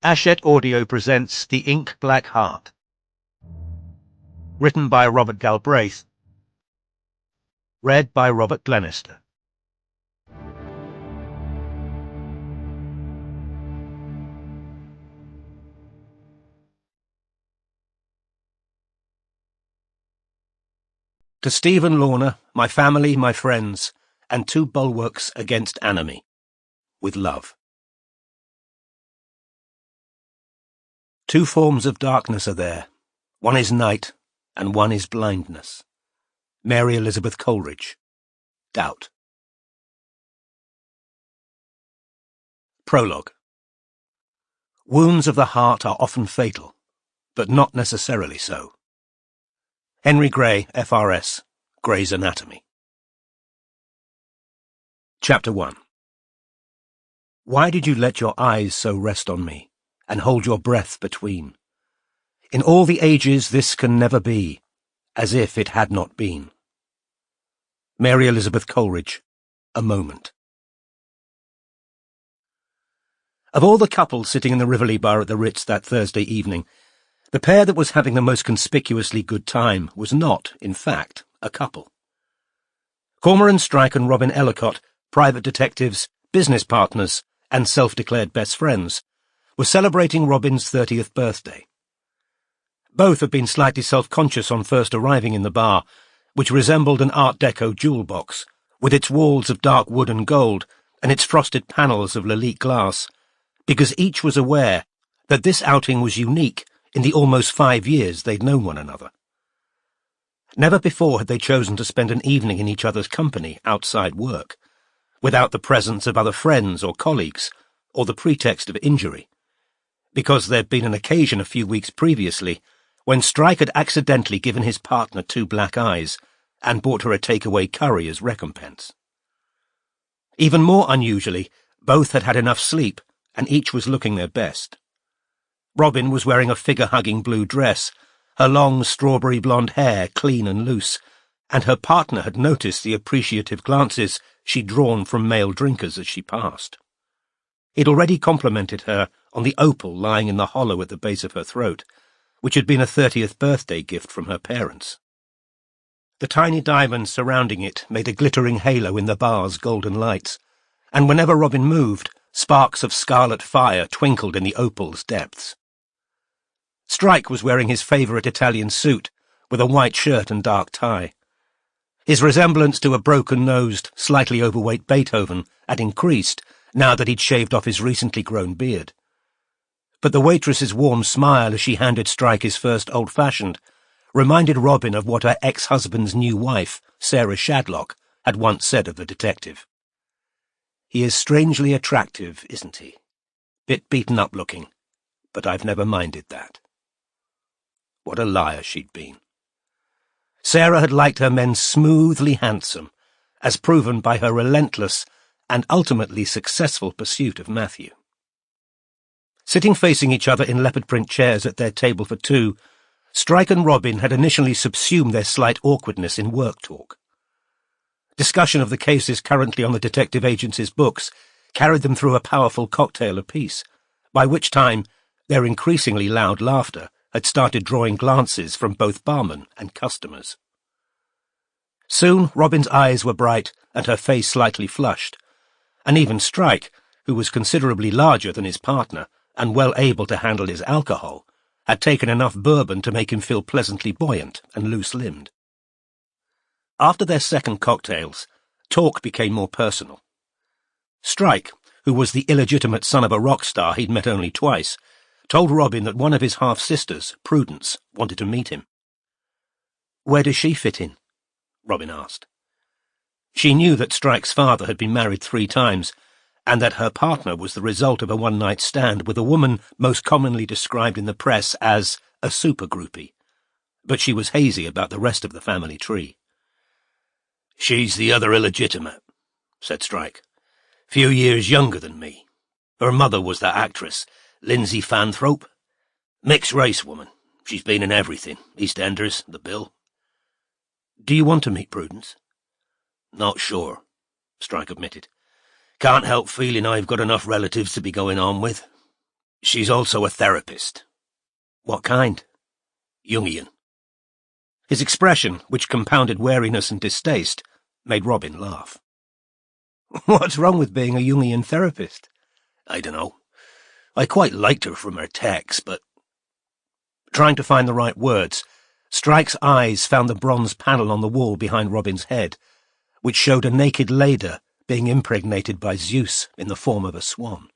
Hachette Audio presents The Ink Black Heart. Written by Robert Galbraith. Read by Robert Glenister. To Stephen Lorna, my family, my friends, and two bulwarks against enemy, with love. Two forms of darkness are there. One is night, and one is blindness. Mary Elizabeth Coleridge. Doubt. Prologue. Wounds of the heart are often fatal, but not necessarily so. Henry Gray, FRS, Gray's Anatomy. Chapter 1. Why did you let your eyes so rest on me, and hold your breath between? In all the ages this can never be, as if it had not been. Mary Elizabeth Coleridge, A Moment. Of all the couples sitting in the Rivoli bar at the Ritz that Thursday evening, the pair that was having the most conspicuously good time was not, in fact, a couple. Cormoran Strike and Robin Ellicott, private detectives, business partners, and self-declared best friends, were celebrating Robin's 30th birthday. Both had been slightly self-conscious on first arriving in the bar, which resembled an Art Deco jewel box, with its walls of dark wood and gold and its frosted panels of Lalique glass, because each was aware that this outing was unique in the almost 5 years they'd known one another. Never before had they chosen to spend an evening in each other's company outside work, without the presence of other friends or colleagues, or the pretext of injury, because there'd been an occasion a few weeks previously when Strike had accidentally given his partner 2 black eyes and bought her a takeaway curry as recompense. Even more unusually, both had had enough sleep, and each was looking their best. Robin was wearing a figure-hugging blue dress, her long strawberry blonde hair clean and loose, and her partner had noticed the appreciative glances she'd drawn from male drinkers as she passed. He'd already complimented her on the opal lying in the hollow at the base of her throat, which had been a 30th birthday gift from her parents. The tiny diamonds surrounding it made a glittering halo in the bar's golden lights, and whenever Robin moved, sparks of scarlet fire twinkled in the opal's depths. Strike was wearing his favourite Italian suit, with a white shirt and dark tie. His resemblance to a broken-nosed, slightly overweight Beethoven had increased now that he'd shaved off his recently grown beard. But the waitress's warm smile as she handed Strike his first old-fashioned reminded Robin of what her ex-husband's new wife, Sarah Shadlock, had once said of the detective. "He is strangely attractive, isn't he? Bit beaten up looking, but I've never minded that." What a liar she'd been. Sarah had liked her men smoothly handsome, as proven by her relentless and ultimately successful pursuit of Matthew. Sitting facing each other in leopard print chairs at their table for 2, Strike and Robin had initially subsumed their slight awkwardness in work talk. Discussion of the cases currently on the detective agency's books carried them through a powerful cocktail apiece, by which time their increasingly loud laughter had started drawing glances from both barmen and customers. Soon Robin's eyes were bright and her face slightly flushed, and even Strike, who was considerably larger than his partner and well able to handle his alcohol, had taken enough bourbon to make him feel pleasantly buoyant and loose-limbed. After their second cocktails, talk became more personal. Strike, who was the illegitimate son of a rock star he'd met only twice, told Robin that one of his half-sisters, Prudence, wanted to meet him. "Where does she fit in?" Robin asked. She knew that Strike's father had been married 3 times, and that her partner was the result of a one-night stand with a woman most commonly described in the press as a super-groupie, but she was hazy about the rest of the family tree. "She's the other illegitimate," said Strike. "Few years younger than me. Her mother was that actress, Lindsay Fanthrope. Mixed-race woman. She's been in everything. EastEnders, The Bill." "Do you want to meet Prudence?" "Not sure," Strike admitted. "Can't help feeling I've got enough relatives to be going on with. She's also a therapist. What kind? Jungian. His expression, which compounded wariness and distaste, made Robin laugh. What's wrong with being a Jungian therapist? I dunno. I quite liked her from her texts, but... Trying to find the right words, Strike's eyes found the bronze panel on the wall behind Robin's head, which showed a naked Leda being impregnated by Zeus in the form of a swan.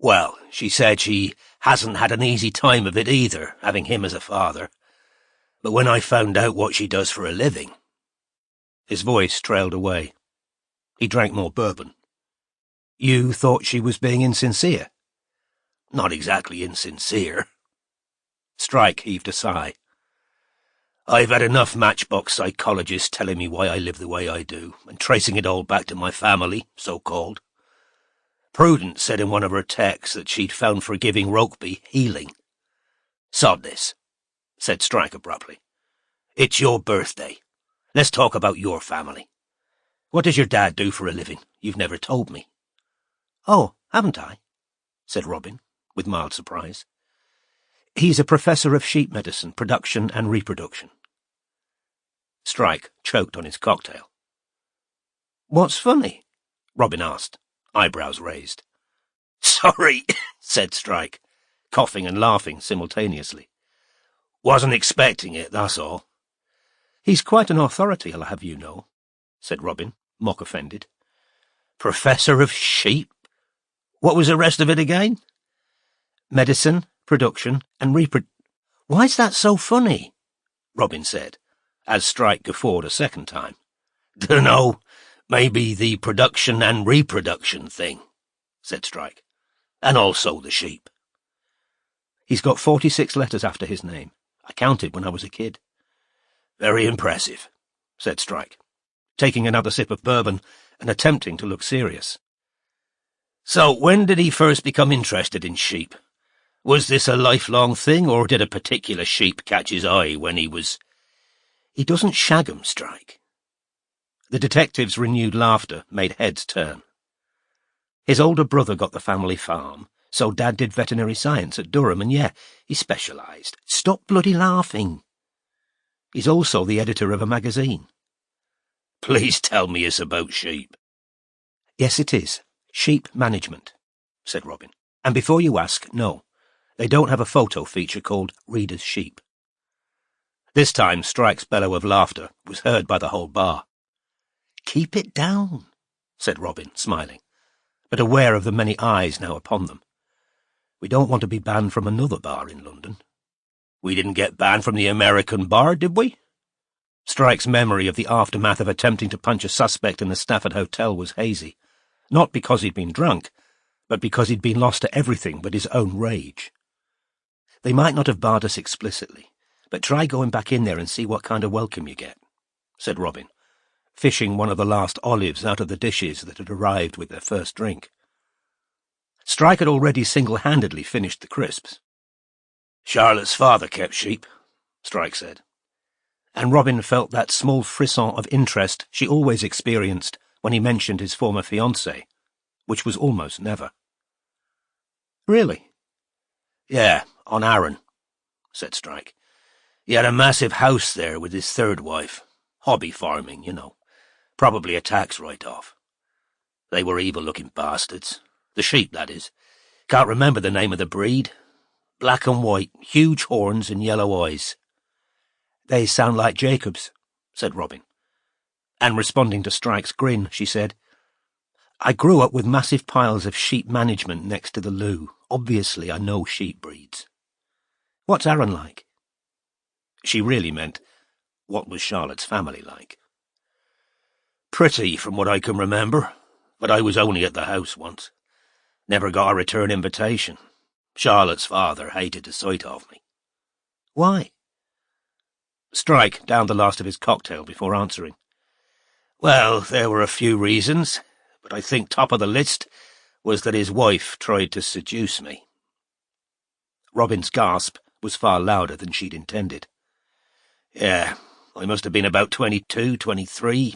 Well, she said she hasn't had an easy time of it either, having him as a father. But when I found out what she does for a living... His voice trailed away. He drank more bourbon. You thought she was being insincere? Not exactly insincere. Strike heaved a sigh. I've had enough matchbox psychologists telling me why I live the way I do, and tracing it all back to my family, so-called. Prudence said in one of her texts that she'd found forgiving Rokeby healing. Sod this, said Strike abruptly. It's your birthday. Let's talk about your family. What does your dad do for a living? You've never told me. Oh, haven't I? Said Robin, with mild surprise. He's a professor of sheep medicine, production and reproduction. Strike choked on his cocktail. What's funny? Robin asked, eyebrows raised. Sorry, said Strike, coughing and laughing simultaneously. Wasn't expecting it, that's all. He's quite an authority, I'll have you know, said Robin, mock offended. Professor of sheep? What was the rest of it again? Medicine, production, and Why's that so funny? Robin said, as Strike guffawed a second time. Dunno, maybe the production and reproduction thing, said Strike. And also the sheep. He's got 46 letters after his name. I counted when I was a kid. Very impressive, said Strike, taking another sip of bourbon and attempting to look serious. So when did he first become interested in sheep? Was this a lifelong thing, or did a particular sheep catch his eye when he was... He doesn't shag 'em, Strike. The detective's renewed laughter made heads turn. His older brother got the family farm, so Dad did veterinary science at Durham, and yeah, he specialised. Stop bloody laughing. He's also the editor of a magazine. Please tell me it's about sheep. Yes, it is. Sheep management, said Robin. And before you ask, no. They don't have a photo feature called Reader's Sheep. This time Strike's bellow of laughter was heard by the whole bar. Keep it down, said Robin, smiling, but aware of the many eyes now upon them. We don't want to be banned from another bar in London. We didn't get banned from the American bar, did we? Strike's memory of the aftermath of attempting to punch a suspect in the Stafford Hotel was hazy, not because he'd been drunk, but because he'd been lost to everything but his own rage. They might not have barred us explicitly, but try going back in there and see what kind of welcome you get, said Robin, fishing one of the last olives out of the dishes that had arrived with their first drink. Strike had already single-handedly finished the crisps. Charlotte's father kept sheep, Strike said, and Robin felt that small frisson of interest she always experienced when he mentioned his former fiancée, which was almost never. Really? Yeah, on Arran, said Strike. He had a massive house there with his third wife. Hobby farming, you know. Probably a tax write-off. They were evil-looking bastards. The sheep, that is. Can't remember the name of the breed. Black and white, huge horns and yellow eyes. They sound like Jacob's, said Robin. And responding to Strike's grin, she said, I grew up with massive piles of sheep management next to the loo. Obviously, I know sheep breeds. What's Aaron like? She really meant, what was Charlotte's family like? Pretty, from what I can remember, but I was only at the house once. Never got a return invitation. Charlotte's father hated the sight of me. Why? Strike downed the last of his cocktail before answering. Well, there were a few reasons, but I think top of the list was that his wife tried to seduce me. Robin's gasp was far louder than she'd intended. Yeah, I must have been about 22, 23.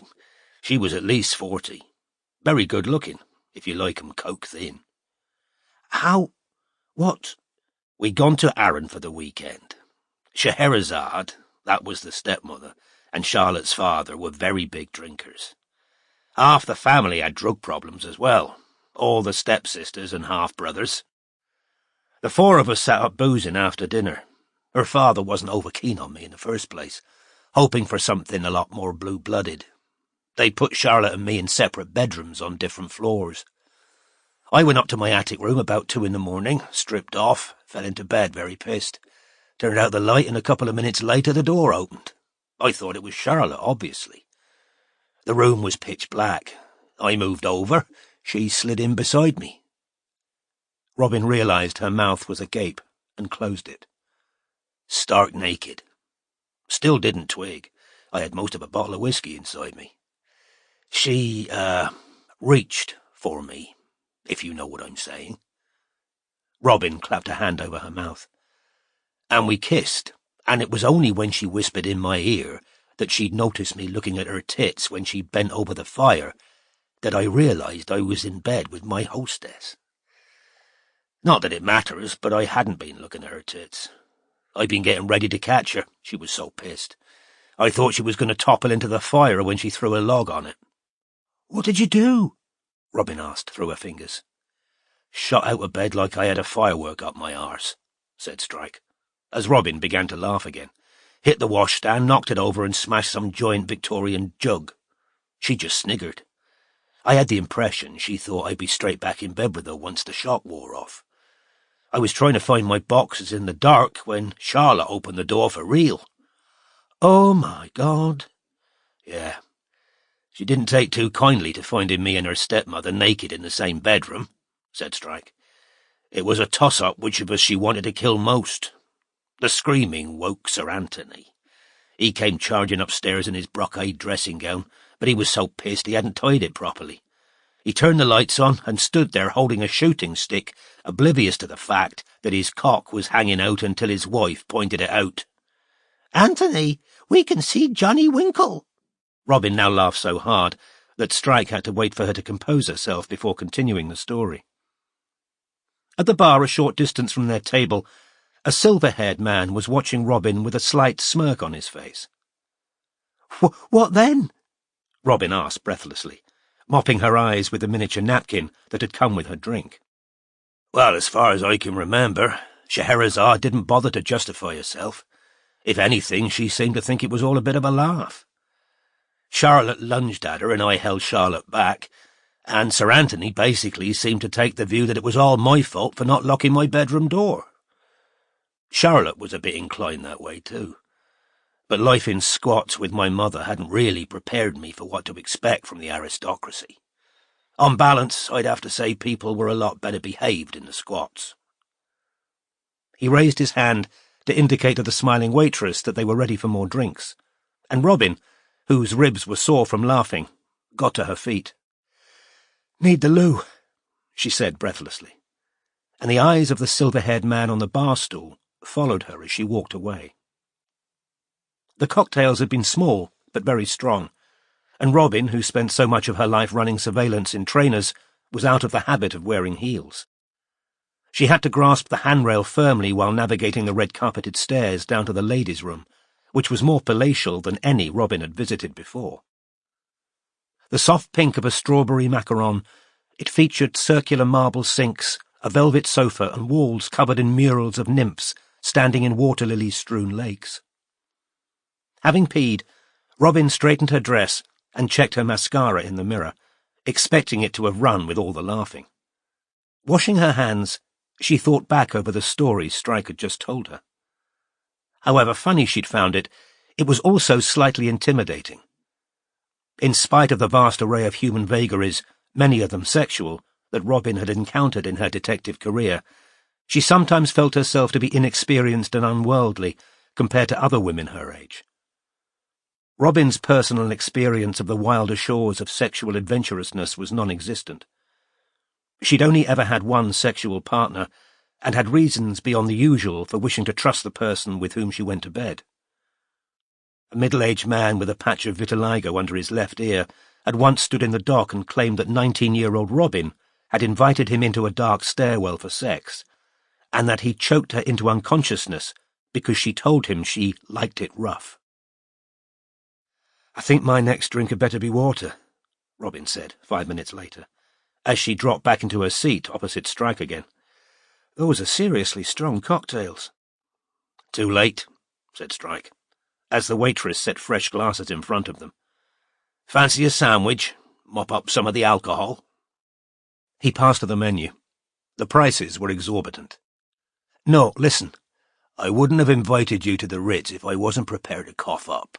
She was at least 40. Very good looking, if you like 'em coke thin. How? What? We'd gone to Arran for the weekend. Scheherazade, that was the stepmother, and Charlotte's father were very big drinkers. Half the family had drug problems as well, all the stepsisters and half-brothers. The four of us sat up boozing after dinner. Her father wasn't over keen on me in the first place, hoping for something a lot more blue-blooded. They put Charlotte and me in separate bedrooms on different floors. I went up to my attic room about 2 a.m, stripped off, fell into bed very pissed. Turned out the light and a couple of minutes later the door opened. I thought it was Charlotte, obviously. The room was pitch black. I moved over. She slid in beside me. Robin realised her mouth was agape and closed it. Stark naked. Still didn't twig. I had most of a bottle of whiskey inside me. She, reached for me, if you know what I'm saying. Robin clapped a hand over her mouth. And we kissed, and it was only when she whispered in my ear that she'd noticed me looking at her tits when she bent over the fire that I realised I was in bed with my hostess. Not that it matters, but I hadn't been looking at her tits. I'd been getting ready to catch her. She was so pissed. I thought she was going to topple into the fire when she threw a log on it. "What did you do?" Robin asked through her fingers. "Shot out of bed like I had a firework up my arse," said Strike, as Robin began to laugh again. Hit the washstand, knocked it over and smashed some giant Victorian jug. She just sniggered. I had the impression she thought I'd be straight back in bed with her once the shock wore off. I was trying to find my boxes in the dark when Charlotte opened the door for real. Oh, my God. Yeah. She didn't take too kindly to finding me and her stepmother naked in the same bedroom, said Strike. It was a toss-up which of us she wanted to kill most. The screaming woke Sir Anthony. He came charging upstairs in his brocade dressing gown, but he was so pissed he hadn't tied it properly. He turned the lights on and stood there holding a shooting stick, oblivious to the fact that his cock was hanging out until his wife pointed it out. "Anthony, we can see Johnny Winkle." Robin now laughed so hard that Strike had to wait for her to compose herself before continuing the story. At the bar a short distance from their table, a silver-haired man was watching Robin with a slight smirk on his face. "What then?" Robin asked breathlessly, mopping her eyes with the miniature napkin that had come with her drink. "Well, as far as I can remember, Scheherazade didn't bother to justify herself. If anything, she seemed to think it was all a bit of a laugh. Charlotte lunged at her and I held Charlotte back, and Sir Anthony basically seemed to take the view that it was all my fault for not locking my bedroom door. Charlotte was a bit inclined that way too. But life in squats with my mother hadn't really prepared me for what to expect from the aristocracy. On balance, I'd have to say people were a lot better behaved in the squats." He raised his hand to indicate to the smiling waitress that they were ready for more drinks, and Robin, whose ribs were sore from laughing, got to her feet. "Need the loo," she said breathlessly, and the eyes of the silver-haired man on the bar stool followed her as she walked away. The cocktails had been small, but very strong, and Robin, who spent so much of her life running surveillance in trainers, was out of the habit of wearing heels. She had to grasp the handrail firmly while navigating the red-carpeted stairs down to the ladies' room, which was more palatial than any Robin had visited before. The soft pink of a strawberry macaron, it featured circular marble sinks, a velvet sofa and walls covered in murals of nymphs standing in water-lily-strewn lakes. Having peed, Robin straightened her dress and checked her mascara in the mirror, expecting it to have run with all the laughing. Washing her hands, she thought back over the story Strike had just told her. However funny she'd found it, it was also slightly intimidating. In spite of the vast array of human vagaries, many of them sexual, that Robin had encountered in her detective career, she sometimes felt herself to be inexperienced and unworldly compared to other women her age. Robin's personal experience of the wilder shores of sexual adventurousness was non-existent. She'd only ever had one sexual partner, and had reasons beyond the usual for wishing to trust the person with whom she went to bed. A middle-aged man with a patch of vitiligo under his left ear had once stood in the dock and claimed that 19-year-old Robin had invited him into a dark stairwell for sex, and that he choked her into unconsciousness because she told him she liked it rough. "I think my next drink had better be water," Robin said 5 minutes later, as she dropped back into her seat opposite Strike again. "Those are seriously strong cocktails." "Too late," said Strike, as the waitress set fresh glasses in front of them. "Fancy a sandwich? Mop up some of the alcohol?" He passed her the menu. The prices were exorbitant. "No, listen. I wouldn't have invited you to the Ritz if I wasn't prepared to cough up,"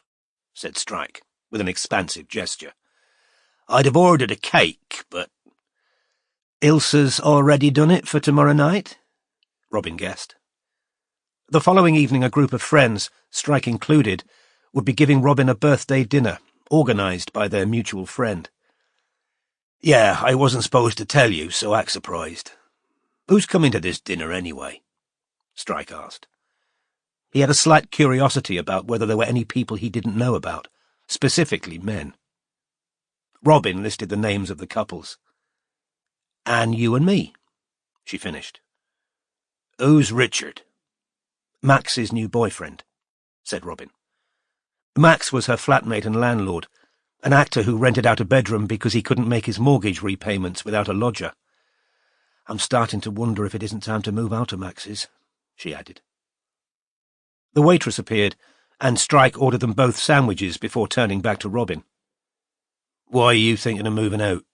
said Strike, with an expansive gesture. "I'd have ordered a cake, but—" "Ilsa's already done it for tomorrow night?" Robin guessed. The following evening a group of friends, Strike included, would be giving Robin a birthday dinner, organised by their mutual friend. "Yeah, I wasn't supposed to tell you, so act surprised. Who's coming to this dinner anyway?" Strike asked. He had a slight curiosity about whether there were any people he didn't know about, specifically men. Robin listed the names of the couples. "And you and me," she finished. "Who's Richard?" "Max's new boyfriend," said Robin. Max was her flatmate and landlord, an actor who rented out a bedroom because he couldn't make his mortgage repayments without a lodger. "I'm starting to wonder if it isn't time to move out of Max's," she added. The waitress appeared, and Strike ordered them both sandwiches before turning back to Robin. "Why are you thinking of moving out?"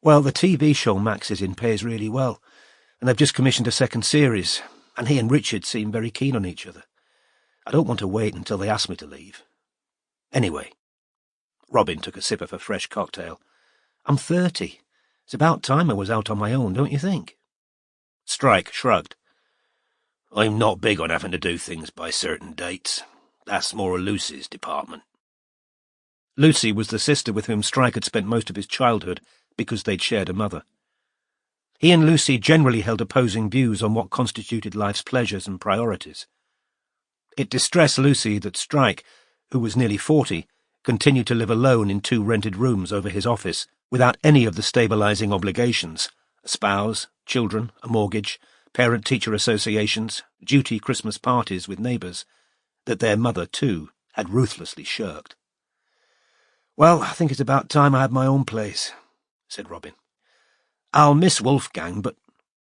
"Well, the TV show Max is in pays really well, and they've just commissioned a second series, and he and Richard seem very keen on each other. I don't want to wait until they ask me to leave. Anyway," Robin took a sip of her fresh cocktail, "I'm 30. It's about time I was out on my own, don't you think?" Strike shrugged. "I'm not big on having to do things by certain dates. That's more Lucy's department." Lucy was the sister with whom Strike had spent most of his childhood because they'd shared a mother. He and Lucy generally held opposing views on what constituted life's pleasures and priorities. It distressed Lucy that Strike, who was nearly 40, continued to live alone in 2 rented rooms over his office without any of the stabilising obligations: a spouse, children, a mortgage, parent-teacher associations, duty Christmas parties with neighbours, that their mother, too, had ruthlessly shirked. "Well, I think it's about time I had my own place," said Robin. "I'll miss Wolfgang, but—"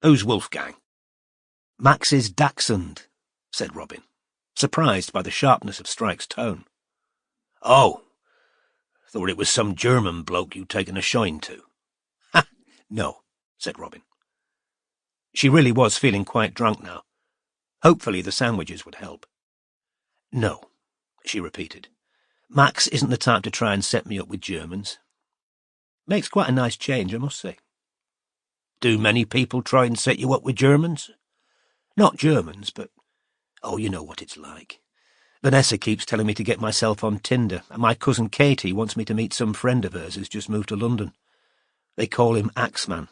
"Who's Wolfgang?" "Max's dachshund," said Robin, surprised by the sharpness of Strike's tone. "Oh, thought it was some German bloke you'd taken a shine to." "Ha! No," said Robin. She really was feeling quite drunk now. Hopefully the sandwiches would help. "No," she repeated. "Max isn't the type to try and set me up with Germans. Makes quite a nice change, I must say." "Do many people try and set you up with Germans?" "Not Germans, but— oh, you know what it's like. Vanessa keeps telling me to get myself on Tinder, and my cousin Katie wants me to meet some friend of hers who's just moved to London. They call him Axeman."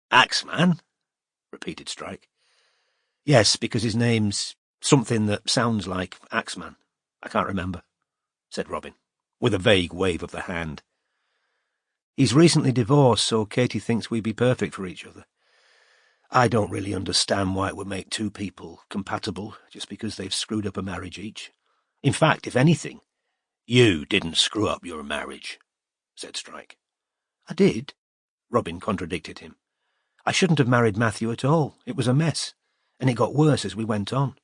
"Axeman?" repeated Strike. "Yes, because his name's something that sounds like Axeman. I can't remember," said Robin, with a vague wave of the hand. "He's recently divorced, so Katie thinks we'd be perfect for each other. I don't really understand why it would make 2 people compatible just because they've screwed up a marriage each. In fact, if anything—" "You didn't screw up your marriage," said Strike. "I did," Robin contradicted him. "I shouldn't have married Matthew at all. It was a mess, and it got worse as we went on."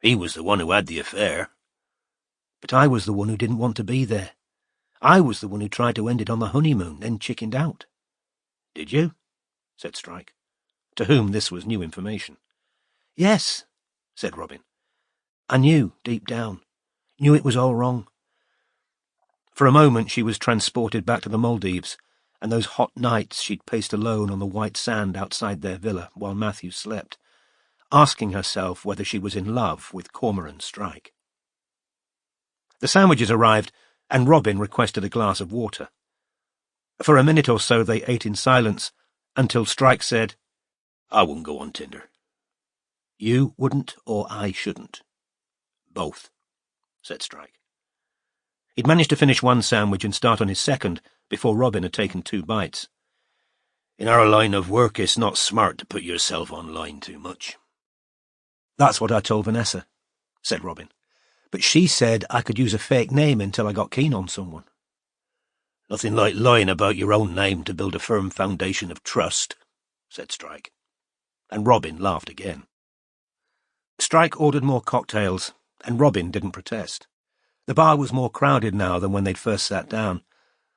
"He was the one who had the affair." "But I was the one who didn't want to be there. I was the one who tried to end it on the honeymoon, then chickened out." "Did you?" said Strike, to whom this was new information. "Yes," said Robin. "I knew, deep down. Knew it was all wrong." For a moment she was transported back to the Maldives, and those hot nights she'd paced alone on the white sand outside their villa while Matthew slept, asking herself whether she was in love with Cormoran Strike. The sandwiches arrived, and Robin requested a glass of water. For a minute or so they ate in silence, until Strike said, "I wouldn't go on Tinder." "You wouldn't, or I shouldn't?" "Both," said Strike. He'd managed to finish 1 sandwich and start on his second before Robin had taken 2 bites. In our line of work, it's not smart to put yourself online too much. That's what I told Vanessa, said Robin. But she said I could use a fake name until I got keen on someone. Nothing like lying about your own name to build a firm foundation of trust, said Strike. And Robin laughed again. Strike ordered more cocktails, and Robin didn't protest. The bar was more crowded now than when they'd first sat down,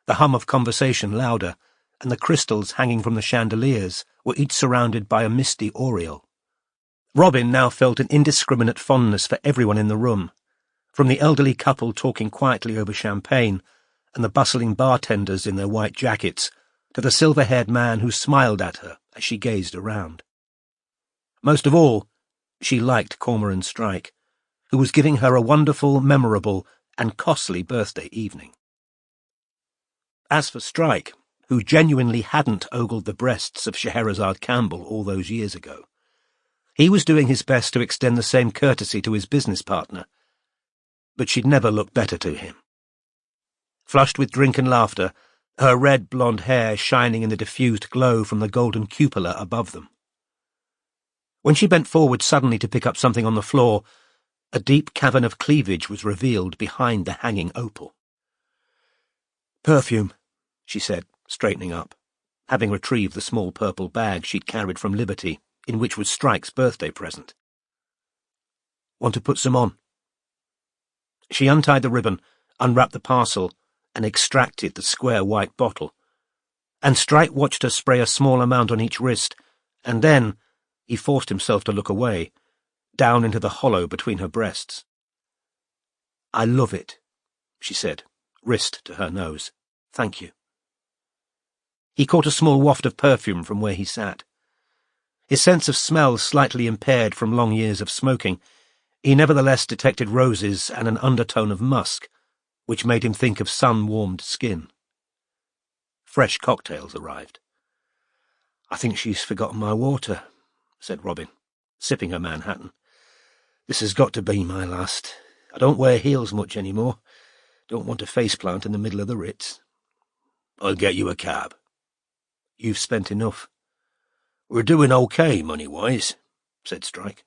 the hum of conversation louder, and the crystals hanging from the chandeliers were each surrounded by a misty aureole. Robin now felt an indiscriminate fondness for everyone in the room, from the elderly couple talking quietly over champagne and the bustling bartenders in their white jackets to the silver-haired man who smiled at her as she gazed around. Most of all, she liked Cormoran Strike, who was giving her a wonderful, memorable, and costly birthday evening. As for Strike, who genuinely hadn't ogled the breasts of Scheherazade Campbell all those years ago, he was doing his best to extend the same courtesy to his business partner, but she'd never looked better to him. Flushed with drink and laughter, her red blonde hair shining in the diffused glow from the golden cupola above them. When she bent forward suddenly to pick up something on the floor, a deep cavern of cleavage was revealed behind the hanging opal. "Perfume," she said, straightening up, having retrieved the small purple bag she'd carried from Liberty, in which was Strike's birthday present. "Want to put some on?" She untied the ribbon, unwrapped the parcel, and extracted the square white bottle, and Strike watched her spray a small amount on each wrist, and then he forced himself to look away, down into the hollow between her breasts. "I love it," she said, wrist to her nose. "Thank you." He caught a small waft of perfume from where he sat. His sense of smell slightly impaired from long years of smoking, he nevertheless detected roses and an undertone of musk, which made him think of sun-warmed skin. Fresh cocktails arrived. "I think she's forgotten my water," said Robin, sipping her Manhattan. "This has got to be my last. I don't wear heels much anymore. Don't want a faceplant in the middle of the Ritz." "I'll get you a cab." "You've spent enough." "We're doing okay, money-wise," said Strike.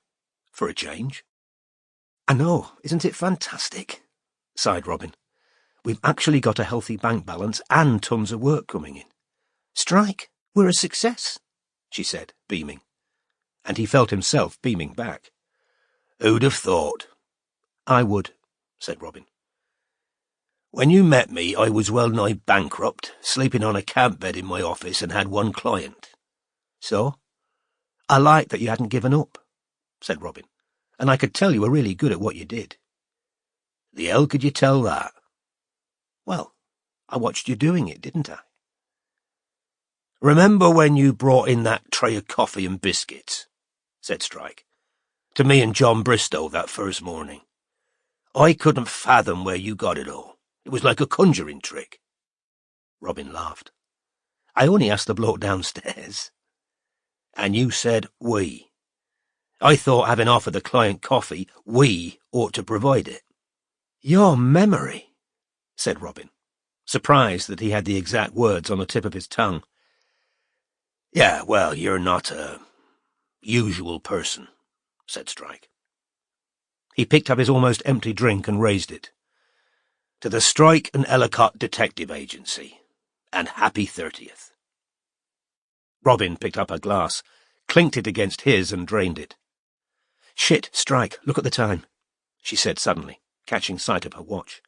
"For a change." "I know, isn't it fantastic?" sighed Robin. "We've actually got a healthy bank balance and tons of work coming in." "Strike, we're a success," she said, beaming. And he felt himself beaming back. "Who'd have thought?" "I would," said Robin. "When you met me, I was well-nigh bankrupt, sleeping on a camp bed in my office and had one client. So? I liked that you hadn't given up," said Robin, "and I could tell you were really good at what you did." "The hell could you tell that?" "Well, I watched you doing it, didn't I?" "Remember when you brought in that tray of coffee and biscuits?" said Strike. "To me and John Bristow that first morning. I couldn't fathom where you got it all. It was like a conjuring trick." Robin laughed. "I only asked the bloke downstairs." "And you said we. I thought, having offered the client coffee, we ought to provide it." "Your memory," said Robin, surprised that he had the exact words on the tip of his tongue. "Yeah, well, you're not a usual person," said Strike. He picked up his almost empty drink and raised it. "To the Strike and Ellicott Detective Agency, and happy 30th. Robin picked up her glass, clinked it against his and drained it. "Shit, Strike, look at the time," she said suddenly, catching sight of her watch.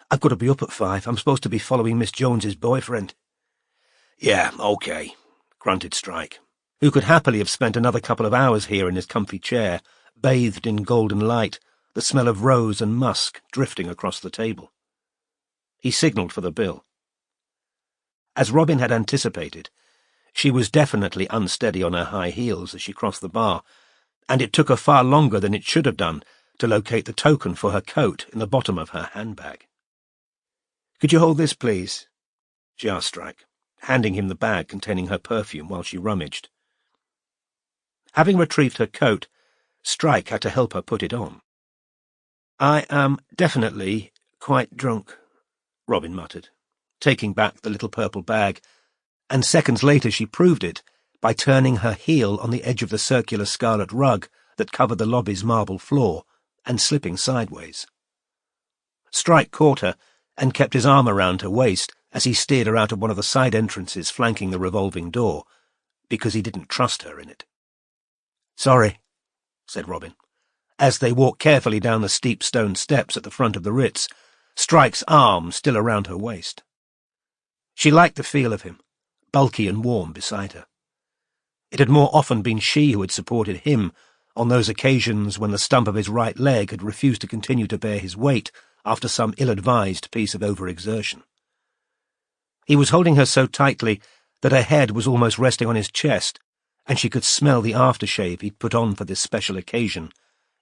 "I've got to be up at 5. I'm supposed to be following Miss Jones's boyfriend." "Yeah, okay," grunted Strike, who could happily have spent another couple of hours here in his comfy chair, bathed in golden light, the smell of rose and musk drifting across the table. He signalled for the bill. As Robin had anticipated, she was definitely unsteady on her high heels as she crossed the bar, and it took her far longer than it should have done to locate the token for her coat in the bottom of her handbag. "Could you hold this, please?" she asked Strike, handing him the bag containing her perfume while she rummaged. Having retrieved her coat, Strike had to help her put it on. "I am definitely quite drunk," Robin muttered, taking back the little purple bag and seconds later she proved it by turning her heel on the edge of the circular scarlet rug that covered the lobby's marble floor and slipping sideways. Strike caught her and kept his arm around her waist as he steered her out of one of the side entrances flanking the revolving door, because he didn't trust her in it. "Sorry," said Robin, as they walked carefully down the steep stone steps at the front of the Ritz, Strike's arm still around her waist. She liked the feel of him, bulky and warm beside her. It had more often been she who had supported him on those occasions when the stump of his right leg had refused to continue to bear his weight after some ill-advised piece of overexertion. He was holding her so tightly that her head was almost resting on his chest, and she could smell the aftershave he'd put on for this special occasion,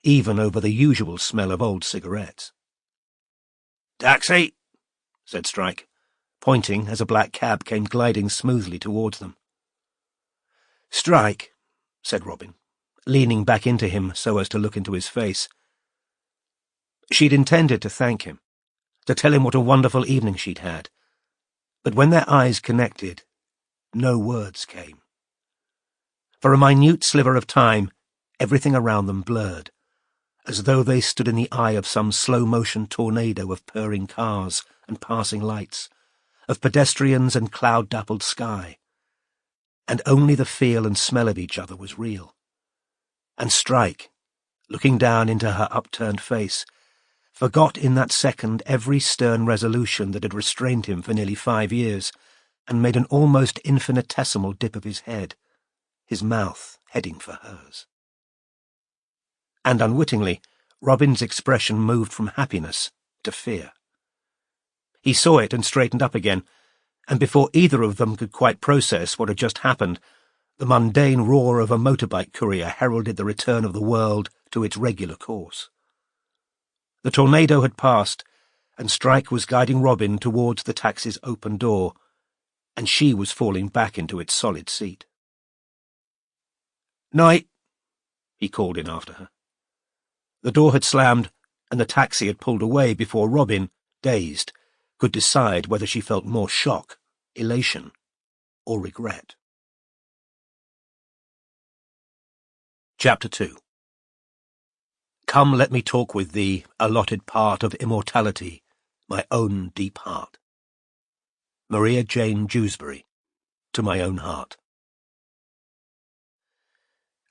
even over the usual smell of old cigarettes. "Taxi," said Strike, pointing as a black cab came gliding smoothly towards them. "Strike," said Robin, leaning back into him so as to look into his face. She'd intended to thank him, to tell him what a wonderful evening she'd had, but when their eyes connected, no words came. For a minute sliver of time, everything around them blurred, as though they stood in the eye of some slow-motion tornado of purring cars and passing lights, of pedestrians and cloud-dappled sky, and only the feel and smell of each other was real. And Strike, looking down into her upturned face, forgot in that second every stern resolution that had restrained him for nearly 5 years, and made an almost infinitesimal dip of his head, his mouth heading for hers. And unwittingly, Robin's expression moved from happiness to fear. He saw it and straightened up again, and before either of them could quite process what had just happened, the mundane roar of a motorbike courier heralded the return of the world to its regular course. The tornado had passed, and Strike was guiding Robin towards the taxi's open door, and she was falling back into its solid seat. "Night," he called in after her. The door had slammed, and the taxi had pulled away before Robin, dazed, could decide whether she felt more shock, elation, or regret. Chapter 2. Come, let me talk with thee, allotted part of immortality, my own deep heart. Maria Jane Dewsbury, to my own heart.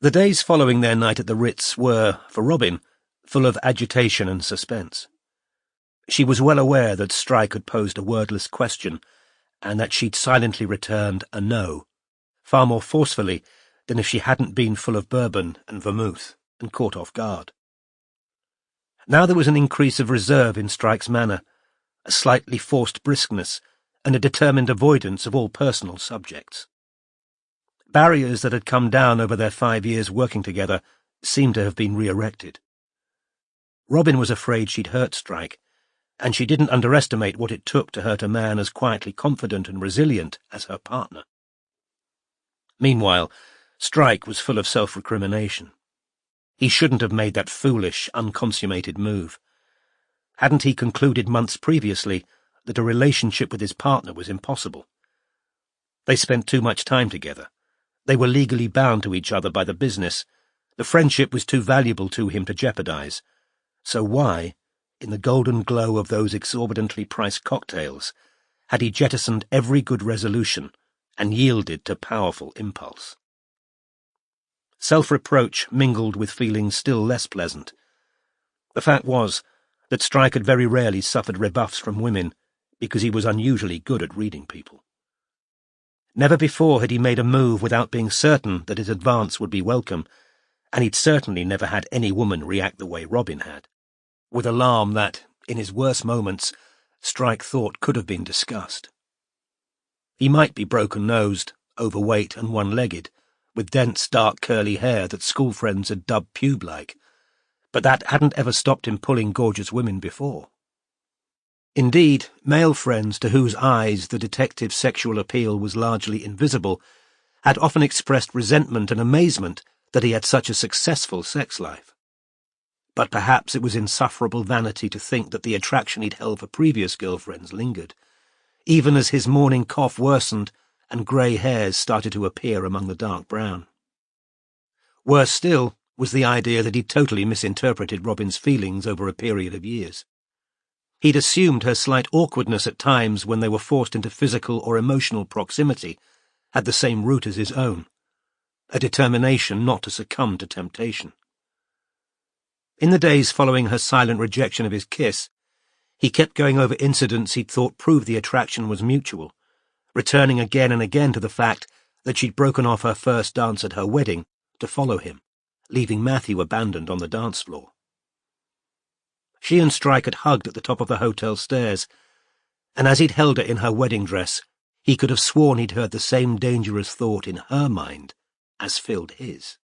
The days following their night at the Ritz were, for Robin, full of agitation and suspense. She was well aware that Strike had posed a wordless question, and that she'd silently returned a no, far more forcefully than if she hadn't been full of bourbon and vermouth and caught off guard. Now there was an increase of reserve in Strike's manner, a slightly forced briskness, and a determined avoidance of all personal subjects. Barriers that had come down over their 5 years working together seemed to have been re-erected. Robin was afraid she'd hurt Strike, and she didn't underestimate what it took to hurt a man as quietly confident and resilient as her partner. Meanwhile, Strike was full of self-recrimination. He shouldn't have made that foolish, unconsummated move. Hadn't he concluded months previously that a relationship with his partner was impossible? They spent too much time together. They were legally bound to each other by the business. The friendship was too valuable to him to jeopardize. So why, in the golden glow of those exorbitantly priced cocktails, had he jettisoned every good resolution and yielded to powerful impulse? Self-reproach mingled with feelings still less pleasant. The fact was that Strike had very rarely suffered rebuffs from women because he was unusually good at reading people. Never before had he made a move without being certain that his advance would be welcome, and he'd certainly never had any woman react the way Robin had, with alarm that, in his worst moments, Strike thought could have been discussed. He might be broken-nosed, overweight and one-legged, with dense, dark, curly hair that school friends had dubbed pube-like, but that hadn't ever stopped him pulling gorgeous women before. Indeed, male friends to whose eyes the detective's sexual appeal was largely invisible had often expressed resentment and amazement that he had such a successful sex life. But perhaps it was insufferable vanity to think that the attraction he'd held for previous girlfriends lingered, even as his morning cough worsened and grey hairs started to appear among the dark brown. Worse still was the idea that he'd totally misinterpreted Robin's feelings over a period of years. He'd assumed her slight awkwardness at times when they were forced into physical or emotional proximity had the same root as his own, a determination not to succumb to temptation. In the days following her silent rejection of his kiss, he kept going over incidents he'd thought proved the attraction was mutual, returning again and again to the fact that she'd broken off her first dance at her wedding to follow him, leaving Matthew abandoned on the dance floor. She and Strike had hugged at the top of the hotel stairs, and as he'd held her in her wedding dress, he could have sworn he'd heard the same dangerous thought in her mind as filled his.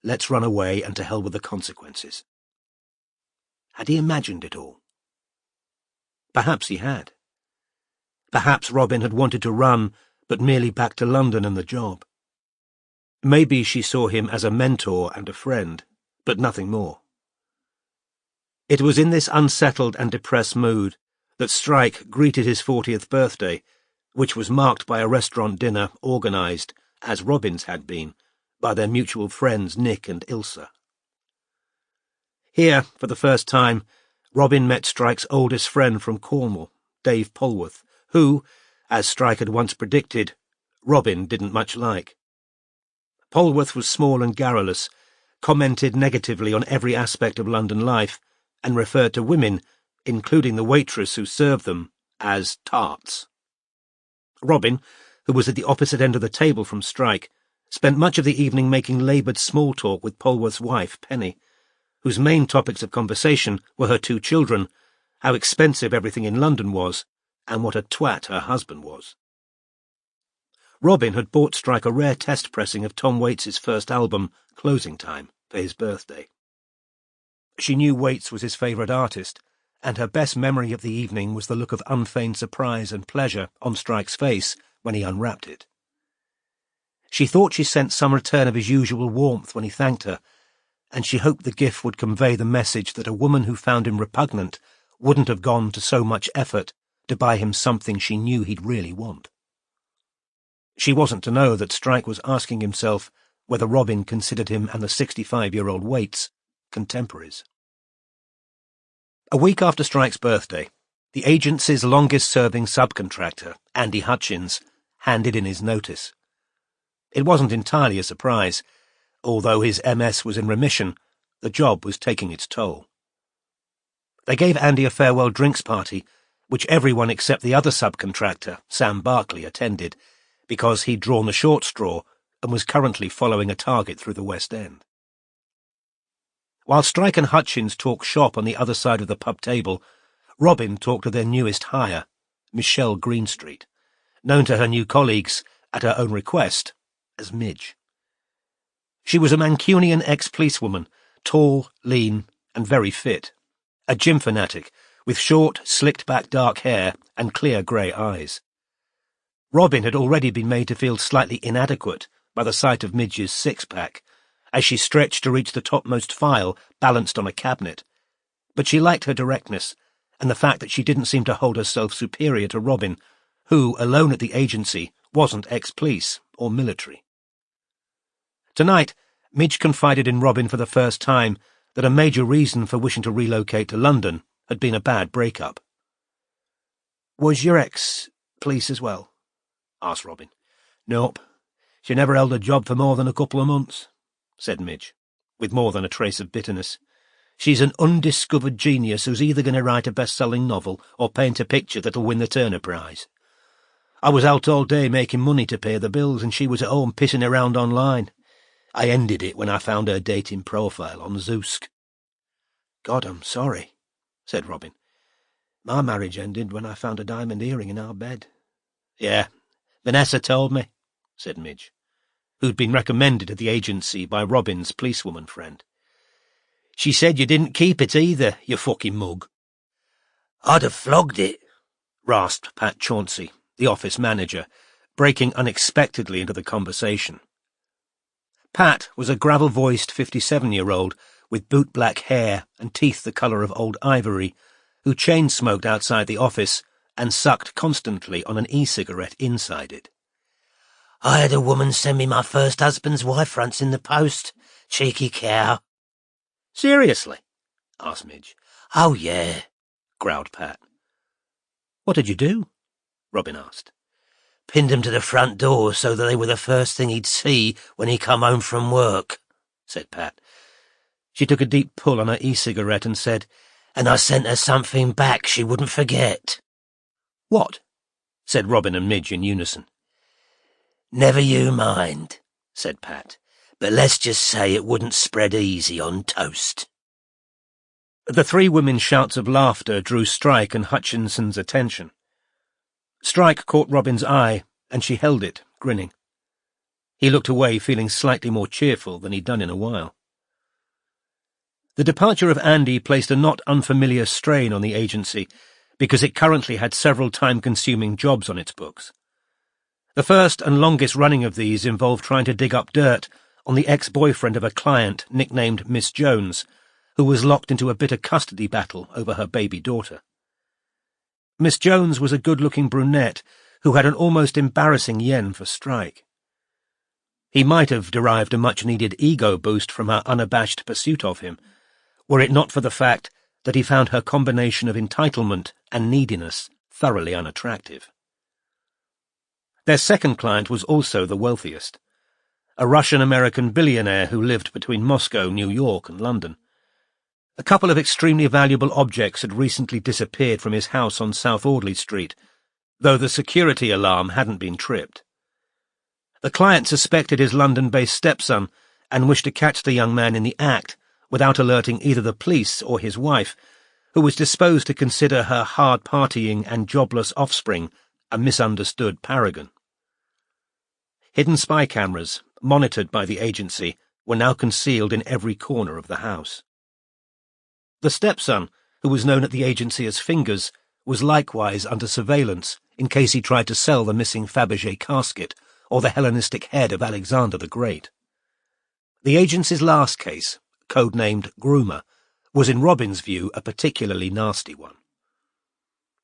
Let's run away and to hell with the consequences. Had he imagined it all? Perhaps he had. Perhaps Robin had wanted to run, but merely back to London and the job. Maybe she saw him as a mentor and a friend, but nothing more. It was in this unsettled and depressed mood that Strike greeted his 40th birthday, which was marked by a restaurant dinner organised, as Robin's had been, by their mutual friends Nick and Ilsa. Here, for the first time, Robin met Strike's oldest friend from Cornwall, Dave Polwarth, who, as Strike had once predicted, Robin didn't much like. Polwarth was small and garrulous, commented negatively on every aspect of London life, and referred to women, including the waitress who served them, as tarts. Robin, who was at the opposite end of the table from Strike, spent much of the evening making laboured small talk with Polwarth's wife, Penny, whose main topics of conversation were her 2 children, how expensive everything in London was, and what a twat her husband was. Robin had bought Strike a rare test pressing of Tom Waits's first album, Closing Time, for his birthday. She knew Waits was his favourite artist, and her best memory of the evening was the look of unfeigned surprise and pleasure on Strike's face when he unwrapped it. She thought she sensed some return of his usual warmth when he thanked her, and she hoped the gift would convey the message that a woman who found him repugnant wouldn't have gone to so much effort to buy him something she knew he'd really want. She wasn't to know that Strike was asking himself whether Robin considered him and the 65-year-old Waits contemporaries. A week after Strike's birthday, the agency's longest-serving subcontractor, Andy Hutchins, handed in his notice. It wasn't entirely a surprise. Although his MS was in remission, the job was taking its toll. They gave Andy a farewell drinks party, which everyone except the other subcontractor, Sam Barkley, attended, because he'd drawn the short straw and was currently following a target through the West End. While Strike and Hutchins talked shop on the other side of the pub table, Robin talked to their newest hire, Michelle Greenstreet, known to her new colleagues, at her own request, as Midge. She was a Mancunian ex-policewoman, tall, lean, and very fit, a gym fanatic, with short, slicked-back dark hair and clear grey eyes. Robin had already been made to feel slightly inadequate by the sight of Midge's six-pack, as she stretched to reach the topmost file balanced on a cabinet, but she liked her directness, and the fact that she didn't seem to hold herself superior to Robin, who, alone at the agency, wasn't ex-police or military. Tonight, Midge confided in Robin for the first time that a major reason for wishing to relocate to London had been a bad breakup. "Was your ex police as well?" asked Robin. "Nope. She never held a job for more than a couple of months," said Midge, with more than a trace of bitterness. "She's an undiscovered genius who's either going to write a best-selling novel or paint a picture that'll win the Turner Prize. I was out all day making money to pay the bills, and she was at home pissing around online. I ended it when I found her dating profile on Zoosk." "God, I'm sorry," said Robin. "My marriage ended when I found a diamond earring in our bed." "Yeah, Vanessa told me," said Midge, who'd been recommended to the agency by Robin's policewoman friend. "She said you didn't keep it either, you fucking mug." "I'd have flogged it," rasped Pat Chauncey, the office manager, breaking unexpectedly into the conversation. Pat was a gravel-voiced 57-year-old with boot-black hair and teeth the colour of old ivory, who chain-smoked outside the office and sucked constantly on an e-cigarette inside it. "I had a woman send me my first husband's wife fronts in the post. Cheeky cow." "Seriously?" asked Midge. "Oh, yeah," growled Pat. "What did you do?" Robin asked. "Pinned them to the front door so that they were the first thing he'd see when he come home from work," said Pat. She took a deep pull on her e-cigarette and said, "And I sent her something back she wouldn't forget." "What?" said Robin and Midge in unison. "Never you mind," said Pat, "but let's just say it wouldn't spread easy on toast." The three women's shouts of laughter drew Strike and Hutchinson's attention. Strike caught Robin's eye, and she held it, grinning. He looked away, feeling slightly more cheerful than he'd done in a while. The departure of Andy placed a not unfamiliar strain on the agency, because it currently had several time-consuming jobs on its books. The first and longest-running of these involved trying to dig up dirt on the ex-boyfriend of a client nicknamed Miss Jones, who was locked into a bitter custody battle over her baby daughter. Miss Jones was a good-looking brunette who had an almost embarrassing yen for Strike. He might have derived a much-needed ego boost from her unabashed pursuit of him, were it not for the fact that he found her combination of entitlement and neediness thoroughly unattractive. Their second client was also the wealthiest, a Russian-American billionaire who lived between Moscow, New York, and London. A couple of extremely valuable objects had recently disappeared from his house on South Audley Street, though the security alarm hadn't been tripped. The client suspected his London-based stepson and wished to catch the young man in the act without alerting either the police or his wife, who was disposed to consider her hard-partying and jobless offspring a misunderstood paragon. Hidden spy cameras, monitored by the agency, were now concealed in every corner of the house. The stepson, who was known at the agency as Fingers, was likewise under surveillance in case he tried to sell the missing Fabergé casket or the Hellenistic head of Alexander the Great. The agency's last case, codenamed Groomer, was in Robin's view a particularly nasty one.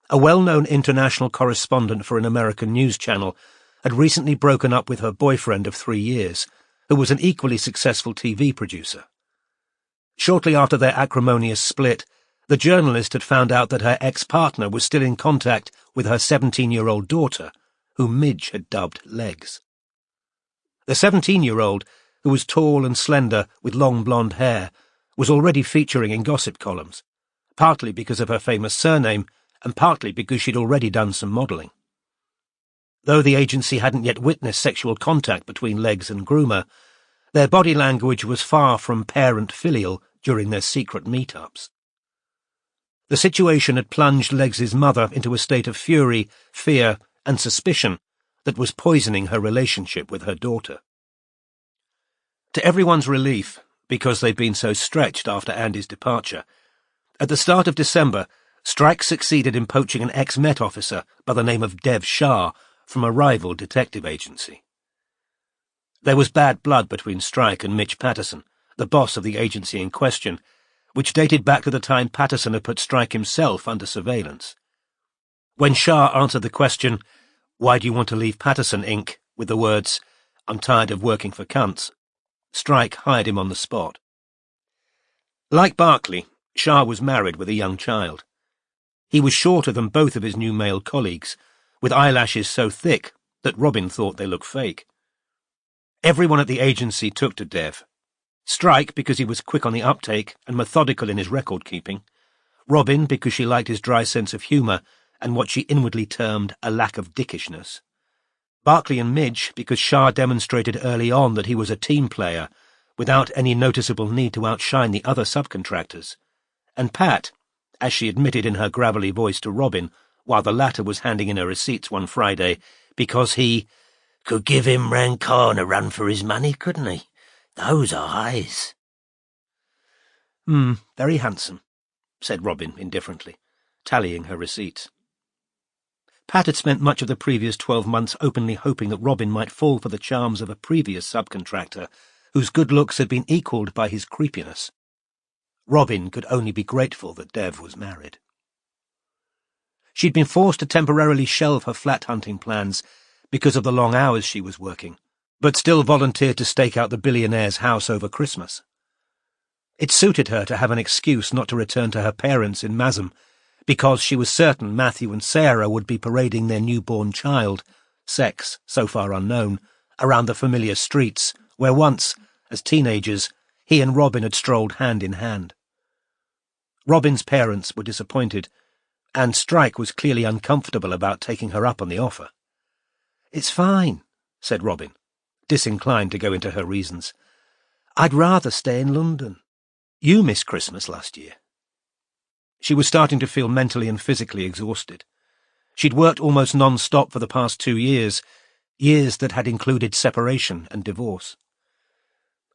A well-known international correspondent for an American news channel had recently broken up with her boyfriend of 3 years, who was an equally successful TV producer. Shortly after their acrimonious split, the journalist had found out that her ex-partner was still in contact with her 17-year-old daughter, whom Midge had dubbed Legs. The 17-year-old, who was tall and slender with long blonde hair, was already featuring in gossip columns, partly because of her famous surname and partly because she'd already done some modelling. Though the agency hadn't yet witnessed sexual contact between Legs and Groomer, their body language was far from parent-filial during their secret meet-ups. The situation had plunged Legs's mother into a state of fury, fear, and suspicion that was poisoning her relationship with her daughter. To everyone's relief, because they'd been so stretched after Andy's departure, at the start of December, Strike succeeded in poaching an ex-Met officer by the name of Dev Shah from a rival detective agency. There was bad blood between Strike and Mitch Patterson, the boss of the agency in question, which dated back to the time Patterson had put Strike himself under surveillance. When Shah answered the question, "Why do you want to leave Patterson, Inc?" with the words, "I'm tired of working for cunts," Strike hired him on the spot. Like Barclay, Shah was married with a young child. He was shorter than both of his new male colleagues, with eyelashes so thick that Robin thought they looked fake. Everyone at the agency took to Dev. Strike because he was quick on the uptake and methodical in his record-keeping, Robin because she liked his dry sense of humour and what she inwardly termed a lack of dickishness, Barclay and Midge because Shah demonstrated early on that he was a team player, without any noticeable need to outshine the other subcontractors, and Pat, as she admitted in her gravelly voice to Robin, while the latter was handing in her receipts one Friday, because he could give him Rancon a run for his money, couldn't he? Those eyes. Very handsome," said Robin indifferently, tallying her receipts. Pat had spent much of the previous 12 months openly hoping that Robin might fall for the charms of a previous subcontractor whose good looks had been equalled by his creepiness. Robin could only be grateful that Dev was married. She'd been forced to temporarily shelve her flat hunting plans because of the long hours she was working, but still volunteered to stake out the billionaire's house over Christmas. It suited her to have an excuse not to return to her parents in Mazam, because she was certain Matthew and Sarah would be parading their newborn child, sex so far unknown, around the familiar streets where once, as teenagers, he and Robin had strolled hand in hand. Robin's parents were disappointed, and Strike was clearly uncomfortable about taking her up on the offer. "It's fine," said Robin, disinclined to go into her reasons. "I'd rather stay in London. You missed Christmas last year." She was starting to feel mentally and physically exhausted. She'd worked almost non-stop for the past 2 years, years that had included separation and divorce.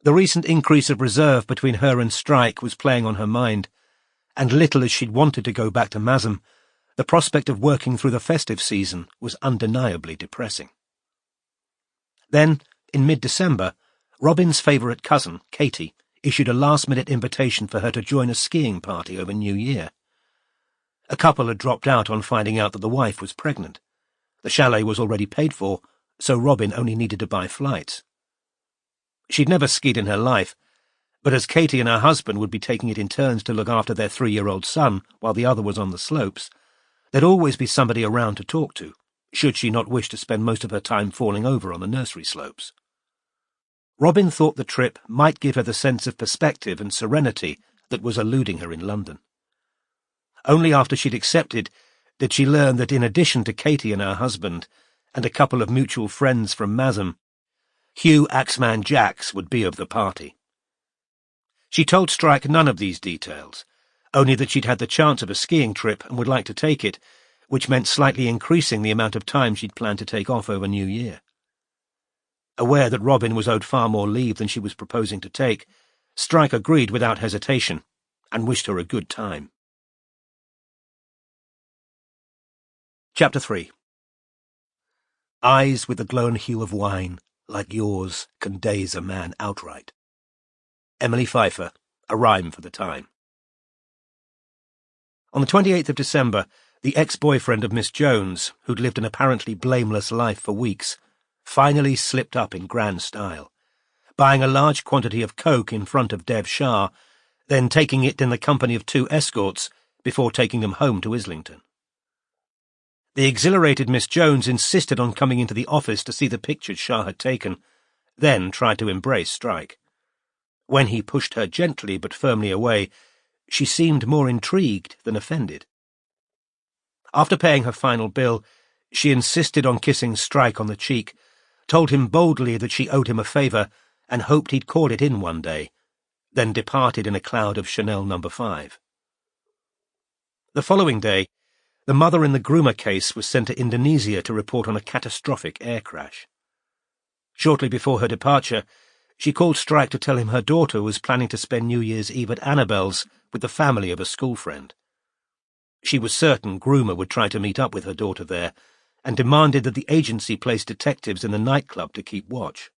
The recent increase of reserve between her and Strike was playing on her mind, and little as she'd wanted to go back to Mazam, the prospect of working through the festive season was undeniably depressing. Then, in mid-December, Robin's favourite cousin, Katie, issued a last-minute invitation for her to join a skiing party over New Year. A couple had dropped out on finding out that the wife was pregnant. The chalet was already paid for, so Robin only needed to buy flights. She'd never skied in her life, but as Katie and her husband would be taking it in turns to look after their 3-year-old son while the other was on the slopes, there'd always be somebody around to talk to, should she not wish to spend most of her time falling over on the nursery slopes. Robin thought the trip might give her the sense of perspective and serenity that was eluding her in London. Only after she'd accepted did she learn that in addition to Katie and her husband, and a couple of mutual friends from Mazam, Hugh Axeman Jacks would be of the party. She told Strike none of these details, only that she'd had the chance of a skiing trip and would like to take it, which meant slightly increasing the amount of time she'd planned to take off over New Year. Aware that Robin was owed far more leave than she was proposing to take, Strike agreed without hesitation, and wished her a good time. Chapter 3. Eyes with the glowing hue of wine, like yours, can daze a man outright. Emily Pfeiffer, A Rhyme for the Time. On the 28th of December, the ex-boyfriend of Miss Jones, who'd lived an apparently blameless life for weeks, finally slipped up in grand style, buying a large quantity of coke in front of Dev Shah, then taking it in the company of 2 escorts before taking them home to Islington. The exhilarated Miss Jones insisted on coming into the office to see the pictures Shah had taken, then tried to embrace Strike. When he pushed her gently but firmly away, she seemed more intrigued than offended. After paying her final bill, she insisted on kissing Strike on the cheek, told him boldly that she owed him a favour and hoped he'd call it in one day, then departed in a cloud of Chanel No. 5. The following day, the mother in the groomer case was sent to Indonesia to report on a catastrophic air crash. Shortly before her departure, she called Strike to tell him her daughter was planning to spend New Year's Eve at Annabelle's with the family of a school friend. She was certain groomer would try to meet up with her daughter there, and demanded that the agency place detectives in the nightclub to keep watch.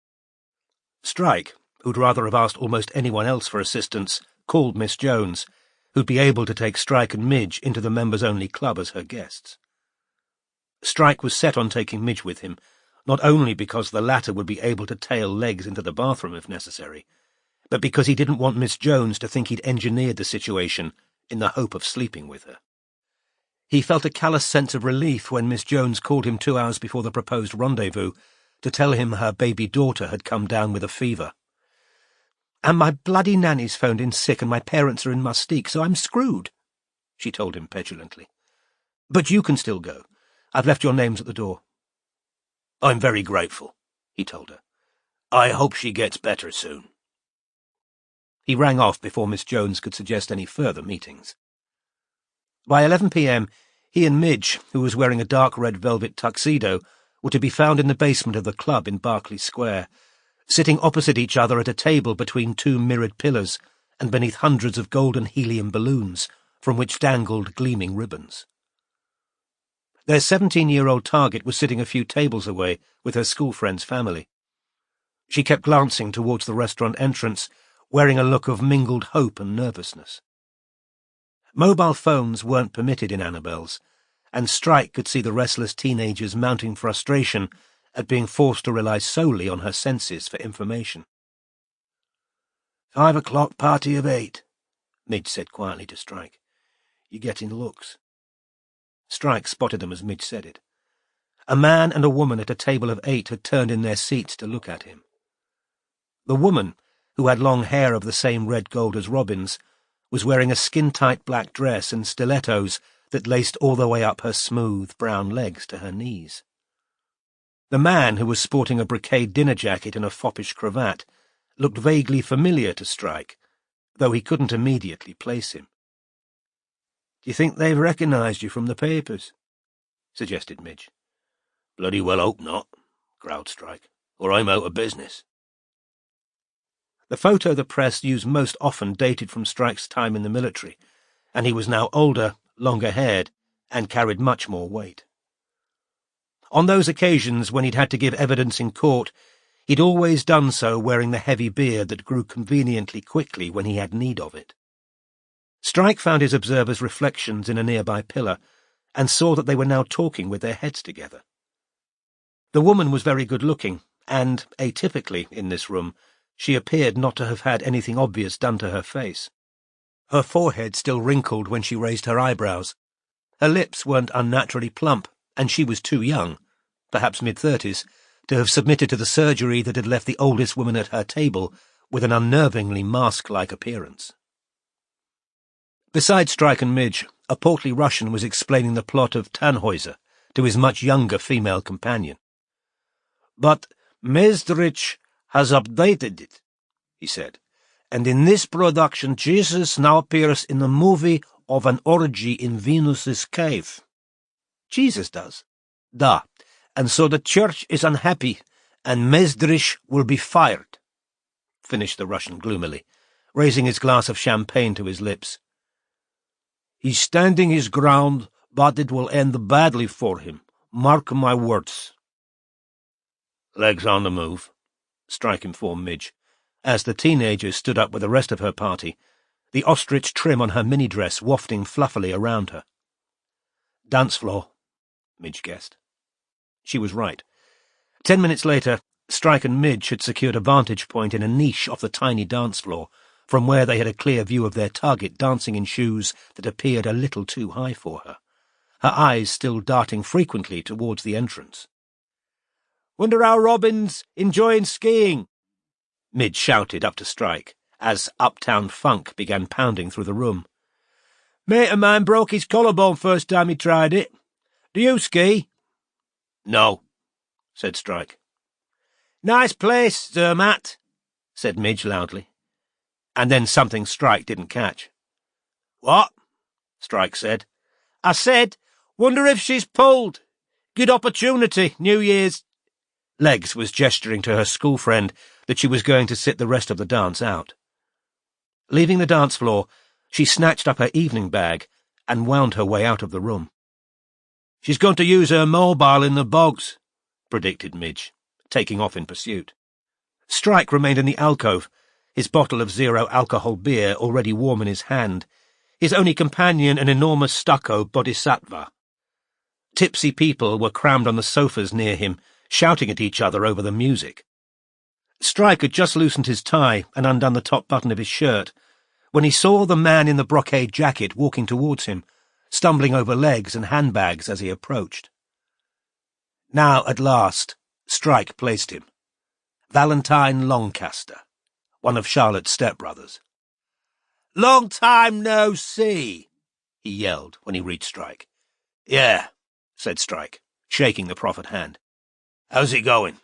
Strike, who'd rather have asked almost anyone else for assistance, called Miss Jones, who'd be able to take Strike and Midge into the members-only club as her guests. Strike was set on taking Midge with him, not only because the latter would be able to tail legs into the bathroom if necessary, but because he didn't want Miss Jones to think he'd engineered the situation in the hope of sleeping with her. He felt a callous sense of relief when Miss Jones called him 2 hours before the proposed rendezvous to tell him her baby daughter had come down with a fever. "And my bloody nanny's phoned in sick and my parents are in Mustique, so I'm screwed," she told him petulantly. "But you can still go. I've left your names at the door." "I'm very grateful," he told her. "I hope she gets better soon." He rang off before Miss Jones could suggest any further meetings. By 11 p.m, he and Midge, who was wearing a dark red velvet tuxedo, were to be found in the basement of the club in Berkeley Square, sitting opposite each other at a table between 2 mirrored pillars and beneath hundreds of golden helium balloons from which dangled gleaming ribbons. Their 17-year-old target was sitting a few tables away with her school friend's family. She kept glancing towards the restaurant entrance, wearing a look of mingled hope and nervousness. Mobile phones weren't permitted in Annabelle's, and Strike could see the restless teenager's mounting frustration at being forced to rely solely on her senses for information. 5 o'clock party of 8, Midge said quietly to Strike. You getting looks? Strike spotted them as Midge said it. A man and a woman at a table of 8 had turned in their seats to look at him. The woman, who had long hair of the same red gold as Robin's, was wearing a skin-tight black dress and stilettos that laced all the way up her smooth brown legs to her knees. The man, who was sporting a brocade dinner jacket and a foppish cravat, looked vaguely familiar to Strike, though he couldn't immediately place him. "Do you think they've recognised you from the papers?" suggested Midge. "Bloody well hope not," growled Strike, "or I'm out of business." The photo the press used most often dated from Strike's time in the military, and he was now older, longer-haired, and carried much more weight. On those occasions when he'd had to give evidence in court, he'd always done so wearing the heavy beard that grew conveniently quickly when he had need of it. Strike found his observer's reflections in a nearby pillar, and saw that they were now talking with their heads together. The woman was very good-looking, and, atypically in this room, she appeared not to have had anything obvious done to her face. Her forehead still wrinkled when she raised her eyebrows. Her lips weren't unnaturally plump, and she was too young, perhaps mid-30s, to have submitted to the surgery that had left the oldest woman at her table with an unnervingly mask-like appearance. Beside Strike and Midge, a portly Russian was explaining the plot of Tannhäuser to his much younger female companion. "But Mesdrich has updated it," he said, "and in this production Jesus now appears in the movie of an orgy in Venus's cave." "Jesus does?" "Da, and so the church is unhappy, and Mesdrich will be fired," finished the Russian gloomily, raising his glass of champagne to his lips. "He's standing his ground, but it will end badly for him. Mark my words." "Legs on the move," Strike informed Midge, as the teenager stood up with the rest of her party, the ostrich trim on her mini-dress wafting fluffily around her. "Dance floor," Midge guessed. She was right. 10 minutes later, Strike and Midge had secured a vantage point in a niche off the tiny dance floor, from where they had a clear view of their target dancing in shoes that appeared a little too high for her, her eyes still darting frequently towards the entrance. "Wonder how Robin's enjoying skiing," Midge shouted up to Strike, as Uptown Funk began pounding through the room. "Mate of mine broke his collarbone first time he tried it. Do you ski?" "No," said Strike. "Nice place, Zermatt," said Midge loudly. And then something Strike didn't catch. "What?" Strike said. "I said, wonder if she's pulled. Good opportunity, New Year's." Legs was gesturing to her school friend that she was going to sit the rest of the dance out. Leaving the dance floor, she snatched up her evening bag and wound her way out of the room. "She's going to use her mobile in the bogs," predicted Midge, taking off in pursuit. Strike remained in the alcove, his bottle of zero-alcohol beer already warm in his hand, his only companion an enormous stucco bodhisattva. Tipsy people were crammed on the sofas near him, shouting at each other over the music. Strike had just loosened his tie and undone the top button of his shirt when he saw the man in the brocade jacket walking towards him, stumbling over legs and handbags as he approached. Now, at last, Strike placed him. Valentine Longcaster, one of Charlotte's stepbrothers. "Long time no see," he yelled when he reached Strike. "Yeah," said Strike, shaking the proffered hand. "How's it going?"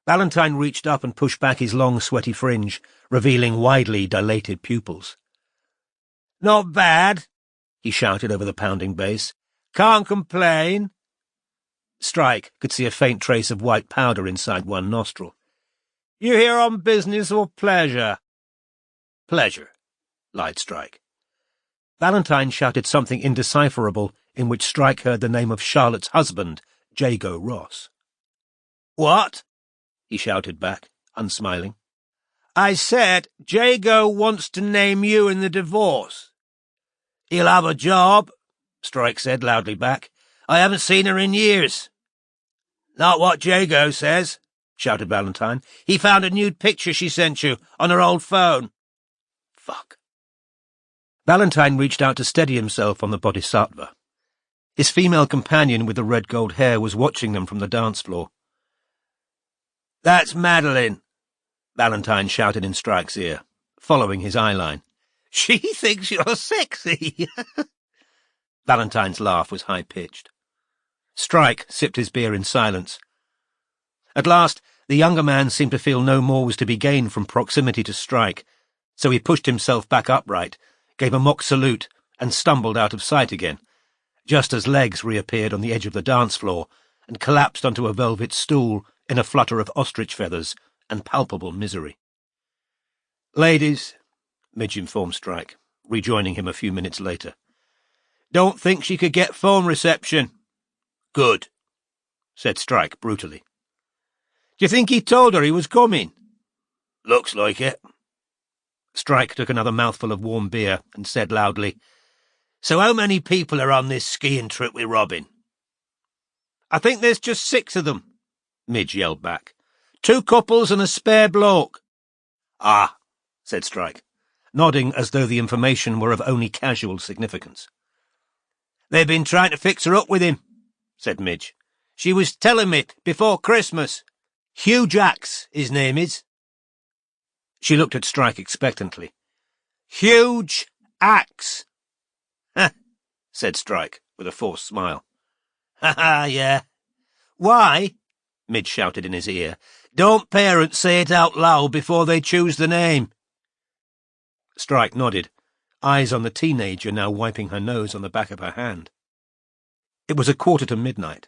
Valentine reached up and pushed back his long, sweaty fringe, revealing widely dilated pupils. "Not bad," he shouted over the pounding bass. "Can't complain." Strike could see a faint trace of white powder inside one nostril. "You here on business or pleasure?" "Pleasure," lied Strike. Valentine shouted something indecipherable in which Strike heard the name of Charlotte's husband, Jago Ross. "What?" he shouted back, unsmiling. "I said Jago wants to name you in the divorce." "He'll have a job," Strike said loudly back. I haven't seen her in years. Not what Jago says, shouted Valentine. He found a nude picture she sent you on her old phone. Fuck. Valentine reached out to steady himself on the bodhisattva. His female companion with the red-gold hair was watching them from the dance floor. That's Madeline, Valentine shouted in Strike's ear, following his eyeline. She thinks you're sexy. Valentine's laugh was high-pitched. Strike sipped his beer in silence. At last, the younger man seemed to feel no more was to be gained from proximity to Strike, so he pushed himself back upright, gave a mock salute, and stumbled out of sight again, just as legs reappeared on the edge of the dance floor and collapsed onto a velvet stool in a flutter of ostrich feathers and palpable misery. Ladies, Midge informed Strike, rejoining him a few minutes later. Don't think she could get phone reception. Good, said Strike brutally. Do you think he told her he was coming? Looks like it. Strike took another mouthful of warm beer and said loudly, So how many people are on this skiing trip with Robin? I think there's just 6 of them, Midge yelled back. 2 couples and a spare bloke. Ah, said Strike, nodding as though the information were of only casual significance. They've been trying to fix her up with him, said Midge. She was telling me before Christmas. Hugh Jacks, his name is. She looked at Strike expectantly. Huge axe. Ha, said Strike, with a forced smile. Ha, yeah. Why? Midge shouted in his ear. Don't parents say it out loud before they choose the name? Strike nodded, eyes on the teenager now wiping her nose on the back of her hand. It was midnight.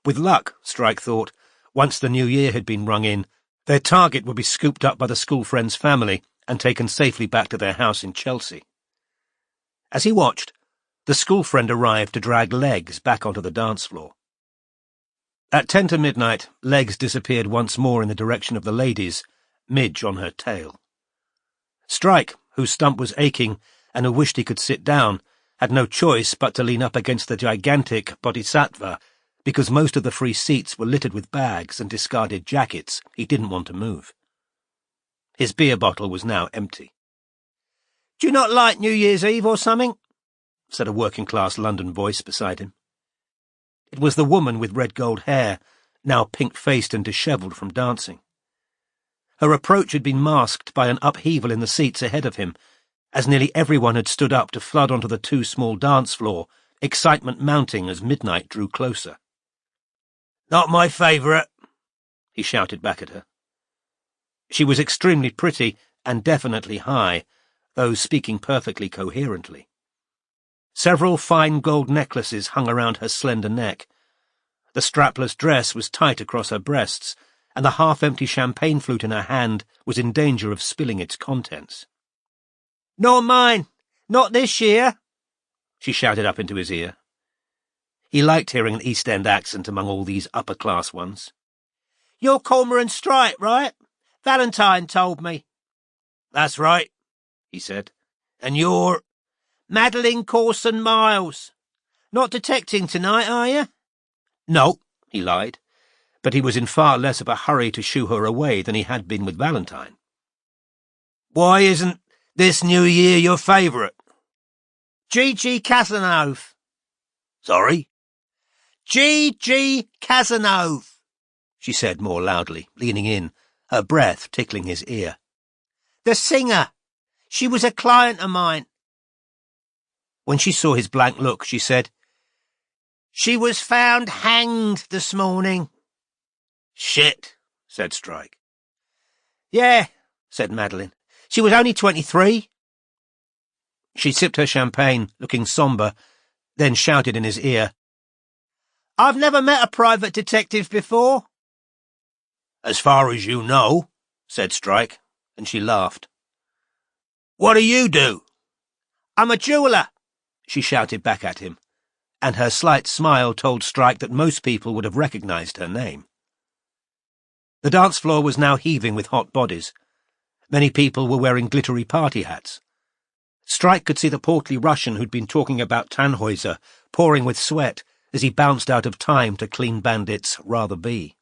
With luck, Strike thought, once the new year had been rung in, their target would be scooped up by the school friend's family and taken safely back to their house in Chelsea. As he watched, the school friend arrived to drag Legs back onto the dance floor. At 10 to midnight, Legs disappeared once more in the direction of the ladies, Midge on her tail. Strike, whose stump was aching and who wished he could sit down, had no choice but to lean up against the gigantic bodhisattva, because most of the free seats were littered with bags and discarded jackets he didn't want to move. His beer bottle was now empty. Do you not like New Year's Eve or something? Said a working-class London voice beside him. It was the woman with red-gold hair, now pink-faced and dishevelled from dancing. Her approach had been masked by an upheaval in the seats ahead of him, as nearly everyone had stood up to flood onto the too small dance floor, excitement mounting as midnight drew closer. Not my favourite, he shouted back at her. She was extremely pretty and definitely high, though speaking perfectly coherently. Several fine gold necklaces hung around her slender neck. The strapless dress was tight across her breasts, and the half-empty champagne flute in her hand was in danger of spilling its contents. "Not mine! Not this year!" she shouted up into his ear. He liked hearing an East End accent among all these upper-class ones. "You're Cormoran Strike, right? Valentine told me." "That's right," he said. "And you're Madeline Corson Miles. Not detecting tonight, are you?" "No," he lied, but he was in far less of a hurry to shoo her away than he had been with Valentine. "Why isn't this New Year your favourite?" G.G. Cazenove. "Sorry?" G.G. Cazenove, she said more loudly, leaning in, her breath tickling his ear. "The singer. She was a client of mine." When she saw his blank look, she said, "She was found hanged this morning." "Shit," said Strike. "Yeah," said Madeline. "She was only 23. She sipped her champagne, looking sombre, then shouted in his ear, "I've never met a private detective before." "As far as you know," said Strike, and she laughed. "What do you do?" "I'm a jeweller," she shouted back at him, and her slight smile told Strike that most people would have recognised her name. The dance floor was now heaving with hot bodies. Many people were wearing glittery party hats. Strike could see the portly Russian who'd been talking about Tannhäuser pouring with sweat as he bounced out of time to Clean Bandit's Rather Be.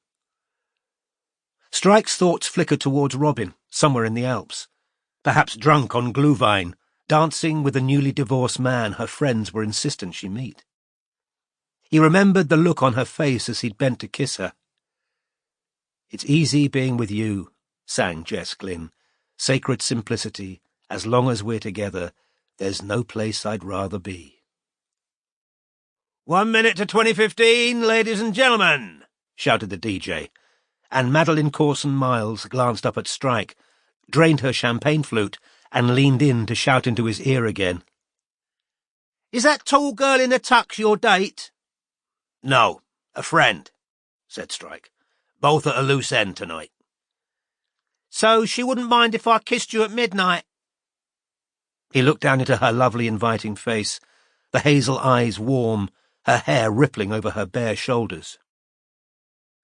Strike's thoughts flickered towards Robin, somewhere in the Alps, perhaps drunk on Glühwein, dancing with the newly divorced man her friends were insistent she meet. He remembered the look on her face as he'd bent to kiss her. "It's easy being with you," sang Jess Glynn. "Sacred simplicity. As long as we're together, there's no place I'd rather be." 1 minute to 20:15, ladies and gentlemen, shouted the DJ, and Madeline Corson-Miles glanced up at Strike, drained her champagne flute, and leaned in to shout into his ear again. "Is that tall girl in the tux your date?" "No, a friend," said Strike. "Both at a loose end tonight." "So she wouldn't mind if I kissed you at midnight?" He looked down into her lovely, inviting face, the hazel eyes warm, her hair rippling over her bare shoulders.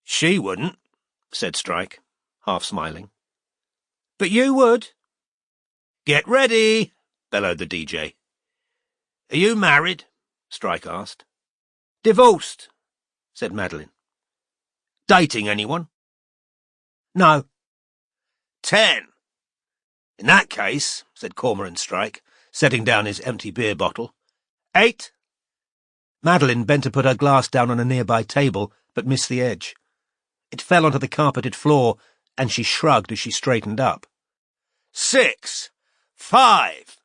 "She wouldn't," said Strike, half smiling. "But you would." "Get ready," bellowed the DJ. "Are you married?" Strike asked. "Divorced," said Madeline. "Dating anyone?" "No." 10. "In that case," said Cormoran Strike, setting down his empty beer bottle, 8. Madeline bent to put her glass down on a nearby table, but missed the edge. It fell onto the carpeted floor, and she shrugged as she straightened up. 6. 5.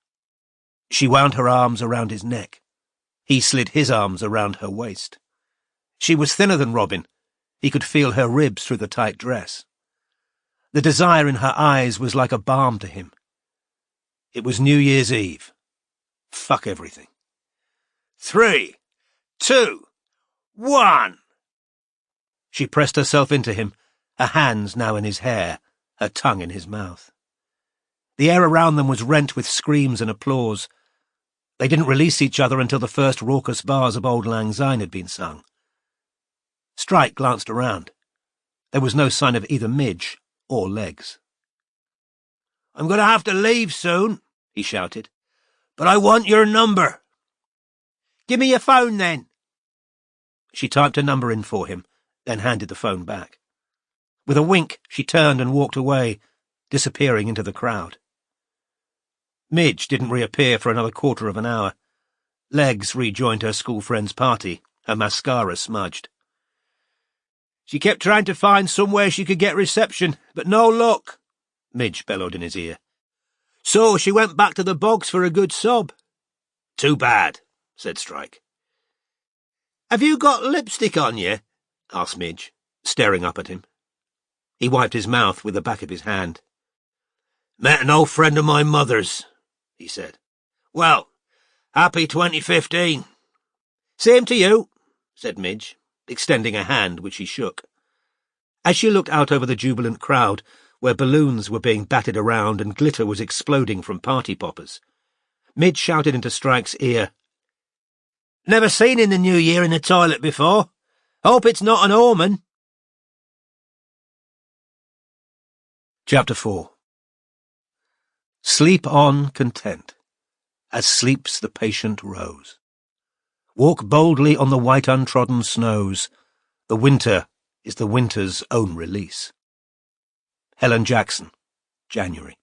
She wound her arms around his neck. He slid his arms around her waist. She was thinner than Robin. He could feel her ribs through the tight dress. The desire in her eyes was like a balm to him. It was New Year's Eve. Fuck everything. 3, 2, 1. She pressed herself into him, her hands now in his hair, her tongue in his mouth. The air around them was rent with screams and applause. They didn't release each other until the first raucous bars of Auld Lang Syne had been sung. Strike glanced around. There was no sign of either Midge or legs. "I'm going to have to leave soon," he shouted. "But I want your number." "Give me your phone, then." She typed a number in for him, then handed the phone back. With a wink, she turned and walked away, disappearing into the crowd. Midge didn't reappear for another quarter of an hour. Legs rejoined her school friend's party, her mascara smudged. "She kept trying to find somewhere she could get reception, but no luck," Midge bellowed in his ear. "So she went back to the bogs for a good sob." "Too bad," said Strike. "Have you got lipstick on you?" asked Midge, staring up at him. He wiped his mouth with the back of his hand. "Met an old friend of my mother's," he said. "Well, happy 2015. "Same to you," said Midge, extending a hand which he shook. As she looked out over the jubilant crowd, where balloons were being batted around and glitter was exploding from party poppers, Midge shouted into Strike's ear, "Never seen in the new year in the toilet before. Hope it's not an omen." Chapter 4. Sleep on content, as sleeps the patient rose. Walk boldly on the white untrodden snows. The winter is the winter's own release. Helen Jackson, January.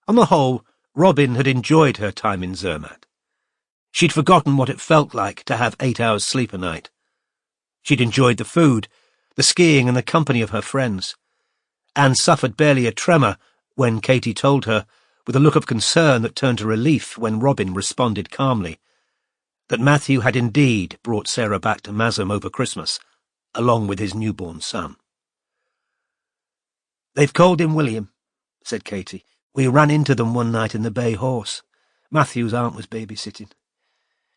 On the whole, Robin had enjoyed her time in Zermatt. She'd forgotten what it felt like to have 8 hours sleep a night. She'd enjoyed the food, the skiing and the company of her friends, and suffered barely a tremor when Katie told her, with a look of concern that turned to relief when Robin responded calmly, that Matthew had indeed brought Sarah back to Mazam over Christmas, along with his newborn son. "They've called him William," said Katie. "We ran into them one night in the Bay Horse. Matthew's aunt was babysitting.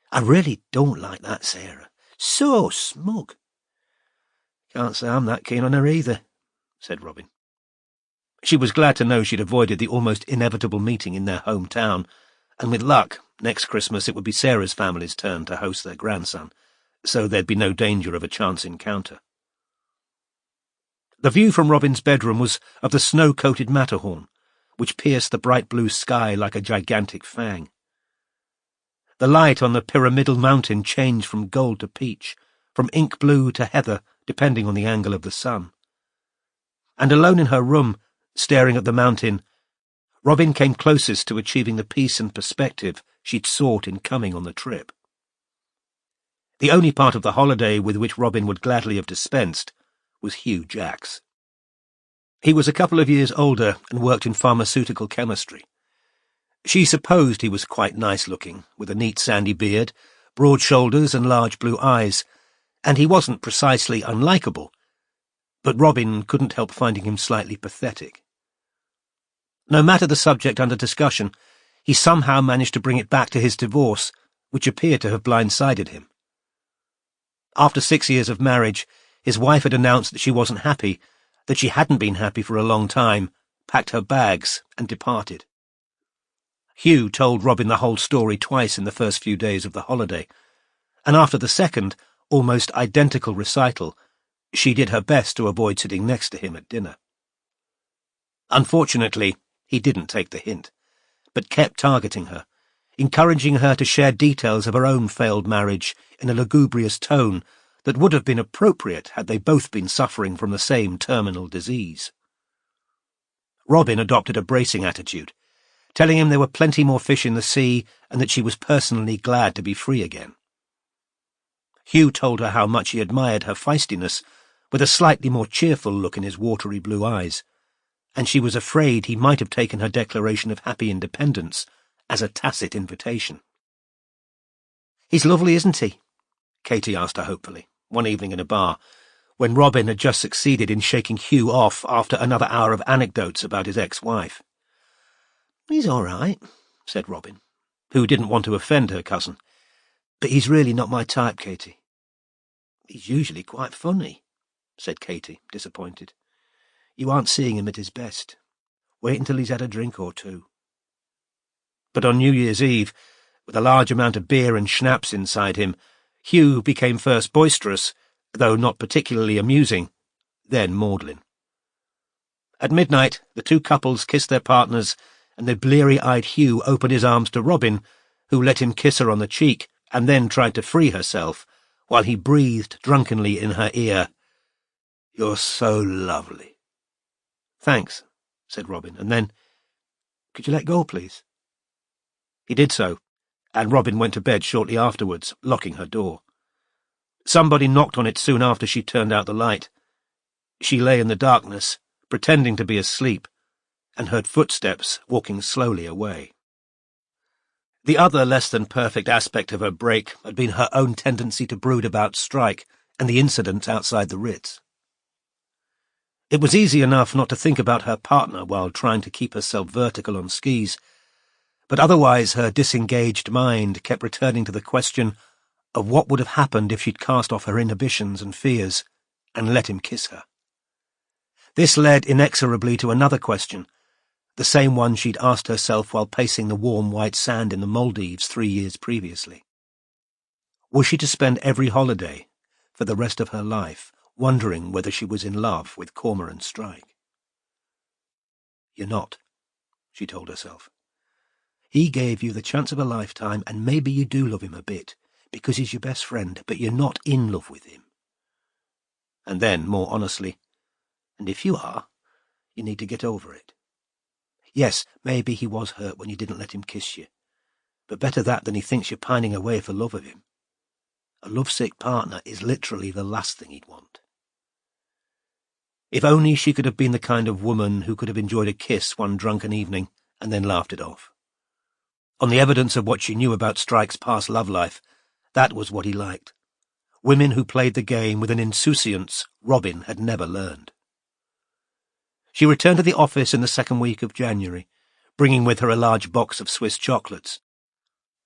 I really don't like that Sarah. So smug." "Can't say I'm that keen on her either," said Robin. She was glad to know she'd avoided the almost inevitable meeting in their hometown, and with luck, next Christmas it would be Sarah's family's turn to host their grandson, so there'd be no danger of a chance encounter. The view from Robin's bedroom was of the snow-coated Matterhorn, which pierced the bright blue sky like a gigantic fang. The light on the pyramidal mountain changed from gold to peach, from ink blue to heather, depending on the angle of the sun. And alone in her room, staring at the mountain, Robin came closest to achieving the peace and perspective she'd sought in coming on the trip. The only part of the holiday with which Robin would gladly have dispensed was Hugh Jacks. He was a couple of years older and worked in pharmaceutical chemistry. She supposed he was quite nice-looking, with a neat sandy beard, broad shoulders and large blue eyes, and he wasn't precisely unlikable, but Robin couldn't help finding him slightly pathetic. No matter the subject under discussion, he somehow managed to bring it back to his divorce, which appeared to have blindsided him. After 6 years of marriage, his wife had announced that she wasn't happy, that she hadn't been happy for a long time, packed her bags, and departed. Hugh told Robin the whole story twice in the first few days of the holiday, and after the second, almost identical recital, she did her best to avoid sitting next to him at dinner. Unfortunately, he didn't take the hint, but kept targeting her, encouraging her to share details of her own failed marriage in a lugubrious tone that would have been appropriate had they both been suffering from the same terminal disease. Robin adopted a bracing attitude, telling him there were plenty more fish in the sea and that she was personally glad to be free again. Hugh told her how much he admired her feistiness, with a slightly more cheerful look in his watery blue eyes, and she was afraid he might have taken her declaration of happy independence as a tacit invitation. "He's lovely, isn't he?" Katie asked her hopefully, one evening in a bar, when Robin had just succeeded in shaking Hugh off after another hour of anecdotes about his ex-wife. "He's all right," said Robin, who didn't want to offend her cousin. "But he's really not my type, Katie." "He's usually quite funny," said Katie, disappointed. "You aren't seeing him at his best. Wait until he's had a drink or two." But on New Year's Eve, with a large amount of beer and schnapps inside him, Hugh became first boisterous, though not particularly amusing, then maudlin. At midnight, the two couples kissed their partners, and the bleary-eyed Hugh opened his arms to Robin, who let him kiss her on the cheek and then tried to free herself, while he breathed drunkenly in her ear, "You're so lovely." "Thanks," said Robin, and then, "Could you let go, please?" He did so, and Robin went to bed shortly afterwards, locking her door. Somebody knocked on it soon after she turned out the light. She lay in the darkness, pretending to be asleep, and heard footsteps walking slowly away. The other less-than-perfect aspect of her break had been her own tendency to brood about Strike and the incident outside the Ritz. It was easy enough not to think about her partner while trying to keep herself vertical on skis, but otherwise her disengaged mind kept returning to the question of what would have happened if she'd cast off her inhibitions and fears and let him kiss her. This led inexorably to another question, the same one she'd asked herself while pacing the warm white sand in the Maldives 3 years previously. Was she to spend every holiday, for the rest of her life, wondering whether she was in love with Cormoran Strike? "You're not," she told herself. "He gave you the chance of a lifetime, and maybe you do love him a bit, because he's your best friend, but you're not in love with him." And then, more honestly, "And if you are, you need to get over it. Yes, maybe he was hurt when you didn't let him kiss you, but better that than he thinks you're pining away for love of him. A lovesick partner is literally the last thing he'd want." If only she could have been the kind of woman who could have enjoyed a kiss one drunken evening and then laughed it off. On the evidence of what she knew about Strike's past love life, that was what he liked. Women who played the game with an insouciance Robin had never learned. She returned to the office in the second week of January, bringing with her a large box of Swiss chocolates.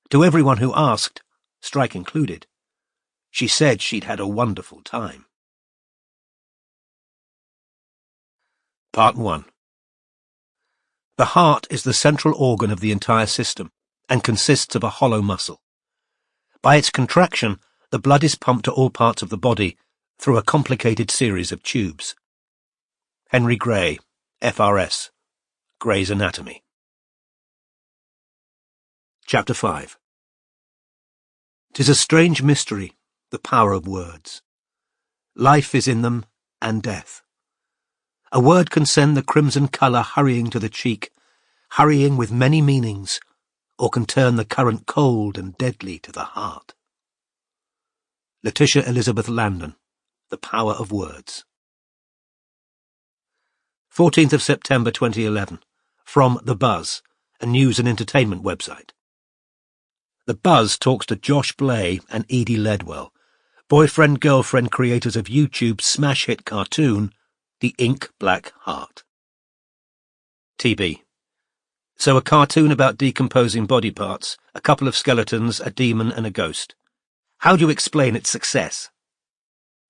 To everyone who asked, Strike included, she said she'd had a wonderful time. Part 1. The heart is the central organ of the entire system and consists of a hollow muscle. By its contraction, the blood is pumped to all parts of the body through a complicated series of tubes. Henry Gray, FRS, Grey's Anatomy. Chapter 5. 'Tis a strange mystery, the power of words. Life is in them, and death. A word can send the crimson colour hurrying to the cheek, hurrying with many meanings, or can turn the current cold and deadly to the heart. Letitia Elizabeth Landon, The Power of Words. 14th of September 2011. From The Buzz, a news and entertainment website. The Buzz talks to Josh Blay and Edie Ledwell, boyfriend-girlfriend creators of YouTube's smash hit cartoon, The Ink Black Heart. TB. So a cartoon about decomposing body parts, a couple of skeletons, a demon and a ghost. How do you explain its success?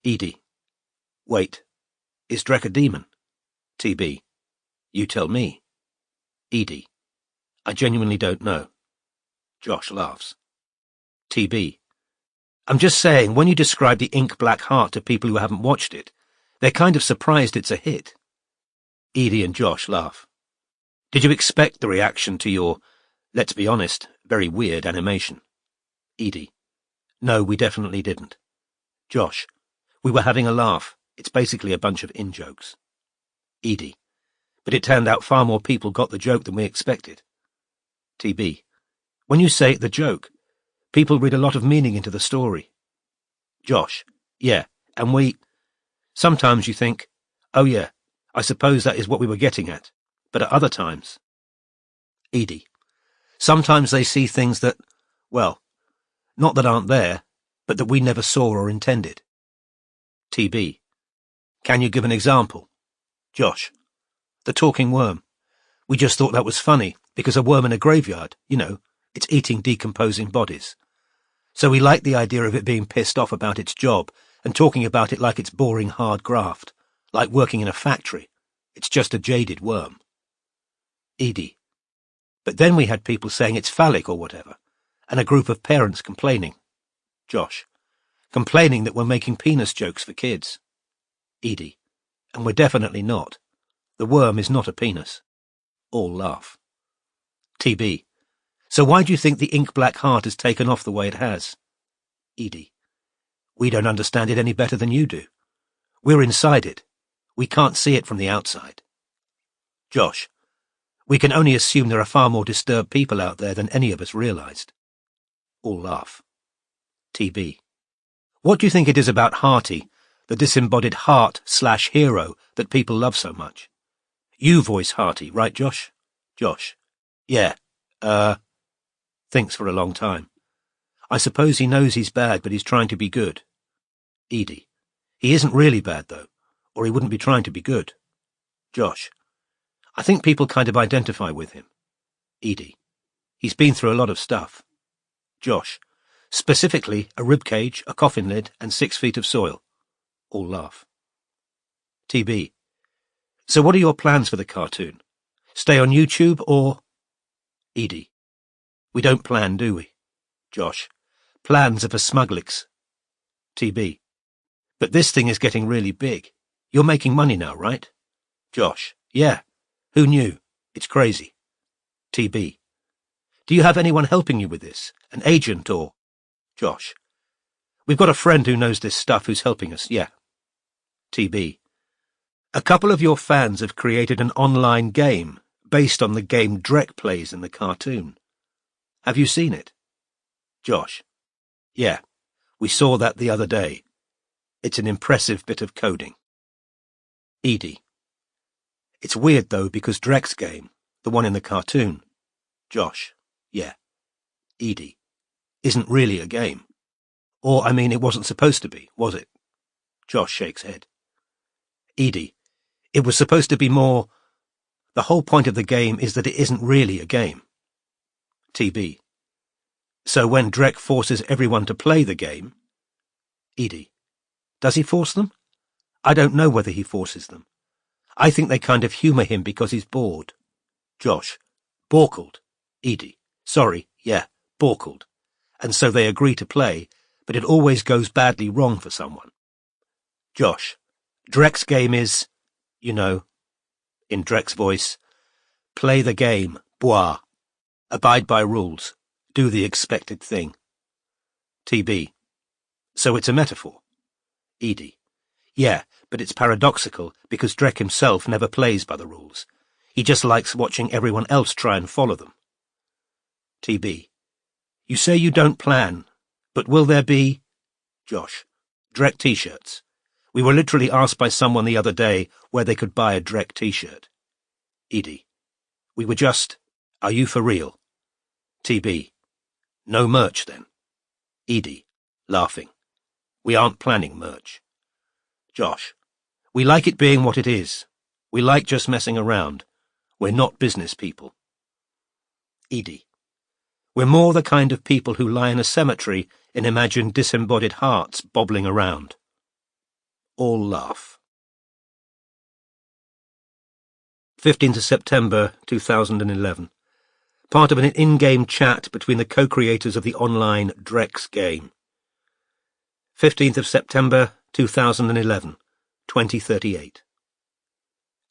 Edie. Wait, is Drek a demon? TB. You tell me. Edie. I genuinely don't know. Josh laughs. TB. I'm just saying, when you describe The Ink Black Heart to people who haven't watched it, they're kind of surprised it's a hit. Edie and Josh laugh. Did you expect the reaction to your, let's be honest, very weird animation? Edie. No, we definitely didn't. Josh. We were having a laugh. It's basically a bunch of in-jokes. Edie. But it turned out far more people got the joke than we expected. TB. When you say the joke, people read a lot of meaning into the story. Josh. Yeah, and we... Sometimes you think, oh yeah, I suppose that is what we were getting at. But at other times... Edie. Sometimes they see things that, well, not that aren't there, but that we never saw or intended. TB. Can you give an example? Josh. The talking worm. We just thought that was funny, because a worm in a graveyard, you know, it's eating decomposing bodies. So we liked the idea of it being pissed off about its job, and talking about it like it's boring hard graft, like working in a factory. It's just a jaded worm. Edie. But then we had people saying it's phallic or whatever, and a group of parents complaining. Josh. Complaining that we're making penis jokes for kids. Edie. And we're definitely not. The worm is not a penis. All laugh. TB. So why do you think The Ink Black Heart has taken off the way it has? Edie. We don't understand it any better than you do. We're inside it. We can't see it from the outside. Josh. We can only assume there are far more disturbed people out there than any of us realized. All laugh. TB. What do you think it is about Hearty, the disembodied heart/hero that people love so much? You voice Hearty, right, Josh? Josh. Yeah. Thinks for a long time. I suppose he knows he's bad, but he's trying to be good. Edie. He isn't really bad, though, or he wouldn't be trying to be good. Josh. I think people kind of identify with him. Edie. He's been through a lot of stuff. Josh. Specifically, a ribcage, a coffin lid, and 6 feet of soil. All laugh. TB. So what are your plans for the cartoon? Stay on YouTube or... Edie. We don't plan, do we? Josh. Plans are for Smuglix. TB. But this thing is getting really big. You're making money now, right? Josh. Yeah. Who knew? It's crazy. TB. Do you have anyone helping you with this? An agent or... Josh. We've got a friend who knows this stuff who's helping us, yeah. TB. A couple of your fans have created an online game based on the game Drek plays in the cartoon. Have you seen it? Josh. Yeah, we saw that the other day. It's an impressive bit of coding. Edie. It's weird, though, because Drek's game, the one in the cartoon... Josh. Yeah. Edie. Isn't really a game. Or, I mean, it wasn't supposed to be, was it? Josh shakes head. Edie. It was supposed to be more... The whole point of the game is that it isn't really a game. TB. So when Drek forces everyone to play the game... Edie. Does he force them? I don't know whether he forces them. I think they kind of humour him because he's bored. Josh. Borkled. Edie. Sorry, yeah, Borkled. And so they agree to play, but it always goes badly wrong for someone. Josh. Drek's game is, you know, in Drek's voice, Play the game. Bois. Abide by rules. Do the expected thing. TB. So it's a metaphor. Edie. Yeah, but it's paradoxical because Drek himself never plays by the rules. He just likes watching everyone else try and follow them. TB. You say you don't plan, but will there be... Josh. Drek t-shirts. We were literally asked by someone the other day where they could buy a Drek t-shirt. Edie. We were just... Are you for real? TB. No merch then. Edie. Laughing. We aren't planning merch. Josh. We like it being what it is. We like just messing around. We're not business people. Edie. We're more the kind of people who lie in a cemetery and imagine disembodied hearts bobbling around. All laugh. 15th of September 2011. Part of an in-game chat between the co-creators of the online Drek's game. 15th of September 2011, 2038.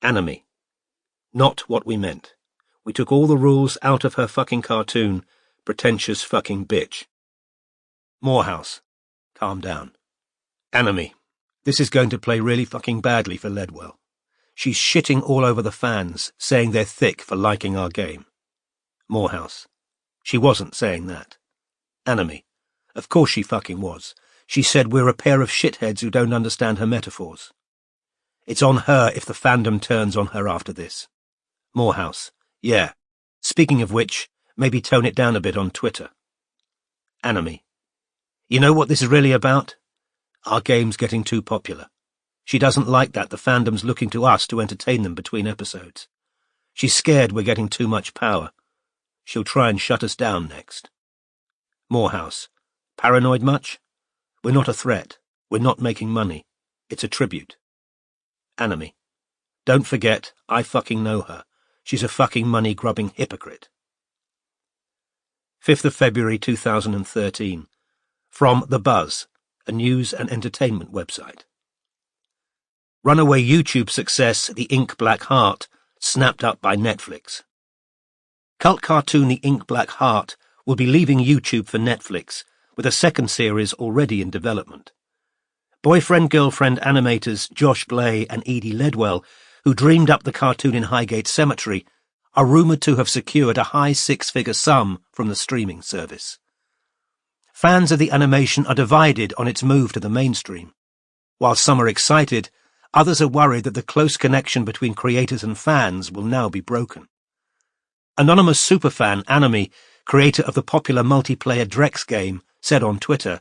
Anime. Not what we meant. We took all the rules out of her fucking cartoon. Pretentious fucking bitch. Morehouse. Calm down. Anime. This is going to play really fucking badly for Ledwell. She's shitting all over the fans, saying they're thick for liking our game. Morehouse. She wasn't saying that. Anime. Of course she fucking was. She said we're a pair of shitheads who don't understand her metaphors. It's on her if the fandom turns on her after this. Morehouse. Yeah. Speaking of which, maybe tone it down a bit on Twitter. Anime. You know what this is really about? Our game's getting too popular. She doesn't like that the fandom's looking to us to entertain them between episodes. She's scared we're getting too much power. She'll try and shut us down next. Morehouse. Paranoid much? We're not a threat. We're not making money. It's a tribute. Anime. Don't forget, I fucking know her. She's a fucking money-grubbing hypocrite. 5th of February 2013. From The Buzz, a news and entertainment website. Runaway YouTube success The Ink Black Heart, snapped up by Netflix. Cult cartoon The Ink Black Heart will be leaving YouTube for Netflix, with a second series already in development. Boyfriend-girlfriend animators Josh Blay and Edie Ledwell, who dreamed up the cartoon in Highgate Cemetery, are rumoured to have secured a high six-figure sum from the streaming service. Fans of the animation are divided on its move to the mainstream. While some are excited, others are worried that the close connection between creators and fans will now be broken. Anonymous superfan Anime, creator of the popular multiplayer Drek's game, said on Twitter,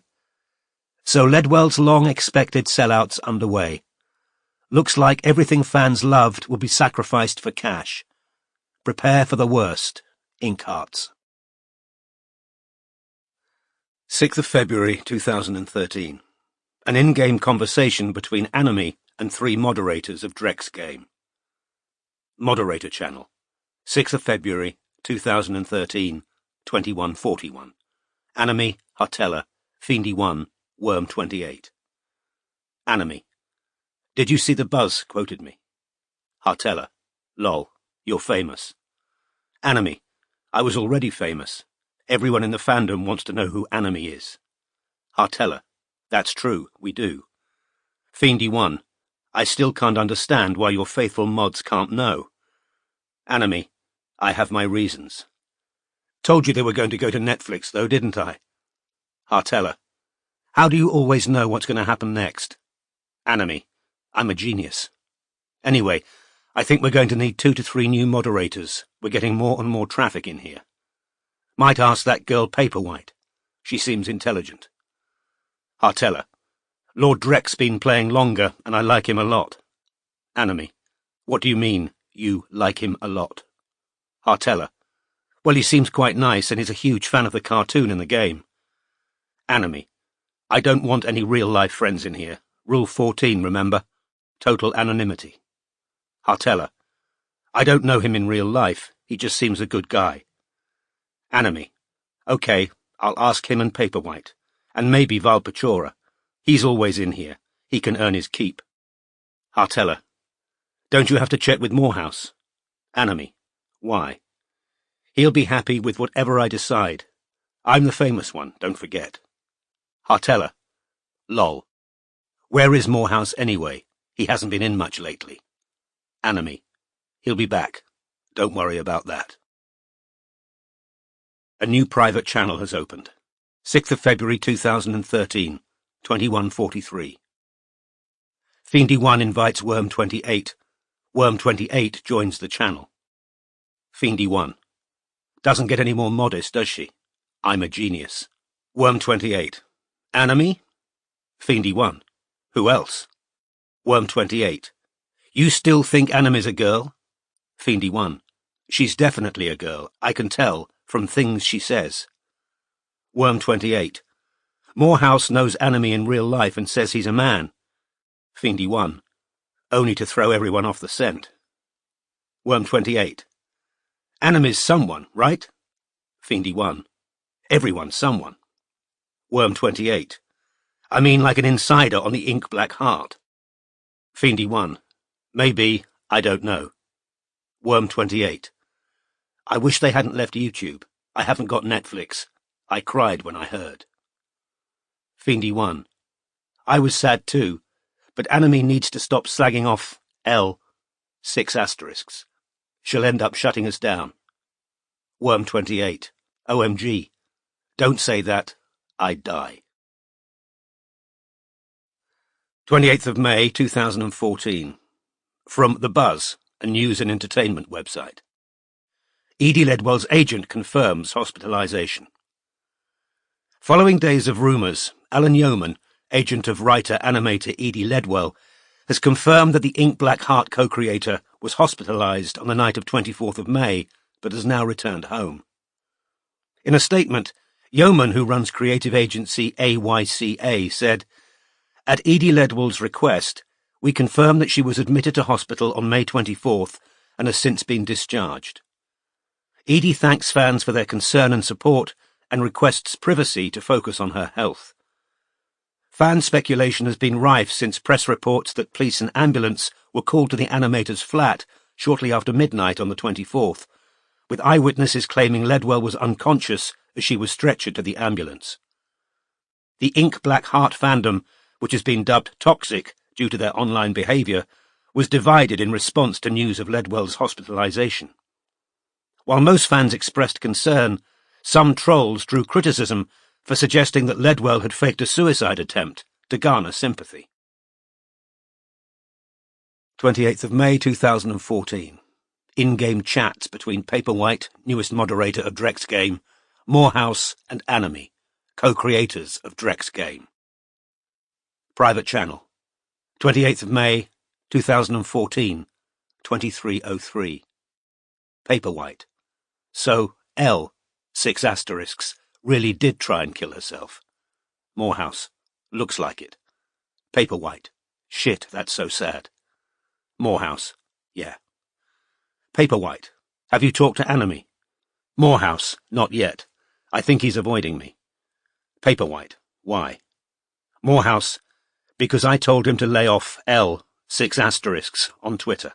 "So Ledwell's long-expected sellout's underway. Looks like everything fans loved will be sacrificed for cash. Prepare for the worst. Ink Hearts." 6th of February 2013. An in-game conversation between Anime and 3 moderators of Drek's game. Moderator channel. 6th of February 2013, 2141. Anime, Hartella, Fiendy1, Worm 28. Anime. Did you see The Buzz quoted me? Hartella. Lol. You're famous. Anime. I was already famous. Everyone in the fandom wants to know who Anime is. Hartella. That's true, we do. Fiendy1. I still can't understand why your faithful mods can't know. Anime. I have my reasons. Told you they were going to go to Netflix, though, didn't I? Hartella. How do you always know what's going to happen next? Anime. I'm a genius. Anyway, I think we're going to need 2 to 3 new moderators. We're getting more and more traffic in here. Might ask that girl Paperwhite. She seems intelligent. Hartella. Lord Drek's been playing longer, and I like him a lot. Anime. What do you mean, you like him a lot? Hartella. Well, he seems quite nice, and he's a huge fan of the cartoon in the game. Anime. I don't want any real-life friends in here. Rule 14, remember? Total anonymity. Hartella. I don't know him in real life. He just seems a good guy. Anime. Okay, I'll ask him and Paperwhite. And maybe Valpachora. He's always in here. He can earn his keep. Hartella. Don't you have to check with Morehouse? Anime. Why? He'll be happy with whatever I decide. I'm the famous one, don't forget. Hartella. Lol. Where is Morehouse anyway? He hasn't been in much lately. Anime. He'll be back. Don't worry about that. A new private channel has opened. 6th of February 2013, 21:43. Fiendy1 invites Worm 28. Worm 28 joins the channel. Fiendy1. Doesn't get any more modest, does she? I'm a genius. Worm 28. Anime? Fiendy1. Who else? Worm 28. You still think Anime's a girl? Fiendy1. She's definitely a girl. I can tell from things she says. Worm 28. Morehouse knows Anime in real life and says he's a man. Fiendy1. Only to throw everyone off the scent. Worm 28. Anime's someone, right? Fiendy1. Everyone's someone. Worm 28. I mean like an insider on the Ink Black Heart. Fiendy1. Maybe, I don't know. Worm 28. I wish they hadn't left YouTube. I haven't got Netflix. I cried when I heard. Fiendy1. I was sad too, but Anime needs to stop slagging off L. 6 asterisks. She'll end up shutting us down. Worm 28. OMG. Don't say that. I'd die. 28th of May, 2014. From The Buzz, a news and entertainment website. Edie Ledwell's agent confirms hospitalization. Following days of rumours, Alan Yeoman, agent of writer-animator Edie Ledwell, has confirmed that the Ink Black Heart co-creator was hospitalized on the night of 24th of May, but has now returned home. In a statement, Yeoman, who runs creative agency AYCA, said, "At Edie Ledwell's request, we confirm that she was admitted to hospital on May 24th and has since been discharged. Edie thanks fans for their concern and support and requests privacy to focus on her health. Fan speculation has been rife since press reports that police and ambulance were called to the animator's flat shortly after midnight on the 24th, with eyewitnesses claiming Ledwell was unconscious as she was stretchered to the ambulance. The Ink Black Heart fandom, which has been dubbed toxic due to their online behaviour, was divided in response to news of Ledwell's hospitalisation. While most fans expressed concern, some trolls drew criticism for suggesting that Ledwell had faked a suicide attempt to garner sympathy. 28th of May 2014. In-game chats between Paperwhite, newest moderator of Drex Game, Morehouse and Anime, co-creators of Drex Game. Private channel. 28th of May 2014, 23:03. Paperwhite. So L, 6 asterisks, really did try and kill herself. Morehouse. Looks like it. Paperwhite. Shit, that's so sad. Morehouse. Yeah. Paperwhite. Have you talked to Anime? Morehouse. Not yet. I think he's avoiding me. Paperwhite. Why? Morehouse. Because I told him to lay off L, 6 asterisks, on Twitter.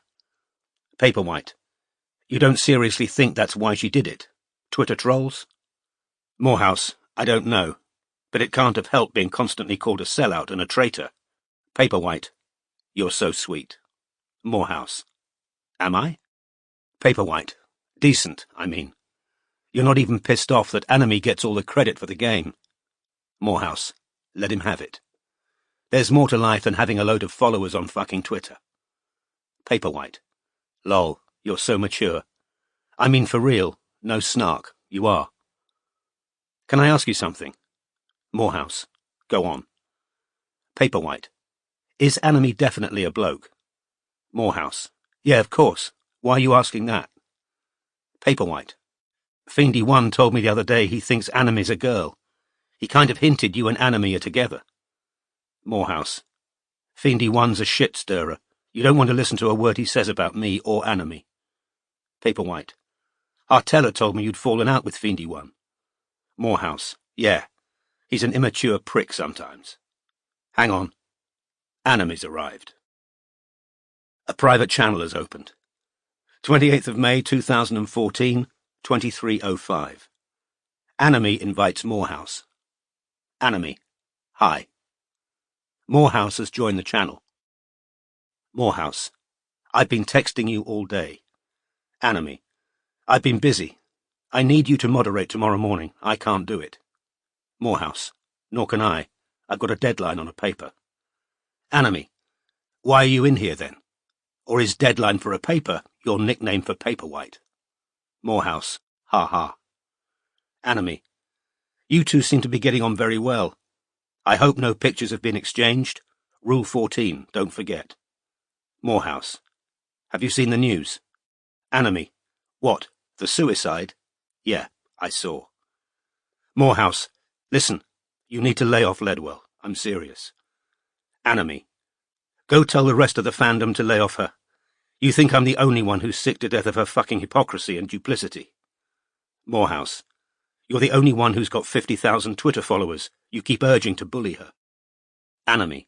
Paperwhite. You don't seriously think that's why she did it? Twitter trolls? Morehouse. I don't know. But it can't have helped being constantly called a sellout and a traitor. Paperwhite. You're so sweet. Morehouse. Am I? Paperwhite. Decent, I mean. You're not even pissed off that Anime gets all the credit for the game. Morehouse. Let him have it. There's more to life than having a load of followers on fucking Twitter. Paperwhite. Lol, you're so mature. I mean for real, no snark, you are. Can I ask you something? Morehouse. Go on. Paperwhite. Is Anime definitely a bloke? Morehouse. Yeah, of course. Why are you asking that? Paperwhite. Fiendy1 told me the other day he thinks Anime's a girl. He kind of hinted you and Anime are together. Morehouse. Fiendy1's a shit stirrer. You don't want to listen to a word he says about me or Anime. Paperwhite. Hartella told me you'd fallen out with Fiendy1. Morehouse. Yeah. He's an immature prick sometimes. Hang on. Anime's arrived. A private channel has opened. 28th of May 2014, 23:05. Anime invites Morehouse. Anime. Hi. Morehouse has joined the channel. Morehouse. I've been texting you all day. Anime. I've been busy. I need you to moderate tomorrow morning. I can't do it. Morehouse. Nor can I. I've got a deadline on a paper. Anime. Why are you in here then? Or is deadline for a paper your nickname for Paperwhite? Morehouse. Ha ha. Anime. You two seem to be getting on very well. I hope no pictures have been exchanged. Rule 14, don't forget. Morehouse. Have you seen the news? Anime. What, the suicide? Yeah, I saw. Morehouse. Listen, you need to lay off Ledwell. I'm serious. Anime. Go tell the rest of the fandom to lay off her. You think I'm the only one who's sick to death of her fucking hypocrisy and duplicity. Morehouse. You're the only one who's got 50,000 Twitter followers. You keep urging to bully her. Anime.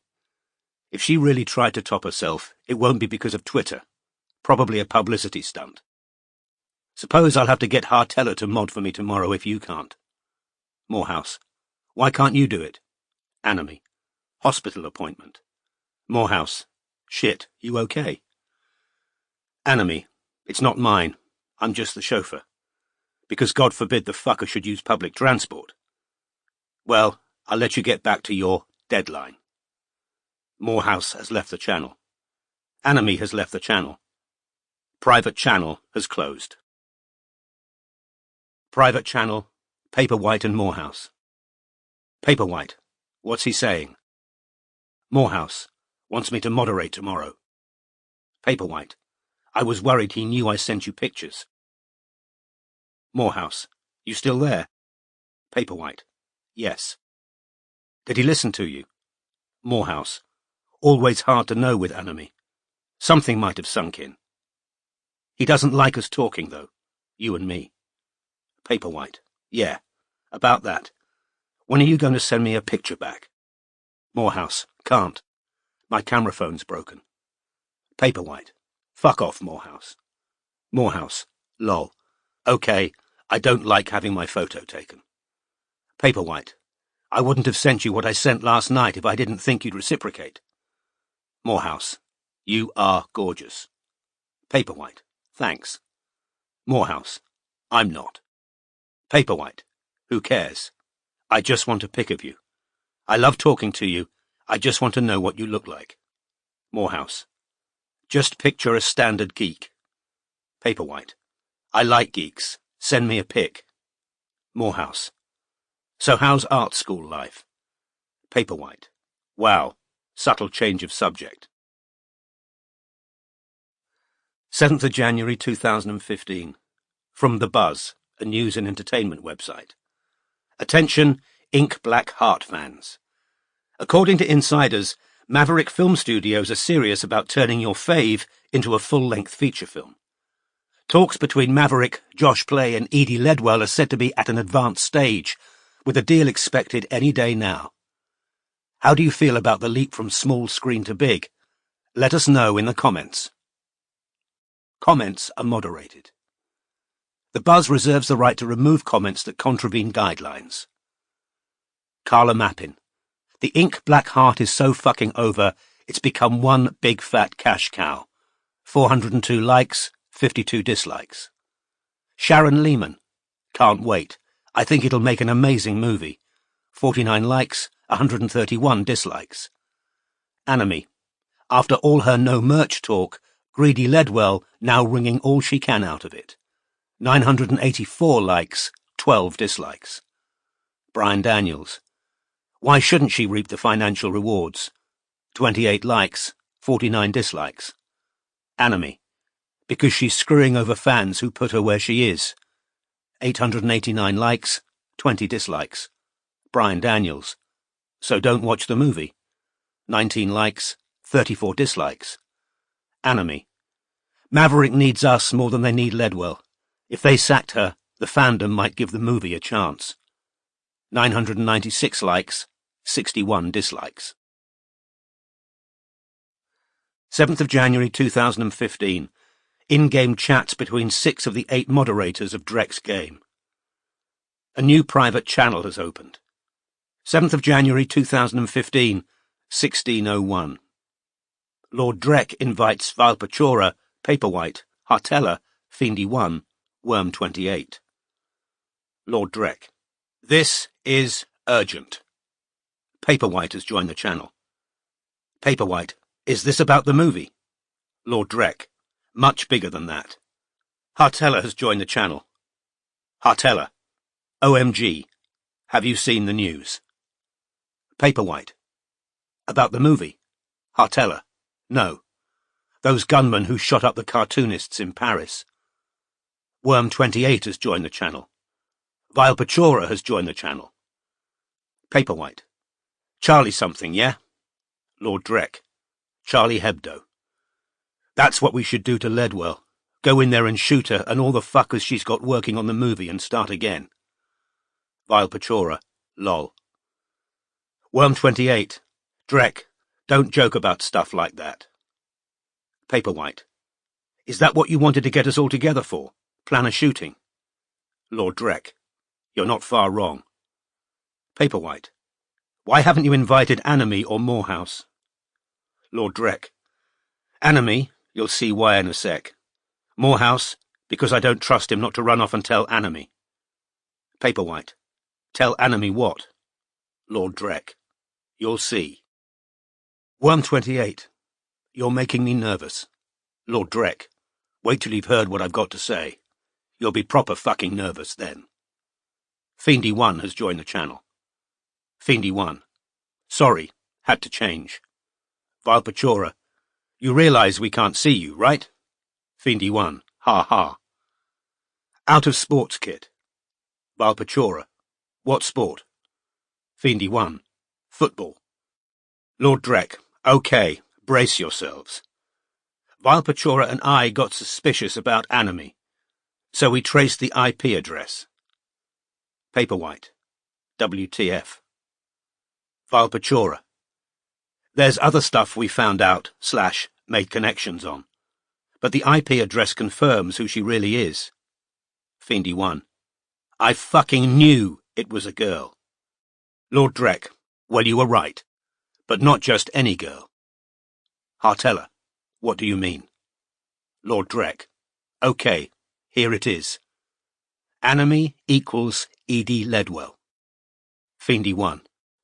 If she really tried to top herself, it won't be because of Twitter. Probably a publicity stunt. Suppose I'll have to get Hartella to mod for me tomorrow if you can't. Morehouse. Why can't you do it? Anime. Hospital appointment. Morehouse. Shit, you okay? Anime. It's not mine. I'm just the chauffeur. Because God forbid the fucker should use public transport. Well, I'll let you get back to your deadline. Morehouse has left the channel. Anime has left the channel. Private channel has closed. Private channel, Paperwhite and Morehouse. Paperwhite. What's he saying? Morehouse. Wants me to moderate tomorrow. Paperwhite. I was worried he knew I sent you pictures. Morehouse. You still there? Paperwhite. Yes. Did he listen to you? Morehouse. Always hard to know with Anime. Something might have sunk in. He doesn't like us talking, though. You and me. Paperwhite. Yeah. About that. When are you going to send me a picture back? Morehouse. Can't. My camera phone's broken. Paperwhite. Fuck off, Morehouse. Morehouse. Lol. Okay, I don't like having my photo taken. Paperwhite. I wouldn't have sent you what I sent last night if I didn't think you'd reciprocate. Morehouse. You are gorgeous. Paperwhite. Thanks. Morehouse. I'm not. Paperwhite. Who cares? I just want a pic of you. I love talking to you. I just want to know what you look like. Morehouse. Just picture a standard geek. Paperwhite. I like geeks. Send me a pic. Morehouse. So how's art school life? Paperwhite. Wow. Subtle change of subject. 7th of January 2015. From The Buzz, a news and entertainment website. Attention, Ink Black Heart fans. According to insiders, Maverick Film Studios are serious about turning your fave into a full-length feature film. Talks between Maverick, Josh Play and Edie Ledwell are said to be at an advanced stage, with a deal expected any day now. How do you feel about the leap from small screen to big? Let us know in the comments. Comments are moderated. The Buzz reserves the right to remove comments that contravene guidelines. Carla Mappin. The Ink Black Heart is so fucking over, it's become one big fat cash cow. 402 likes, 52 dislikes. Sharon Lehman. Can't wait. I think it'll make an amazing movie. 49 likes, 131 dislikes. Anime. After all her no merch talk, Greedy Ledwell now wringing all she can out of it. 984 likes, 12 dislikes. Brian Daniels. Why shouldn't she reap the financial rewards? 28 likes, 49 dislikes. Anime. Because she's screwing over fans who put her where she is. 889 likes, 20 dislikes. Brian Daniels. So don't watch the movie. 19 likes, 34 dislikes. Anime. Maverick needs us more than they need Ledwell. If they sacked her, the fandom might give the movie a chance. 996 likes, 61 dislikes. 7th of January 2015. In-game chats between 6 of the 8 moderators of Drek's game. A new private channel has opened. 7th of January 2015, 16:01. Lord Drek invites Valpachora, Paperwhite, Hartella, Fiendy 1, Worm 28. Lord Drek. This is urgent. Paperwhite has joined the channel. Paperwhite. Is this about the movie? Lord Drek. Much bigger than that. Hartella has joined the channel. Hartella. OMG. Have you seen the news? Paperwhite. About the movie? Hartella. No. Those gunmen who shot up the cartoonists in Paris. Worm 28 has joined the channel. Valpachora has joined the channel. Paperwhite. Charlie something, yeah? Lord Drek. Charlie Hebdo. That's what we should do to Ledwell. Go in there and shoot her and all the fuckers she's got working on the movie and start again. Valpachora. Lol. Worm 28. Drek. Don't joke about stuff like that. Paperwhite. Is that what you wanted to get us all together for? Plan a shooting? Lord Drek. You're not far wrong. Paperwhite. Why haven't you invited Anime or Morehouse? Lord Drek. Anime, you'll see why in a sec. Morehouse, because I don't trust him not to run off and tell Anime. Paperwhite. Tell Anime what? Lord Drek. You'll see. Worm 28. You're making me nervous. Lord Drek. Wait till you've heard what I've got to say. You'll be proper fucking nervous then. Fiendy 1 has joined the channel. Fiendy 1. Sorry, had to change. Valpachora. You realize we can't see you, right? Fiendy 1. Ha ha. Out of sports kit. Valpachora. What sport? Fiendy 1. Football. Lord Drek. Okay, brace yourselves. Valpachora and I got suspicious about Anime, so we traced the IP address. Paperwhite. WTF. Valpachora. There's other stuff we found out / made connections on, but the IP address confirms who she really is. Fiendy 1. I fucking knew it was a girl. Lord Drek. Well, you were right, but not just any girl. Hartella. What do you mean? Lord Drek. Okay, here it is. Anime equals E.D. Ledwell. Fiendy 1.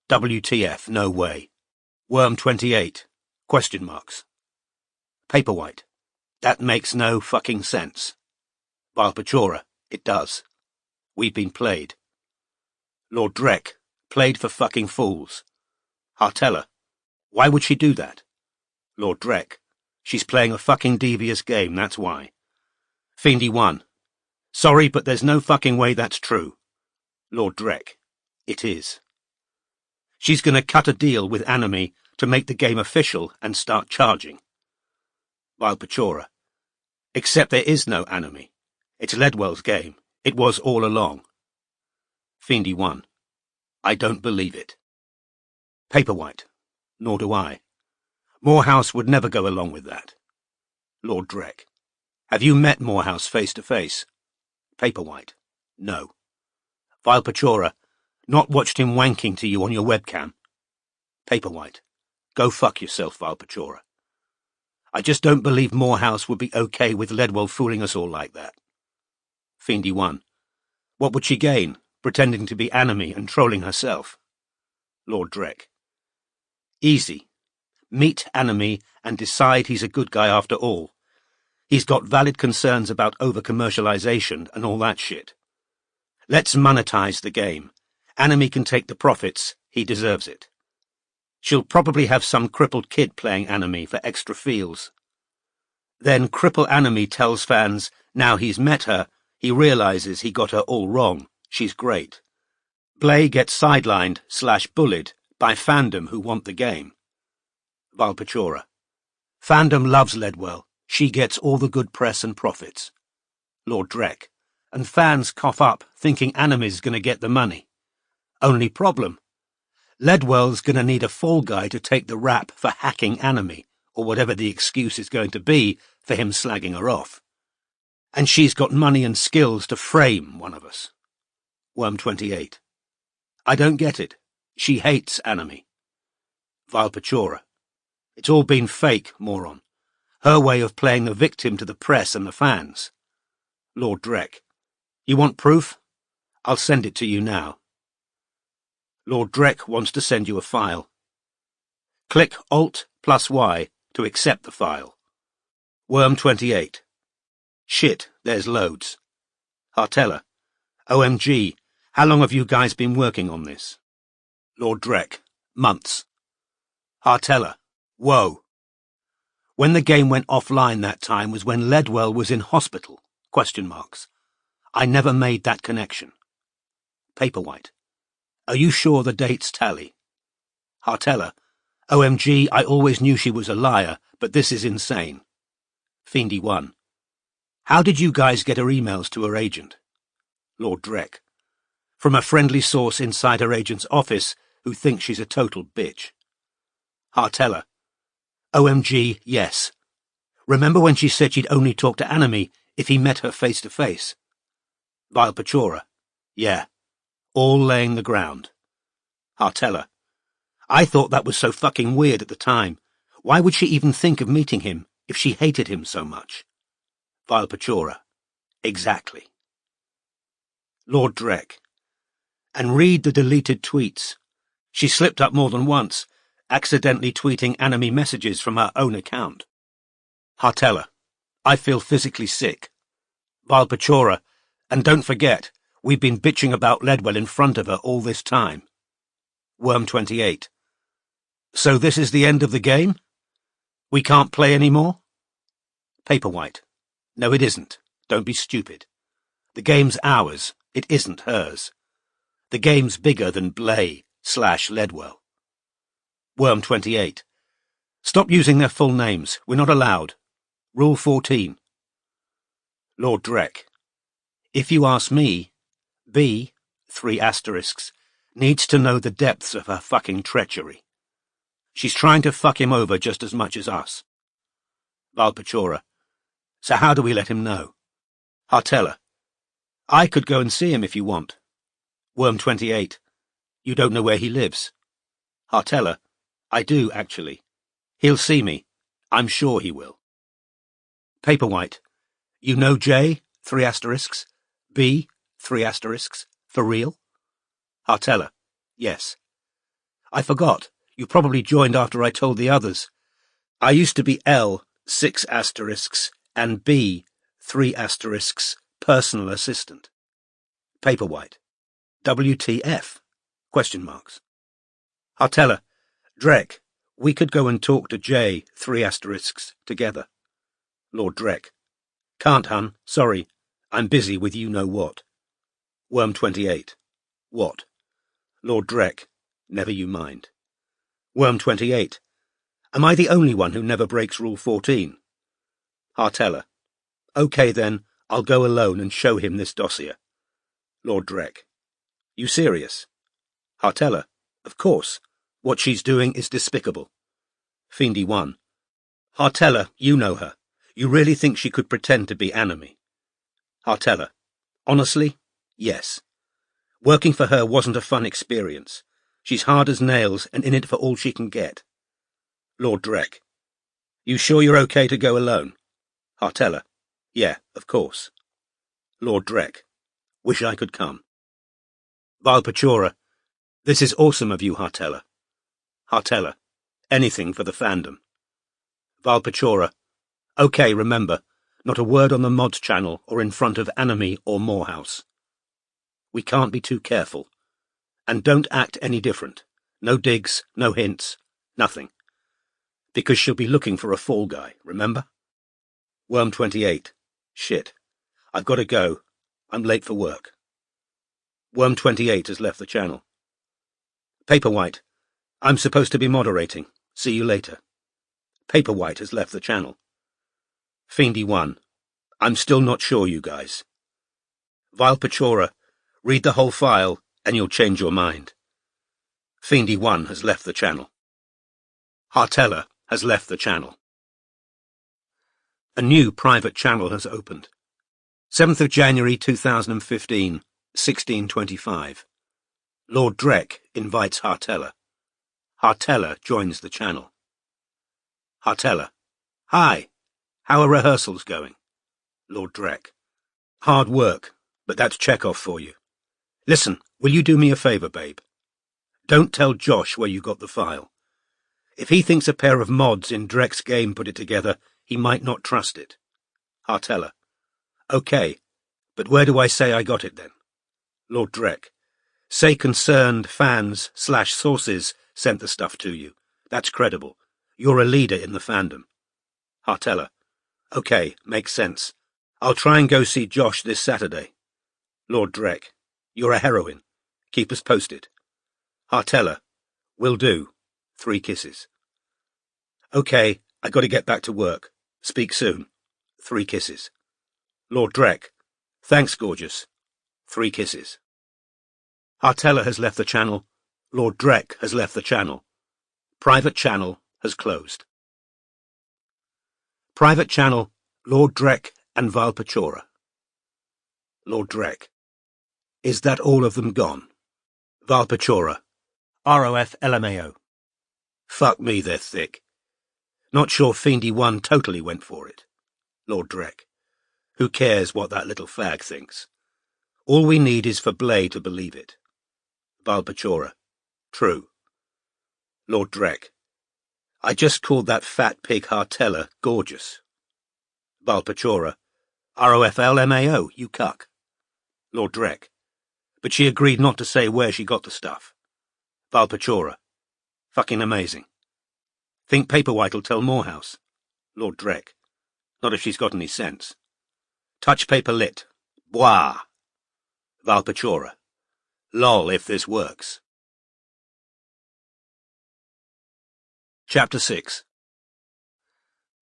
WTF, no way. Worm 28. Question marks. Paperwhite. That makes no fucking sense. Valpachora. It does. We've been played. Lord Drek. Played for fucking fools. Hartella. Why would she do that? Lord Drek. She's playing a fucking devious game, that's why. Fiendy 1. Sorry, but there's no fucking way that's true. Lord Drek. It is. She's gonna cut a deal with Anime to make the game official and start charging. Valpachora. Except there is no Anime. It's Ledwell's game. It was all along. Fiendy 1. I don't believe it. Paperwhite. Nor do I. Morehouse would never go along with that. Lord Drek. Have you met Morehouse face to face? Paperwhite. No. Valpachora. Not watched him wanking to you on your webcam. Paperwhite. Go fuck yourself, Valpachora. I just don't believe Morehouse would be okay with Ledwell fooling us all like that. Fiendy 1. What would she gain, pretending to be Anime and trolling herself? Lord Drek. Easy. Meet Anime and decide he's a good guy after all. He's got valid concerns about over-commercialization and all that shit. Let's monetize the game. Anime can take the profits. He deserves it. She'll probably have some crippled kid playing Anime for extra feels. Then cripple Anime tells fans now he's met her, he realizes he got her all wrong. She's great. Blay gets sidelined / bullied by fandom who want the game. Valpachora. Fandom loves Ledwell. She gets all the good press and profits. Lord Drek. And fans cough up thinking Anime's gonna get the money. Only problem. Ledwell's gonna need a fall guy to take the rap for hacking Anime, or whatever the excuse is going to be for him slagging her off. And she's got money and skills to frame one of us. Worm 28. I don't get it. She hates Anime. Valpachora. It's all been fake, moron. Her way of playing the victim to the press and the fans. Lord Drek. You want proof? I'll send it to you now. Lord Drek wants to send you a file. Click Alt+Y to accept the file. Worm 28. Shit, there's loads. Hartella. OMG, how long have you guys been working on this? Lord Drek. Months. Hartella. Whoa. When the game went offline that time was when Ledwell was in hospital? ? I never made that connection. Paperwhite. Are you sure the dates tally? Hartella. OMG, I always knew she was a liar, but this is insane. Fiendy 1. How did you guys get her emails to her agent? Lord Drek. From a friendly source inside her agent's office who thinks she's a total bitch. Hartella. OMG, yes. Remember when she said she'd only talk to Anime if he met her face to face? Valpachora. Yeah. All laying the ground. Hartella. I thought that was so fucking weird at the time. Why would she even think of meeting him if she hated him so much? Valpachora. Exactly. Lord Drek. And read the deleted tweets. She slipped up more than once, accidentally tweeting Anime messages from her own account. Hartella. I feel physically sick. Valpachora. And don't forget, we've been bitching about Ledwell in front of her all this time. Worm 28. So this is the end of the game? We can't play any more? Paperwhite. No, it isn't. Don't be stupid. The game's ours. It isn't hers. The game's bigger than Blay/Ledwell. Worm 28. Stop using their full names. We're not allowed. Rule 14. Lord Drek. If you ask me, B, 3 asterisks, needs to know the depths of her fucking treachery. She's trying to fuck him over just as much as us. Valpachora. So how do we let him know? Hartella. I could go and see him if you want. Worm 28. You don't know where he lives. Hartella. I do, actually. He'll see me. I'm sure he will. Paperwhite. You know J, 3 asterisks, B, 3 asterisks, for real? Hartella. Yes. I forgot. You probably joined after I told the others. I used to be L, 6 asterisks, and B, 3 asterisks, personal assistant. Paperwhite. WTF? ? Hartella. Drek. We could go and talk to J, 3 asterisks, together. Lord Drek. Can't, hun. Sorry. I'm busy with you-know-what. Worm 28. What? Lord Drek. Never you mind. Worm 28. Am I the only one who never breaks Rule 14? Hartella. OK then, I'll go alone and show him this dossier. Lord Drek. You serious? Hartella. Of course. What she's doing is despicable. Fiendy 1. Hartella, you know her. You really think she could pretend to be Anime? Hartella. Honestly? Yes. Working for her wasn't a fun experience. She's hard as nails and in it for all she can get. Lord Drek. You sure you're OK to go alone? Hartella. Yeah, of course. Lord Drek. Wish I could come. Valpachora. This is awesome of you, Hartella. Hartella. Anything for the fandom. Valpachora. OK, remember, not a word on the mods channel or in front of Anime or Morehouse. We can't be too careful. And don't act any different. No digs, no hints, nothing. Because she'll be looking for a fall guy, remember? Worm 28. Shit. I've got to go. I'm late for work. Worm 28 has left the channel. Paperwhite. I'm supposed to be moderating. See you later. Paperwhite has left the channel. Fiendy 1. I'm still not sure, you guys. Valpachora. Read the whole file, and you'll change your mind. Fiendy 1 has left the channel. Hartella has left the channel. A new private channel has opened. 7th of January 2015, 16:25. Lord Drek invites Hartella. Hartella joins the channel. Hartella. Hi. How are rehearsals going? Lord Drek. Hard work, but that's Chekhov for you. Listen, will you do me a favour, babe? Don't tell Josh where you got the file. If he thinks a pair of mods in Drek's game put it together, he might not trust it. Hartella. OK, but where do I say I got it then? Lord Drek. Say concerned fans/sources sent the stuff to you. That's credible. You're a leader in the fandom. Hartella. OK, makes sense. I'll try and go see Josh this Saturday. Lord Drek. You're a heroine. Keep us posted. Hartella. Will do. 3 kisses. OK, I got to get back to work. Speak soon. 3 kisses. Lord Drek. Thanks, gorgeous. 3 kisses. Hartella has left the channel. Lord Drek has left the channel. Private channel has closed. Private channel, Lord Drek and Valpachora. Lord Drek. Is that all of them gone? Valpachora. ROF LMAO. Fuck me, they're thick. Not sure Fiendy 1 totally went for it. Lord Drek. Who cares what that little fag thinks? All we need is for Blay to believe it. Valpachora. True. Lord Drek. I just called that fat pig Hartella gorgeous. Valpachora. ROF LMAO, you cuck. Lord Drek. But she agreed not to say where she got the stuff. Valpachora. Fucking amazing. Think Paperwhite'll tell Morehouse. Lord Drek. Not if she's got any sense. Touch paper lit. Boah. Valpachora. Lol if this works. Chapter 6.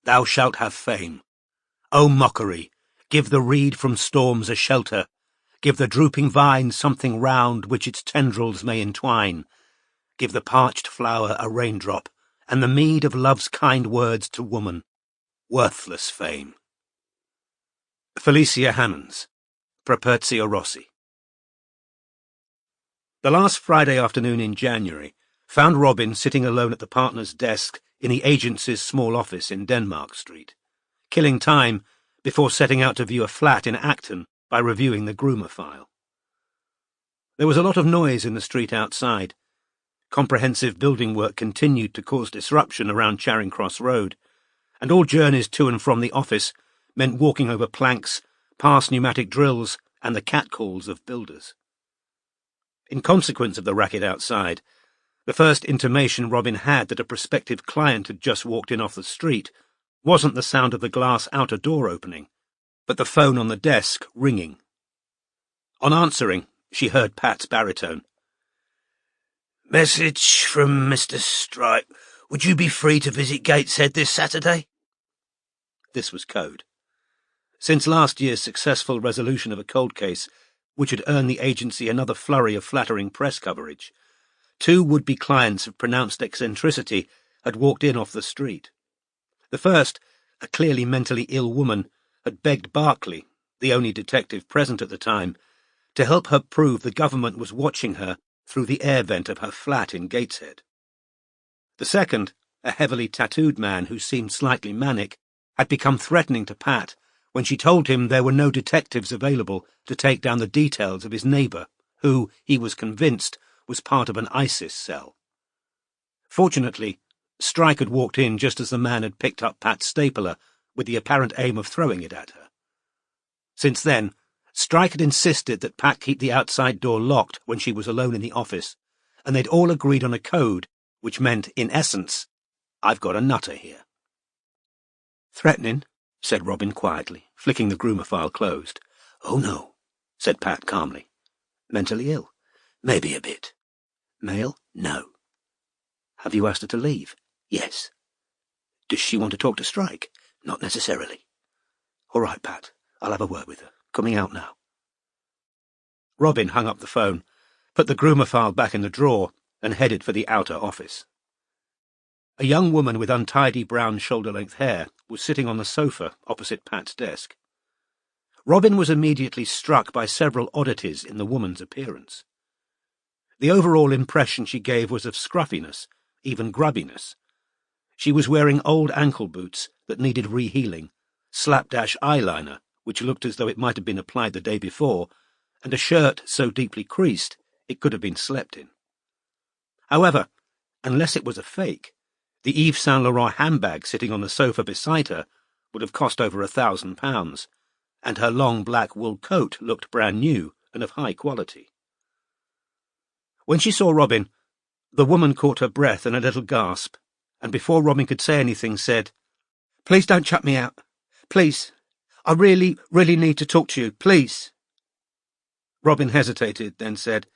Thou shalt have fame. O mockery, give the reed from storms a shelter, give the drooping vine something round which its tendrils may entwine, give the parched flower a raindrop, and the meed of love's kind words to woman. Worthless fame. Felicia Hammonds. Properzio Rossi. The last Friday afternoon in January found Robin sitting alone at the partner's desk in the agency's small office in Denmark Street, killing time before setting out to view a flat in Acton by reviewing the groomer file. There was a lot of noise in the street outside. Comprehensive building work continued to cause disruption around Charing Cross Road, and all journeys to and from the office meant walking over planks, past pneumatic drills, and the catcalls of builders. In consequence of the racket outside, the first intimation Robin had that a prospective client had just walked in off the street wasn't the sound of the glass outer door opening, but the phone on the desk ringing. On answering, she heard Pat's baritone. "Message from Mr. Strike. Would you be free to visit Gateshead this Saturday?" This was code. Since last year's successful resolution of a cold case, which had earned the agency another flurry of flattering press coverage, 2 would-be clients of pronounced eccentricity had walked in off the street. The first, a clearly mentally ill woman, had begged Barclay, the only detective present at the time, to help her prove the government was watching her through the air vent of her flat in Gateshead. The second, a heavily tattooed man who seemed slightly manic, had become threatening to Pat when she told him there were no detectives available to take down the details of his neighbour, who, he was convinced, was part of an ISIS cell. Fortunately, Strike had walked in just as the man had picked up Pat's stapler, with the apparent aim of throwing it at her. Since then, Strike had insisted that Pat keep the outside door locked when she was alone in the office, and they'd all agreed on a code, which meant, in essence, "I've got a nutter here." "Threatening?" said Robin quietly, flicking the groomer file closed. "Oh, no," said Pat calmly. "Mentally ill?" "Maybe a bit." "Male?" "No." "Have you asked her to leave?" "Yes." "Does she want to talk to Strike?" "Not necessarily." "All right, Pat. I'll have a word with her. Coming out now." Robin hung up the phone, put the groomer file back in the drawer, and headed for the outer office. A young woman with untidy brown shoulder-length hair was sitting on the sofa opposite Pat's desk. Robin was immediately struck by several oddities in the woman's appearance. The overall impression she gave was of scruffiness, even grubbiness. She was wearing old ankle boots that needed rehealing, slapdash eyeliner, which looked as though it might have been applied the day before, and a shirt so deeply creased it could have been slept in. However, unless it was a fake, the Yves Saint Laurent handbag sitting on the sofa beside her would have cost over £1,000, and her long black wool coat looked brand new and of high quality. When she saw Robin, the woman caught her breath in a little gasp, and before Robin could say anything said, "Please don't chuck me out. Please. I really, really need to talk to you. Please." Robin hesitated, then said,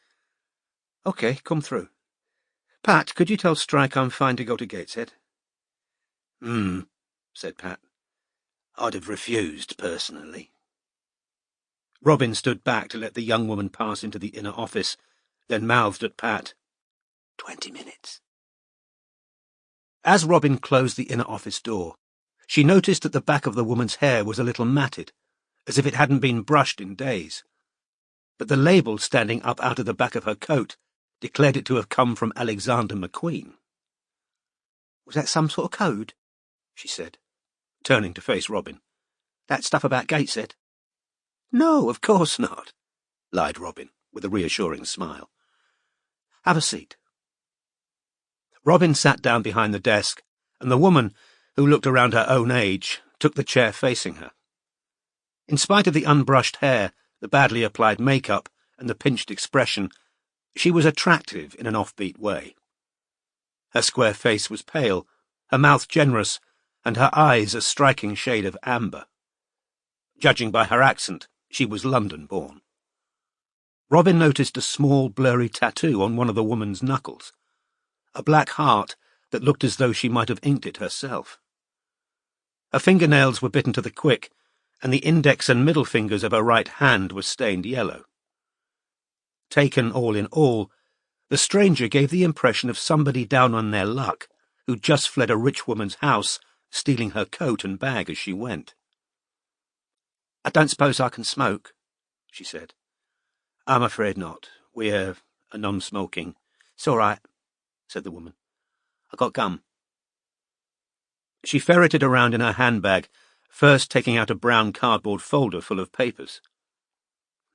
"OK, come through. Pat, could you tell Strike I'm fine to go to Gateshead?" Said Pat. "I'd have refused, personally." Robin stood back to let the young woman pass into the inner office, then mouthed at Pat, 20 minutes. As Robin closed the inner office door, she noticed that the back of the woman's hair was a little matted, as if it hadn't been brushed in days. But the label standing up out of the back of her coat declared it to have come from Alexander McQueen. "Was that some sort of code?" she said, turning to face Robin. "That stuff about Gateshead?" "No, of course not," lied Robin, with a reassuring smile. "Have a seat." Robin sat down behind the desk, and the woman, who looked around her own age, took the chair facing her. In spite of the unbrushed hair, the badly applied makeup, and the pinched expression, she was attractive in an offbeat way. Her square face was pale, her mouth generous, and her eyes a striking shade of amber. Judging by her accent, she was London-born. Robin noticed a small, blurry tattoo on one of the woman's knuckles, a black heart that looked as though she might have inked it herself. Her fingernails were bitten to the quick, and the index and middle fingers of her right hand were stained yellow. Taken all in all, the stranger gave the impression of somebody down on their luck, who'd just fled a rich woman's house, stealing her coat and bag as she went. "I don't suppose I can smoke," she said. "I'm afraid not. We're a non-smoking." "It's all right," said the woman. "I got gum." She ferreted around in her handbag, first taking out a brown cardboard folder full of papers.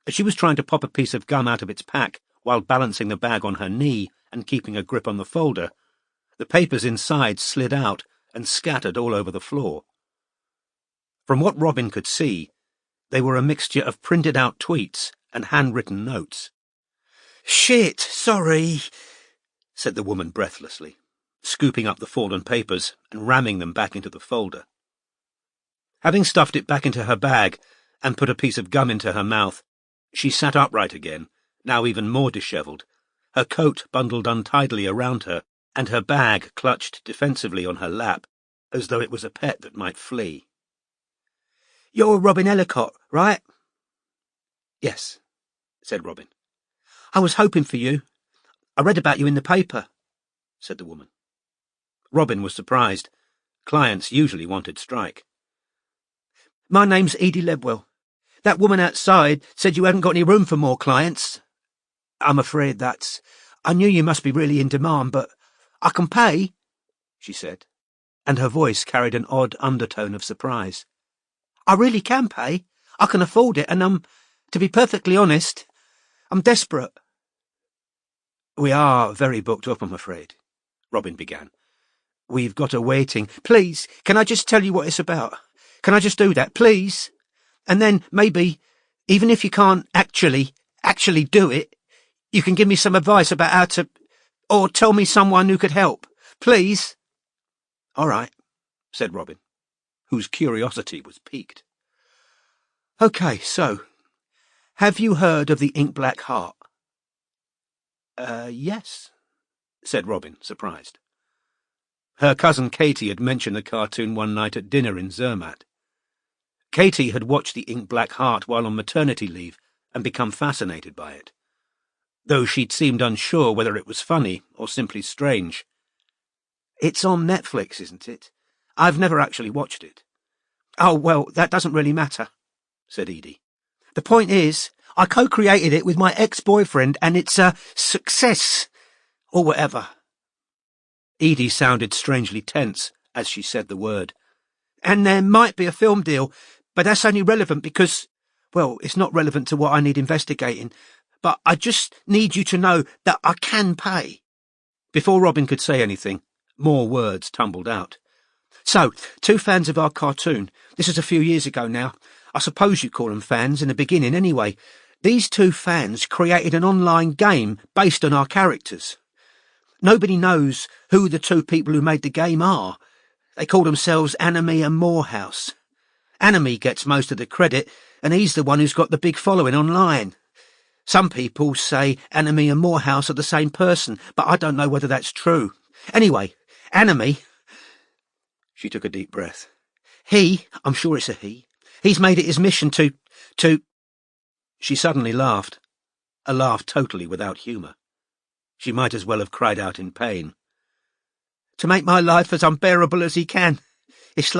As she was trying to pop a piece of gum out of its pack while balancing the bag on her knee and keeping a grip on the folder, the papers inside slid out and scattered all over the floor. From what Robin could see, they were a mixture of printed-out tweets and handwritten notes. "Shit, sorry," said the woman breathlessly, scooping up the fallen papers and ramming them back into the folder. Having stuffed it back into her bag and put a piece of gum into her mouth, she sat upright again, now even more dishevelled, her coat bundled untidily around her, and her bag clutched defensively on her lap, as though it was a pet that might flee. "You're Robin Ellicott, right?" "Yes," said Robin. "I was hoping for you. I read about you in the paper," said the woman. Robin was surprised. Clients usually wanted Strike. "My name's Edie Lebwell. That woman outside said you hadn't got any room for more clients. I'm afraid that's... I knew you must be really in demand, but I can pay," she said, and her voice carried an odd undertone of surprise. "I really can pay. I can afford it, and to be perfectly honest, I'm desperate." "We are very booked up, I'm afraid," Robin began. "We've got a waiting—" "Please, can I just tell you what it's about? Can I just do that, please? And then, maybe, even if you can't actually do it, you can give me some advice about how to... or tell me someone who could help. Please?" "All right," said Robin, whose curiosity was piqued. "OK, so, have you heard of the ink-black heart?" Yes," said Robin, surprised. Her cousin Katie had mentioned the cartoon one night at dinner in Zermatt. Katie had watched the ink-black heart while on maternity leave and become fascinated by it, though she'd seemed unsure whether it was funny or simply strange. "It's on Netflix, isn't it? I've never actually watched it." "Oh, well, that doesn't really matter," said Edie. The point is, I co-created it with my ex-boyfriend and it's a success. Or whatever. Edie sounded strangely tense as she said the word. And there might be a film deal, but that's only relevant because, well, it's not relevant to what I need investigating. But I just need you to know that I can pay. Before Robin could say anything, more words tumbled out. So, 2 fans of our cartoon. This is a few years ago now. I suppose you call them fans in the beginning anyway. These 2 fans created an online game based on our characters. Nobody knows who the 2 people who made the game are. They call themselves Anime and Morehouse. Anime gets most of the credit, and he's the one who's got the big following online. Some people say Anime and Morehouse are the same person, but I don't know whether that's true. Anyway, Anime... She took a deep breath. I'm sure it's a he, he's made it his mission to... She suddenly laughed. A laugh totally without humour. She might as well have cried out in pain. To make my life as unbearable as he can. It's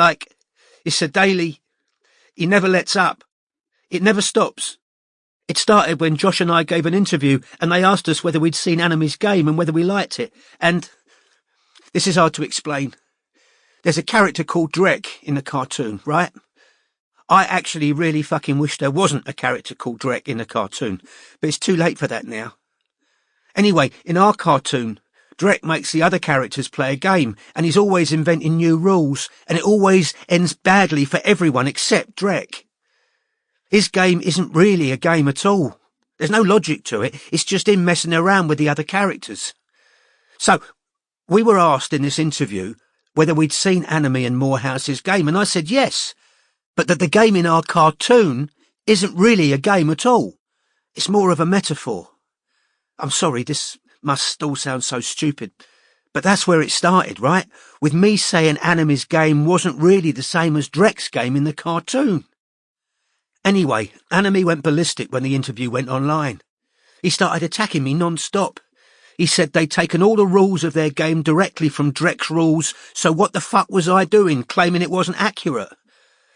a daily... He never lets up. It never stops. It started when Josh and I gave an interview and they asked us whether we'd seen Anime's game and whether we liked it. And... This is hard to explain. There's a character called Drek in the cartoon, right? I actually really fucking wish there wasn't a character called Drek in the cartoon, but it's too late for that now. Anyway, in our cartoon, Drek makes the other characters play a game, and he's always inventing new rules, and it always ends badly for everyone except Drek. His game isn't really a game at all. There's no logic to it, it's just him messing around with the other characters. So, we were asked in this interview whether we'd seen Anime and Morehouse's game, and I said yes, but that the game in our cartoon isn't really a game at all. It's more of a metaphor. I'm sorry, this must all sound so stupid, but that's where it started, right? With me saying Anime's game wasn't really the same as Drek's game in the cartoon. Anyway, Anime went ballistic when the interview went online. He started attacking me non-stop. He said they'd taken all the rules of their game directly from Drek's rules, so what the fuck was I doing, claiming it wasn't accurate?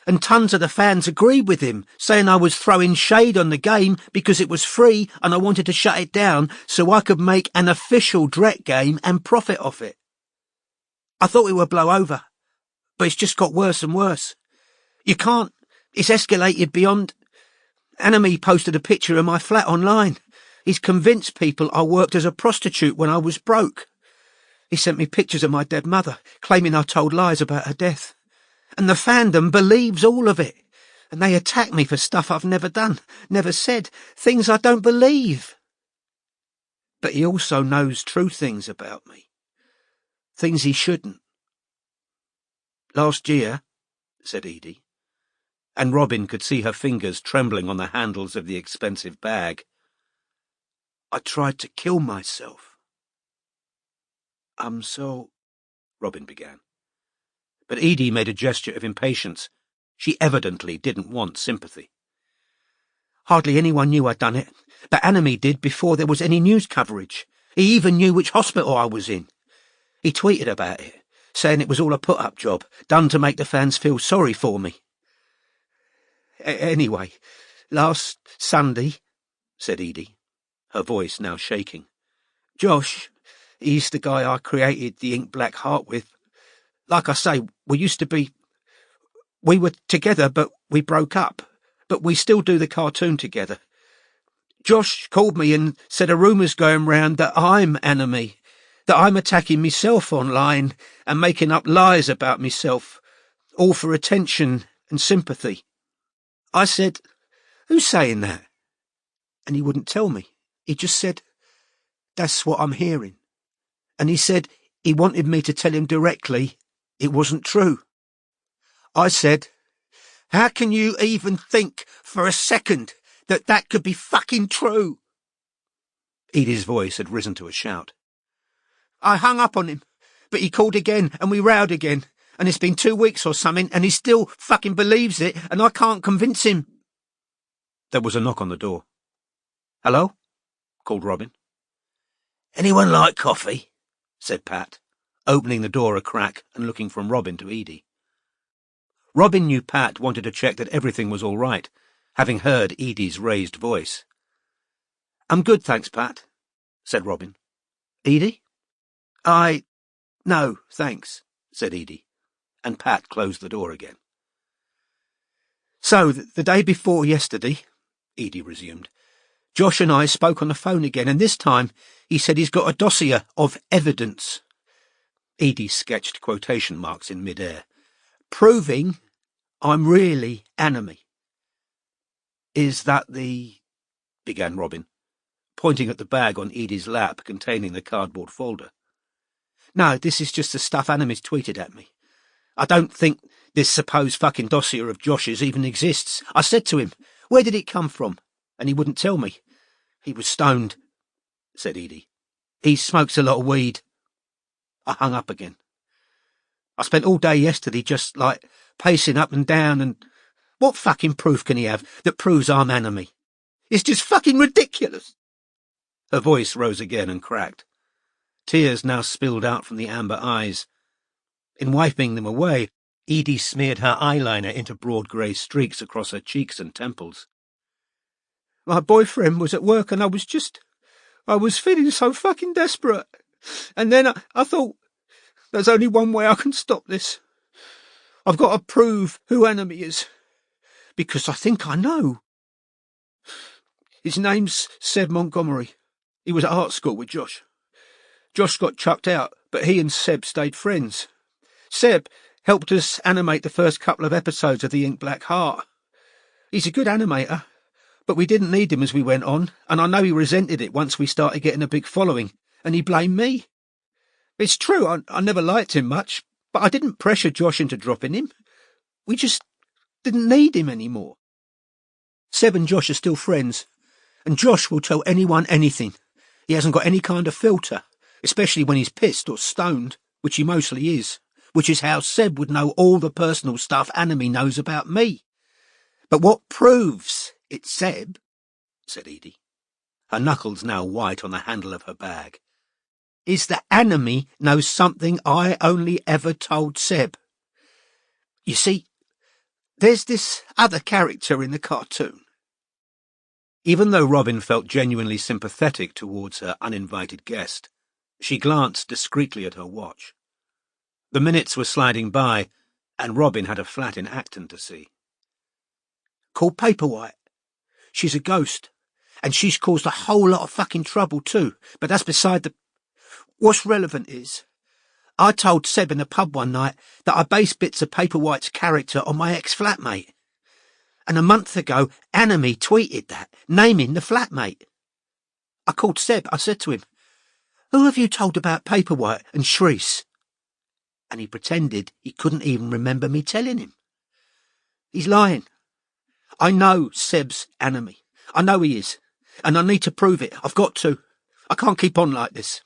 And tons of the fans agreed with him, saying I was throwing shade on the game because it was free and I wanted to shut it down so I could make an official Drek game and profit off it. I thought it would blow over, but it's just got worse and worse. You can't. It's escalated beyond... Anime posted a picture of my flat online. He's convinced people I worked as a prostitute when I was broke. He sent me pictures of my dead mother, claiming I told lies about her death. And the fandom believes all of it. And they attack me for stuff I've never done, never said, things I don't believe. But he also knows true things about me. Things he shouldn't. Last year, said Edie, and Robin could see her fingers trembling on the handles of the expensive bag, I tried to kill myself. Robin began. But Edie made a gesture of impatience. She evidently didn't want sympathy. Hardly anyone knew I'd done it, but Anime did before there was any news coverage. He even knew which hospital I was in. He tweeted about it, saying it was all a put-up job, done to make the fans feel sorry for me. Anyway, last Sunday, said Edie, her voice now shaking, Josh, he's the guy I created the ink black heart with. Like I say, we were together, but we broke up. But we still do the cartoon together. Josh called me and said a rumour's going round that I'm Anime, that I'm attacking myself online and making up lies about myself, all for attention and sympathy. I said, who's saying that? And he wouldn't tell me. He just said, that's what I'm hearing. And he said he wanted me to tell him directly it wasn't true. I said, how can you even think for a second that that could be fucking true? Edie's voice had risen to a shout. I hung up on him, but he called again and we rowed again, and it's been 2 weeks or something and he still fucking believes it and I can't convince him. There was a knock on the door. Hello? Called Robin. Anyone like coffee? Said Pat, opening the door a crack and looking from Robin to Edie. Robin knew Pat wanted to check that everything was all right, having heard Edie's raised voice. "I'm good, thanks, Pat," said Robin. "Edie?" "No, thanks," said Edie, and Pat closed the door again. "So, the day before yesterday," Edie resumed, "Josh and I spoke on the phone again, and this time he said he's got a dossier of evidence." Edie sketched quotation marks in mid-air. "Proving I'm really Anime." "Is that the—" began Robin, pointing at the bag on Edie's lap containing the cardboard folder. "No, this is just the stuff Anime's tweeted at me. I don't think this supposed fucking dossier of Josh's even exists. I said to him, 'Where did it come from?' And he wouldn't tell me. He was stoned," said Edie. "He smokes a lot of weed." I hung up again. I spent all day yesterday just, pacing up and down, and what fucking proof can he have that proves I'm Anime? It's just fucking ridiculous." Her voice rose again and cracked. Tears now spilled out from the amber eyes. In wiping them away, Edie smeared her eyeliner into broad grey streaks across her cheeks and temples. "My boyfriend was at work and I was feeling so fucking desperate. And then I thought, there's only one way I can stop this. I've got to prove who Anime is. Because I think I know. His name's Seb Montgomery. He was at art school with Josh. Josh got chucked out, but he and Seb stayed friends. Seb helped us animate the first couple of episodes of The Ink Black Heart. He's a good animator, but we didn't need him as we went on, and I know he resented it once we started getting a big following, and he blamed me. It's true, I never liked him much, but I didn't pressure Josh into dropping him. We just didn't need him anymore. Seb and Josh are still friends, and Josh will tell anyone anything. He hasn't got any kind of filter, especially when he's pissed or stoned, which he mostly is, which is how Seb would know all the personal stuff Anime knows about me. But what proves it's Seb," said Edie, her knuckles now white on the handle of her bag, "is that Anime knows something I only ever told Seb. You see, there's this other character in the cartoon." Even though Robin felt genuinely sympathetic towards her uninvited guest, she glanced discreetly at her watch. The minutes were sliding by, and Robin had a flat in Acton to see. "Called Paperwhite. She's a ghost, and she's caused a whole lot of fucking trouble too, but that's beside the... What's relevant is, I told Seb in the pub one night that I based bits of Paperwhite's character on my ex-flatmate. And a month ago, Anime tweeted that, naming the flatmate. I called Seb. I said to him, 'Who have you told about Paperwhite and Shreese?' And he pretended he couldn't even remember me telling him. He's lying. I know Seb's Anime. I know he is. And I need to prove it. I've got to. I can't keep on like this.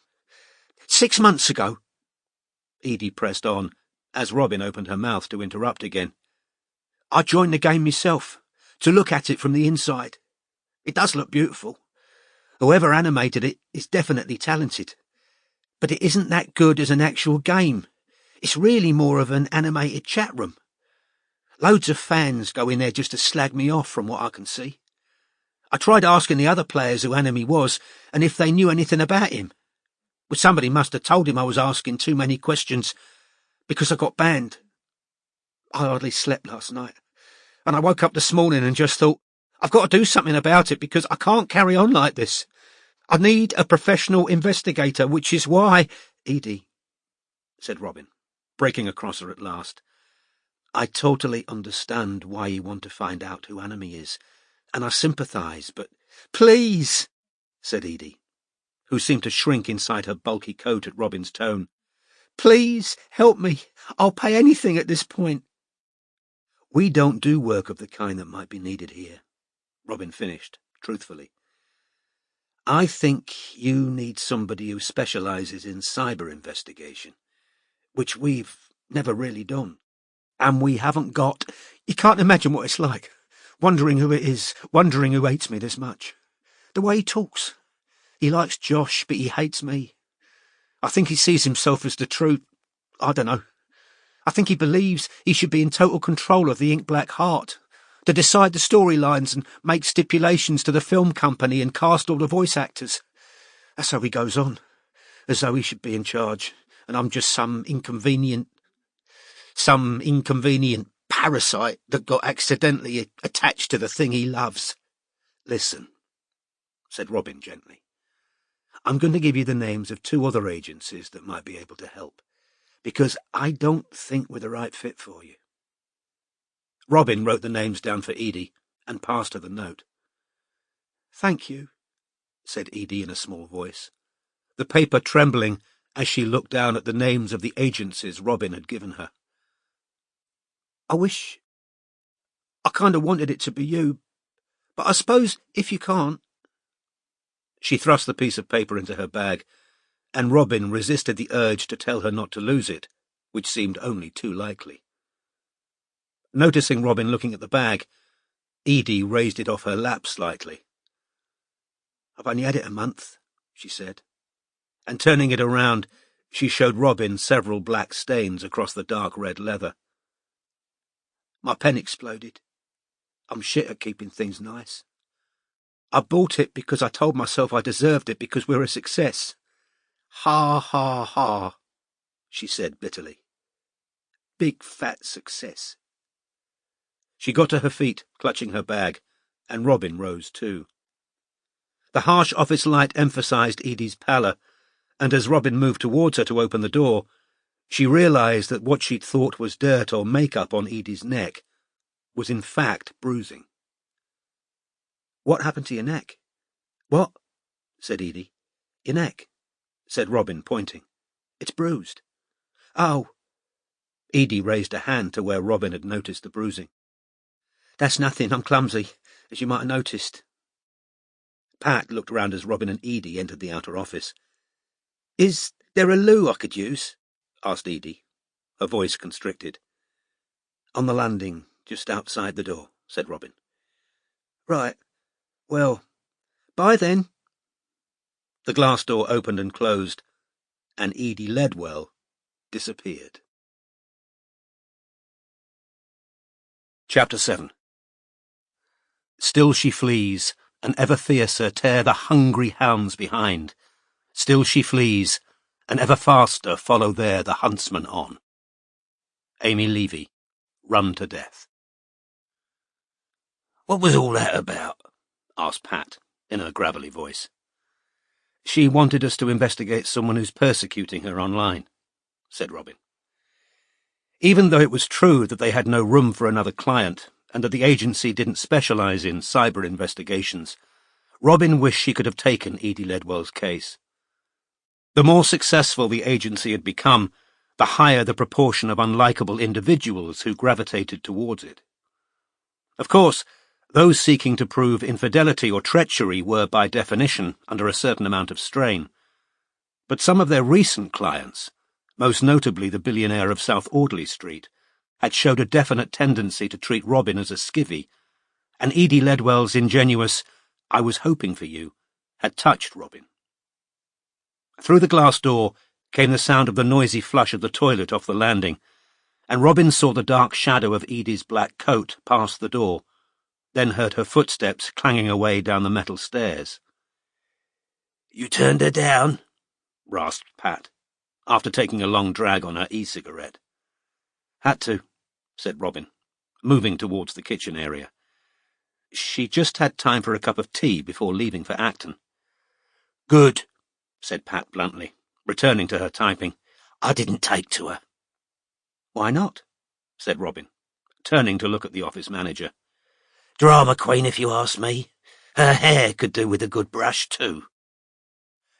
6 months ago," Edie pressed on, as Robin opened her mouth to interrupt again, "I joined the game myself, to look at it from the inside. It does look beautiful. Whoever animated it is definitely talented. But it isn't that good as an actual game. It's really more of an animated chat room. Loads of fans go in there just to slag me off from what I can see. I tried asking the other players who Anime was and if they knew anything about him. But somebody must have told him I was asking too many questions, because I got banned. I hardly slept last night, and I woke up this morning and just thought, I've got to do something about it because I can't carry on like this. I need a professional investigator, which is why—" "Edie," said Robin, breaking across her at last, "I totally understand why you want to find out who Anime is, and I sympathise, but—" "Please," said Edie, who seemed to shrink inside her bulky coat at Robin's tone. "Please help me. I'll pay anything at this point." "We don't do work of the kind that might be needed here," Robin finished, truthfully. "I think you need somebody who specialises in cyber investigation, which we've never really done. And we haven't got... You can't imagine what it's like, wondering who it is, wondering who hates me this much. The way he talks. He likes Josh, but he hates me. I think he sees himself as the true... I don't know. I think he believes he should be in total control of the Ink Black Heart. to decide the storylines and make stipulations to the film company and cast all the voice actors. That's how he goes on, as though he should be in charge, and I'm just some inconvenient parasite that got accidentally attached to the thing he loves. Listen, said Robin gently. I'm going to give you the names of 2 other agencies that might be able to help, because I don't think we're the right fit for you. Robin wrote the names down for Edie and passed her the note. Thank you, said Edie in a small voice, the paper trembling as she looked down at the names of the agencies Robin had given her. I kind of wanted it to be you, but I suppose if you can't. She thrust the piece of paper into her bag, and Robin resisted the urge to tell her not to lose it, which seemed only too likely. Noticing Robin looking at the bag, Edie raised it off her lap slightly. I've only had it a month, she said, and turning it around, she showed Robin several black stains across the dark red leather. My pen exploded. I'm shit at keeping things nice. I bought it because I told myself I deserved it because we're a success. Ha, ha, ha, she said bitterly. Big fat success. She got to her feet, clutching her bag, and Robin rose too. The harsh office light emphasized Edie's pallor, and as Robin moved towards her to open the door, she realized that what she'd thought was dirt or makeup on Edie's neck was in fact bruising. What happened to your neck? What? Said Edie. Your neck, said Robin, pointing. It's bruised. Oh. Edie raised a hand to where Robin had noticed the bruising. That's nothing, I'm clumsy, as you might have noticed. Pat looked round as Robin and Edie entered the outer office. Is there a loo I could use? Asked Edie, her voice constricted. On the landing, just outside the door, said Robin. Right. Well, bye then. The glass door opened and closed, and Edie Ledwell disappeared. Chapter 7. Still she flees, and ever fiercer tear the hungry hounds behind. Still she flees, and ever faster follow there the huntsmen on. Amy Levy, Run to Death. What was all that about? Asked Pat, in a gravelly voice. She wanted us to investigate someone who's persecuting her online, said Robin. Even though it was true that they had no room for another client, and that the agency didn't specialize in cyber investigations, Robin wished she could have taken Edie Ledwell's case. The more successful the agency had become, the higher the proportion of unlikable individuals who gravitated towards it. Of course, those seeking to prove infidelity or treachery were, by definition, under a certain amount of strain. But some of their recent clients, most notably the billionaire of South Audley Street, had showed a definite tendency to treat Robin as a skivvy, and Edie Ledwell's ingenuous, "I was hoping for you," had touched Robin. Through the glass door came the sound of the noisy flush of the toilet off the landing, and Robin saw the dark shadow of Edie's black coat pass the door, then heard her footsteps clanging away down the metal stairs. "You turned her down?" rasped Pat, after taking a long drag on her e-cigarette. "Had to," said Robin, moving towards the kitchen area. She just had time for a cup of tea before leaving for Acton. "Good," said Pat bluntly, returning to her typing. "I didn't take to her." "Why not?" said Robin, turning to look at the office manager. "Drama queen, if you ask me. Her hair could do with a good brush, too."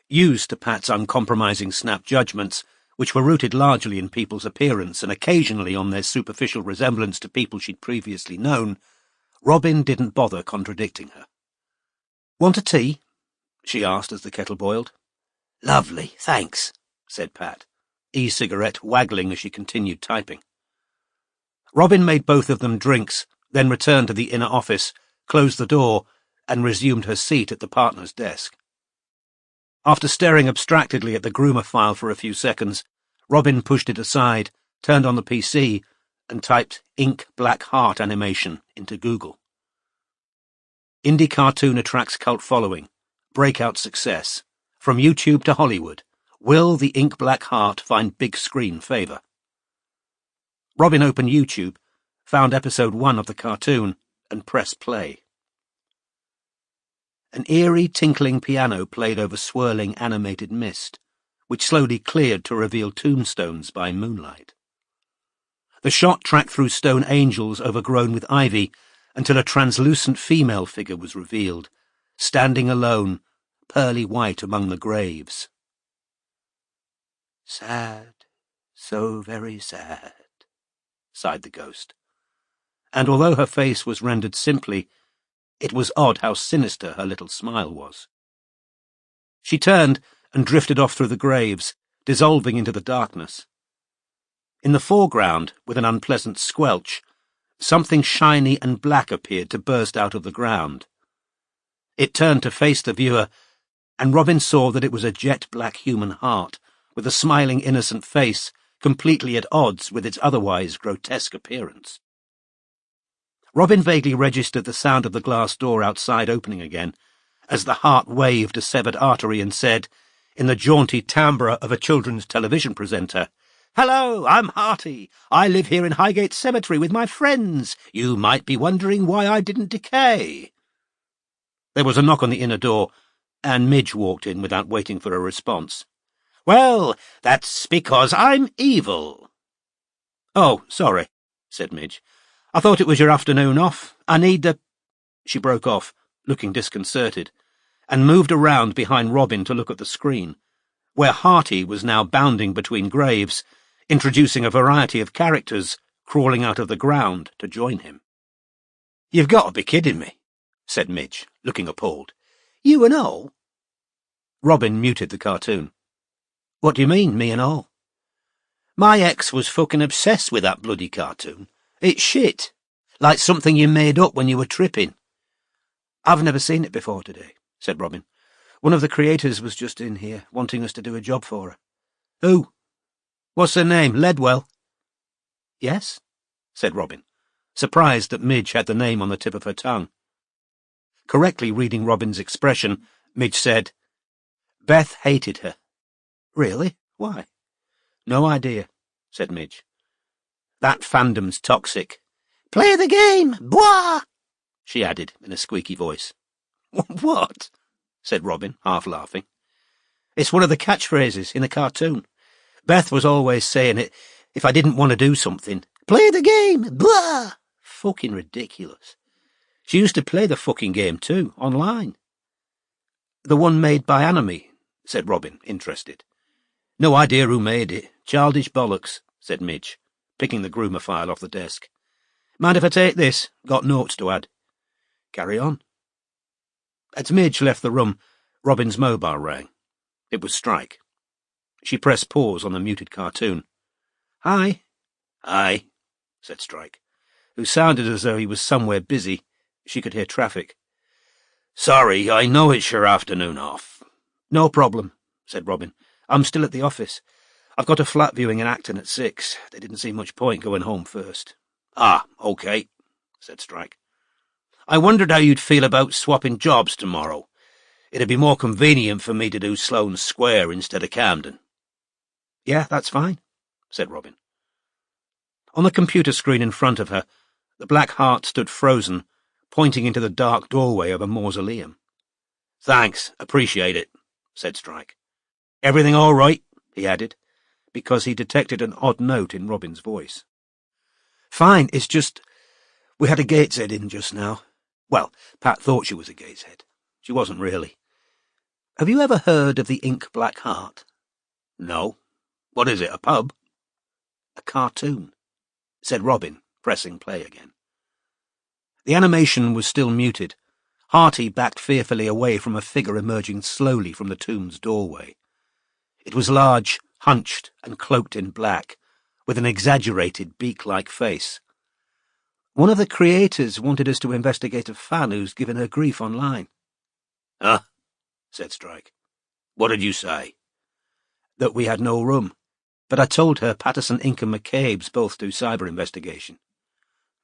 Used to Pat's uncompromising snap judgments, which were rooted largely in people's appearance and occasionally on their superficial resemblance to people she'd previously known, Robin didn't bother contradicting her. "Want a tea?" she asked as the kettle boiled. "Lovely, thanks," said Pat, e-cigarette waggling as she continued typing. Robin made both of them drinks, then returned to the inner office, closed the door, and resumed her seat at the partner's desk. After staring abstractedly at the groomer file for a few seconds, Robin pushed it aside, turned on the PC, and typed ink black heart animation into Google. Indie cartoon attracts cult following. Breakout success. From YouTube to Hollywood. Will the ink black heart find big screen favour? Robin opened YouTube, found episode 1 of the cartoon, and pressed play. An eerie, tinkling piano played over swirling animated mist, which slowly cleared to reveal tombstones by moonlight. The shot tracked through stone angels overgrown with ivy until a translucent female figure was revealed, standing alone, pearly white among the graves. "Sad, so very sad," sighed the ghost. And although her face was rendered simply, it was odd how sinister her little smile was. She turned and drifted off through the graves, dissolving into the darkness. In the foreground, with an unpleasant squelch, something shiny and black appeared to burst out of the ground. It turned to face the viewer, and Robin saw that it was a jet-black human heart, with a smiling innocent face, completely at odds with its otherwise grotesque appearance. Robin vaguely registered the sound of the glass door outside opening again, as the heart waved a severed artery and said, in the jaunty timbre of a children's television presenter, "Hello, I'm Hearty. I live here in Highgate Cemetery with my friends. You might be wondering why I didn't decay." There was a knock on the inner door, and Midge walked in without waiting for a response. "Well, that's because I'm evil." "Oh, sorry," said Midge. "I thought it was your afternoon off. I need the—" She broke off, looking disconcerted, and moved around behind Robin to look at the screen, where Hearty was now bounding between graves, introducing a variety of characters crawling out of the ground to join him. "You've got to be kidding me," said Midge, looking appalled. "You and all?" Robin muted the cartoon. "What do you mean, me and all?" "My ex was fucking obsessed with that bloody cartoon. It's shit. Like something you made up when you were tripping." "I've never seen it before today," said Robin. "One of the creators was just in here, wanting us to do a job for her." "Who? What's her name? Ledwell?" "Yes," said Robin, surprised that Midge had the name on the tip of her tongue. Correctly reading Robin's expression, Midge said, "Beth hated her." "Really? Why?" "No idea," said Midge. "That fandom's toxic." "Play the game! Bwah!" she added in a squeaky voice. "What?" said Robin, half laughing. "It's one of the catchphrases in the cartoon. Beth was always saying it if I didn't want to do something. Play the game! Bwah! Fucking ridiculous. She used to play the fucking game too, online." "The one made by Anime," said Robin, interested. "No idea who made it. Childish bollocks," said Midge, picking the groomer file off the desk. "Mind if I take this? Got notes to add." "Carry on." As Midge left the room, Robin's mobile rang. It was Strike. She pressed pause on the muted cartoon. "Hi." "Hi," said Strike, who sounded as though he was somewhere busy. She could hear traffic. "Sorry, I know it's your afternoon off." "No problem," said Robin. "I'm still at the office. I've got a flat viewing in Acton at 6. There didn't seem much point going home first." "Ah, okay," said Strike. "I wondered how you'd feel about swapping jobs tomorrow. It'd be more convenient for me to do Sloane Square instead of Camden." "Yeah, that's fine," said Robin. On the computer screen in front of her, the black heart stood frozen, pointing into the dark doorway of a mausoleum. "Thanks, appreciate it," said Strike. "Everything all right?" he added, because he detected an odd note in Robin's voice. "Fine, it's just... we had a Gateshead in just now. Well, Pat thought she was a Gateshead. She wasn't really. Have you ever heard of the Ink Black Heart?" "No. What is it, a pub?" "A cartoon," said Robin, pressing play again. The animation was still muted. Hearty backed fearfully away from a figure emerging slowly from the tomb's doorway. It was large, hunched, and cloaked in black, with an exaggerated beak-like face. "One of the creators wanted us to investigate a fan who's given her grief online." "Huh?" said Strike. "What did you say?" "That we had no room. But I told her Patterson, Inc. and McCabe's both do cyber investigation.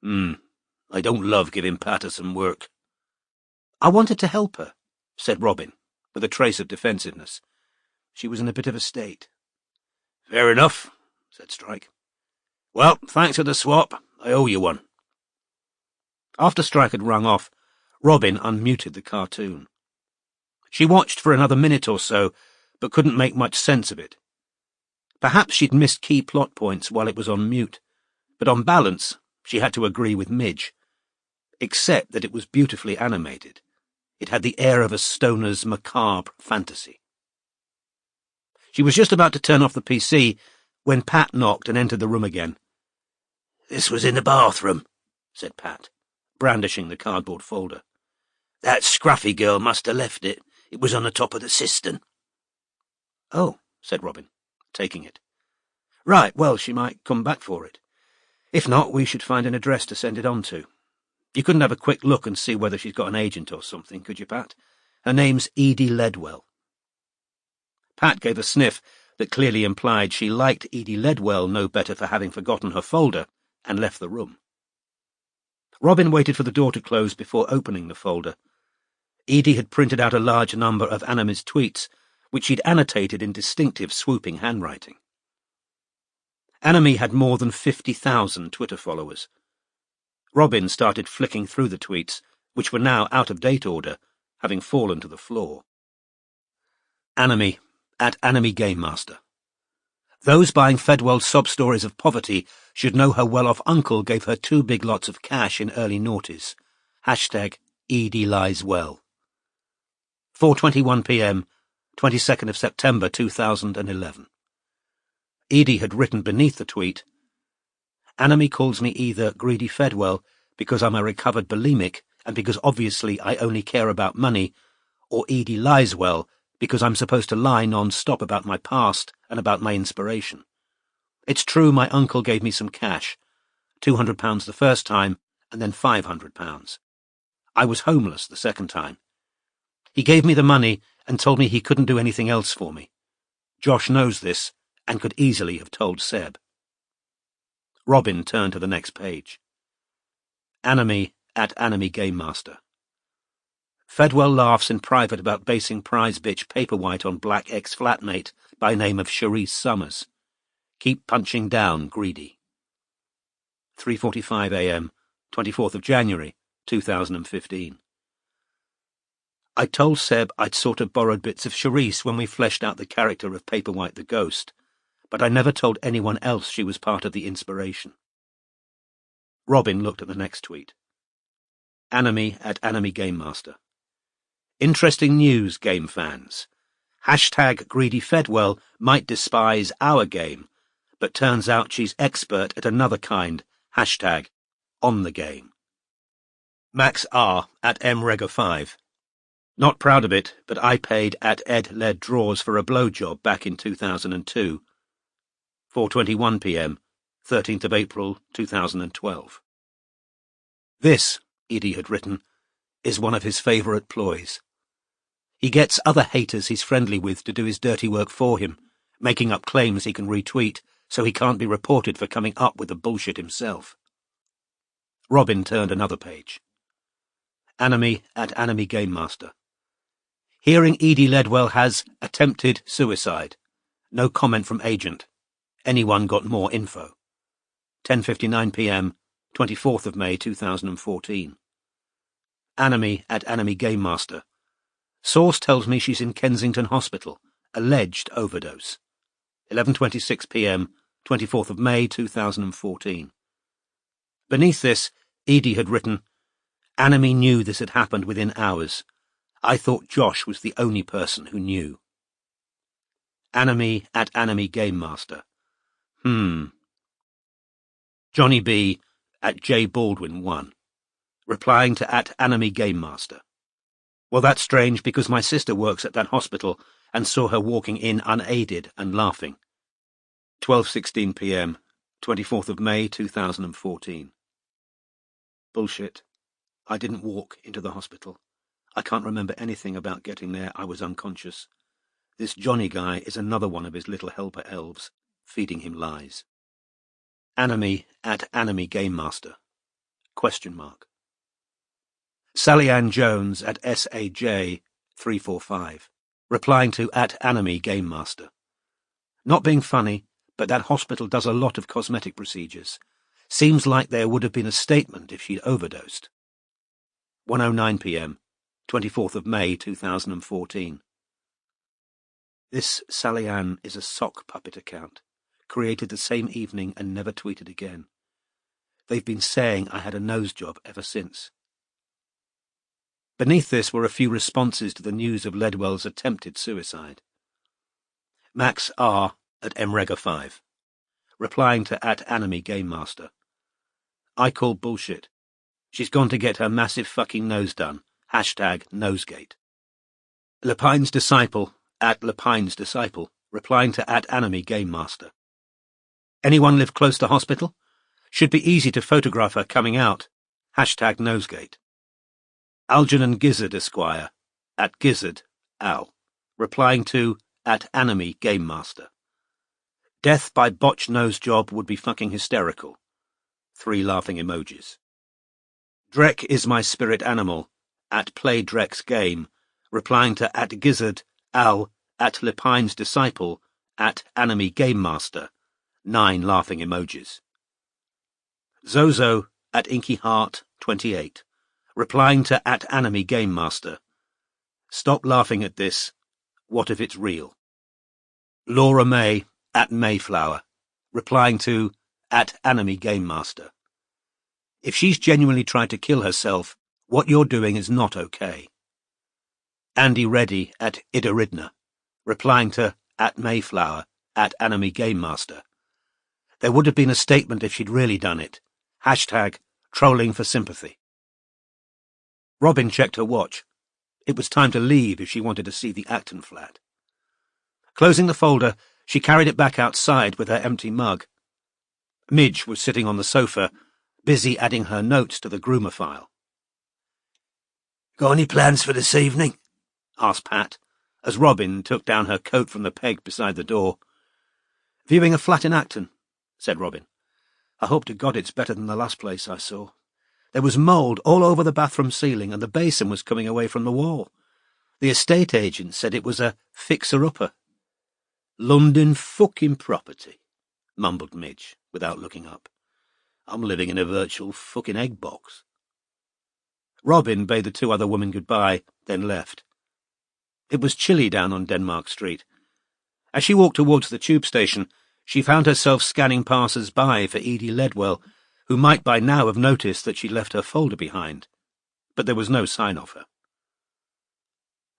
I don't love giving Patterson work. I wanted to help her, said Robin, with a trace of defensiveness. She was in a bit of a state. Fair enough, said Strike. Well, thanks for the swap. I owe you one. After Strike had rung off, Robin unmuted the cartoon. She watched for another minute or so, but couldn't make much sense of it. Perhaps she'd missed key plot points while it was on mute, but on balance, she had to agree with Midge. Except that it was beautifully animated. It had the air of a stoner's macabre fantasy. She was just about to turn off the PC when Pat knocked and entered the room again. This was in the bathroom, said Pat, brandishing the cardboard folder. That scruffy girl must have left it. It was on the top of the cistern. Oh, said Robin, taking it. Right, well, she might come back for it. If not, we should find an address to send it on to. You couldn't have a quick look and see whether she's got an agent or something, could you, Pat? Her name's Edie Ledwell. Pat gave a sniff that clearly implied she liked Edie Ledwell no better for having forgotten her folder and left the room. Robin waited for the door to close before opening the folder. Edie had printed out a large number of Anamy's tweets, which she'd annotated in distinctive swooping handwriting. Anamy had more than 50,000 Twitter followers. Robin started flicking through the tweets, which were now out of date order, having fallen to the floor. Anamy, at Anamy Game Master. Those buying Fedwell's sob stories of poverty should know her well-off uncle gave her 2 big lots of cash in early noughties. Hashtag Edie Lies Well. 4:21 p.m, 22nd of September 2011. Edie had written beneath the tweet, Anamy calls me either Greedy Fedwell because I'm a recovered bulimic and because obviously I only care about money, or Edie Lies Well because I'm supposed to lie non-stop about my past and about my inspiration. It's true my uncle gave me some cash, £200 the first time and then £500. I was homeless the second time. He gave me the money and told me he couldn't do anything else for me. Josh knows this and could easily have told Seb. Robin turned to the next page. Anamy at Anamy Game Master. Fedwell laughs in private about basing prize bitch Paperwhite on black ex-flatmate by name of Cherise Summers. Keep punching down, Greedy. 3:45 a.m, 24th of January, 2015. I told Seb I'd sort of borrowed bits of Cherise when we fleshed out the character of Paperwhite the Ghost, but I never told anyone else she was part of the inspiration. Robin looked at the next tweet. Anamy at Anamy Game Master. Interesting news, game fans. Hashtag Greedy Fedwell might despise our game, but turns out she's expert at another kind. Hashtag On the Game. Max R at MRega5. Not proud of it, but I paid at Ed Led Draws for a blowjob back in 2002. 4:21 p.m, 13th of April, 2012. This, Edie had written, is one of his favourite ploys. He gets other haters he's friendly with to do his dirty work for him, making up claims he can retweet so he can't be reported for coming up with the bullshit himself. Robin turned another page. Anamy at Anamy Game Master. Hearing Edie Ledwell has attempted suicide. No comment from agent. Anyone got more info? 10:59 p.m, 24th of May 2014. Anamy at Anamy Game Master. Source tells me she's in Kensington Hospital. Alleged overdose. 11:26 p.m, 24th of May 2014. Beneath this, Edie had written, Anamy knew this had happened within hours. I thought Josh was the only person who knew. Anamy at Anamy Game Master. Johnny B at J Baldwin 1. Replying to at Anamy Game Master. Well, that's strange because my sister works at that hospital and saw her walking in unaided and laughing. 12:16 p.m, 24th of May 2014. Bullshit. I didn't walk into the hospital. I can't remember anything about getting there. I was unconscious. This Johnny guy is another one of his little helper elves. feeding him lies. Anime at Anime Game Master? ? Sally Ann Jones at SAJ345, replying to at Anime Game Master. Not being funny, but that hospital does a lot of cosmetic procedures. Seems like there would have been a statement if she'd overdosed. 1:09 p.m, 24th of May 2014. This Sally Ann is a sock puppet account, created the same evening and never tweeted again. They've been saying I had a nose job ever since. Beneath this were a few responses to the news of Ledwell's attempted suicide. Max R. at mrega5, replying to at Anime Game Master. I call bullshit. She's gone to get her massive fucking nose done. #Nosegate. Lepine's Disciple at Lepine's Disciple, replying to at Anime Game Master. Anyone live close to hospital? Should be easy to photograph her coming out. #Nosegate. Algernon Gizzard Esquire, at Gizzard, Al, replying to at Anime Game Master. Death by botched nose job would be fucking hysterical. 3 laughing emojis. Drek is my spirit animal, at Play Drek's Game, replying to at Gizzard, Al, at Lepine's Disciple, at Anime Game Master. 9 laughing emojis. Zozo at Inky Heart 28, replying to at Anime Game Master. Stop laughing at this. What if it's real? Laura May at Mayflower, replying to at Anime Game Master. If she's genuinely tried to kill herself, what you're doing is not okay. Andy Reddy at Idaridna, replying to at Mayflower, at Anime Game Master. There would have been a statement if she'd really done it. #Trolling for sympathy. Robin checked her watch. It was time to leave if she wanted to see the Acton flat. Closing the folder, she carried it back outside with her empty mug. Midge was sitting on the sofa, busy adding her notes to the groomer file. Got any plans for this evening? Asked Pat, as Robin took down her coat from the peg beside the door. Viewing a flat in Acton, said Robin. I hope to God it's better than the last place I saw. There was mould all over the bathroom ceiling and the basin was coming away from the wall. The estate agent said it was a fixer-upper. London fucking property, mumbled Midge, without looking up. I'm living in a virtual fucking egg box. Robin bade the 2 other women goodbye, then left. It was chilly down on Denmark Street. As she walked towards the tube station, she found herself scanning passers-by for Edie Ledwell, who might by now have noticed that she'd left her folder behind, but there was no sign of her.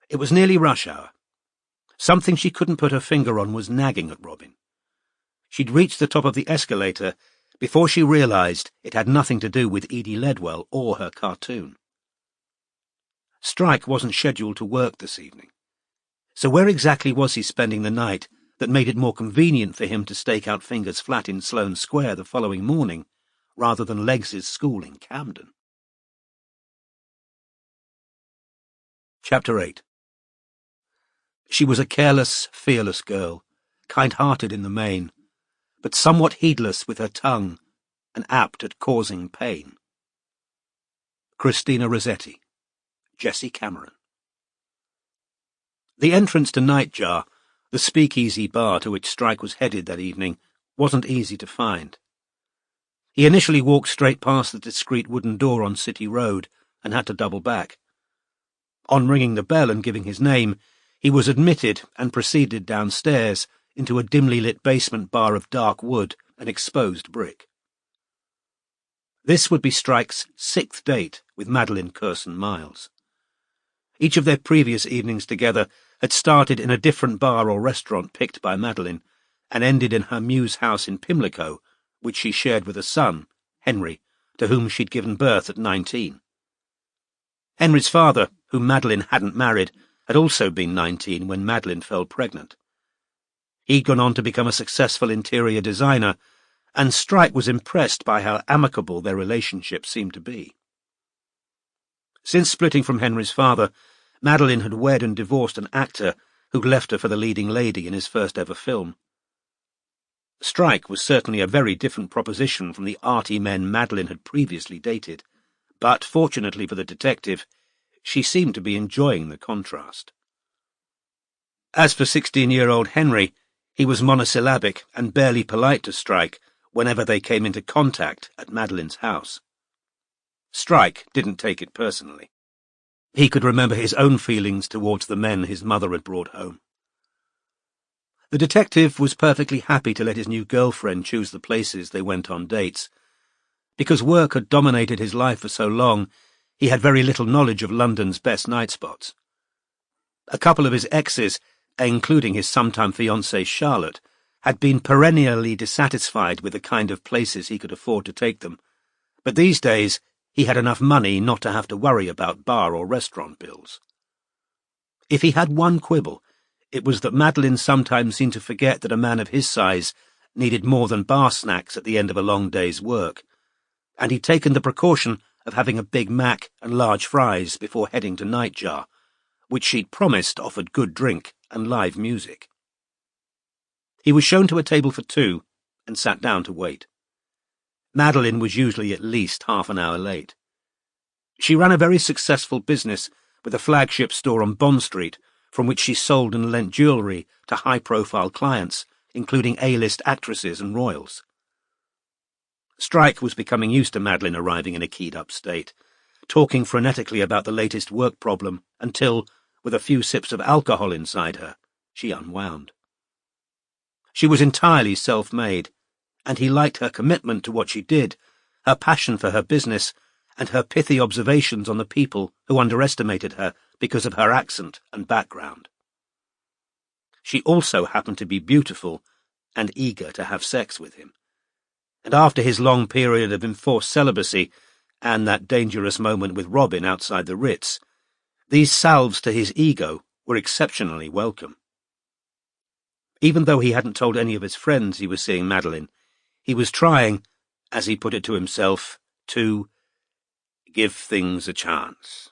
It was nearly rush hour. Something she couldn't put her finger on was nagging at Robin. She'd reached the top of the escalator before she realised it had nothing to do with Edie Ledwell or her cartoon. Strike wasn't scheduled to work this evening, so where exactly was he spending the night that made it more convenient for him to stake out Finger's flat in Sloane Square the following morning, rather than Leggs's school in Camden? Chapter 8. She was a careless, fearless girl, kind-hearted in the main, but somewhat heedless with her tongue and apt at causing pain. Christina Rossetti, Jesse Cameron. The entrance to Nightjar, the speakeasy bar to which Strike was headed that evening, wasn't easy to find. He initially walked straight past the discreet wooden door on City Road and had to double back. On ringing the bell and giving his name, he was admitted and proceeded downstairs into a dimly lit basement bar of dark wood and exposed brick. This would be Strike's 6th date with Madeline Curson-Miles. Each of their previous evenings together had started in a different bar or restaurant picked by Madeline, and ended in her Muse house in Pimlico, which she shared with a son, Henry, to whom she'd given birth at 19. Henry's father, whom Madeline hadn't married, had also been 19 when Madeline fell pregnant. He'd gone on to become a successful interior designer, and Strike was impressed by how amicable their relationship seemed to be. Since splitting from Henry's father, Madeline had wed and divorced an actor who'd left her for the leading lady in his first ever film. Strike was certainly a very different proposition from the arty men Madeline had previously dated, but fortunately for the detective, she seemed to be enjoying the contrast. As for 16-year-old Henry, he was monosyllabic and barely polite to Strike whenever they came into contact at Madeline's house. Strike didn't take it personally. He could remember his own feelings towards the men his mother had brought home. The detective was perfectly happy to let his new girlfriend choose the places they went on dates. Because work had dominated his life for so long, he had very little knowledge of London's best night spots. A couple of his exes, including his sometime fiancée Charlotte, had been perennially dissatisfied with the kind of places he could afford to take them, but these days he had enough money not to have to worry about bar or restaurant bills. If he had one quibble, it was that Madeline sometimes seemed to forget that a man of his size needed more than bar snacks at the end of a long day's work, and he'd taken the precaution of having a Big Mac and large fries before heading to Nightjar, which she'd promised offered good drink and live music. He was shown to a table for two and sat down to wait. Madeline was usually at least half an hour late. She ran a very successful business with a flagship store on Bond Street, from which she sold and lent jewellery to high-profile clients, including A-list actresses and royals. Strike was becoming used to Madeline arriving in a keyed-up state, talking frenetically about the latest work problem until, with a few sips of alcohol inside her, she unwound. She was entirely self-made, and he liked her commitment to what she did, her passion for her business, and her pithy observations on the people who underestimated her because of her accent and background. She also happened to be beautiful and eager to have sex with him, and after his long period of enforced celibacy and that dangerous moment with Robin outside the Ritz, these salves to his ego were exceptionally welcome. Even though he hadn't told any of his friends he was seeing Madeline, he was trying, as he put it to himself, to give things a chance.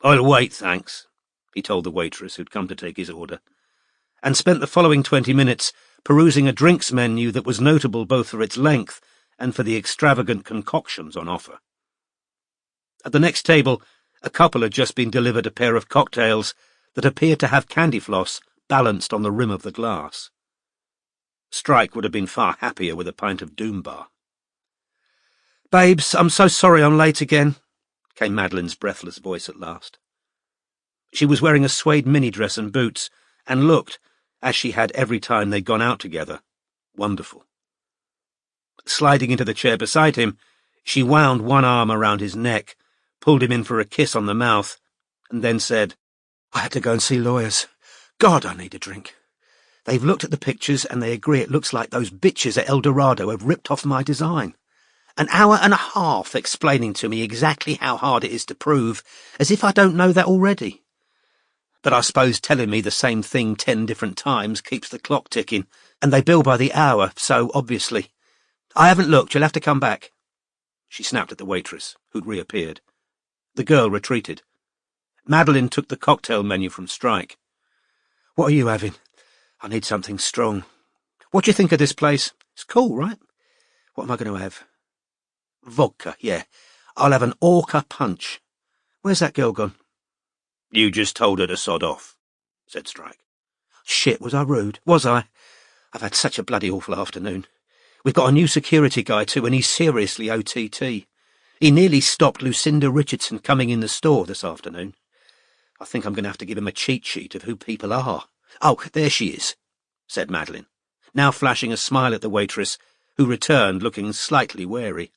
"I'll wait, thanks," he told the waitress who'd come to take his order, and spent the following 20 minutes perusing a drinks menu that was notable both for its length and for the extravagant concoctions on offer. At the next table, a couple had just been delivered a pair of cocktails that appeared to have candy floss balanced on the rim of the glass. Strike would have been far happier with a pint of Doom Bar. "Babes, I'm so sorry I'm late again," came Madeline's breathless voice at last. She was wearing a suede mini-dress and boots, and looked, as she had every time they'd gone out together, wonderful. Sliding into the chair beside him, she wound one arm around his neck, pulled him in for a kiss on the mouth, and then said, "I had to go and see lawyers. God, I need a drink. They've looked at the pictures and they agree it looks like those bitches at El Dorado have ripped off my design. An hour and a half explaining to me exactly how hard it is to prove, as if I don't know that already. But I suppose telling me the same thing 10 different times keeps the clock ticking, and they bill by the hour, so obviously. I haven't looked, you'll have to come back." She snapped at the waitress, who'd reappeared. The girl retreated. Madeline took the cocktail menu from Strike. "What are you having? I need something strong. What do you think of this place? It's cool, right? What am I going to have? Vodka, yeah. I'll have an Orca punch. Where's that girl gone?" "You just told her to sod off," said Strike. "Shit, was I rude? Was I? I've had such a bloody awful afternoon. We've got a new security guy too, and he's seriously OTT. He nearly stopped Lucinda Richardson coming in the store this afternoon. I think I'm going to have to give him a cheat sheet of who people are. Oh, there she is," said Madeline, now flashing a smile at the waitress, who returned looking slightly wary.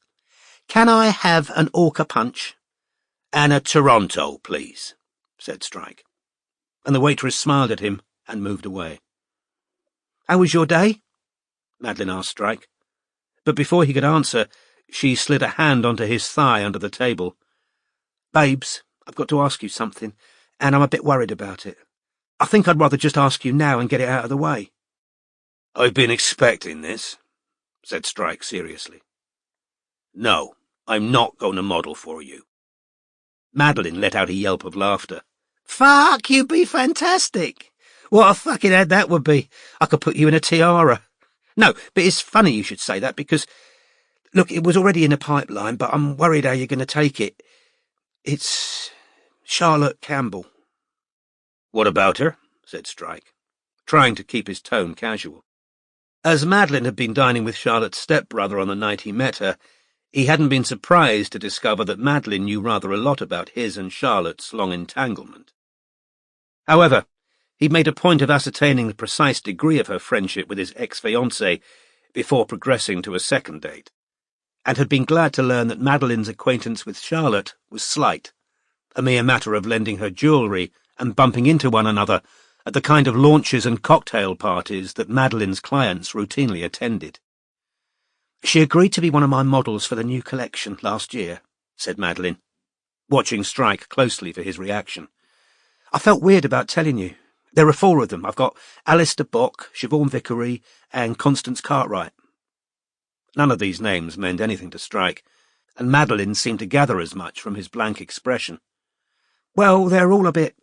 "Can I have an Orca punch?" "And a Toronto, please," said Strike. And the waitress smiled at him and moved away. "How was your day?" Madeline asked Strike. But before he could answer, she slid a hand onto his thigh under the table. "Babes, I've got to ask you something, and I'm a bit worried about it. I think I'd rather just ask you now and get it out of the way." "I've been expecting this," said Strike seriously. "No, I'm not going to model for you." Madeline let out a yelp of laughter. "Fuck, you'd be fantastic. What a fucking ad that would be. I could put you in a tiara. No, but it's funny you should say that because, look, it was already in the pipeline, but I'm worried how you're going to take it. It's Charlotte Campbell. What about her? Said Strike, trying to keep his tone casual. As Madeline had been dining with Charlotte's stepbrother on the night he met her, he hadn't been surprised to discover that Madeline knew rather a lot about his and Charlotte's long entanglement. However, he'd made a point of ascertaining the precise degree of her friendship with his ex-fiancée before progressing to a second date, and had been glad to learn that Madeline's acquaintance with Charlotte was slight, a mere matter of lending her jewellery and bumping into one another at the kind of launches and cocktail parties that Madeline's clients routinely attended. She agreed to be one of my models for the new collection last year, said Madeline, watching Strike closely for his reaction. I felt weird about telling you. There are 4 of them. I've got Alistair Bock, Siobhan Vickery, and Constance Cartwright. None of these names meant anything to Strike, and Madeline seemed to gather as much from his blank expression. Well, they're all a bit...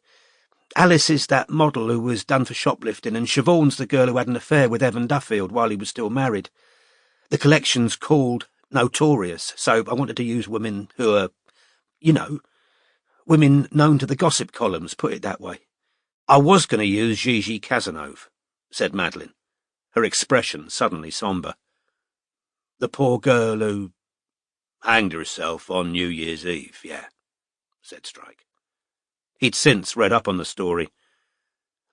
Alice is that model who was done for shoplifting, and Siobhan's the girl who had an affair with Evan Duffield while he was still married. The collection's called Notorious, so I wanted to use women who are, you know, women known to the gossip columns, put it that way. I was going to use Gigi Cazenove, said Madeline, her expression suddenly sombre. The poor girl who hanged herself on New Year's Eve, yeah, said Strike. He'd since read up on the story.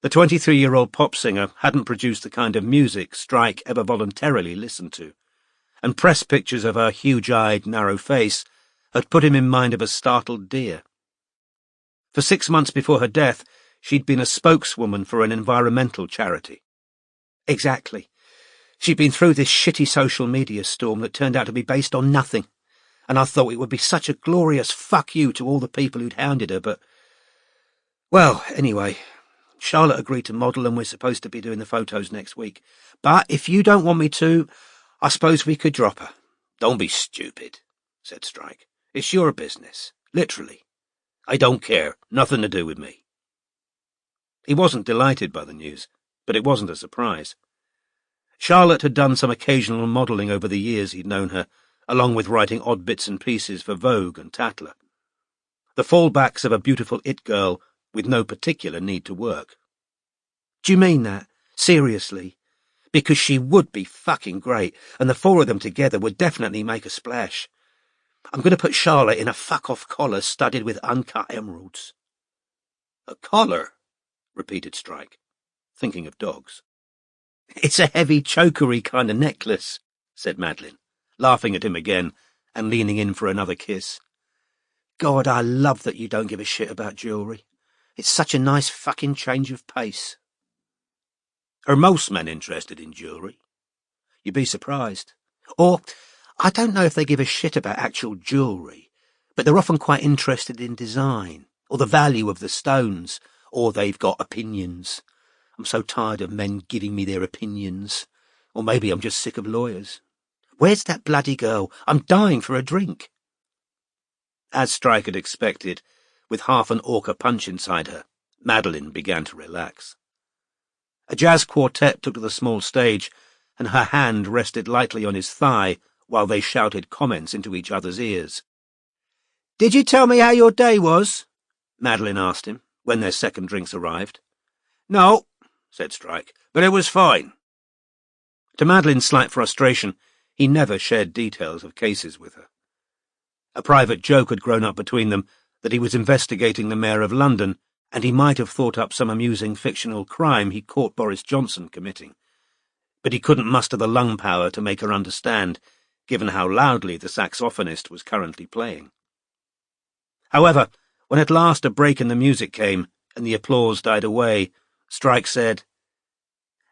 The 23-year-old pop singer hadn't produced the kind of music Strike ever voluntarily listened to, and press pictures of her huge-eyed, narrow face had put him in mind of a startled deer. For 6 months before her death, she'd been a spokeswoman for an environmental charity. Exactly. She'd been through this shitty social media storm that turned out to be based on nothing, and I thought it would be such a glorious fuck you to all the people who'd hounded her, but... Well, anyway, Charlotte agreed to model and we're supposed to be doing the photos next week. But if you don't want me to, I suppose we could drop her. Don't be stupid, said Strike. It's your business, literally. I don't care, nothing to do with me. He wasn't delighted by the news, but it wasn't a surprise. Charlotte had done some occasional modelling over the years he'd known her, along with writing odd bits and pieces for Vogue and Tatler. The fallbacks of a beautiful it-girl with no particular need to work. Do you mean that? Seriously? Because she would be fucking great, and the 4 of them together would definitely make a splash. I'm going to put Charlotte in a fuck-off collar studded with uncut emeralds. A collar? Repeated Strike, thinking of dogs. It's a heavy chokery kind of necklace, said Madeline, laughing at him again and leaning in for another kiss. God, I love that you don't give a shit about jewellery. It's such a nice fucking change of pace. Are most men interested in jewellery? You'd be surprised. Or, I don't know if they give a shit about actual jewellery, but they're often quite interested in design, or the value of the stones, or they've got opinions. I'm so tired of men giving me their opinions. Or maybe I'm just sick of lawyers. Where's that bloody girl? I'm dying for a drink. As Strike had expected, with half an orca punch inside her, Madeline began to relax. A jazz quartet took to the small stage, and her hand rested lightly on his thigh while they shouted comments into each other's ears. "Did you tell me how your day was?" Madeline asked him, when their second drinks arrived. "No," said Strike, "but it was fine." To Madeline's slight frustration, he never shared details of cases with her. A private joke had grown up between them that he was investigating the Mayor of London, and he might have thought up some amusing fictional crime he caught Boris Johnson committing. But he couldn't muster the lung power to make her understand, given how loudly the saxophonist was currently playing. However, when at last a break in the music came, and the applause died away, Strike said,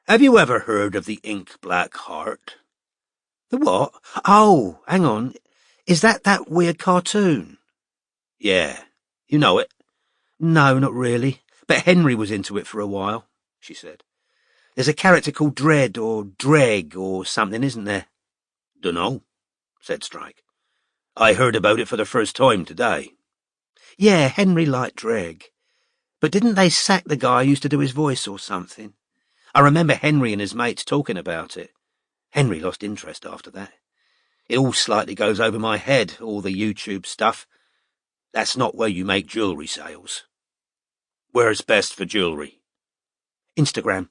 "Have you ever heard of the Ink Black Heart?" "The what? Oh, hang on. Is that weird cartoon?" "Yeah. You know it?" "No, not really. But Henry was into it for a while," she said. "There's a character called Dread or Dreg or something, isn't there?" "Dunno," said Strike. "I heard about it for the first time today." "Yeah, Henry liked Dreg. But didn't they sack the guy who used to do his voice or something? I remember Henry and his mates talking about it. Henry lost interest after that. It all slightly goes over my head, all the YouTube stuff. That's not where you make jewellery sales. Where's best for jewellery? Instagram,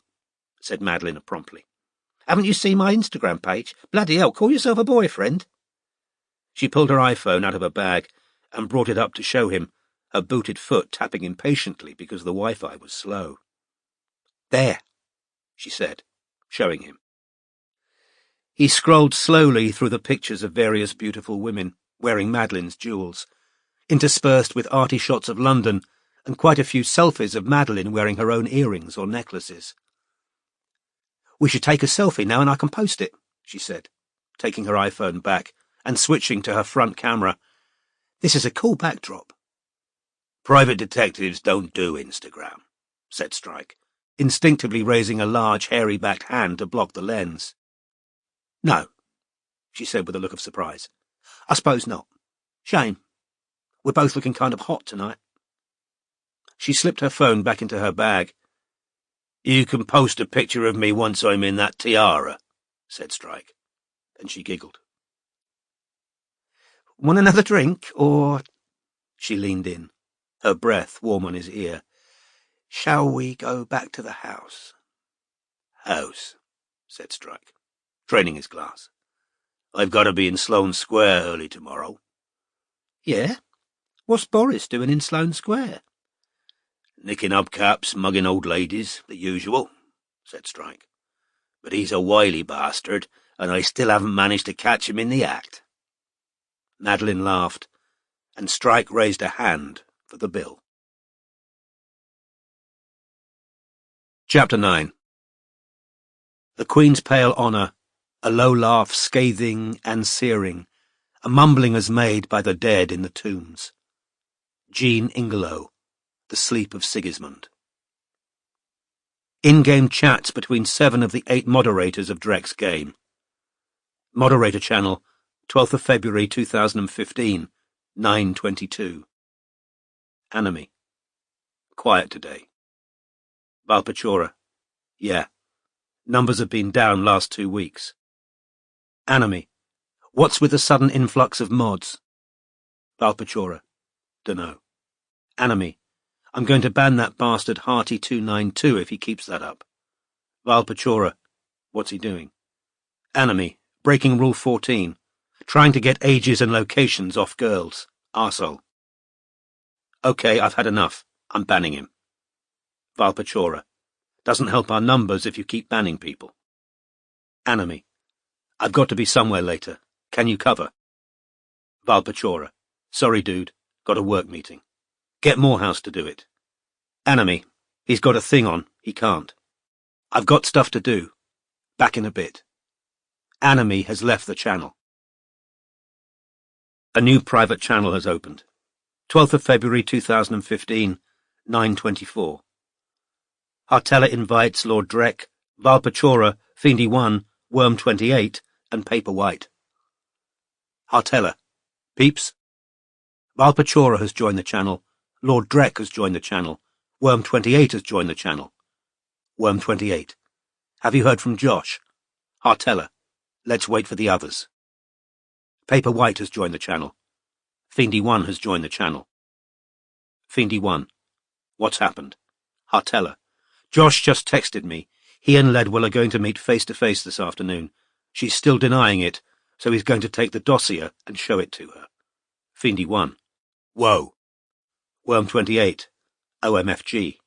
said Madeline promptly. Haven't you seen my Instagram page? Bloody hell, call yourself a boyfriend. She pulled her iPhone out of her bag and brought it up to show him, her booted foot tapping impatiently because the Wi-Fi was slow. There, she said, showing him. He scrolled slowly through the pictures of various beautiful women wearing Madeline's jewels, interspersed with arty shots of London and quite a few selfies of Madeline wearing her own earrings or necklaces. We should take a selfie now and I can post it, she said, taking her iPhone back and switching to her front camera. This is a cool backdrop. Private detectives don't do Instagram, said Strike, instinctively raising a large, hairy-backed hand to block the lens. No, she said with a look of surprise. I suppose not. Shame. We're both looking kind of hot tonight. She slipped her phone back into her bag. You can post a picture of me once I'm in that tiara, said Strike, and she giggled. Want another drink, or... She leaned in, her breath warm on his ear. Shall we go back to the house? House, said Strike, draining his glass. I've got to be in Sloane Square early tomorrow. Yeah? What's Boris doing in Sloane Square? Nicking hubcaps, mugging old ladies, the usual, said Strike. But he's a wily bastard, and I still haven't managed to catch him in the act. Madeline laughed, and Strike raised a hand for the bill. Chapter 9. The Queen's pale honour, a low laugh scathing and searing, a mumbling as made by the dead in the tombs. Jean Ingelow, The Sleep of Sigismund. In-game chats between 7 of the 8 moderators of Drek's game. Moderator channel, 12th of February 2015, 9:22. Enemy. Quiet today. Valpachora. Yeah. Numbers have been down last 2 weeks. Enemy. What's with the sudden influx of mods? Valpachora. Dunno. Enemy. I'm going to ban that bastard Hearty292 if he keeps that up. Valpachora. What's he doing? Enemy. Breaking Rule 14. Trying to get ages and locations off girls. Arsehole. Okay, I've had enough. I'm banning him. Valpachora. Doesn't help our numbers if you keep banning people. Enemy. I've got to be somewhere later. Can you cover? Valpachora. Sorry, dude. Got a work meeting. Get Morehouse to do it. Enemy. He's got a thing on. He can't. I've got stuff to do. Back in a bit. Enemy has left the channel. A new private channel has opened. 12th of February 2015, 9:24. Hartella invites Lord Drek, Valpachora, Fiendy 1, Worm 28, and Paper White. Hartella. Peeps. Valpachora has joined the channel. Lord Drek has joined the channel. Worm 28 has joined the channel. Worm 28. Have you heard from Josh? Hartella. Let's wait for the others. Paper White has joined the channel. Fiendy 1 has joined the channel. Fiendy 1. What's happened? Hartella. Josh just texted me. He and Ledwell are going to meet face-to-face this afternoon. She's still denying it, so he's going to take the dossier and show it to her. Fiendy 1. Whoa. Worm 28. OMFG.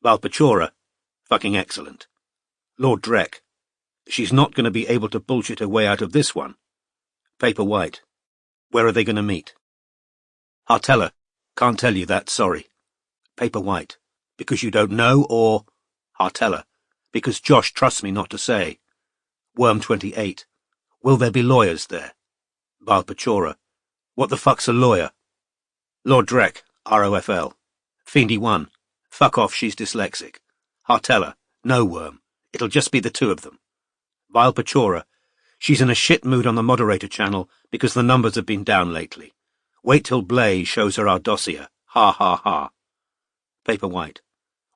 Valpachora. Fucking excellent. Lord Drek. She's not going to be able to bullshit her way out of this one. Paper White. Where are they going to meet? Hartella. Can't tell you that, sorry. Paper White. Because you don't know, or... Hartella. Because Josh trusts me not to say. Worm 28. Will there be lawyers there? Valpachora. What the fuck's a lawyer? Lord Drek. ROFL. Fiendy 1. Fuck off, she's dyslexic. Hartella. No, Worm. It'll just be the two of them. Valpachora. She's in a shit mood on the moderator channel because the numbers have been down lately. Wait till Blaze shows her our dossier. Ha ha ha. Paper White.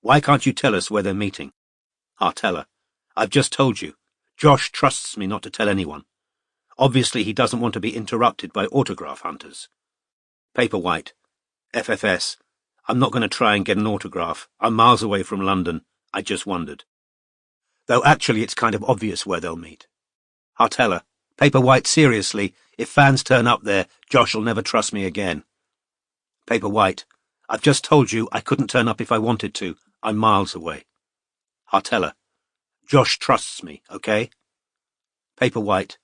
Why can't you tell us where they're meeting? Hartella. I've just told you. Josh trusts me not to tell anyone. Obviously he doesn't want to be interrupted by autograph hunters. Paperwhite, FFS. I'm not going to try and get an autograph. I'm miles away from London. I just wondered. Though actually it's kind of obvious where they'll meet. Hartella, Paperwhite, seriously, if fans turn up there, Josh'll never trust me again. Paperwhite, I've just told you I couldn't turn up if I wanted to. I'm miles away. Hartella, Josh trusts me, okay? Paperwhite,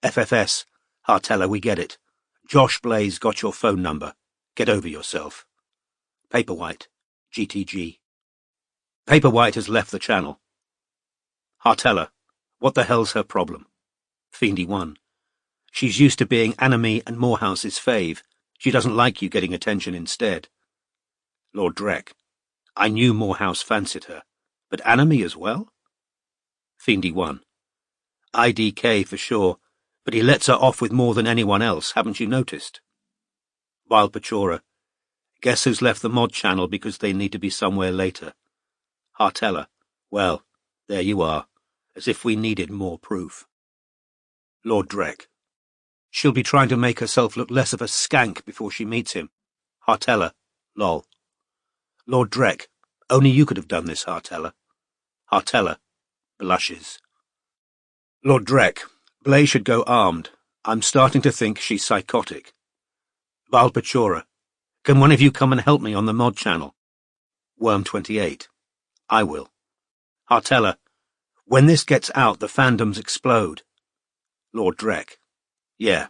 FFS. Hartella, we get it. Josh Blaze got your phone number. Get over yourself. Paperwhite, GTG. Paperwhite has left the channel. Hartella, what the hell's her problem? Fiendy 1. She's used to being Anime and Morehouse's fave. She doesn't like you getting attention instead. Lord Drek, I knew Morehouse fancied her, but Anime as well? Fiendy 1. IDK for sure, but he lets her off with more than anyone else, haven't you noticed? Wild Pachora, guess who's left the mod channel because they need to be somewhere later? Hartella, well, there you are, as if we needed more proof. Lord Drek, she'll be trying to make herself look less of a skank before she meets him. Hartella, lol. Lord Drek, only you could have done this, Hartella. Hartella, blushes. Lord Drek, Blaze should go armed. I'm starting to think she's psychotic. Val Pachora, can one of you come and help me on the mod channel? Worm 28, I will. Hartella, when this gets out, the fandoms explode. Lord Drek, yeah.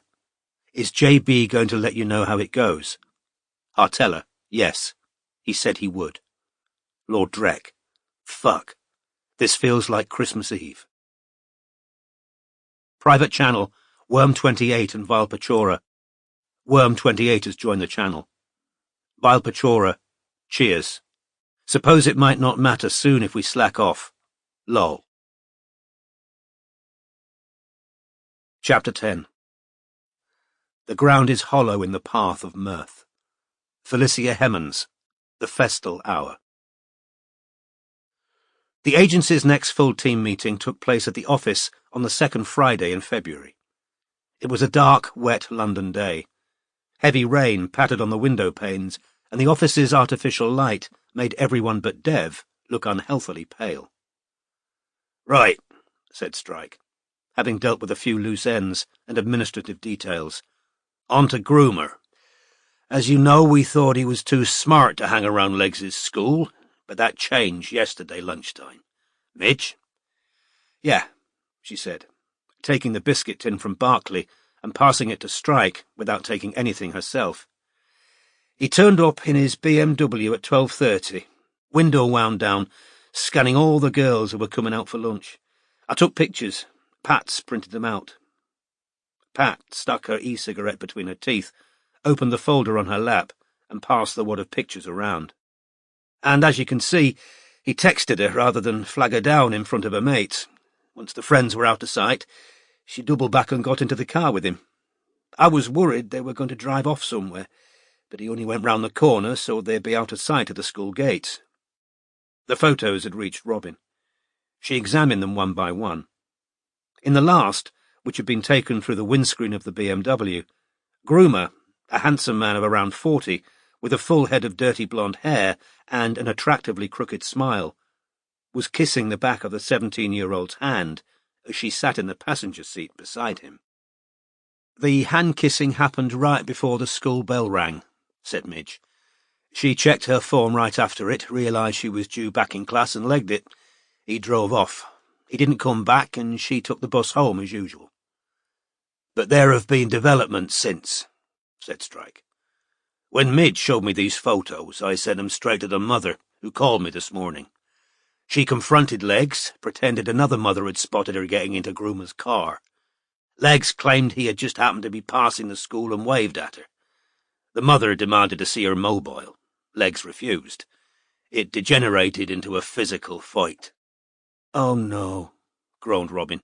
Is JB going to let you know how it goes? Hartella, yes. He said he would. Lord Drek, fuck. This feels like Christmas Eve. Private channel, Worm 28 and Vile Pachora. Worm 28 has joined the channel. Vile Pachora, cheers. Suppose it might not matter soon if we slack off. Lol. Chapter 10. The ground is hollow in the path of mirth. Felicia Hemmons, the festal hour. The agency's next full team meeting took place at the office on the second Friday in February. It was a dark, wet London day. Heavy rain pattered on the window panes, and the office's artificial light made everyone but Dev look unhealthily pale. Right, said Strike, having dealt with a few loose ends and administrative details. On to Groomer. As you know, we thought he was too smart to hang around Leggs's school, but that changed yesterday lunchtime. Midge? Yeah, she said, taking the biscuit tin from Barclay and passing it to Strike without taking anything herself. He turned up in his BMW at 12:30, window wound down, scanning all the girls who were coming out for lunch. I took pictures. Pat's printed them out. Pat stuck her e-cigarette between her teeth, opened the folder on her lap, and passed the wad of pictures around. And as you can see, he texted her rather than flag her down in front of her mates. Once the friends were out of sight, she doubled back and got into the car with him. I was worried they were going to drive off somewhere, but he only went round the corner so they'd be out of sight of the school gates. The photos had reached Robin. She examined them one by one. In the last, which had been taken through the windscreen of the BMW, Groomer, a handsome man of around 40, with a full head of dirty blonde hair and an attractively crooked smile, was kissing the back of the 17-year-old's hand as she sat in the passenger seat beside him. The hand-kissing happened right before the school bell rang, said Midge. She checked her phone right after it, realised she was due back in class and legged it. He drove off. He didn't come back, and she took the bus home as usual. But there have been developments since, said Strike. When Midge showed me these photos, I sent them straight to the mother, who called me this morning. She confronted Leggs, pretended another mother had spotted her getting into Groomer's car. Leggs claimed he had just happened to be passing the school and waved at her. The mother demanded to see her mobile. Leggs refused. It degenerated into a physical fight. Oh no, groaned Robin.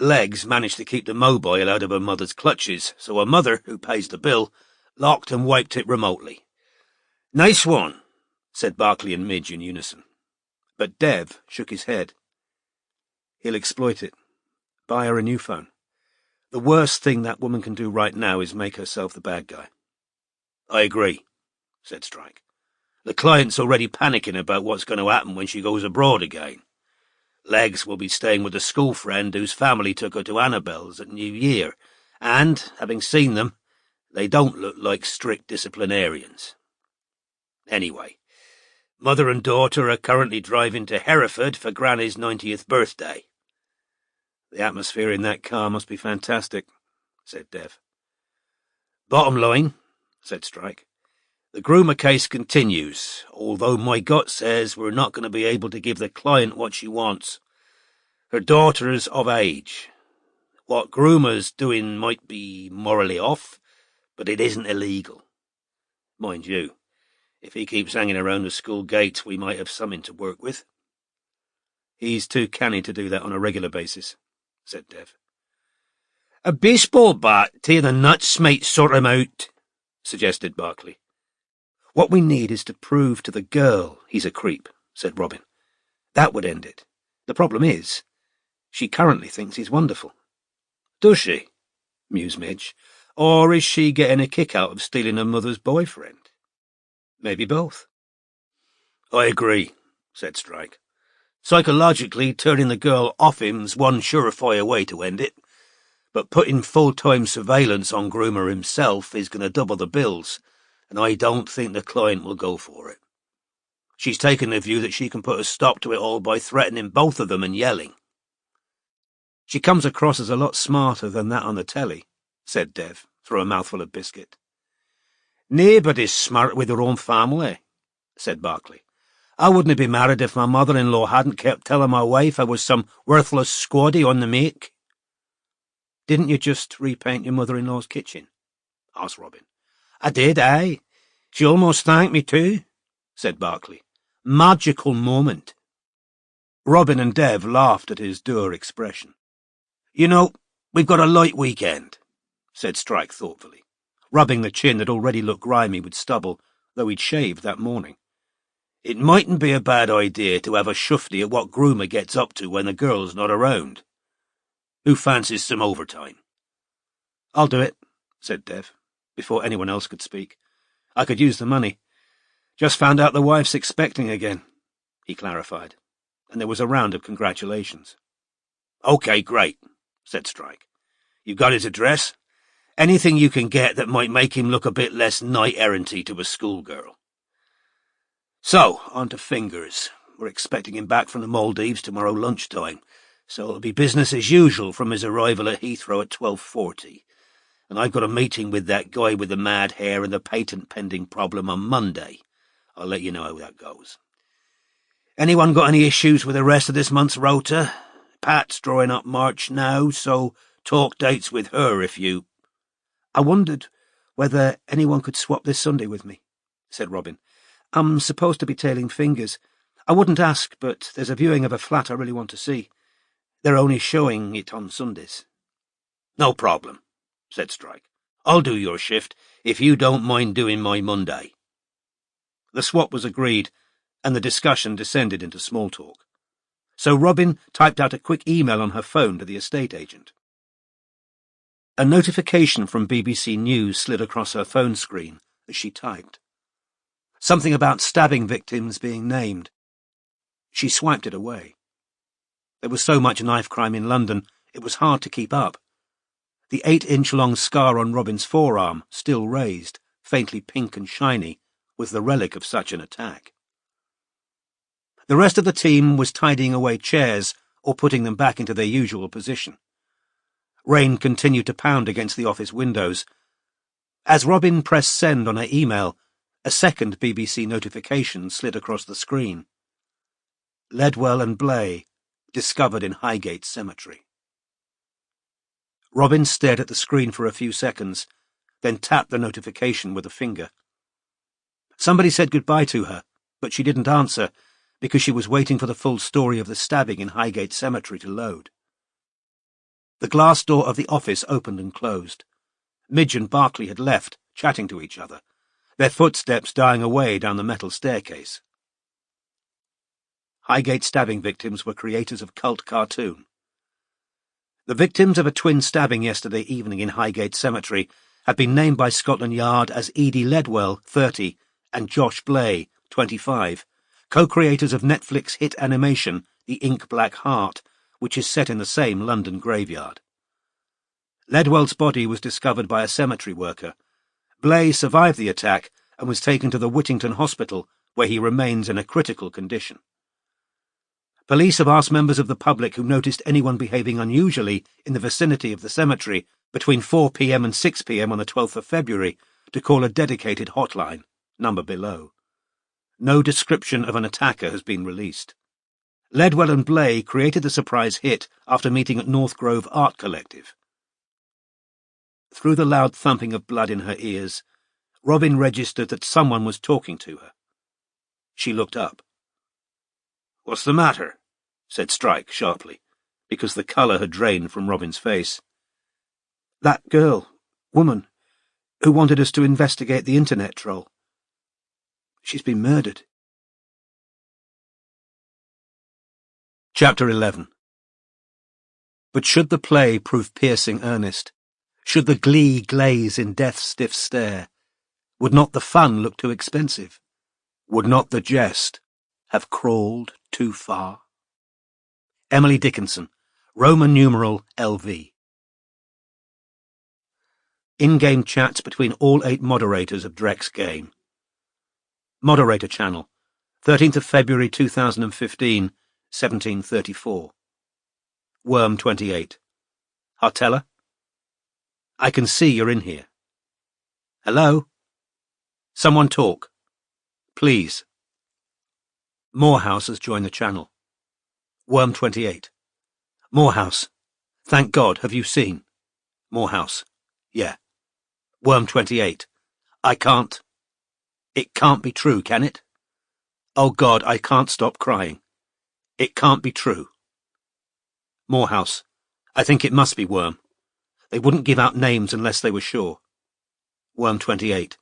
Leggs managed to keep the mobile out of her mother's clutches, so her mother, who pays the bill, locked and wiped it remotely. Nice one, said Barclay and Midge in unison. But Dev shook his head. He'll exploit it. Buy her a new phone. The worst thing that woman can do right now is make herself the bad guy. I agree, said Strike. The client's already panicking about what's going to happen when she goes abroad again. Legs will be staying with a school friend whose family took her to Annabelle's at New Year, and, having seen them, they don't look like strict disciplinarians. Anyway, mother and daughter are currently driving to Hereford for Granny's 90th birthday. The atmosphere in that car must be fantastic, said Dev. Bottom line, said Strike, the groomer case continues, although my gut says we're not going to be able to give the client what she wants. Her daughter's of age. What groomer's doing might be morally off, but it isn't illegal. Mind you, if he keeps hanging around the school gates, we might have something to work with. He's too canny to do that on a regular basis, said Dev. A baseball bat to the nuts might sort him out, suggested Barclay. What we need is to prove to the girl he's a creep, said Robin. That would end it. The problem is, she currently thinks he's wonderful. Does she? Mused Midge. Or is she getting a kick out of stealing her mother's boyfriend? Maybe both. I agree, said Strike. Psychologically, turning the girl off him's one surefire way to end it, but putting full-time surveillance on Groomer himself is going to double the bills, and I don't think the client will go for it. She's taken the view that she can put a stop to it all by threatening both of them and yelling. She comes across as a lot smarter than that on the telly, said Dev, through a mouthful of biscuit. Nobody's smart with her own family, said Barclay. I wouldn't be married if my mother-in-law hadn't kept telling my wife I was some worthless squaddy on the make. Didn't you just repaint your mother-in-law's kitchen? Asked Robin. I did, aye. She almost thanked me too, said Barclay. Magical moment. Robin and Dev laughed at his dour expression. You know, we've got a light weekend, said Strike thoughtfully, rubbing the chin that already looked grimy with stubble, though he'd shaved that morning. It mightn't be a bad idea to have a shufty at what Groomer gets up to when the girl's not around. Who fancies some overtime? I'll do it, said Dev, before anyone else could speak. I could use the money. Just found out the wife's expecting again, he clarified, and there was a round of congratulations. Okay, great, said Strike. You've got his address? Anything you can get that might make him look a bit less knight-erranty to a schoolgirl. So, on to fingers. We're expecting him back from the Maldives tomorrow lunchtime, so it'll be business as usual from his arrival at Heathrow at 12:40. And I've got a meeting with that guy with the mad hair and the patent-pending problem on Monday. I'll let you know how that goes. Anyone got any issues with the rest of this month's rota? Pat's drawing up March now, so talk dates with her if you... I wondered whether anyone could swap this Sunday with me, said Robin. I'm supposed to be tailing fingers. I wouldn't ask, but there's a viewing of a flat I really want to see. They're only showing it on Sundays. No problem, said Strike. I'll do your shift, if you don't mind doing my Monday. The swap was agreed, and the discussion descended into small talk. So Robin typed out a quick email on her phone to the estate agent. A notification from BBC News slid across her phone screen as she typed. Something about stabbing victims being named. She swiped it away. There was so much knife crime in London, it was hard to keep up. The 8-inch-long scar on Robin's forearm, still raised, faintly pink and shiny, was the relic of such an attack. The rest of the team was tidying away chairs or putting them back into their usual position. Rain continued to pound against the office windows. As Robin pressed send on her email, a second BBC notification slid across the screen. Ledwell and Blay, discovered in Highgate Cemetery. Robin stared at the screen for a few seconds, then tapped the notification with a finger. Somebody said goodbye to her, but she didn't answer because she was waiting for the full story of the stabbing in Highgate Cemetery to load. The glass door of the office opened and closed. Midge and Barclay had left, chatting to each other, their footsteps dying away down the metal staircase. Highgate stabbing victims were creators of cult cartoon. The victims of a twin stabbing yesterday evening in Highgate Cemetery have been named by Scotland Yard as Edie Ledwell, 30, and Josh Blay, 25, co-creators of Netflix hit animation The Ink Black Heart, which is set in the same London graveyard. Ledwell's body was discovered by a cemetery worker. Blay survived the attack and was taken to the Whittington Hospital, where he remains in a critical condition. Police have asked members of the public who noticed anyone behaving unusually in the vicinity of the cemetery between 4 p.m. and 6 p.m. on the 12th of February to call a dedicated hotline, number below. No description of an attacker has been released. Ledwell and Blay created the surprise hit after meeting at North Grove Art Collective. Through the loud thumping of blood in her ears, Robin registered that someone was talking to her. She looked up. "What's the matter?" said Strike sharply, because the colour had drained from Robin's face. "That girl, woman, who wanted us to investigate the internet troll. She's been murdered." Chapter 11. But should the play prove piercing earnest, should the glee glaze in death's stiff stare, would not the fun look too expensive? Would not the jest have crawled too far? Emily Dickinson, Roman numeral LV. In-game chats between all 8 moderators of Drek's game. Moderator channel, 13th of February 2015, 1734. Worm 28. Hartella? I can see you're in here. Hello? Someone talk. Please. Morehouse has joined the channel. Worm 28. Morehouse. Thank God, have you seen? Morehouse. Yeah. Worm 28. I can't. It can't be true, can it? Oh God, I can't stop crying. It can't be true. Morehouse. I think it must be Worm. They wouldn't give out names unless they were sure. Worm 28.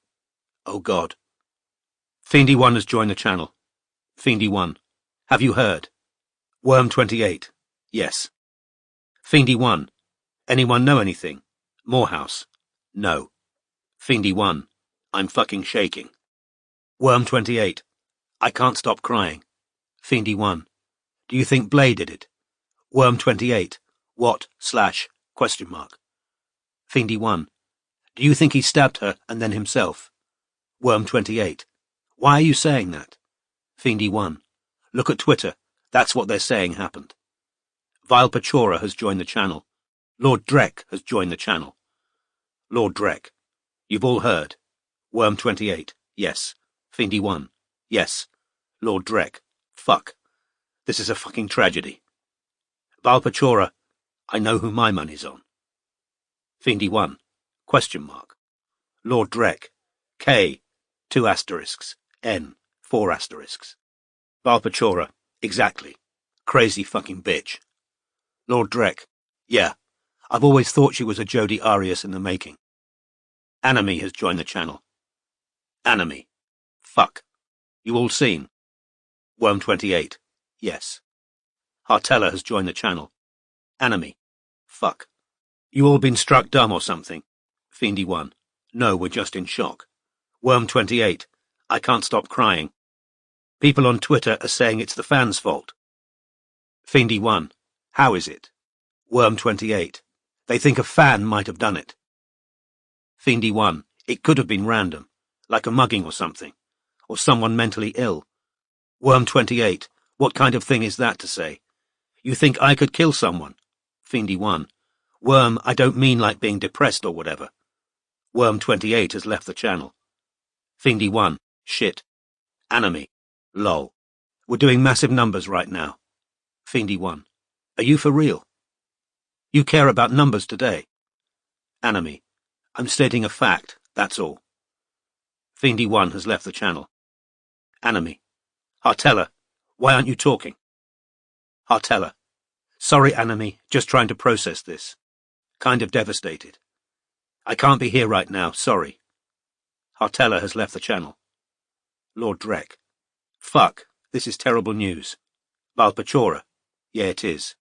Oh God. Fiendy 1 has joined the channel. Fiendy 1. Have you heard? Worm 28. Yes. Fiendy 1. Anyone know anything? Morehouse. No. Fiendy 1. I'm fucking shaking. Worm 28. I can't stop crying. Fiendy 1. Do you think Blay did it? Worm 28. What? / question mark. Fiendy 1. Do you think he stabbed her and then himself? Worm 28. Why are you saying that? Fiendy 1. Look at Twitter. That's what they're saying happened. Vile Pachora has joined the channel. Lord Drek has joined the channel. Lord Drek. You've all heard. Worm 28. Yes. Fiendy 1. Yes. Lord Drek. Fuck. This is a fucking tragedy. Vile Pachora. I know who my money's on. Fiendy 1. Question mark. Lord Drek. K. 2 asterisks. N. 4 asterisks. Vile Pachora. Exactly. Crazy fucking bitch. Lord Drek. Yeah. I've always thought she was a Jodi Arias in the making. Anime has joined the channel. Anime. Fuck. You all seen? Worm 28. Yes. Hartella has joined the channel. Anime. Fuck. You all been struck dumb or something? Fiendy 1. No, we're just in shock. Worm 28. I can't stop crying. People on Twitter are saying it's the fans' fault. Fiendy 1. How is it? Worm 28. They think a fan might have done it. Fiendy 1. It could have been random, like a mugging or something, or someone mentally ill. Worm 28. What kind of thing is that to say? You think I could kill someone? Fiendy 1. Worm, I don't mean like being depressed or whatever. Worm 28 has left the channel. Fiendy 1. Shit. Anime. Lol. We're doing massive numbers right now. Fiendy 1. Are you for real? You care about numbers today? Anime. I'm stating a fact, that's all. Fiendy 1 has left the channel. Anime. Hartella, why aren't you talking? Hartella. Sorry, Anime, just trying to process this. Kind of devastated. I can't be here right now, sorry. Hartella has left the channel. Lord Drek. Fuck, this is terrible news. Vile Pachora. Yeah, it is.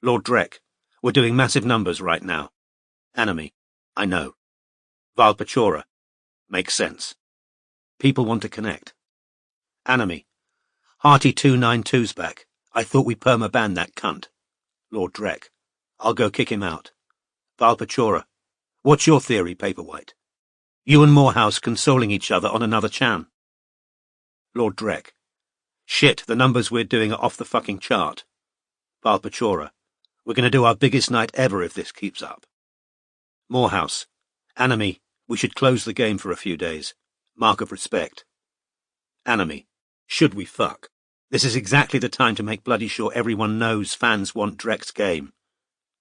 Lord Drek. We're doing massive numbers right now. Enemy. I know. Valpachora. Makes sense. People want to connect. Enemy. Hearty 292's back. I thought we perma-banned that cunt. Lord Drek. I'll go kick him out. Valpachora. What's your theory, Paperwhite? You and Morehouse consoling each other on another chan. Lord Drek. Shit, the numbers we're doing are off the fucking chart. Valpachora. We're going to do our biggest night ever if this keeps up. Morehouse. Enemy. We should close the game for a few days. Mark of respect. Enemy. Should we fuck? This is exactly the time to make bloody sure everyone knows fans want Drek's game.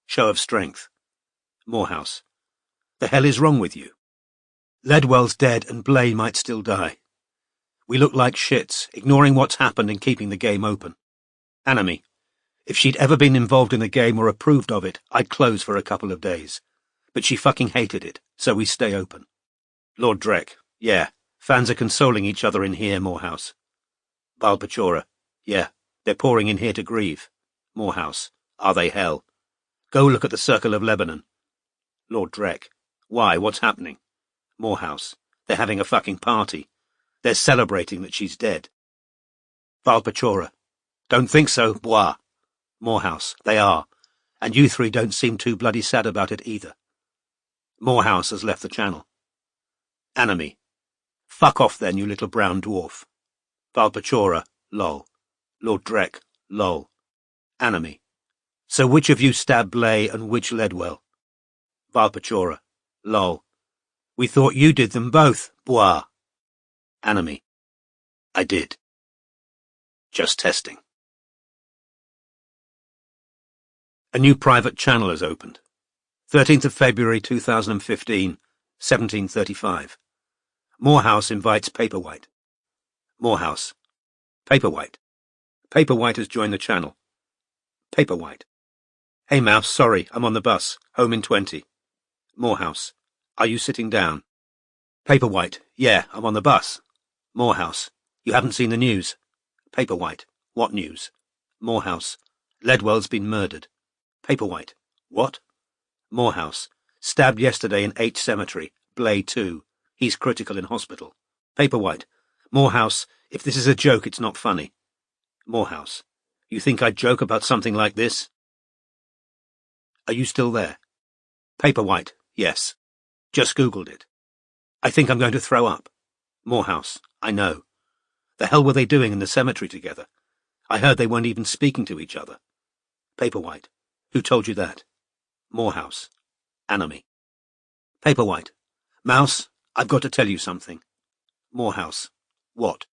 Show of strength. Morehouse. The hell is wrong with you? Ledwell's dead and Blay might still die. We look like shits, ignoring what's happened and keeping the game open. Enemy. If she'd ever been involved in the game or approved of it, I'd close for a couple of days. But she fucking hated it, so we stay open. Lord Drek. Yeah, fans are consoling each other in here, Morehouse. Valpachora. Yeah, they're pouring in here to grieve. Morehouse. Are they hell? Go look at the Circle of Lebanon. Lord Drek. Why, what's happening? Morehouse. They're having a fucking party. They're celebrating that she's dead. Valpachora. Don't think so, bois. Morehouse. They are. And you three don't seem too bloody sad about it either. Morehouse has left the channel. Enemy. Fuck off then, you little brown dwarf. Valpachora. Lol. Lord Drek. Lol. Enemy. So which of you stabbed Blay and which Ledwell? Valpachora. Lol. We thought you did them both, bois. Enemy. I did. Just testing. A new private channel has opened. 13th of February 2015, 1735. Morehouse invites Paperwhite. Morehouse. Paperwhite. Paperwhite has joined the channel. Paperwhite. Hey Mouse, sorry, I'm on the bus. Home in 20. Morehouse. Are you sitting down? Paperwhite. Yeah, I'm on the bus. Morehouse. You haven't seen the news? Paperwhite. What news? Morehouse. Ledwell's been murdered. Paperwhite. What? Morehouse. Stabbed yesterday in H Cemetery. Blay 2. He's critical in hospital. Paperwhite. Morehouse, if this is a joke, it's not funny. Morehouse. You think I'd joke about something like this? Are you still there? Paperwhite. Yes. Just Googled it. I think I'm going to throw up. Morehouse. I know. The hell were they doing in the cemetery together? I heard they weren't even speaking to each other. Paperwhite. Who told you that? Morehouse. Enemy. Paperwhite. Mouse, I've got to tell you something. Morehouse. What?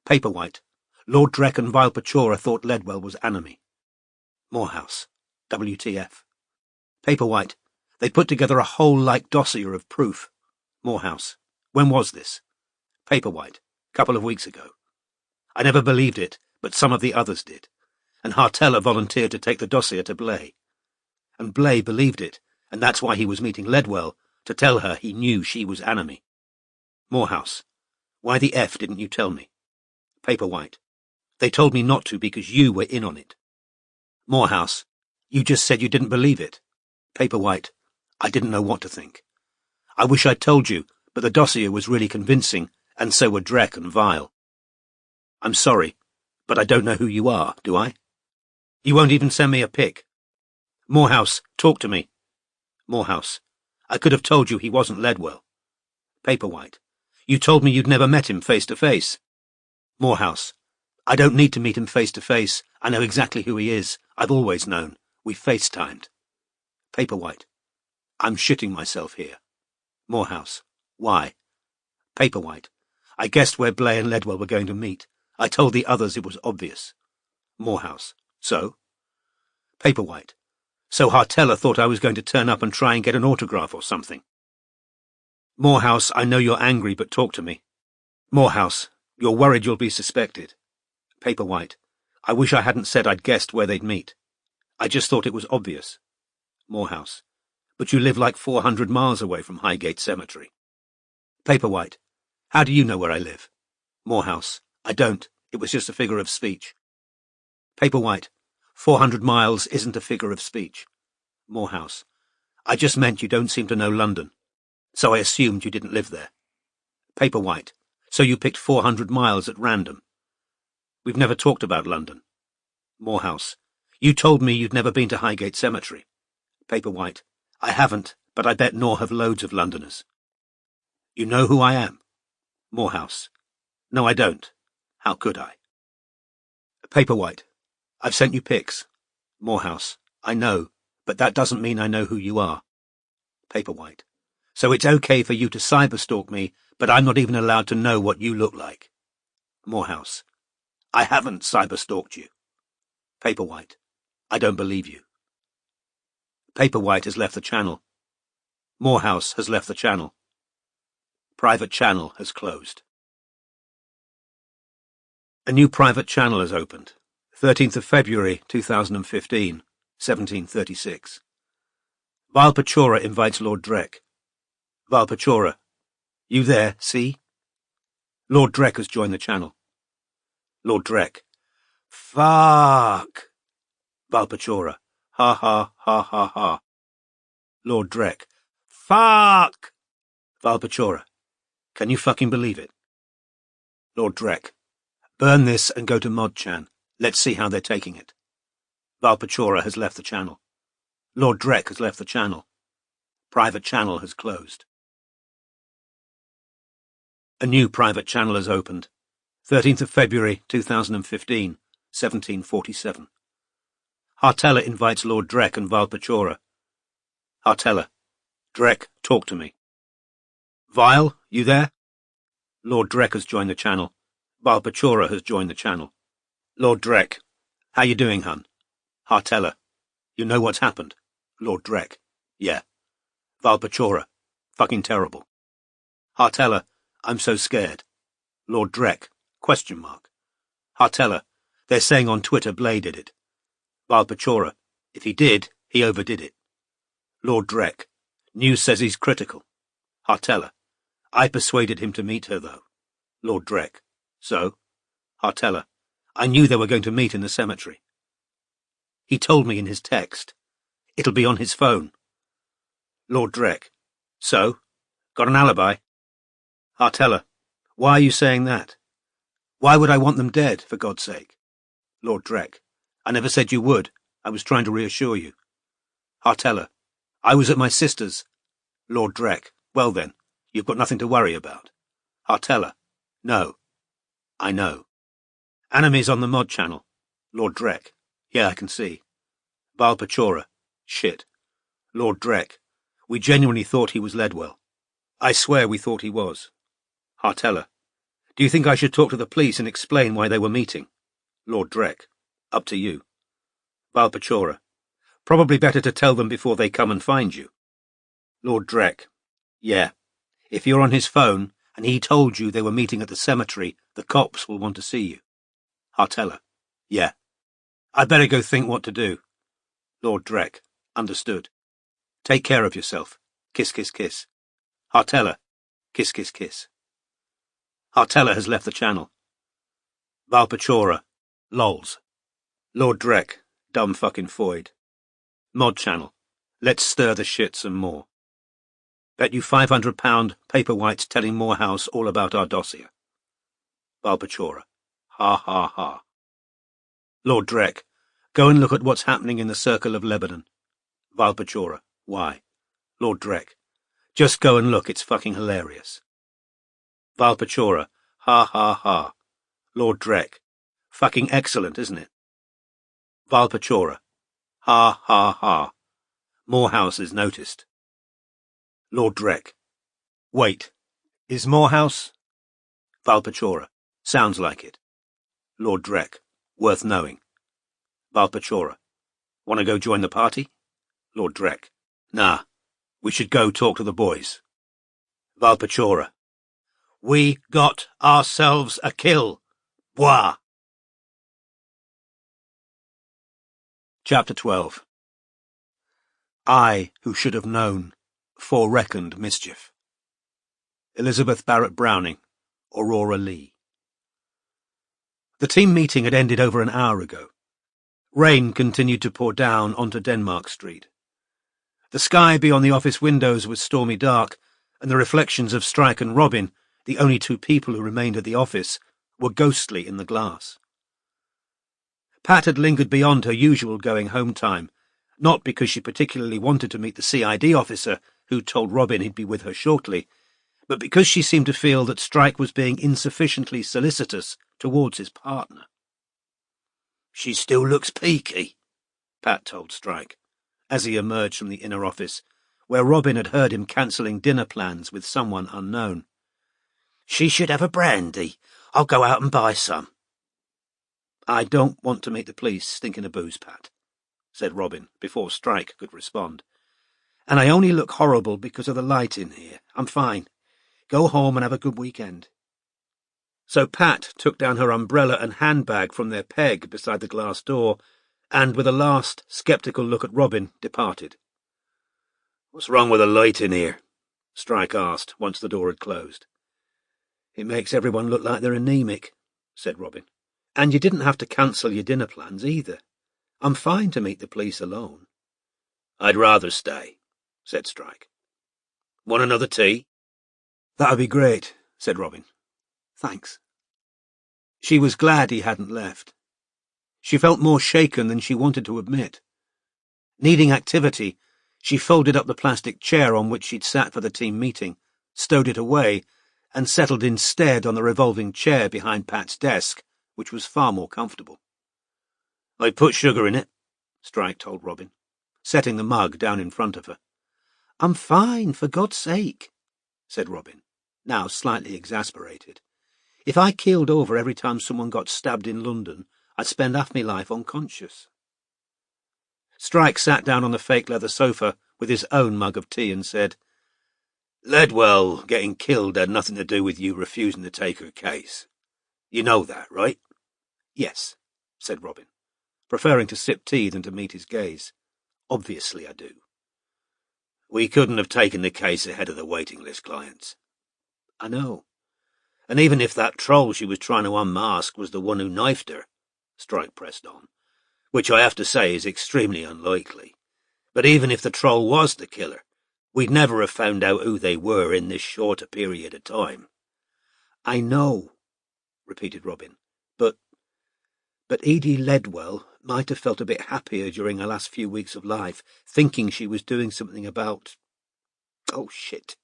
Paperwhite. Lord Drek and Valpachora thought Ledwell was enemy. Morehouse. WTF. Paperwhite. They put together a whole dossier of proof. Morehouse. When was this? Paperwhite. Couple of weeks ago. I never believed it, but some of the others did. And Hartella volunteered to take the dossier to Blay. And Blay believed it, and that's why he was meeting Ledwell, to tell her he knew she was enemy. Morehouse. Why the F didn't you tell me? Paperwhite. They told me not to because you were in on it. Morehouse. You just said you didn't believe it. Paperwhite. I didn't know what to think. I wish I'd told you, but the dossier was really convincing, and so were Drek and Vile. I'm sorry, but I don't know who you are, do I? You won't even send me a pic. Morehouse, talk to me. Morehouse. I could have told you he wasn't Ledwell. Paperwhite. You told me you'd never met him face to face. Morehouse. I don't need to meet him face to face. I know exactly who he is. I've always known. We FaceTimed. Paperwhite. I'm shitting myself here. Morehouse. Why? Paperwhite. I guessed where Blay and Ledwell were going to meet. I told the others it was obvious. Morehouse. So? Paperwhite. So Hartella thought I was going to turn up and try and get an autograph or something. Morehouse, I know you're angry, but talk to me. Morehouse. You're worried you'll be suspected. Paperwhite. I wish I hadn't said I'd guessed where they'd meet. I just thought it was obvious. Morehouse. But you live like 400 miles away from Highgate Cemetery. Paperwhite. How do you know where I live? Morehouse. I don't. It was just a figure of speech. Paperwhite. 400 miles isn't a figure of speech. Morehouse. I just meant you don't seem to know London, so I assumed you didn't live there. Paperwhite. So you picked 400 miles at random. We've never talked about London. Morehouse. You told me you'd never been to Highgate Cemetery. Paperwhite. I haven't, but I bet nor have loads of Londoners. You know who I am? Morehouse. No, I don't. How could I? Paperwhite. I've sent you pics. Morehouse. I know, but that doesn't mean I know who you are. Paperwhite. So it's okay for you to cyberstalk me, but I'm not even allowed to know what you look like. Morehouse. I haven't cyberstalked you. Paperwhite. I don't believe you. Paperwhite has left the channel. Morehouse has left the channel. Private channel has closed. A new private channel has opened. 13th of February 2015, 1736. Valpachora invites Lord Drek. Valpachora. You there, see? Lord Drek has joined the channel. Lord Drek. Fuck! Valpachora. Ha ha ha ha ha. Lord Drek. Fuck! Valpachora. Can you fucking believe it? Lord Drek. Burn this and go to Mod-Chan. Let's see how they're taking it. Valpachora has left the channel. Lord Drek has left the channel. Private channel has closed. A new private channel has opened. 13th of February 2015, 1747. Hartella invites Lord Drek and Valpachora. Hartella. Drek, talk to me. Vile, you there? Lord Drek has joined the channel. Valpachora has joined the channel. Lord Drek. How you doing, hun? Hartella. You know what's happened? Lord Drek. Yeah. Valpachora. Fucking terrible. Hartella. I'm so scared. Lord Drek. Question mark. Hartella. They're saying on Twitter Blay did it. Valpachora. If he did, he overdid it. Lord Drek. News says he's critical. Hartella. I persuaded him to meet her, though. Lord Drek. So? Hartella. I knew they were going to meet in the cemetery. He told me in his text. It'll be on his phone. Lord Drek. So? Got an alibi? Hartella. Why are you saying that? Why would I want them dead, for God's sake? Lord Drek. I never said you would. I was trying to reassure you. Hartella. I was at my sister's. Lord Drek. Well then, you've got nothing to worry about. Hartella. No. I know. Enemies on the Mod channel. Lord Drek. Yeah, I can see. Valpachora. Shit. Lord Drek. We genuinely thought he was Ledwell. I swear we thought he was. Hartella. Do you think I should talk to the police and explain why they were meeting? Lord Drek. Up to you. Valpachora. Probably better to tell them before they come and find you. Lord Drek. Yeah. If you're on his phone, and he told you they were meeting at the cemetery, the cops will want to see you. Hartella. Yeah. I'd better go think what to do. Lord Drek. Understood. Take care of yourself. Kiss, kiss, kiss. Hartella. Kiss, kiss, kiss. Hartella has left the channel. Valpachora. Lols. Lord Drek. Dumb fucking Foyd. Mod channel. Let's stir the shit some more. Bet you £500 Paperwhite's telling Morehouse all about our dossier. Valpachora. Ha ha ha. Lord Drek. Go and look at what's happening in the Circle of Lebanon. Valpachora. Why? Lord Drek. Just go and look, it's fucking hilarious. Valpachora. Ha ha ha. Lord Drek. Fucking excellent, isn't it? Valpachora. Ha ha ha. Morehouse is noticed. Lord Drek. Wait. Is Morehouse? Valpachora. Sounds like it. Lord Drek. Worth knowing. Valpachora. Want to go join the party? Lord Drek. Nah. We should go talk to the boys. Valpachora. We got ourselves a kill. Bois. Chapter 12. I, who should have known, forereckoned mischief. Elizabeth Barrett Browning, Aurora Lee. The team meeting had ended over an hour ago. Rain continued to pour down onto Denmark Street. The sky beyond the office windows was stormy dark, and the reflections of Strike and Robin, the only two people who remained at the office, were ghostly in the glass. Pat had lingered beyond her usual going-home time, not because she particularly wanted to meet the CID officer who told Robin he'd be with her shortly, but because she seemed to feel that Strike was being insufficiently solicitous towards his partner. "She still looks peaky," Pat told Strike, as he emerged from the inner office, where Robin had heard him cancelling dinner plans with someone unknown. "She should have a brandy. I'll go out and buy some." "I don't want to meet the police stinking of booze, Pat," said Robin, before Strike could respond. "And I only look horrible because of the light in here. I'm fine. Go home and have a good weekend." So Pat took down her umbrella and handbag from their peg beside the glass door, and with a last sceptical look at Robin, departed. "What's wrong with the light in here?" Strike asked, once the door had closed. "It makes everyone look like they're anemic," said Robin. "And you didn't have to cancel your dinner plans either. I'm fine to meet the police alone." "I'd rather stay," said Strike. "Want another tea?" "That would be great," said Robin. "Thanks." She was glad he hadn't left. She felt more shaken than she wanted to admit. Needing activity, she folded up the plastic chair on which she'd sat for the team meeting, stowed it away, and settled instead on the revolving chair behind Pat's desk, which was far more comfortable. "I put sugar in it," Strike told Robin, setting the mug down in front of her. "I'm fine, for God's sake," said Robin, now slightly exasperated. "If I keeled over every time someone got stabbed in London, I'd spend half my life unconscious." Strike sat down on the fake leather sofa with his own mug of tea and said, "Ledwell getting killed had nothing to do with you refusing to take her case. You know that, right?" "Yes," said Robin, preferring to sip tea than to meet his gaze. "Obviously I do." "We couldn't have taken the case ahead of the waiting list clients." "I know." "And even if that troll she was trying to unmask was the one who knifed her," Strike pressed on, "which I have to say is extremely unlikely, but even if the troll was the killer, we'd never have found out who they were in this shorter period of time." "I know," repeated Robin, but Edie Ledwell might have felt a bit happier during her last few weeks of life, thinking she was doing something about— "Oh, shit,"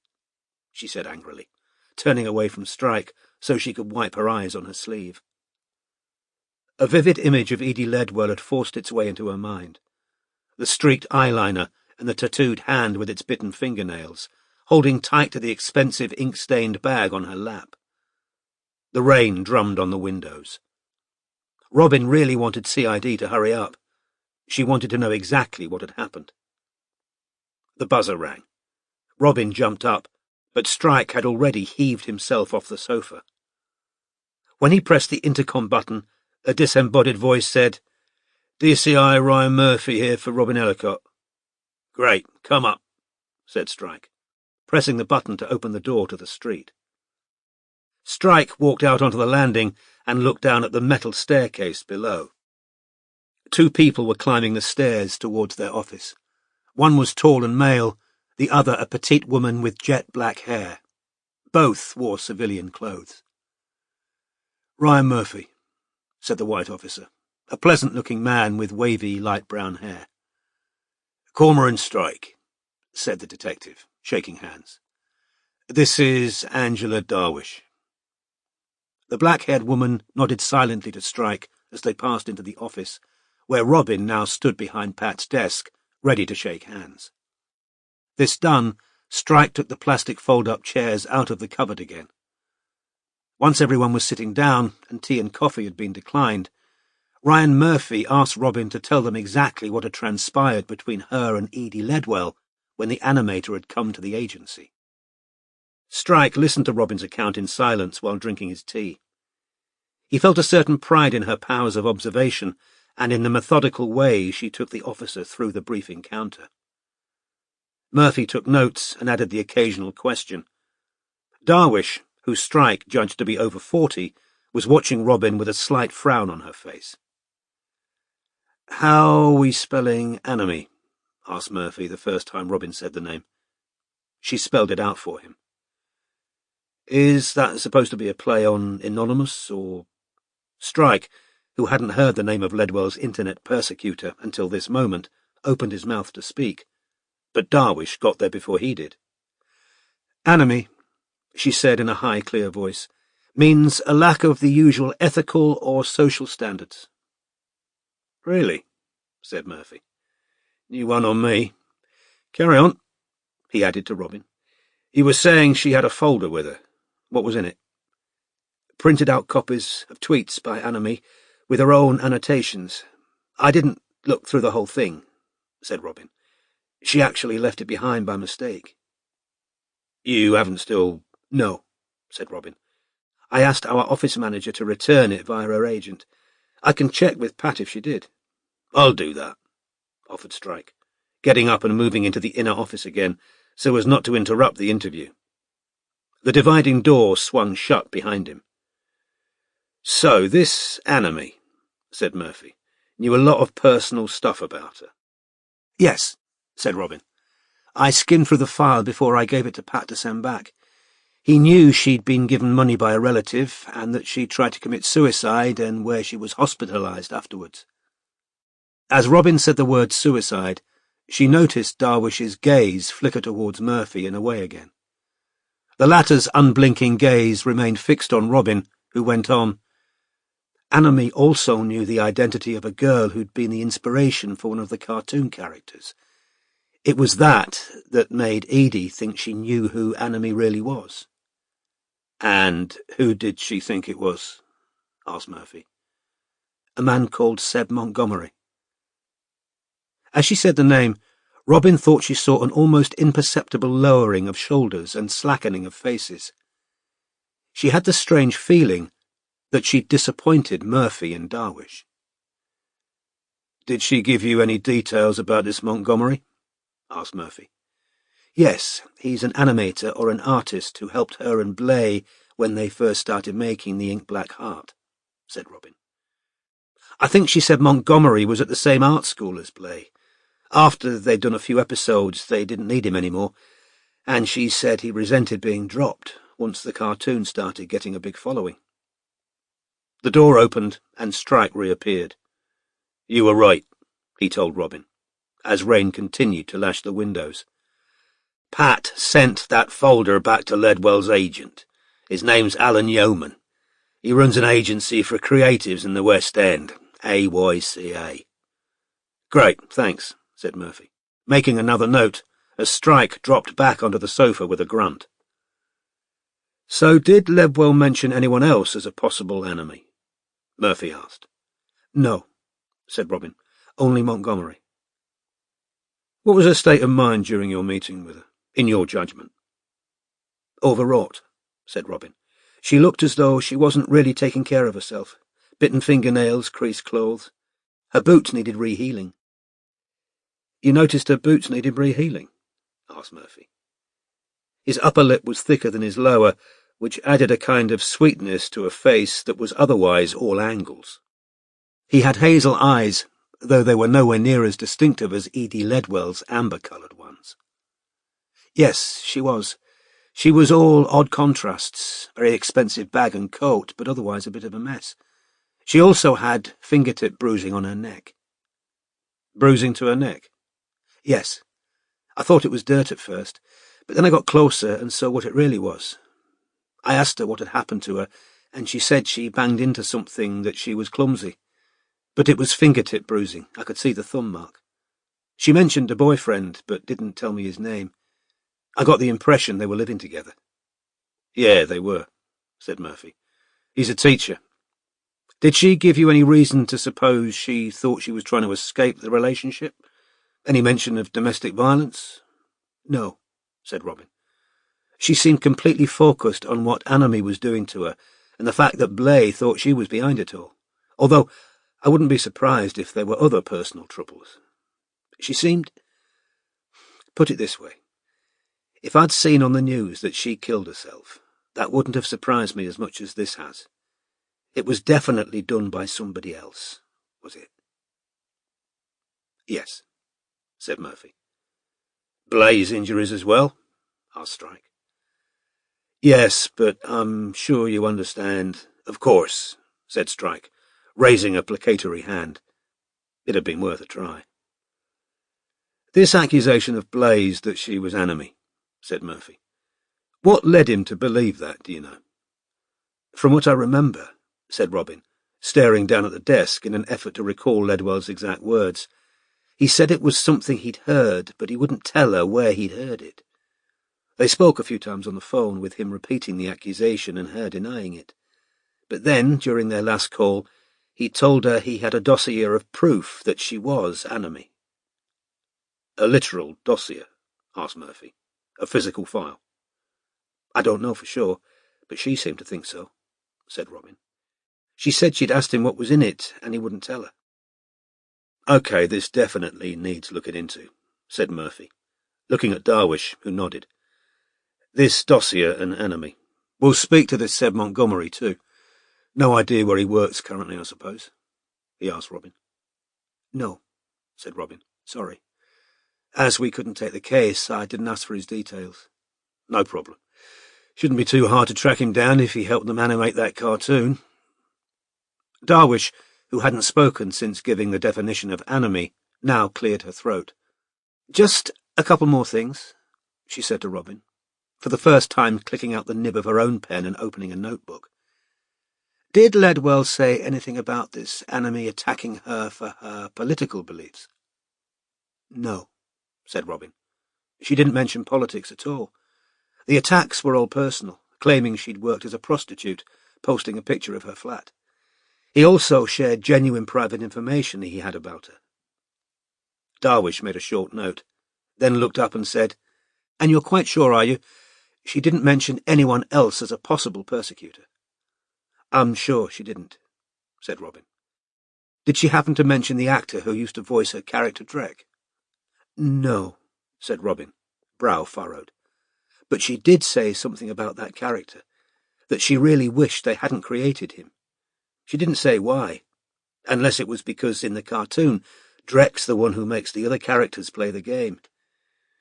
she said angrily, turning away from Strike so she could wipe her eyes on her sleeve. A vivid image of Edie Ledwell had forced its way into her mind. The streaked eyeliner and the tattooed hand with its bitten fingernails, holding tight to the expensive ink-stained bag on her lap. The rain drummed on the windows. Robin really wanted CID to hurry up. She wanted to know exactly what had happened. The buzzer rang. Robin jumped up, but Strike had already heaved himself off the sofa. When he pressed the intercom button, a disembodied voice said, "DCI Ryan Murphy here for Robin Ellicott." "Great, come up," said Strike, pressing the button to open the door to the street. Strike walked out onto the landing and looked down at the metal staircase below. Two people were climbing the stairs towards their office. One was tall and male, the other a petite woman with jet black hair. Both wore civilian clothes. "Ryan Murphy," said the white officer, a pleasant-looking man with wavy light brown hair. "Cormoran Strike," said the detective, shaking hands. "This is Angela Darwish." The black-haired woman nodded silently to Strike as they passed into the office, where Robin now stood behind Pat's desk, ready to shake hands. This done, Strike took the plastic fold-up chairs out of the cupboard again. Once everyone was sitting down and tea and coffee had been declined, Ryan Murphy asked Robin to tell them exactly what had transpired between her and Edie Ledwell when the animator had come to the agency. Strike listened to Robin's account in silence while drinking his tea. He felt a certain pride in her powers of observation and in the methodical way she took the officer through the brief encounter. Murphy took notes and added the occasional question. Darwish, who Strike judged to be over 40, was watching Robin with a slight frown on her face. "How are we spelling enemy?" asked Murphy the first time Robin said the name. She spelled it out for him. Is that supposed to be a play on anonymous, or... Strike, who hadn't heard the name of Ledwell's internet persecutor until this moment, opened his mouth to speak, but Darwish got there before he did. Enemy, she said in a high, clear voice, means a lack of the usual ethical or social standards. Really? Said Murphy. New one on me. Carry on, he added to Robin. You were saying she had a folder with her. What was in it? Printed out copies of tweets by Enemy with her own annotations. I didn't look through the whole thing, said Robin. She actually left it behind by mistake. You haven't still... No, said Robin. I asked our office manager to return it via her agent. I can check with Pat if she did. I'll do that, offered Strike, getting up and moving into the inner office again, so as not to interrupt the interview. The dividing door swung shut behind him. So this Enemy, said Murphy, knew a lot of personal stuff about her. Yes, said Robin. I skimmed through the file before I gave it to Pat to send back. He knew she'd been given money by a relative and that she tried to commit suicide and where she was hospitalized afterwards. As Robin said the word suicide, she noticed Darwish's gaze flicker towards Murphy and away again. The latter's unblinking gaze remained fixed on Robin, who went on. Enemy also knew the identity of a girl who'd been the inspiration for one of the cartoon characters. It was that made Edie think she knew who Enemy really was. And who did she think it was? Asked Murphy. A man called Seb Montgomery. As she said the name, Robin thought she saw an almost imperceptible lowering of shoulders and slackening of faces. She had the strange feeling that she'd disappointed Murphy and Darwish. Did she give you any details about this Montgomery? Asked Murphy. Yes, he's an animator or an artist who helped her and Blay when they first started making the Ink Black Heart, said Robin. I think she said Montgomery was at the same art school as Blay. After they'd done a few episodes, they didn't need him anymore, and she said he resented being dropped once the cartoon started getting a big following. The door opened, and Strike reappeared. You were right, he told Robin, as rain continued to lash the windows. Pat sent that folder back to Ledwell's agent. His name's Alan Yeoman. He runs an agency for creatives in the West End, AYCA. Great, thanks, said Murphy, making another note, as Strike dropped back onto the sofa with a grunt. So did Ledwell mention anyone else as a possible enemy? Murphy asked. No, said Robin, only Montgomery. What was her state of mind during your meeting with her, in your judgment? Overwrought, said Robin. She looked as though she wasn't really taking care of herself. Bitten fingernails, creased clothes. Her boots needed rehealing. You noticed her boots needed rehealing? Asked Murphy. His upper lip was thicker than his lower, which added a kind of sweetness to a face that was otherwise all angles. He had hazel eyes, though they were nowhere near as distinctive as Edie Ledwell's amber-coloured ones. Yes, she was. She was all odd contrasts, very expensive bag and coat, but otherwise a bit of a mess. She also had fingertip bruising on her neck. Bruising to her neck? Yes. I thought it was dirt at first, but then I got closer and saw what it really was. I asked her what had happened to her, and she said she banged into something, that she was clumsy. But it was fingertip bruising. I could see the thumb mark. She mentioned a boyfriend, but didn't tell me his name. I got the impression they were living together. Yeah, they were, said Murphy. He's a teacher. Did she give you any reason to suppose she thought she was trying to escape the relationship? Any mention of domestic violence? No, said Robin. She seemed completely focused on what Enemy was doing to her, and the fact that Blay thought she was behind it all, although I wouldn't be surprised if there were other personal troubles. She seemed... Put it this way. If I'd seen on the news that she killed herself, that wouldn't have surprised me as much as this has. It was definitely done by somebody else, was it? Yes, said Murphy. Blaze injuries as well? Asked Strike. Yes, but I'm sure you understand. Of course, said Strike, raising a placatory hand. It had been worth a try. This accusation of Blaze that she was enemy, said Murphy. What led him to believe that, do you know? From what I remember, said Robin, staring down at the desk in an effort to recall Ledwell's exact words. He said it was something he'd heard, but he wouldn't tell her where he'd heard it. They spoke a few times on the phone, with him repeating the accusation and her denying it. But then, during their last call, he told her he had a dossier of proof that she was enemy. A literal dossier? Asked Murphy. A physical file? I don't know for sure, but she seemed to think so, said Robin. She said she'd asked him what was in it, and he wouldn't tell her. OK, this definitely needs looking into, said Murphy, looking at Darwish, who nodded. This dossier an enemy. We'll speak to this Seb Montgomery, too. No idea where he works currently, I suppose? He asked Robin. No, said Robin. Sorry. As we couldn't take the case, I didn't ask for his details. No problem. Shouldn't be too hard to track him down if he helped them animate that cartoon. Darwish, who hadn't spoken since giving the definition of enemy, now cleared her throat. Just a couple more things, she said to Robin, for the first time clicking out the nib of her own pen and opening a notebook. Did Ledwell say anything about this enemy attacking her for her political beliefs? No, said Robin. She didn't mention politics at all. The attacks were all personal, claiming she'd worked as a prostitute, posting a picture of her flat. He also shared genuine private information he had about her. Darwish made a short note, then looked up and said, And you're quite sure, are you? She didn't mention anyone else as a possible persecutor. I'm sure she didn't, said Robin. Did she happen to mention the actor who used to voice her character Drek? No, said Robin, brow furrowed. But she did say something about that character, that she really wished they hadn't created him. She didn't say why, unless it was because in the cartoon, Drek's the one who makes the other characters play the game.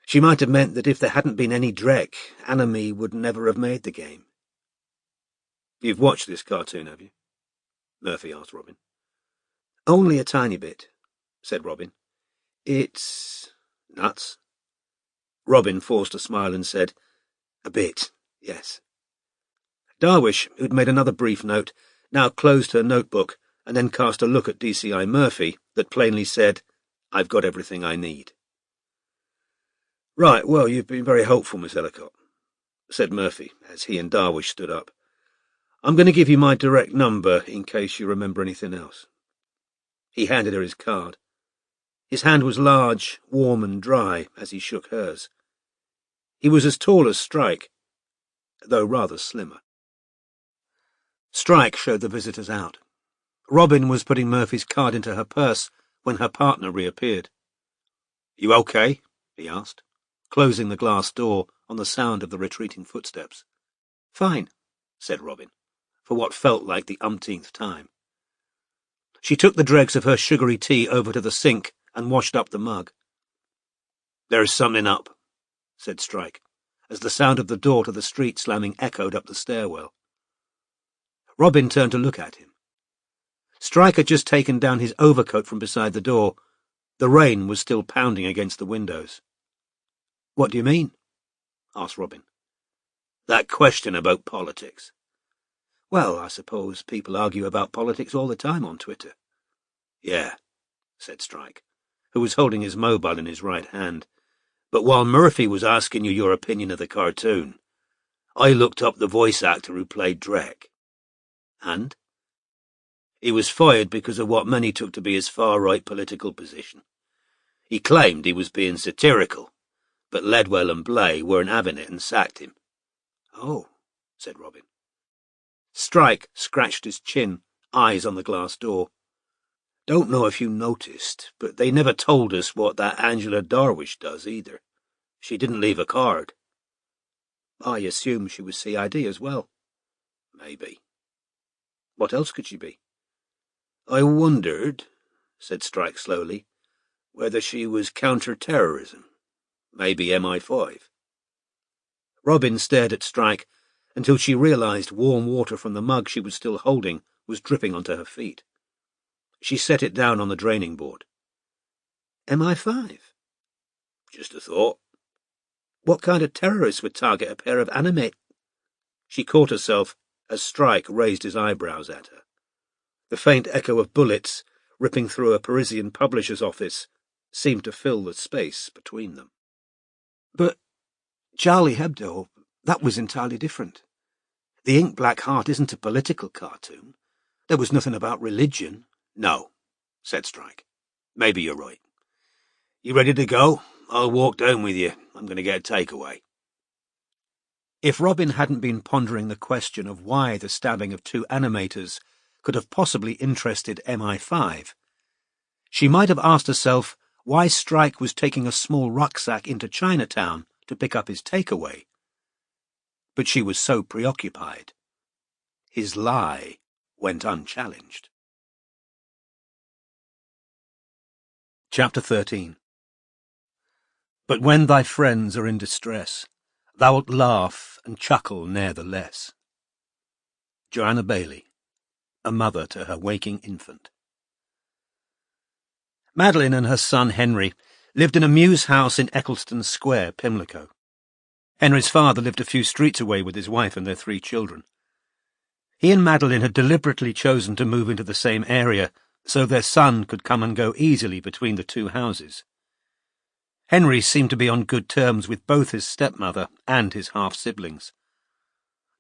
She might have meant that if there hadn't been any Drek, Anime would never have made the game. You've watched this cartoon, have you? Murphy asked Robin. Only a tiny bit, said Robin. It's nuts. Robin forced a smile and said, A bit, yes. Darwish, who'd made another brief note, now closed her notebook and then cast a look at DCI Murphy that plainly said, I've got everything I need. Right, well, you've been very helpful, Miss Ellicott, said Murphy as he and Darwish stood up. I'm going to give you my direct number in case you remember anything else. He handed her his card. His hand was large, warm and dry as he shook hers. He was as tall as Strike, though rather slimmer. Strike showed the visitors out. Robin was putting Murphy's card into her purse when her partner reappeared. You okay? He asked, closing the glass door on the sound of the retreating footsteps. Fine, said Robin, for what felt like the umpteenth time. She took the dregs of her sugary tea over to the sink and washed up the mug. There's something up, said Strike, as the sound of the door to the street slamming echoed up the stairwell. Robin turned to look at him. Strike had just taken down his overcoat from beside the door. The rain was still pounding against the windows. What do you mean? Asked Robin. That question about politics. Well, I suppose people argue about politics all the time on Twitter. Yeah, said Strike, who was holding his mobile in his right hand. But while Murphy was asking you your opinion of the cartoon, I looked up the voice actor who played Drek. And? He was fired because of what many took to be his far-right political position. He claimed he was being satirical, but Ledwell and Blay weren't having it and sacked him. Oh, said Robin. Strike scratched his chin, eyes on the glass door. Don't know if you noticed, but they never told us what that Angela Darwish does either. She didn't leave a card. I assume she was CID as well. Maybe. What else could she be? I wondered, said Strike slowly, Whether she was counter-terrorism, maybe MI5. Robin stared at Strike until she realized warm water from the mug she was still holding was dripping onto her feet. She set it down on the draining board. MI5? Just a thought. What kind of terrorist would target a pair of animate... She caught herself as Strike raised his eyebrows at her. The faint echo of bullets ripping through a Parisian publisher's office seemed to fill the space between them. But Charlie Hebdo, that was entirely different. The Ink Black Heart isn't a political cartoon. There was nothing about religion. No, said Strike. Maybe you're right. You ready to go? I'll walk down with you. I'm going to get a takeaway. If Robin hadn't been pondering the question of why the stabbing of two animators could have possibly interested MI5, she might have asked herself why Strike was taking a small rucksack into Chinatown to pick up his takeaway. But she was so preoccupied. His lie went unchallenged. Chapter 13. But when thy friends are in distress, thou'lt laugh and chuckle ne'er the less. Joanna Bailey, a mother to her waking infant. Madeline and her son Henry lived in a mews house in Eccleston Square, Pimlico. Henry's father lived a few streets away with his wife and their 3 children. He and Madeline had deliberately chosen to move into the same area so their son could come and go easily between the 2 houses. Henry seemed to be on good terms with both his stepmother and his half-siblings.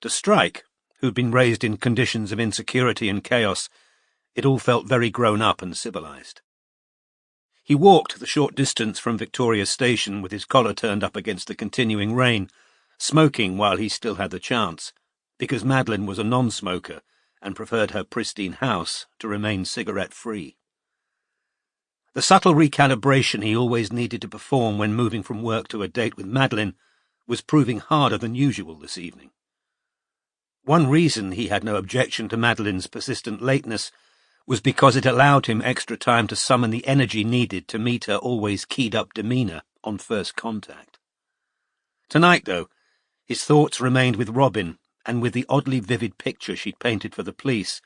To Strike, who'd been raised in conditions of insecurity and chaos, it all felt very grown-up and civilized. He walked the short distance from Victoria Station with his collar turned up against the continuing rain, smoking while he still had the chance, because Madeline was a non-smoker and preferred her pristine house to remain cigarette-free. The subtle recalibration he always needed to perform when moving from work to a date with Madeline was proving harder than usual this evening. One reason he had no objection to Madeline's persistent lateness was because it allowed him extra time to summon the energy needed to meet her always keyed-up demeanour on first contact. Tonight, though, his thoughts remained with Robin and with the oddly vivid picture she'd painted for the police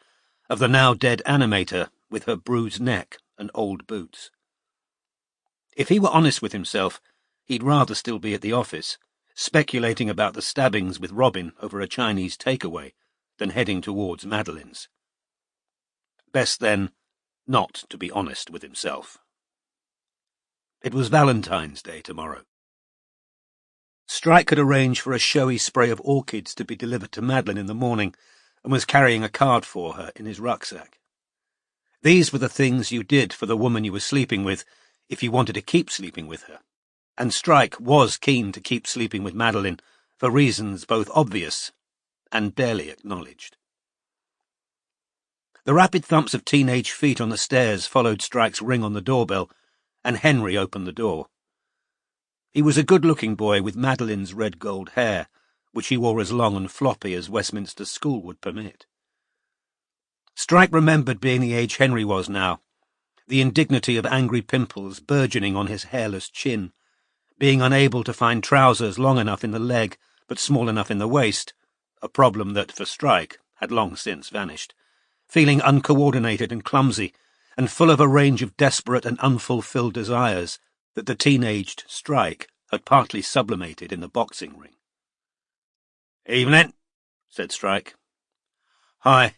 of the now-dead animator with her bruised neck and old boots. If he were honest with himself, he'd rather still be at the office, speculating about the stabbings with Robin over a Chinese takeaway, than heading towards Madeline's. Best, then, not to be honest with himself. It was Valentine's Day tomorrow. Strike had arranged for a showy spray of orchids to be delivered to Madeline in the morning, and was carrying a card for her in his rucksack. These were the things you did for the woman you were sleeping with if you wanted to keep sleeping with her, and Strike was keen to keep sleeping with Madeline for reasons both obvious and barely acknowledged. The rapid thumps of teenage feet on the stairs followed Strike's ring on the doorbell, and Henry opened the door. He was a good-looking boy with Madeline's red-gold hair, which he wore as long and floppy as Westminster School would permit. Strike remembered being the age Henry was now, the indignity of angry pimples burgeoning on his hairless chin, being unable to find trousers long enough in the leg but small enough in the waist, a problem that, for Strike, had long since vanished, feeling uncoordinated and clumsy, and full of a range of desperate and unfulfilled desires that the teenaged Strike had partly sublimated in the boxing ring. "Evening," said Strike. "Hi,"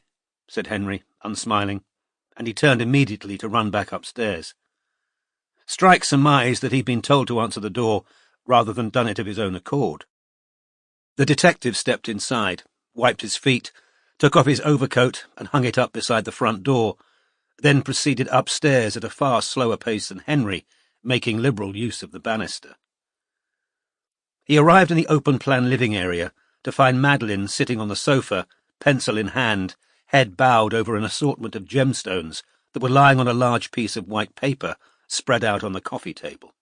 said Henry, unsmiling, and he turned immediately to run back upstairs. Strike surmised that he'd been told to answer the door rather than done it of his own accord. The detective stepped inside, wiped his feet, took off his overcoat and hung it up beside the front door, then proceeded upstairs at a far slower pace than Henry, making liberal use of the banister. He arrived in the open-plan living area to find Madeline sitting on the sofa, pencil in hand, head bowed over an assortment of gemstones that were lying on a large piece of white paper spread out on the coffee table.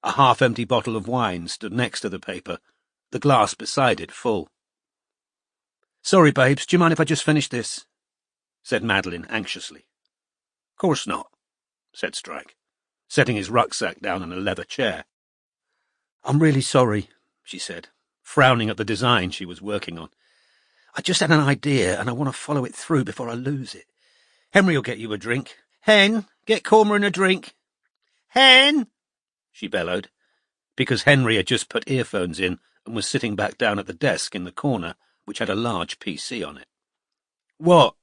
A half-empty bottle of wine stood next to the paper, the glass beside it full. "Sorry, babes, do you mind if I just finish this?" said Madeline anxiously. "Course not," said Strike. setting his rucksack down on a leather chair. "I'm really sorry," she said, frowning at the design she was working on. "I just had an idea, and I want to follow it through before I lose it. Henry'll get you a drink. Hen, get Cormoran a drink. Hen!" she bellowed, because Henry had just put earphones in and was sitting back down at the desk in the corner, which had a large PC on it. "What?"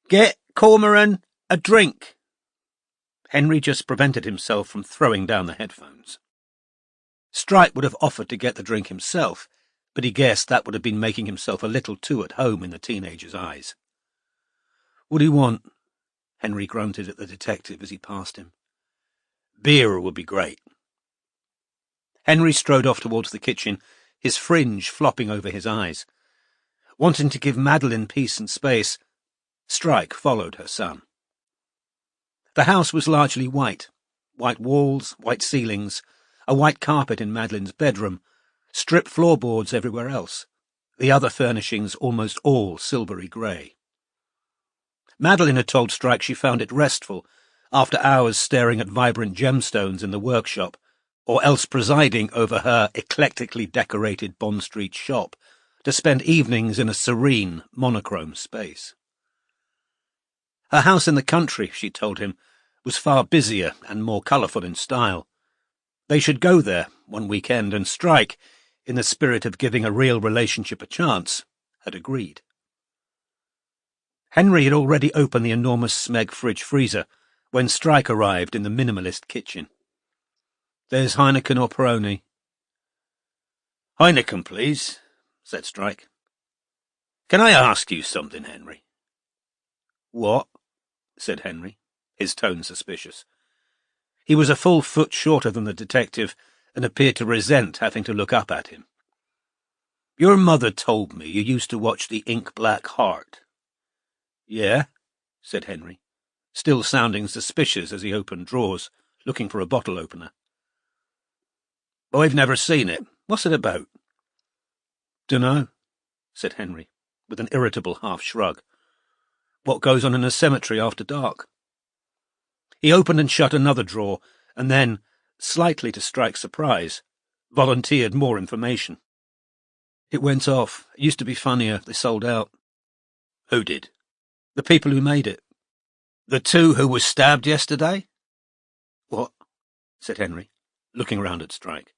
"Get Cormoran a drink." Henry just prevented himself from throwing down the headphones. Strike would have offered to get the drink himself, but he guessed that would have been making himself a little too at home in the teenager's eyes. "What do you want?" Henry grunted at the detective as he passed him. "Beer would be great." Henry strode off towards the kitchen, his fringe flopping over his eyes. Wanting to give Madeline peace and space, Strike followed her son. The house was largely white. White walls, white ceilings, a white carpet in Madeline's bedroom, strip floorboards everywhere else, the other furnishings almost all silvery grey. Madeline had told Strike she found it restful, after hours staring at vibrant gemstones in the workshop, or else presiding over her eclectically decorated Bond Street shop, to spend evenings in a serene, monochrome space. Her house in the country, she told him, was far busier and more colourful in style. They should go there one weekend, and Strike, in the spirit of giving a real relationship a chance, had agreed. Henry had already opened the enormous Smeg fridge freezer when Strike arrived in the minimalist kitchen. "There's Heineken or Peroni." "Heineken, please," said Strike. "Can I ask you something, Henry?" "What?" said Henry, his tone suspicious. He was a full foot shorter than the detective and appeared to resent having to look up at him. "Your mother told me you used to watch the Ink-Black Heart." "Yeah," said Henry, still sounding suspicious as he opened drawers, looking for a bottle opener. "I've never seen it. What's it about?" "Dunno," said Henry, with an irritable half-shrug. "What goes on in a cemetery after dark?" He opened and shut another drawer, and then, slightly to Strike's surprise, volunteered more information. "It went off. It used to be funnier. They sold out." "Who did?" "The people who made it." "The two who were stabbed yesterday?" "What?" said Henry, looking round at Strike.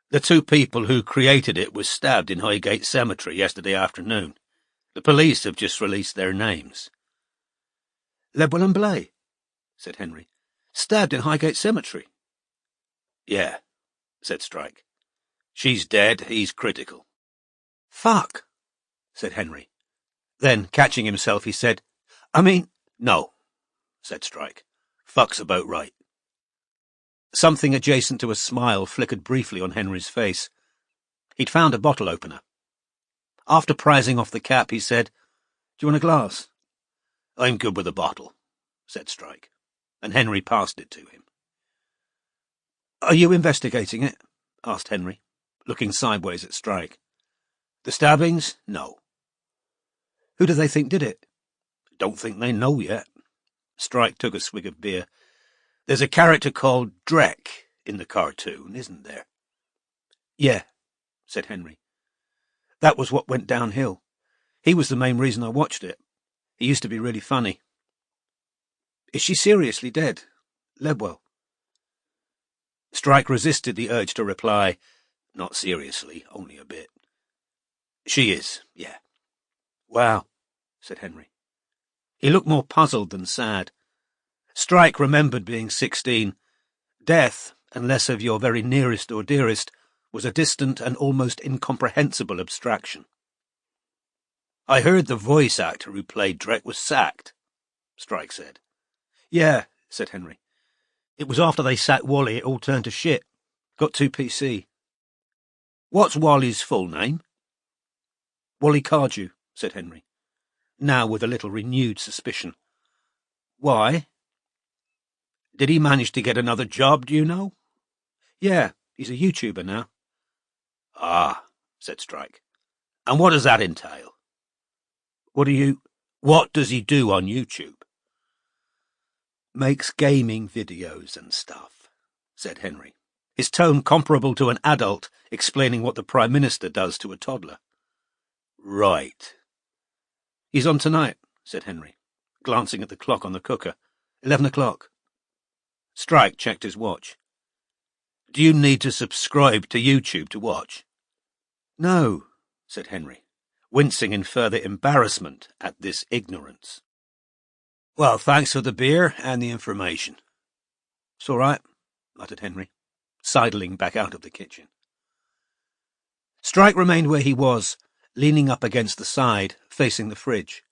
"The two people who created it were stabbed in Highgate Cemetery yesterday afternoon. The police have just released their names." "Lebwell and Blay," said Henry. "Stabbed in Highgate Cemetery." "Yeah," said Strike. "She's dead, he's critical." "Fuck," said Henry. Then, catching himself, he said, "No," said Strike. "Fuck's about right." Something adjacent to a smile flickered briefly on Henry's face. He'd found a bottle opener. After prizing off the cap, he said, "Do you want a glass?" "I'm good with a bottle," said Strike, and Henry passed it to him. "Are you investigating it?" asked Henry, looking sideways at Strike. "The stabbings? No." "Who do they think did it?" "Don't think they know yet." Strike took a swig of beer. "There's a character called Drek in the cartoon, isn't there?" "Yeah," said Henry. "That was what went downhill. He was the main reason I watched it. He used to be really funny." "Is she seriously dead? Lebwell?" Strike resisted the urge to reply, "Not seriously, only a bit." "She is, yeah." "Wow," said Henry. He looked more puzzled than sad. Strike remembered being 16. Death, unless of your very nearest or dearest, was a distant and almost incomprehensible abstraction. "I heard the voice actor who played Drek was sacked," Strike said. "Yeah," said Henry. "It was after they sacked Wally it all turned to shit. Got too PC." "What's Wally's full name?" "Wally Cardew," said Henry, now with a little renewed suspicion. "Why?" "Did he manage to get another job, do you know?" "Yeah, he's a YouTuber now." "Ah," said Strike. "And what does that entail?" What does he do on YouTube?" makes gaming videos and stuff," said Henry, his tone comparable to an adult explaining what the Prime Minister does to a toddler. "Right." "He's on tonight," said Henry, glancing at the clock on the cooker. 11 o'clock. Strike checked his watch. "Do you need to subscribe to YouTube to watch?" "No," said Henry, wincing in further embarrassment at this ignorance. "Well, thanks for the beer and the information." "It's all right," muttered Henry, sidling back out of the kitchen. Strike remained where he was, leaning up against the side, facing the fridge.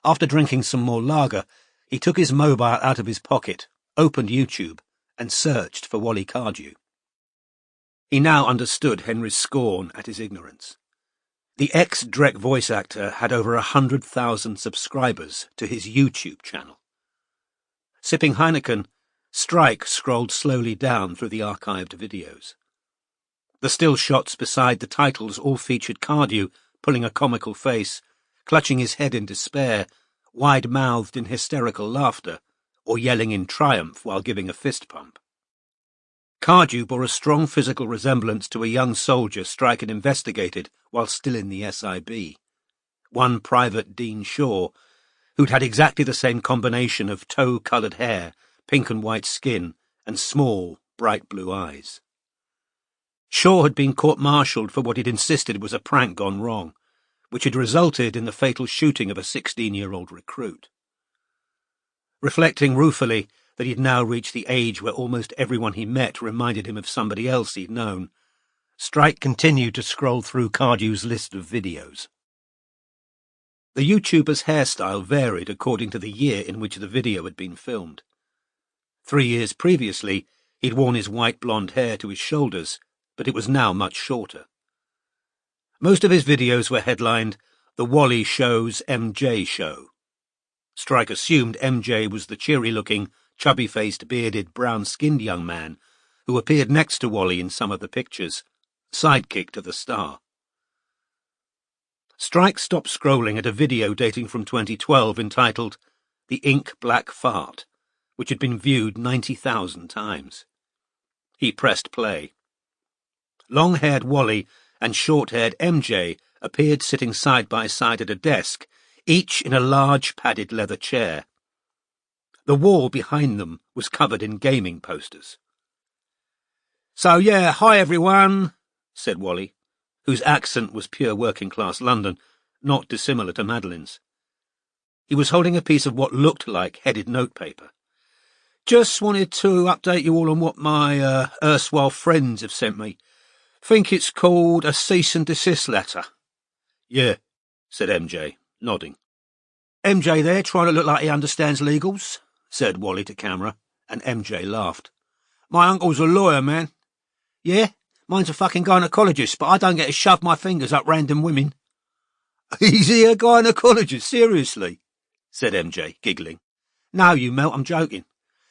After drinking some more lager, he took his mobile out of his pocket, opened YouTube, and searched for Wally Cardew. He now understood Henry's scorn at his ignorance. The ex-Drek voice actor had over 100,000 subscribers to his YouTube channel. Sipping Heineken, Strike scrolled slowly down through the archived videos. The still shots beside the titles all featured Cardew pulling a comical face, clutching his head in despair, wide-mouthed in hysterical laughter, or yelling in triumph while giving a fist pump. Cardew bore a strong physical resemblance to a young soldier Strike had investigated while still in the SIB, one Private Dean Shaw, who'd had exactly the same combination of tow-coloured hair, pink and white skin, and small, bright blue eyes. Shaw had been court-martialed for what he'd insisted was a prank gone wrong, which had resulted in the fatal shooting of a 16-year-old recruit. Reflecting ruefully that he'd now reached the age where almost everyone he met reminded him of somebody else he'd known, Strike continued to scroll through Cardew's list of videos. The YouTuber's hairstyle varied according to the year in which the video had been filmed. 3 years previously, he'd worn his white blonde hair to his shoulders, but it was now much shorter. Most of his videos were headlined, "The Wally Show's MJ Show." Strike assumed MJ was the cheery-looking, chubby-faced, bearded, brown-skinned young man who appeared next to Wally in some of the pictures, sidekick to the star. Strike stopped scrolling at a video dating from 2012 entitled "The Ink Black Fart," which had been viewed 90,000 times. He pressed play. Long-haired Wally and short-haired MJ appeared sitting side by side at a desk, each in a large padded leather chair. The wall behind them was covered in gaming posters. "So yeah, hi everyone," said Wally, whose accent was pure working-class London, not dissimilar to Madeline's. He was holding a piece of what looked like headed notepaper. "Just wanted to update you all on what my erstwhile friends have sent me. Think it's called a cease and desist letter." "Yeah," said MJ, nodding. "MJ there, trying to look like he understands legals," said Wally to camera, and MJ laughed. "My uncle's a lawyer, man." "Yeah? Mine's a fucking gynecologist, but I don't get to shove my fingers up random women." "Is he a gynecologist, seriously?" said MJ, giggling. "No, you melt, I'm joking.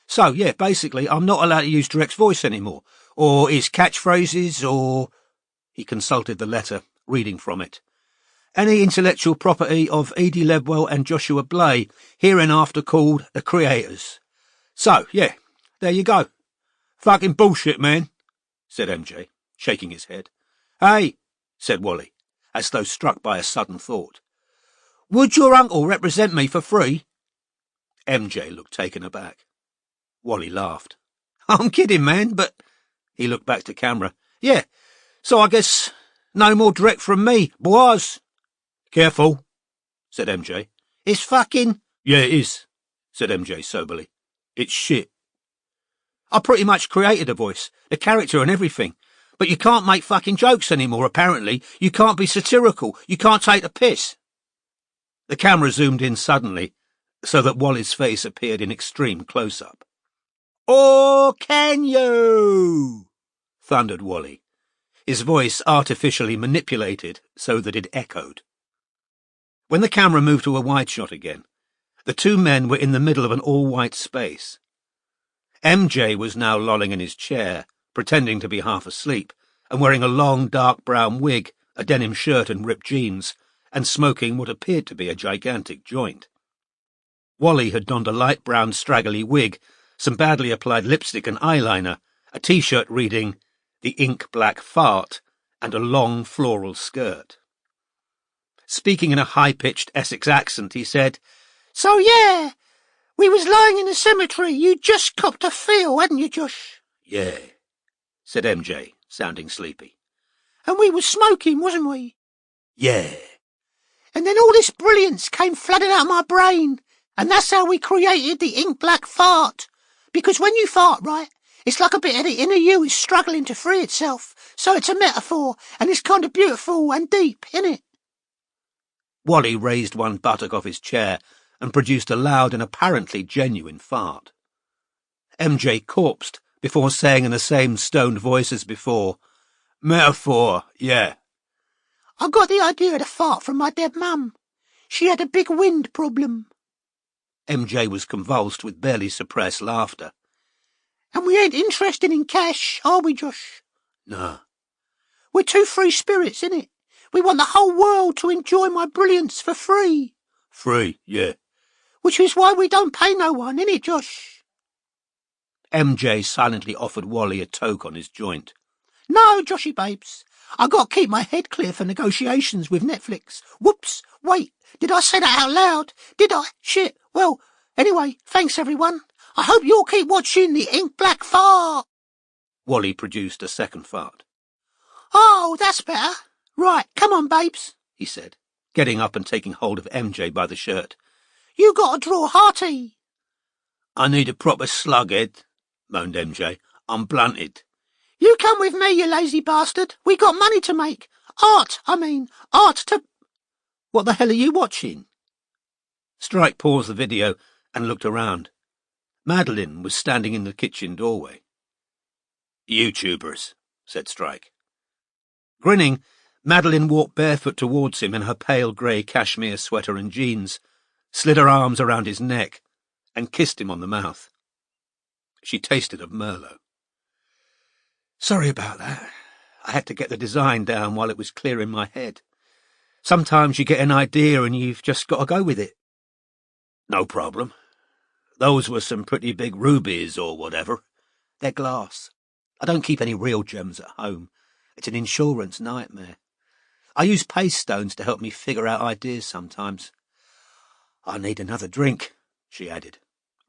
So, yeah, basically, I'm not allowed to use Drek's voice anymore, or his catchphrases, or—" He consulted the letter, reading from it. "Any intellectual property of Edie Lebwell and Joshua Blay, hereinafter called the creators. So, yeah, there you go. Fucking bullshit, man," said MJ, shaking his head. "Hey," said Wally, as though struck by a sudden thought. "Would your uncle represent me for free?" MJ looked taken aback. Wally laughed. "I'm kidding, man, but—" He looked back to camera. "Yeah, so I guess no more Drek from me, boys." "Careful," said MJ. "It's fucking—" "Yeah, it is," said MJ soberly. "It's shit." "I pretty much created a voice, the character and everything. But you can't make fucking jokes anymore, apparently. You can't be satirical. You can't take the piss." The camera zoomed in suddenly, so that Wally's face appeared in extreme close-up. "Or can you?" thundered Wally, his voice artificially manipulated so that it echoed. When the camera moved to a wide shot again, the two men were in the middle of an all-white space. MJ was now lolling in his chair, pretending to be half asleep, and wearing a long, dark brown wig, a denim shirt and ripped jeans, and smoking what appeared to be a gigantic joint. Wally had donned a light brown straggly wig, some badly applied lipstick and eyeliner, a T-shirt reading, "The Ink Black Fart," and a long floral skirt. Speaking in a high-pitched Essex accent, he said, "So yeah, we was lying in the cemetery. You just copped a feel, hadn't you, Josh?" "Yeah," said MJ, sounding sleepy. "And we was smoking, wasn't we?" "Yeah." "And then all this brilliance came flooding out of my brain, and that's how we created the ink black fart. Because when you fart, right, it's like a bit of the inner you is struggling to free itself. So it's a metaphor, and it's kind of beautiful and deep, innit?" Wally raised one buttock off his chair and produced a loud and apparently genuine fart. MJ corpsed before saying in the same stoned voice as before, "Metaphor, yeah." "I got the idea of the fart from my dead mum. She had a big wind problem." MJ was convulsed with barely suppressed laughter. "And we ain't interested in cash, are we, Josh?" "No." "We're two free spirits, innit? We want the whole world to enjoy my brilliance for free." "Free, yeah." "Which is why we don't pay no one, innit, Josh?" MJ silently offered Wally a toke on his joint. "No, Joshy babes. I got to keep my head clear for negotiations with Netflix. Whoops, wait, did I say that out loud? Did I? Shit. Well, anyway, thanks everyone. I hope you'll keep watching the Ink Black Fart." Wally produced a second fart. "Oh, that's better. Right, come on, babes," he said, getting up and taking hold of MJ by the shirt. "You got to draw hearty." "I need a proper slughead," moaned MJ. "I'm blunted." "You come with me, you lazy bastard. We got money to make. Art to—" "What the hell are you watching?" Strike paused the video and looked around. Madeline was standing in the kitchen doorway. "YouTubers," said Strike. Grinning, Madeline walked barefoot towards him in her pale grey cashmere sweater and jeans, slid her arms around his neck, and kissed him on the mouth. She tasted of Merlot. "Sorry about that. I had to get the design down while it was clear in my head. Sometimes you get an idea and you've just got to go with it." "No problem. Those were some pretty big rubies or whatever. They're glass. I don't keep any real gems at home. It's an insurance nightmare. I use paste stones to help me figure out ideas sometimes. I need another drink," she added,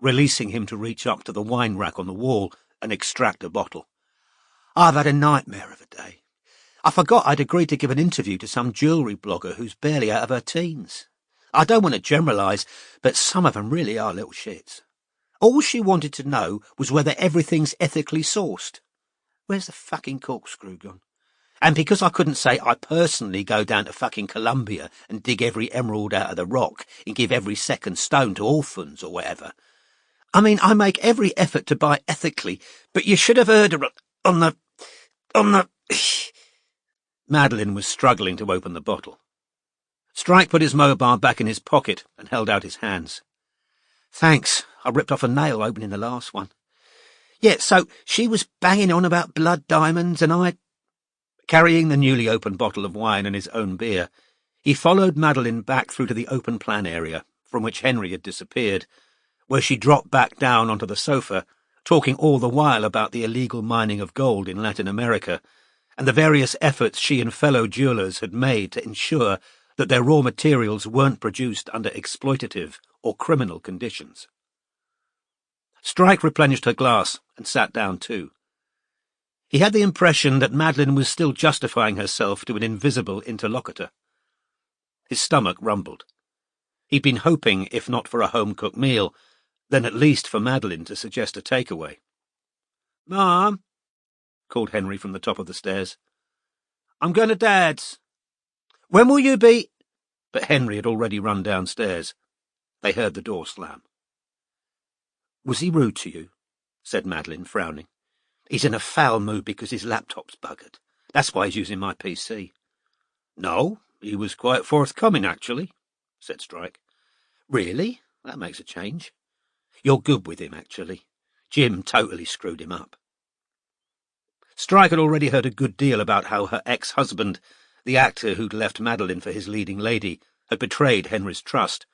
releasing him to reach up to the wine rack on the wall and extract a bottle. "I've had a nightmare of a day. I forgot I'd agreed to give an interview to some jewellery blogger who's barely out of her teens. I don't want to generalise, but some of them really are little shits. All she wanted to know was whether everything's ethically sourced. Where's the fucking corkscrew gone? And because I couldn't say I personally go down to fucking Colombia and dig every emerald out of the rock and give every second stone to orphans or whatever. I mean, I make every effort to buy ethically, but you should have heard her on the... Madeline was struggling to open the bottle. Strike put his mobile back in his pocket and held out his hands. "Thanks, I ripped off a nail opening the last one. Yeah, so she was banging on about blood diamonds and I..." Carrying the newly opened bottle of wine and his own beer, he followed Madeline back through to the open plan area, from which Henry had disappeared, where she dropped back down onto the sofa, talking all the while about the illegal mining of gold in Latin America, and the various efforts she and fellow jewellers had made to ensure that their raw materials weren't produced under exploitative or criminal conditions. Strike replenished her glass and sat down too. He had the impression that Madeline was still justifying herself to an invisible interlocutor. His stomach rumbled. He'd been hoping, if not for a home-cooked meal, then at least for Madeline to suggest a takeaway. "Mom," called Henry from the top of the stairs. "I'm going to Dad's." "When will you be—" But Henry had already run downstairs. They heard the door slam. "Was he rude to you?" said Madeline, frowning. "He's in a foul mood because his laptop's buggered. That's why he's using my PC." "No, he was quite forthcoming, actually," said Strike. "Really? That makes a change. You're good with him, actually. Jim totally screwed him up." Strike had already heard a good deal about how her ex-husband, the actor who'd left Madeline for his leading lady, had betrayed Henry's trust.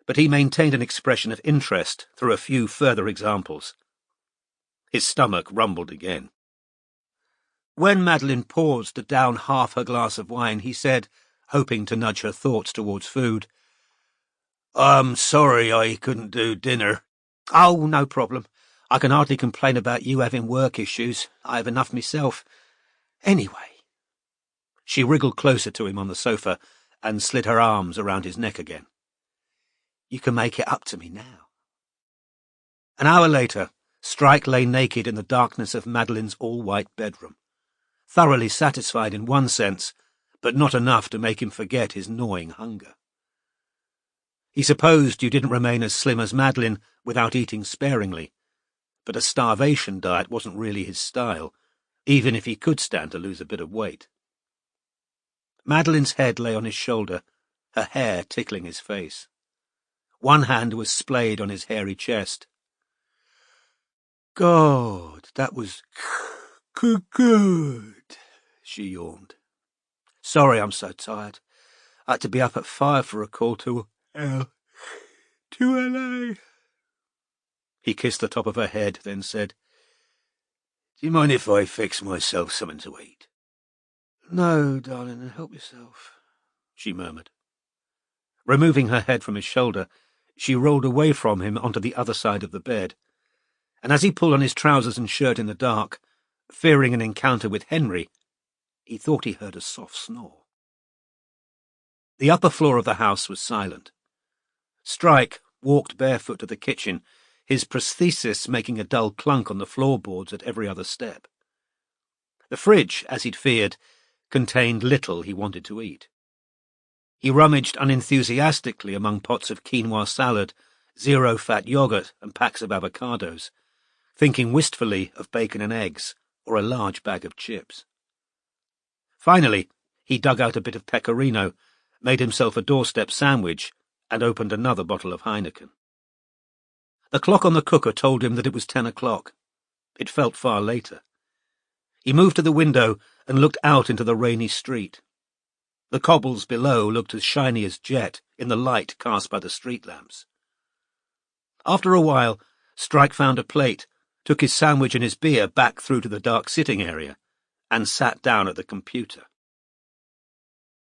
but he maintained an expression of interest through a few further examples. His stomach rumbled again. When Madeline paused to down half her glass of wine, he said, hoping to nudge her thoughts towards food, "I'm sorry I couldn't do dinner." "Oh, no problem. I can hardly complain about you having work issues. I have enough myself. Anyway." She wriggled closer to him on the sofa and slid her arms around his neck again. "You can make it up to me now." An hour later, Strike lay naked in the darkness of Madeline's all-white bedroom, thoroughly satisfied in one sense, but not enough to make him forget his gnawing hunger. He supposed you didn't remain as slim as Madeline without eating sparingly, but a starvation diet wasn't really his style, even if he could stand to lose a bit of weight. Madeline's head lay on his shoulder, her hair tickling his face. One hand was splayed on his hairy chest. "God, that was good," she yawned. "Sorry I'm so tired. I had to be up at 5 for a call to LA. He kissed the top of her head, then said, "Do you mind if I fix myself something to eat?" "No, darling, help yourself," she murmured. Removing her head from his shoulder, she rolled away from him onto the other side of the bed, and as he pulled on his trousers and shirt in the dark, fearing an encounter with Henry, he thought he heard a soft snore. The upper floor of the house was silent. Strike walked barefoot to the kitchen, his prosthesis making a dull clunk on the floorboards at every other step. The fridge, as he'd feared, contained little he wanted to eat. He rummaged unenthusiastically among pots of quinoa salad, zero-fat yogurt, and packs of avocados, thinking wistfully of bacon and eggs, or a large bag of chips. Finally, he dug out a bit of pecorino, made himself a doorstep sandwich, and opened another bottle of Heineken. The clock on the cooker told him that it was 10 o'clock. It felt far later. He moved to the window and looked out into the rainy street. The cobbles below looked as shiny as jet in the light cast by the street lamps. After a while, Strike found a plate, took his sandwich and his beer back through to the dark sitting area, and sat down at the computer.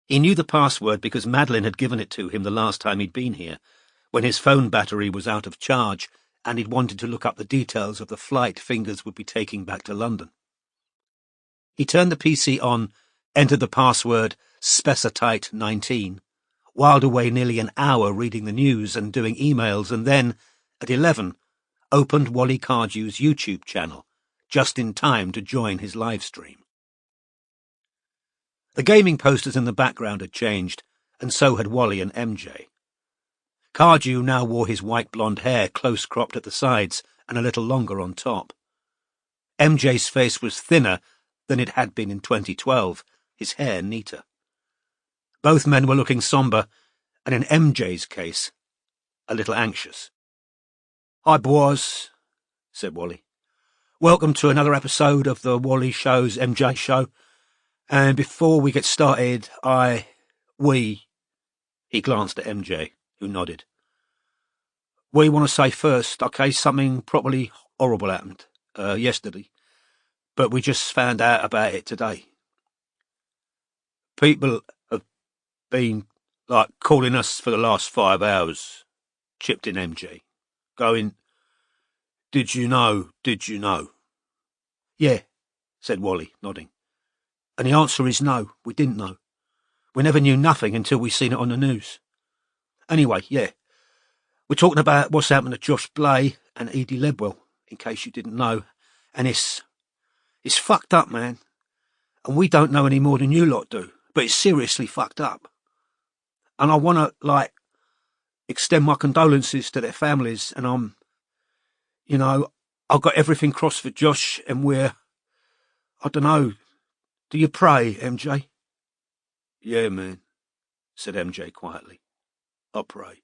He knew the password because Madeline had given it to him the last time he'd been here, when his phone battery was out of charge and he'd wanted to look up the details of the flight Fingers would be taking back to London. He turned the PC on, entered the password Specitite19, whiled away nearly an hour reading the news and doing emails, and then, at 11, opened Wally Cardew's YouTube channel, just in time to join his live stream. The gaming posters in the background had changed, and so had Wally and MJ. Cardew now wore his white blonde hair close cropped at the sides and a little longer on top. MJ's face was thinner than it had been in 2012, his hair neater. Both men were looking sombre, and in MJ's case, a little anxious. "Hi, boys," said Wally. "Welcome to another episode of the Wally Show's MJ Show. And before we get started, he glanced at MJ, who nodded. "We want to say first, okay, something properly horrible happened yesterday, but we just found out about it today. People have been, calling us for the last 5 hours, chipped in MJ, going, did you know? "Yeah," said Wally, nodding. "And the answer is no, we didn't know. We never knew nothing until we seen it on the news. Anyway, yeah, we're talking about what's happened to Josh Blay and Edie Ledwell, in case you didn't know, and it's fucked up, man. And we don't know any more than you lot do, but it's seriously fucked up. And I want to, extend my condolences to their families, and I've got everything crossed for Josh, and I don't know, do you pray, MJ?" "Yeah, man," said MJ quietly. "I pray."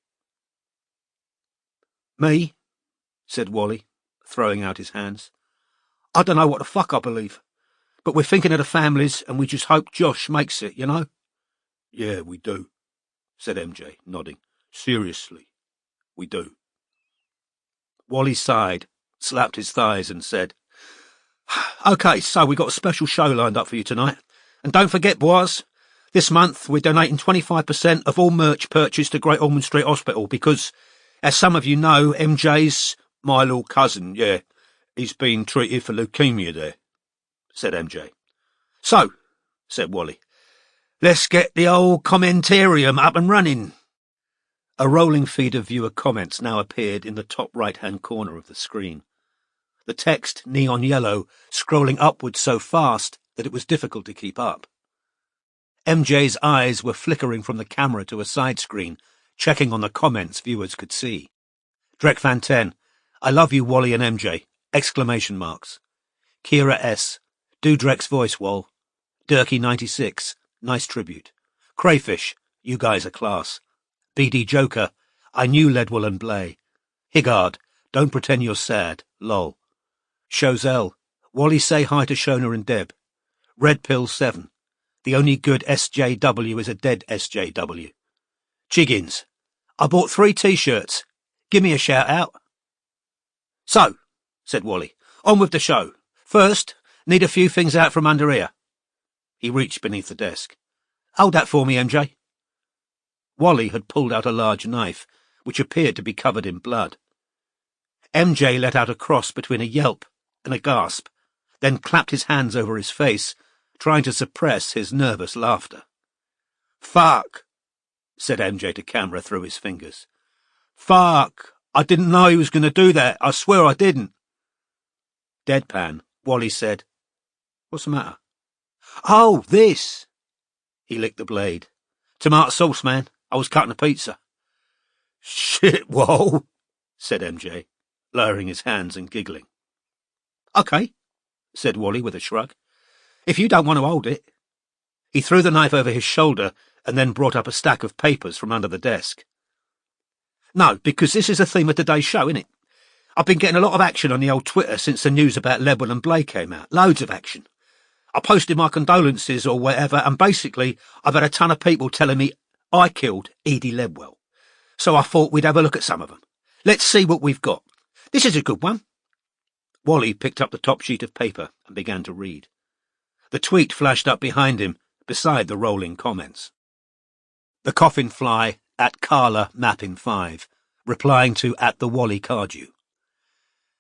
"Me?" said Wally, throwing out his hands. "I don't know what the fuck I believe, but we're thinking of the families, and we just hope Josh makes it, you know?" "Yeah, we do," said MJ, nodding. "Seriously." We do. Wally sighed, slapped his thighs and said, OK, so we got a special show lined up for you tonight. And don't forget, boys, this month we're donating 25% of all merch purchased to Great Ormond Street Hospital because, as some of you know, MJ's my little cousin, yeah. He's been treated for leukemia there, said MJ. So, said Wally, let's get the old commentarium up and running. A rolling feed of viewer comments now appeared in the top right-hand corner of the screen. The text, neon yellow, scrolling upwards so fast that it was difficult to keep up. MJ's eyes were flickering from the camera to a side screen, checking on the comments viewers could see. Drek Fan 10, I love you, Wally and MJ! Exclamation marks. Kira S, do Drek's voice, Wall. Durkee 96, nice tribute. Crayfish, you guys are class. BD Joker, I knew Ledwell and Blay. Higgard, don't pretend you're sad, lol. Chozelle, Wally say hi to Shona and Deb. Red Pill 7, the only good SJW is a dead SJW. Chiggins, I bought 3 t-shirts. Give me a shout out. So, said Wally, on with the show. First, need a few things out from under here. He reached beneath the desk. Hold that for me, MJ. Wally had pulled out a large knife, which appeared to be covered in blood. MJ let out a cross between a yelp and a gasp, then clapped his hands over his face, trying to suppress his nervous laughter. Fuck, said MJ to camera through his fingers. Fuck, I didn't know he was going to do that. I swear I didn't. Deadpan, Wally said, What's the matter? Oh, this. He licked the blade. Tomato sauce, man. I was cutting a pizza. Shit, whoa, said MJ, lowering his hands and giggling. OK, said Wally with a shrug. If you don't want to hold it. He threw the knife over his shoulder and then brought up a stack of papers from under the desk. No, because this is the theme of today's show, innit? I've been getting a lot of action on the old Twitter since the news about Ledwell and Blay came out. Loads of action. I posted my condolences or whatever, and basically I've had a ton of people telling me I killed Edie Ledwell. So I thought we'd have a look at some of them. Let's see what we've got. This is a good one. Wally picked up the top sheet of paper and began to read. The tweet flashed up behind him, beside the rolling comments. The coffin fly at Carla Mappin 5, replying to at the Wally Cardew.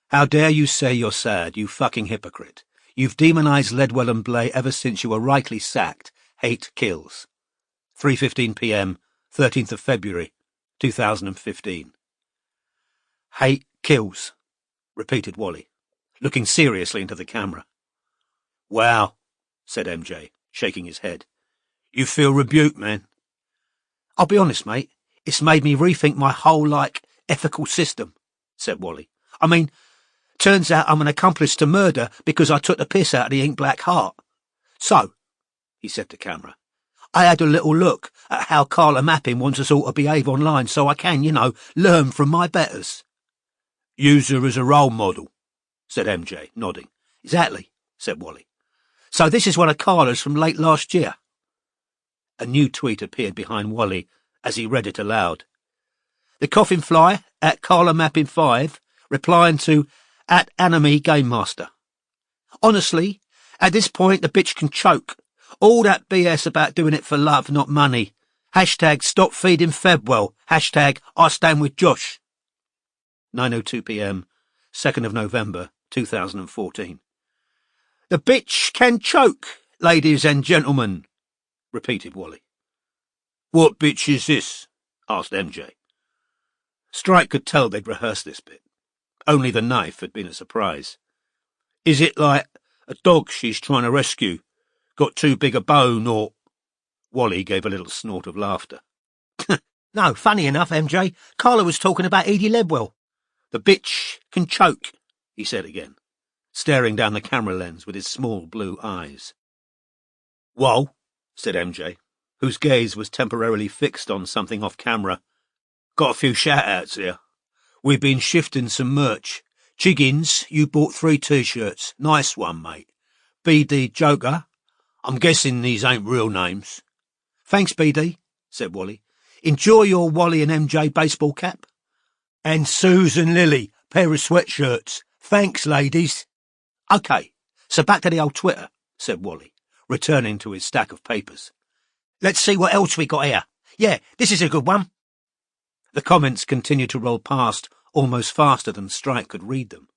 How dare you say you're sad, you fucking hypocrite. You've demonised Ledwell and Blay ever since you were rightly sacked. Hate kills. 3:15 p.m, 13th of February, 2015. Hate kills, repeated Wally, looking seriously into the camera. Wow, said MJ, shaking his head. You feel rebuked, man. I'll be honest, mate. It's made me rethink my whole, ethical system, said Wally. I mean, turns out I'm an accomplice to murder because I took the piss out of the ink black heart. So, he said to camera, I had a little look at how Carla Mappin wants us all to behave online so I can, learn from my betters. Use her as a role model, said MJ, nodding. Exactly, said Wally. So this is one of Carla's from late last year. A new tweet appeared behind Wally as he read it aloud. The coffin fly at Carla Mappin 5, replying to at Anime Game Master. Honestly, at this point the bitch can choke. All that BS about doing it for love, not money. Hashtag stop feeding Febwell. Hashtag I stand with Josh. 9:02 p.m, 2nd of November, 2014. The bitch can choke, ladies and gentlemen, repeated Wally. What bitch is this? Asked MJ. Strike could tell they'd rehearsed this bit. Only the knife had been a surprise. Is it like a dog she's trying to rescue? Got too big a bone or... Wally gave a little snort of laughter. No, funny enough, MJ, Carla was talking about Edie Ledwell. The bitch can choke, he said again, staring down the camera lens with his small blue eyes. Whoa, said MJ, whose gaze was temporarily fixed on something off camera. Got a few shout-outs here. We've been shifting some merch. Chiggins, you bought 3 t-shirts. Nice one, mate. BD Joker. I'm guessing these ain't real names. Thanks, BD, said Wally. Enjoy your Wally and MJ baseball cap. And Susan Lily, pair of sweatshirts. Thanks, ladies. OK, so back to the old Twitter, said Wally, returning to his stack of papers. Let's see what else we got here. Yeah, this is a good one. The comments continued to roll past almost faster than Strike could read them.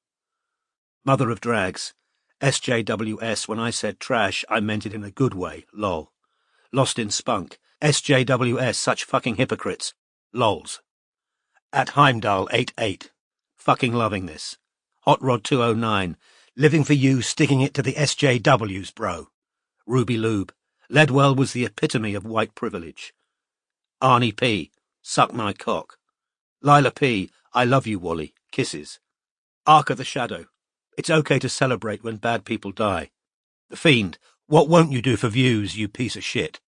Mother of Drags. SJWS, when I said trash, I meant it in a good way, lol. Lost in Spunk. SJWS, such fucking hypocrites. Lols. At Heimdall 88. Fucking loving this. Hot Rod 209. Living for you, sticking it to the SJWs, bro. Ruby Lube. Ledwell was the epitome of white privilege. Arnie P. Suck my cock. Lila P. I love you, Wally. Kisses. Ark of the Shadow. It's okay to celebrate when bad people die. The Fiend. What won't you do for views, you piece of shit?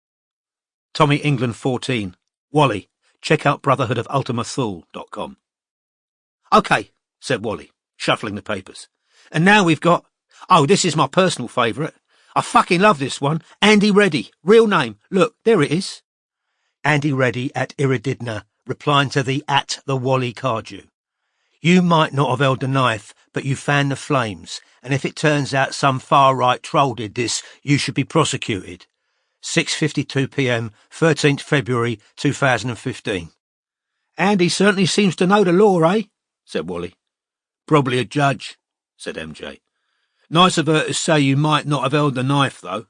Tommy England 14. Wally. Check out brotherhoodofultimathule.com. OK, said Wally, shuffling the papers. And now we've got... Oh, this is my personal favourite. I fucking love this one. Andy Reddy. Real name. Look, there it is. Andy Reddy at Irididna, replying to the Wally Cardew. You might not have held the knife, but you fanned the flames, and if it turns out some far-right troll did this, you should be prosecuted. 6:52 p.m, 13th February 2015. Andy certainly seems to know the law, eh? Said Wally. Probably a judge, said MJ. Nice of her to say you might not have held the knife, though.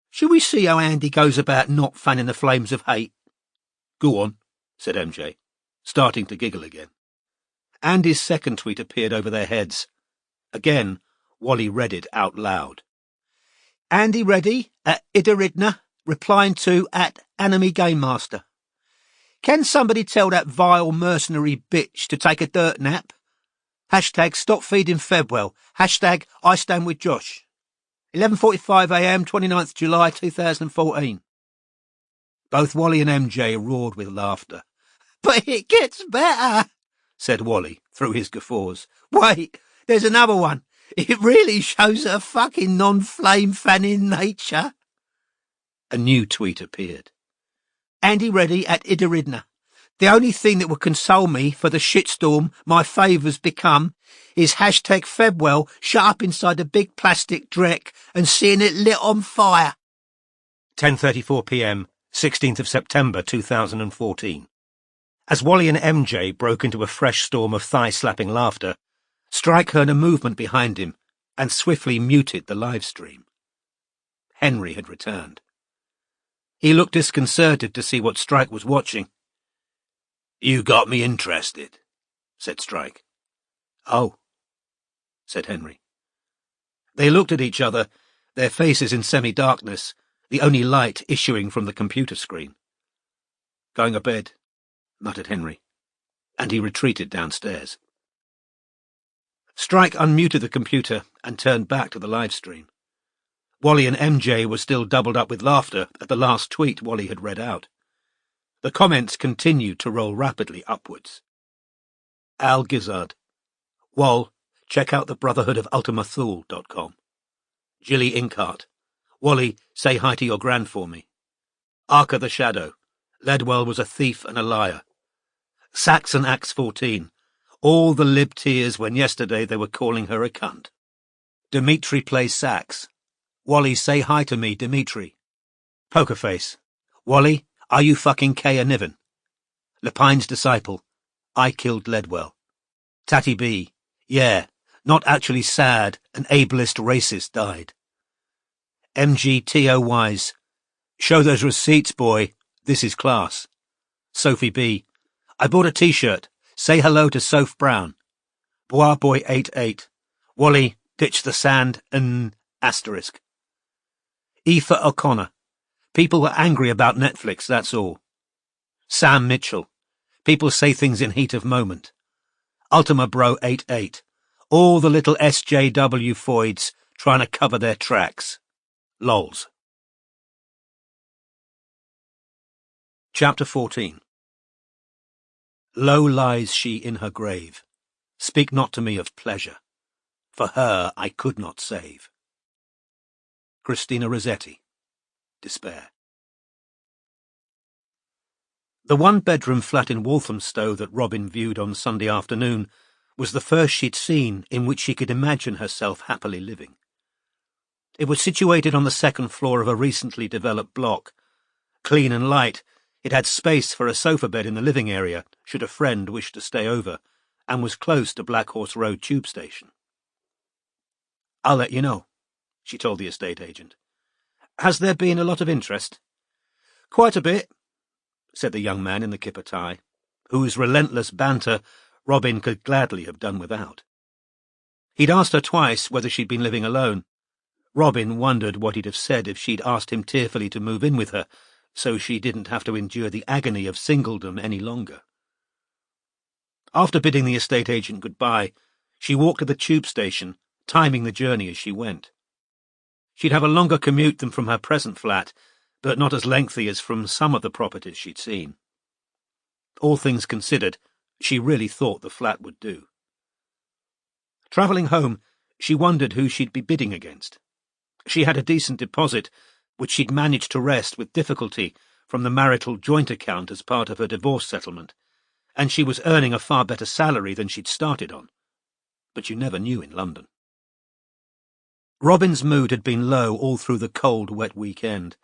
Shall we see how Andy goes about not fanning the flames of hate? Go on, said MJ, starting to giggle again. Andy's second tweet appeared over their heads. Again, Wally read it out loud. Andy Reddy at Idaridna, replying to at Enemy Game Master. Can somebody tell that vile mercenary bitch to take a dirt nap? Hashtag stop feeding Febwell. Hashtag I stand with Josh. 11:45 a.m, 29th July 2014. Both Wally and MJ roared with laughter. But it gets better, said Wally through his guffaws. Wait, there's another one. It really shows her fucking non-flame fanning nature. A new tweet appeared. Andy Reddy at Idaridna. The only thing that would console me for the shitstorm my favours become is hashtag Febwell shut up inside a big plastic dreck and seeing it lit on fire. 10:34 p.m, 16th of September 2014. As Wally and MJ broke into a fresh storm of thigh-slapping laughter, Strike heard a movement behind him and swiftly muted the live stream. Henry had returned. He looked disconcerted to see what Strike was watching. You got me interested, said Strike. Oh, said Henry. They looked at each other, their faces in semi-darkness, the only light issuing from the computer screen. Going to bed, muttered Henry, and he retreated downstairs. Strike unmuted the computer and turned back to the live stream. Wally and MJ were still doubled up with laughter at the last tweet Wally had read out. The comments continued to roll rapidly upwards. Al Gizzard. Wall, check out the brotherhoodofultimathule.com. Jilly Inkart. Wally, say hi to your gran for me. Ark of the Shadow. Ledwell was a thief and a liar. Saxon Axe 14. All the lib tears when yesterday they were calling her a cunt. Dimitri plays sax. Wally, say hi to me, Dimitri. Pokerface. Wally, are you fucking Kaya Niven? Lepine's disciple. I killed Ledwell. Tatty B. Yeah, not actually sad, an ableist racist died. MGTO Wise. Show those receipts, boy. This is class. Sophie B. I bought a t-shirt. Say hello to Soph Brown. Bois Boy 88. Wally, ditch the sand and asterisk. Aoife O'Connor. People were angry about Netflix, that's all. Sam Mitchell. People say things in heat of moment. Ultima Bro 88. All the little SJW foids trying to cover their tracks. Lols. Chapter 14. Low lies she in her grave. Speak not to me of pleasure. For her I could not save. Christina Rossetti. Despair. The one-bedroom flat in Walthamstow that Robin viewed on Sunday afternoon was the first she'd seen in which she could imagine herself happily living. It was situated on the second floor of a recently developed block. Clean and light, it had space for a sofa bed in the living area, should a friend wish to stay over, and was close to Blackhorse Road tube station. "I'll let you know," she told the estate agent. "Has there been a lot of interest?" "Quite a bit," said the young man in the kipper tie, whose relentless banter Robin could gladly have done without. He'd asked her twice whether she'd been living alone. Robin wondered what he'd have said if she'd asked him tearfully to move in with her, so she didn't have to endure the agony of singledom any longer. After bidding the estate agent goodbye, she walked to the tube station, timing the journey as she went. She'd have a longer commute than from her present flat, but not as lengthy as from some of the properties she'd seen. All things considered, she really thought the flat would do. Travelling home, she wondered who she'd be bidding against. She had a decent deposit, which she'd managed to wrest with difficulty from the marital joint account as part of her divorce settlement, and she was earning a far better salary than she'd started on. But you never knew in London. Robin's mood had been low all through the cold, wet weekend,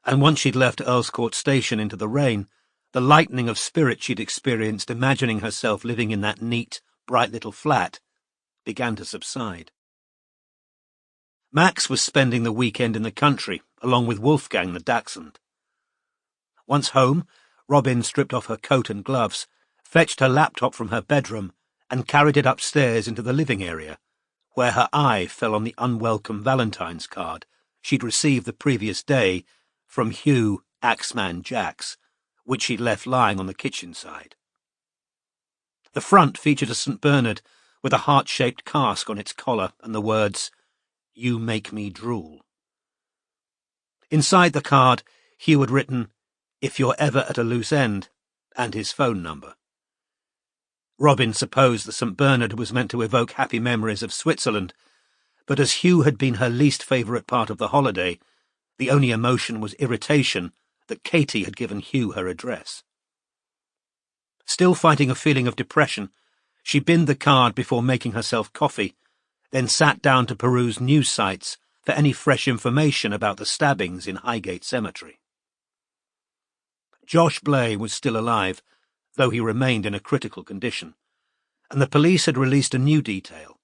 and once she'd left Earl's Court Station into the rain, the lightening of spirit she'd experienced imagining herself living in that neat, bright little flat began to subside. Max was spending the weekend in the country, along with Wolfgang the dachshund. Once home, Robin stripped off her coat and gloves, fetched her laptop from her bedroom, and carried it upstairs into the living area, where her eye fell on the unwelcome Valentine's card she'd received the previous day from Hugh Axeman Jacks, which she'd left lying on the kitchen side. The front featured a St. Bernard with a heart-shaped cask on its collar and the words, "You make me drool." Inside the card, Hugh had written, "If you're ever at a loose end," and his phone number. Robin supposed the St. Bernard was meant to evoke happy memories of Switzerland, but as Hugh had been her least favourite part of the holiday, the only emotion was irritation that Katie had given Hugh her address. Still fighting a feeling of depression, she binned the card before making herself coffee, then sat down to peruse news sites for any fresh information about the stabbings in Highgate Cemetery. Josh Blay was still alive, though he remained in a critical condition, and the police had released a new detail.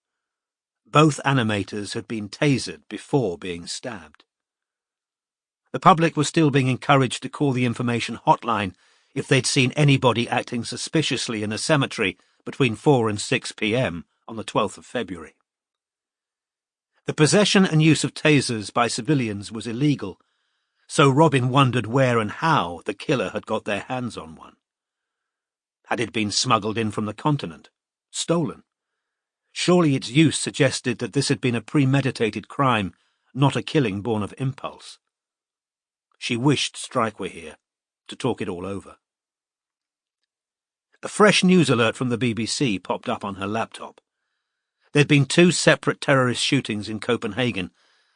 Both animators had been tasered before being stabbed. The public was still being encouraged to call the information hotline if they'd seen anybody acting suspiciously in a cemetery between 4 and 6 p.m. on the 12th of February. The possession and use of tasers by civilians was illegal, so Robin wondered where and how the killer had got their hands on one. Had it been smuggled in from the continent? Stolen? Surely its use suggested that this had been a premeditated crime, not a killing born of impulse. She wished Strike were here, to talk it all over. A fresh news alert from the BBC popped up on her laptop. There'd been 2 separate terrorist shootings in Copenhagen,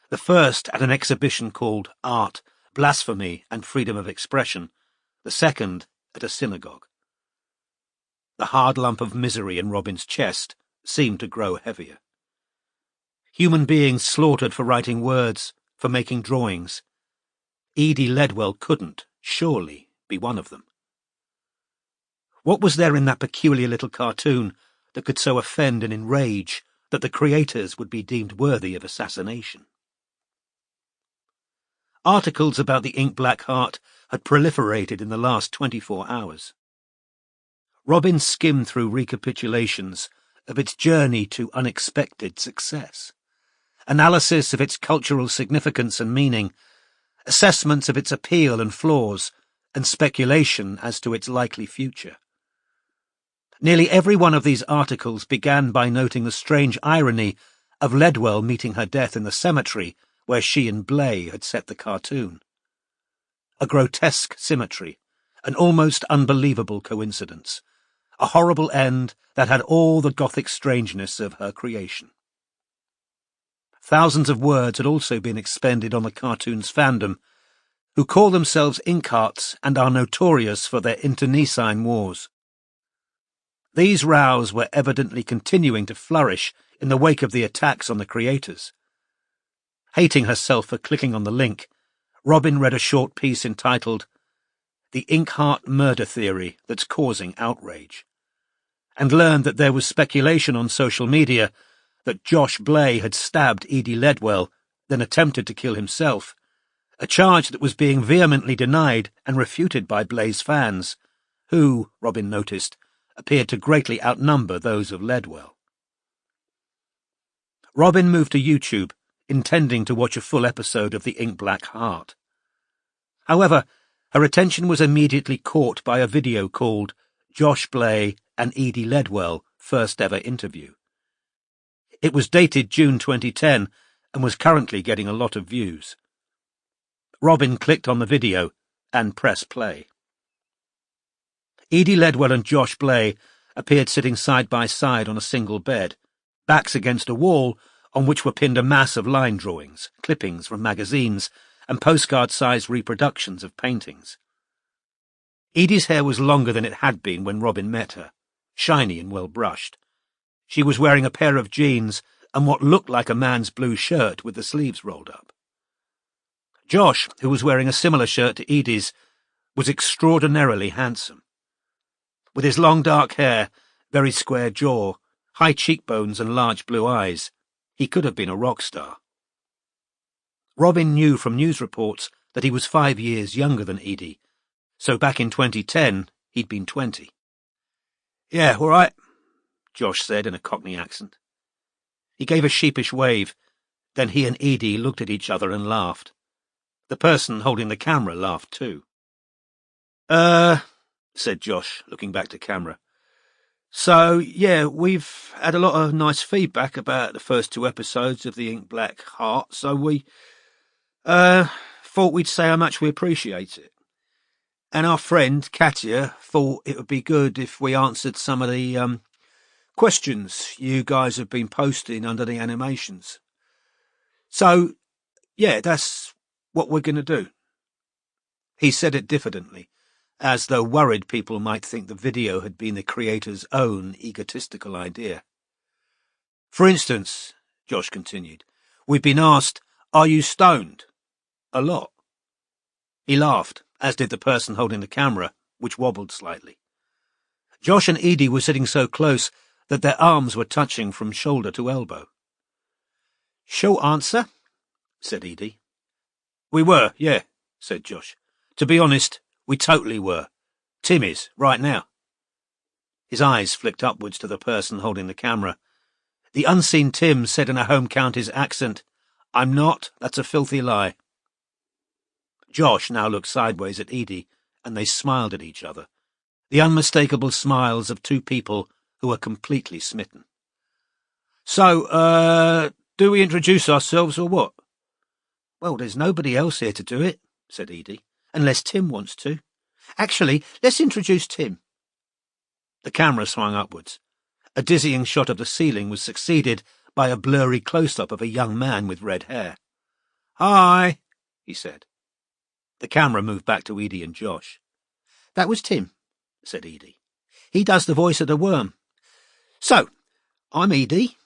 the first at an exhibition called Art, Blasphemy and Freedom of Expression, the second at a synagogue. The hard lump of misery in Robin's chest seemed to grow heavier. Human beings slaughtered for writing words, for making drawings. Edie Ledwell couldn't, surely, be one of them. What was there in that peculiar little cartoon that could so offend and enrage that the creators would be deemed worthy of assassination? Articles about the ink-black heart had proliferated in the last 24 hours. Robin skimmed through recapitulations of its journey to unexpected success, analysis of its cultural significance and meaning, assessments of its appeal and flaws, and speculation as to its likely future. Nearly every one of these articles began by noting the strange irony of Ledwell meeting her death in the cemetery where she and Blay had set the cartoon. A grotesque symmetry, an almost unbelievable coincidence, a horrible end that had all the Gothic strangeness of her creation. Thousands of words had also been expended on the cartoon's fandom, who call themselves Inkhearts and are notorious for their internecine wars. These rows were evidently continuing to flourish in the wake of the attacks on the creators. Hating herself for clicking on the link, Robin read a short piece entitled "The Inkheart Murder Theory That's Causing Outrage," and learned that there was speculation on social media that Josh Blay had stabbed Edie Ledwell, then attempted to kill himself, a charge that was being vehemently denied and refuted by Blay's fans, who, Robin noticed, appeared to greatly outnumber those of Ledwell. Robin moved to YouTube, intending to watch a full episode of The Ink Black Heart. However, her attention was immediately caught by a video called "Josh Blay and Edie Ledwell First Ever Interview." It was dated June 2010 and was currently getting a lot of views. Robin clicked on the video and pressed play. Edie Ledwell and Josh Blay appeared sitting side by side on a single bed, backs against a wall on which were pinned a mass of line drawings, clippings from magazines, and postcard-sized reproductions of paintings. Edie's hair was longer than it had been when Robin met her, shiny and well-brushed. She was wearing a pair of jeans and what looked like a man's blue shirt with the sleeves rolled up. Josh, who was wearing a similar shirt to Edie's, was extraordinarily handsome. With his long dark hair, very square jaw, high cheekbones and large blue eyes, he could have been a rock star. Robin knew from news reports that he was 5 years younger than Edie, so back in 2010 he'd been 20. "Yeah, all right," Josh said in a Cockney accent. He gave a sheepish wave, then he and Edie looked at each other and laughed. The person holding the camera laughed too. Said Josh, looking back to camera. "So, yeah, we've had a lot of nice feedback about the first 2 episodes of The Ink Black Heart, so we, thought we'd say how much we appreciate it. And our friend, Katya, thought it would be good if we answered some of the, questions you guys have been posting under the animations. So, yeah, that's what we're going to do." He said it diffidently, as though worried people might think the video had been the creator's own egotistical idea. "For instance," Josh continued, "we've been asked, 'Are you stoned?' A lot." He laughed, as did the person holding the camera, which wobbled slightly. Josh and Edie were sitting so close that their arms were touching from shoulder to elbow. "Short answer," said Edie. "We were, yeah," said Josh. "To be honest, we totally were. Tim is, right now." His eyes flicked upwards to the person holding the camera. The unseen Tim said in a home counties accent, "I'm not, that's a filthy lie." Josh now looked sideways at Edie, and they smiled at each other, the unmistakable smiles of 2 people who were completely smitten. "So, do we introduce ourselves or what?" "Well, there's nobody else here to do it," said Edie, "unless Tim wants to. Actually, let's introduce Tim." The camera swung upwards. A dizzying shot of the ceiling was succeeded by a blurry close-up of a young man with red hair. "Hi," he said. The camera moved back to Edie and Josh. "That was Tim," said Edie. "He does the voice of the worm. So, I'm Edie,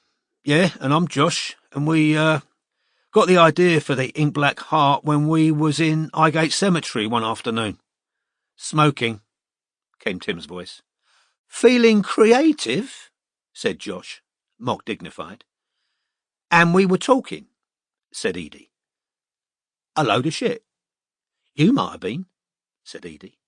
yeah, and I'm Josh, and we, got the idea for the Ink Black Heart when we was in Highgate Cemetery one afternoon. Smoking," came Tim's voice. "Feeling creative," said Josh, mock dignified. "And we were talking," said Edie. "A load of shit." "You might have been," said Edie.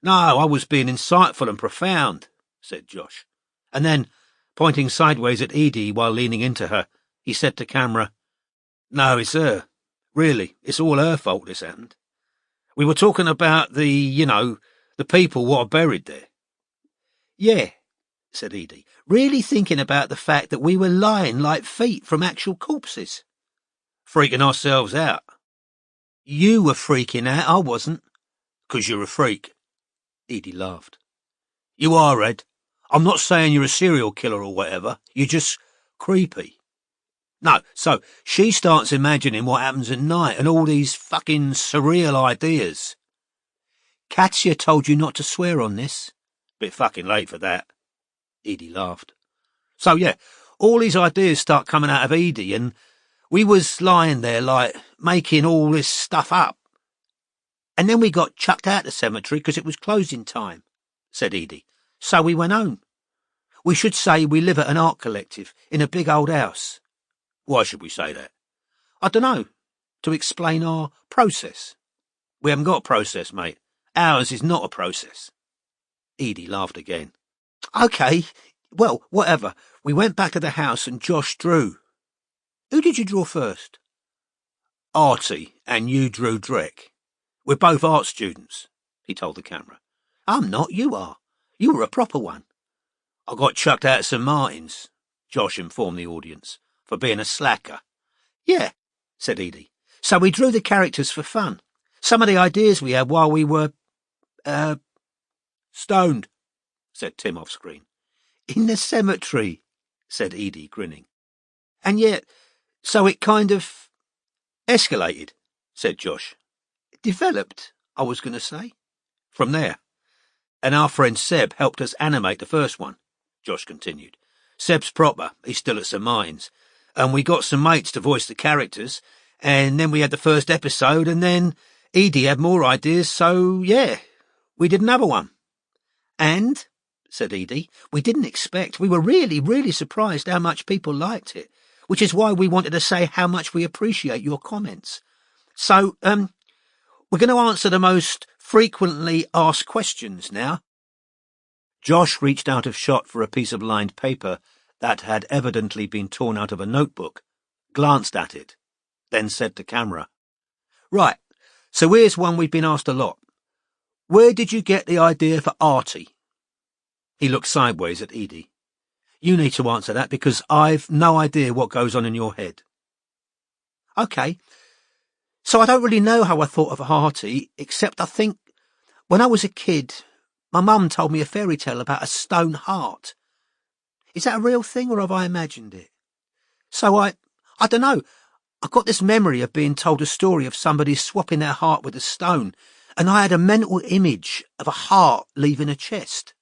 "No, I was being insightful and profound," said Josh. And then, pointing sideways at Edie while leaning into her, he said to camera, "No, it's her. Really, it's all her fault this happened. We were talking about the people what are buried there." "Yeah," said Edie, "really thinking about the fact that we were lying like feet from actual corpses. Freaking ourselves out." "You were freaking out, I wasn't." "'Cause you're a freak." Edie laughed. "You are, Ed. I'm not saying you're a serial killer or whatever. You're just creepy." No, so she starts imagining what happens at night and all these fucking surreal ideas. Katya told you not to swear on this. Bit fucking late for that. Edie laughed. So yeah, all these ideas start coming out of Edie, and we was lying there like making all this stuff up. And then we got chucked out the cemetery because it was closing time, said Edie. So we went home. We should say we live at an art collective in a big old house. Why should we say that? I don't know. To explain our process. We haven't got a process, mate. Ours is not a process. Edie laughed again. OK, well, whatever. We went back to the house and Josh drew. Who did you draw first? Artie, and you drew Drek. We're both art students, he told the camera. I'm not, you are. You were a proper one. I got chucked out of St. Martin's, Josh informed the audience, for being a slacker. Yeah, said Edie. So we drew the characters for fun. Some of the ideas we had while we were, stoned, said Tim off screen. In the cemetery, said Edie, grinning. And yet, so it kind of escalated, said Josh. Developed, I was going to say. From there. And our friend Seb helped us animate the first one, Josh continued. Seb's proper, he's still at St. Martin's. And we got some mates to voice the characters, and then we had the first episode, and then Edie had more ideas, so yeah, we did another one. And, said Edie, we didn't expect, we were really, really surprised how much people liked it, which is why we wanted to say how much we appreciate your comments. So, we're going to answer the most frequently asked questions now. Josh reached out of shot for a piece of lined paper that had evidently been torn out of a notebook, glanced at it, then said to camera, Right, so here's one we've been asked a lot. Where did you get the idea for Artie? He looked sideways at Edie. You need to answer that because I've no idea what goes on in your head. OK. So I don't really know how I thought of Artie, except I think when I was a kid, my mum told me a fairy tale about a stone heart. Is that a real thing or have I imagined it? So I don't know. I got this memory of being told a story of somebody swapping their heart with a stone, and I had a mental image of a heart leaving a chest.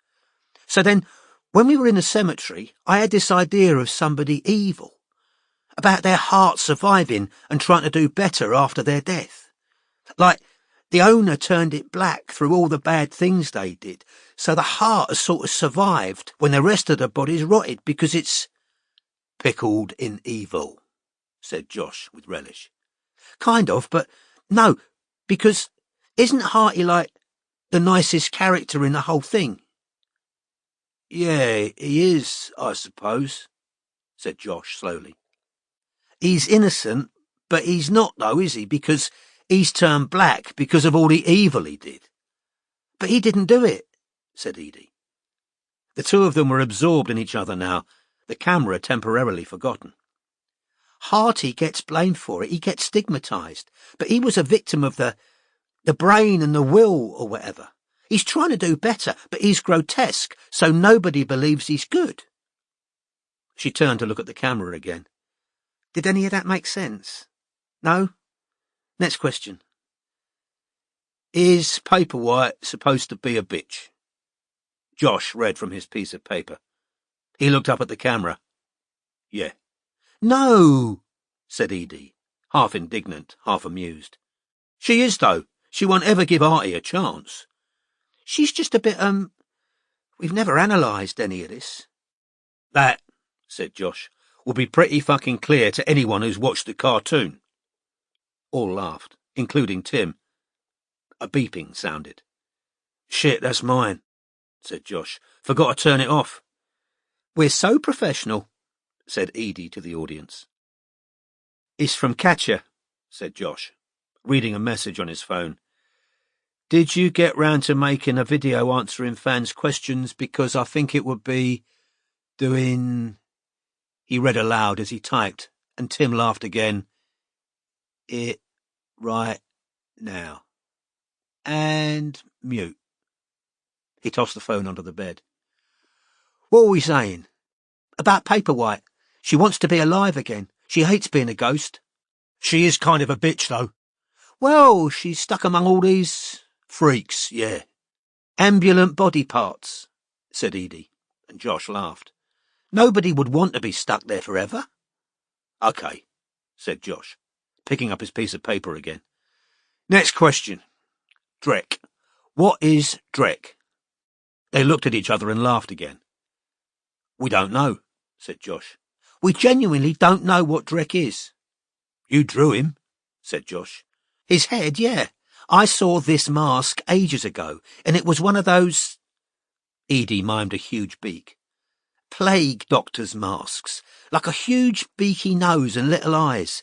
So then, when we were in the cemetery, I had this idea of somebody evil, about their heart surviving and trying to do better after their death. Like, the owner turned it black through all the bad things they did, so the heart has sort of survived when the rest of the body's rotted because it's pickled in evil, said Josh with relish. Kind of, but no, because isn't Hearty like the nicest character in the whole thing? Yeah, he is, I suppose, said Josh slowly. He's innocent, but he's not though, is he? Because he's turned black because of all the evil he did. But he didn't do it, said Edie. The two of them were absorbed in each other now, the camera temporarily forgotten. Hearty gets blamed for it, he gets stigmatised, but he was a victim of the brain and the will or whatever. He's trying to do better, but he's grotesque, so nobody believes he's good. She turned to look at the camera again. Did any of that make sense? No? Next question. Is Paperwhite supposed to be a bitch? Josh read from his piece of paper. He looked up at the camera. Yeah. No, said Edie, half indignant, half amused. She is, though. She won't ever give Artie a chance. She's just a bit, we've never analysed any of this. That, said Josh, will be pretty fucking clear to anyone who's watched the cartoon. All laughed, including Tim. A beeping sounded. Shit, that's mine, said Josh. Forgot to turn it off. We're so professional, said Edie to the audience. It's from Katya, said Josh, reading a message on his phone. Did you get round to making a video answering fans' questions because I think it would be doing... He read aloud as he typed, and Tim laughed again. It right now. And mute. He tossed the phone under the bed. What were we saying? About Paperwhite. She wants to be alive again. She hates being a ghost. She is kind of a bitch, though. Well, she's stuck among all these Freaks, yeah. ambulant body parts, said Edie, and Josh laughed. Nobody would want to be stuck there forever. OK, said Josh, picking up his piece of paper again. Next question. Drek. What is Drek? They looked at each other and laughed again. We don't know, said Josh. We genuinely don't know what Drek is. You drew him, said Josh. His head, yeah. I saw this mask ages ago, and it was one of those... Edie mimed a huge beak. Plague doctor's masks, like a huge beaky nose and little eyes,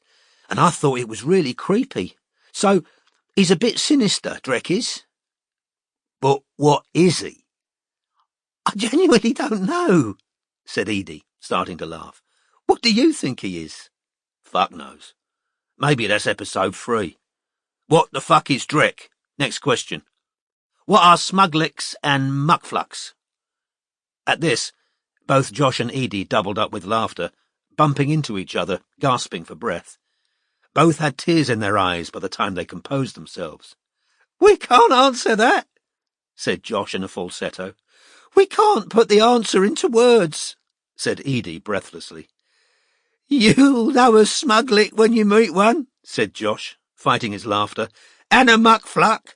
and I thought it was really creepy. So, he's a bit sinister, Drek is. But what is he? I genuinely don't know, said Edie, starting to laugh. What do you think he is? Fuck knows. Maybe that's episode 3. What the fuck is Drek? Next question. What are Smuglix and Muckflux? At this, both Josh and Edie doubled up with laughter, bumping into each other, gasping for breath. Both had tears in their eyes by the time they composed themselves. We can't answer that, said Josh in a falsetto. We can't put the answer into words, said Edie breathlessly. You'll know a Smuglick when you meet one, said Josh, fighting his laughter. And a Muckfluck.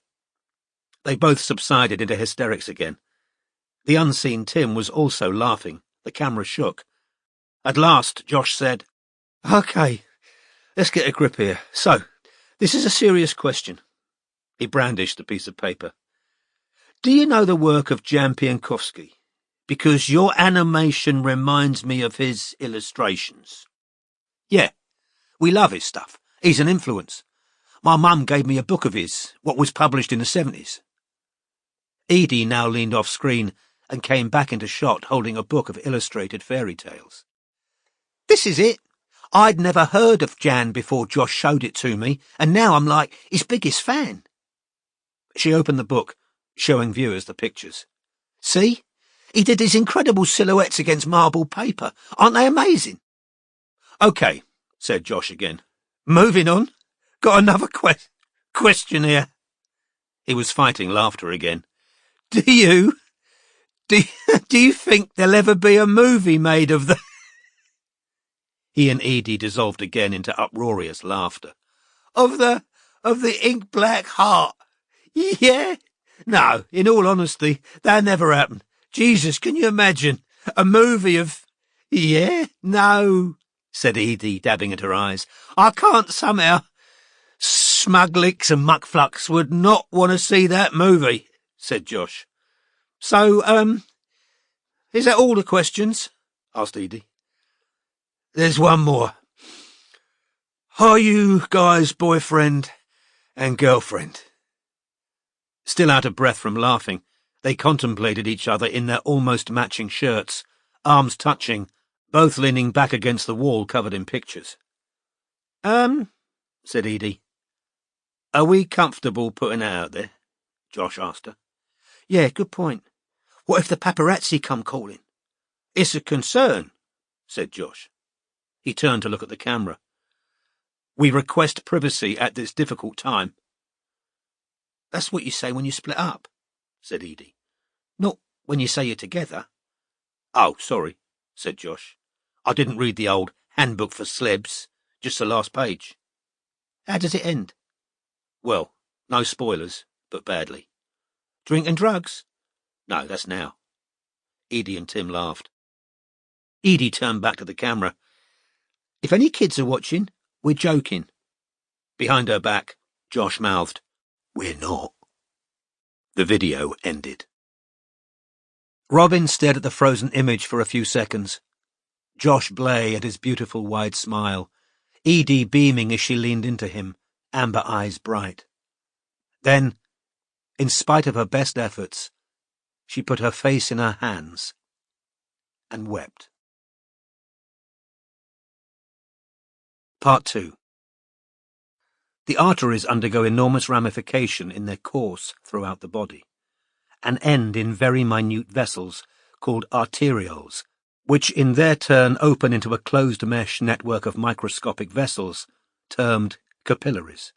They both subsided into hysterics again. The unseen Tim was also laughing. The camera shook. At last, Josh said, OK, let's get a grip here. So, this is a serious question. He brandished the piece of paper. Do you know the work of Jan Piankowski? Because your animation reminds me of his illustrations. Yeah, we love his stuff. He's an influence. My mum gave me a book of his, what was published in the 70s. Edie now leaned off screen and came back into shot holding a book of illustrated fairy tales. This is it. I'd never heard of Jan before Josh showed it to me, and now I'm like his biggest fan. She opened the book, showing viewers the pictures. See? He did these incredible silhouettes against marble paper. Aren't they amazing? OK, said Josh again. Moving on. Got another question here. He was fighting laughter again. Do you think there'll ever be a movie made of the... He and Edie dissolved again into uproarious laughter. Of the ink black heart? Yeah? No, in all honesty, that never happened. Jesus, can you imagine? A movie of... Yeah? No, said Edie, dabbing at her eyes. I can't somehow... Smuglix and Muckflux would not want to see that movie, said Josh. So, is that all the questions? Asked Edie. There's one more. Are you guys boyfriend and girlfriend? Still out of breath from laughing, they contemplated each other in their almost matching shirts, arms touching, both leaning back against the wall covered in pictures. Said Edie. Are we comfortable putting it out there? Josh asked her. Yeah, good point. What if the paparazzi come calling? It's a concern, said Josh. He turned to look at the camera. We request privacy at this difficult time. That's what you say when you split up, said Edie. Not when you say you're together. Oh, sorry, said Josh. I didn't read the old handbook for celebs, just the last page. How does it end? Well, no spoilers, but badly. Drink and drugs? No, that's now. Edie and Tim laughed. Edie turned back to the camera. If any kids are watching, we're joking. Behind her back, Josh mouthed, We're not. The video ended. Robin stared at the frozen image for a few seconds. Josh Blay at his beautiful wide smile, Edie beaming as she leaned into him, amber eyes bright. Then, in spite of her best efforts, she put her face in her hands and wept. Part 2. The arteries undergo enormous ramification in their course throughout the body, and end in very minute vessels called arterioles, which in their turn open into a closed mesh network of microscopic vessels, termed capillaries.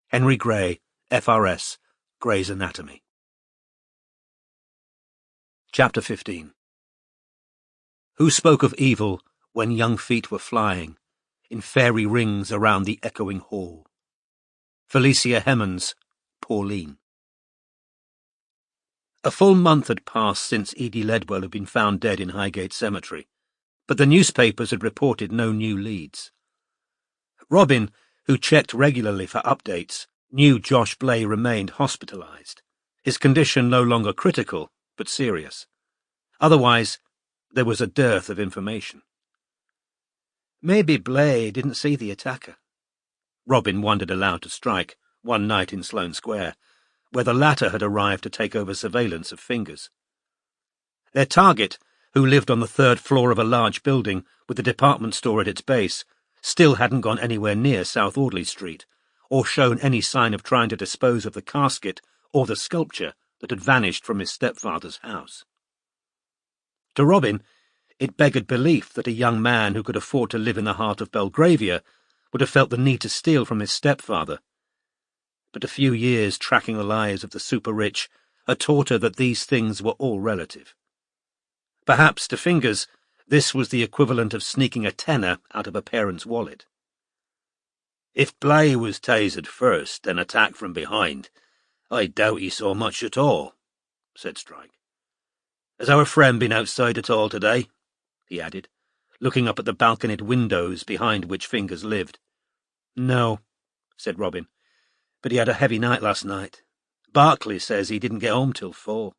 Henry Gray, FRS, Gray's Anatomy. Chapter 15. Who spoke of evil when young feet were flying, in fairy rings around the echoing hall? Felicia Hemans, Pauline. A full month had passed since Edie Ledwell had been found dead in Highgate Cemetery, but the newspapers had reported no new leads. Robin, who checked regularly for updates, knew Josh Blay remained hospitalized, his condition no longer critical, but serious. Otherwise, there was a dearth of information. Maybe Blay didn't see the attacker. Robin wondered aloud to Strike, one night in Sloane Square, where the latter had arrived to take over surveillance of Fingers. Their target, who lived on the third floor of a large building with the department store at its base, still hadn't gone anywhere near South Audley Street, or shown any sign of trying to dispose of the casket or the sculpture that had vanished from his stepfather's house. To Robin, it beggared belief that a young man who could afford to live in the heart of Belgravia would have felt the need to steal from his stepfather. But a few years tracking the lives of the super-rich had taught her that these things were all relative. Perhaps, to Fingers, this was the equivalent of sneaking a tenner out of a parent's wallet. If Blay was tasered first, then attacked from behind, I doubt he saw much at all, said Strike. Has our friend been outside at all today? He added, looking up at the balconied windows behind which Fingers lived. No, said Robin, but he had a heavy night last night. Barclay says he didn't get home till 4.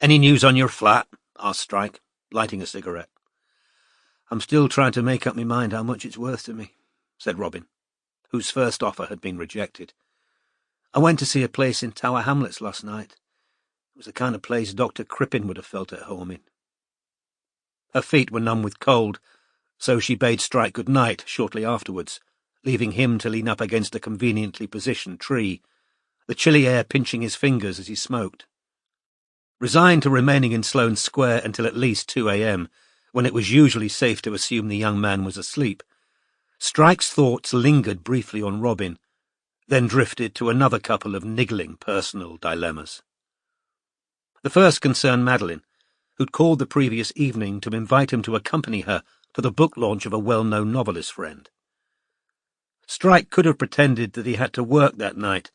Any news on your flat? Asked Strike, lighting a cigarette. I'm still trying to make up my mind how much it's worth to me, said Robin, whose first offer had been rejected. I went to see a place in Tower Hamlets last night. It was the kind of place Dr. Crippen would have felt at home in. Her feet were numb with cold, so she bade Strike good night shortly afterwards, leaving him to lean up against a conveniently positioned tree, the chilly air pinching his fingers as he smoked. Resigned to remaining in Sloane Square until at least 2 a.m., when it was usually safe to assume the young man was asleep, Strike's thoughts lingered briefly on Robin, then drifted to another couple of niggling personal dilemmas. The first concerned Madeline, who'd called the previous evening to invite him to accompany her to the book launch of a well-known novelist friend. Strike could have pretended that he had to work that night,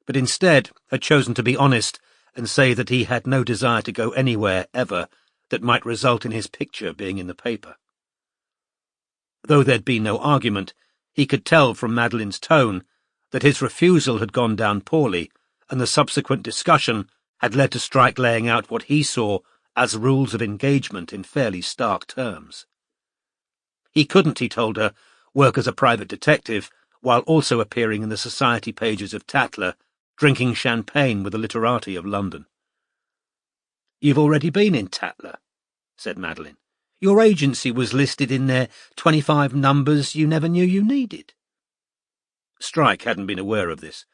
but instead had chosen to be honest and say that he had no desire to go anywhere, ever, that might result in his picture being in the paper. Though there'd been no argument, he could tell from Madeline's tone that his refusal had gone down poorly, and the subsequent discussion had led to Strike laying out what he saw as rules of engagement in fairly stark terms. He couldn't, he told her, work as a private detective while also appearing in the society pages of Tatler, drinking champagne with the literati of London. You've already been in Tatler, said Madeline. Your agency was listed in their 25 numbers you never knew you needed. Strike hadn't been aware of this,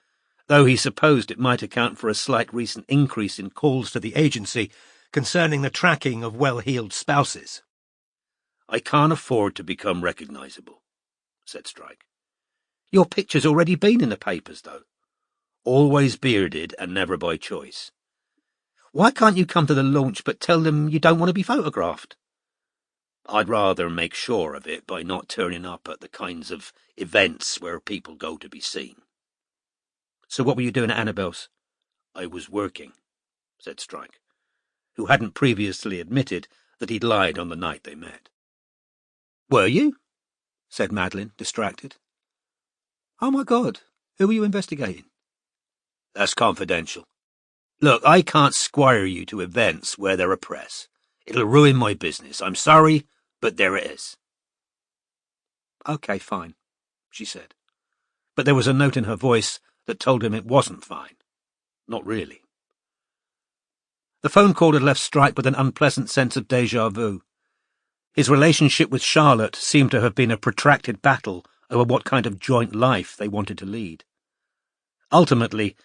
though he supposed it might account for a slight recent increase in calls to the agency concerning the tracking of well-heeled spouses. I can't afford to become recognisable, said Strike. Your picture's already been in the papers, though. Always bearded and never by choice. Why can't you come to the launch but tell them you don't want to be photographed? I'd rather make sure of it by not turning up at the kinds of events where people go to be seen. So what were you doing at Annabel's? I was working, said Strike, who hadn't previously admitted that he'd lied on the night they met. Were you? Said Madeline, distracted. Oh my God, who were you investigating? That's confidential. Look, I can't squire you to events where there are press. It'll ruin my business. I'm sorry, but there it is. Okay, fine, she said. But there was a note in her voice that told him it wasn't fine. Not really. The phone call had left Strike with an unpleasant sense of déjà vu. His relationship with Charlotte seemed to have been a protracted battle over what kind of joint life they wanted to lead. Ultimately,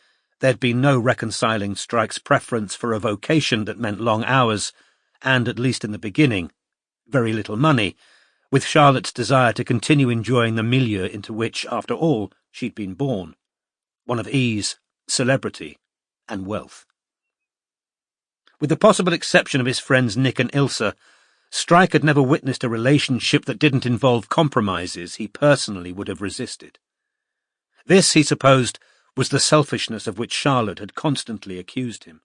there'd been no reconciling Strike's preference for a vocation that meant long hours and, at least in the beginning, very little money, with Charlotte's desire to continue enjoying the milieu into which, after all, she'd been born, one of ease, celebrity, and wealth. With the possible exception of his friends Nick and Ilsa, Strike had never witnessed a relationship that didn't involve compromises he personally would have resisted. This, he supposed, was the selfishness of which Charlotte had constantly accused him.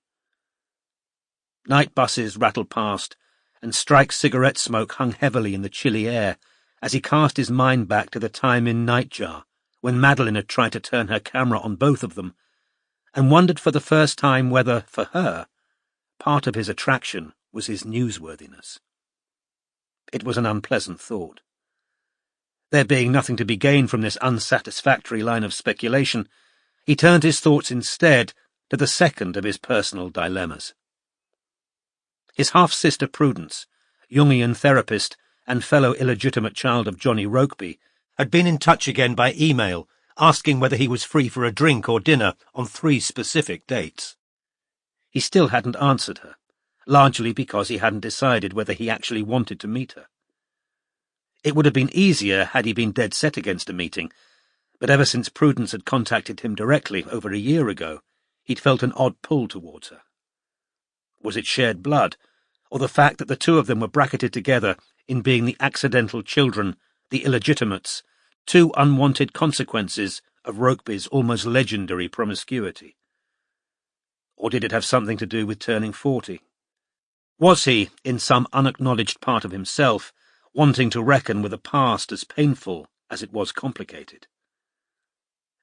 Night buses rattled past, and Strike's cigarette smoke hung heavily in the chilly air as he cast his mind back to the time in Nightjar, when Madeline had tried to turn her camera on both of them, and wondered for the first time whether, for her, part of his attraction was his newsworthiness. It was an unpleasant thought. There being nothing to be gained from this unsatisfactory line of speculation, he turned his thoughts instead to the second of his personal dilemmas. His half-sister Prudence, Jungian therapist and fellow illegitimate child of Johnny Rokeby, had been in touch again by email, asking whether he was free for a drink or dinner on 3 specific dates. He still hadn't answered her, largely because he hadn't decided whether he actually wanted to meet her. It would have been easier had he been dead set against a meeting, but ever since Prudence had contacted him directly over a year ago, he'd felt an odd pull towards her. Was it shared blood, or the fact that the two of them were bracketed together in being the accidental children, the illegitimates, 2 unwanted consequences of Rokeby's almost legendary promiscuity? Or did it have something to do with turning 40? Was he, in some unacknowledged part of himself, wanting to reckon with a past as painful as it was complicated?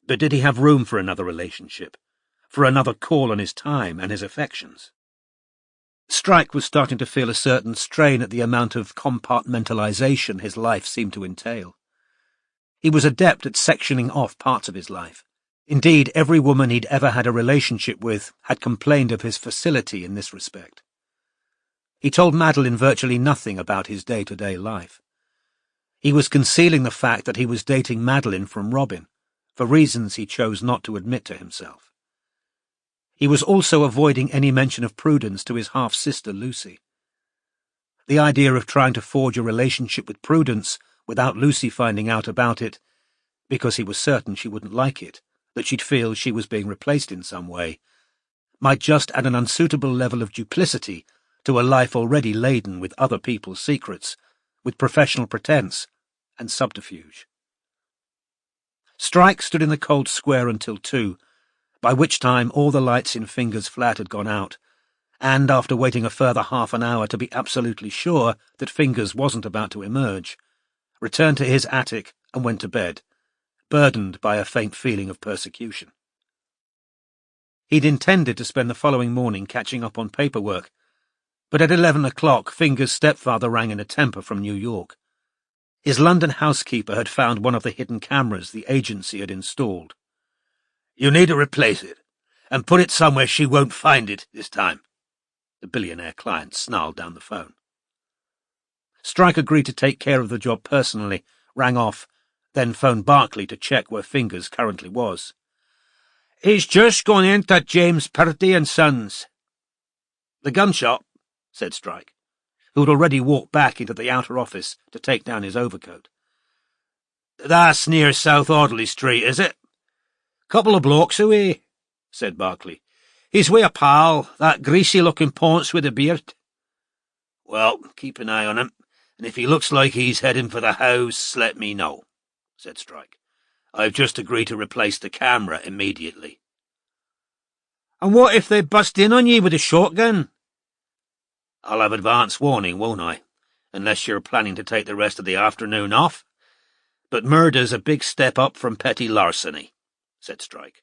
But did he have room for another relationship, for another call on his time and his affections? Strike was starting to feel a certain strain at the amount of compartmentalization his life seemed to entail. He was adept at sectioning off parts of his life. Indeed, every woman he'd ever had a relationship with had complained of his facility in this respect. He told Madeline virtually nothing about his day-to-day life. He was concealing the fact that he was dating Madeline from Robin, for reasons he chose not to admit to himself. He was also avoiding any mention of Prudence to his half-sister Lucy. The idea of trying to forge a relationship with Prudence without Lucy finding out about it, because he was certain she wouldn't like it, that she'd feel she was being replaced in some way, might just add an unsuitable level of duplicity to a life already laden with other people's secrets, with professional pretense and subterfuge. Strike stood in the cold square until 2, by which time all the lights in Finger's flat had gone out, and after waiting a further half an hour to be absolutely sure that Fingers wasn't about to emerge, returned to his attic and went to bed, burdened by a faint feeling of persecution. He'd intended to spend the following morning catching up on paperwork, but at 11 o'clock Fingers' stepfather rang in a temper from New York. His London housekeeper had found one of the hidden cameras the agency had installed. "You need to replace it, and put it somewhere she won't find it this time," the billionaire client snarled down the phone. Strike agreed to take care of the job personally, rang off, then phoned Barclay to check where Fingers currently was. "He's just gone into James Purdy and Sons." "The gun shop," said Strike, who had already walked back into the outer office to take down his overcoat. "That's near South Audley Street, is it?" "Couple of blocks away," said Barclay. "He's with a pal, that greasy-looking ponce with a beard." "Well, keep an eye on him, and if he looks like he's heading for the house, let me know," said Strike. "I've just agreed to replace the camera immediately." "And what if they bust in on ye with a shotgun?" "I'll have advance warning, won't I? Unless you're planning to take the rest of the afternoon off. But murder's a big step up from petty larceny," said Strike.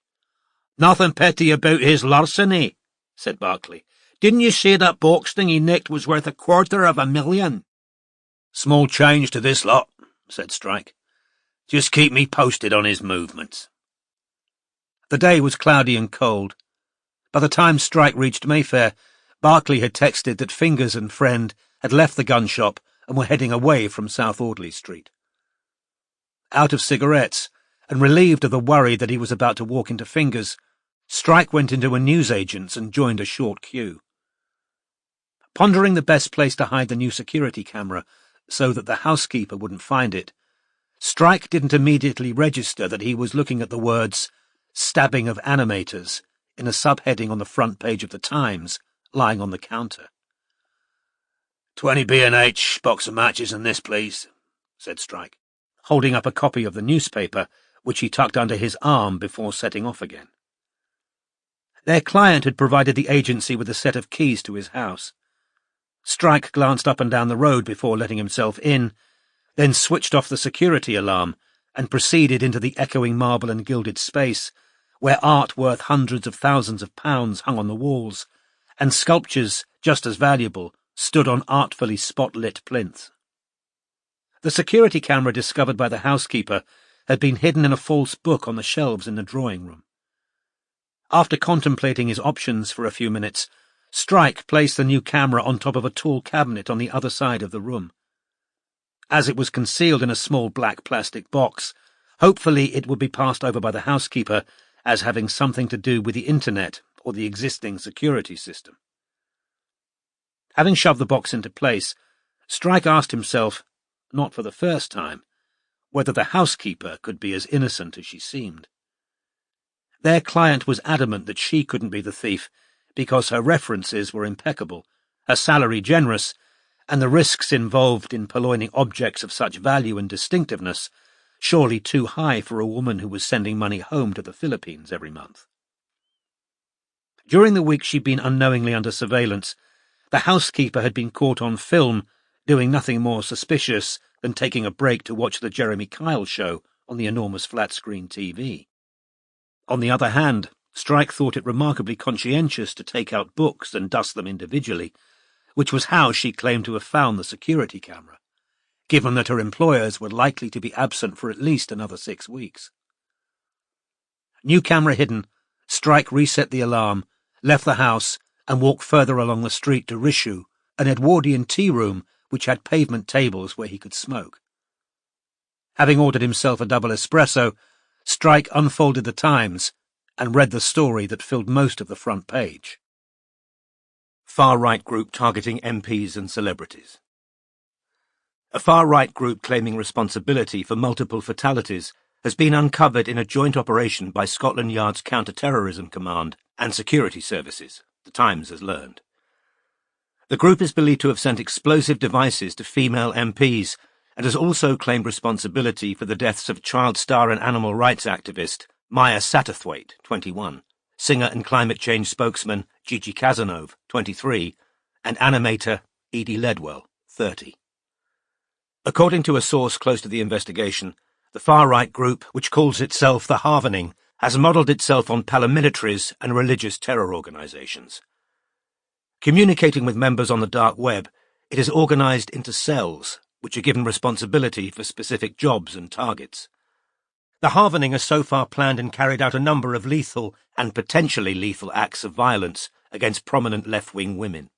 "Nothing petty about his larceny," said Barclay. "Didn't you say that box thing he nicked was worth $250,000? "Small change to this lot," said Strike. "Just keep me posted on his movements." The day was cloudy and cold. By the time Strike reached Mayfair, Barclay had texted that Fingers and friend had left the gun shop and were heading away from South Audley Street. Out of cigarettes, and relieved of the worry that he was about to walk into Fingers, Strike went into a newsagent's and joined a short queue. Pondering the best place to hide the new security camera so that the housekeeper wouldn't find it, Strike didn't immediately register that he was looking at the words "stabbing of animators" in a subheading on the front page of the Times, lying on the counter. 20 B&H, box of matches and this, please, said Strike, holding up a copy of the newspaper, which he tucked under his arm before setting off again. Their client had provided the agency with a set of keys to his house. Strike glanced up and down the road before letting himself in, then switched off the security alarm and proceeded into the echoing marble and gilded space, where art worth hundreds of thousands of pounds hung on the walls, and sculptures just as valuable stood on artfully spot-lit plinths. The security camera discovered by the housekeeper had been hidden in a false book on the shelves in the drawing room. After contemplating his options for a few minutes, Strike placed the new camera on top of a tall cabinet on the other side of the room. As it was concealed in a small black plastic box, hopefully it would be passed over by the housekeeper as having something to do with the internet or the existing security system. Having shoved the box into place, Strike asked himself, not for the first time, whether the housekeeper could be as innocent as she seemed. Their client was adamant that she couldn't be the thief because her references were impeccable, her salary generous, and the risks involved in purloining objects of such value and distinctiveness surely too high for a woman who was sending money home to the Philippines every month. During the week she'd been unknowingly under surveillance, the housekeeper had been caught on film doing nothing more suspicious than taking a break to watch the Jeremy Kyle show on the enormous flat-screen TV. On the other hand, Strike thought it remarkably conscientious to take out books and dust them individually, which was how she claimed to have found the security camera, given that her employers were likely to be absent for at least another 6 weeks. New camera hidden, Strike reset the alarm, left the house, and walked further along the street to Rishu, an Edwardian tea room which had pavement tables where he could smoke. Having ordered himself a double espresso, Strike unfolded the Times and read the story that filled most of the front page. Far-right group targeting MPs and celebrities. A far-right group claiming responsibility for multiple fatalities has been uncovered in a joint operation by Scotland Yard's Counter-Terrorism Command and security services, the Times has learned. The group is believed to have sent explosive devices to female MPs and has also claimed responsibility for the deaths of child star and animal rights activist Maya Satterthwaite, 21, singer and climate change spokesman Gigi Cazenove, 23, and animator Edie Ledwell, 30. According to a source close to the investigation, the far-right group, which calls itself the Harvening, has modelled itself on paramilitaries and religious terror organisations. Communicating with members on the dark web, it is organised into cells, which are given responsibility for specific jobs and targets. The Harvening has so far planned and carried out a number of lethal and potentially lethal acts of violence against prominent left-wing women.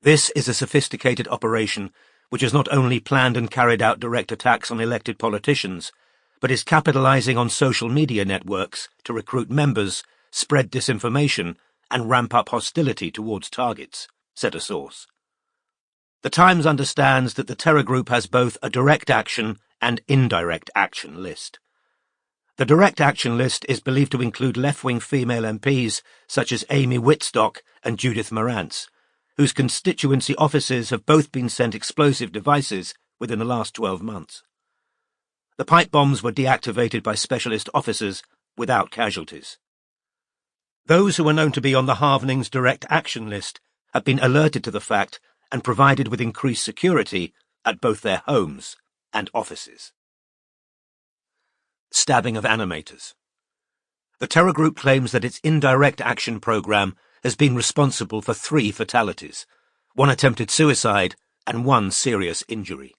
This is a sophisticated operation which has not only planned and carried out direct attacks on elected politicians, but is capitalising on social media networks to recruit members, spread disinformation, and ramp up hostility towards targets, said a source. The Times understands that the terror group has both a direct action and indirect action list. The direct action list is believed to include left-wing female MPs such as Amy Whitstock and Judith Marantz, whose constituency offices have both been sent explosive devices within the last 12 months. The pipe bombs were deactivated by specialist officers without casualties. Those who are known to be on the Harvening's direct action list have been alerted to the fact and provided with increased security at both their homes and offices. Stabbing of animators. The terror group claims that its indirect action program has been responsible for 3 fatalities, 1 attempted suicide and 1 serious injury.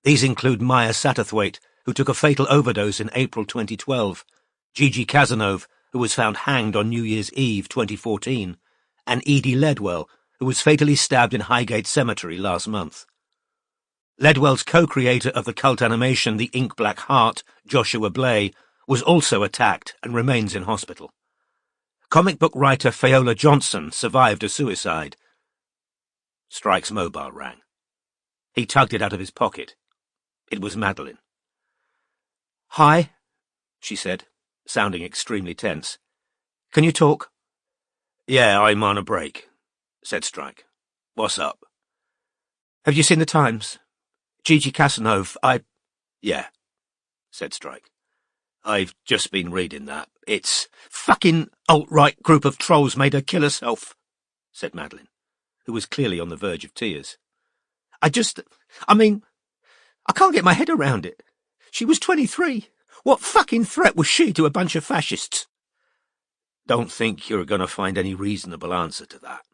These include Maya Satterthwaite, who took a fatal overdose in April 2012, Gigi Cazenove, who was found hanged on New Year's Eve 2014, and Edie Ledwell, who was fatally stabbed in Highgate Cemetery last month. Ledwell's co-creator of the cult animation The Ink Black Heart, Joshua Blay, was also attacked and remains in hospital. Comic book writer Fayola Johnson survived a suicide. Strike's mobile rang. He tugged it out of his pocket. It was Madeline. "Hi," she said, sounding extremely tense. "Can you talk?" "Yeah, I'm on a break," said Strike. "What's up?" "Have you seen the Times? Gigi Casanova, Yeah," said Strike. "I've just been reading that. It's fucking alt-right group of trolls made her kill herself," said Madeline, who was clearly on the verge of tears. I can't get my head around it. She was 23. What fucking threat was she to a bunch of fascists?" "Don't think you're going to find any reasonable answer to that,"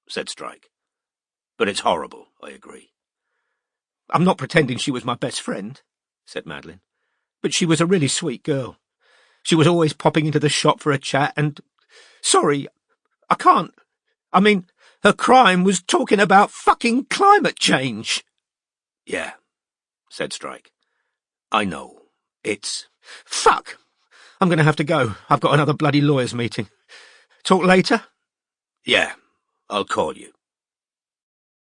said Strike. "But it's horrible, I agree." "I'm not pretending she was my best friend," said Madeline, "but she was a really sweet girl. She was always popping into the shop for a chat and... Sorry, I can't... her crime was talking about fucking climate change." "Yeah," said Strike. "I know. It's... Fuck! I'm going to have to go. I've got another bloody lawyers' meeting. Talk later?" "Yeah, I'll call you."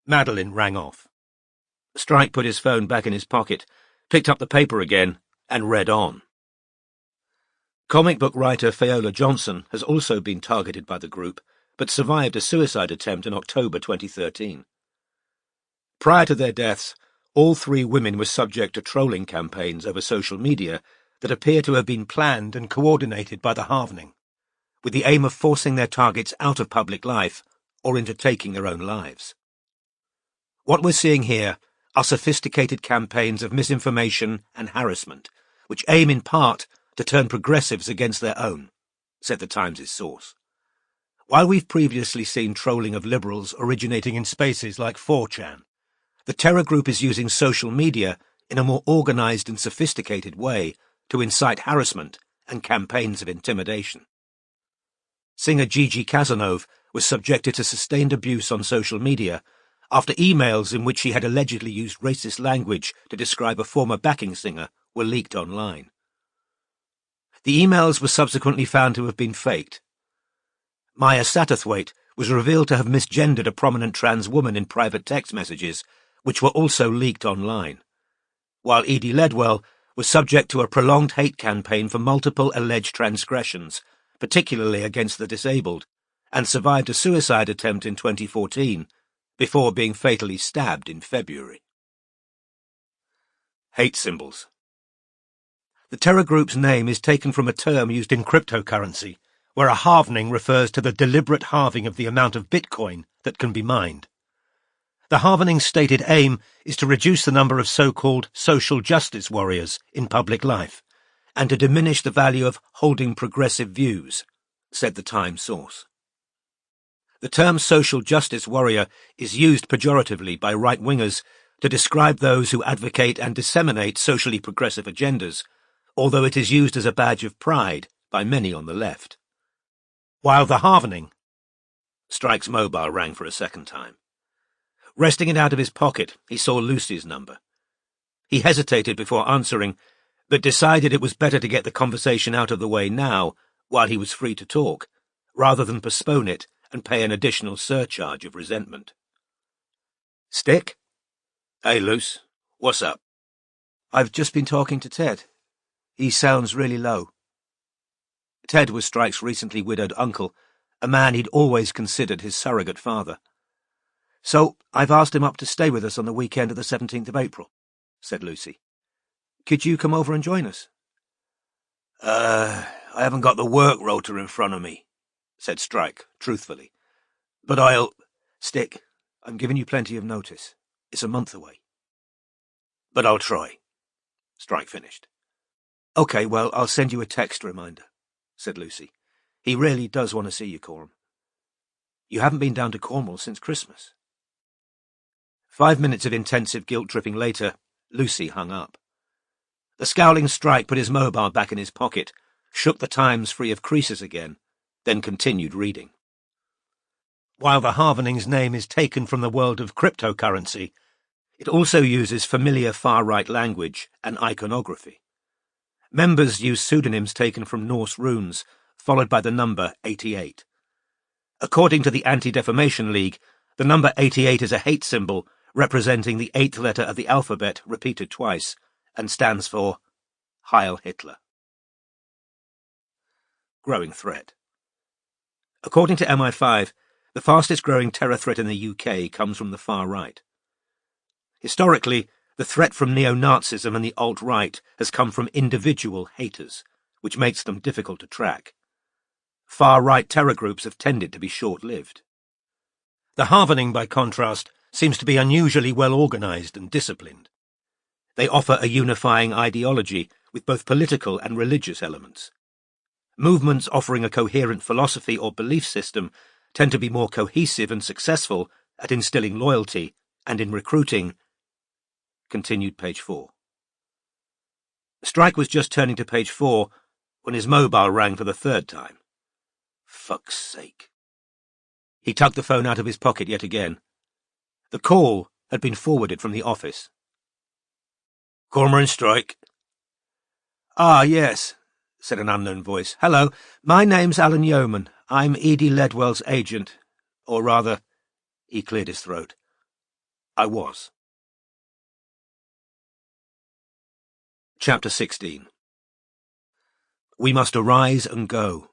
Madeline rang off. Strike put his phone back in his pocket, picked up the paper again, and read on. Comic book writer Fiola Johnson has also been targeted by the group, but survived a suicide attempt in October 2013. Prior to their deaths, all three women were subject to trolling campaigns over social media that appear to have been planned and coordinated by the Halvening, with the aim of forcing their targets out of public life or into taking their own lives. What we're seeing here are sophisticated campaigns of misinformation and harassment, which aim in part to turn progressives against their own, said the Times' source. While we've previously seen trolling of liberals originating in spaces like 4chan, the terror group is using social media in a more organised and sophisticated way to incite harassment and campaigns of intimidation. Singer Gigi Casanova was subjected to sustained abuse on social media after emails in which she had allegedly used racist language to describe a former backing singer were leaked online. The emails were subsequently found to have been faked. Maya Satterthwaite was revealed to have misgendered a prominent trans woman in private text messages, which were also leaked online, while Edie Ledwell was subject to a prolonged hate campaign for multiple alleged transgressions, particularly against the disabled, and survived a suicide attempt in 2014, before being fatally stabbed in February. Hate symbols. The terror group's name is taken from a term used in cryptocurrency, where a halvening refers to the deliberate halving of the amount of Bitcoin that can be mined. The halvening's stated aim is to reduce the number of so-called social justice warriors in public life, and to diminish the value of holding progressive views, said the Times source. The term social justice warrior is used pejoratively by right-wingers to describe those who advocate and disseminate socially progressive agendas, although it is used as a badge of pride by many on the left. While the halvening... Strike's mobile rang for a second time. Wresting it out of his pocket, he saw Lucy's number. He hesitated before answering, but decided it was better to get the conversation out of the way now, while he was free to talk, rather than postpone it and pay an additional surcharge of resentment. "Stick?" "Hey, Luce. What's up?" "I've just been talking to Ted. He sounds really low." Ted was Strike's recently widowed uncle, a man he'd always considered his surrogate father. "So I've asked him up to stay with us on the weekend of the 17th of April, said Lucy. "Could you come over and join us?" I haven't got the work rota in front of me," said Strike, truthfully. "But I'll—" "Stick, I'm giving you plenty of notice. It's a month away." "But I'll try," Strike finished. "OK, well, I'll send you a text reminder," said Lucy. "He really does want to see you, Coram. You haven't been down to Cornwall since Christmas." 5 minutes of intensive guilt-tripping later, Lucy hung up. The scowling Strike put his mobile back in his pocket, shook the Times free of creases again, then continued reading. While the halvening's name is taken from the world of cryptocurrency, it also uses familiar far-right language and iconography. Members use pseudonyms taken from Norse runes, followed by the number 88. According to the Anti-Defamation League, The number 88 is a hate symbol representing the 8th letter of the alphabet repeated twice, and stands for Heil Hitler. Growing threat. According to MI5, the fastest growing terror threat in the UK comes from the far right. Historically, the threat from neo-Nazism and the alt-right has come from individual haters, which makes them difficult to track. Far-right terror groups have tended to be short-lived. The Havening, by contrast, seems to be unusually well-organised and disciplined. They offer a unifying ideology with both political and religious elements. Movements offering a coherent philosophy or belief system tend to be more cohesive and successful at instilling loyalty and in recruiting. Continued page 4. Strike was just turning to page 4 when his mobile rang for the third time. Fuck's sake. He tugged the phone out of his pocket yet again. The call had been forwarded from the office. Cormoran Strike. Ah, yes, said an unknown voice. Hello, my name's Alan Yeoman. I'm Edie Ledwell's agent. Or rather, he cleared his throat. I was. Chapter 16. We must arise and go.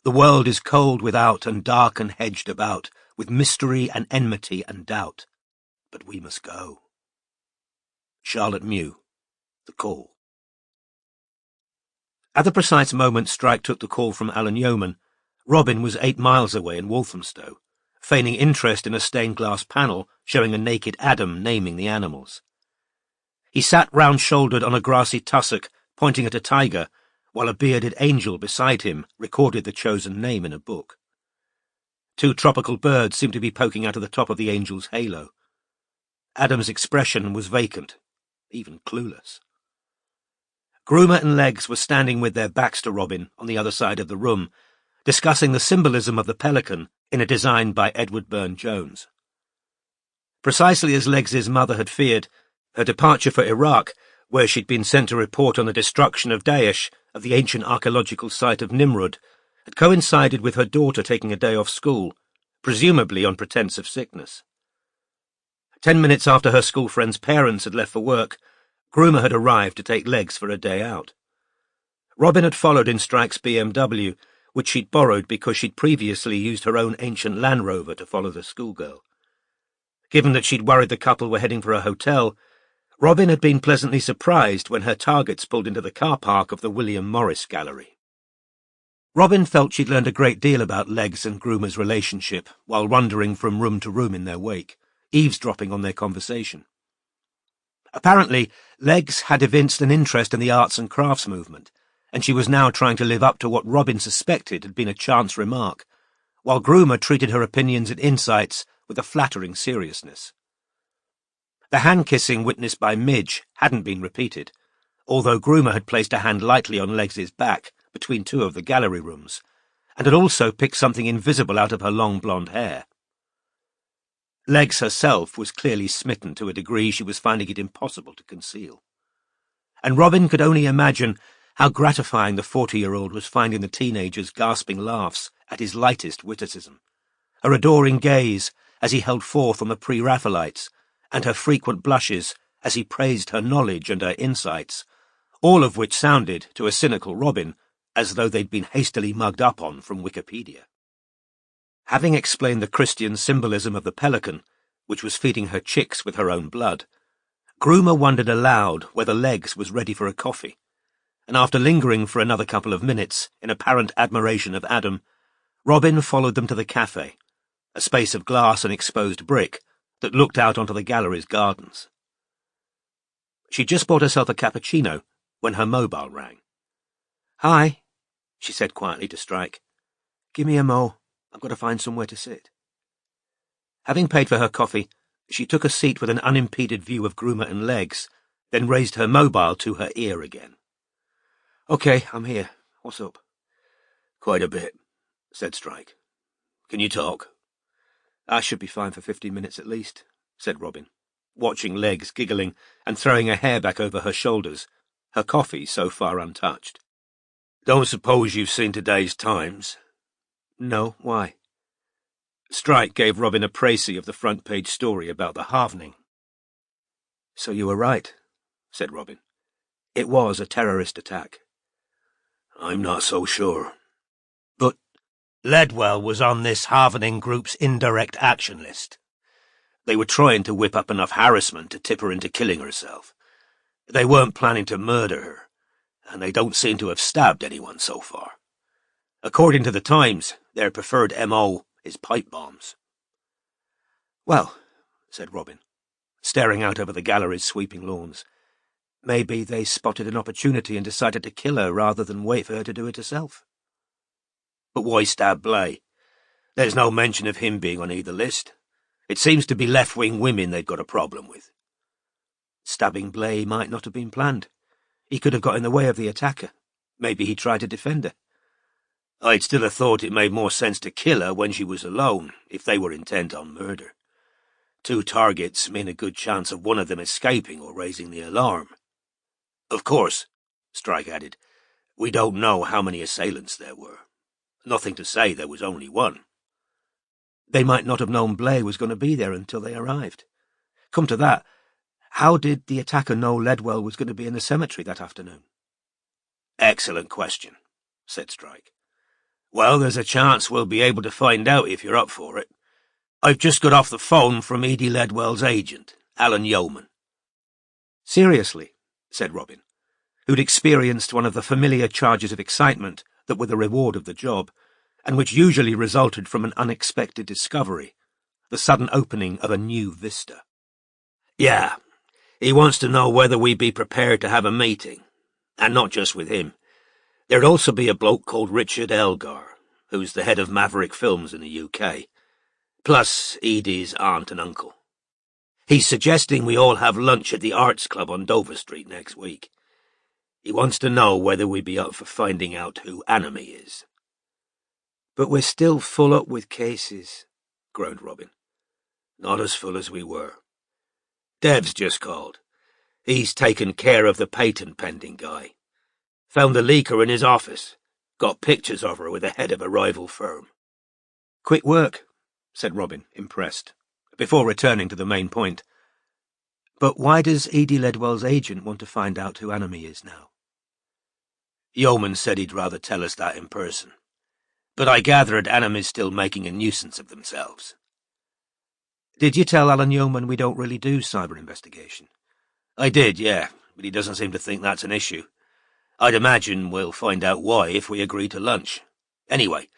The world is cold without and dark and hedged about, with mystery and enmity and doubt. But we must go. Charlotte Mew, The Call. At the precise moment Strike took the call from Alan Yeoman, Robin was 8 miles away in Walthamstow, feigning interest in a stained-glass panel showing a naked Adam naming the animals. He sat round-shouldered on a grassy tussock, pointing at a tiger, while a bearded angel beside him recorded the chosen name in a book. 2 tropical birds seemed to be poking out of the top of the angel's halo. Adam's expression was vacant, even clueless. Groomer and Legs were standing with their backs to Robin on the other side of the room, discussing the symbolism of the pelican in a design by Edward Burne-Jones. Precisely as Legs's mother had feared, her departure for Iraq, where she'd been sent to report on the destruction of Daesh of the ancient archaeological site of Nimrud, had coincided with her daughter taking a day off school, presumably on pretence of sickness. 10 minutes after her school friend's parents had left for work, Groomer had arrived to take Legs for a day out. Robin had followed in Strike's BMW, which she'd borrowed because she'd previously used her own ancient Land Rover to follow the schoolgirl. Given that she'd worried the couple were heading for a hotel, Robin had been pleasantly surprised when her targets pulled into the car park of the William Morris Gallery. Robin felt she'd learned a great deal about Legs and Groomer's relationship while wandering from room to room in their wake, eavesdropping on their conversation. Apparently, Legs had evinced an interest in the arts and crafts movement, and she was now trying to live up to what Robin suspected had been a chance remark, while Groomer treated her opinions and insights with a flattering seriousness. The hand-kissing witnessed by Midge hadn't been repeated, although Groomer had placed a hand lightly on Legs's back between 2 of the gallery rooms, and had also picked something invisible out of her long blonde hair. Legs herself was clearly smitten to a degree she was finding it impossible to conceal. And Robin could only imagine how gratifying the 40-year-old was finding the teenager's gasping laughs at his lightest witticism, her adoring gaze as he held forth on the Pre-Raphaelites, and her frequent blushes as he praised her knowledge and her insights, all of which sounded, to a cynical Robin, as though they'd been hastily mugged up on from Wikipedia. Having explained the Christian symbolism of the pelican, which was feeding her chicks with her own blood, Groomer wondered aloud whether Legs was ready for a coffee, and after lingering for another couple of minutes in apparent admiration of Adam, Robin followed them to the cafe, a space of glass and exposed brick that looked out onto the gallery's gardens. She'd just bought herself a cappuccino when her mobile rang. "Hi," she said quietly to Strike. "Give me a mo. I've got to find somewhere to sit." Having paid for her coffee, she took a seat with an unimpeded view of Groomer and Legs, then raised her mobile to her ear again. "Okay, I'm here. What's up?" "Quite a bit," said Strike. "Can you talk?" "I should be fine for 15 minutes at least," said Robin, watching Legs giggling and throwing her hair back over her shoulders, her coffee so far untouched. "Don't suppose you've seen today's Times?" "No, why?" Strike gave Robin a précis of the front-page story about the halvening. "So you were right," said Robin. "It was a terrorist attack." "I'm not so sure." "But Ledwell was on this halvening group's indirect action list. They were trying to whip up enough harassment to tip her into killing herself. They weren't planning to murder her, and they don't seem to have stabbed anyone so far. According to the Times, their preferred MO is pipe bombs." "Well," said Robin, staring out over the gallery's sweeping lawns, "maybe they spotted an opportunity and decided to kill her rather than wait for her to do it herself." "But why stab Blay? There's no mention of him being on either list. It seems to be left-wing women they've got a problem with." "Stabbing Blay might not have been planned. He could have got in the way of the attacker. Maybe he tried to defend her." "I'd still have thought it made more sense to kill her when she was alone, if they were intent on murder. 2 targets mean a good chance of one of them escaping or raising the alarm. Of course," Strike added, "we don't know how many assailants there were. Nothing to say there was only one." "They might not have known Blay was going to be there until they arrived. Come to that, how did the attacker know Ledwell was going to be in the cemetery that afternoon?" "Excellent question," said Strike. "Well, there's a chance we'll be able to find out if you're up for it. I've just got off the phone from Edie Ledwell's agent, Alan Yeoman." "Seriously?" said Robin, who'd experienced one of the familiar charges of excitement that were the reward of the job, and which usually resulted from an unexpected discovery, the sudden opening of a new vista. "Yeah, he wants to know whether we'd be prepared to have a meeting, and not just with him. There'd also be a bloke called Richard Elgar, who's the head of Maverick Films in the UK, plus Edie's aunt and uncle. He's suggesting we all have lunch at the Arts Club on Dover Street next week. He wants to know whether we'd be up for finding out who Enemy is." "But we're still full up with cases," groaned Robin. "Not as full as we were. Dev's just called. He's taken care of the patent-pending guy. Found the leaker in his office. Got pictures of her with the head of a rival firm." "Quick work," said Robin, impressed, before returning to the main point. "But why does Edie Ledwell's agent want to find out who Enemy is now?" "Yeoman said he'd rather tell us that in person. But I gathered Enemy's still making a nuisance of themselves." "Did you tell Alan Yeoman we don't really do cyber investigation?" "I did, yeah, but he doesn't seem to think that's an issue. I'd imagine we'll find out why if we agree to lunch. Anyway,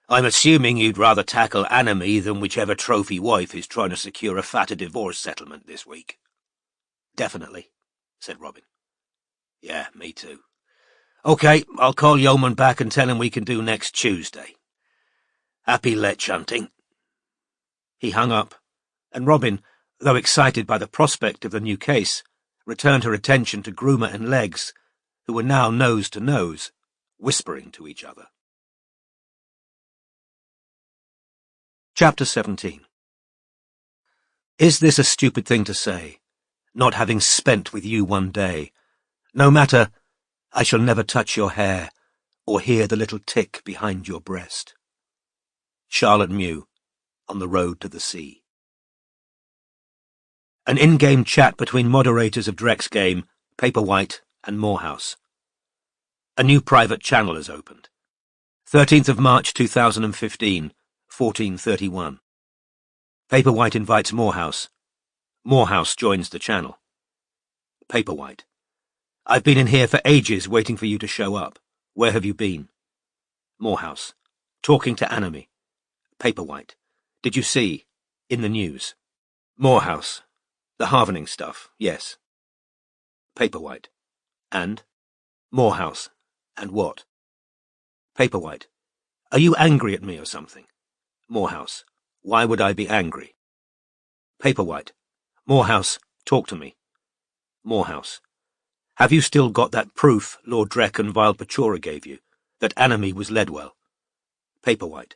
I'm assuming you'd rather tackle Enemy than whichever trophy wife is trying to secure a fatter divorce settlement this week." "Definitely," said Robin. "Yeah, me too. OK, I'll call Yeoman back and tell him we can do next Tuesday. Happy lech hunting." He hung up, and Robin, though excited by the prospect of the new case, returned her attention to Groomer and Legs, who were now nose to nose, whispering to each other. Chapter 17. Is this a stupid thing to say, not having spent with you one day? No matter, I shall never touch your hair, or hear the little tick behind your breast. Charlotte Mew, On the Road to the Sea. An in-game chat between moderators of Drek's game, Paperwhite and Morehouse. A new private channel has opened. 13th of March 2015, 14:31. Paperwhite invites Morehouse. Morehouse joins the channel. Paperwhite. I've been in here for ages waiting for you to show up. Where have you been? Morehouse. Talking to Enemy. Paperwhite. Did you see? In the news. Morehouse. The halvening stuff, yes. Paperwhite. And? Morehouse. And what? Paperwhite. Are you angry at me or something? Morehouse. Why would I be angry? Paperwhite. Morehouse, talk to me. Morehouse. Have you still got that proof Lord Drek and Vile Pachora gave you, that Enemy was Ledwell? Paperwhite.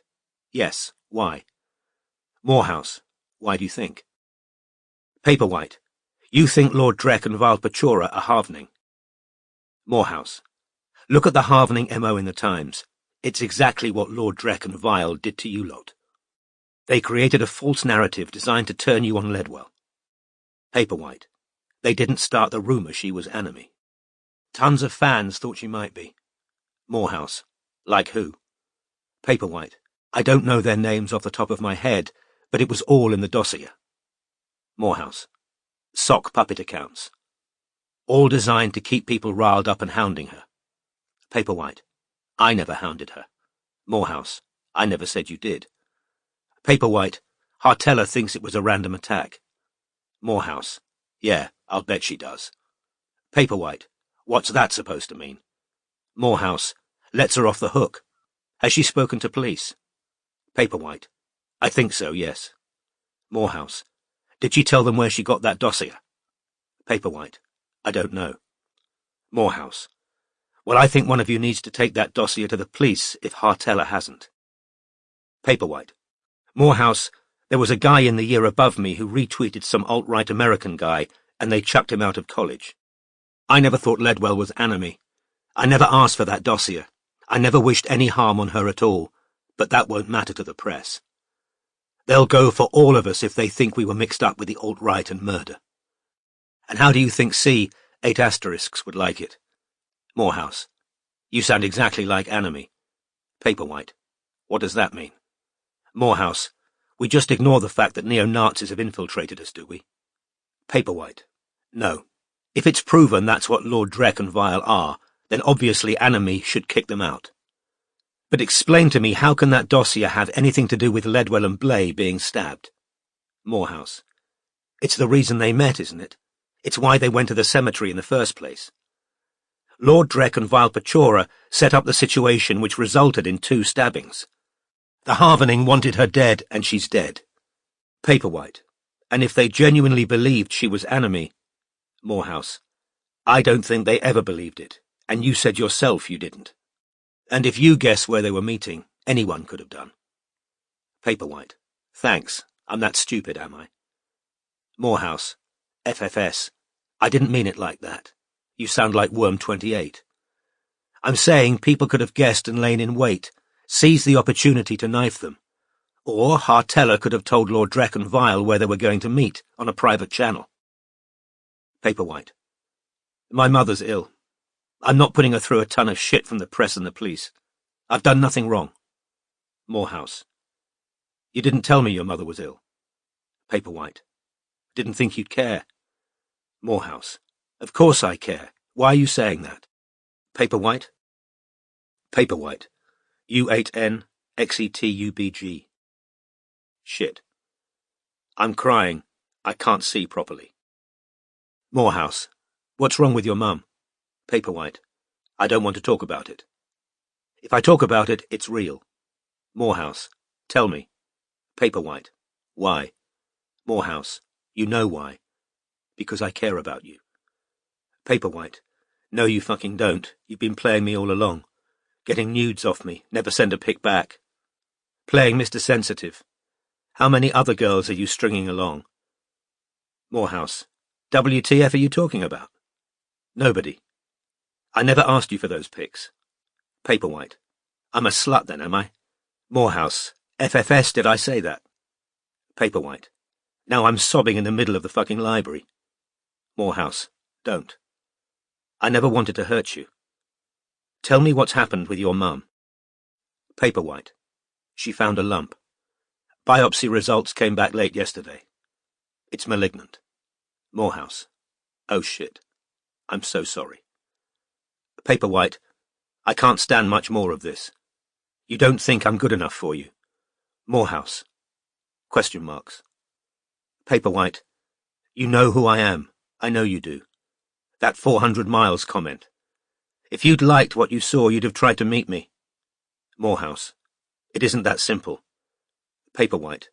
Yes. Why? Morehouse. Why do you think? Paperwhite. You think Lord Drek and Vile Pachora are halvening? Morehouse. Look at the halvening MO in the Times. It's exactly what Lord Drek and Vile did to you lot. They created a false narrative designed to turn you on Ledwell. Paperwhite. They didn't start the rumour she was enemy. Tons of fans thought she might be. Morehouse. Like who? Paperwhite. I don't know their names off the top of my head, but it was all in the dossier. Morehouse. Sock puppet accounts. All designed to keep people riled up and hounding her. Paperwhite. I never hounded her. Morehouse. I never said you did. Paperwhite. Hartella thinks it was a random attack. Morehouse. Yeah, I'll bet she does. Paperwhite. What's that supposed to mean? Morehouse. Lets her off the hook. Has she spoken to police? Paperwhite. I think so, yes. Morehouse. Did she tell them where she got that dossier? Paperwhite. I don't know. Morehouse. Well, I think one of you needs to take that dossier to the police if Hartella hasn't. Paperwhite. Morehouse. There was a guy in the year above me who retweeted some alt-right American guy, and they chucked him out of college. I never thought Ledwell was enemy. I never asked for that dossier. I never wished any harm on her at all, but that won't matter to the press. They'll go for all of us if they think we were mixed up with the alt-right and murder. And how do you think C, 8 asterisks, would like it? Morehouse. You sound exactly like enemy. Paperwhite. What does that mean? Morehouse. We just ignore the fact that neo-Nazis have infiltrated us, do we? Paperwhite. No. If it's proven that's what Lord Drek and Vile are, then obviously enemy should kick them out. But explain to me, how can that dossier have anything to do with Ledwell and Blay being stabbed? Morehouse. It's the reason they met, isn't it? It's why they went to the cemetery in the first place. Lord Drek and Vile Pechora set up the situation which resulted in 2 stabbings. The Harvening wanted her dead, and she's dead. Paperwhite. And if they genuinely believed she was enemy... Morehouse. I don't think they ever believed it, and you said yourself you didn't. And if you guess where they were meeting, anyone could have done. Paperwhite. Thanks. I'm that stupid, am I? Morehouse. FFS. I didn't mean it like that. You sound like Worm 28. I'm saying people could have guessed and lain in wait, seized the opportunity to knife them. Or Hartella could have told Lord Drek and Vile where they were going to meet, on a private channel. Paperwhite. My mother's ill. I'm not putting her through a ton of shit from the press and the police. I've done nothing wrong. Morehouse. You didn't tell me your mother was ill. Paperwhite. Didn't think you'd care. Morehouse. Of course I care. Why are you saying that? Paperwhite. Paperwhite. U8N XETUBG. Shit. I'm crying. I can't see properly. Morehouse. What's wrong with your mum? Paperwhite. I don't want to talk about it. If I talk about it, it's real. Morehouse. Tell me. Paperwhite. Why? Morehouse. You know why. Because I care about you. Paperwhite. No, you fucking don't. You've been playing me all along. Getting nudes off me, never send a pic back. Playing Mr. Sensitive. How many other girls are you stringing along? Morehouse. WTF are you talking about? Nobody. I never asked you for those pics. Paperwhite. I'm a slut then, am I? Morehouse. FFS, did I say that? Paperwhite. Now I'm sobbing in the middle of the fucking library. Morehouse. Don't. I never wanted to hurt you. Tell me what's happened with your mum. Paperwhite. She found a lump. Biopsy results came back late yesterday. It's malignant. Morehouse. Oh shit. I'm so sorry. Paperwhite. I can't stand much more of this. You don't think I'm good enough for you. Morehouse. Question marks. Paperwhite. You know who I am. I know you do. That 400 miles comment. If you'd liked what you saw, you'd have tried to meet me. Morehouse. It isn't that simple. Paperwhite.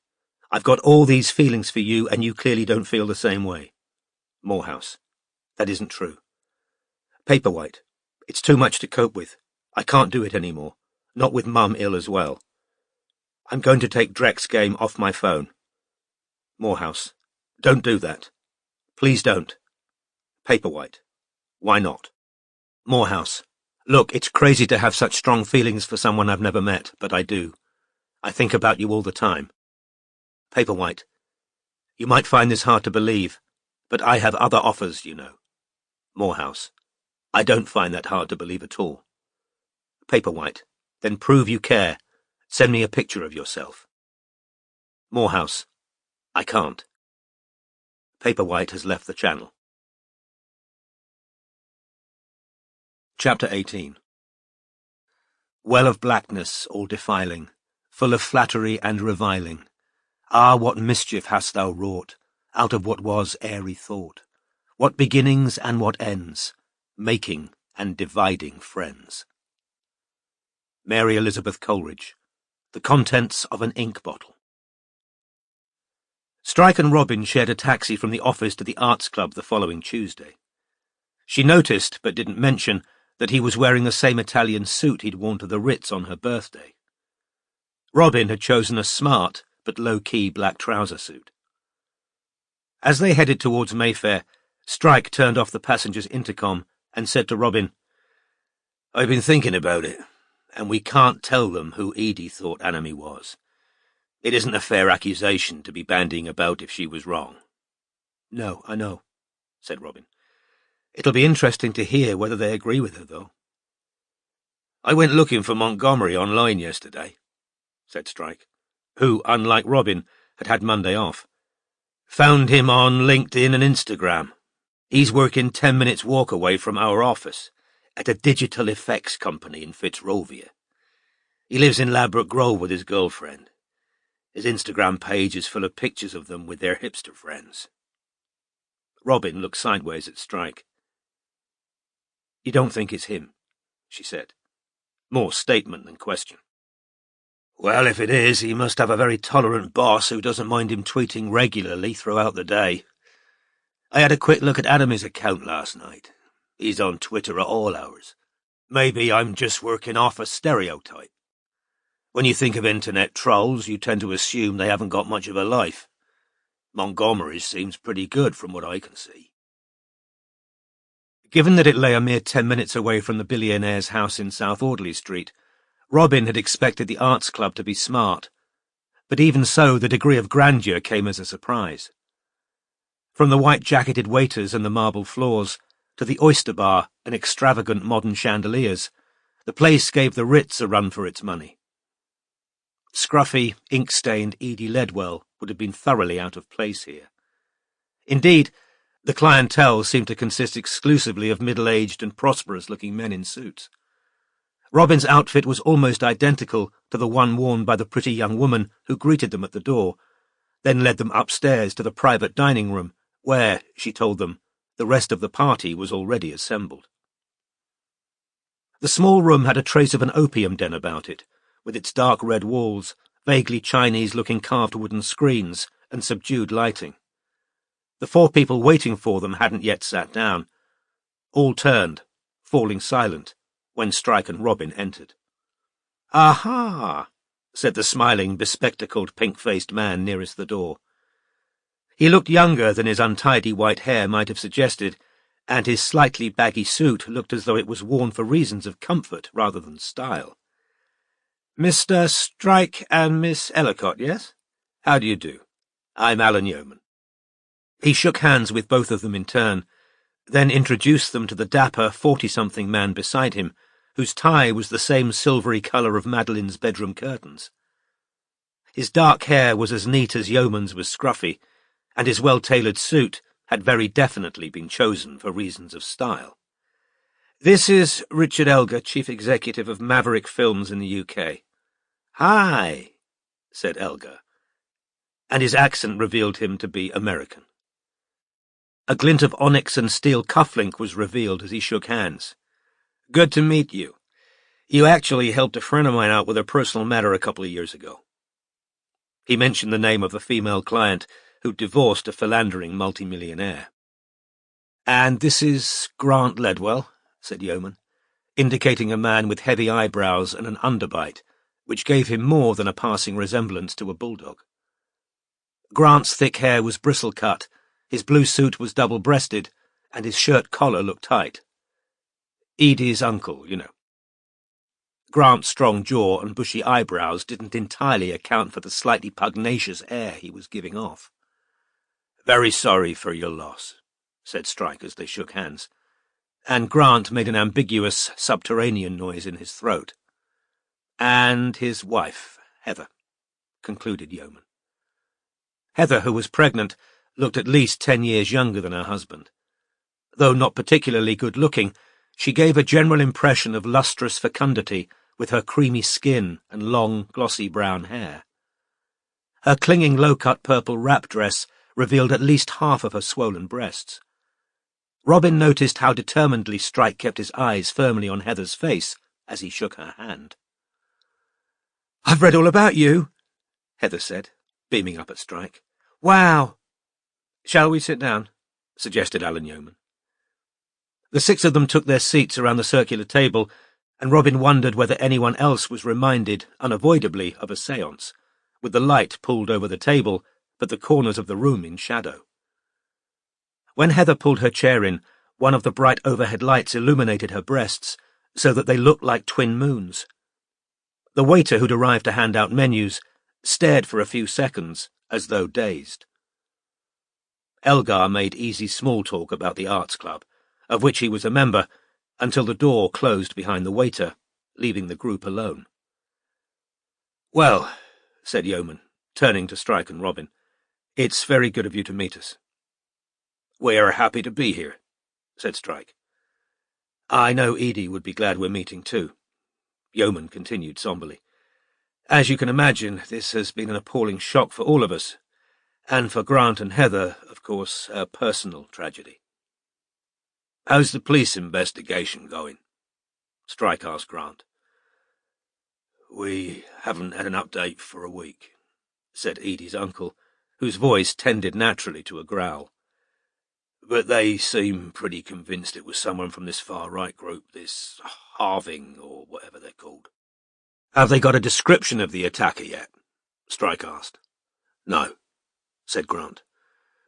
I've got all these feelings for you, and you clearly don't feel the same way. Morehouse. That isn't true. Paperwhite. It's too much to cope with. I can't do it anymore. Not with Mum ill as well. I'm going to take Drek's game off my phone. Morehouse. Don't do that. Please don't. Paperwhite. Why not? Morehouse. Look, it's crazy to have such strong feelings for someone I've never met, but I do. I think about you all the time. Paperwhite, you might find this hard to believe, but I have other offers, you know. Morehouse, I don't find that hard to believe at all. Paperwhite, then prove you care. Send me a picture of yourself. Morehouse, I can't. Paperwhite has left the channel. Chapter 18. Well of blackness, all defiling, full of flattery and reviling. Ah, what mischief hast thou wrought, out of what was airy thought, what beginnings and what ends, making and dividing friends. Mary Elizabeth Coleridge, The Contents of an Ink Bottle. Strike and Robin shared a taxi from the office to the Arts Club the following Tuesday. She noticed, but didn't mention, that he was wearing the same Italian suit he'd worn to the Ritz on her birthday. Robin had chosen a smart but low-key black trouser suit. As they headed towards Mayfair, Strike turned off the passenger's intercom and said to Robin, "I've been thinking about it, and we can't tell them who Edie thought Anami was. It isn't a fair accusation to be bandying about if she was wrong." "No, I know," said Robin. "It'll be interesting to hear whether they agree with her, though." "I went looking for Montgomery online yesterday," said Strike, who, unlike Robin, had had Monday off. "Found him on LinkedIn and Instagram. He's working 10 minutes walk away from our office, at a digital effects company in Fitzrovia. He lives in Ladbroke Grove with his girlfriend. His Instagram page is full of pictures of them with their hipster friends." Robin looked sideways at Strike. "You don't think it's him?" she said, more statement than question. "Well, if it is, he must have a very tolerant boss who doesn't mind him tweeting regularly throughout the day. I had a quick look at Anami's account last night. He's on Twitter at all hours. Maybe I'm just working off a stereotype. When you think of internet trolls, you tend to assume they haven't got much of a life. Montgomery seems pretty good from what I can see." Given that it lay a mere 10 minutes away from the billionaire's house in South Audley Street, Robin had expected the Arts Club to be smart, but even so the degree of grandeur came as a surprise. From the white-jacketed waiters and the marble floors, to the oyster bar and extravagant modern chandeliers, the place gave the Ritz a run for its money. Scruffy, ink-stained Edie Ledwell would have been thoroughly out of place here. Indeed, the clientele seemed to consist exclusively of middle-aged and prosperous-looking men in suits. Robin's outfit was almost identical to the one worn by the pretty young woman who greeted them at the door, then led them upstairs to the private dining room, where, she told them, the rest of the party was already assembled. The small room had a trace of an opium den about it, with its dark red walls, vaguely Chinese-looking carved wooden screens, and subdued lighting. The 4 people waiting for them hadn't yet sat down. All turned, falling silent, when Strike and Robin entered. "Aha!" said the smiling, bespectacled, pink-faced man nearest the door. He looked younger than his untidy white hair might have suggested, and his slightly baggy suit looked as though it was worn for reasons of comfort rather than style. "Mr. Strike and Miss Ellicott, yes? How do you do? I'm Alan Yeoman." He shook hands with both of them in turn, then introduced them to the dapper 40-something man beside him, whose tie was the same silvery colour of Madeline's bedroom curtains. His dark hair was as neat as Yeoman's was scruffy, and his well-tailored suit had very definitely been chosen for reasons of style. "This is Richard Elgar, Chief Executive of Maverick Films in the UK. "Hi," said Elgar, and his accent revealed him to be American. A glint of onyx and steel cufflink was revealed as he shook hands. "Good to meet you. You actually helped a friend of mine out with a personal matter a couple of years ago." He mentioned the name of a female client who'd divorced a philandering multimillionaire. "And this is Grant Ledwell," said Yeoman, indicating a man with heavy eyebrows and an underbite, which gave him more than a passing resemblance to a bulldog. Grant's thick hair was bristle-cut, his blue suit was double-breasted, and his shirt collar looked tight. "Edie's uncle, you know." Grant's strong jaw and bushy eyebrows didn't entirely account for the slightly pugnacious air he was giving off. "Very sorry for your loss," said Strike as they shook hands, and Grant made an ambiguous subterranean noise in his throat. "And his wife, Heather," concluded Yeoman. Heather, who was pregnant, looked at least 10 years younger than her husband. Though not particularly good-looking, she gave a general impression of lustrous fecundity with her creamy skin and long, glossy brown hair. Her clinging low-cut purple wrap dress revealed at least half of her swollen breasts. Robin noticed how determinedly Strike kept his eyes firmly on Heather's face as he shook her hand. "I've read all about you," Heather said, beaming up at Strike. "Wow!" "Shall we sit down?" suggested Alan Yeoman. The 6 of them took their seats around the circular table, and Robin wondered whether anyone else was reminded, unavoidably, of a séance, with the light pulled over the table, but the corners of the room in shadow. When Heather pulled her chair in, one of the bright overhead lights illuminated her breasts, so that they looked like twin moons. The waiter who'd arrived to hand out menus stared for a few seconds, as though dazed. Elgar made easy small talk about the Arts Club, of which he was a member, until the door closed behind the waiter, leaving the group alone. "Well," said Yeoman, turning to Strike and Robin, "it's very good of you to meet us." "We're happy to be here," said Strike. "I know Edie would be glad we're meeting too," Yeoman continued somberly. "As you can imagine, this has been an appalling shock for all of us, and for Grant and Heather, of course, a personal tragedy." "How's the police investigation going?" Strike asked Grant. "We haven't had an update for a week," said Edie's uncle, whose voice tended naturally to a growl. "But they seem pretty convinced it was someone from this far-right group, this halving, or whatever they're called." "Have they got a description of the attacker yet?" Strike asked. "No," said Grant.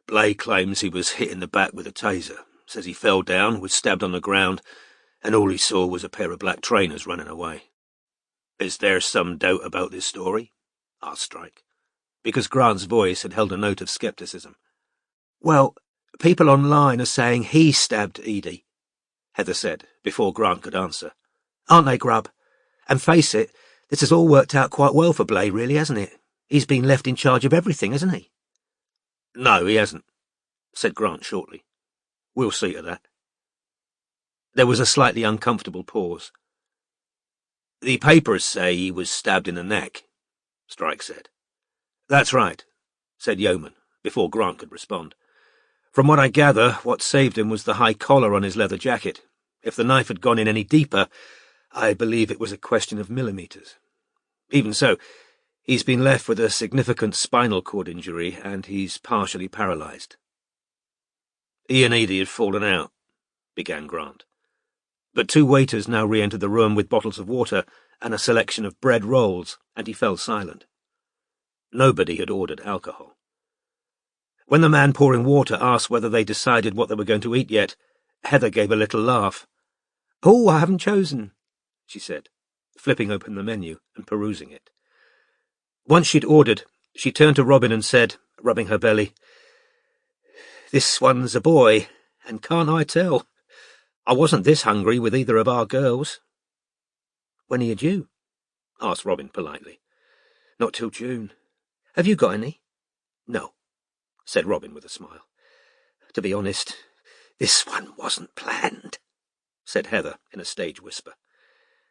"Blay claims he was hit in the back with a taser. Says he fell down, was stabbed on the ground, and all he saw was a pair of black trainers running away." "Is there some doubt about this story?" asked Strike, because Grant's voice had held a note of scepticism. "Well, people online are saying he stabbed Edie," Heather said, before Grant could answer. "Aren't they, Grub? And face it, this has all worked out quite well for Blay, really, hasn't it? He's been left in charge of everything, hasn't he?" "No, he hasn't," said Grant shortly. "We'll see to that." There was a slightly uncomfortable pause. "The papers say he was stabbed in the neck," Strike said. "That's right," said Yeoman, before Grant could respond. "From what I gather, what saved him was the high collar on his leather jacket. If the knife had gone in any deeper, I believe it was a question of millimetres. Even so, he's been left with a significant spinal cord injury, and he's partially paralysed." "He and Edie had fallen out," began Grant. But 2 waiters now re-entered the room with bottles of water and a selection of bread rolls, and he fell silent. Nobody had ordered alcohol. When the man pouring water asked whether they decided what they were going to eat yet, Heather gave a little laugh. "Oh, I haven't chosen," she said, flipping open the menu and perusing it. Once she'd ordered, she turned to Robin and said, rubbing her belly, "This one's a boy, and can't I tell? I wasn't this hungry with either of our girls." "When are you due?" asked Robin politely. "Not till June. Have you got any?" "No," said Robin with a smile. "To be honest, this one wasn't planned," said Heather in a stage whisper.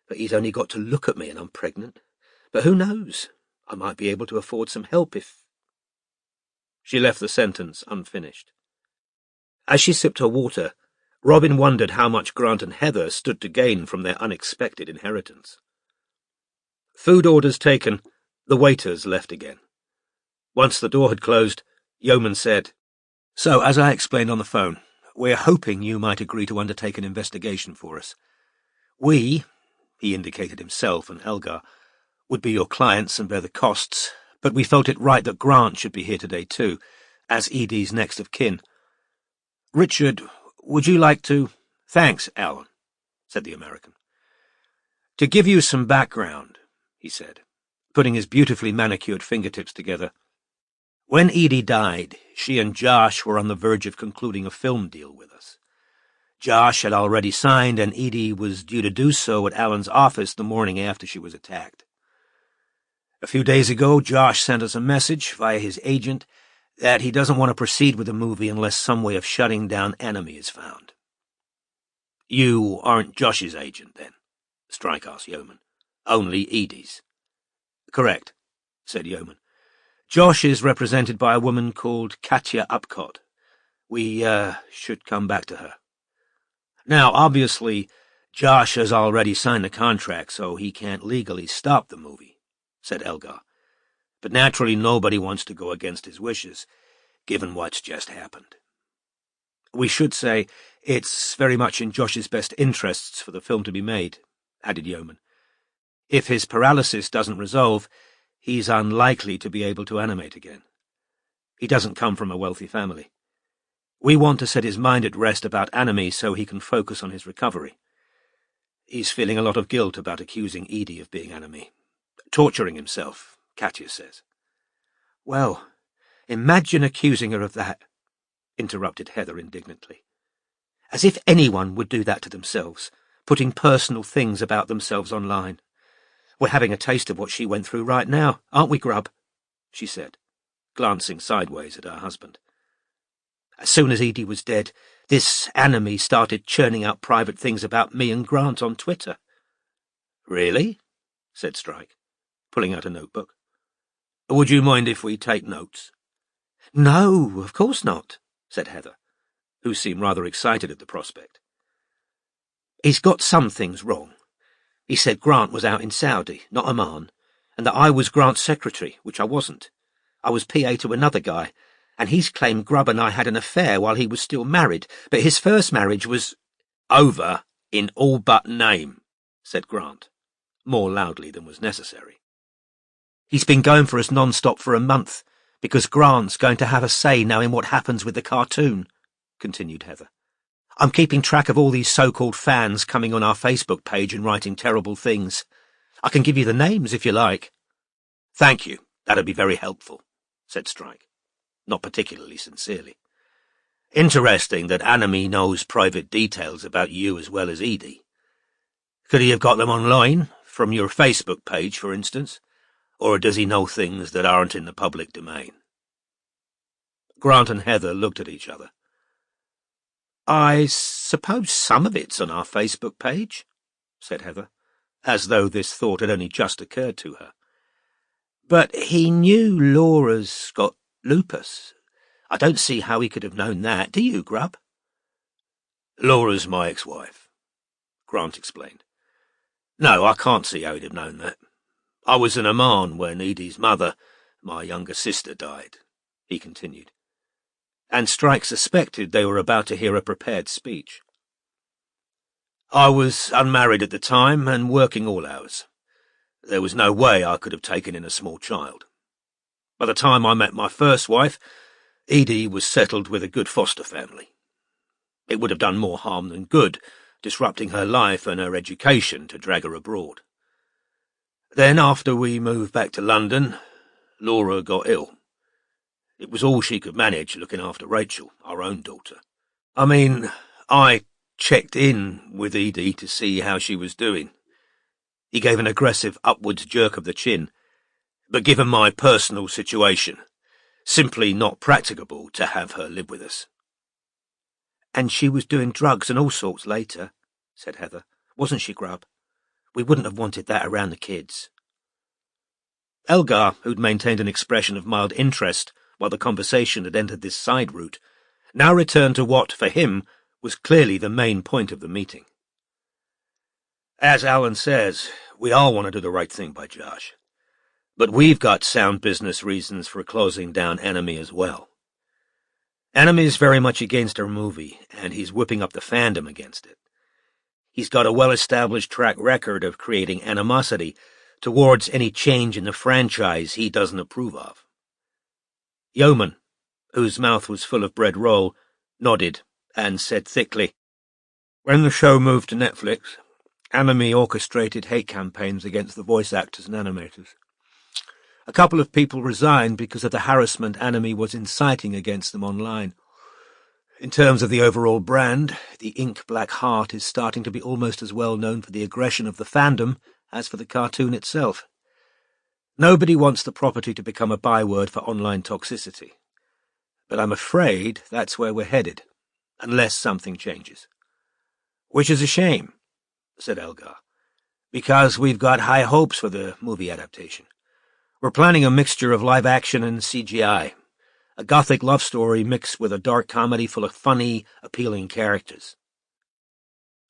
"But he's only got to look at me and I'm pregnant. But who knows? I might be able to afford some help if—" She left the sentence unfinished. As she sipped her water, Robin wondered how much Grant and Heather stood to gain from their unexpected inheritance. Food orders taken, the waiters left again. Once the door had closed, Yeoman said, "So, as I explained on the phone, we're hoping you might agree to undertake an investigation for us. We," he indicated himself and Elgar, "would be your clients and bear the costs, but we felt it right that Grant should be here today too, as Edie's next of kin. Richard, would you like to—" "Thanks, Alan," said the American. To give you some background, he said, putting his beautifully manicured fingertips together. When Edie died, she and Josh were on the verge of concluding a film deal with us. Josh had already signed, and Edie was due to do so at Alan's office the morning after she was attacked. A few days ago, Josh sent us a message via his agent that he doesn't want to proceed with the movie unless some way of shutting down Enemy is found. You aren't Josh's agent, then? Strike asked Yeoman. Only Edie's. Correct, said Yeoman. Josh is represented by a woman called Katya Upcott. We, should come back to her. Now, obviously, Josh has already signed the contract, so he can't legally stop the movie, said Elgar. But naturally nobody wants to go against his wishes, given what's just happened. We should say it's very much in Josh's best interests for the film to be made, added Yeoman. If his paralysis doesn't resolve, he's unlikely to be able to animate again. He doesn't come from a wealthy family. We want to set his mind at rest about Enemy so he can focus on his recovery. He's feeling a lot of guilt about accusing Edie of being Enemy. Torturing himself, Katya says. Well, imagine accusing her of that, interrupted Heather indignantly. As if anyone would do that to themselves, putting personal things about themselves online. We're having a taste of what she went through right now, aren't we, Grub? She said, glancing sideways at her husband. As soon as Edie was dead, this Enemy started churning out private things about me and Grant on Twitter. Really? Said Strike, pulling out a notebook. Would you mind if we take notes? No, of course not, said Heather, who seemed rather excited at the prospect. He's got some things wrong. He said Grant was out in Saudi, not Oman, and that I was Grant's secretary, which I wasn't. I was PA to another guy, and he's claimed Grubb and I had an affair while he was still married, but his first marriage was over in all but name, said Grant, more loudly than was necessary. He's been going for us non-stop for a month, because Grant's going to have a say now in what happens with the cartoon, continued Heather. I'm keeping track of all these so-called fans coming on our Facebook page and writing terrible things. I can give you the names if you like. Thank you, that'd be very helpful, said Strike, not particularly sincerely. Interesting that Enemy knows private details about you as well as Edie. Could he have got them online, from your Facebook page, for instance? Or does he know things that aren't in the public domain? Grant and Heather looked at each other. I suppose some of it's on our Facebook page, said Heather, as though this thought had only just occurred to her. But he knew Laura's got lupus. I don't see how he could have known that, do you, Grubb? Laura's my ex-wife, Grant explained. No, I can't see how he'd have known that. I was in Oman when Edie's mother, my younger sister, died, he continued. And Strike suspected they were about to hear a prepared speech. I was unmarried at the time and working all hours. There was no way I could have taken in a small child. By the time I met my first wife, Edie was settled with a good foster family. It would have done more harm than good, disrupting her life and her education to drag her abroad. Then, after we moved back to London, Laura got ill. It was all she could manage looking after Rachel, our own daughter. I mean, I checked in with Edie to see how she was doing. He gave an aggressive upwards jerk of the chin, but given my personal situation, simply not practicable to have her live with us. And she was doing drugs and all sorts later, said Heather. Wasn't she, Grubb? We wouldn't have wanted that around the kids. Elgar, who'd maintained an expression of mild interest while the conversation had entered this side route, now returned to what, for him, was clearly the main point of the meeting. As Alan says, we all want to do the right thing by Josh. But we've got sound business reasons for closing down Enemy as well. Enemy's very much against our movie, and he's whipping up the fandom against it. He's got a well-established track record of creating animosity towards any change in the franchise he doesn't approve of. Yeoman, whose mouth was full of bread roll, nodded and said thickly, When the show moved to Netflix, Anime orchestrated hate campaigns against the voice actors and animators. A couple of people resigned because of the harassment Anime was inciting against them online. In terms of the overall brand, the ink black heart is starting to be almost as well known for the aggression of the fandom as for the cartoon itself. Nobody wants the property to become a byword for online toxicity. But I'm afraid that's where we're headed, unless something changes. Which is a shame, said Elgar, because we've got high hopes for the movie adaptation. We're planning a mixture of live action and CGI, a gothic love story mixed with a dark comedy full of funny, appealing characters.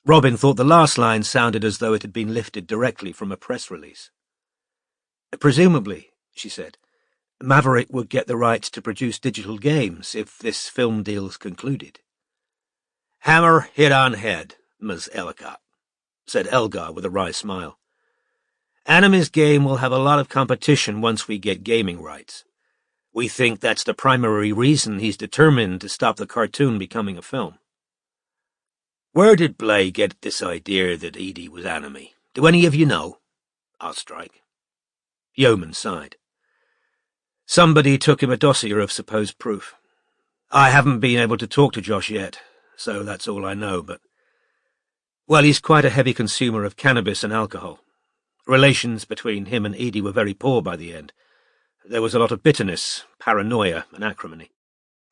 Robin thought the last line sounded as though it had been lifted directly from a press release. Presumably, she said, Maverick would get the rights to produce digital games if this film deal's concluded. Hammer hit on head, Ms. Ellicott, said Elgar with a wry smile. Anime's game will have a lot of competition once we get gaming rights. We think that's the primary reason he's determined to stop the cartoon becoming a film. Where did Blay get this idea that Edie was Anime? Do any of you know? Asked Strike. Yeoman sighed. Somebody took him a dossier of supposed proof. I haven't been able to talk to Josh yet, so that's all I know, but... Well, he's quite a heavy consumer of cannabis and alcohol. Relations between him and Edie were very poor by the end. There was a lot of bitterness, paranoia, and acrimony.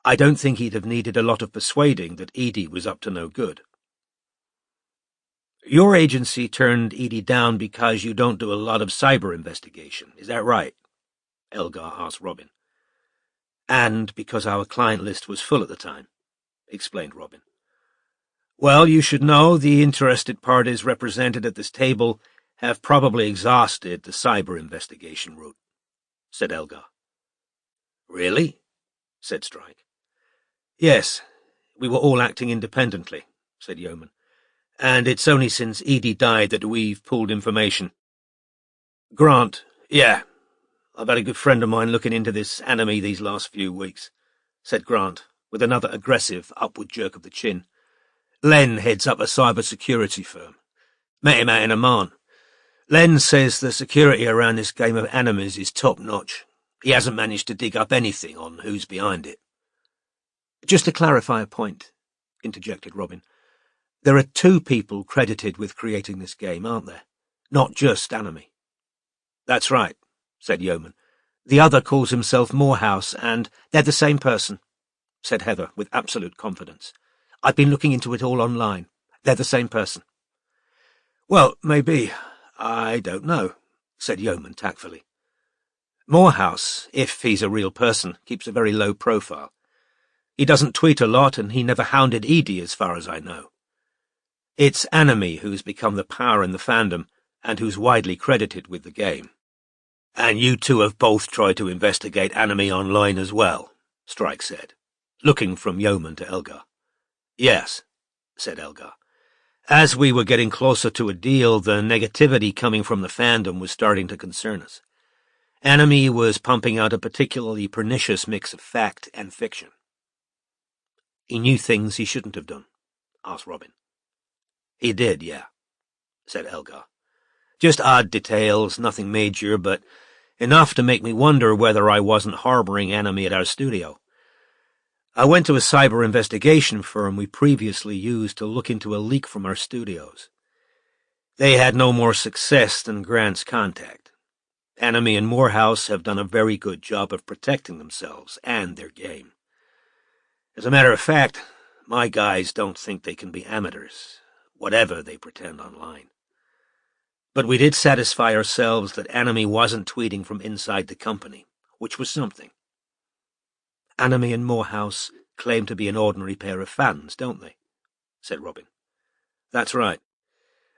I don't think he'd have needed a lot of persuading that Edie was up to no good. Your agency turned Edie down because you don't do a lot of cyber investigation, is that right? Elgar asked Robin. And because our client list was full at the time, explained Robin. Well, you should know the interested parties represented at this table have probably exhausted the cyber investigation route, said Elgar. Really? Said Strike. Yes, we were all acting independently, said Yeoman. And it's only since Edie died that we've pulled information. Grant, yeah. I've had a good friend of mine looking into this Anime these last few weeks, said Grant, with another aggressive upward jerk of the chin. Len heads up a cyber-security firm. Met him out in Amman. Len says the security around this game of Animes is top-notch. He hasn't managed to dig up anything on who's behind it. Just to clarify a point, interjected Robin. There are 2 people credited with creating this game, aren't there? Not just Anime. That's right, said Yeoman. The other calls himself Morehouse, and they're the same person, said Heather with absolute confidence. I've been looking into it all online. They're the same person. Well, maybe. I don't know, said Yeoman tactfully. Morehouse, if he's a real person, keeps a very low profile. He doesn't tweet a lot, and he never hounded Edie as far as I know. It's Anime who's become the power in the fandom, and who's widely credited with the game. And you 2 have both tried to investigate Anime online as well, Strike said, looking from Yeoman to Elgar. Yes, said Elgar. As we were getting closer to a deal, the negativity coming from the fandom was starting to concern us. Anime was pumping out a particularly pernicious mix of fact and fiction. He knew things he shouldn't have done, asked Robin. He did, yeah, said Elgar. Just odd details, nothing major, but enough to make me wonder whether I wasn't harboring Anime at our studio. I went to a cyber investigation firm we previously used to look into a leak from our studios. They had no more success than Grant's contact. Anime and Morehouse have done a very good job of protecting themselves and their game. As a matter of fact, my guys don't think they can be amateurs, whatever they pretend online. But we did satisfy ourselves that Anime wasn't tweeting from inside the company, which was something. Anime and Morehouse claim to be an ordinary pair of fans, don't they? Said Robin. That's right.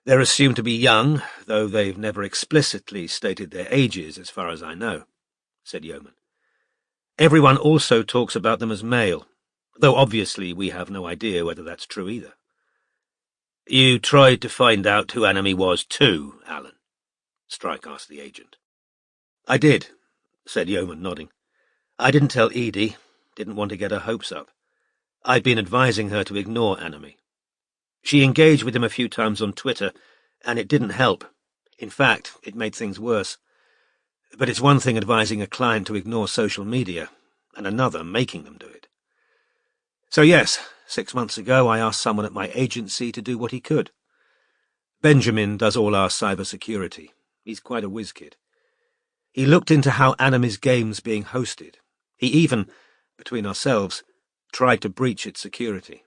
They're assumed to be young, though they've never explicitly stated their ages, as far as I know, said Yeoman. Everyone also talks about them as male, though obviously we have no idea whether that's true either. You tried to find out who Anime was too, Alan? Strike asked the agent. I did, said Yeoman, nodding. I didn't tell Edie, didn't want to get her hopes up. I'd been advising her to ignore Anime. She engaged with him a few times on Twitter, and it didn't help. In fact, it made things worse. But it's one thing advising a client to ignore social media, and another making them do it. So yes, 6 months ago I asked someone at my agency to do what he could. Benjamin does all our cybersecurity. He's quite a whiz kid. He looked into how Anamy's game's being hosted. He even, between ourselves, tried to breach its security,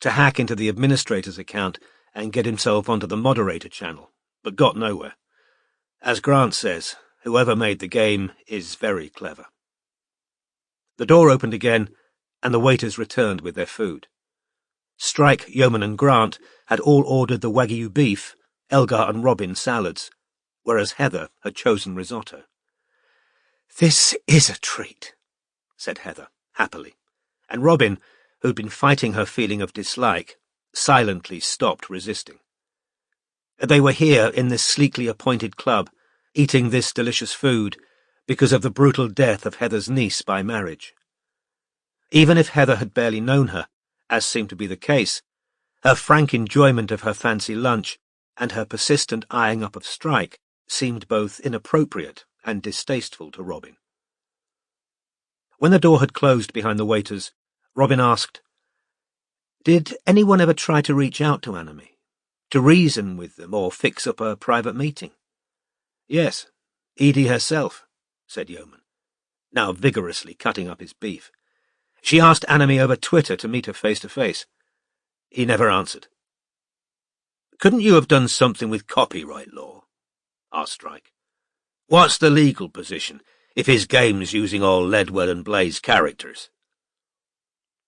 to hack into the administrator's account and get himself onto the moderator channel, but got nowhere. As Grant says, whoever made the game is very clever. The door opened again, and the waiters returned with their food. Strike, Yeoman and Grant had all ordered the Wagyu beef, Elgar and Robin salads, whereas Heather had chosen risotto. "This is a treat," said Heather, happily, and Robin, who'd been fighting her feeling of dislike, silently stopped resisting. They were here in this sleekly appointed club, eating this delicious food, because of the brutal death of Heather's niece by marriage. Even if Heather had barely known her, as seemed to be the case, her frank enjoyment of her fancy lunch and her persistent eyeing up of Strike seemed both inappropriate and distasteful to Robin. When the door had closed behind the waiters, Robin asked, "Did anyone ever try to reach out to Anamy? To reason with them or fix up a private meeting?" "Yes, Edie herself," said Yeoman, now vigorously cutting up his beef. "She asked Anamy over Twitter to meet her face-to-face. He never answered." "Couldn't you have done something with copyright law?" asked Strike. "What's the legal position if his game's using all Ledwell and Blaze characters?"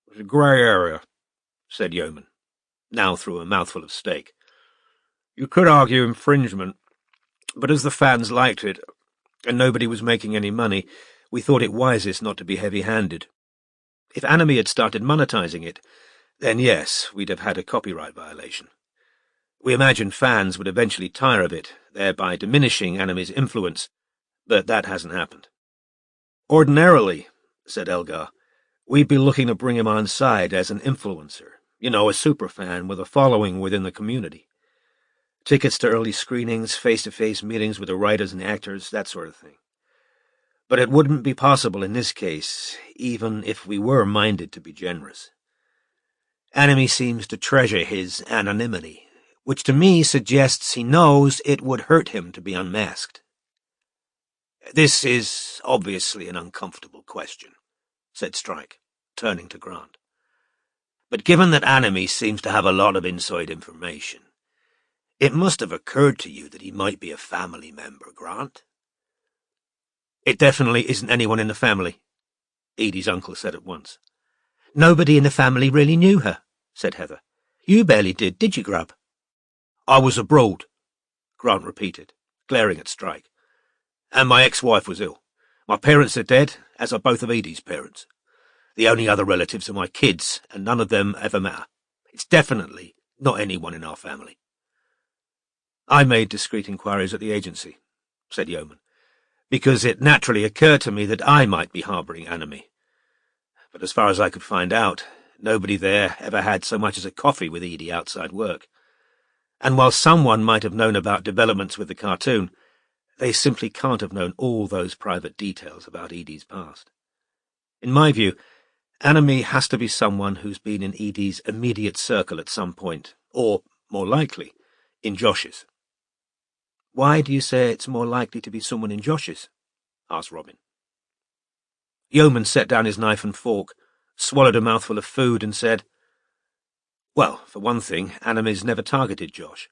"It's a grey area," said Yeoman, now through a mouthful of steak. "You could argue infringement, but as the fans liked it, and nobody was making any money, we thought it wisest not to be heavy-handed. If Anamy had started monetizing it, then yes, we'd have had a copyright violation. We imagined fans would eventually tire of it, thereby diminishing Anamy's influence, but that hasn't happened." "Ordinarily," said Elgar, "we'd be looking to bring him on side as an influencer, a superfan with a following within the community. Tickets to early screenings, face-to-face meetings with the writers and actors, that sort of thing. But it wouldn't be possible in this case, even if we were minded to be generous. Anamy seems to treasure his anonymity, which to me suggests he knows it would hurt him to be unmasked." "This is obviously an uncomfortable question," said Strike, turning to Grant. "But given that Anamy seems to have a lot of inside information, it must have occurred to you that he might be a family member, Grant." "It definitely isn't anyone in the family," Edie's uncle said at once. "Nobody in the family really knew her," said Heather. "You barely did you, Grub?" "I was abroad," Grant repeated, glaring at Strike. "And my ex-wife was ill. My parents are dead, as are both of Edie's parents. The only other relatives are my kids, and none of them ever met her. It's definitely not anyone in our family." "I made discreet inquiries at the agency," said Yeoman, "because it naturally occurred to me that I might be harbouring Anamy. But as far as I could find out, nobody there ever had so much as a coffee with Edie outside work. And while someone might have known about developments with the cartoon, they simply can't have known all those private details about Edie's past. In my view, Anamy has to be someone who's been in Edie's immediate circle at some point, or, more likely, in Josh's." "Why do you say it's more likely to be someone in Josh's?" asked Robin. Yeoman set down his knife and fork, swallowed a mouthful of food, and said, "Well, for one thing, Anamy's never targeted Josh,"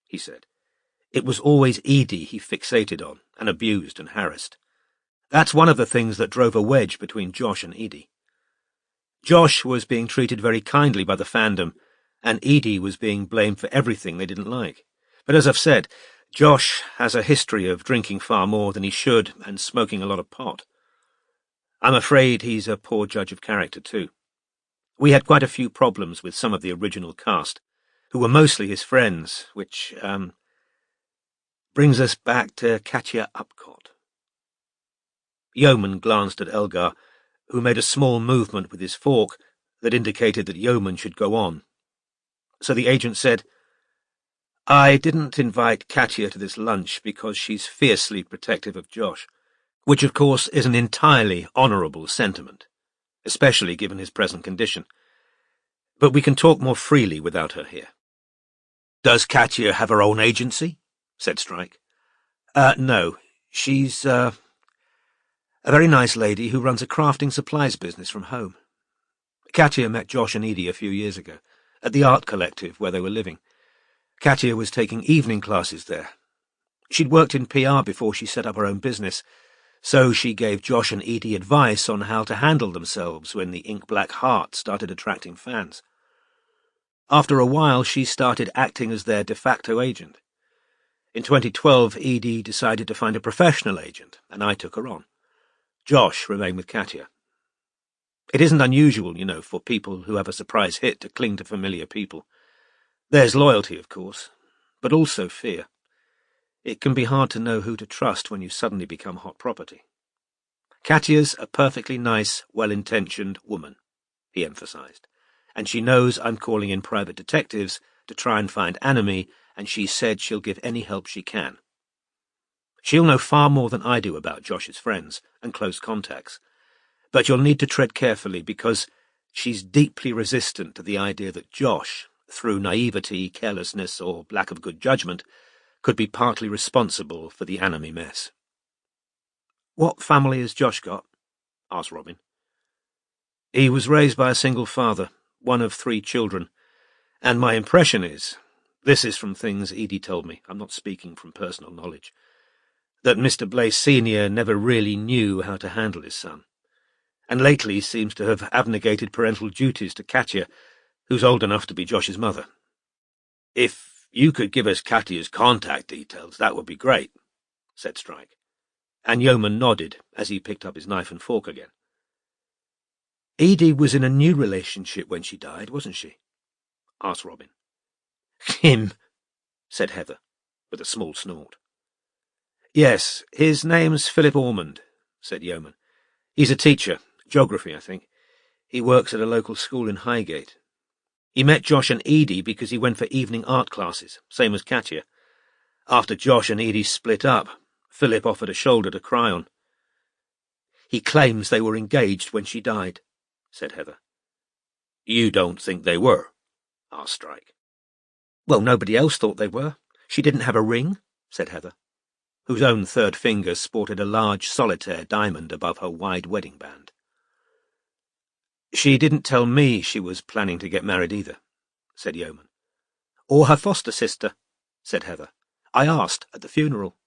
he said. "It was always Edie he fixated on, and abused and harassed. That's one of the things that drove a wedge between Josh and Edie. Josh was being treated very kindly by the fandom, and Edie was being blamed for everything they didn't like. But as I've said, Josh has a history of drinking far more than he should and smoking a lot of pot. I'm afraid he's a poor judge of character, too. We had quite a few problems with some of the original cast, who were mostly his friends, which, brings us back to Katya Upcott." Yeoman glanced at Elgar, who made a small movement with his fork that indicated that Yeoman should go on. So the agent said, I didn't invite Katya to this lunch because she's fiercely protective of Josh, which of course is an entirely honourable sentiment, especially given his present condition. But we can talk more freely without her here. Does Katya have her own agency? Said Strike. No. She's, a very nice lady who runs a crafting supplies business from home. Katya met Josh and Edie a few years ago, at the art collective where they were living. Katya was taking evening classes there. She'd worked in PR before she set up her own business, so she gave Josh and Edie advice on how to handle themselves when the ink-black heart started attracting fans. After a while, she started acting as their de facto agent. In 2012, Edie decided to find a professional agent, and I took her on. Josh remained with Katya. It isn't unusual, you know, for people who have a surprise hit to cling to familiar people. There's loyalty, of course, but also fear. It can be hard to know who to trust when you suddenly become hot property. Katya's a perfectly nice, well-intentioned woman, he emphasized, and she knows I'm calling in private detectives to try and find Anime, and she said she'll give any help she can. She'll know far more than I do about Josh's friends and close contacts, but you'll need to tread carefully because she's deeply resistant to the idea that Josh, through naivety, carelessness, or lack of good judgment, could be partly responsible for the Anime mess. "What family has Josh got?" asked Robin. "He was raised by a single father, one of 3 children, and my impression is, this is from things Edie told me, I'm not speaking from personal knowledge, that Mr. Blaze Sr. never really knew how to handle his son, and lately seems to have abnegated parental duties to Katya, who's old enough to be Josh's mother. If you could give us Katya's contact details, that would be great," said Strike, and Yeoman nodded as he picked up his knife and fork again. "Edie was in a new relationship when she died, wasn't she?" asked Robin. "Him," said Heather, with a small snort. "Yes, his name's Philip Ormond," said Yeoman. "He's a teacher, geography, I think. He works at a local school in Highgate. He met Josh and Edie because he went for evening art classes, same as Katya. After Josh and Edie split up, Philip offered a shoulder to cry on. He claims they were engaged when she died," said Heather. "You don't think they were?" asked Strike. "Well, nobody else thought they were. She didn't have a ring," said Heather, whose own third finger sported a large solitaire diamond above her wide wedding band. "She didn't tell me she was planning to get married either," said Yeoman. "Or her foster sister," said Heather. "I asked at the funeral."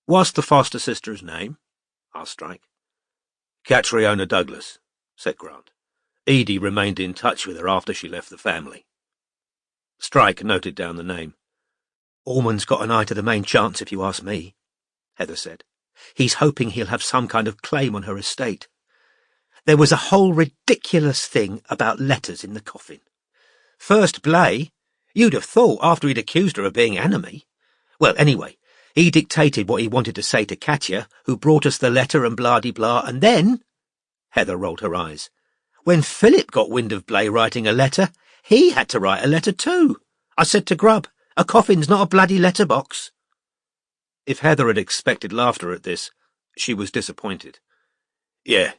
"What's the foster sister's name?" asked Strike. "Catriona Douglas," said Grant. "Edie remained in touch with her after she left the family." Strike noted down the name. "Ormond's got an eye to the main chance, if you ask me," Heather said. "He's hoping he'll have some kind of claim on her estate. There was a whole ridiculous thing about letters in the coffin. First Blay, you'd have thought after he'd accused her of being Anime. Well, anyway, he dictated what he wanted to say to Katya, who brought us the letter and blah-de-blah, and then—" Heather rolled her eyes. "When Philip got wind of Blay writing a letter, he had to write a letter too. I said to Grubb, a coffin's not a bloody letterbox." If Heather had expected laughter at this, she was disappointed. "Yeah,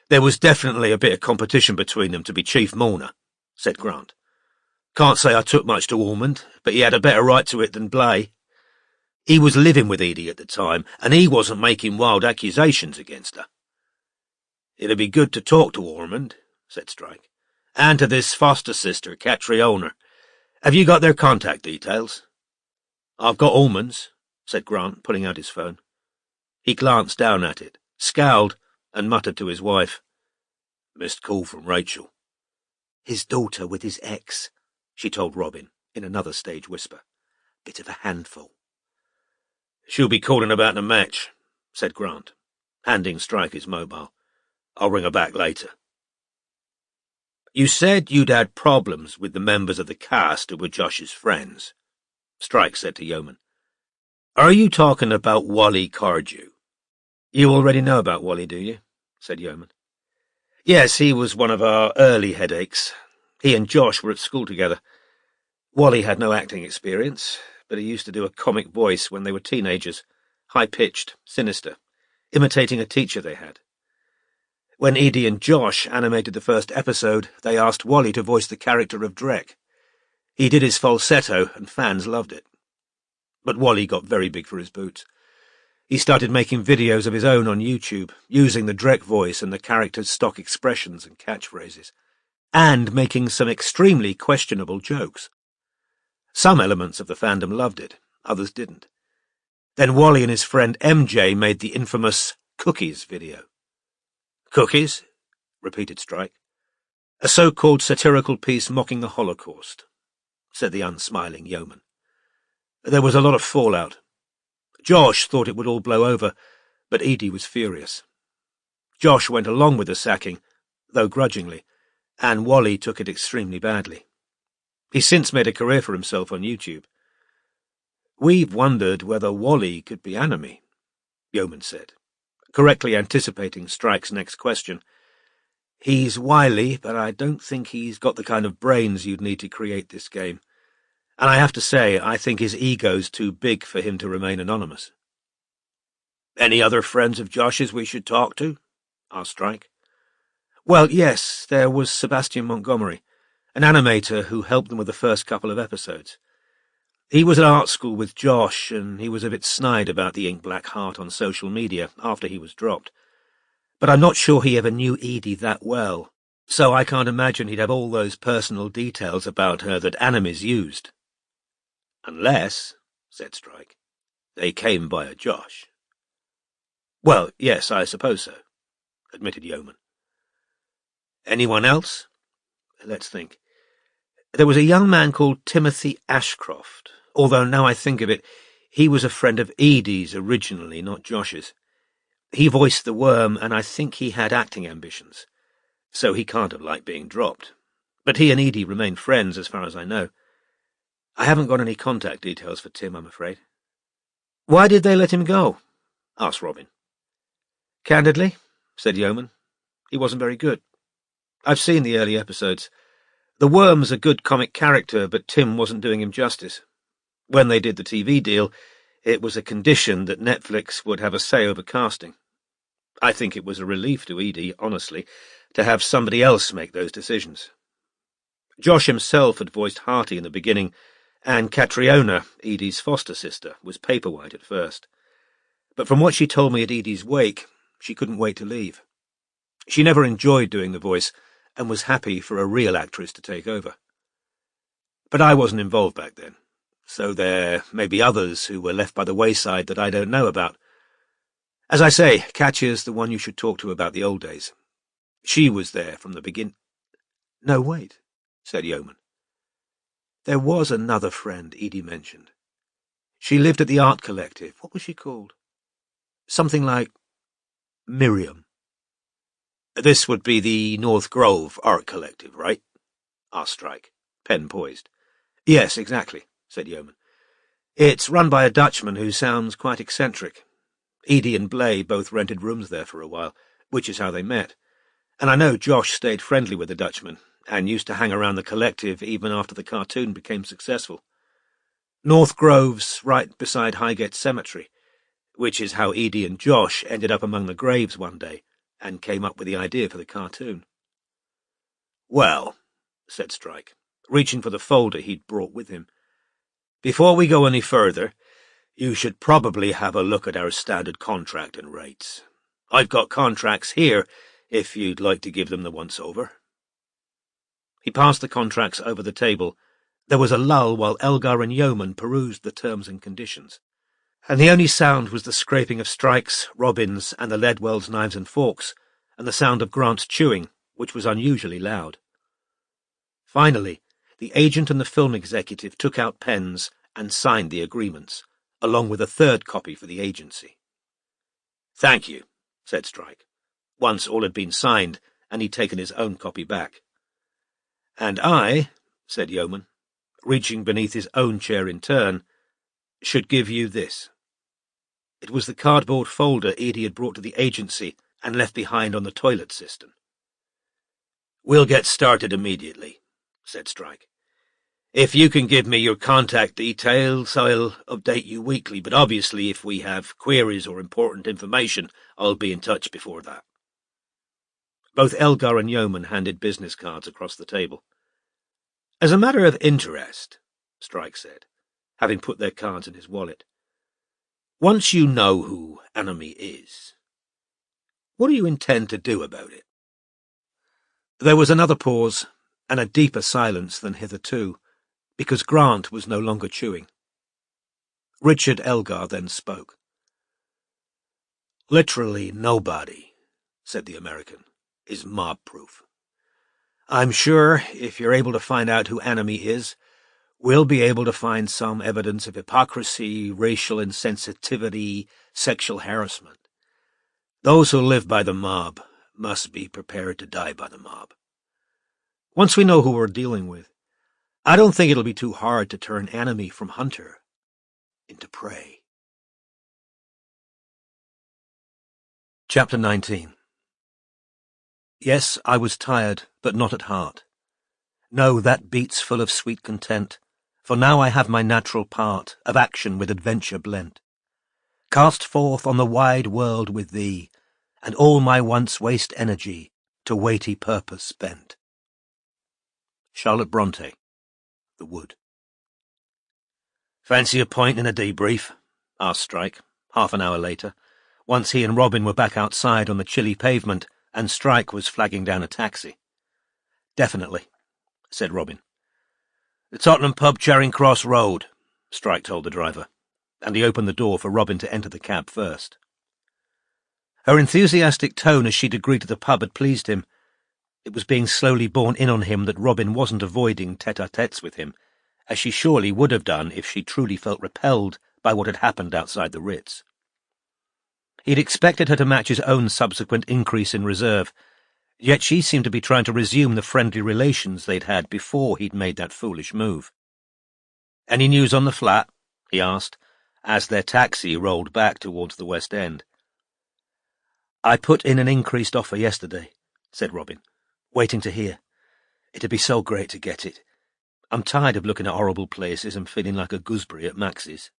there was definitely a bit of competition between them to be chief mourner," said Grant. "Can't say I took much to Ormond, but he had a better right to it than Blay. He was living with Edie at the time, and he wasn't making wild accusations against her." "It'd be good to talk to Ormond," said Strike, "and to this foster sister, Catriona. Have you got their contact details?" "I've got Ormond's," said Grant, pulling out his phone. He glanced down at it, scowled, and muttered to his wife, "Missed call from Rachel." "His daughter with his ex," she told Robin, in another stage whisper. "Bit of a handful." "She'll be calling about the match," said Grant, handing Strike his mobile. "I'll ring her back later." "You said you'd had problems with the members of the cast who were Josh's friends," Strike said to Yeoman. "Are you talking about Wally Cardew?" "You already know about Wally, do you?" said Yeoman. "Yes, he was one of our early headaches. He and Josh were at school together. Wally had no acting experience, but he used to do a comic voice when they were teenagers, high-pitched, sinister, imitating a teacher they had. When Edie and Josh animated the first episode, they asked Wally to voice the character of Drek. He did his falsetto, and fans loved it. But Wally got very big for his boots. He started making videos of his own on YouTube, using the Drek voice and the character's stock expressions and catchphrases, and making some extremely questionable jokes. Some elements of the fandom loved it, others didn't. Then Wally and his friend MJ made the infamous Cookies video. Cookies? Repeated Strike. A so-called satirical piece mocking the Holocaust, said the unsmiling yeoman. There was a lot of fallout. Josh thought it would all blow over, but Edie was furious. Josh went along with the sacking, though grudgingly, and Wally took it extremely badly. He's since made a career for himself on YouTube. We've wondered whether Wally could be enemy, Yeoman said, correctly anticipating Strike's next question. He's wily, but I don't think he's got the kind of brains you'd need to create this game. And I have to say, I think his ego's too big for him to remain anonymous. Any other friends of Josh's we should talk to? Asked Strike. Well, yes, there was Sebastian Montgomery, an animator who helped them with the first couple of episodes. He was at art school with Josh, and he was a bit snide about the ink black heart on social media after he was dropped. But I'm not sure he ever knew Edie that well, so I can't imagine he'd have all those personal details about her that animes used. Unless, said Strike, they came via Josh. Well, yes, I suppose so, admitted Yeoman. Anyone else? Let's think. There was a young man called Timothy Ashcroft, although now I think of it, he was a friend of Edie's originally, not Josh's. He voiced the worm, and I think he had acting ambitions, so he can't have liked being dropped. But he and Edie remain friends as far as I know. I haven't got any contact details for Tim, I'm afraid. Why did they let him go? Asked Robin. Candidly, said Yeoman, he wasn't very good. I've seen the early episodes. The worm's a good comic character, but Tim wasn't doing him justice. When they did the TV deal, it was a condition that Netflix would have a say over casting. I think it was a relief to Edie, honestly, to have somebody else make those decisions. Josh himself had voiced Harty in the beginning, and Catriona, Edie's foster sister, was Paperwhite at first. But from what she told me at Edie's wake, she couldn't wait to leave. She never enjoyed doing the voice, and was happy for a real actress to take over. But I wasn't involved back then, so there may be others who were left by the wayside that I don't know about. As I say, Katya's the one you should talk to about the old days. She was there from the beginning. No, wait, said Yeoman. There was another friend Edie mentioned. She lived at the art collective. What was she called? Something like Miriam. This would be the North Grove Art Collective, right? Asked Strike, pen poised. Yes, exactly, said Yeoman. It's run by a Dutchman who sounds quite eccentric. Edie and Blay both rented rooms there for a while, which is how they met. And I know Josh stayed friendly with the Dutchman, and used to hang around the collective even after the cartoon became successful. North Grove's right beside Highgate Cemetery, which is how Edie and Josh ended up among the graves one day, and came up with the idea for the cartoon. Well, said Strike, reaching for the folder he'd brought with him, before we go any further, you should probably have a look at our standard contract and rates. I've got contracts here, if you'd like to give them the once-over. He passed the contracts over the table. There was a lull while Elgar and Yeoman perused the terms and conditions, and the only sound was the scraping of Strike's, Robin's, and the Ledwell's knives and forks, and the sound of Grant's chewing, which was unusually loud. Finally, the agent and the film executive took out pens and signed the agreements, along with a third copy for the agency. Thank you, said Strike, once all had been signed, and he'd taken his own copy back. And I, said Yeoman, reaching beneath his own chair in turn, should give you this. It was the cardboard folder Edie had brought to the agency and left behind on the toilet cistern. We'll get started immediately, said Strike. If you can give me your contact details, I'll update you weekly, but obviously if we have queries or important information, I'll be in touch before that. Both Elgar and Yeoman handed business cards across the table. As a matter of interest, Strike said, having put their cards in his wallet, once you know who Enemy is, what do you intend to do about it? There was another pause, and a deeper silence than hitherto, because Grant was no longer chewing. Richard Elgar then spoke. Literally nobody, said the American, is mob-proof. I'm sure if you're able to find out who Enemy is, we'll be able to find some evidence of hypocrisy, racial insensitivity, sexual harassment. Those who live by the mob must be prepared to die by the mob. Once we know who we're dealing with, I don't think it'll be too hard to turn Enemy from hunter into prey. Chapter 19. Yes, I was tired, but not at heart. No, that beat's full of sweet content, for now I have my natural part of action with adventure blent. Cast forth on the wide world with thee, and all my once waste energy to weighty purpose spent. Charlotte Bronte, The Wood. Fancy a pint and a debrief? Asked Strike, half an hour later, once he and Robin were back outside on the chilly pavement and Strike was flagging down a taxi. Definitely, said Robin. The Tottenham pub, Charing Cross Road, Strike told the driver, and he opened the door for Robin to enter the cab first. Her enthusiastic tone as she'd agreed to the pub had pleased him. It was being slowly borne in on him that Robin wasn't avoiding tete-a-tetes with him, as she surely would have done if she truly felt repelled by what had happened outside the Ritz. He'd expected her to match his own subsequent increase in reserve, yet she seemed to be trying to resume the friendly relations they'd had before he'd made that foolish move. "Any news on the flat?" he asked, as their taxi rolled back towards the West End. "I put in an increased offer yesterday," said Robin, "waiting to hear. It'd be so great to get it. I'm tired of looking at horrible places and feeling like a gooseberry at Max's."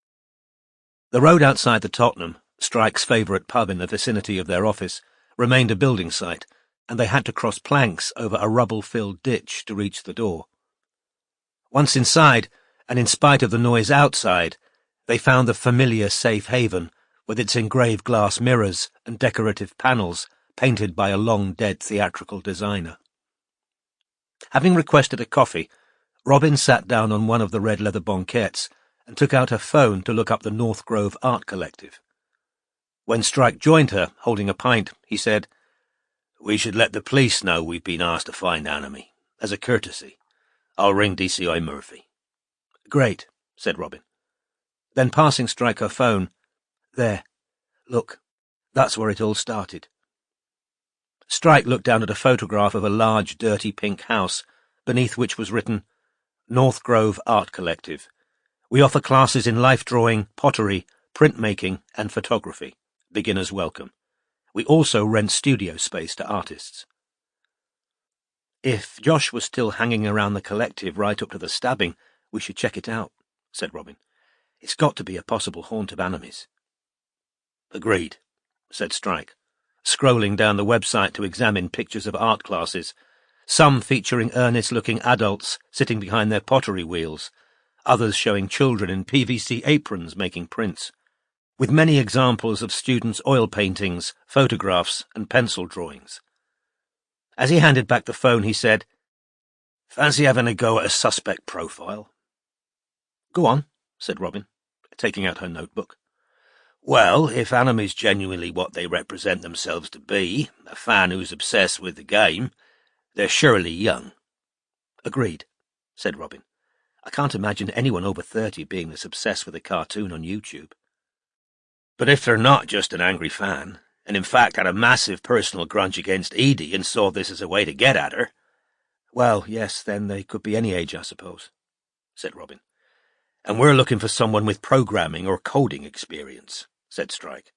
The road outside the Tottenham, Strike's favourite pub in the vicinity of their office, remained a building site, and they had to cross planks over a rubble-filled ditch to reach the door. Once inside, and in spite of the noise outside, they found the familiar safe haven, with its engraved glass mirrors and decorative panels painted by a long-dead theatrical designer. Having requested a coffee, Robin sat down on one of the red leather banquettes and took out her phone to look up the North Grove Art Collective. When Strike joined her, holding a pint, he said, "We should let the police know we've been asked to find Enemy, as a courtesy. I'll ring DCI Murphy." "Great," said Robin. Then passing Strike her phone, "There, look, that's where it all started." Strike looked down at a photograph of a large, dirty pink house, beneath which was written, "North Grove Art Collective. We offer classes in life drawing, pottery, printmaking, and photography. Beginners welcome. We also rent studio space to artists." "If Josh was still hanging around the collective right up to the stabbing, we should check it out," said Robin. "It's got to be a possible haunt of Enemies." "Agreed," said Strike, scrolling down the website to examine pictures of art classes, some featuring earnest-looking adults sitting behind their pottery wheels, others showing children in PVC aprons making prints, with many examples of students' oil paintings, photographs, and pencil drawings. As he handed back the phone, he said, "Fancy having a go at a suspect profile?" "Go on," said Robin, taking out her notebook. "Well, if Enemy's genuinely what they represent themselves to be, a fan who's obsessed with the game, they're surely young." "Agreed," said Robin. "I can't imagine anyone over 30 being this obsessed with a cartoon on YouTube." "But if they're not just an angry fan, and in fact had a massive personal grudge against Edie and saw this as a way to get at her—" "Well, yes, then they could be any age, I suppose," said Robin. "And we're looking for someone with programming or coding experience," said Strike,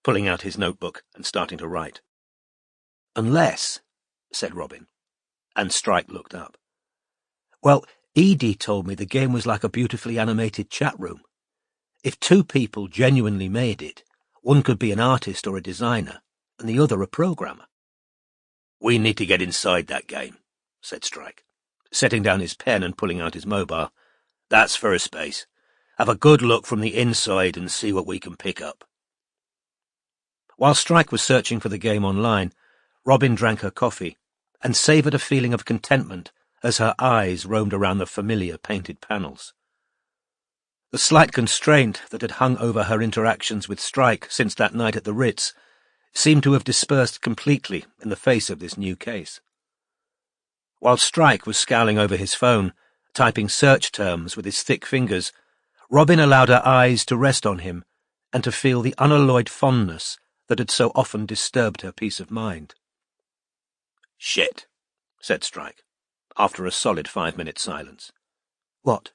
pulling out his notebook and starting to write. "Unless," said Robin, and Strike looked up. "Well, Edie told me the game was like a beautifully animated chat room. If two people genuinely made it, one could be an artist or a designer, and the other a programmer. We need to get inside that game, said Strike, setting down his pen and pulling out his mobile. That's first base. Have a good look from the inside and see what we can pick up. While Strike was searching for the game online, Robin drank her coffee and savoured a feeling of contentment as her eyes roamed around the familiar painted panels. The slight constraint that had hung over her interactions with Strike since that night at the Ritz seemed to have dispersed completely in the face of this new case. While Strike was scowling over his phone, typing search terms with his thick fingers, Robin allowed her eyes to rest on him and to feel the unalloyed fondness that had so often disturbed her peace of mind. "Shit," said Strike, after a solid 5-minute silence. "What?"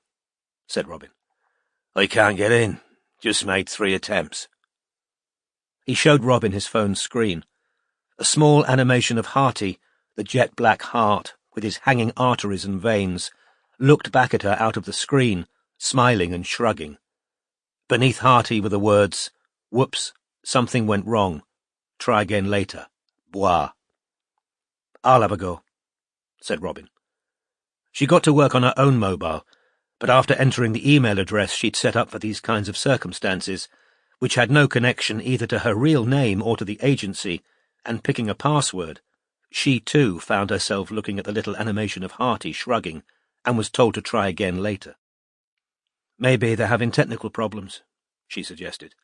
said Robin. "I can't get in. Just made 3 attempts. He showed Robin his phone's screen. A small animation of Harty, the jet-black heart with his hanging arteries and veins, looked back at her out of the screen, smiling and shrugging. Beneath Harty were the words, "Whoops, something went wrong. Try again later. Bois." "I'll have a go," said Robin. She got to work on her own mobile, but after entering the email address she'd set up for these kinds of circumstances, which had no connection either to her real name or to the agency, and picking a password, she too found herself looking at the little animation of Harty shrugging, and was told to try again later. "Maybe they're having technical problems," she suggested.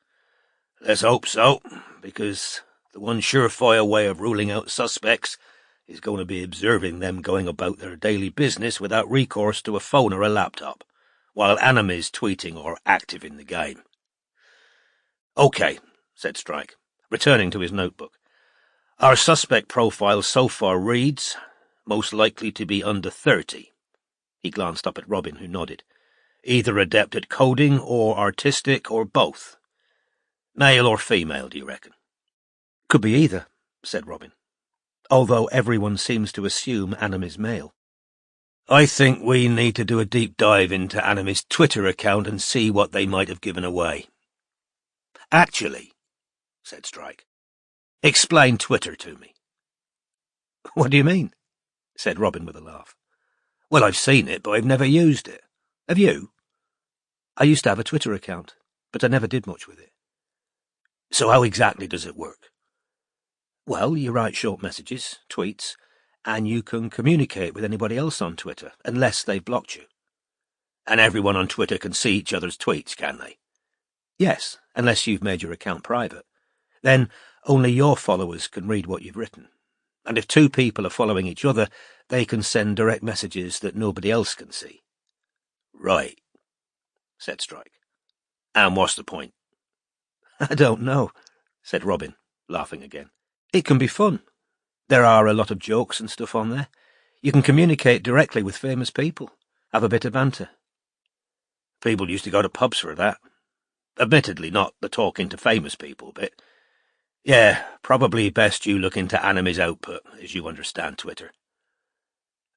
"Let's hope so, because the one surefire way of ruling out suspects is going to be observing them going about their daily business without recourse to a phone or a laptop, while enemies tweeting or active in the game." "OK," said Strike, returning to his notebook. "Our suspect profile so far reads, most likely to be under 30. He glanced up at Robin, who nodded. "Either adept at coding or artistic or both. Male or female, do you reckon?" "Could be either," said Robin, although everyone seems to assume Anamy's male. "I think we need to do a deep dive into Anamy's Twitter account and see what they might have given away." "Actually," said Strike, "explain Twitter to me." "What do you mean?" said Robin with a laugh. "Well, I've seen it, but I've never used it. Have you?" "I used to have a Twitter account, but I never did much with it." "So how exactly does it work?" "Well, you write short messages, tweets, and you can communicate with anybody else on Twitter, unless they've blocked you." "And everyone on Twitter can see each other's tweets, can they?" "Yes, unless you've made your account private. Then only your followers can read what you've written. And if 2 people are following each other, they can send direct messages that nobody else can see." "Right," said Strike. "And what's the point?" "I don't know," said Robin, laughing again. "It can be fun. There are a lot of jokes and stuff on there. You can communicate directly with famous people, have a bit of banter." "People used to go to pubs for that. Admittedly, not the talking to famous people bit. Yeah, probably best you look into Anamy's output, as you understand Twitter."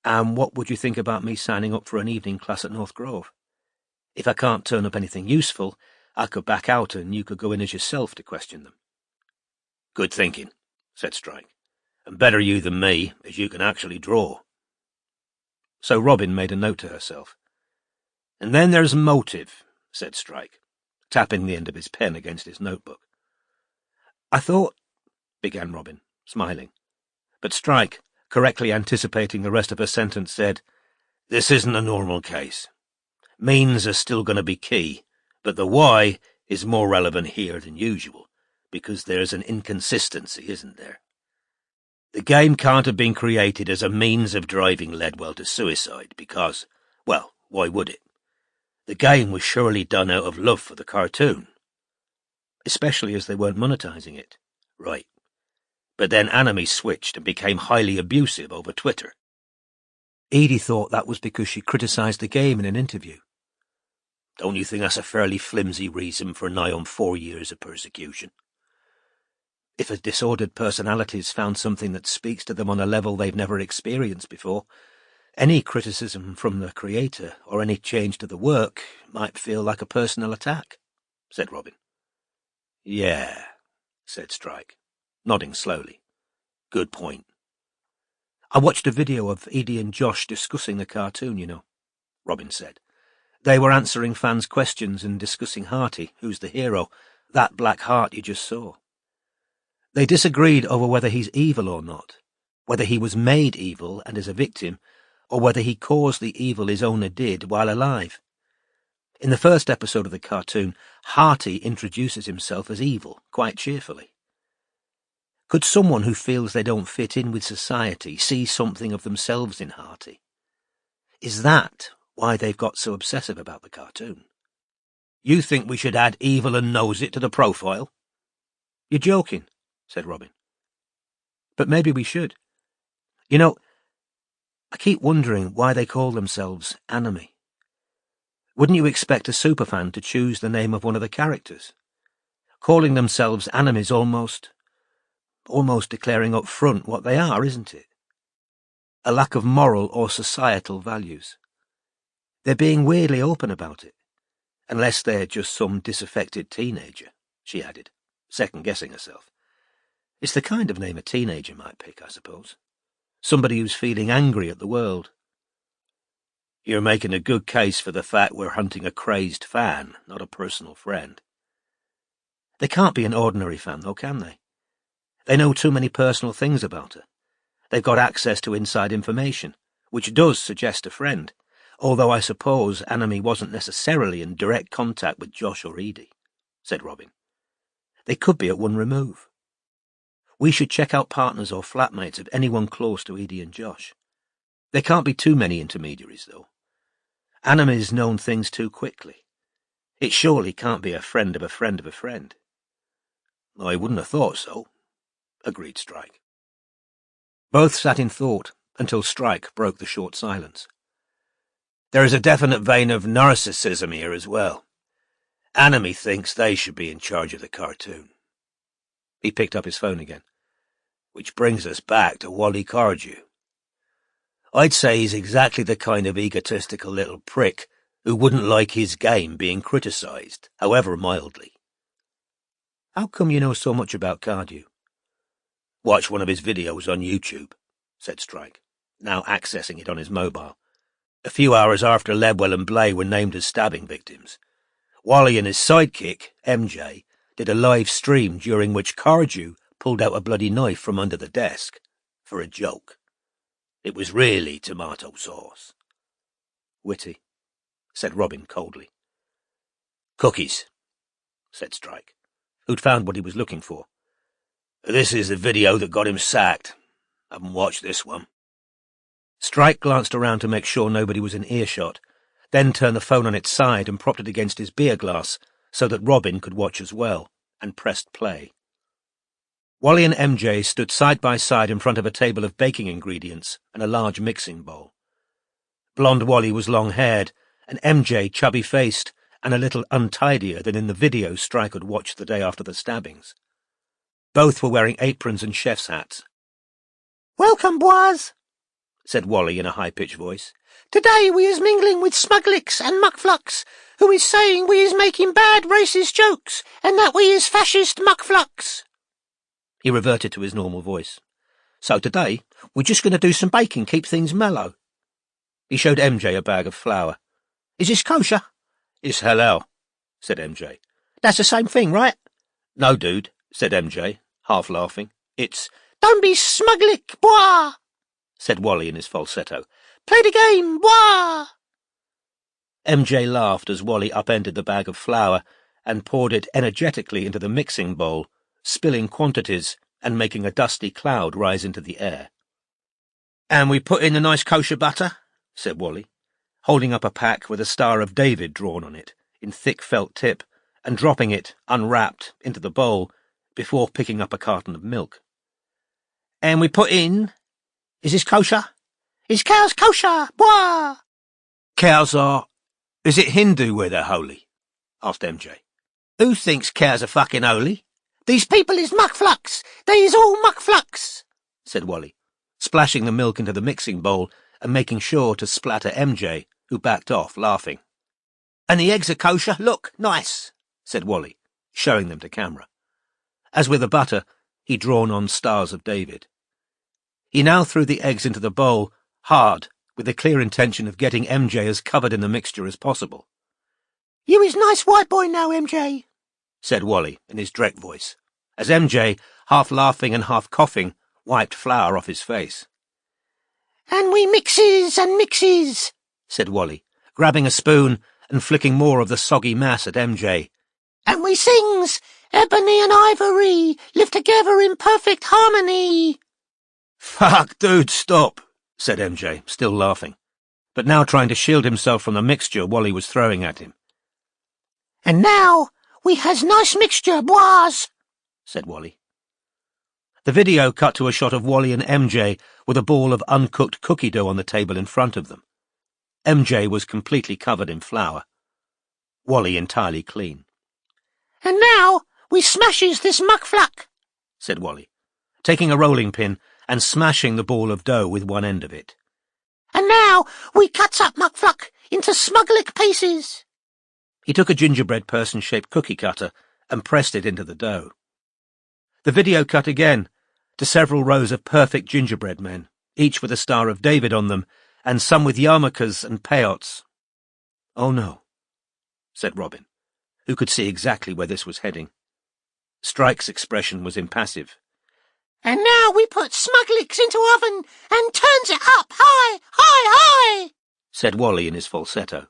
"And what would you think about me signing up for an evening class at North Grove? If I can't turn up anything useful, I could back out and you could go in as yourself to question them." "Good thinking," said Strike. "And better you than me, as you can actually draw." So Robin made a note to herself. "And then there's motive," said Strike, tapping the end of his pen against his notebook. "I thought—" began Robin, smiling. But Strike, correctly anticipating the rest of her sentence, said, "This isn't a normal case. Means are still going to be key, but the why is more relevant here than usual, because there's an inconsistency, isn't there? The game can't have been created as a means of driving Ledwell to suicide because, well, why would it? The game was surely done out of love for the cartoon." "Especially as they weren't monetizing it." "Right. But then Anamy switched and became highly abusive over Twitter." "Edie thought that was because she criticized the game in an interview." "Don't you think that's a fairly flimsy reason for nigh on 4 years of persecution?" "If a disordered personality's found something that speaks to them on a level they've never experienced before, Any criticism from the creator or any change to the work might feel like a personal attack, said Robin. Yeah, said Strike, nodding slowly. Good point. I watched a video of Edie and Josh discussing the cartoon, you know, Robin said. They were answering fans' questions and discussing Harty, who's the hero, that black heart you just saw. They disagreed over whether he's evil or not, whether he was made evil and is a victim, or whether he caused the evil his owner did while alive. In the first episode of the cartoon, Harty introduces himself as evil, quite cheerfully. Could someone who feels they don't fit in with society see something of themselves in Harty? Is that why they've got so obsessive about the cartoon? You think we should add evil and knows it to the profile? You're joking, said Robin. But maybe we should. You know, I keep wondering why they call themselves Anime. Wouldn't you expect a superfan to choose the name of one of the characters? Calling themselves Anime is almost declaring up front what they are, isn't it? A lack of moral or societal values. They're being weirdly open about it. Unless they're just some disaffected teenager, she added, second-guessing herself. It's the kind of name a teenager might pick, I suppose. Somebody who's feeling angry at the world. You're making a good case for the fact we're hunting a crazed fan, not a personal friend. They can't be an ordinary fan, though, can they? They know too many personal things about her. They've got access to inside information, which does suggest a friend, although I suppose Anime wasn't necessarily in direct contact with Josh or Edie, said Robin. They could be at one remove. We should check out partners or flatmates of anyone close to Edie and Josh. There can't be too many intermediaries, though. Anime's known things too quickly. It surely can't be a friend of a friend of a friend. I wouldn't have thought so, agreed Strike. Both sat in thought until Strike broke the short silence. There is a definite vein of narcissism here as well. Anime thinks they should be in charge of the cartoon. He picked up his phone again. Which brings us back to Wally Cardew. I'd say he's exactly the kind of egotistical little prick who wouldn't like his game being criticised, however mildly. How come you know so much about Cardew? Watch one of his videos on YouTube, said Strike, now accessing it on his mobile. A few hours after Ledwell and Blay were named as stabbing victims, Wally and his sidekick, MJ, did a live stream during which Cardew pulled out a bloody knife from under the desk, for a joke. It was really tomato sauce. Witty, said Robin coldly. Cookies, said Strike, who'd found what he was looking for. This is the video that got him sacked. Haven't watched this one. Strike glanced around to make sure nobody was in earshot, then turned the phone on its side and propped it against his beer glass so that Robin could watch as well, and pressed play. Wally and MJ stood side by side in front of a table of baking ingredients and a large mixing bowl. Blonde Wally was long-haired, and MJ chubby-faced and a little untidier than in the video Strike had watched the day after the stabbings. Both were wearing aprons and chef's hats. "Welcome, boys," said Wally in a high-pitched voice. "Today we is mingling with Smuglix and Muckflux, who is saying we is making bad racist jokes, and that we is fascist Muckflux." He reverted to his normal voice. "So today we're just going to do some baking, keep things mellow." He showed MJ a bag of flour. "Is this kosher?" "It's halal," said MJ. "That's the same thing, right?" "No, dude," said MJ, half laughing. "It's—" "Don't be Smuglick, boy," said Wally in his falsetto. "Play the game, boy." MJ laughed as Wally upended the bag of flour and poured it energetically into the mixing bowl, spilling quantities and making a dusty cloud rise into the air. "And we put in the nice kosher butter," said Wally, holding up a pack with a Star of David drawn on it, in thick felt tip, and dropping it, unwrapped, into the bowl, before picking up a carton of milk. "And we put in— Is this kosher?" "Is cows kosher, boy?" "Cows are— Is it Hindu where they're holy?" asked MJ. "Who thinks cows are fucking holy?" "These people is muckflux. They is all muckflux," said Wally, splashing the milk into the mixing bowl and making sure to splatter MJ, who backed off, laughing. "And the eggs are kosher, look, nice," said Wally, showing them to camera. As with the butter, he'd drawn on Stars of David. He now threw the eggs into the bowl, hard, with the clear intention of getting MJ as covered in the mixture as possible. "You is nice white boy now, MJ," said Wally in his direct voice, as MJ, half laughing and half coughing, wiped flour off his face. "And we mixes and mixes," said Wally, grabbing a spoon and flicking more of the soggy mass at MJ. "And we sings, ebony and ivory, live together in perfect harmony." "Fuck, dude, stop," said MJ, still laughing, but now trying to shield himself from the mixture Wally was throwing at him. "And now we has nice mixture, boys," said Wally. The video cut to a shot of Wally and MJ with a ball of uncooked cookie dough on the table in front of them. MJ was completely covered in flour. Wally entirely clean. "And now we smashes this muckfluck," said Wally, taking a rolling pin and smashing the ball of dough with one end of it. "And now we cuts up muckfluck into smugglick pieces." He took a gingerbread person-shaped cookie cutter and pressed it into the dough. The video cut again to several rows of perfect gingerbread men, each with a Star of David on them, and some with yarmulkes and peyotes. "Oh no," said Robin, who could see exactly where this was heading. Strike's expression was impassive. "And now we put smuglicks into oven and turns it up high, high, high," said Wally in his falsetto.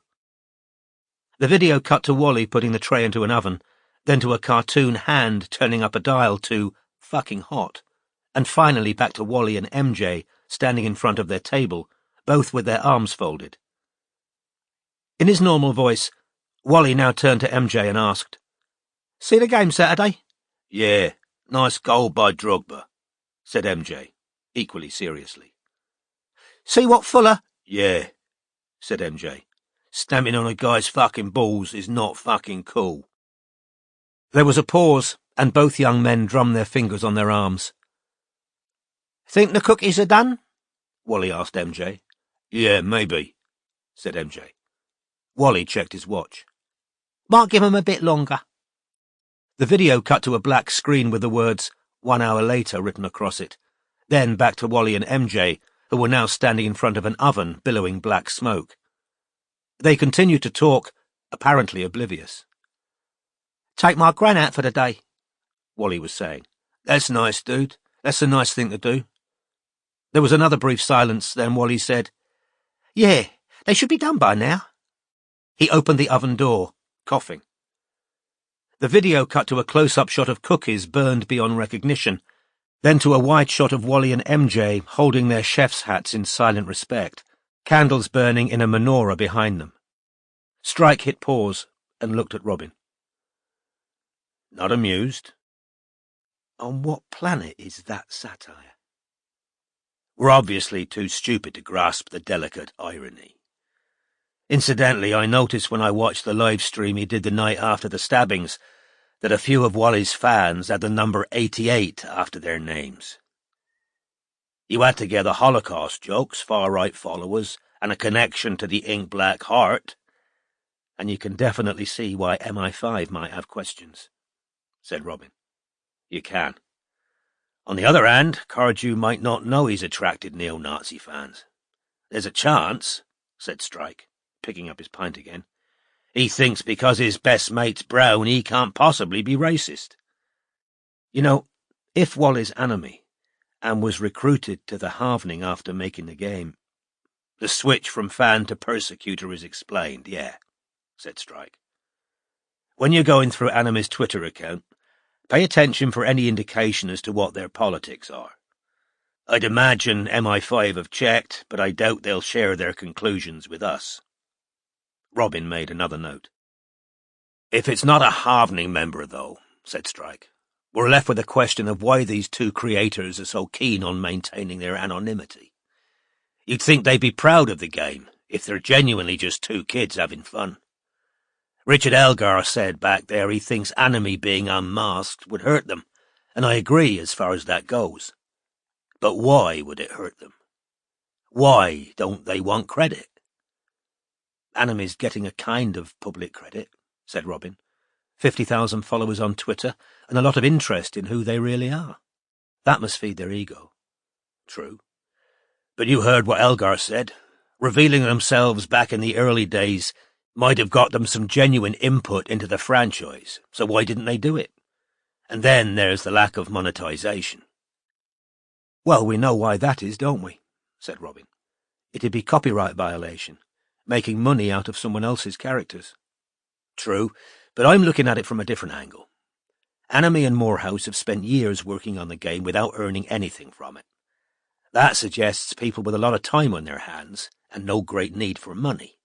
The video cut to Wally putting the tray into an oven, then to a cartoon hand turning up a dial to fucking hot, and finally back to Wally and MJ standing in front of their table, both with their arms folded. In his normal voice, Wally now turned to MJ and asked, "See the game Saturday?" "Yeah, nice goal by Drogba," said MJ, equally seriously. "See what Fuller?" "Yeah," said MJ. "Stamping on a guy's fucking balls is not fucking cool." There was a pause, and both young men drummed their fingers on their arms. "Think the cookies are done?" Wally asked MJ. "Yeah, maybe," said MJ. Wally checked his watch. "Might give 'em a bit longer." The video cut to a black screen with the words 1 hour later written across it, then back to Wally and MJ, who were now standing in front of an oven billowing black smoke. They continued to talk, apparently oblivious. "Take my gran out for the day," Wally was saying. "That's nice, dude. That's a nice thing to do." There was another brief silence, then Wally said, "Yeah, they should be done by now." He opened the oven door, coughing. The video cut to a close-up shot of cookies burned beyond recognition, then to a wide shot of Wally and MJ holding their chef's hats in silent respect, candles burning in a menorah behind them. Strike hit pause and looked at Robin. "Not amused?" "On what planet is that satire?" "We're obviously too stupid to grasp the delicate irony. Incidentally, I noticed when I watched the live stream he did the night after the stabbings that a few of Wally's fans had the number 88 after their names. You add together Holocaust jokes, far-right followers, and a connection to the ink black heart, and you can definitely see why MI5 might have questions," said Robin. "You can. On the other hand, Cardew might not know he's attracted neo-Nazi fans. There's a chance," said Strike, picking up his pint again. "He thinks because his best mate's brown he can't possibly be racist. You know, if Wally's enemy and was recruited to the halvening after making the game, the switch from fan to persecutor is explained, yeah," said Strike. "When you're going through Anime's Twitter account, pay attention for any indication as to what their politics are. I'd imagine MI5 have checked, but I doubt they'll share their conclusions with us." Robin made another note. "If it's not a halvening member, though," said Strike, "we're left with the question of why these two creators are so keen on maintaining their anonymity. You'd think they'd be proud of the game if they're genuinely just two kids having fun. Richard Elgar said back there he thinks Anime being unmasked would hurt them, and I agree as far as that goes. But why would it hurt them? Why don't they want credit? Anime's getting a kind of public credit, said Robin. 50,000 followers on Twitter, and a lot of interest in who they really are. That must feed their ego. True. But you heard what Elgar said. Revealing themselves back in the early days might have got them some genuine input into the franchise, so why didn't they do it? And then there's the lack of monetization. Well, we know why that is, don't we? Said Robin. It'd be copyright violation, making money out of someone else's characters. True, but I'm looking at it from a different angle. Anime and Morehouse have spent years working on the game without earning anything from it. That suggests people with a lot of time on their hands and no great need for money.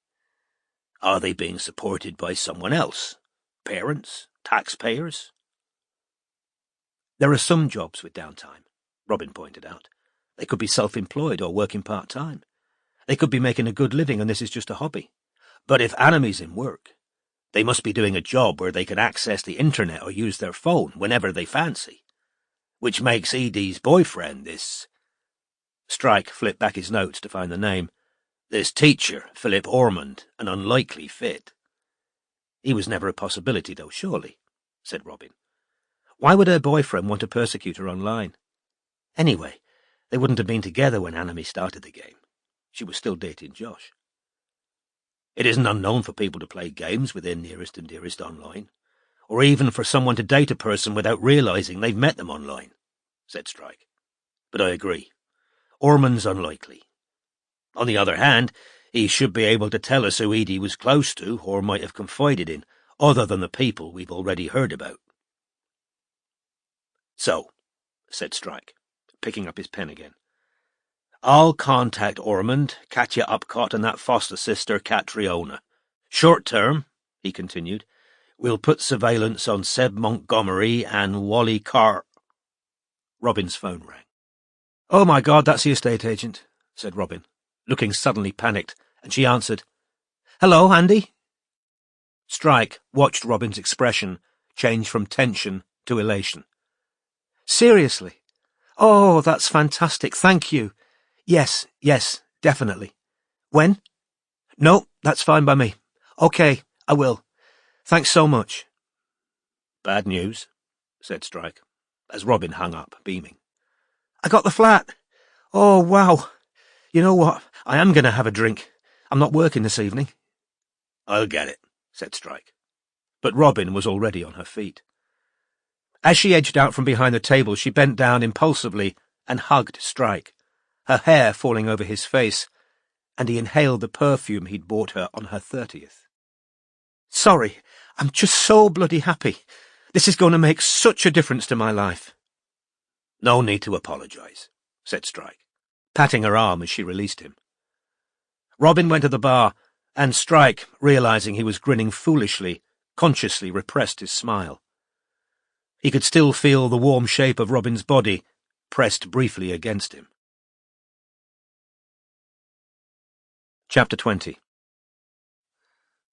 Are they being supported by someone else? Parents? Taxpayers? There are some jobs with downtime, Robin pointed out. They could be self-employed or working part-time. They could be making a good living and this is just a hobby. But if Anime's in work, they must be doing a job where they can access the internet or use their phone whenever they fancy. Which makes Edie's boyfriend this... Strike flipped back his notes to find the name. This teacher, Philip Ormond, an unlikely fit. He was never a possibility, though, surely, said Robin. Why would her boyfriend want to persecute her online? Anyway, they wouldn't have been together when Anime started the game. She was still dating Josh. It isn't unknown for people to play games with their nearest and dearest online, or even for someone to date a person without realizing they've met them online, said Strike. But I agree. Ormond's unlikely. On the other hand, he should be able to tell us who Edie was close to or might have confided in, other than the people we've already heard about. So, said Strike, picking up his pen again, I'll contact Ormond, Katya Upcott, and that foster sister, Catriona. Short term, he continued, we'll put surveillance on Seb Montgomery and Wally Carr. Robin's phone rang. Oh my God, that's the estate agent, said Robin, looking suddenly panicked, and she answered, Hello, Andy? Strike watched Robin's expression change from tension to elation. Seriously? Oh, that's fantastic, thank you. Yes, definitely. When? No, that's fine by me. Okay, I will. Thanks so much. Bad news, said Strike, as Robin hung up, beaming. I got the flat. Oh, wow. You know what? I am going to have a drink. I'm not working this evening. I'll get it, said Strike. But Robin was already on her feet. As she edged out from behind the table, she bent down impulsively and hugged Strike, her hair falling over his face, and he inhaled the perfume he'd bought her on her 30th. Sorry, I'm just so bloody happy. This is going to make such a difference to my life. No need to apologize, said Strike, patting her arm as she released him. Robin went to the bar, and Strike, realizing he was grinning foolishly, consciously repressed his smile. He could still feel the warm shape of Robin's body pressed briefly against him. Chapter 20.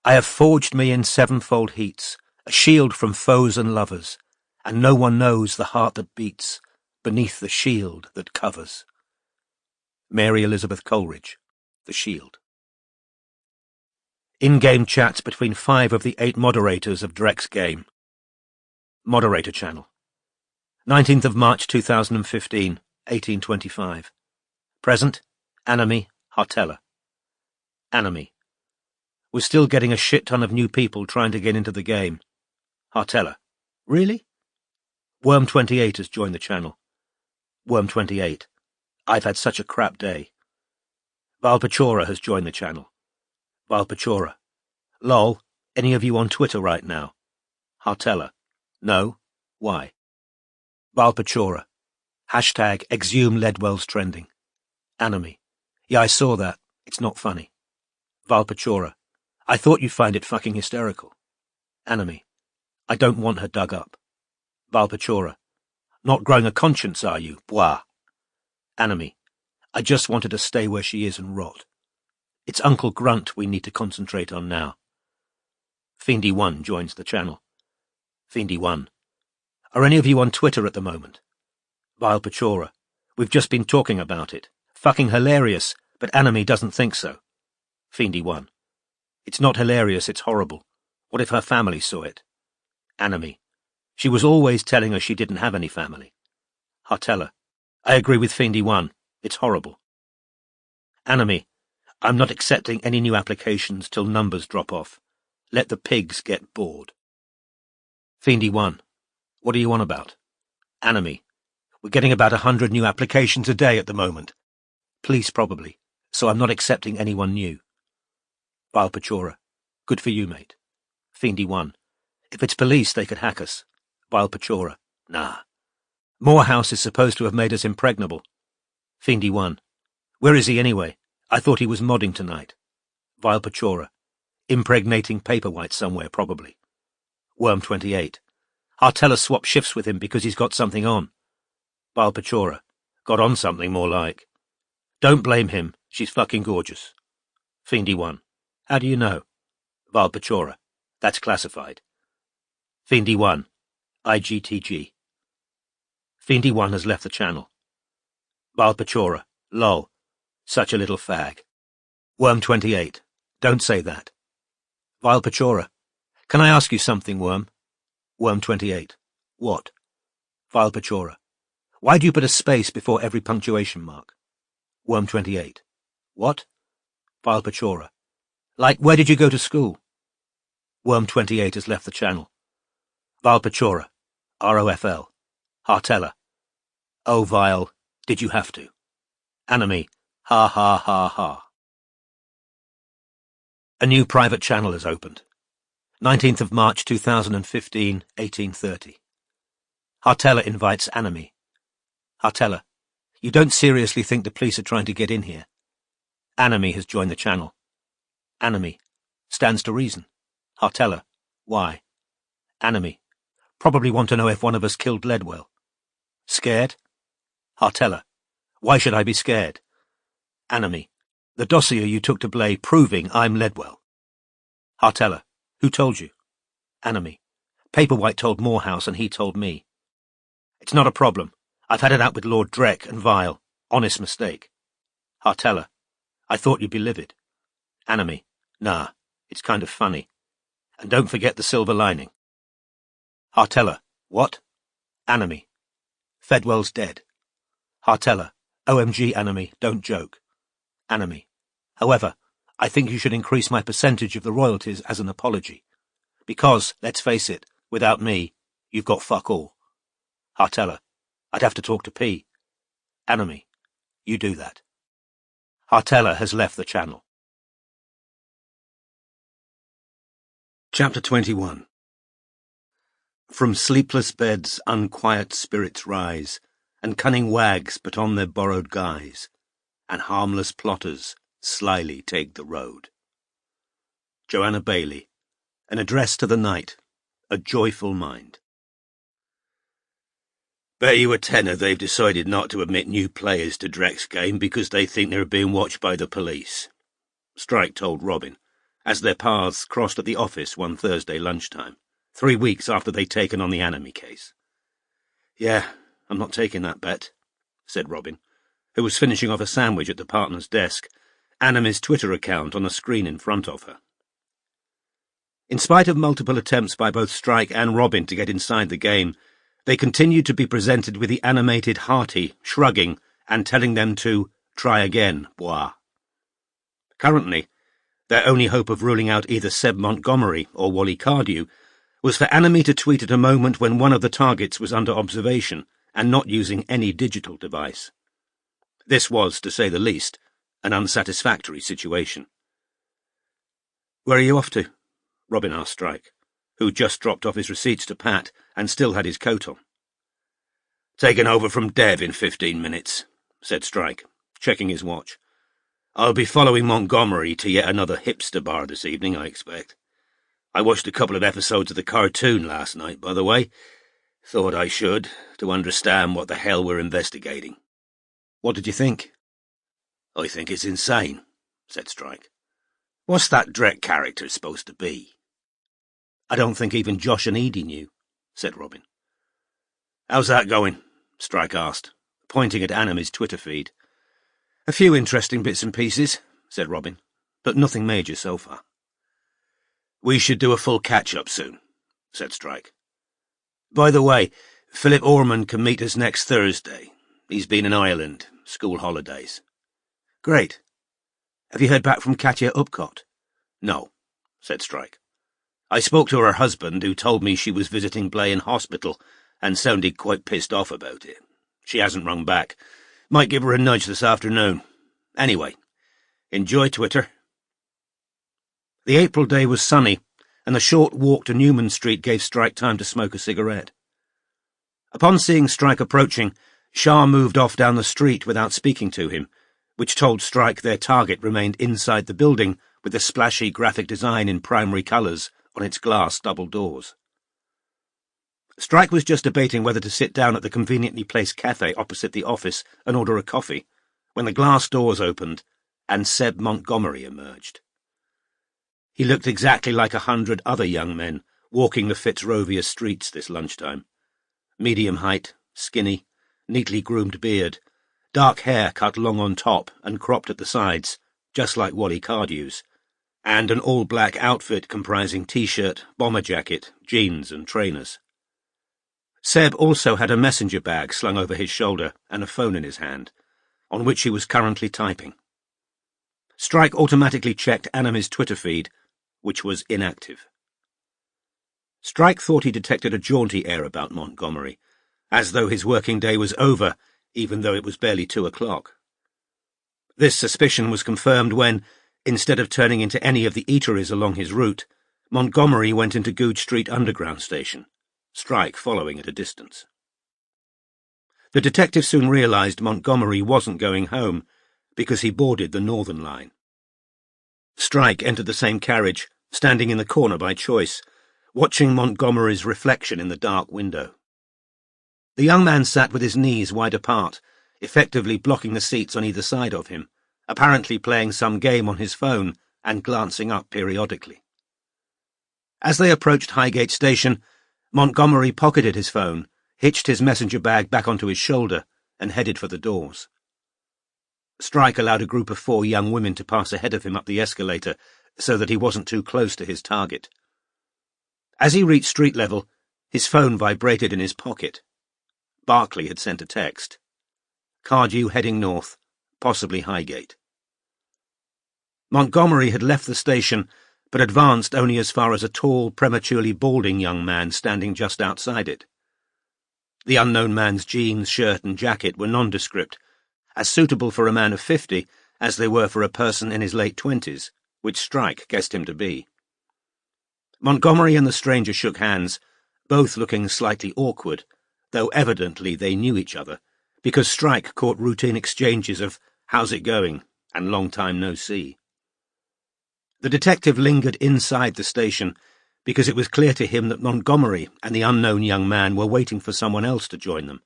I have forged me in sevenfold heats, a shield from foes and lovers, and no one knows the heart that beats beneath the shield that covers. Mary Elizabeth Coleridge, The Shield. In-game chats between 5 of the 8 moderators of Drek's game. Moderator channel. 19th of March 2015, 1825. Present, Anime, Hartella. Anime. We're still getting a shit ton of new people trying to get into the game. Hartella. Really? Worm28 has joined the channel. Worm28. I've had such a crap day. Valpachora has joined the channel. Valpachora. Lol, any of you on Twitter right now? Hartella. No? Why? Valpachora. Hashtag exhume Ledwell's trending. Anime. Yeah, I saw that. It's not funny. Valpachora. I thought you'd find it fucking hysterical. Anime. I don't want her dug up. Valpachora. Not growing a conscience, are you? Bwah. Anime. I just wanted to stay where she is and rot. It's Uncle Grunt we need to concentrate on now. Fiendy1 joins the channel. Fiendy1. Are any of you on Twitter at the moment? Valpachora. We've just been talking about it. Fucking hilarious, But Anime doesn't think so. Fiendy 1. It's not hilarious, it's horrible. What if her family saw it? Anime. She was always telling us she didn't have any family. Hartella. I agree with Fiendy 1. It's horrible. Anime. I'm not accepting any new applications till numbers drop off. Let the pigs get bored. Fiendy 1. What are you on about? Anime. We're getting about 100 new applications a day at the moment. Police, probably. So I'm not accepting anyone new. Vile Pachora. Good for you, mate. Fiendy 1. If it's police, they could hack us. Vile Pachora. Nah. Morehouse is supposed to have made us impregnable. Fiendy 1. Where is he anyway? I thought he was modding tonight. Vile Pachora. Impregnating Paperwhite somewhere, probably. Worm 28. Hartella swapped shifts with him because he's got something on. Vile Pachora. Got on something, more like. Don't blame him. She's fucking gorgeous. Fiendy 1. How do you know? Vile Pachora. That's classified. Fiendy 1. IGTG. Fiendy 1 has left the channel. Vile Pachora. Lol. Such a little fag. Worm 28. Don't say that. Vile Pachora. Can I ask you something, Worm? Worm 28. What? Vile Pachora. Why do you put a space before every punctuation mark? Worm 28. What? Vile Pachora. Like, where did you go to school? Worm 28 has left the channel. Vile Pachora. ROFL. Hartella. Oh, Vile, did you have to? Anime. Ha ha ha ha. A new private channel has opened. 19th of March 2015, 18:30. Hartella invites Anime. Hartella. You don't seriously think the police are trying to get in here? Anime has joined the channel. Anime. Stands to reason. Hartella. Why? Anime. Probably want to know if one of us killed Ledwell. Scared? Hartella. Why should I be scared? Anime. The dossier you took to Blay proving I'm Ledwell. Hartella. Who told you? Anime. Paperwhite told Morehouse and he told me. It's not a problem. I've had it out with Lord Drek and Vile. Honest mistake. Hartella. I thought you'd be livid. Anime. Nah, it's kind of funny. And don't forget the silver lining. Hartella. What? Anime. Fedwell's dead. Hartella. OMG, Anime, don't joke. Anime. However, I think you should increase my percentage of the royalties as an apology. Because, let's face it, without me, you've got fuck all. Hartella. I'd have to talk to P. Anime. You do that. Hartella has left the channel. Chapter 21. From sleepless beds unquiet spirits rise, and cunning wags put on their borrowed guise, and harmless plotters slyly take the road. Joanna Bailey. An Address to the Night. A Joyful Mind. Bet you a tenner they've decided not to admit new players to Drek's game because they think they're being watched by the police, Strike told Robin, as their paths crossed at the office one Thursday lunchtime, 3 weeks after they'd taken on the Anime case. Yeah, I'm not taking that bet, said Robin, who was finishing off a sandwich at the partner's desk, Anime's Twitter account on a screen in front of her. In spite of multiple attempts by both Strike and Robin to get inside the game, they continued to be presented with the animated Hearty, shrugging, and telling them to try again, bois. Currently, their only hope of ruling out either Seb Montgomery or Wally Cardew was for Anime to tweet at a moment when one of the targets was under observation and not using any digital device. This was, to say the least, an unsatisfactory situation. "Where are you off to?" Robin asked Strike, who just dropped off his receipts to Pat and still had his coat on. "Taking over from Dev in 15 minutes, said Strike, checking his watch. "I'll be following Montgomery to yet another hipster bar this evening, I expect. I watched a couple of episodes of the cartoon last night, by the way. Thought I should, to understand what the hell we're investigating." "What did you think?" "I think it's insane," said Strike. "What's that Drek character supposed to be?" "I don't think even Josh and Edie knew," said Robin. "How's that going?" Strike asked, pointing at Anime's Twitter feed. "A few interesting bits and pieces," said Robin, "but nothing major so far." "We should do a full catch-up soon," said Strike. "By the way, Philip Ormond can meet us next Thursday. He's been in Ireland, school holidays." "Great. Have you heard back from Katya Upcott?" "No," said Strike. "I spoke to her husband, who told me she was visiting Blay in hospital and sounded quite pissed off about it. She hasn't rung back. Might give her a nudge this afternoon. Anyway, enjoy Twitter." The April day was sunny, and the short walk to Newman Street gave Strike time to smoke a cigarette. Upon seeing Strike approaching, Shah moved off down the street without speaking to him, which told Strike their target remained inside the building with the splashy graphic design in primary colours on its glass double doors. Strike was just debating whether to sit down at the conveniently placed cafe opposite the office and order a coffee, when the glass doors opened and Seb Montgomery emerged. He looked exactly like 100 other young men walking the Fitzrovia streets this lunchtime. Medium height, skinny, neatly groomed beard, dark hair cut long on top and cropped at the sides, just like Wally Cardew's, and an all-black outfit comprising t-shirt, bomber jacket, jeans and trainers. Seb also had a messenger bag slung over his shoulder and a phone in his hand, on which he was currently typing. Strike automatically checked Anime's Twitter feed, which was inactive. Strike thought he detected a jaunty air about Montgomery, as though his working day was over, even though it was barely 2 o'clock. This suspicion was confirmed when, instead of turning into any of the eateries along his route, Montgomery went into Goodge Street Underground Station, Strike following at a distance. The detective soon realised Montgomery wasn't going home, because he boarded the Northern Line. Strike entered the same carriage, standing in the corner by choice, watching Montgomery's reflection in the dark window. The young man sat with his knees wide apart, effectively blocking the seats on either side of him, apparently playing some game on his phone and glancing up periodically. As they approached Highgate Station, Montgomery pocketed his phone, hitched his messenger bag back onto his shoulder, and headed for the doors. Strike allowed a group of 4 young women to pass ahead of him up the escalator so that he wasn't too close to his target. As he reached street level, his phone vibrated in his pocket. Barclay had sent a text. Cardew heading north, possibly Highgate. Montgomery had left the station, but advanced only as far as a tall, prematurely balding young man standing just outside it. The unknown man's jeans, shirt and jacket were nondescript, as suitable for a man of 50 as they were for a person in his late 20s, which Strike guessed him to be. Montgomery and the stranger shook hands, both looking slightly awkward, though evidently they knew each other, because Strike caught routine exchanges of "how's it going" and "long time no see." The detective lingered inside the station, because it was clear to him that Montgomery and the unknown young man were waiting for someone else to join them,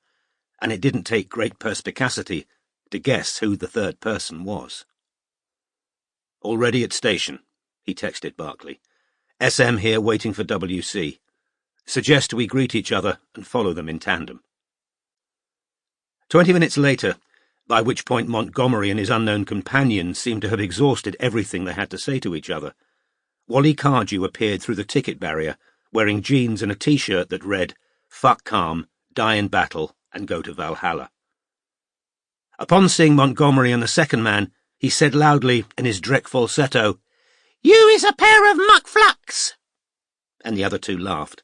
and it didn't take great perspicacity to guess who the third person was. "Already at station," he texted Barclay. "SM here waiting for WC. Suggest we greet each other and follow them in tandem." 20 minutes later, by which point Montgomery and his unknown companion seemed to have exhausted everything they had to say to each other, Wally Cardew appeared through the ticket barrier, wearing jeans and a t-shirt that read, "Fuck calm, die in battle, and go to Valhalla." Upon seeing Montgomery and the second man, he said loudly, in his Drek falsetto, "You is a pair of muckflucks!" And the other two laughed,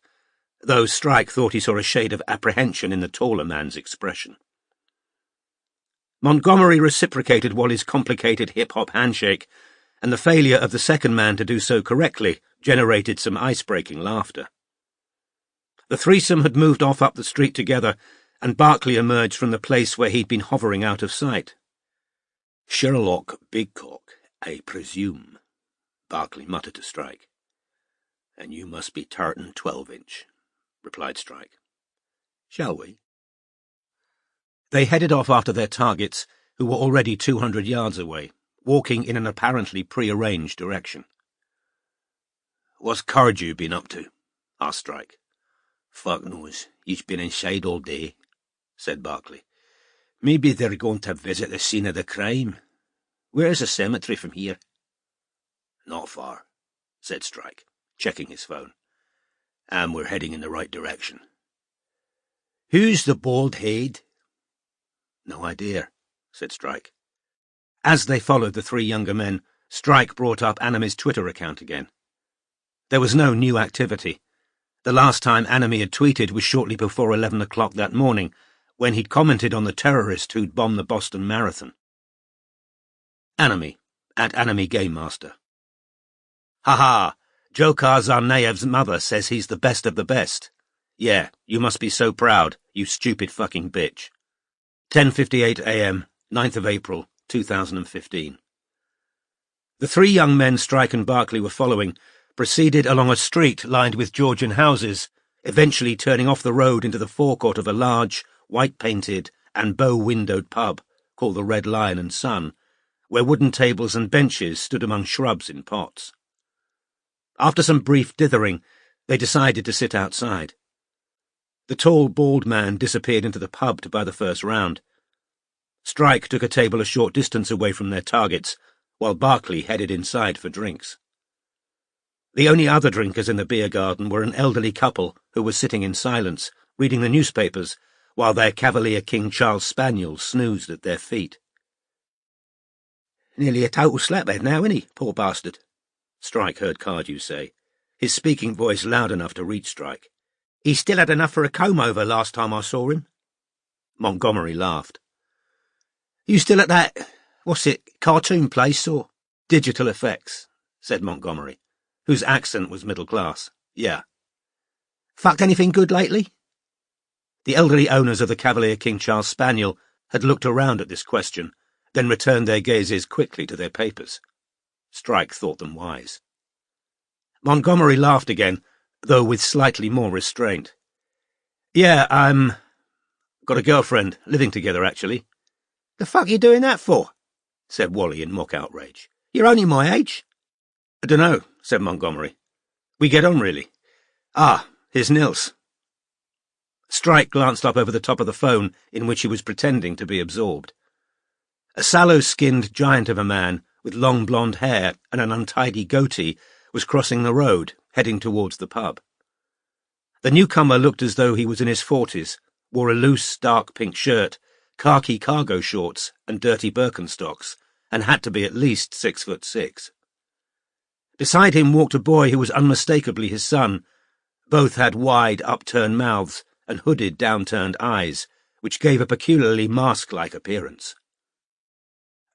though Strike thought he saw a shade of apprehension in the taller man's expression. Montgomery reciprocated Wally's complicated hip-hop handshake, and the failure of the second man to do so correctly generated some ice-breaking laughter. The threesome had moved off up the street together, and Barclay emerged from the place where he'd been hovering out of sight. "Sherlock Bigcock, I presume," Barclay muttered to Strike. "And you must be tartan 12-inch," replied Strike. "Shall we?" They headed off after their targets, who were already 200 yards away, walking in an apparently pre-arranged direction. "What's Cardew been up to?" asked Strike. "Fuck knows. He's been inside all day," said Barclay. "Maybe they're going to visit the scene of the crime, Where's the cemetery from here? Not far, said Strike, checking his phone. And we're heading in the right direction. Who's the bald head? No idea, said Strike. As they followed the three younger men, Strike brought up Anami's Twitter account again. There was no new activity. The last time Anami had tweeted was shortly before 11 o'clock that morning, when he'd commented on the terrorist who'd bombed the Boston Marathon. Anami, at Anami Game Master. Ha! Dzhokhar Tsarnaev's mother says he's the best of the best. Yeah, you must be so proud, you stupid fucking bitch. 10:58 a.m., 9th of April, 2015. The three young men Strike and Barclay were following proceeded along a street lined with Georgian houses, eventually turning off the road into the forecourt of a large, white-painted and bow-windowed pub called the Red Lion and Sun, where wooden tables and benches stood among shrubs in pots. After some brief dithering, they decided to sit outside. The tall, bald man disappeared into the pub to buy the first round. Strike took a table a short distance away from their targets, while Barclay headed inside for drinks. The only other drinkers in the beer garden were an elderly couple who was sitting in silence, reading the newspapers, while their Cavalier King Charles Spaniel snoozed at their feet. Nearly a total slaphead now, isn't he, poor bastard? Strike heard Cardew say, his speaking voice loud enough to reach Strike. He still had enough for a comb-over last time I saw him. Montgomery laughed. You still at that, what's it, cartoon place or? Digital effects, said Montgomery, whose accent was middle class. Yeah. Fucked anything good lately? The elderly owners of the Cavalier King Charles Spaniel had looked around at this question, then returned their gazes quickly to their papers. Strike thought them wise. Montgomery laughed again, though with slightly more restraint. Yeah, got a girlfriend, living together, actually. The fuck you doing that for? Said Wally in mock outrage. You're only my age. I dunno, said Montgomery. We get on, really. Ah, here's Nils. Strike glanced up over the top of the phone in which he was pretending to be absorbed. A sallow-skinned giant of a man with long blonde hair and an untidy goatee was crossing the road, heading towards the pub. The newcomer looked as though he was in his 40s, wore a loose, dark pink shirt, khaki cargo shorts and dirty Birkenstocks, and had to be at least 6'6". Beside him walked a boy who was unmistakably his son. Both had wide, upturned mouths and hooded, downturned eyes, which gave a peculiarly mask-like appearance.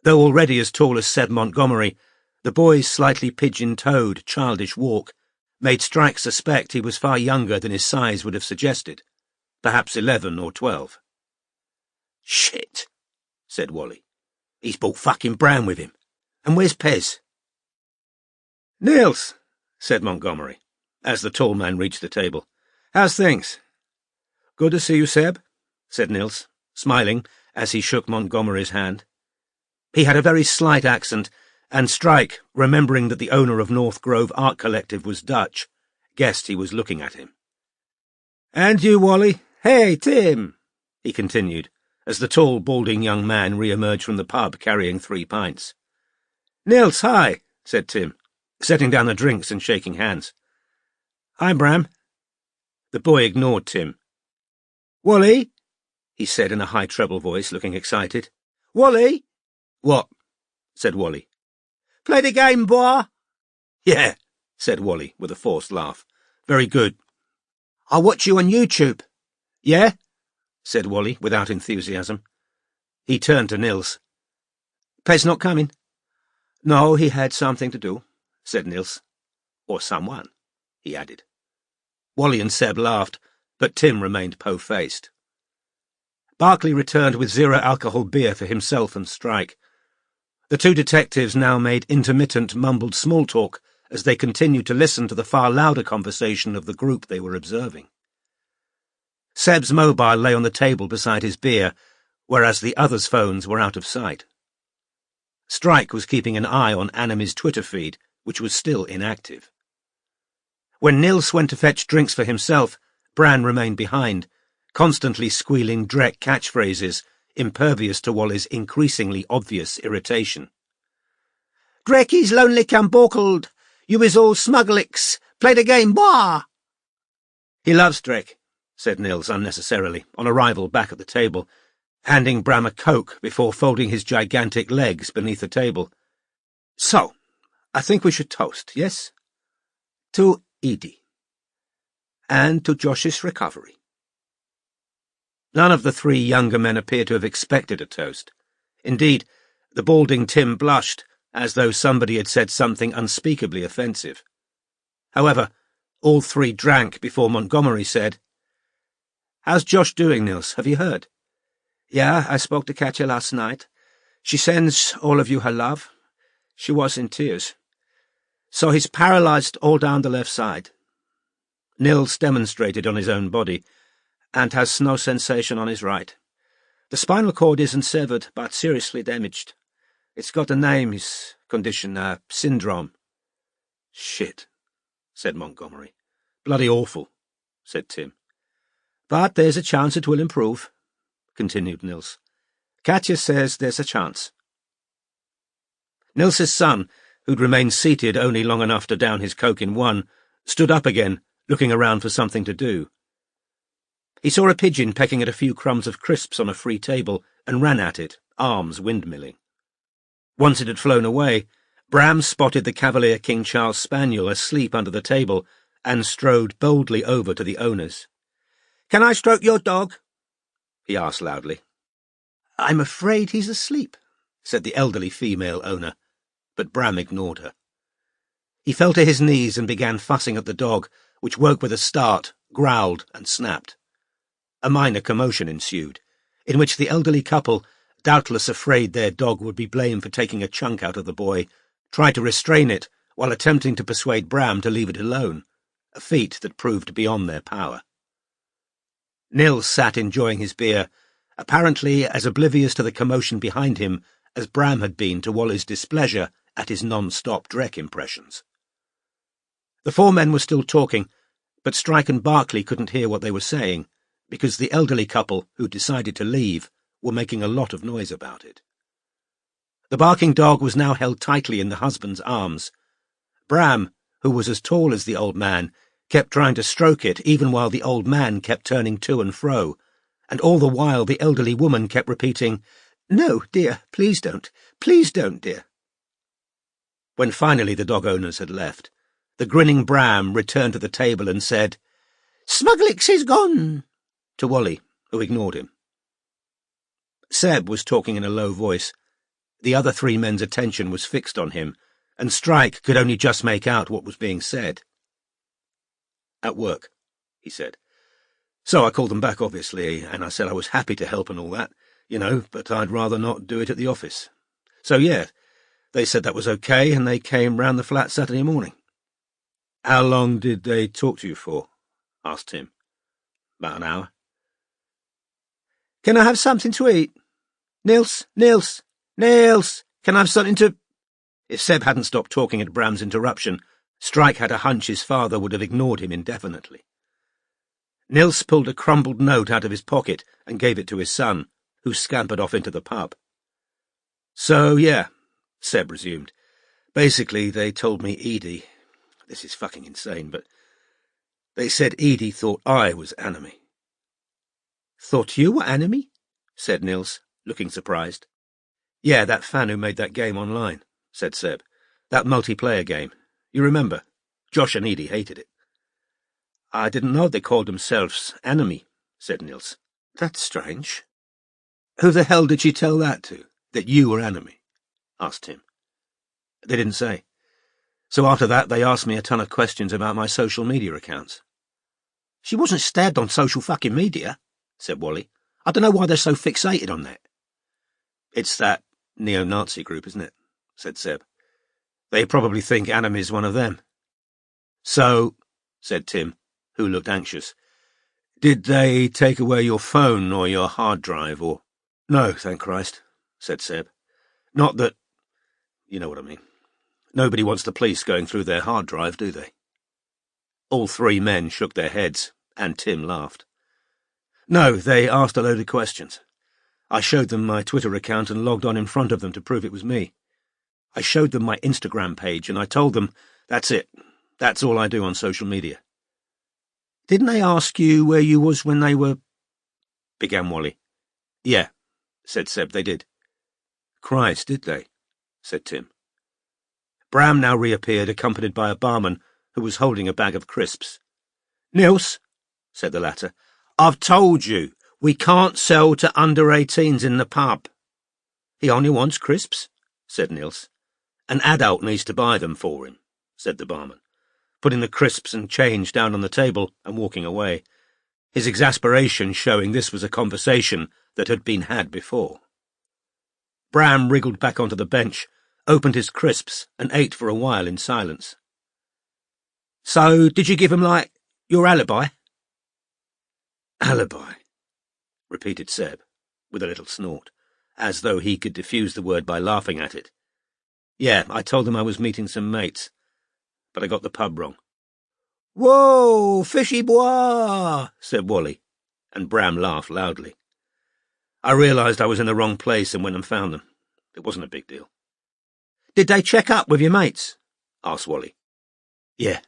Though already as tall as Seb Montgomery, the boy's slightly pigeon-toed, childish walk made Strike suspect he was far younger than his size would have suggested, perhaps 11 or 12. Shit, said Wally. He's brought fucking Brown with him. And where's Pez? Nils, said Montgomery, as the tall man reached the table. How's things? Good to see you, Seb, said Nils, smiling as he shook Montgomery's hand. He had a very slight accent, and Strike, remembering that the owner of North Grove Art Collective was Dutch, guessed he was looking at him. And you, Wally? Hey, Tim, he continued, as the tall, balding young man re-emerged from the pub carrying 3 pints. Nils, hi, said Tim, setting down the drinks and shaking hands. Hi, Bram. The boy ignored Tim. Wally, he said in a high treble voice, looking excited. Wally? What? Said Wally. Play the game, boy. Yeah, said Wally with a forced laugh. Very good. I watch you on YouTube. Yeah? Said Wally without enthusiasm. He turned to Nils. Pez not coming? No, he had something to do, said Nils. Or someone, he added. Wally and Seb laughed, but Tim remained po-faced. Barclay returned with zero-alcohol beer for himself and Strike. The two detectives now made intermittent, mumbled small talk as they continued to listen to the far louder conversation of the group they were observing. Seb's mobile lay on the table beside his beer, whereas the others' phones were out of sight. Strike was keeping an eye on Anami's Twitter feed, which was still inactive. When Nils went to fetch drinks for himself, Bran remained behind, constantly squealing Drek catchphrases, impervious to Wally's increasingly obvious irritation. Drecky's lonely camborkled. You is all smugglix. Play the game, boah! He loves Drek, said Nils unnecessarily, on arrival back at the table, handing Bram a Coke before folding his gigantic legs beneath the table. So, I think we should toast, yes? To Edie. And to Josh's recovery. None of the three younger men appeared to have expected a toast. Indeed, the balding Tim blushed, as though somebody had said something unspeakably offensive. However, all three drank before Montgomery said, "How's Josh doing, Nils? Have you heard?" "Yeah, I spoke to Katya last night. She sends all of you her love. She was in tears. So he's paralyzed all down the left side." Nils demonstrated on his own body, and has no sensation on his right. The spinal cord isn't severed, but seriously damaged. It's got a name, his condition, syndrome. "Shit," said Montgomery. "Bloody awful," said Tim. "But there's a chance it will improve," continued Nils. "Katya says there's a chance." Nils's son, who'd remained seated only long enough to down his Coke in one, stood up again, looking around for something to do. He saw a pigeon pecking at a few crumbs of crisps on a free table and ran at it, arms windmilling. Once it had flown away, Bram spotted the Cavalier King Charles Spaniel asleep under the table and strode boldly over to the owners. "Can I stroke your dog?" he asked loudly. "I'm afraid he's asleep," said the elderly female owner, but Bram ignored her. He fell to his knees and began fussing at the dog, which woke with a start, growled, and snapped. A minor commotion ensued, in which the elderly couple, doubtless afraid their dog would be blamed for taking a chunk out of the boy, tried to restrain it while attempting to persuade Bram to leave it alone, a feat that proved beyond their power. Nils sat enjoying his beer, apparently as oblivious to the commotion behind him as Bram had been to Wally's displeasure at his non-stop Drek impressions. The four men were still talking, but Strike and Barclay couldn't hear what they were saying, because the elderly couple, who decided to leave, were making a lot of noise about it. The barking dog was now held tightly in the husband's arms. Bram, who was as tall as the old man, kept trying to stroke it even while the old man kept turning to and fro, and all the while the elderly woman kept repeating, "No, dear, please don't, dear." When finally the dog owners had left, the grinning Bram returned to the table and said, "Smugglix is gone," to Wally, who ignored him. Seb was talking in a low voice. The other three men's attention was fixed on him, and Strike could only just make out what was being said. "At work," he said. "So I called them back, obviously, and I said I was happy to help and all that, but I'd rather not do it at the office. So, yeah, they said that was okay, and they came round the flat Saturday morning." "How long did they talk to you for?" asked Tim. "About an hour." "Can I have something to eat? Nils, can I have something to—" If Seb hadn't stopped talking at Bram's interruption, Strike had a hunch his father would have ignored him indefinitely. Nils pulled a crumbled note out of his pocket and gave it to his son, who scampered off into the pub. "So, yeah," Seb resumed. "Basically, they told me Edie— this is fucking insane, but they said Edie thought I was enemy." "Thought you were enemy?" said Nils, looking surprised. "Yeah, that fan who made that game online," said Seb. "That multiplayer game. You remember? Josh and Edie hated it." "I didn't know they called themselves enemy," said Nils. "That's strange." "Who the hell did she tell that to, that you were enemy?" asked Tim. "They didn't say. So after that they asked me a ton of questions about my social media accounts." "She wasn't stabbed on social fucking media," said Wally. "I don't know why they're so fixated on that." "It's that neo-Nazi group, isn't it?" said Seb. "They probably think Anime's one of them." "So," said Tim, who looked anxious, "did they take away your phone or your hard drive or—" "No, thank Christ," said Seb. "Not that— you know what I mean. Nobody wants the police going through their hard drive, do they?" All three men shook their heads, and Tim laughed. "No, they asked a load of questions. I showed them my Twitter account and logged on in front of them to prove it was me. I showed them my Instagram page and I told them, that's it. That's all I do on social media. Didn't they ask you where you was when they were... began Wally. Yeah, said Seb, they did. Christ, did they? Said Tim. Bram now reappeared, accompanied by a barman who was holding a bag of crisps. Nils, said the latter, I've told you, we can't sell to under-18s in the pub. He only wants crisps, said Nils. An adult needs to buy them for him, said the barman, putting the crisps and change down on the table and walking away, his exasperation showing this was a conversation that had been had before. Bram wriggled back onto the bench, opened his crisps, and ate for a while in silence. So, did you give him, your alibi? Alibi, repeated Seb, with a little snort, as though he could diffuse the word by laughing at it. Yeah, I told them I was meeting some mates, but I got the pub wrong. Whoa, fishy bois, said Wally, and Bram laughed loudly. I realised I was in the wrong place and went and found them. It wasn't a big deal. Did they check up with your mates? Asked Wally. Yeah.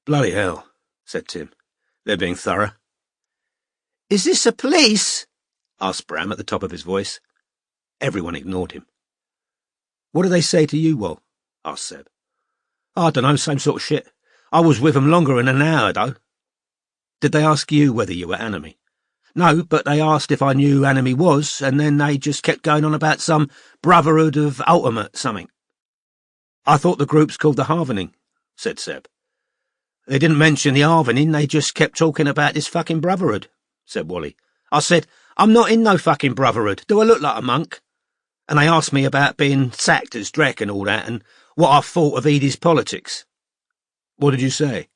Bloody hell, said Tim. They're being thorough. Is this the police? Asked Bram at the top of his voice. Everyone ignored him. What do they say to you, Wal? Asked Seb. I don't know, same sort of shit. I was with them longer than an hour, though. Did they ask you whether you were enemy? No, but they asked if I knew who enemy was, and then they just kept going on about some Brotherhood of Ultimate something. I thought the group's called the Harvening, said Seb. They didn't mention the Harvening, they just kept talking about this fucking Brotherhood, said Wally. I said, I'm not in no fucking Brotherhood. Do I look like a monk? And they asked me about being sacked as Drek and all that, and what I thought of Edie's politics. What did you say?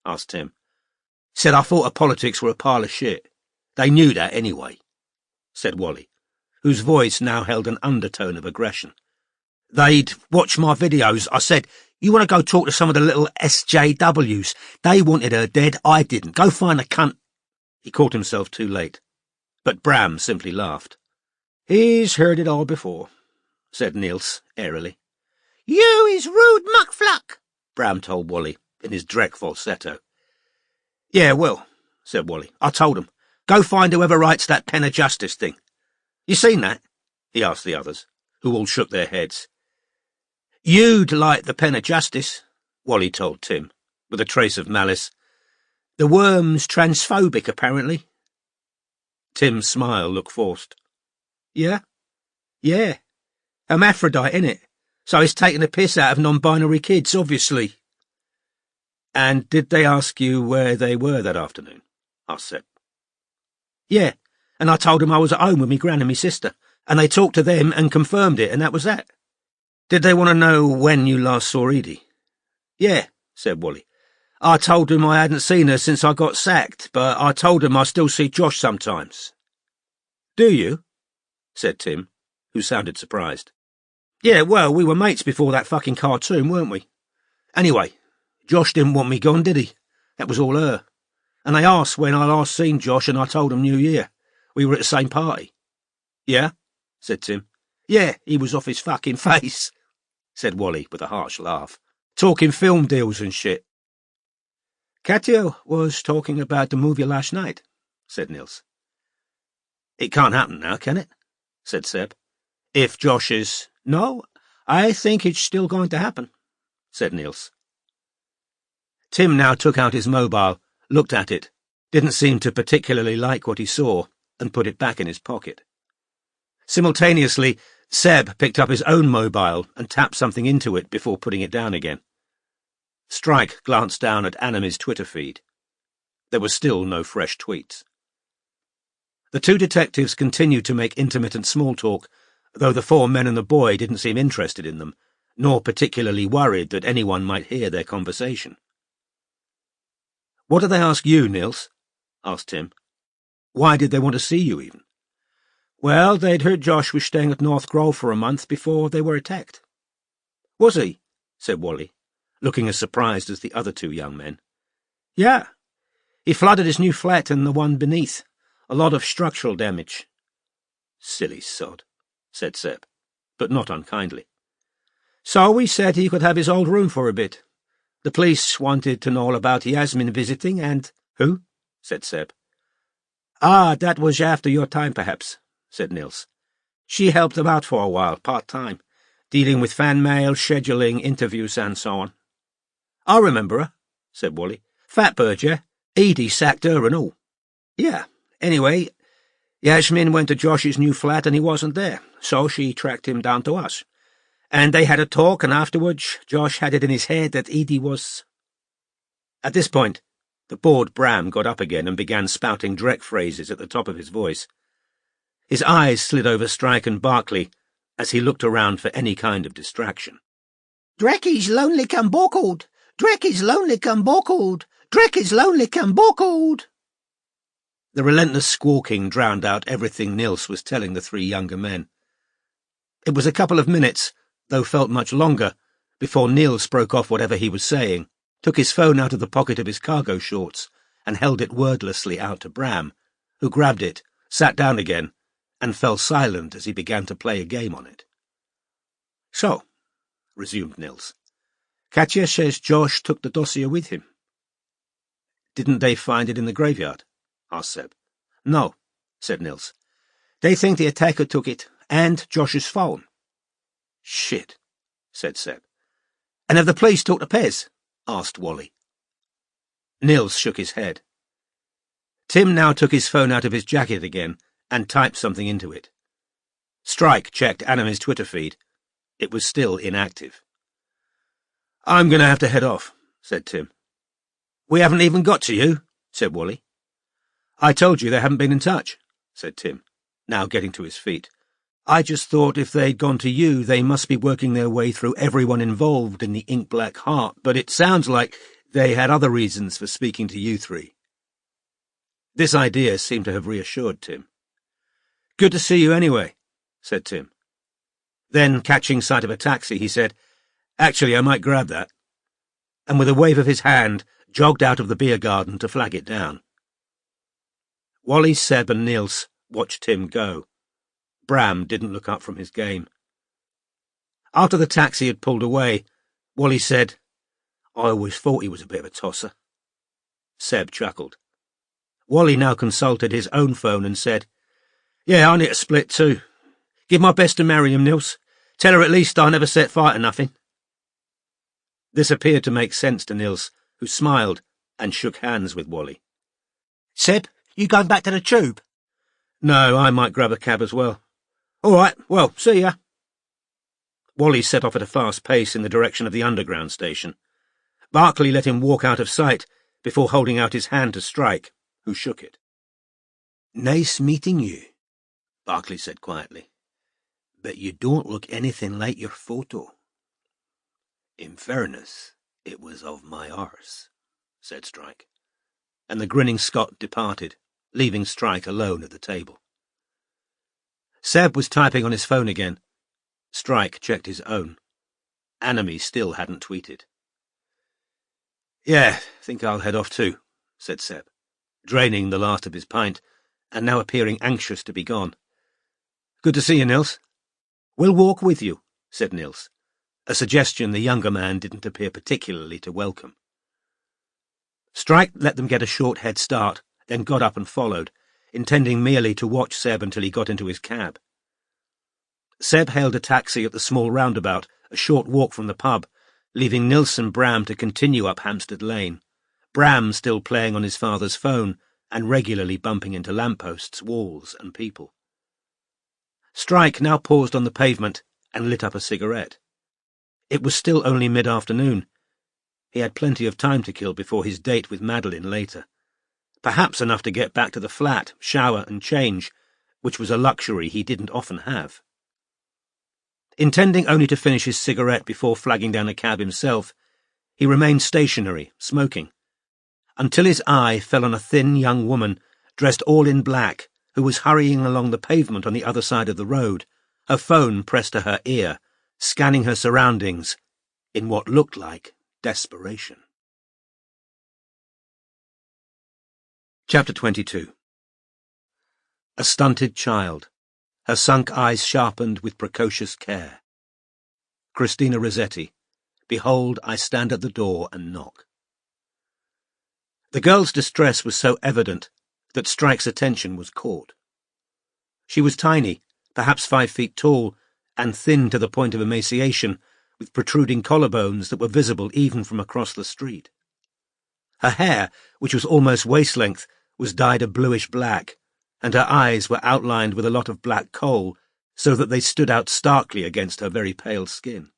Asked Tim. Said I thought her politics were a pile of shit. They knew that anyway, said Wally, whose voice now held an undertone of aggression. They'd watch my videos. I said, you want to go talk to some of the little SJWs? They wanted her dead, I didn't. Go find a cunt. He caught himself too late. But Bram simply laughed. He's heard it all before, said Niels airily. You is rude muckfluck, Bram told Wally in his Drek falsetto. Yeah, well, said Wally. I told him. Go find whoever writes that Pen of Justice thing. You seen that? He asked the others, who all shook their heads. You'd like the Pen of Justice, Wally told Tim, with a trace of malice. The worm's transphobic, apparently. Tim's smile looked forced. Yeah? Yeah. Hermaphrodite, innit? So he's taking the piss out of non-binary kids, obviously. And did they ask you where they were that afternoon? Asked Seb. Yeah, and I told them I was at home with me gran and me sister, and they talked to them and confirmed it, and that was that. Did they want to know when you last saw Edie? Yeah, said Wally. I told them I hadn't seen her since I got sacked, but I told them I still see Josh sometimes. Do you? Said Tim, who sounded surprised. Yeah, well, we were mates before that fucking cartoon, weren't we? Anyway, Josh didn't want me gone, did he? That was all her. And they asked when I last seen Josh, and I told them New Year. We were at the same party. Yeah? Said Tim. Yeah, he was off his fucking face, said Wally with a harsh laugh. Talking film deals and shit. Katya was talking about the movie last night, said Nils. It can't happen now, can it? Said Seb. If Josh is... No, I think it's still going to happen, said Nils. Tim now took out his mobile, looked at it, didn't seem to particularly like what he saw, and put it back in his pocket. Simultaneously, Seb picked up his own mobile and tapped something into it before putting it down again. Strike glanced down at Anami's Twitter feed. There were still no fresh tweets. The two detectives continued to make intermittent small talk, though the four men and the boy didn't seem interested in them, nor particularly worried that anyone might hear their conversation. What did they ask you, Nils? Asked Tim. Why did they want to see you, even? Well, they'd heard Josh was staying at North Grove for a month before they were attacked. Was he? Said Wally, looking as surprised as the other two young men. Yeah. He flooded his new flat and the one beneath. A lot of structural damage. Silly sod, said Seb, but not unkindly. So we said he could have his old room for a bit. The police wanted to know all about Yasmin visiting and— Who? Said Seb. Ah, that was after your time, perhaps, said Nils. She helped them out for a while, part-time, dealing with fan mail, scheduling, interviews, and so on. I remember her, said Wally. Fat bird, yeah? Edie sacked her and all. Yeah. Anyway, Yasmin went to Josh's new flat and he wasn't there, so she tracked him down to us. And they had a talk, and afterwards Josh had it in his head that Edie was— At this point, the bored Bram got up again and began spouting direct phrases at the top of his voice. His eyes slid over Strike and Barclay as he looked around for any kind of distraction. Drecky's lonely come bockled. Drecky's lonely come bockled. Drecky's lonely come bockled. The relentless squawking drowned out everything Nils was telling the three younger men. It was a couple of minutes, though felt much longer, before Nils broke off whatever he was saying, took his phone out of the pocket of his cargo shorts, and held it wordlessly out to Bram, who grabbed it, sat down again, and fell silent as he began to play a game on it. So, resumed Nils, Katya says Josh took the dossier with him. Didn't they find it in the graveyard? Asked Seb. No, said Nils. They think the attacker took it, and Josh's phone. Shit, said Seb. And have the police talked to Pez? Asked Wally. Nils shook his head. Tim now took his phone out of his jacket again and typed something into it. Strike checked Anime's Twitter feed. It was still inactive. I'm going to have to head off, said Tim. We haven't even got to you, said Wally. I told you they haven't been in touch, said Tim, now getting to his feet. I just thought if they'd gone to you, they must be working their way through everyone involved in the Ink-Black Heart, but it sounds like they had other reasons for speaking to you three. This idea seemed to have reassured Tim. Good to see you anyway, said Tim. Then, catching sight of a taxi, he said, Actually, I might grab that, and with a wave of his hand, jogged out of the beer garden to flag it down. Wally, Seb and Nils watched Tim go. Bram didn't look up from his game. After the taxi had pulled away, Wally said, I always thought he was a bit of a tosser. Seb chuckled. Wally now consulted his own phone and said, Yeah, I need a split too. Give my best to Miriam, Nils. Tell her at least I never set fire to nothing. This appeared to make sense to Nils, who smiled and shook hands with Wally. Seb, you going back to the tube? No, I might grab a cab as well. All right, well, see ya. Wally set off at a fast pace in the direction of the underground station. Barclay let him walk out of sight before holding out his hand to Strike, who shook it. Nice meeting you, Barclay said quietly. But you don't look anything like your photo. In fairness, it was of my arse, said Strike. And the grinning Scot departed, leaving Strike alone at the table. Seb was typing on his phone again. Strike checked his own. Anime still hadn't tweeted. Yeah, think I'll head off too, said Seb, draining the last of his pint, and now appearing anxious to be gone. Good to see you, Nils. We'll walk with you, said Nils, a suggestion the younger man didn't appear particularly to welcome. Strike let them get a short head start, then got up and followed, intending merely to watch Seb until he got into his cab. Seb hailed a taxi at the small roundabout, a short walk from the pub, leaving Nils and Bram to continue up Hampstead Lane, Bram still playing on his father's phone and regularly bumping into lampposts, walls and people. Strike now paused on the pavement and lit up a cigarette. It was still only mid-afternoon. He had plenty of time to kill before his date with Madeline later. Perhaps enough to get back to the flat, shower and change, which was a luxury he didn't often have. Intending only to finish his cigarette before flagging down a cab himself, he remained stationary, smoking, until his eye fell on a thin young woman, dressed all in black, who was hurrying along the pavement on the other side of the road, her phone pressed to her ear, scanning her surroundings in what looked like desperation. Chapter 22. A stunted child, her sunk eyes sharpened with precocious care. Christina Rossetti. Behold, I stand at the door and knock. The girl's distress was so evident that Strike's attention was caught. She was tiny, perhaps 5 feet tall, and thin to the point of emaciation, with protruding collarbones that were visible even from across the street. Her hair, which was almost waist-length, was dyed a bluish black, and her eyes were outlined with a lot of black coal, so that they stood out starkly against her very pale skin.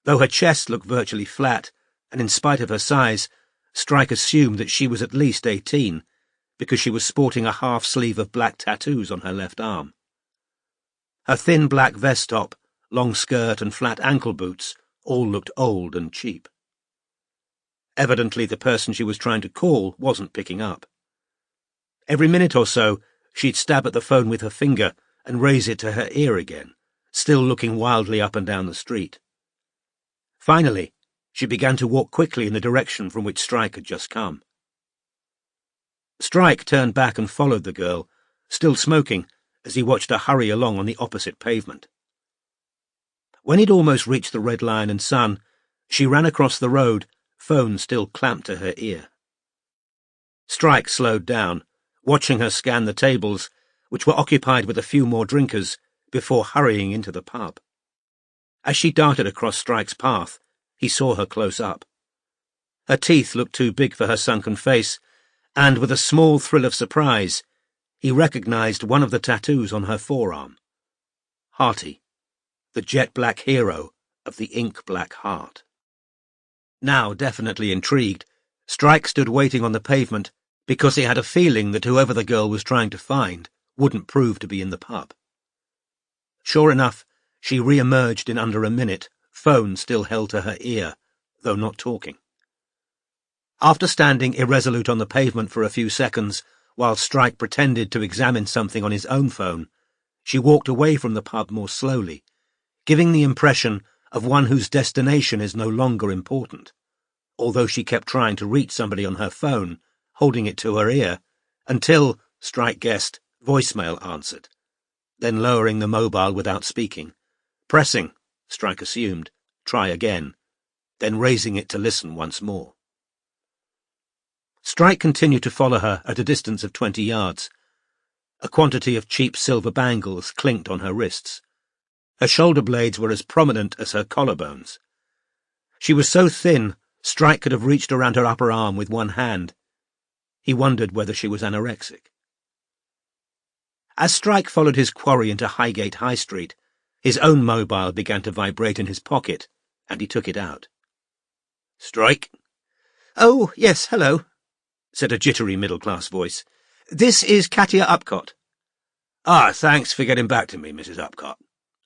Though her chest looked virtually flat, and in spite of her size, Strike assumed that she was at least 18, because she was sporting a half-sleeve of black tattoos on her left arm. Her thin black vest top, long skirt and flat ankle boots all looked old and cheap. Evidently the person she was trying to call wasn't picking up. Every minute or so, she'd stab at the phone with her finger and raise it to her ear again, still looking wildly up and down the street. Finally, she began to walk quickly in the direction from which Strike had just come. Strike turned back and followed the girl, still smoking, as he watched her hurry along on the opposite pavement. When he'd almost reached the Red Lion and Sun, she ran across the road, phone still clamped to her ear. Strike slowed down, watching her scan the tables, which were occupied with a few more drinkers, before hurrying into the pub. As she darted across Strike's path, he saw her close up. Her teeth looked too big for her sunken face, and with a small thrill of surprise, he recognized one of the tattoos on her forearm. Hearty, the jet-black hero of the ink-black heart. Now definitely intrigued, Strike stood waiting on the pavement because he had a feeling that whoever the girl was trying to find wouldn't prove to be in the pub. Sure enough, she re-emerged in under a minute, phone still held to her ear, though not talking. After standing irresolute on the pavement for a few seconds, while Strike pretended to examine something on his own phone, she walked away from the pub more slowly, giving the impression of one whose destination is no longer important, although she kept trying to reach somebody on her phone, holding it to her ear, until, Strike guessed, voicemail answered, then lowering the mobile without speaking, pressing, Strike assumed, try again, then raising it to listen once more. Strike continued to follow her at a distance of 20 yards. A quantity of cheap silver bangles clinked on her wrists. Her shoulder blades were as prominent as her collarbones. She was so thin, Strike could have reached around her upper arm with one hand. He wondered whether she was anorexic. As Strike followed his quarry into Highgate High Street, his own mobile began to vibrate in his pocket, and he took it out. "Strike?" "Oh, yes, hello," said a jittery middle-class voice. "This is Katia Upcott." "Ah, thanks for getting back to me, Mrs. Upcott,"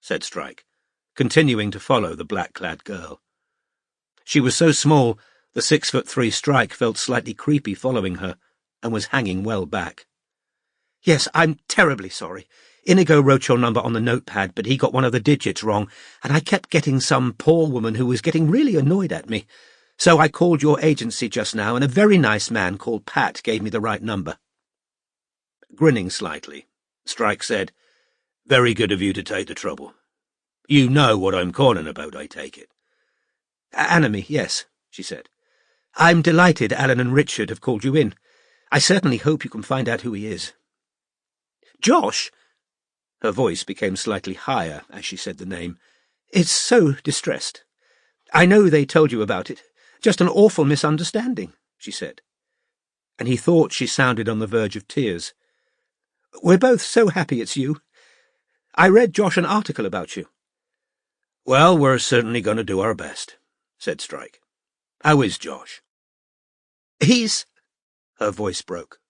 said Strike, continuing to follow the black-clad girl. She was so small, the 6'3" Strike felt slightly creepy following her, and was hanging well back. "Yes, I'm terribly sorry. Inigo wrote your number on the notepad, but he got one of the digits wrong, and I kept getting some poor woman who was getting really annoyed at me. So I called your agency just now, and a very nice man called Pat gave me the right number." Grinning slightly, Strike said, "Very good of you to take the trouble. You know what I'm calling about, I take it." "Anomie, yes," she said. "I'm delighted Alan and Richard have called you in. I certainly hope you can find out who he is." "Josh," her voice became slightly higher as she said the name, "is so distressed. I know they told you about it. Just an awful misunderstanding," she said. And he thought she sounded on the verge of tears. "We're both so happy it's you. I read Josh an article about you." "Well, we're certainly going to do our best," said Strike. "How is Josh?" "He's—" Her voice broke.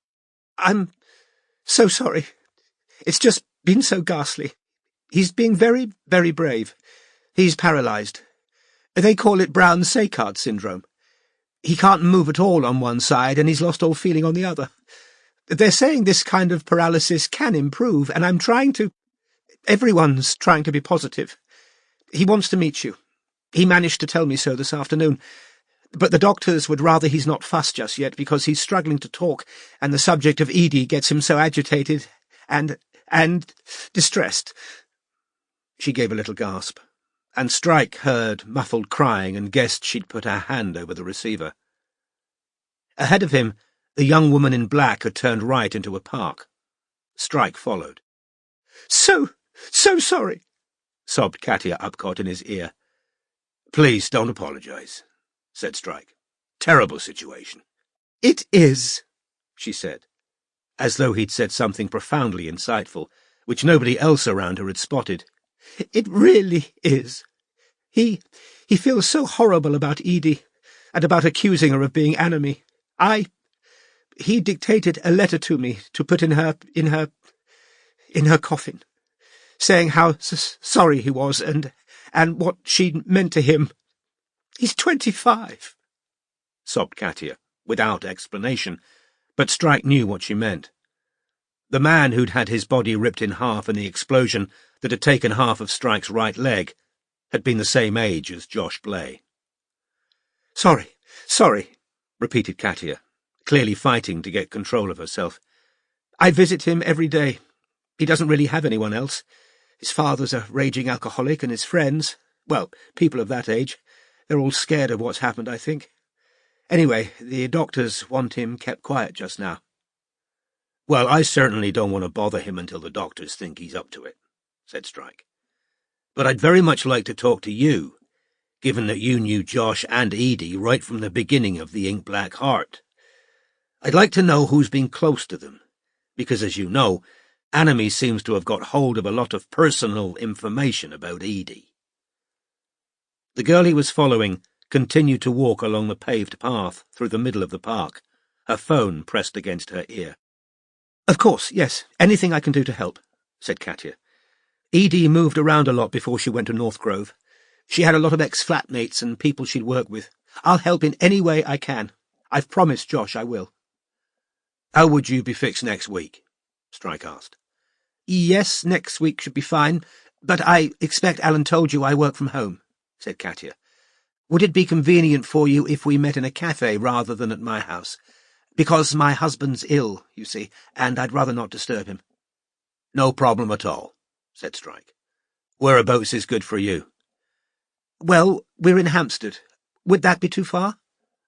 "I'm so sorry. It's just been so ghastly. He's being very, very brave. He's paralyzed. They call it Brown-Séquard syndrome. He can't move at all on one side, and he's lost all feeling on the other. They're saying this kind of paralysis can improve, and everyone's trying to be positive. He wants to meet you. He managed to tell me so this afternoon. But the doctors would rather he's not fussed just yet, because he's struggling to talk, and the subject of Edie gets him so agitated and distressed." She gave a little gasp. and Strike heard muffled crying and guessed she'd put her hand over the receiver. Ahead of him, the young woman in black had turned right into a park. Strike followed. So sorry, sobbed Katia Upcott in his ear. Please don't apologize, said Strike. Terrible situation. It is, she said, as though he'd said something profoundly insightful, which nobody else around her had spotted. It really is. He feels so horrible about Edie, and about accusing her of being Anime. He dictated a letter to me to put in her coffin, saying how sorry he was and what she'd meant to him. He's 25, sobbed Katia, without explanation, but Strike knew what she meant. The man who'd had his body ripped in half in the explosion that had taken half of Strike's right leg had been the same age as Josh Blay. Sorry, repeated Katia, clearly fighting to get control of herself. I visit him every day. He doesn't really have anyone else. His father's a raging alcoholic, and his friends, well, people of that age, they're all scared of what's happened, I think. Anyway, the doctors want him kept quiet just now. Well, I certainly don't want to bother him until the doctors think he's up to it, said Strike. But I'd very much like to talk to you, given that you knew Josh and Edie right from the beginning of the Ink Black Heart. I'd like to know who's been close to them, because, as you know, Anime seems to have got hold of a lot of personal information about Edie. The girl he was following continued to walk along the paved path through the middle of the park, her phone pressed against her ear. Of course, yes, anything I can do to help, said Katia. Edie moved around a lot before she went to North Grove. She had a lot of ex-flatmates and people she'd worked with. I'll help in any way I can. I've promised Josh I will. How would you be fixed next week? Strike asked. Yes, next week should be fine, but I expect Alan told you I work from home, said Katia. Would it be convenient for you if we met in a cafe rather than at my house? Because my husband's ill, you see, and I'd rather not disturb him. No problem at all, said Strike. Whereabouts is good for you? Well, we're in Hampstead. Would that be too far?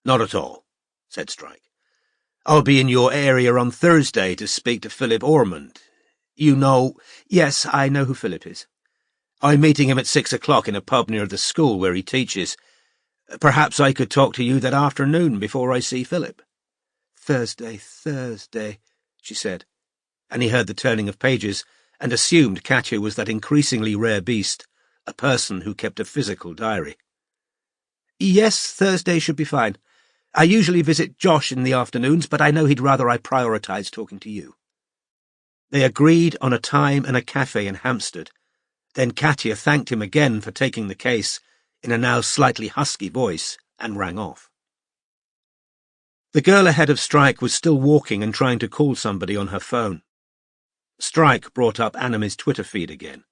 Not at all, said Strike. I'll be in your area on Thursday to speak to Philip Ormond. You know— Yes, I know who Philip is. I'm meeting him at 6 o'clock in a pub near the school where he teaches. Perhaps I could talk to you that afternoon before I see Philip. Thursday, she said, and he heard the turning of pages and assumed Katia was that increasingly rare beast, a person who kept a physical diary. Yes, Thursday should be fine. I usually visit Josh in the afternoons, but I know he'd rather I prioritise talking to you. They agreed on a time and a cafe in Hampstead. Then Katia thanked him again for taking the case in a now slightly husky voice and rang off. The girl ahead of Strike was still walking and trying to call somebody on her phone. Strike brought up Anime's Twitter feed again.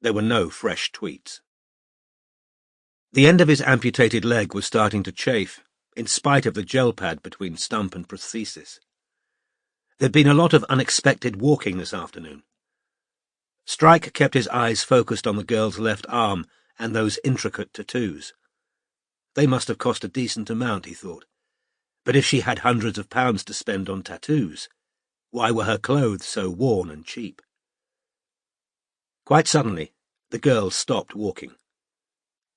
There were no fresh tweets. The end of his amputated leg was starting to chafe, in spite of the gel pad between stump and prosthesis. There'd been a lot of unexpected walking this afternoon. Strike kept his eyes focused on the girl's left arm and those intricate tattoos. They must have cost a decent amount, he thought. But if she had hundreds of pounds to spend on tattoos, why were her clothes so worn and cheap? Quite suddenly, the girl stopped walking.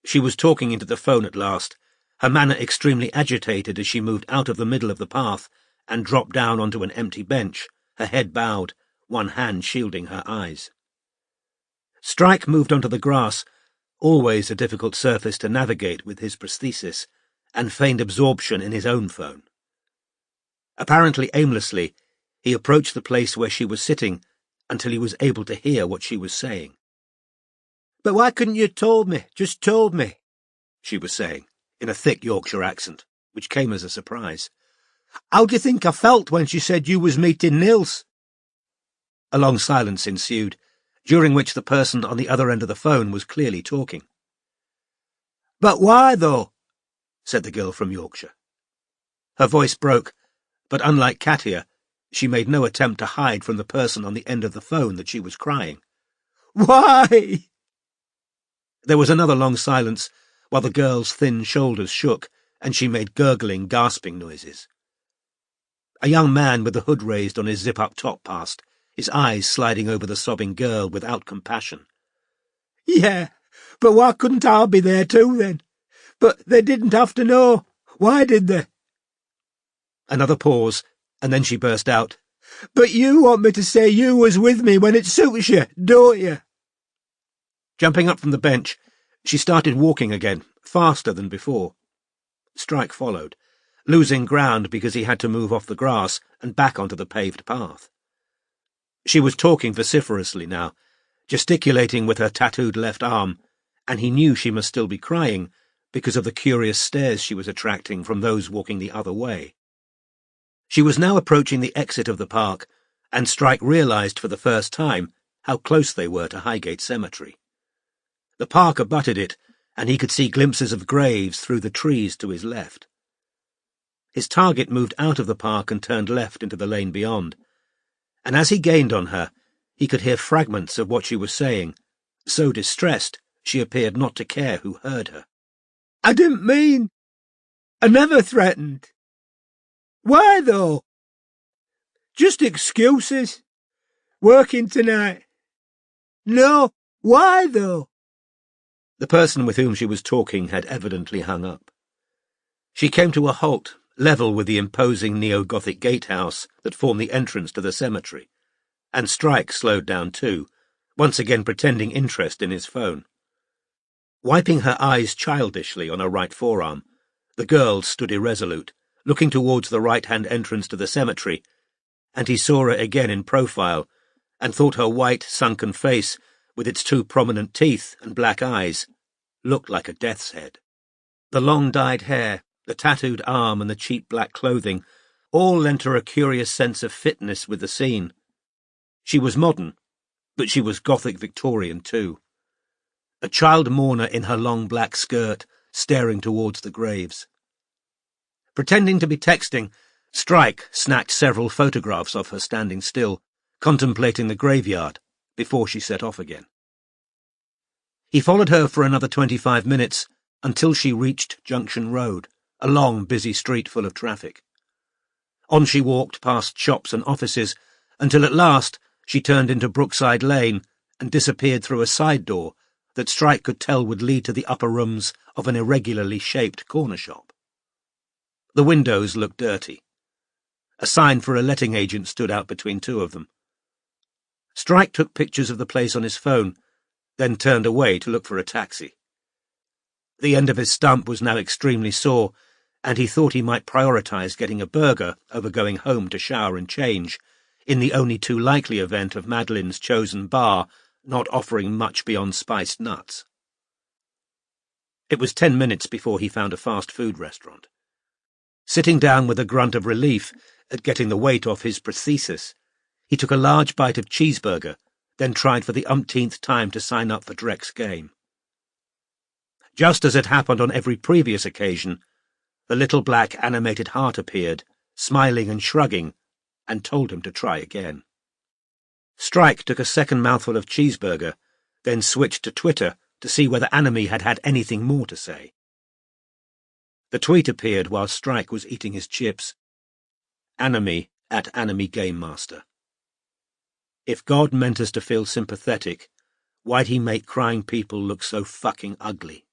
She was talking into the phone at last, her manner extremely agitated as she moved out of the middle of the path and dropped down onto an empty bench, her head bowed, one hand shielding her eyes. Strike moved onto the grass, always a difficult surface to navigate with his prosthesis, and feigned absorption in his own phone. Apparently aimlessly, he approached the place where she was sitting until he was able to hear what she was saying. "But why couldn't you told me, just told me?" she was saying, in a thick Yorkshire accent, which came as a surprise. "How do you think I felt when she said you was meeting Nils?" A long silence ensued, during which the person on the other end of the phone was clearly talking. "But why, though?" said the girl from Yorkshire. Her voice broke, but unlike Katia, she made no attempt to hide from the person on the end of the phone that she was crying. "Why?" There was another long silence, while the girl's thin shoulders shook, and she made gurgling, gasping noises. A young man with the hood raised on his zip-up top passed, his eyes sliding over the sobbing girl without compassion. Yeah, but why couldn't I be there too, then? But they didn't have to know. Why did they? Another pause, and then she burst out. But you want me to say you was with me when it suits you, don't you? Jumping up from the bench, she started walking again, faster than before. Strike followed, losing ground because he had to move off the grass and back onto the paved path. She was talking vociferously now, gesticulating with her tattooed left arm, and he knew she must still be crying because of the curious stares she was attracting from those walking the other way. She was now approaching the exit of the park, and Strike realized for the first time how close they were to Highgate Cemetery. The park abutted it, and he could see glimpses of graves through the trees to his left. His target moved out of the park and turned left into the lane beyond, and as he gained on her, he could hear fragments of what she was saying, so distressed she appeared not to care who heard her. I didn't mean. I never threatened. Why, though? Just excuses. Working tonight. No, why, though? The person with whom she was talking had evidently hung up. She came to a halt, level with the imposing neo-Gothic gatehouse that formed the entrance to the cemetery, and Strike slowed down too, once again pretending interest in his phone. Wiping her eyes childishly on her right forearm, the girl stood irresolute, looking towards the right-hand entrance to the cemetery, and he saw her again in profile, and thought her white, sunken face, with its two prominent teeth and black eyes, looked like a death's head. The long dyed hair, the tattooed arm and the cheap black clothing all lent her a curious sense of fitness with the scene. She was modern, but she was Gothic Victorian too. A child mourner in her long black skirt, staring towards the graves. Pretending to be texting, Strike snapped several photographs of her standing still, contemplating the graveyard, before she set off again. He followed her for another 25 minutes until she reached Junction Road, a long, busy street full of traffic. On she walked past shops and offices until at last she turned into Brookside Lane and disappeared through a side door that Strike could tell would lead to the upper rooms of an irregularly shaped corner shop. The windows looked dirty. A sign for a letting agent stood out between two of them. Strike took pictures of the place on his phone, then turned away to look for a taxi. The end of his stump was now extremely sore, and he thought he might prioritize getting a burger over going home to shower and change, in the only too likely event of Madeline's chosen bar not offering much beyond spiced nuts. It was 10 minutes before he found a fast food restaurant. Sitting down with a grunt of relief at getting the weight off his prosthesis, he took a large bite of cheeseburger, then tried for the umpteenth time to sign up for Dreck's game. Just as had happened on every previous occasion, the little black animated heart appeared, smiling and shrugging, and told him to try again. Strike took a second mouthful of cheeseburger, then switched to Twitter to see whether Anime had had anything more to say. The tweet appeared while Strike was eating his chips. Anime at Anime Game Master. If God meant us to feel sympathetic, why'd he make crying people look so fucking ugly?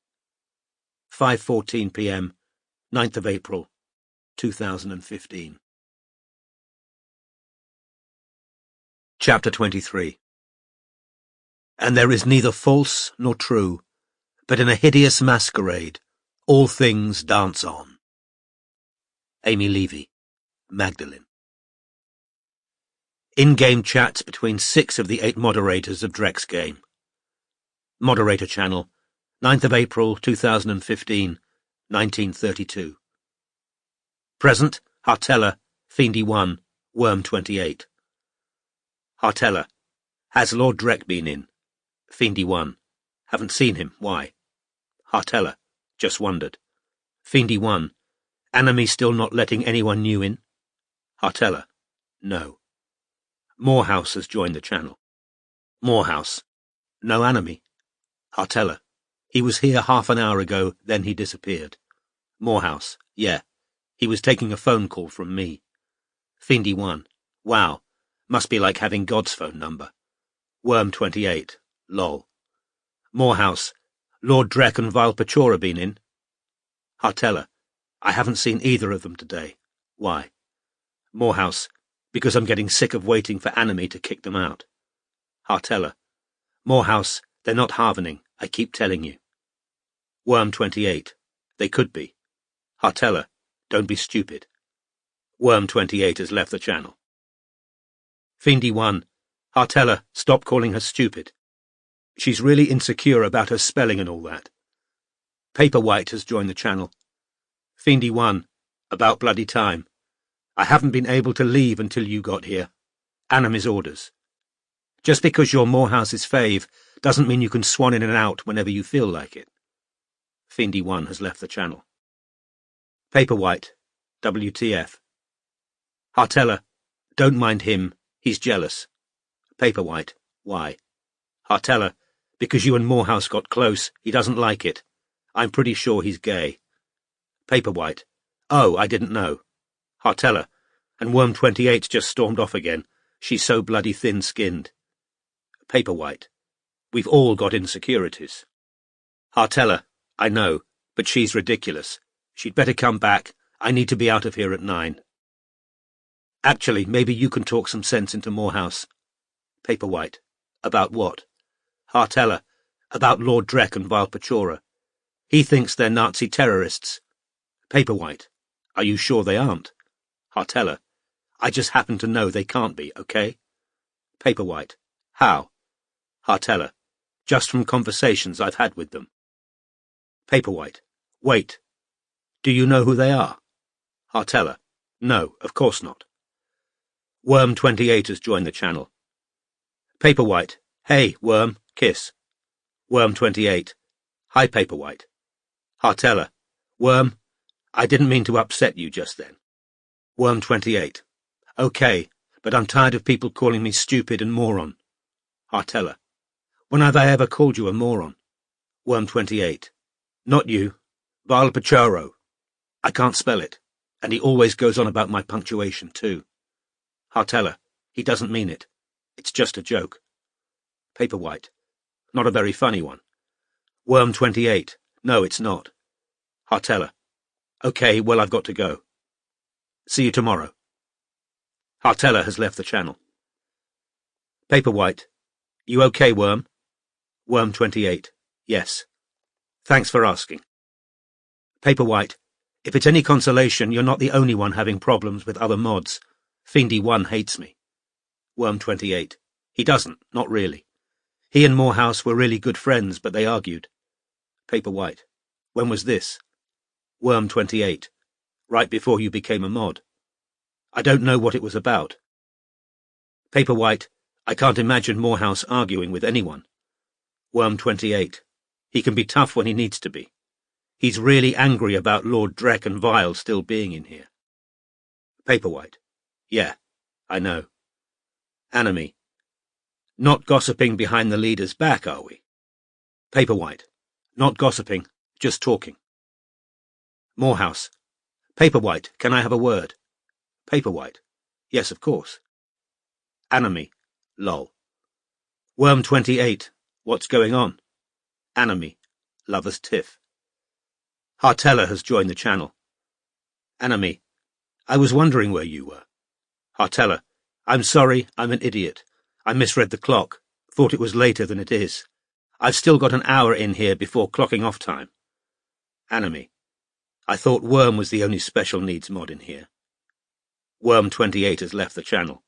5:14 p.m, 9th of April, 2015. Chapter 23. And there is neither false nor true, but in a hideous masquerade all things dance on. Amy Levy, Magdalene. In-game chats between 6 of the 8 moderators of Dreck's game. Moderator channel, 9th of April 2015, 1932. Present, Hartella, Fiendy 1, Worm 28. Hartella, has Lord Dreck been in? Fiendy 1, haven't seen him, why? Hartella, just wondered. Fiendy 1, Anime still not letting anyone new in? Hartella, no. Morehouse has joined the channel. Morehouse, no Anime. Hartella, He was here half an hour ago, then he disappeared. Morehouse. Yeah. He was taking a phone call from me. Findy 1. Wow. Must be like having God's phone number. Worm 28. Lol. Morehouse. Lord Drek and Vile Pachora been in? Hartella. I haven't seen either of them today. Why? Morehouse. Because I'm getting sick of waiting for Anime to kick them out. Hartella. Morehouse, they're not Harvening, I keep telling you. Worm 28. They could be. Hartella. Don't be stupid. Worm 28 has left the channel. Findy 1. Hartella, stop calling her stupid. She's really insecure about her spelling and all that. Paperwhite has joined the channel. Findy 1. About bloody time. I haven't been able to leave until you got here. Anime's orders. Just because you're Morehouse's fave doesn't mean you can swan in and out whenever you feel like it. Findy 1 has left the channel. Paperwhite. WTF. Hartella. Don't mind him. He's jealous. Paperwhite. Why? Hartella. Because you and Morehouse got close. He doesn't like it. I'm pretty sure he's gay. Paperwhite. Oh, I didn't know. Hartella. And Worm 28's just stormed off again. She's so bloody thin-skinned. Paperwhite. We've all got insecurities. Hartella. I know, but she's ridiculous. She'd better come back. I need to be out of here at 9. Actually, maybe you can talk some sense into Morehouse. Paperwhite. About what? Hartella. About Lord Drek and Vile Pachora. He thinks they're Nazi terrorists. Paperwhite. Are you sure they aren't? Hartella. I just happen to know they can't be, okay? Paperwhite. How? Hartella. Just from conversations I've had with them. Paperwhite. Wait. Do you know who they are? Hartella. No, of course not. Worm 28 has joined the channel. Paperwhite. Hey, Worm. Kiss. Worm 28. Hi, Paperwhite. Hartella. Worm. I didn't mean to upset you just then. Worm 28. Okay, but I'm tired of people calling me stupid and moron. Hartella. When have I ever called you a moron? Worm 28. Not you. Vile Pachoro. I can't spell it, and he always goes on about my punctuation too. Hartella. He doesn't mean it. It's just a joke. Paperwhite. Not a very funny one. Worm 28. No, it's not. Hartella. Okay, well, I've got to go. See you tomorrow. Hartella has left the channel. Paperwhite. You okay, Worm? Worm 28. Yes. Thanks for asking. Paperwhite. If it's any consolation, you're not the only one having problems with other mods. Findy 1 hates me. Worm 28. He doesn't, not really. He and Morehouse were really good friends, but they argued. Paperwhite. When was this? Worm 28. Right before you became a mod. I don't know what it was about. Paperwhite. I can't imagine Morehouse arguing with anyone. Worm 28. He can be tough when he needs to be. He's really angry about Lord Drek and Vile still being in here. Paperwhite. Yeah, I know. Anime. Not gossiping behind the leader's back, are we? Paperwhite. Not gossiping, just talking. Morehouse. Paperwhite, can I have a word? Paperwhite. Yes, of course. Anime. Lol. Worm 28. What's going on? Anime. Lover's tiff. Hartella has joined the channel. Anime. I was wondering where you were. Hartella. I'm sorry, I'm an idiot. I misread the clock. Thought it was later than it is. I've still got an hour in here before clocking off time. Anime. I thought Worm was the only special needs mod in here. Worm 28 has left the channel.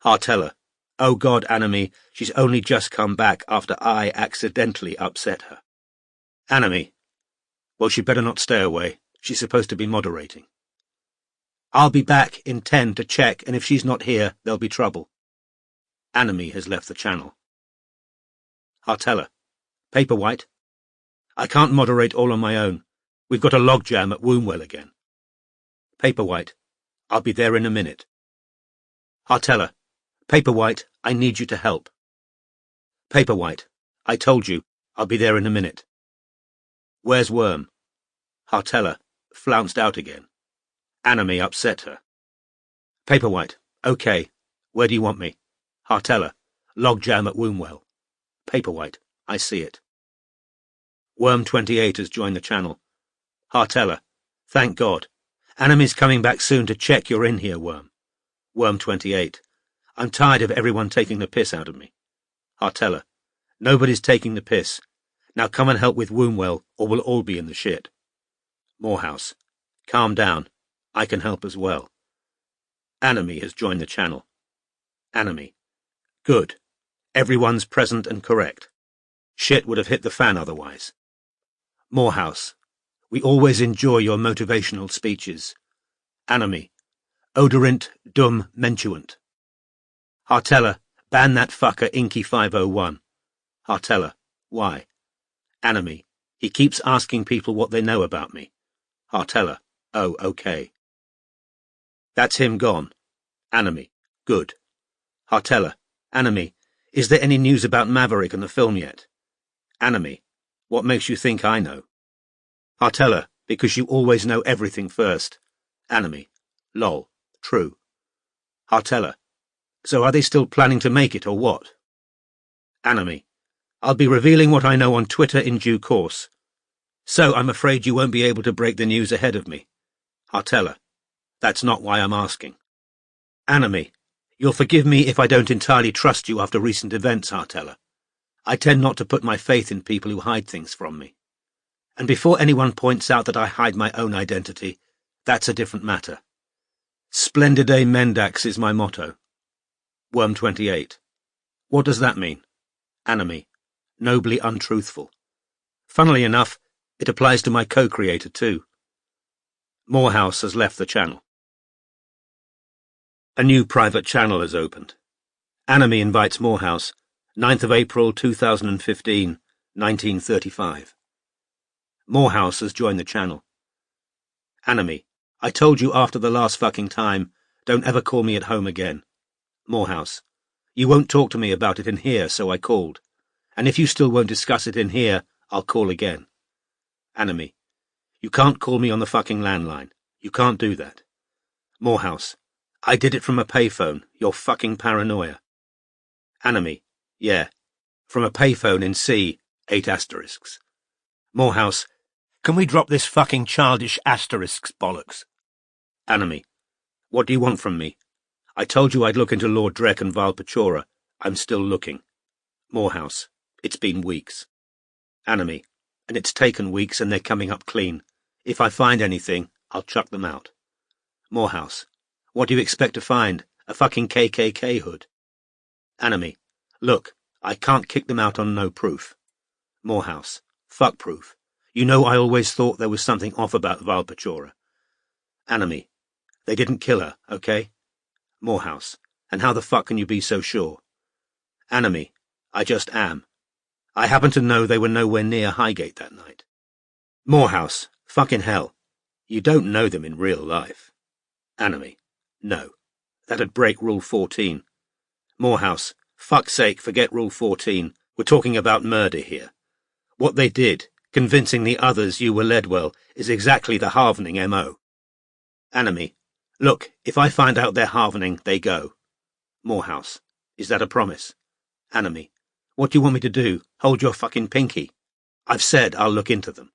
Hartella. Oh God, Anime, she's only just come back after I accidentally upset her. Anime. Well, she'd better not stay away. She's supposed to be moderating. I'll be back in 10 to check, and if she's not here, there'll be trouble. Anime has left the channel. Hartella. Paperwhite. I can't moderate all on my own. We've got a logjam at Wombwell again. Paperwhite. I'll be there in a minute. Hartella. Paperwhite, I need you to help. Paperwhite. I told you. I'll be there in a minute. Where's Worm? Hartella, flounced out again. Anime upset her. Paperwhite, OK. Where do you want me? Hartella, logjam at Wombwell. Paperwhite, I see it. Worm 28 has joined the channel. Hartella, thank God. Anime's coming back soon to check you're in here, Worm. Worm 28, I'm tired of everyone taking the piss out of me. Hartella, nobody's taking the piss. Now come and help with Wombwell, or we'll all be in the shit. Morehouse, calm down. I can help as well. Anime has joined the channel. Anime, good. Everyone's present and correct. Shit would have hit the fan otherwise. Morehouse, we always enjoy your motivational speeches. Anime, odorant dum mentuant. Hartella, ban that fucker Inky 501. Hartella, why? Anime, he keeps asking people what they know about me. Hartella, oh, OK. That's him gone. Anime, good. Hartella, Anime, is there any news about Maverick and the film yet? Anime, what makes you think I know? Hartella, because you always know everything first. Anime, lol, true. Hartella, so are they still planning to make it or what? Anime, I'll be revealing what I know on Twitter in due course. So I'm afraid you won't be able to break the news ahead of me. Hartella, that's not why I'm asking. Anime, you'll forgive me if I don't entirely trust you after recent events, Hartella. I tend not to put my faith in people who hide things from me. And before anyone points out that I hide my own identity, that's a different matter. Splendide mendax is my motto. Worm 28. What does that mean? Anime, nobly untruthful. Funnily enough, it applies to my co-creator too. Morehouse has left the channel. A new private channel has opened. Anime invites Morehouse, 9th of April 2015, 1935. Morehouse has joined the channel. Anime, I told you after the last fucking time, don't ever call me at home again. Morehouse, you won't talk to me about it in here, so I called. And if you still won't discuss it in here, I'll call again. Anime, you can't call me on the fucking landline. You can't do that. Morehouse, I did it from a payphone. You're fucking paranoia. Anime, yeah. From a payphone in C, 8 asterisks. Morehouse, can we drop this fucking childish asterisks bollocks? Anime, what do you want from me? I told you I'd look into Lord Drek and Valpachora. I'm still looking. Morehouse, it's been weeks. Anime, and it's taken weeks and they're coming up clean. If I find anything, I'll chuck them out. Morehouse, what do you expect to find? A fucking KKK hood? Anime, look, I can't kick them out on no proof. Morehouse, fuck proof. You know I always thought there was something off about Valpachora. Anime, they didn't kill her, okay? Morehouse, and how the fuck can you be so sure? Anime, I just am. I happen to know they were nowhere near Highgate that night. Morehouse, fucking hell. You don't know them in real life. Anime, no. That'd break Rule 14. Morehouse, fuck's sake, forget Rule 14. We're talking about murder here. What they did, convincing the others you were Ledwell, is exactly the Harvening M.O. Anime, look, if I find out they're Harvening, they go. Morehouse, is that a promise? Anime, what do you want me to do? Hold your fucking pinky? I've said I'll look into them.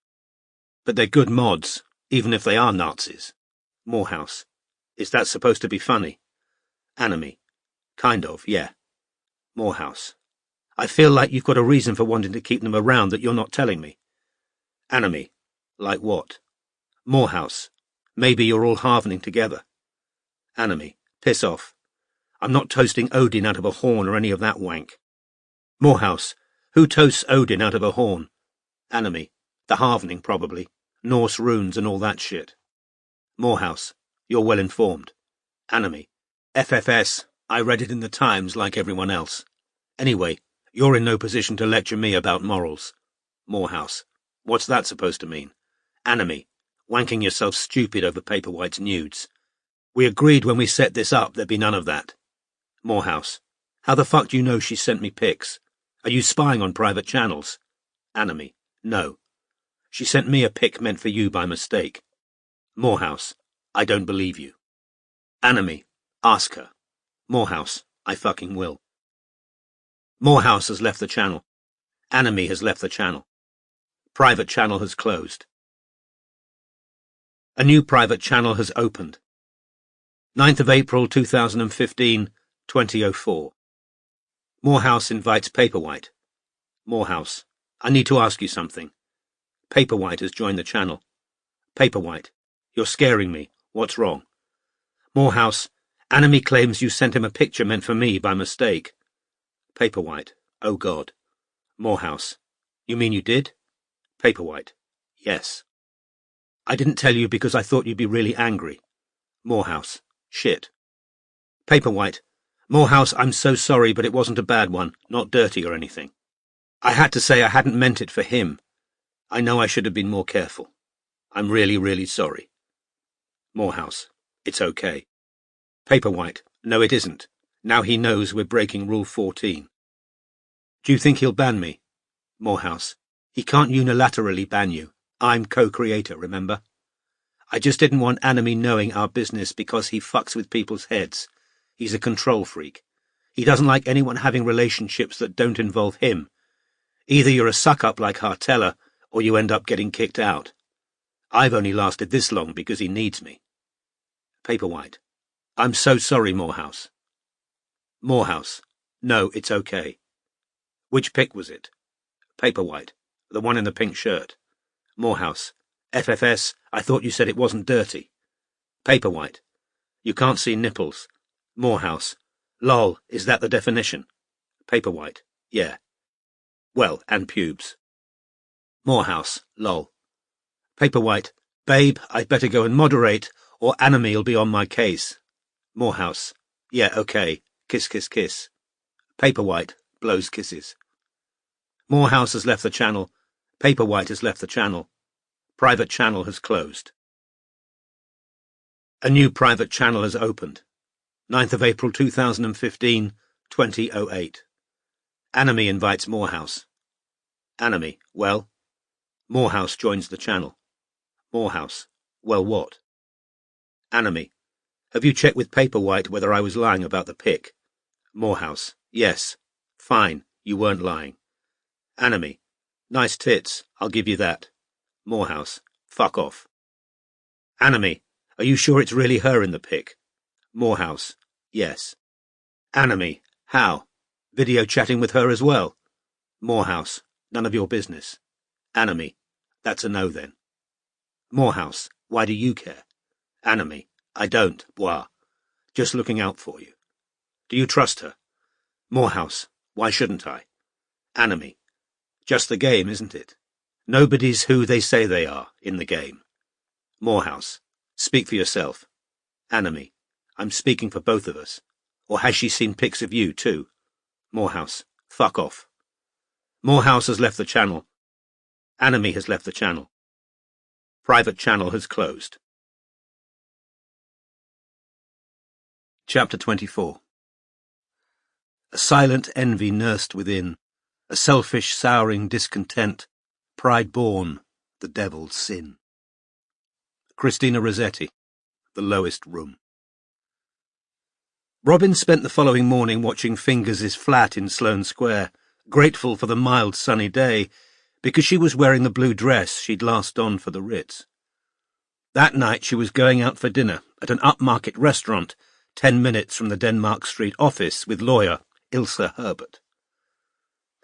But they're good mods, even if they are Nazis. Morehouse, is that supposed to be funny? Anime, kind of, yeah. Morehouse, I feel like you've got a reason for wanting to keep them around that you're not telling me. Anime, like what? Morehouse, maybe you're all Harvening together. Anime, piss off. I'm not toasting Odin out of a horn or any of that wank. Morehouse, who toasts Odin out of a horn? Anime, the Harvening probably. Norse runes and all that shit. Morehouse, you're well informed. Anime, FFS, I read it in the Times like everyone else. Anyway, you're in no position to lecture me about morals. Morehouse, what's that supposed to mean? Anime, wanking yourself stupid over Paperwhite's nudes. We agreed when we set this up there'd be none of that. Morehouse, how the fuck do you know she sent me pics? Are you spying on private channels? Anime, no. She sent me a pic meant for you by mistake. Morehouse, I don't believe you. Anime, ask her. Morehouse, I fucking will. Morehouse has left the channel. Anime has left the channel. Private channel has closed. A new private channel has opened. 9th of April 2015, 2004. Morehouse invites Paperwhite. Morehouse, I need to ask you something. Paperwhite has joined the channel. Paperwhite, you're scaring me. What's wrong? Morehouse, Anime claims you sent him a picture meant for me by mistake. Paperwhite, oh God. Morehouse, you mean you did? Paperwhite, yes. I didn't tell you because I thought you'd be really angry. Morehouse, shit. Paperwhite, Morehouse, I'm so sorry, but it wasn't a bad one, not dirty or anything. I had to say I hadn't meant it for him. I know I should have been more careful. I'm really, really sorry. Morehouse, it's okay. Paperwhite, no it isn't. Now he knows we're breaking Rule 14. Do you think he'll ban me? Morehouse, he can't unilaterally ban you. I'm co-creator, remember? I just didn't want Anime knowing our business because he fucks with people's heads. He's a control freak. He doesn't like anyone having relationships that don't involve him. Either you're a suck-up like Hartella, or you end up getting kicked out. I've only lasted this long because he needs me. Paperwhite, I'm so sorry, Morehouse. Morehouse, no, it's okay. Which pic was it? Paperwhite, the one in the pink shirt. Morehouse, FFS, I thought you said it wasn't dirty. Paperwhite, you can't see nipples. Morehouse, lol, is that the definition? Paperwhite, yeah. Well, and pubes. Morehouse, lol. Paperwhite, babe, I'd better go and moderate, or Anime'll be on my case. Morehouse, yeah, okay. Kiss, kiss, kiss. Paperwhite, blows kisses. Morehouse has left the channel. Paperwhite has left the channel. Private channel has closed. A new private channel has opened. 9th of April 2015, 2008. Anime invites Morehouse. Anime, well? Morehouse joins the channel. Morehouse, well what? Anime, have you checked with Paperwhite whether I was lying about the pic? Morehouse, yes. Fine, you weren't lying. Anime, nice tits, I'll give you that. Morehouse, fuck off. Anime, are you sure it's really her in the pic? Morehouse, yes. Anime, how? Video chatting with her as well? Morehouse, none of your business. Anime, that's a no then. Morehouse, why do you care? Anime, I don't, bois. Just looking out for you. Do you trust her? Morehouse, why shouldn't I? Anime, just the game, isn't it? Nobody's who they say they are in the game. Morehouse, speak for yourself. Anime, I'm speaking for both of us. Or has she seen pics of you, too? Morehouse, fuck off. Morehouse has left the channel. Anime has left the channel. Private channel has closed. Chapter 24. A silent envy nursed within, a selfish, souring discontent, pride born, the devil's sin. Christina Rossetti, The Lowest Room. Robin spent the following morning watching Fingers' flat in Sloane Square, grateful for the mild sunny day, because she was wearing the blue dress she'd last donned for the Ritz. That night she was going out for dinner at an upmarket restaurant 10 minutes from the Denmark Street office with lawyer Ilse Herbert.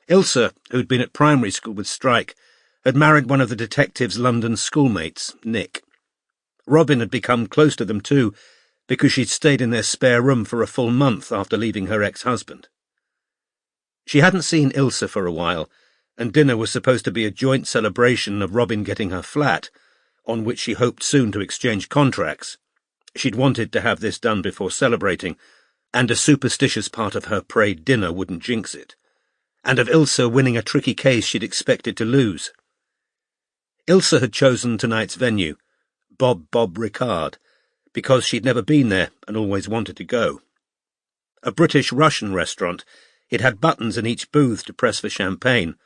Ilse, who'd been at primary school with Strike, had married one of the detective's London schoolmates, Nick. Robin had become close to them too, because she'd stayed in their spare room for a full month after leaving her ex-husband. She hadn't seen Ilse for a while, and dinner was supposed to be a joint celebration of Robin getting her flat, on which she hoped soon to exchange contracts. She'd wanted to have this done before celebrating, and a superstitious part of her prayed dinner wouldn't jinx it, and of Ilse winning a tricky case she'd expected to lose. Ilse had chosen tonight's venue, Bob Ricard, because she'd never been there and always wanted to go. A British-Russian restaurant, it had buttons in each booth to press for champagne,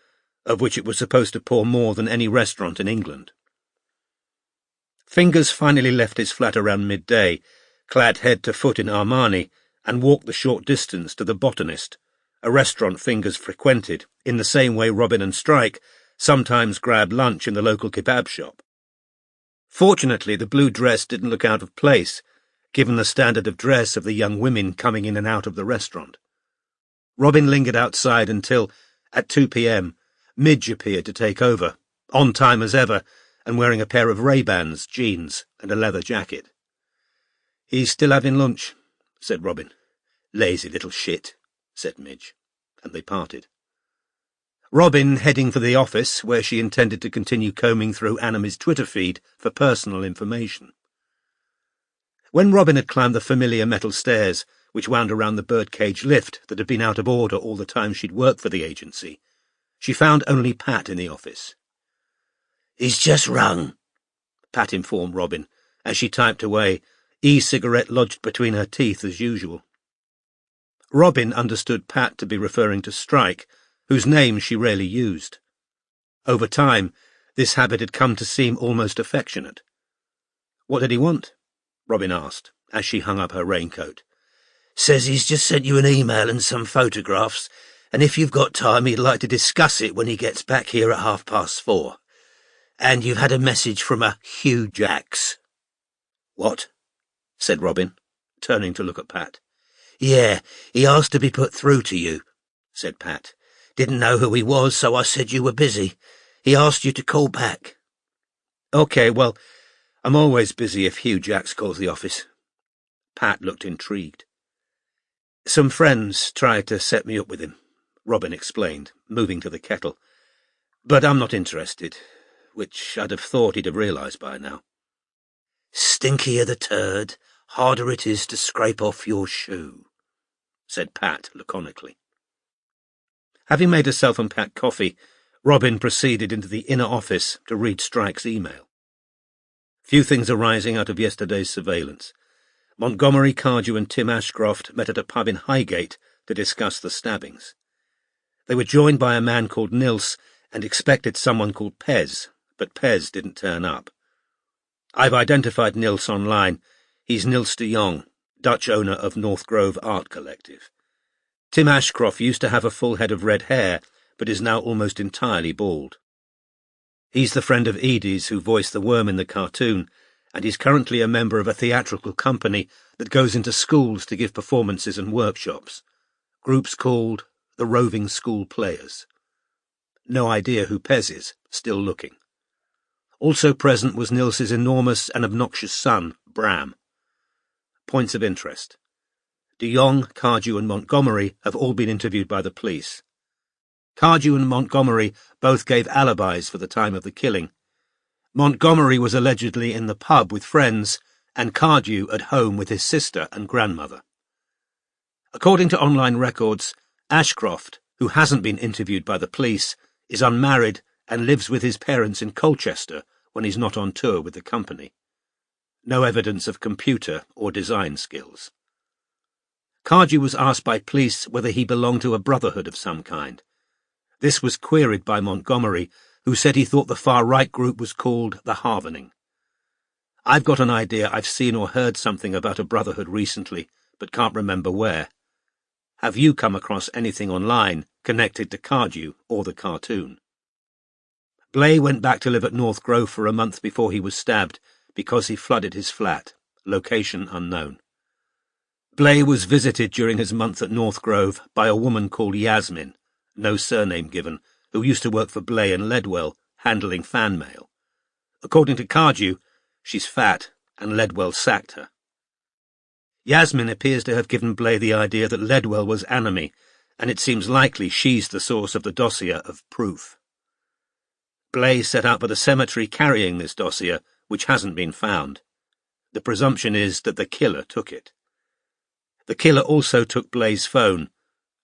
of which it was supposed to pour more than any restaurant in England. Fingers finally left his flat around midday, clad head to foot in Armani, and walked the short distance to the Botanist, a restaurant Fingers frequented, in the same way Robin and Strike sometimes grabbed lunch in the local kebab shop. Fortunately, the blue dress didn't look out of place, given the standard of dress of the young women coming in and out of the restaurant. Robin lingered outside until, at 2 p.m, Midge appeared to take over, on time as ever, and wearing a pair of Ray-Bans, jeans, and a leather jacket. "He's still having lunch," said Robin. "Lazy little shit," said Midge, and they parted. Robin heading for the office, where she intended to continue combing through Anime's Twitter feed for personal information. When Robin had climbed the familiar metal stairs, which wound around the birdcage lift that had been out of order all the time she'd worked for the agency, she found only Pat in the office. "He's just rung," Pat informed Robin, as she typed away, e-cigarette lodged between her teeth as usual. Robin understood Pat to be referring to Strike, whose name she rarely used. Over time, this habit had come to seem almost affectionate. "What did he want?" Robin asked, as she hung up her raincoat. "Says he's just sent you an email and some photographs, and if you've got time he'd like to discuss it when he gets back here at 4:30. And you've had a message from a Hugh Jacks." "What?" said Robin, turning to look at Pat. "Yeah, he asked to be put through to you," said Pat. "Didn't know who he was, so I said you were busy. He asked you to call back." "OK, well, I'm always busy if Hugh Jacks calls the office." Pat looked intrigued. "Some friends tried to set me up with him," Robin explained, moving to the kettle. "But I'm not interested, which I'd have thought he'd have realised by now." "Stinkier the turd, harder it is to scrape off your shoe," said Pat laconically. Having made herself and Pat coffee, Robin proceeded into the inner office to read Strike's email. Few things arising out of yesterday's surveillance. Montgomery, Cardew and Tim Ashcroft met at a pub in Highgate to discuss the stabbings. They were joined by a man called Nils and expected someone called Pez, but Pez didn't turn up. "I've identified Nils online. He's Nils de Jong, Dutch owner of North Grove Art Collective. Tim Ashcroft used to have a full head of red hair, but is now almost entirely bald. He's the friend of Edie's who voiced the worm in the cartoon, and he's currently a member of a theatrical company that goes into schools to give performances and workshops. Group's called the Roving School Players. No idea who Pez is, still looking. Also present was Nils's enormous and obnoxious son, Bram. Points of interest. De Jong, Cardew and Montgomery have all been interviewed by the police. Cardew and Montgomery both gave alibis for the time of the killing. Montgomery was allegedly in the pub with friends, and Cardew at home with his sister and grandmother. According to online records, Ashcroft, who hasn't been interviewed by the police, is unmarried and lives with his parents in Colchester when he's not on tour with the company. No evidence of computer or design skills. Cardew was asked by police whether he belonged to a brotherhood of some kind. This was queried by Montgomery, who said he thought the far-right group was called the Harvening. "I've got an idea I've seen or heard something about a brotherhood recently, but can't remember where. Have you come across anything online connected to Cardew or the cartoon?" Blay went back to live at North Grove for a month before he was stabbed because he flooded his flat, location unknown. Blay was visited during his month at North Grove by a woman called Yasmin, no surname given, who used to work for Blay and Ledwell, handling fan mail. According to Cardew, she's fat, and Ledwell sacked her. Yasmin appears to have given Blay the idea that Ledwell was Anime, and it seems likely she's the source of the dossier of proof. Blay set out for the cemetery carrying this dossier, which hasn't been found. The presumption is that the killer took it. The killer also took Blay's phone.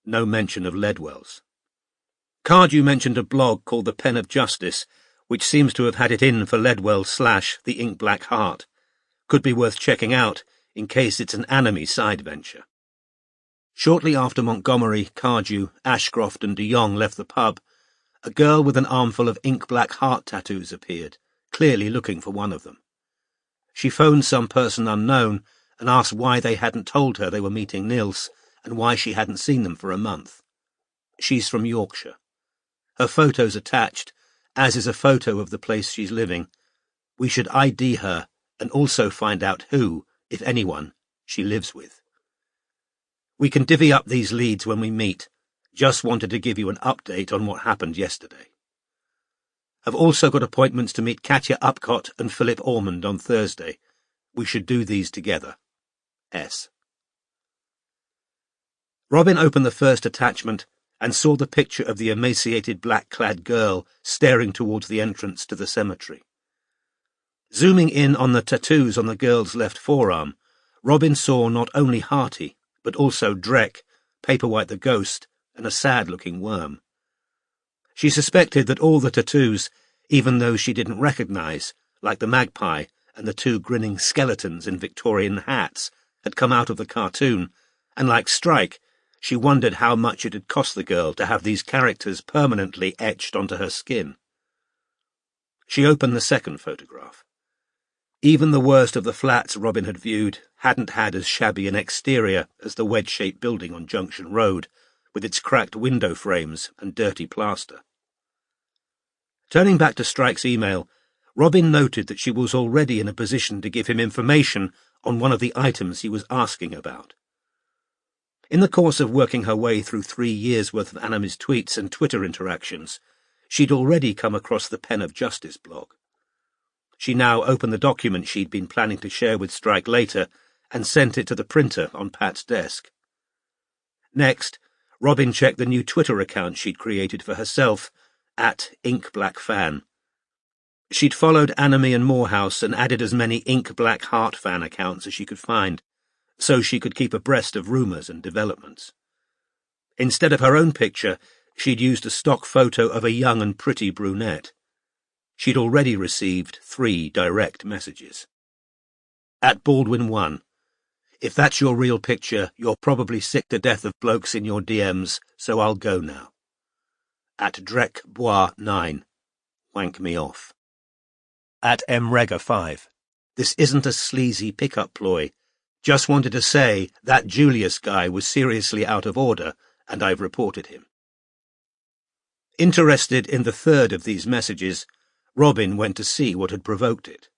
No mention of Ledwell's. Cardew mentioned a blog called The Pen of Justice, which seems to have had it in for Ledwell/The Ink Black Heart. Could be worth checking out, in case it's an Anime side venture. Shortly after Montgomery, Cardew, Ashcroft and de Jong left the pub, a girl with an armful of ink-black heart tattoos appeared, clearly looking for one of them. She phoned some person unknown and asked why they hadn't told her they were meeting Nils and why she hadn't seen them for a month. She's from Yorkshire. Her photo's attached, as is a photo of the place she's living. We should ID her and also find out who, if anyone, she lives with. We can divvy up these leads when we meet. Just wanted to give you an update on what happened yesterday. I've also got appointments to meet Katya Upcott and Philip Ormond on Thursday. We should do these together. S. Robin opened the first attachment and saw the picture of the emaciated black-clad girl staring towards the entrance to the cemetery. Zooming in on the tattoos on the girl's left forearm, Robin saw not only Harty, but also Drek, Paperwhite the Ghost, and a sad-looking worm. She suspected that all the tattoos, even those she didn't recognize, like the magpie and the two grinning skeletons in Victorian hats, had come out of the cartoon, and like Strike, she wondered how much it had cost the girl to have these characters permanently etched onto her skin. She opened the second photograph. Even the worst of the flats Robin had viewed hadn't had as shabby an exterior as the wedge-shaped building on Junction Road, with its cracked window frames and dirty plaster. Turning back to Strike's email, Robin noted that she was already in a position to give him information on one of the items he was asking about. In the course of working her way through 3 years' worth of Anamy's tweets and Twitter interactions, she'd already come across the Pen of Justice blog. She now opened the document she'd been planning to share with Strike later and sent it to the printer on Pat's desk. Next, Robin checked the new Twitter account she'd created for herself, @InkBlackFan. She'd followed Anamy and Morehouse and added as many Ink Black Heart fan accounts as she could find, so she could keep abreast of rumours and developments. Instead of her own picture, she'd used a stock photo of a young and pretty brunette. She'd already received 3 direct messages. @Baldwin1. If that's your real picture, you're probably sick to death of blokes in your DMs, so I'll go now. @DrekBois9. Wank me off. @MRega5. This isn't a sleazy pickup ploy. Just wanted to say that Julius guy was seriously out of order, and I've reported him. Interested in the third of these messages, Robin went to see what had provoked it.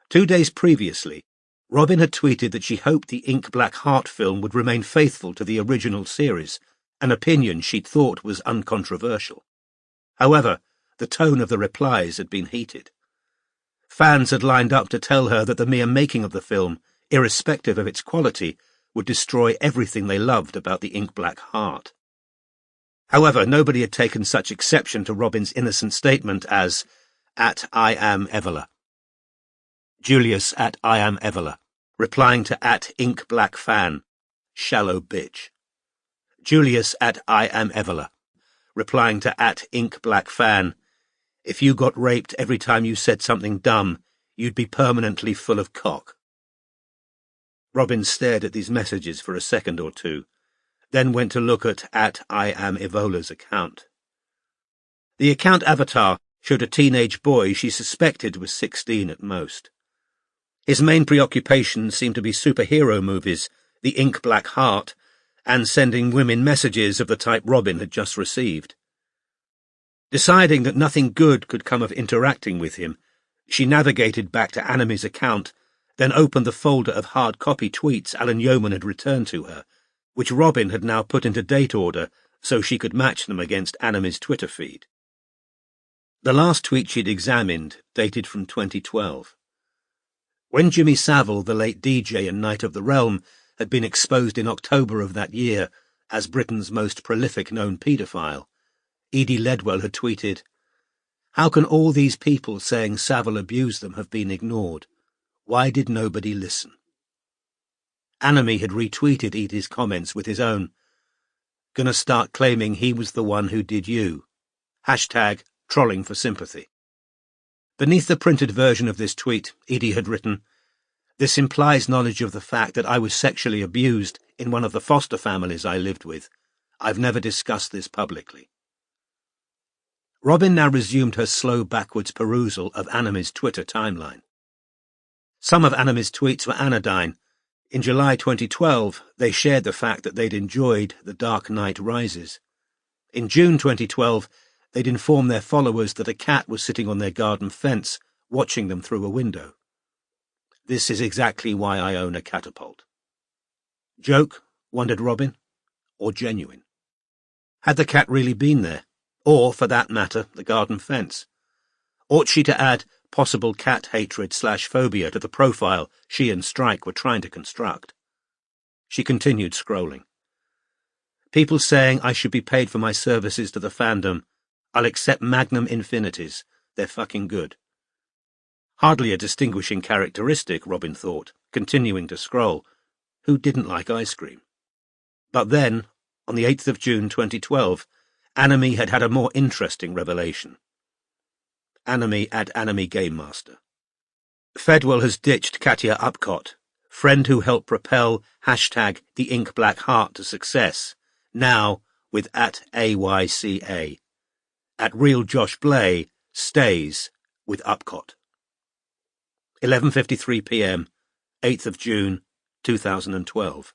2 days previously, Robin had tweeted that she hoped the Ink Black Heart film would remain faithful to the original series, an opinion she'd thought was uncontroversial. However, the tone of the replies had been heated. Fans had lined up to tell her that the mere making of the film, irrespective of its quality, would destroy everything they loved about the Ink Black Heart. However, nobody had taken such exception to Robin's innocent statement as @IamEvela. Julius @IamEvela, replying to @InkBlackFan, shallow bitch. Julius @IamEvela, replying to @InkBlackFan, if you got raped every time you said something dumb, you'd be permanently full of cock. Robin stared at these messages for a second or two, then went to look at @IamEvola's account. The account avatar showed a teenage boy she suspected was 16 at most. His main preoccupations seemed to be superhero movies, the Ink Black Heart, and sending women messages of the type Robin had just received. Deciding that nothing good could come of interacting with him, she navigated back to Anamy's account, then opened the folder of hard-copy tweets Alan Yeoman had returned to her, which Robin had now put into date order so she could match them against Anamy's Twitter feed. The last tweet she'd examined dated from 2012. When Jimmy Savile, the late DJ and Knight of the Realm, had been exposed in October of that year as Britain's most prolific known paedophile, Edie Ledwell had tweeted, "How can all these people saying Savile abused them have been ignored? Why did nobody listen?" Anamy had retweeted Edie's comments with his own. "Gonna start claiming he was the one who did you. Hashtag trolling for sympathy." Beneath the printed version of this tweet, Edie had written, "This implies knowledge of the fact that I was sexually abused in one of the foster families I lived with. I've never discussed this publicly." Robin now resumed her slow backwards perusal of Anime's Twitter timeline. Some of Anime's tweets were anodyne. In July 2012, they shared the fact that they'd enjoyed The Dark Knight Rises. In June 2012, they'd informed their followers that a cat was sitting on their garden fence, watching them through a window. This is exactly why I own a catapult. Joke, wondered Robin, or genuine? Had the cat really been there? Or, for that matter, the garden fence? Ought she to add possible cat hatred/phobia to the profile she and Strike were trying to construct? She continued scrolling. People saying I should be paid for my services to the fandom. I'll accept magnum infinities. They're fucking good. Hardly a distinguishing characteristic, Robin thought, continuing to scroll. Who didn't like ice cream? But then, on the 8th of June 2012, Anime had had a more interesting revelation. Anime at Anime Game Master. Fedwell has ditched Katia Upcott, friend who helped propel #the Ink Black Heart to success, now with @AYCA. At Real Josh Blay stays with Upcott. 11:53 p.m, 8th of June, 2012.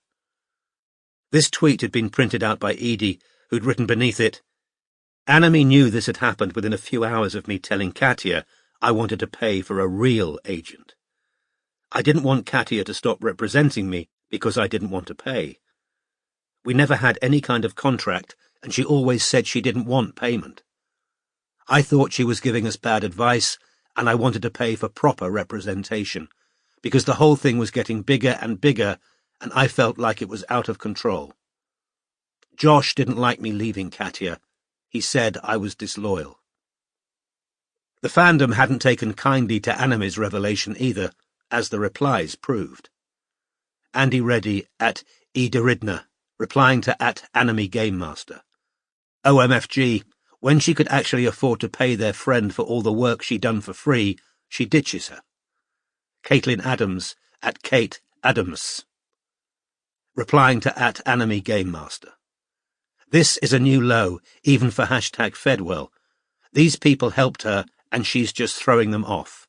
This tweet had been printed out by Edie, who'd written beneath it, Anime knew this had happened within a few hours of me telling Katia I wanted to pay for a real agent. I didn't want Katia to stop representing me because I didn't want to pay. We never had any kind of contract, and she always said she didn't want payment. I thought she was giving us bad advice, and I wanted to pay for proper representation, because the whole thing was getting bigger and bigger, and I felt like it was out of control. Josh didn't like me leaving Katia. He said I was disloyal. The fandom hadn't taken kindly to Anime's revelation either, as the replies proved. Andy Reddy at Ederidna, replying to @Anime Game Master. OMFG, when she could actually afford to pay their friend for all the work she'd done for free, she ditches her. Caitlin Adams at Kate Adams, replying to @Anime Game Master. This is a new low, even for #Fedwell. These people helped her, and she's just throwing them off.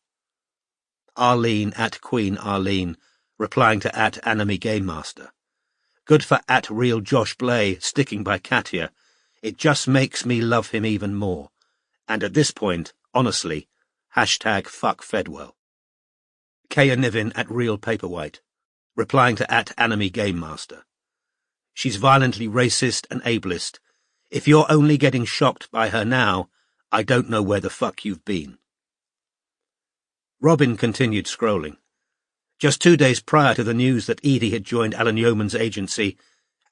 Arlene at Queen Arlene, replying to @Anime Game Master. Good for @Real Josh Blay sticking by Katia. It just makes me love him even more. And at this point, honestly, #fuck Fedwell. Kaya Niven at Real Paperwhite, replying to @Anime Game Master. She's violently racist and ableist. If you're only getting shocked by her now, I don't know where the fuck you've been. Robin continued scrolling. Just 2 days prior to the news that Edie had joined Alan Yeoman's agency,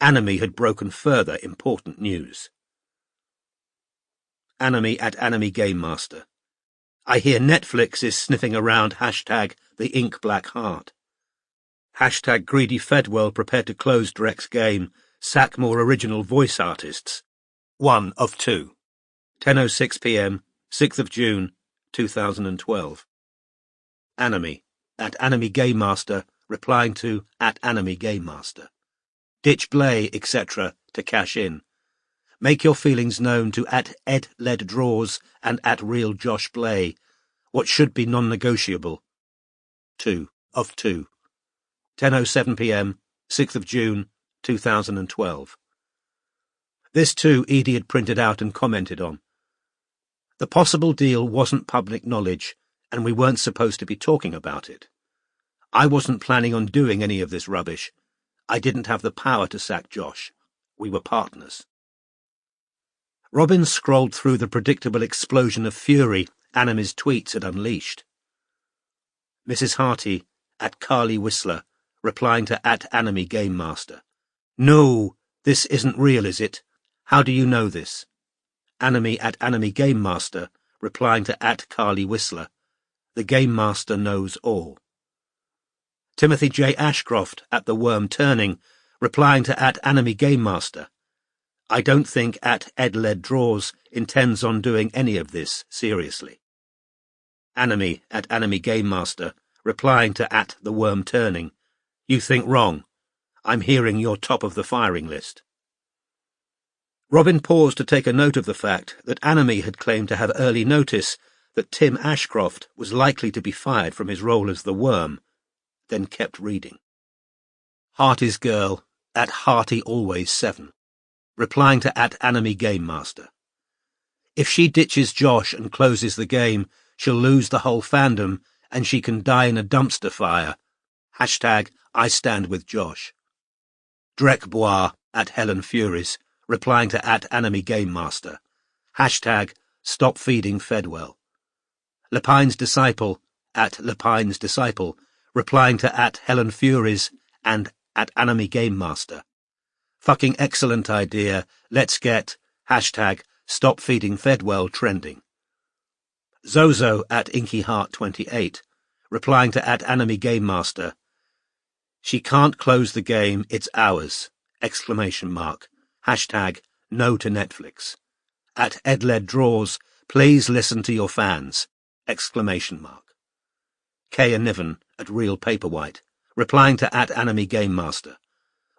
Anime had broken further important news. Anime at Anime Game Master. I hear Netflix is sniffing around #the Ink Black Heart. #Greedy Fedwell prepared to close Drek's game, sack more original voice artists. 1 of 2. 10:06 p.m, 6th of June, 2012. Anime at Anime Game Master, replying to @Anime Game Master. Ditch Blay, etc. to cash in. Make your feelings known to @EdLedDraws and @Real Josh Blay. What should be non-negotiable. 2 of 2. 10:07 p.m, 6th of June, 2012. This too Edie had printed out and commented on. The possible deal wasn't public knowledge, and we weren't supposed to be talking about it. I wasn't planning on doing any of this rubbish. I didn't have the power to sack Josh. We were partners. Robin scrolled through the predictable explosion of fury Anime's tweets had unleashed. Mrs. Harty at Carly Whistler, replying to @Anime Game Master. No, this isn't real, is it? How do you know this? Anime at Anime Game Master, replying to @Carly Whistler. The Game Master knows all. Timothy J. Ashcroft at The Worm Turning, replying to @Anime Game Master. I don't think @EdLedDraws intends on doing any of this seriously. Anime at Anime Game Master, replying to @The Worm Turning. You think wrong. I'm hearing you're top of the firing list. Robin paused to take a note of the fact that Anime had claimed to have early notice that Tim Ashcroft was likely to be fired from his role as the Worm, then kept reading. Hearty's girl, at Hearty Always 7, replying to @Anime Game Master. If she ditches Josh and closes the game, she'll lose the whole fandom and she can die in a dumpster fire. #I stand with Josh. Drekbois, @Helen Furies, replying to @Anime Game Master. #Stop feeding Fedwell. Lepine's Disciple, @Lepine's Disciple, replying to @Helen Furies and @Anime Game Master. Fucking excellent idea. Let's get #Stop feeding Fedwell trending. Zozo @InkyHeart28, replying to @Anime Game Master. She can't close the game, it's ours! ! #No to Netflix. @EdledDraws, please listen to your fans! ! Kaya Niven @Real Paperwhite, replying to @Anime Game Master.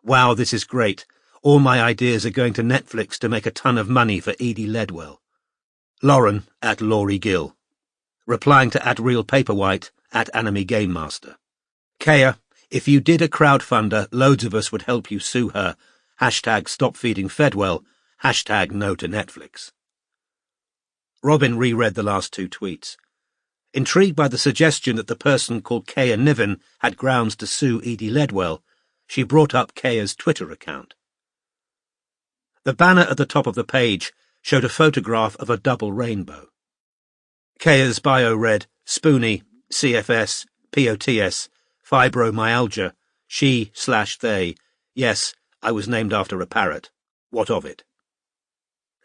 Wow, this is great. All my ideas are going to Netflix to make a ton of money for Edie Ledwell. Lauren @Laurie Gill, replying to @Real Paperwhite, @Anime Game Master. Kaya, if you did a crowdfunder, loads of us would help you sue her. #Stop feeding Fedwell. #No to Netflix. Robin reread the last two tweets. Intrigued by the suggestion that the person called Kaya Niven had grounds to sue Edie Ledwell, she brought up Kaya's Twitter account. The banner at the top of the page showed a photograph of a double rainbow. Kaya's bio read, Spoonie, CFS, POTS, fibromyalgia, she/they. Yes, I was named after a parrot. What of it?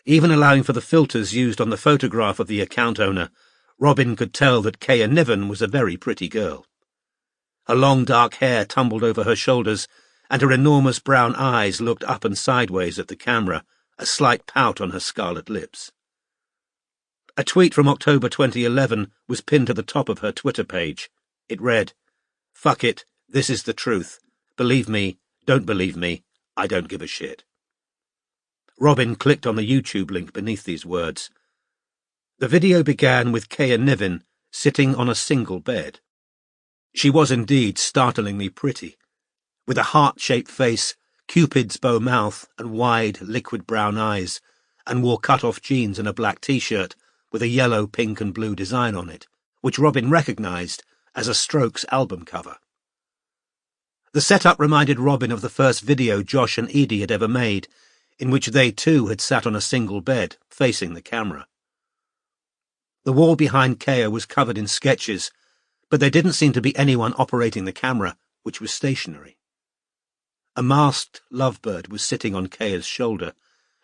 Even allowing for the filters used on the photograph of the account owner, Robin could tell that Kaya Niven was a very pretty girl. Her long dark hair tumbled over her shoulders, and her enormous brown eyes looked up and sideways at the camera, a slight pout on her scarlet lips. A tweet from October 2011 was pinned to the top of her Twitter page. It read, "Fuck it, this is the truth. Believe me, don't believe me, I don't give a shit." Robin clicked on the YouTube link beneath these words. The video began with Kaya Niven sitting on a single bed. She was indeed startlingly pretty, with a heart-shaped face, Cupid's bow mouth, and wide, liquid brown eyes, and wore cut-off jeans and a black t-shirt with a yellow, pink and blue design on it, which Robin recognised as a Strokes album cover. The setup reminded Robin of the first video Josh and Edie had ever made, in which they too had sat on a single bed, facing the camera. The wall behind Kaya was covered in sketches, but there didn't seem to be anyone operating the camera, which was stationary. A masked lovebird was sitting on Kaya's shoulder,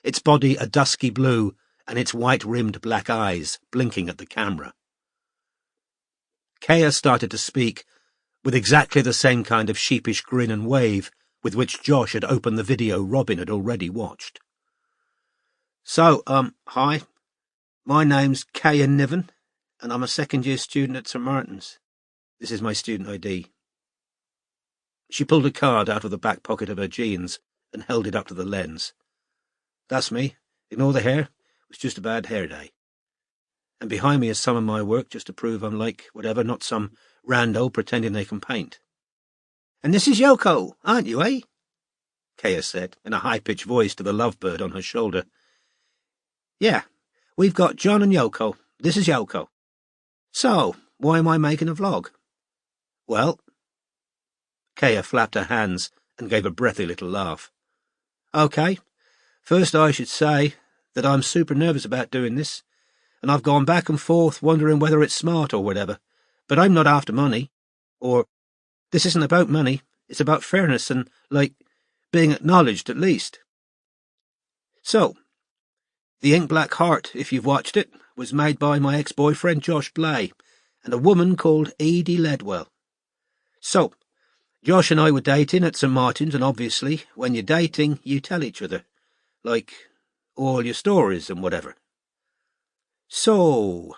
its body a dusky blue and its white-rimmed black eyes blinking at the camera. Kaya started to speak, with exactly the same kind of sheepish grin and wave with which Josh had opened the video Robin had already watched. So, hi. My name's Kaya Niven, and I'm a second-year student at St Martin's. This is my student ID. She pulled a card out of the back pocket of her jeans and held it up to the lens. That's me. Ignore the hair. It was just a bad hair day. And behind me is some of my work, just to prove I'm like whatever, not some rando pretending they can paint. And this is Yoko, aren't you, eh? Kaya said, in a high-pitched voice to the lovebird on her shoulder. Yeah, we've got John and Yoko. This is Yoko. So, why am I making a vlog? Well... Kaya flapped her hands and gave a breathy little laugh. OK, first I should say that I'm super nervous about doing this, and I've gone back and forth wondering whether it's smart or whatever, but I'm not after money. Or, this isn't about money, it's about fairness and, like, being acknowledged at least. So, The Ink Black Heart, if you've watched it, was made by my ex-boyfriend Josh Blay and a woman called Edie Ledwell. So, Josh and I were dating at St Martin's, and obviously, when you're dating, you tell each other, like, all your stories and whatever. So,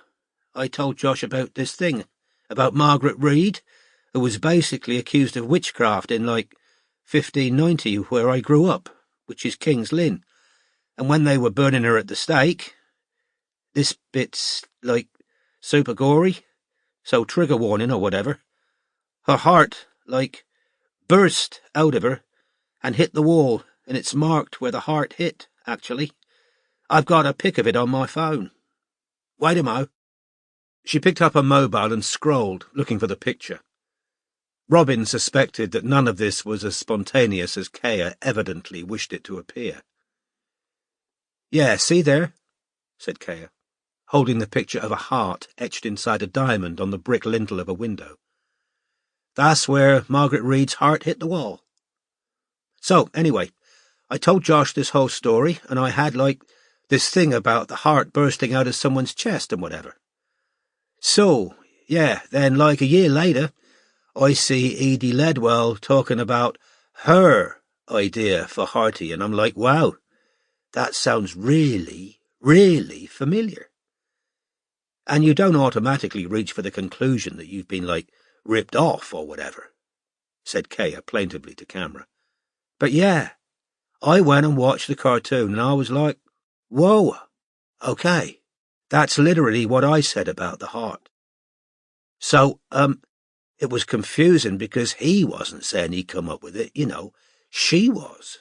I told Josh about this thing, about Margaret Reed, who was basically accused of witchcraft in, like, 1590, where I grew up, which is King's Lynn. And when they were burning her at the stake, this bit's, like, super gory, so trigger warning or whatever, her heart, like, burst out of her and hit the wall, and it's marked where the heart hit, actually. I've got a pic of it on my phone. Wait a mo. She picked up her mobile and scrolled, looking for the picture. Robin suspected that none of this was as spontaneous as Kea evidently wished it to appear. Yeah, see there, said Kea, holding the picture of a heart etched inside a diamond on the brick lintel of a window. That's where Margaret Reed's heart hit the wall. So, anyway, I told Josh this whole story, and I had, like, this thing about the heart bursting out of someone's chest and whatever. So, yeah, then, like, a year later, I see Edie Ledwell talking about her idea for Hearty, and I'm like, wow, that sounds really, really familiar. And you don't automatically reach for the conclusion that you've been, like, ripped off or whatever, said Kea plaintively to camera. But yeah, I went and watched the cartoon and I was like, whoa, okay, that's literally what I said about the heart. So, it was confusing because he wasn't saying he'd come up with it, you know, she was.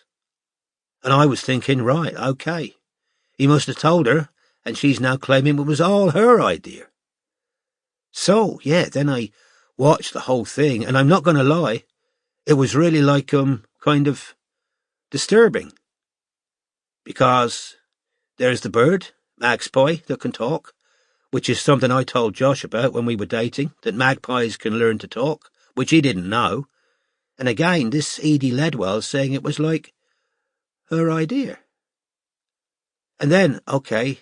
And I was thinking, right, okay, he must have told her and she's now claiming it was all her idea. So, yeah, then I watched the whole thing and I'm not going to lie, it was really like, kind of disturbing. Because there's the bird, magpie, that can talk, which is something I told Josh about when we were dating, that magpies can learn to talk, which he didn't know. And again, this Edie Ledwell saying it was like her idea. And then, okay,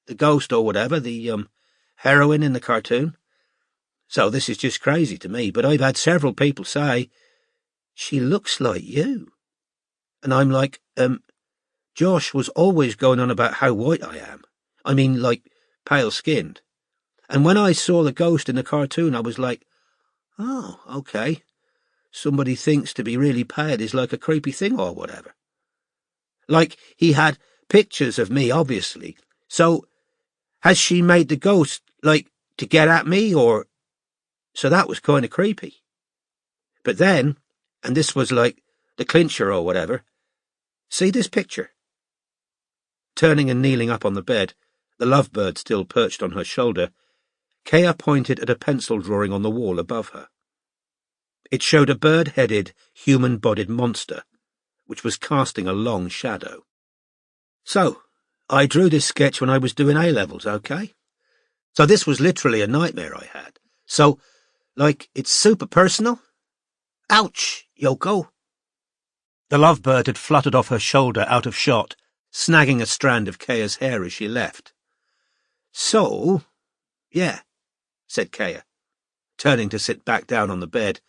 the ghost or whatever, the heroine in the cartoon. So this is just crazy to me, but I've had several people say, she looks like you. And I'm like, Josh was always going on about how white I am. I mean, like, pale-skinned. And when I saw the ghost in the cartoon, I was like, oh, okay. Somebody thinks to be really pale is like a creepy thing or whatever. Like, he had pictures of me, obviously. So, has she made the ghost, like, to get at me, or... So that was kind of creepy. But then, and this was like the clincher or whatever, see this picture? Turning and kneeling up on the bed, the lovebird still perched on her shoulder, Kea pointed at a pencil drawing on the wall above her. It showed a bird-headed, human-bodied monster, which was casting a long shadow. So, I drew this sketch when I was doing A-levels, okay? So this was literally a nightmare I had. So, like, it's super personal? Ouch, Yoko. The lovebird had fluttered off her shoulder out of shot, snagging a strand of Kea's hair as she left. So, yeah, said Kea, turning to sit back down on the bed.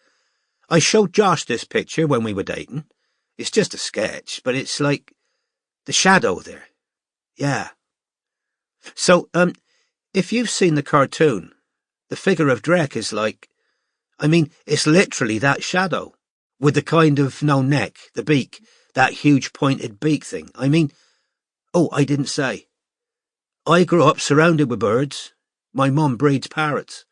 I showed Josh this picture when we were dating. It's just a sketch, but it's like the shadow there. Yeah. So, if you've seen the cartoon, the figure of Drek is like, I mean, it's literally that shadow, with the kind of, no neck, the beak, that huge pointed beak thing. I mean, oh, I didn't say. I grew up surrounded with birds. My mum breeds parrots.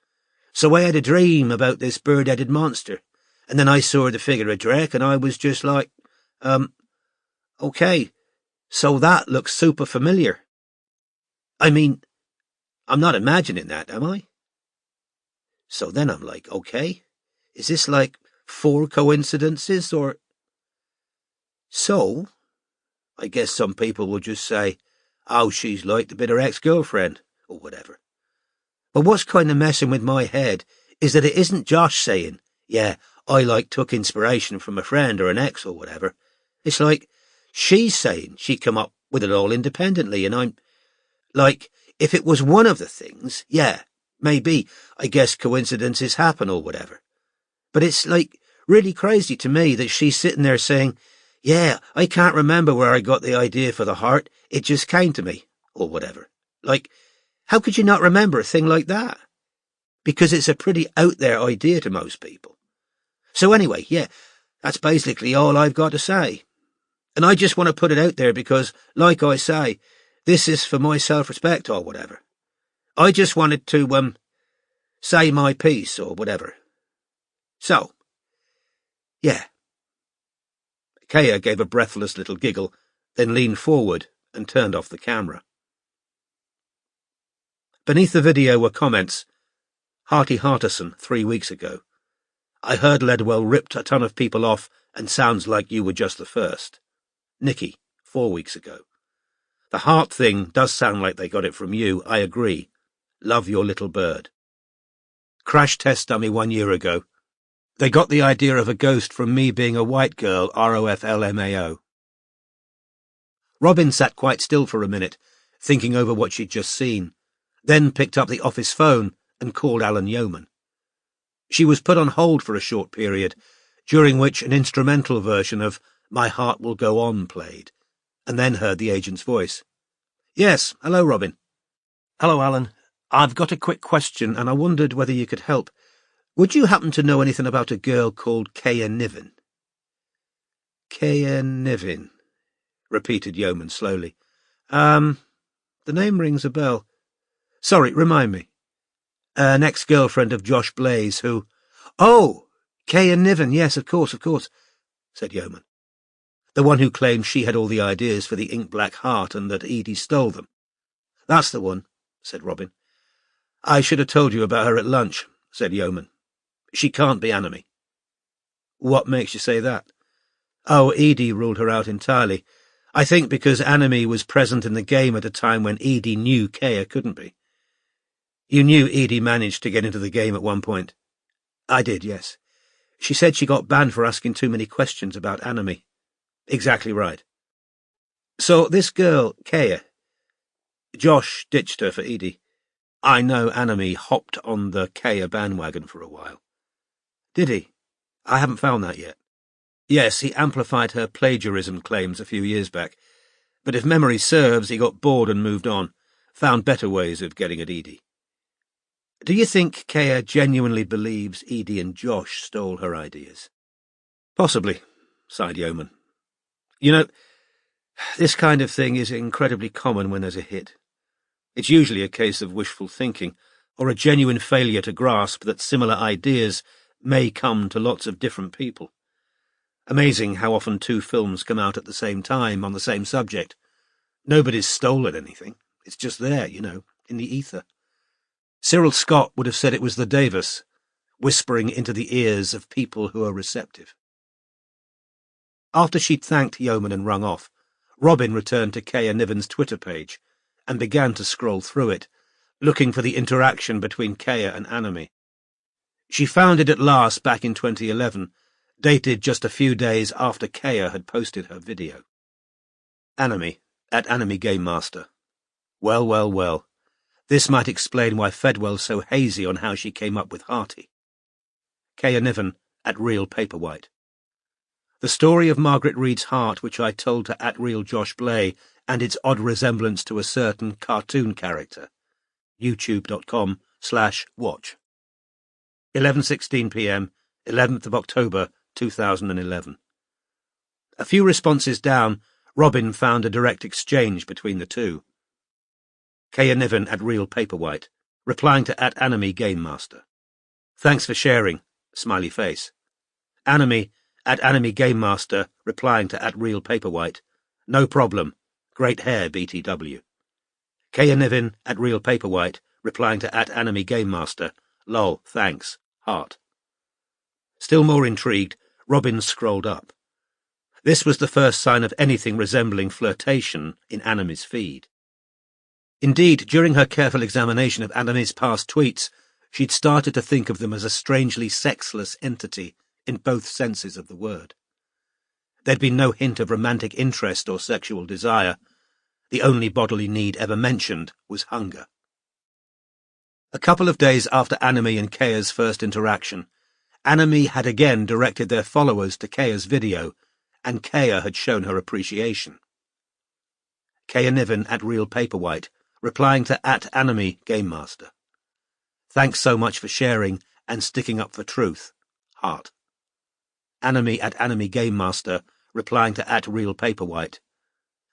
So I had a dream about this bird-headed monster, and then I saw the figure of Drek, and I was just like, okay, so that looks super familiar. I mean, I'm not imagining that, am I? So then I'm like, okay, is this like 4 coincidences, or... So, I guess some people will just say, oh, she's like the bit her ex-girlfriend, or whatever. But what's kind of messing with my head is that it isn't Josh saying, yeah, I like took inspiration from a friend or an ex or whatever. It's like, she's saying she come up with it all independently, and I'm... Like, if it was one of the things, yeah, maybe, I guess coincidences happen or whatever. But it's, like, really crazy to me that she's sitting there saying, yeah, I can't remember where I got the idea for the heart, it just came to me, or whatever. Like, how could you not remember a thing like that? Because it's a pretty out-there idea to most people. So anyway, yeah, that's basically all I've got to say. And I just want to put it out there because, like I say, this is for my self-respect or whatever. I just wanted to, say my piece or whatever. So, yeah. Kaya gave a breathless little giggle, then leaned forward and turned off the camera. Beneath the video were comments. Hearty Hartison, 3 weeks ago. I heard Ledwell ripped a ton of people off and sounds like you were just the first. Nicky, 4 weeks ago. The heart thing does sound like they got it from you, I agree. Love your little bird. Crash test dummy 1 year ago. They got the idea of a ghost from me being a white girl, ROFLMAO. Robin sat quite still for a minute, thinking over what she'd just seen, then picked up the office phone and called Alan Yeoman. She was put on hold for a short period, during which an instrumental version of My Heart Will Go On played, and then heard the agent's voice. Yes, hello, Robin. Hello, Alan. I've got a quick question, and I wondered whether you could help. Would you happen to know anything about a girl called Kaya Niven? Kaya Niven, repeated Yeoman slowly. The name rings a bell. Sorry, remind me. An ex-girlfriend of Josh Blaze, who— Oh, Kaya Niven, yes, of course, said Yeoman. The one who claimed she had all the ideas for the ink-black heart and that Edie stole them. That's the one, said Robin. I should have told you about her at lunch, said Yeoman. She can't be Anime. What makes you say that? Oh, Edie ruled her out entirely. I think because Anime was present in the game at a time when Edie knew Kaya couldn't be. You knew Edie managed to get into the game at one point? I did, yes. She said she got banned for asking too many questions about Anime. Exactly right. So this girl, Kaya, Josh ditched her for Edie. I know Anime hopped on the Kaya bandwagon for a while. Did he? I haven't found that yet. Yes, he amplified her plagiarism claims a few years back, but if memory serves, he got bored and moved on, found better ways of getting at Edie. Do you think Kaya genuinely believes Edie and Josh stole her ideas? Possibly, sighed Yeoman. You know, this kind of thing is incredibly common when there's a hit. It's usually a case of wishful thinking, or a genuine failure to grasp that similar ideas may come to lots of different people. Amazing how often 2 films come out at the same time on the same subject. Nobody's stolen anything. It's just there, in the ether. Cyril Scott would have said it was the Davis, whispering into the ears of people who are receptive. After she'd thanked Yeoman and rung off, Robin returned to Kaya Niven's Twitter page and began to scroll through it, looking for the interaction between Kaya and Anime. She found it at last back in 2011, dated just a few days after Kaya had posted her video. Anime, at Anime Game Master. Well. This might explain why Fedwell's so hazy on how she came up with Hearty. Kaya Niven, at Real Paperwhite. The story of Margaret Reed's heart which I told to at Real Josh Blay and its odd resemblance to a certain cartoon character. youtube.com/watch. 11:16 p.m, 11th of October, 2011. A few responses down, Robin found a direct exchange between the two. Kaya Niven at Real Paperwhite, replying to at Anime Game Master. Thanks for sharing, smiley face. Anime at Anime Game Master, replying to at Real Paperwhite. No problem. Great hair, BTW. Kaya Niven at Real Paperwhite, replying to at Anime Game Master. Lol, thanks. Heart. Still more intrigued, Robin scrolled up. This was the first sign of anything resembling flirtation in Anime's feed. Indeed, during her careful examination of Anime's past tweets, she'd started to think of them as a strangely sexless entity in both senses of the word. There'd been no hint of romantic interest or sexual desire. The only bodily need ever mentioned was hunger. A couple of days after Anime and Kaya's first interaction, Anime had again directed their followers to Kaya's video, and Kaya had shown her appreciation. Kaya Niven at Real Paperwhite, replying to at Anime Game Master. Thanks so much for sharing and sticking up for truth. Heart. Anime at Anime Game Master, replying to @RealPaperwhite.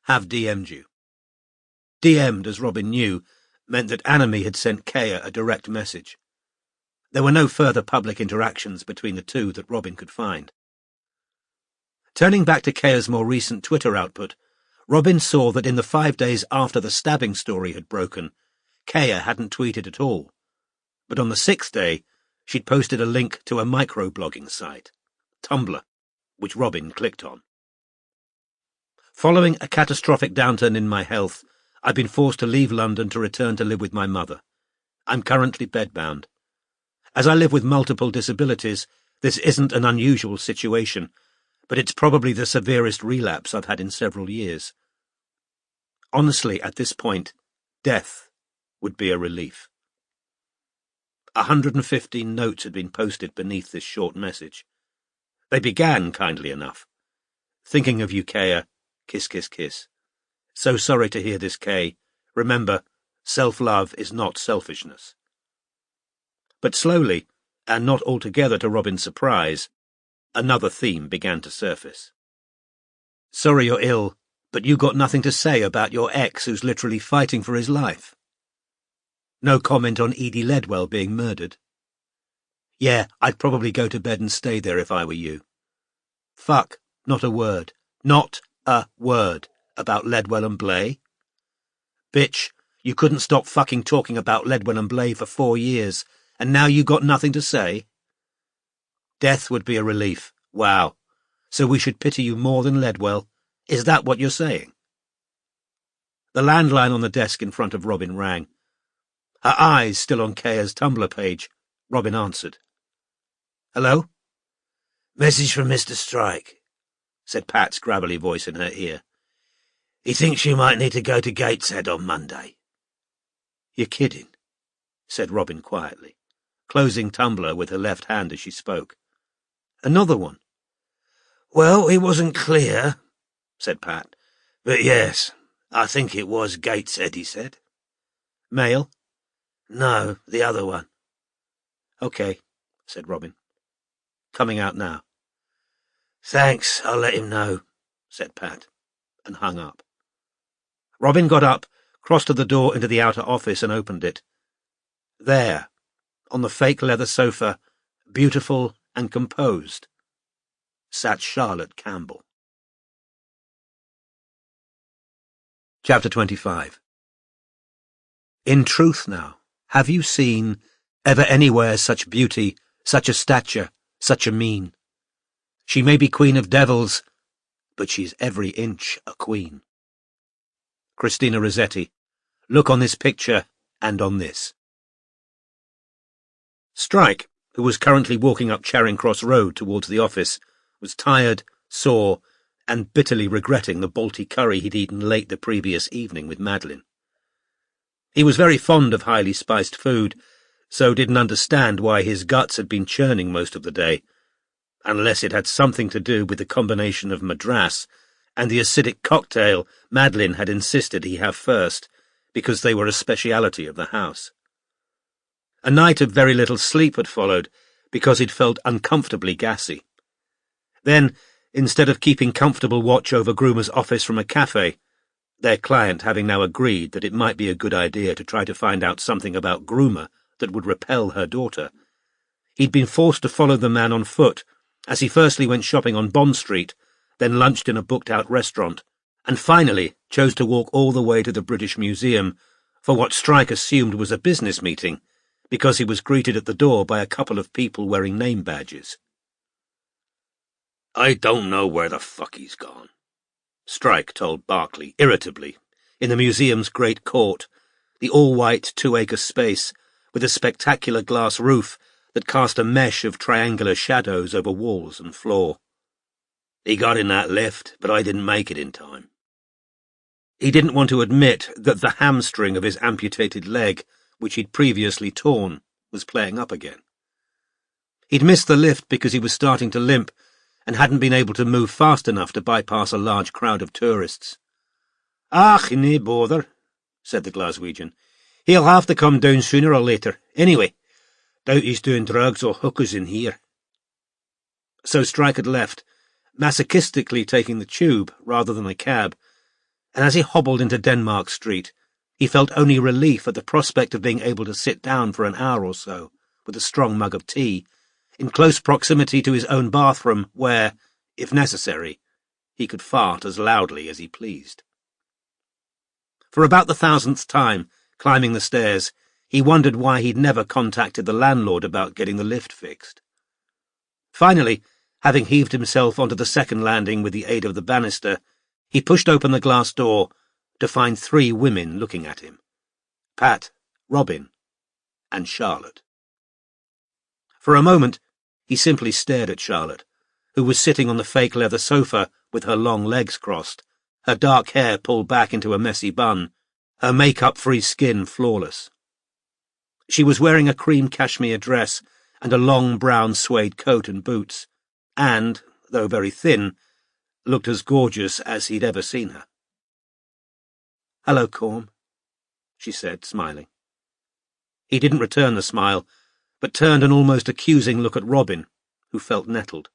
Have DM'd you. DM'd, as Robin knew, meant that Anime had sent Kea a direct message. There were no further public interactions between the two that Robin could find. Turning back to Kea's more recent Twitter output, Robin saw that in the 5 days after the stabbing story had broken, Kea hadn't tweeted at all. But on the 6th day, she'd posted a link to a microblogging site, Tumblr, which Robin clicked on. Following a catastrophic downturn in my health, I've been forced to leave London to return to live with my mother. I'm currently bedbound. As I live with multiple disabilities, this isn't an unusual situation, but it's probably the severest relapse I've had in several years. Honestly, at this point, death would be a relief. 115 notes had been posted beneath this short message. They began kindly enough. Thinking of you, Kea. Kiss, kiss, kiss. So sorry to hear this, Kay. Remember, self-love is not selfishness. But slowly, and not altogether to Robin's surprise, another theme began to surface. Sorry you're ill, but you got nothing to say about your ex who's literally fighting for his life. No comment on Edie Ledwell being murdered. Yeah, I'd probably go to bed and stay there if I were you. Fuck, not a word. Not a word about Ledwell and Blay. Bitch, you couldn't stop fucking talking about Ledwell and Blay for 4 years, and now you got nothing to say? Death would be a relief. Wow. So we should pity you more than Ledwell? Is that what you're saying? The landline on the desk in front of Robin rang. Her eyes still on Kea's Tumblr page, Robin answered. Hello? Message from Mr. Strike, said Pat's gravelly voice in her ear. He thinks you might need to go to Gateshead on Monday. You're kidding, said Robin quietly, closing Tumblr with her left hand as she spoke. Another one? Well, it wasn't clear, said Pat. But yes, I think it was Gateshead, he said. Mail? No, the other one. Okay, said Robin. Coming out now. Thanks, I'll let him know, said Pat, and hung up. Robin got up, crossed to the door into the outer office and opened it. There, on the fake leather sofa, beautiful and composed, sat Charlotte Campbell. Chapter 25. In truth now, have you seen ever anywhere such beauty, such a stature, such a mien? She may be queen of devils, but she's every inch a queen. Christina Rossetti. Look on this picture and on this. Strike, who was currently walking up Charing Cross Road towards the office, was tired, sore, and bitterly regretting the Balti curry he'd eaten late the previous evening with Madeline. He was very fond of highly spiced food, so didn't understand why his guts had been churning most of the day, unless it had something to do with the combination of Madras and the acidic cocktail Madeline had insisted he have first, because they were a speciality of the house. A night of very little sleep had followed, because he'd felt uncomfortably gassy. Then, instead of keeping comfortable watch over Groomer's office from a cafe, their client having now agreed that it might be a good idea to try to find out something about Groomer that would repel her daughter, he'd been forced to follow the man on foot, as he firstly went shopping on Bond Street, then lunched in a booked-out restaurant, and finally chose to walk all the way to the British Museum for what Strike assumed was a business meeting, because he was greeted at the door by a couple of people wearing name badges. I don't know where the fuck he's gone, Strike told Barclay irritably, in the museum's great court, the all-white 2-acre space with a spectacular glass roof that cast a mesh of triangular shadows over walls and floor. He got in that lift, but I didn't make it in time. He didn't want to admit that the hamstring of his amputated leg, which he'd previously torn, was playing up again. He'd missed the lift because he was starting to limp and hadn't been able to move fast enough to bypass a large crowd of tourists. "Ach, nae bother," said the Glaswegian. "He'll have to come down sooner or later. Anyway, doubt he's doing drugs or hookers in here." So Strike had left, masochistically taking the tube rather than a cab, and as he hobbled into Denmark Street, he felt only relief at the prospect of being able to sit down for an hour or so, with a strong mug of tea, in close proximity to his own bathroom where, if necessary, he could fart as loudly as he pleased. For about the 1000th time, climbing the stairs, he wondered why he'd never contacted the landlord about getting the lift fixed. Finally, having heaved himself onto the second landing with the aid of the banister, he pushed open the glass door to find 3 women looking at him: Pat, Robin, and Charlotte. For a moment, he simply stared at Charlotte, who was sitting on the fake leather sofa with her long legs crossed, her dark hair pulled back into a messy bun, her makeup-free skin flawless. She was wearing a cream cashmere dress and a long brown suede coat and boots, and, though very thin, looked as gorgeous as he'd ever seen her. "Hello, Corm," she said, smiling. He didn't return the smile, but turned an almost accusing look at Robin, who felt nettled.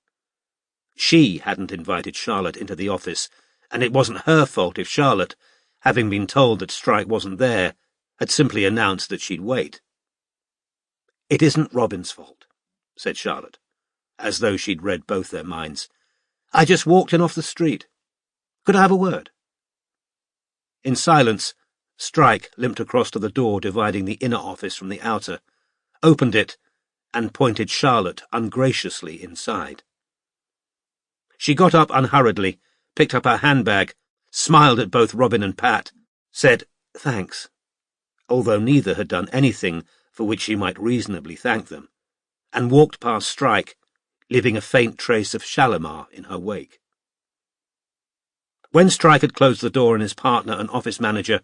She hadn't invited Charlotte into the office, and it wasn't her fault if Charlotte, having been told that Strike wasn't there, had simply announced that she'd wait. "It isn't Robin's fault," said Charlotte, as though she'd read both their minds. "I just walked in off the street. Could I have a word?" In silence, Strike limped across to the door dividing the inner office from the outer, opened it, and pointed Charlotte ungraciously inside. She got up unhurriedly, picked up her handbag, smiled at both Robin and Pat, said thanks, although neither had done anything for which she might reasonably thank them, and walked past Strike, leaving a faint trace of Shalimar in her wake. When Strike had closed the door on his partner and office manager,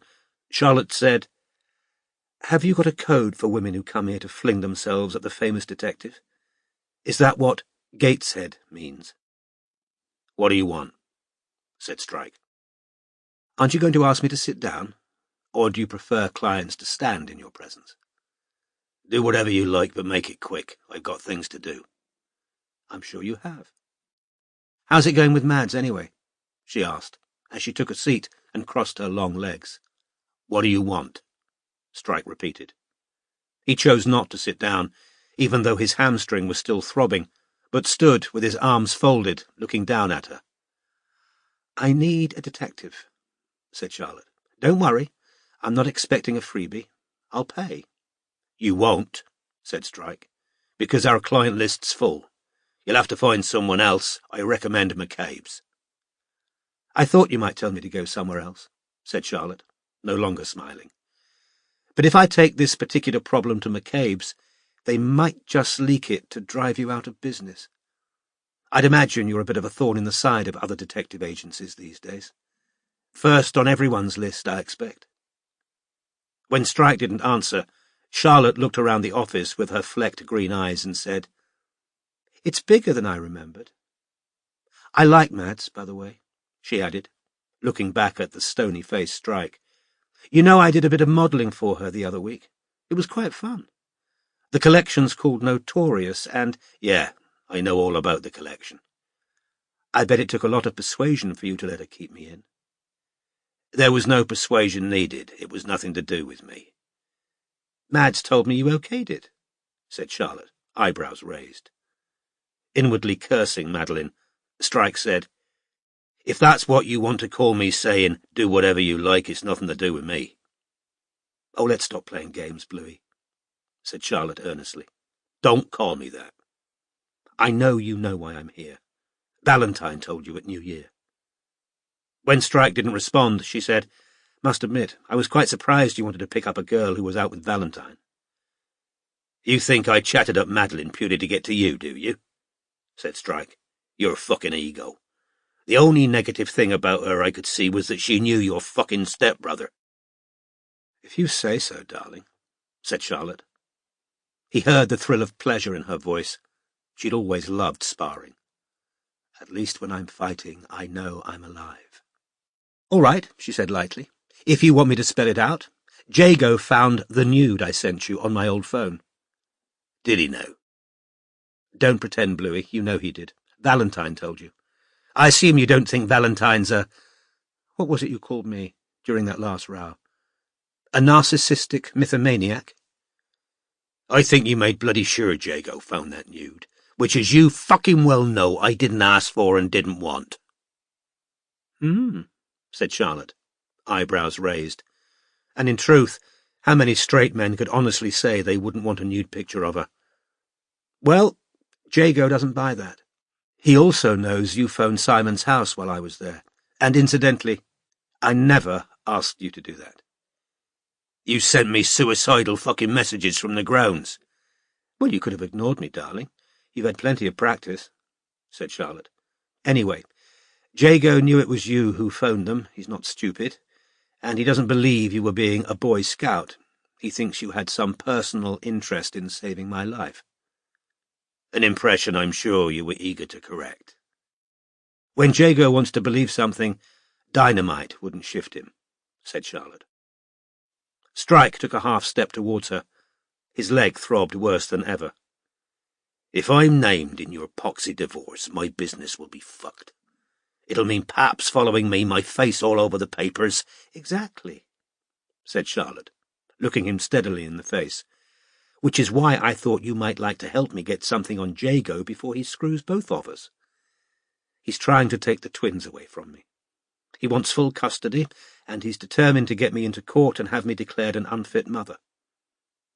Charlotte said, "Have you got a code for women who come here to fling themselves at the famous detective? Is that what Gateshead means?" "What do you want?" said Strike. "Aren't you going to ask me to sit down, or do you prefer clients to stand in your presence?" "Do whatever you like, but make it quick. I've got things to do." "I'm sure you have." "How's it going with Mads, anyway?" she asked, as she took a seat and crossed her long legs. "What do you want?" Strike repeated. He chose not to sit down, even though his hamstring was still throbbing, but stood with his arms folded, looking down at her. "I need a detective," said Charlotte. "Don't worry, I'm not expecting a freebie. I'll pay." "You won't," said Strike, "because our client list's full. You'll have to find someone else. I recommend McCabe's." "I thought you might tell me to go somewhere else," said Charlotte, no longer smiling. "But if I take this particular problem to McCabe's, they might just leak it to drive you out of business. I'd imagine you're a bit of a thorn in the side of other detective agencies these days. First on everyone's list, I expect." When Strike didn't answer, Charlotte looked around the office with her flecked green eyes and said, "It's bigger than I remembered. I like Mads, by the way," she added, looking back at the stony-faced Strike. "You know, I did a bit of modelling for her the other week. It was quite fun. The collection's called Notorious, and—" "Yeah, I know all about the collection." "I bet it took a lot of persuasion for you to let her keep me in." "There was no persuasion needed. It was nothing to do with me." "Mads told me you okayed it," said Charlotte, eyebrows raised. Inwardly cursing Madeline, Strike said, "If that's what you want to call me saying, do whatever you like, it's nothing to do with me." "Oh, let's stop playing games, Bluey," said Charlotte earnestly. "Don't call me that." "I know you know why I'm here. Valentine told you at New Year." When Strike didn't respond, she said, "Must admit, I was quite surprised you wanted to pick up a girl who was out with Valentine." "You think I chatted up Madeline purely to get to you, do you?" said Strike. "Your fucking ego. The only negative thing about her I could see was that she knew your fucking stepbrother." "If you say so, darling," said Charlotte. He heard the thrill of pleasure in her voice. She'd always loved sparring. "At least when I'm fighting, I know I'm alive." "All right," she said lightly. "If you want me to spell it out, Jago found the nude I sent you on my old phone." "Did he know?" "Don't pretend, Bluey. You know he did. Valentine told you. I assume you don't think Valentine's a... What was it you called me during that last row? A narcissistic mythomaniac? I think you made bloody sure Jago found that nude, which as you fucking well know I didn't ask for and didn't want. Said Charlotte, eyebrows raised. And in truth, how many straight men could honestly say they wouldn't want a nude picture of her? Well, Jago doesn't buy that. He also knows you phoned Simon's house while I was there. And incidentally, I never asked you to do that. You sent me suicidal fucking messages from the grounds. Well, you could have ignored me, darling. You've had plenty of practice, said Charlotte. Anyway, Jago knew it was you who phoned them. He's not stupid. And he doesn't believe you were being a Boy Scout. He thinks you had some personal interest in saving my life. An impression I'm sure you were eager to correct. When Jago wants to believe something, dynamite wouldn't shift him, said Charlotte. Strike took a half-step towards her. His leg throbbed worse than ever. If I'm named in your poxy divorce, my business will be fucked. It'll mean Pap's following me, my face all over the papers. Exactly, said Charlotte, looking him steadily in the face. Which is why I thought you might like to help me get something on Jago before he screws both of us. He's trying to take the twins away from me. He wants full custody, and he's determined to get me into court and have me declared an unfit mother.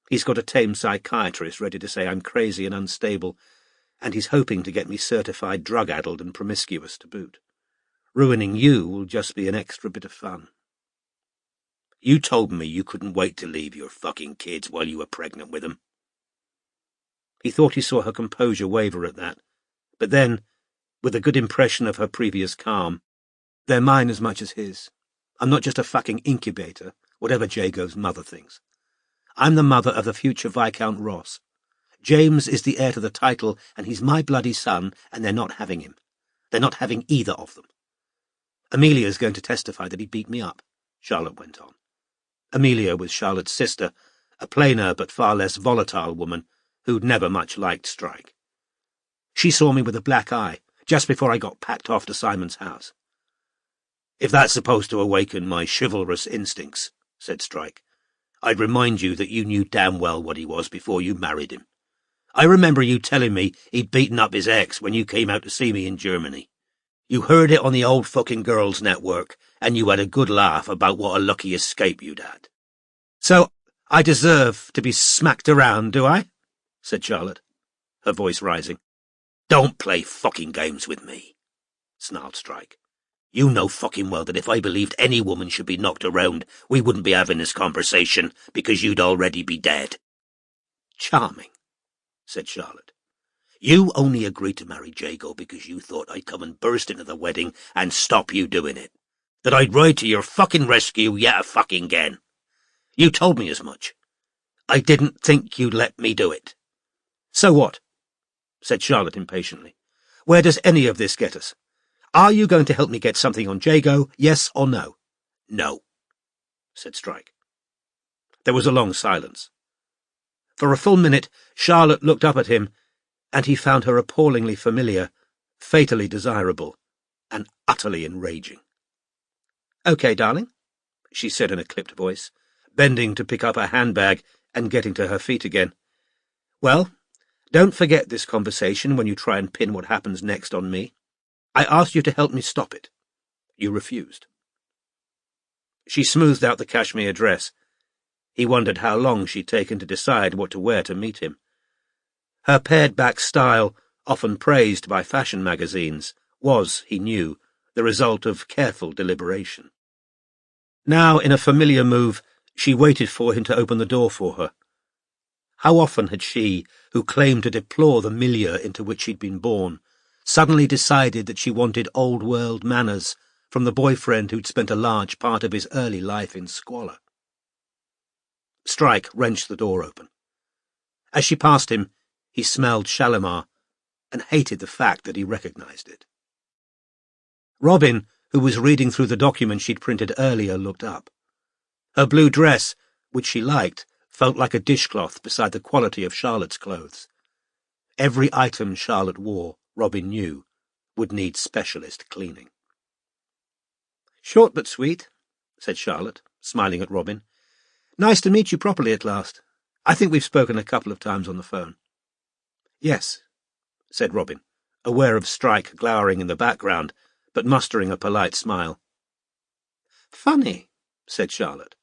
He's got a tame psychiatrist ready to say I'm crazy and unstable, and he's hoping to get me certified drug-addled and promiscuous to boot. Ruining you will just be an extra bit of fun. You told me you couldn't wait to leave your fucking kids while you were pregnant with them. He thought he saw her composure waver at that, but then, with a good impression of her previous calm, they're mine as much as his. I'm not just a fucking incubator, whatever Jago's mother thinks. I'm the mother of the future Viscount Ross. James is the heir to the title, and he's my bloody son, and they're not having him. They're not having either of them. Amelia's going to testify that he beat me up, Charlotte went on. Amelia was Charlotte's sister, a plainer but far less volatile woman who'd never much liked Strike. She saw me with a black eye, just before I got packed off to Simon's house. If that's supposed to awaken my chivalrous instincts, said Strike, I'd remind you that you knew damn well what he was before you married him. I remember you telling me he'd beaten up his ex when you came out to see me in Germany. You heard it on the old fucking girls' network, and you had a good laugh about what a lucky escape you'd had. So, I deserve to be smacked around, do I? Said Charlotte, her voice rising. Don't play fucking games with me, snarled Strike. You know fucking well that if I believed any woman should be knocked around, we wouldn't be having this conversation, because you'd already be dead. Charming, said Charlotte. You only agreed to marry Jago because you thought I'd come and burst into the wedding and stop you doing it. That I'd ride to your fucking rescue yet a fucking again. You told me as much. I didn't think you'd let me do it. So what? Said Charlotte impatiently. Where does any of this get us? Are you going to help me get something on Jago, yes or no? No, said Strike. There was a long silence. For a full minute, Charlotte looked up at him, and he found her appallingly familiar, fatally desirable, and utterly enraging. Okay, darling, she said in a clipped voice, bending to pick up her handbag and getting to her feet again. Well, don't forget this conversation when you try and pin what happens next on me. I asked you to help me stop it. You refused. She smoothed out the cashmere dress. He wondered how long she'd taken to decide what to wear to meet him. Her pared-back style, often praised by fashion magazines, was, he knew, the result of careful deliberation. Now, in a familiar move, she waited for him to open the door for her. How often had she, who claimed to deplore the milieu into which she'd been born, suddenly decided that she wanted old-world manners from the boyfriend who'd spent a large part of his early life in squalor? Strike wrenched the door open. As she passed him, he smelled Shalimar and hated the fact that he recognized it. Robin, who was reading through the document she'd printed earlier, looked up. Her blue dress, which she liked, felt like a dishcloth beside the quality of Charlotte's clothes. Every item Charlotte wore, Robin knew, would need specialist cleaning. "Short but sweet," said Charlotte, smiling at Robin. "Nice to meet you properly at last. I think we've spoken a couple of times on the phone." "Yes," said Robin, aware of Strike glowering in the background, but mustering a polite smile. "Funny," said Charlotte,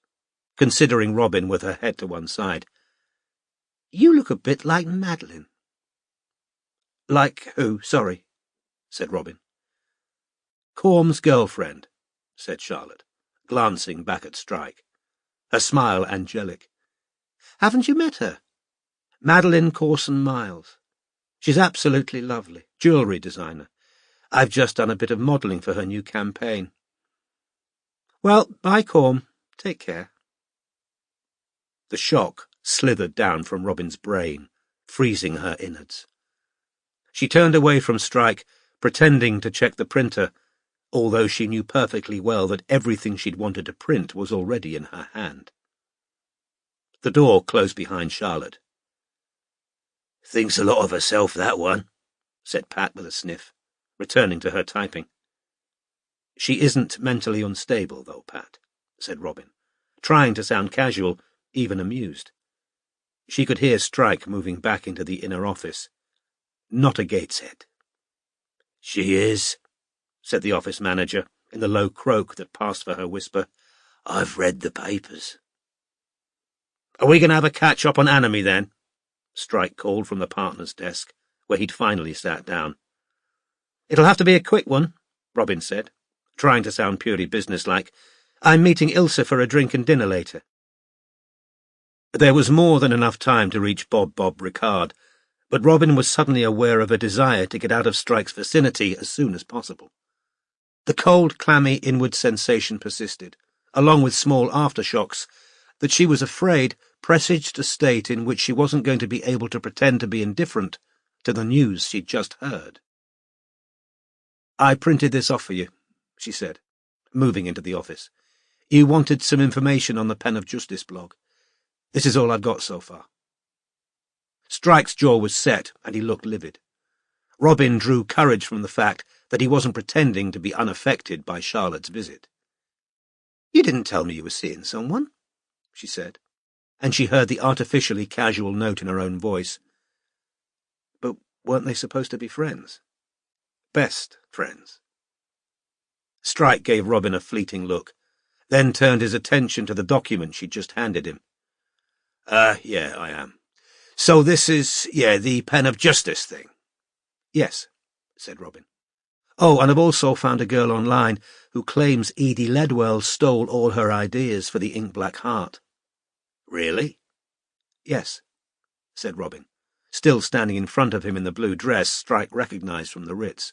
considering Robin with her head to one side. "You look a bit like Madeline." "Like who? Sorry," said Robin. "Corm's girlfriend," said Charlotte, glancing back at Strike, her smile angelic. "Haven't you met her? Madeline Corson Miles. She's absolutely lovely, jewellery designer. I've just done a bit of modelling for her new campaign. Well, bye, Corm. Take care." The shock slithered down from Robin's brain, freezing her innards. She turned away from Strike, pretending to check the printer, although she knew perfectly well that everything she'd wanted to print was already in her hand. The door closed behind Charlotte. "Thinks a lot of herself, that one," said Pat with a sniff, returning to her typing. "She isn't mentally unstable, though, Pat," said Robin, trying to sound casual, even amused. She could hear Strike moving back into the inner office. "Not a Gateshead." "She is," said the office manager, in the low croak that passed for her whisper. "I've read the papers." "Are we going to have a catch-up on Anime, then?" Strike called from the partner's desk, where he'd finally sat down. "It'll have to be a quick one," Robin said, trying to sound purely businesslike. "I'm meeting Ilse for a drink and dinner later." There was more than enough time to reach Bob Ricard, but Robin was suddenly aware of a desire to get out of Strike's vicinity as soon as possible. The cold, clammy inward sensation persisted, along with small aftershocks, that she was afraid presaged a state in which she wasn't going to be able to pretend to be indifferent to the news she'd just heard. "I printed this off for you," she said, moving into the office. "You wanted some information on the Pen of Justice blog. This is all I've got so far." Strike's jaw was set, and he looked livid. Robin drew courage from the fact that he wasn't pretending to be unaffected by Charlotte's visit. "You didn't tell me you were seeing someone," she said, and she heard the artificially casual note in her own voice. "But weren't they supposed to be friends? Best friends?" Strike gave Robin a fleeting look, then turned his attention to the document she'd just handed him. Yeah, I am. So this is, the Pen of Justice thing?" "Yes," said Robin. "Oh, and I've also found a girl online who claims Edie Ledwell stole all her ideas for the Ink Black Heart." "Really?" "Yes," said Robin, still standing in front of him in the blue dress Strike recognised from the Ritz.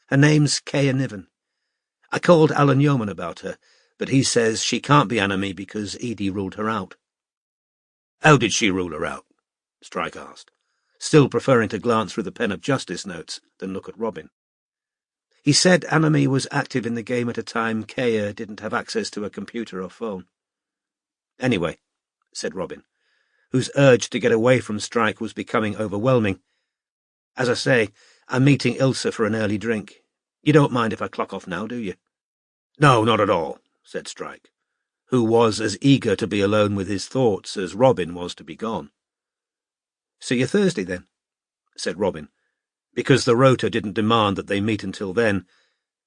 "Her name's Kaya Niven. I called Alan Yeoman about her, but he says she can't be Anime because Edie ruled her out." "How did she rule her out?" Strike asked, still preferring to glance through the Pen of Justice notes than look at Robin. "He said Anime was active in the game at a time Kaya didn't have access to a computer or phone." "Anyway," said Robin, whose urge to get away from Strike was becoming overwhelming. "As I say, I'm meeting Ilse for an early drink. You don't mind if I clock off now, do you?" "No, not at all," said Strike, who was as eager to be alone with his thoughts as Robin was to be gone. "See you Thursday, then," said Robin, because the rota didn't demand that they meet until then,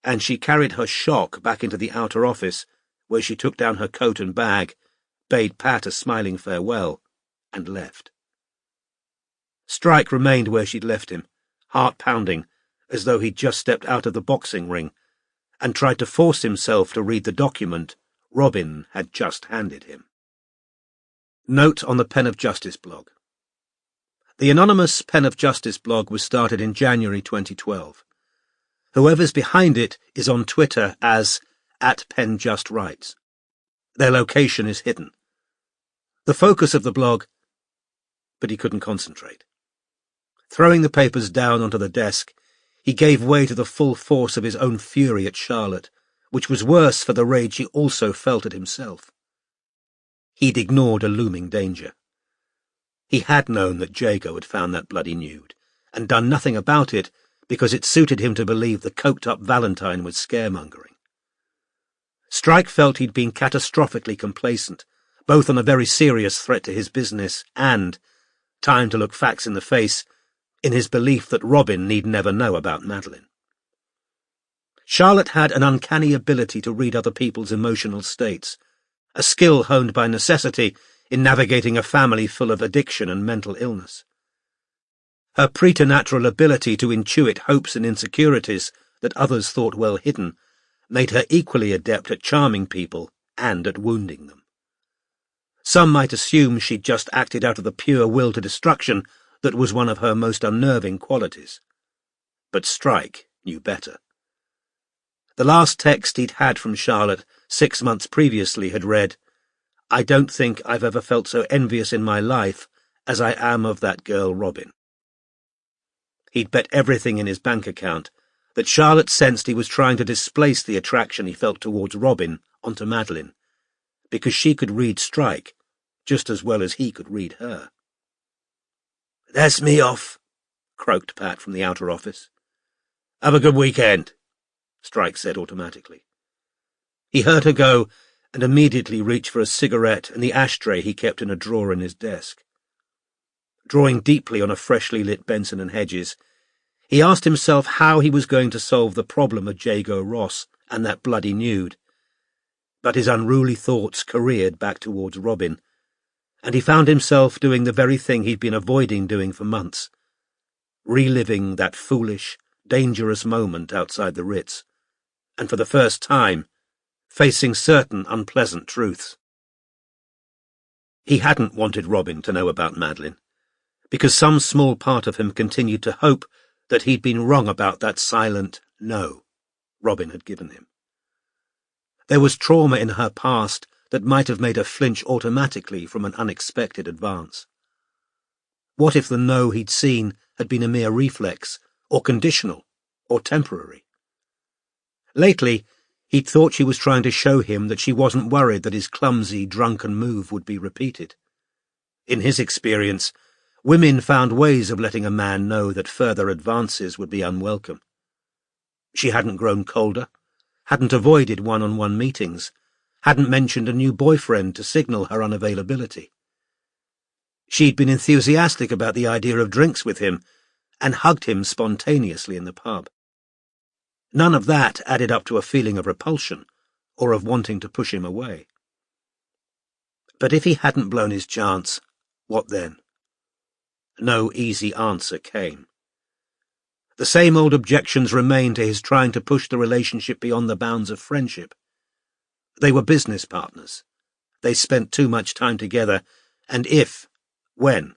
and she carried her shock back into the outer office, where she took down her coat and bag, bade Pat a smiling farewell, and left. Strike remained where she'd left him, heart pounding, as though he'd just stepped out of the boxing ring, and tried to force himself to read the document Robin had just handed him. Note on the Pen of Justice blog. The anonymous Pen of Justice blog was started in January 2012. Whoever's behind it is on Twitter as @PenJustWrites. Their location is hidden. The focus of the blog... But he couldn't concentrate. Throwing the papers down onto the desk, he gave way to the full force of his own fury at Charlotte, which was worse for the rage he also felt at himself. He'd ignored a looming danger. He had known that Jago had found that bloody nude, and done nothing about it because it suited him to believe the coked-up Valentine was scaremongering. Strike felt he'd been catastrophically complacent, both on a very serious threat to his business and, time to look facts in the face, in his belief that Robin need never know about Madeline. Charlotte had an uncanny ability to read other people's emotional states, a skill honed by necessity in navigating a family full of addiction and mental illness. Her preternatural ability to intuit hopes and insecurities that others thought well hidden made her equally adept at charming people and at wounding them. Some might assume she'd just acted out of the pure will to destruction that was one of her most unnerving qualities. But Strike knew better. The last text he'd had from Charlotte 6 months previously had read, "I don't think I've ever felt so envious in my life as I am of that girl Robin." He'd bet everything in his bank account that Charlotte sensed he was trying to displace the attraction he felt towards Robin onto Madeline, because she could read Strike just as well as he could read her. "That's me off," croaked Pat from the outer office. "Have a good weekend," Strike said automatically. He heard her go and immediately reached for a cigarette and the ashtray he kept in a drawer in his desk. Drawing deeply on a freshly lit Benson and Hedges, he asked himself how he was going to solve the problem of Jago Ross and that bloody nude. But his unruly thoughts careered back towards Robin, and he found himself doing the very thing he'd been avoiding doing for months, reliving that foolish, dangerous moment outside the Ritz, and for the first time, facing certain unpleasant truths. He hadn't wanted Robin to know about Madeline, because some small part of him continued to hope that he'd been wrong about that silent no Robin had given him. There was trauma in her past that might have made her flinch automatically from an unexpected advance. What if the no he'd seen had been a mere reflex, or conditional, or temporary? Lately, he'd thought she was trying to show him that she wasn't worried that his clumsy, drunken move would be repeated. In his experience, women found ways of letting a man know that further advances would be unwelcome. She hadn't grown colder, hadn't avoided one-on-one meetings, hadn't mentioned a new boyfriend to signal her unavailability. She'd been enthusiastic about the idea of drinks with him and hugged him spontaneously in the pub. None of that added up to a feeling of repulsion or of wanting to push him away. But if he hadn't blown his chance, what then? No easy answer came. The same old objections remained to his trying to push the relationship beyond the bounds of friendship. They were business partners. They spent too much time together, and when,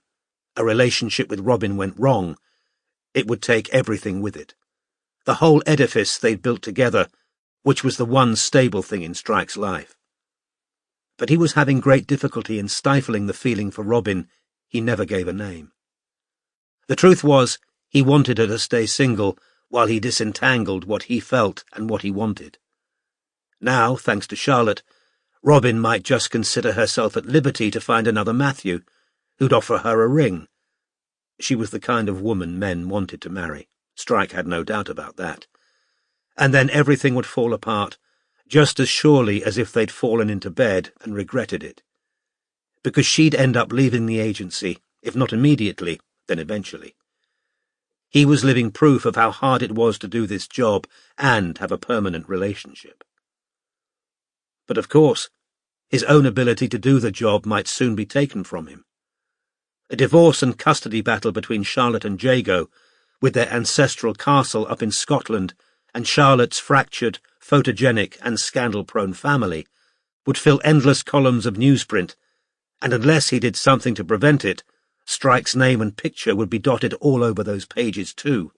a relationship with Robin went wrong, it would take everything with it. The whole edifice they'd built together, which was the one stable thing in Strike's life. But he was having great difficulty in stifling the feeling for Robin he never gave a name. The truth was, he wanted her to stay single while he disentangled what he felt and what he wanted. Now, thanks to Charlotte, Robin might just consider herself at liberty to find another Matthew, who'd offer her a ring. She was the kind of woman men wanted to marry. Strike had no doubt about that. And then everything would fall apart, just as surely as if they'd fallen into bed and regretted it. Because she'd end up leaving the agency, if not immediately, then eventually. He was living proof of how hard it was to do this job and have a permanent relationship. But of course, his own ability to do the job might soon be taken from him. A divorce and custody battle between Charlotte and Jago, with their ancestral castle up in Scotland and Charlotte's fractured, photogenic and scandal-prone family, would fill endless columns of newsprint, and unless he did something to prevent it, Strike's name and picture would be dotted all over those pages too,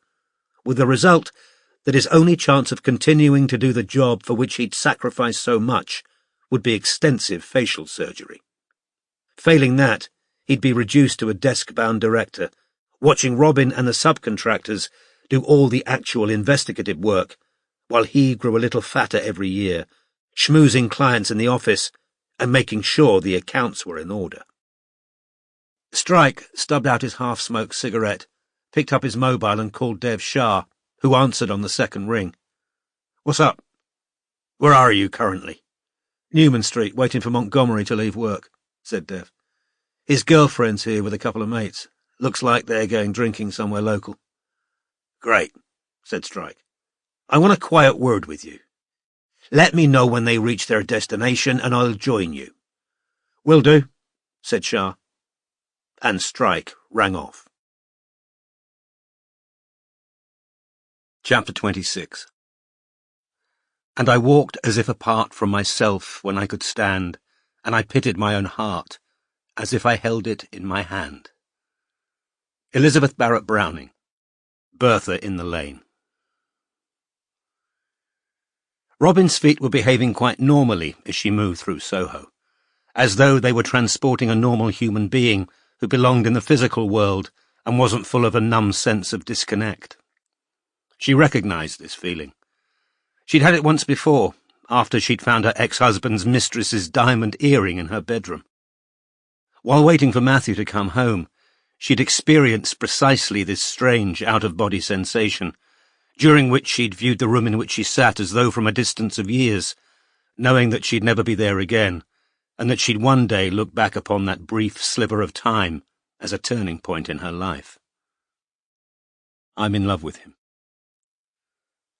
with the result that his only chance of continuing to do the job for which he'd sacrificed so much would be extensive facial surgery. Failing that, he'd be reduced to a desk-bound director, watching Robin and the subcontractors do all the actual investigative work, while he grew a little fatter every year, schmoozing clients in the office and making sure the accounts were in order. Strike stubbed out his half-smoked cigarette, picked up his mobile and called Dev Shah, who answered on the second ring. "What's up?" "Where are you currently?" "Newman Street, waiting for Montgomery to leave work," said Dev. "His girlfriend's here with a couple of mates. Looks like they're going drinking somewhere local." "Great," said Strike. "I want a quiet word with you. Let me know when they reach their destination and I'll join you." "Will do," said Shah. And Strike rang off. Chapter 26. And I walked as if apart from myself when I could stand, and I pitied my own heart, as if I held it in my hand. Elizabeth Barrett Browning. Bertha in the Lane. Robin's feet were behaving quite normally as she moved through Soho, as though they were transporting a normal human being who belonged in the physical world and wasn't full of a numb sense of disconnect. She recognized this feeling. She'd had it once before, after she'd found her ex-husband's mistress's diamond earring in her bedroom. While waiting for Matthew to come home, she'd experienced precisely this strange out-of-body sensation, during which she'd viewed the room in which she sat as though from a distance of years, knowing that she'd never be there again, and that she'd one day look back upon that brief sliver of time as a turning point in her life. I'm in love with him.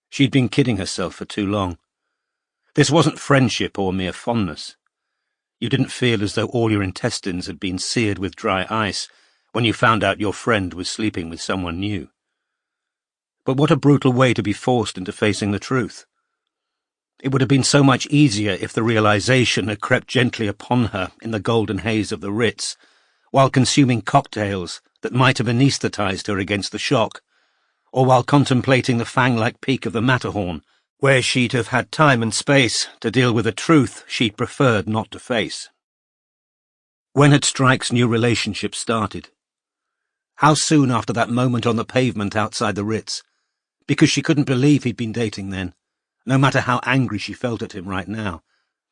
She'd been kidding herself for too long. This wasn't friendship or mere fondness. You didn't feel as though all your intestines had been seared with dry ice when you found out your friend was sleeping with someone new. But what a brutal way to be forced into facing the truth. It would have been so much easier if the realization had crept gently upon her in the golden haze of the Ritz, while consuming cocktails that might have anesthetized her against the shock, or while contemplating the fang-like peak of the Matterhorn, where she'd have had time and space to deal with a truth she'd preferred not to face. When had Strike's new relationship started? How soon after that moment on the pavement outside the Ritz? Because she couldn't believe he'd been dating then, no matter how angry she felt at him right now.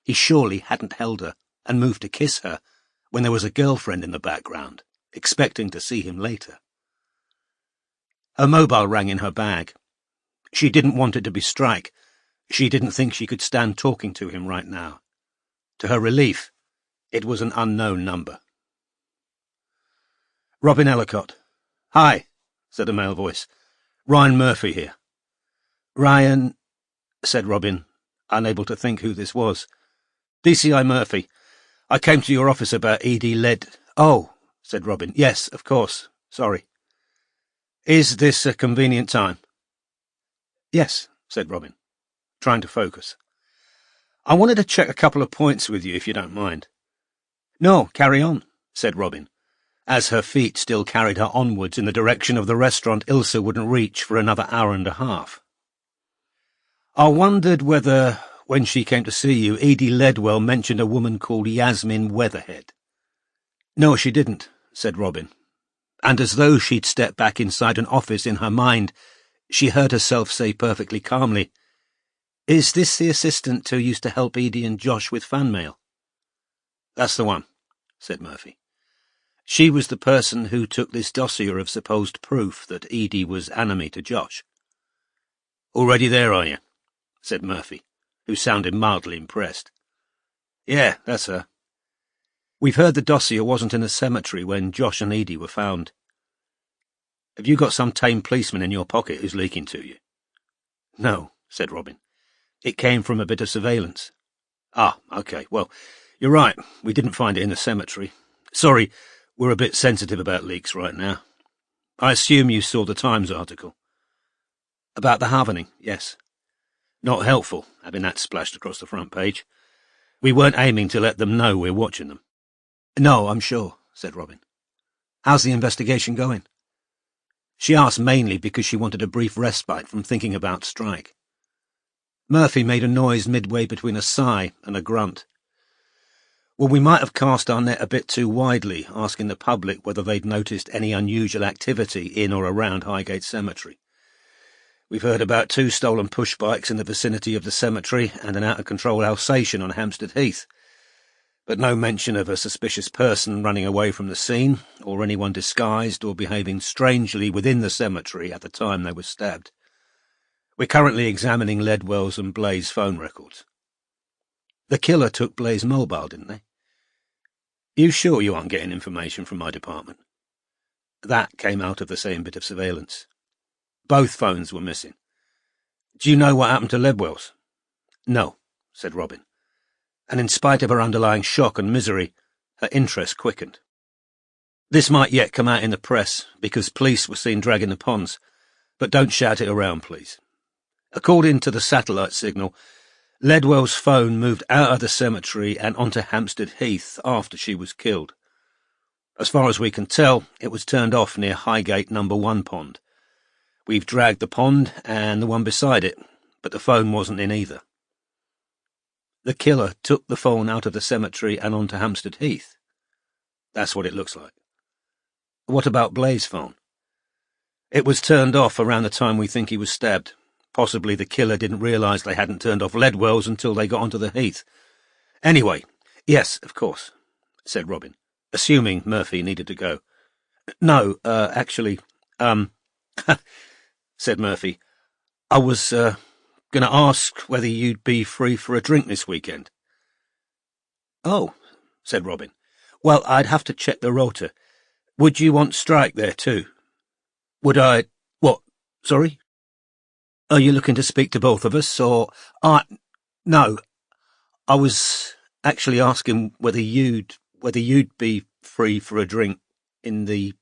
He surely hadn't held her and moved to kiss her when there was a girlfriend in the background, expecting to see him later. Her mobile rang in her bag. She didn't want it to be Strike. She didn't think she could stand talking to him right now. To her relief, it was an unknown number. Robin Ellicott. "Hi," said a male voice. "Ryan Murphy here." "Ryan," said Robin, unable to think who this was. "DCI Murphy. I came to your office about E.D. Led—" "Oh," said Robin. "Yes, of course. Sorry. Is this a convenient time?" "Yes," said Robin, trying to focus. "I wanted to check a couple of points with you, if you don't mind." "No, carry on," said Robin, as her feet still carried her onwards in the direction of the restaurant Ilsa wouldn't reach for another hour and a half. "I wondered whether, when she came to see you, Edie Ledwell mentioned a woman called Yasmin Weatherhead." "No, she didn't," said Robin, and as though she'd stepped back inside an office in her mind, she heard herself say perfectly calmly, "Is this the assistant who used to help Edie and Josh with fan mail?" "That's the one," said Murphy. "She was the person who took this dossier of supposed proof that Edie was enemy to Josh." "Already there, are you?" said Murphy, who sounded mildly impressed. "Yeah, that's her. We've heard the dossier wasn't in a cemetery when Josh and Edie were found. Have you got some tame policeman in your pocket who's leaking to you?" "No," said Robin. "It came from a bit of surveillance." "Ah, okay. Well, you're right. We didn't find it in the cemetery. Sorry, we're a bit sensitive about leaks right now. I assume you saw the Times article." "About the Havening, yes. Not helpful, having that splashed across the front page. We weren't aiming to let them know we're watching them." "No, I'm sure," said Robin. "How's the investigation going?" She asked mainly because she wanted a brief respite from thinking about Strike. Murphy made a noise midway between a sigh and a grunt. "Well, we might have cast our net a bit too widely, asking the public whether they'd noticed any unusual activity in or around Highgate Cemetery. We've heard about 2 stolen push bikes in the vicinity of the cemetery and an out-of-control Alsatian on Hampstead Heath, but no mention of a suspicious person running away from the scene, or anyone disguised or behaving strangely within the cemetery at the time they were stabbed. We're currently examining Ledwell's and Blaze phone records. The killer took Blaze mobile, didn't they? You sure you aren't getting information from my department? That came out of the same bit of surveillance. Both phones were missing. Do you know what happened to Ledwell's? No, said Robin, and in spite of her underlying shock and misery, her interest quickened. This might yet come out in the press, because police were seen dragging the ponds, but don't shout it around, please. According to the satellite signal, Ledwell's phone moved out of the cemetery and onto Hampstead Heath after she was killed. As far as we can tell, it was turned off near Highgate No. 1 pond. We've dragged the pond and the one beside it, but the phone wasn't in either. The killer took the phone out of the cemetery and onto Hampstead Heath. That's what it looks like. What about Blaze's phone? It was turned off around the time we think he was stabbed. Possibly the killer didn't realise they hadn't turned off Ledwell's until they got onto the heath. Anyway, yes, of course, said Robin, assuming Murphy needed to go. No, actually, said Murphy. I was, going to ask whether you'd be free for a drink this weekend. Oh, said Robin. Well, I'd have to check the rota. Would you want Strike there too? Would I... What? Sorry? Are you looking to speak to both of us, or... No. I was actually asking whether you'd be free for a drink in the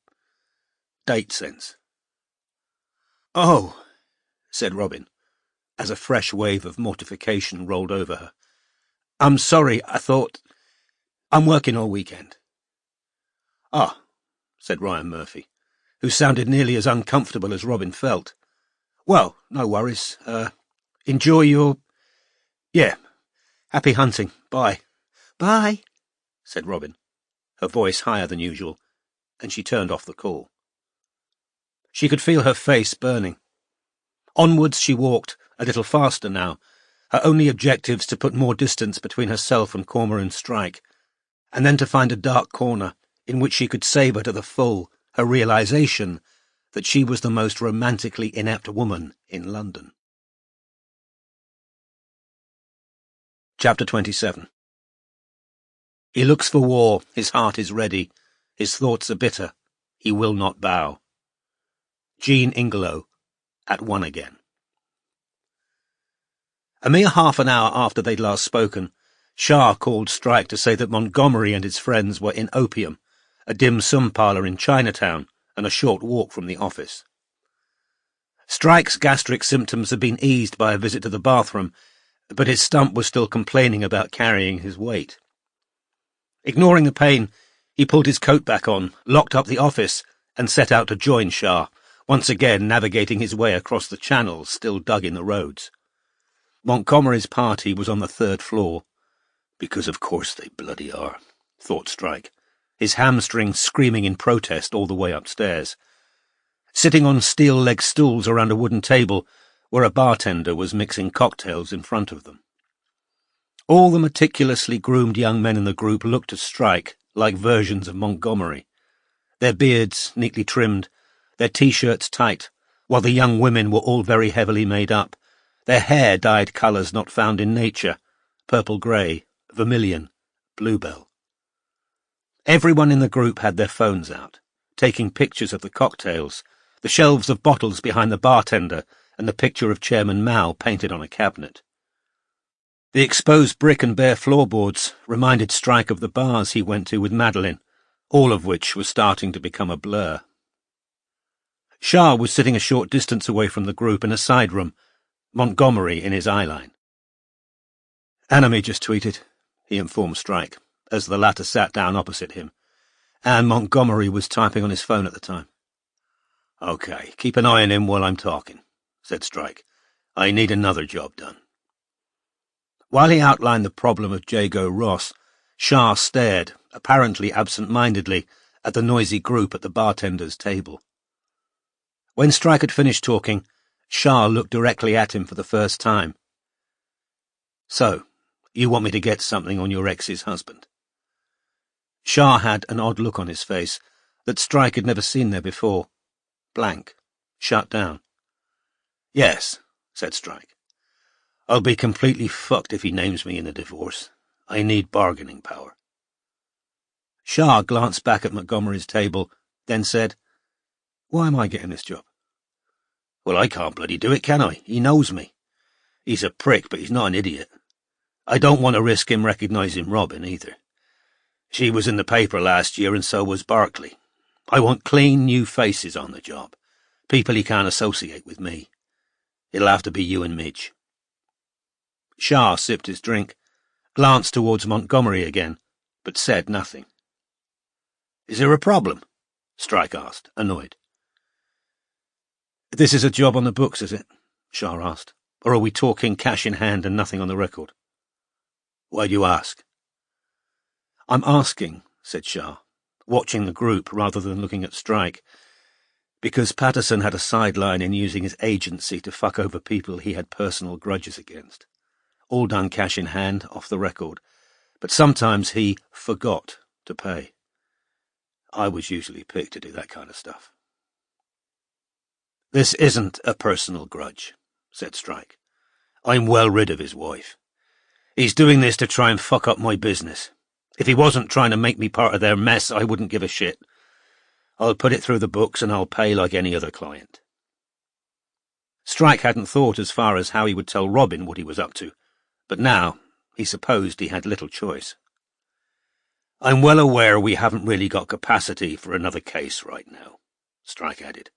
date sense. Oh, said Robin, as a fresh wave of mortification rolled over her. I'm sorry, I thought... I'm working all weekend. Ah, said Ryan Murphy, who sounded nearly as uncomfortable as Robin felt. Well, no worries. Enjoy your... Yeah, happy hunting. Bye. Bye, said Robin, her voice higher than usual, and she turned off the call. She could feel her face burning. Onwards she walked, a little faster now, her only objectives to put more distance between herself and Cormoran Strike, and then to find a dark corner in which she could savour to the full her realisation that she was the most romantically inept woman in London. Chapter 27. He looks for war, his heart is ready, his thoughts are bitter, he will not bow. Jean Ingelow, at one again. A mere half an hour after they'd last spoken, Shah called Strike to say that Montgomery and his friends were in Opium, a dim sum parlour in Chinatown, and a short walk from the office. Strike's gastric symptoms had been eased by a visit to the bathroom, but his stump was still complaining about carrying his weight. Ignoring the pain, he pulled his coat back on, locked up the office, and set out to join Shah, once again navigating his way across the channels still dug in the roads. Montgomery's party was on the 3rd floor. Because of course they bloody are, thought Strike, his hamstrings screaming in protest all the way upstairs. Sitting on steel-leg stools around a wooden table, where a bartender was mixing cocktails in front of them. All the meticulously groomed young men in the group looked to Strike like versions of Montgomery, their beards neatly trimmed, their T-shirts tight, while the young women were all very heavily made up, their hair dyed colours not found in nature, purple-grey, vermilion, bluebell. Everyone in the group had their phones out, taking pictures of the cocktails, the shelves of bottles behind the bartender, and the picture of Chairman Mao painted on a cabinet. The exposed brick and bare floorboards reminded Strike of the bars he went to with Madeline, all of which was starting to become a blur. Shah was sitting a short distance away from the group in a side room, Montgomery in his eyeline. Anime just tweeted, he informed Strike, as the latter sat down opposite him, and Montgomery was typing on his phone at the time. Okay, keep an eye on him while I'm talking, said Strike. I need another job done. While he outlined the problem of Jago Ross, Shah stared, apparently absent-mindedly, at the noisy group at the bartender's table. When Strike had finished talking, Shah looked directly at him for the first time. So, you want me to get something on your ex's husband? Shah had an odd look on his face that Strike had never seen there before. Blank. Shut down. Yes, said Strike. I'll be completely fucked if he names me in the divorce. I need bargaining power. Shah glanced back at Montgomery's table, then said, Why am I getting this job? Well, I can't bloody do it, can I? He knows me. He's a prick, but he's not an idiot. I don't want to risk him recognising Robin, either. She was in the paper last year, and so was Barclay. I want clean, new faces on the job. People he can't associate with me. It'll have to be you and Midge. Shah sipped his drink, glanced towards Montgomery again, but said nothing. Is there a problem? Strike asked, annoyed. This is a job on the books, is it? Shah asked. Or are we talking cash in hand and nothing on the record? Why do you ask? I'm asking, said Shah, watching the group rather than looking at Strike, because Patterson had a sideline in using his agency to fuck over people he had personal grudges against. All done cash in hand, off the record, but sometimes he forgot to pay. I was usually picked to do that kind of stuff. This isn't a personal grudge, said Strike. I'm well rid of his wife. He's doing this to try and fuck up my business. If he wasn't trying to make me part of their mess, I wouldn't give a shit. I'll put it through the books and I'll pay like any other client. Strike hadn't thought as far as how he would tell Robin what he was up to, but now he supposed he had little choice. I'm well aware we haven't really got capacity for another case right now, Strike added.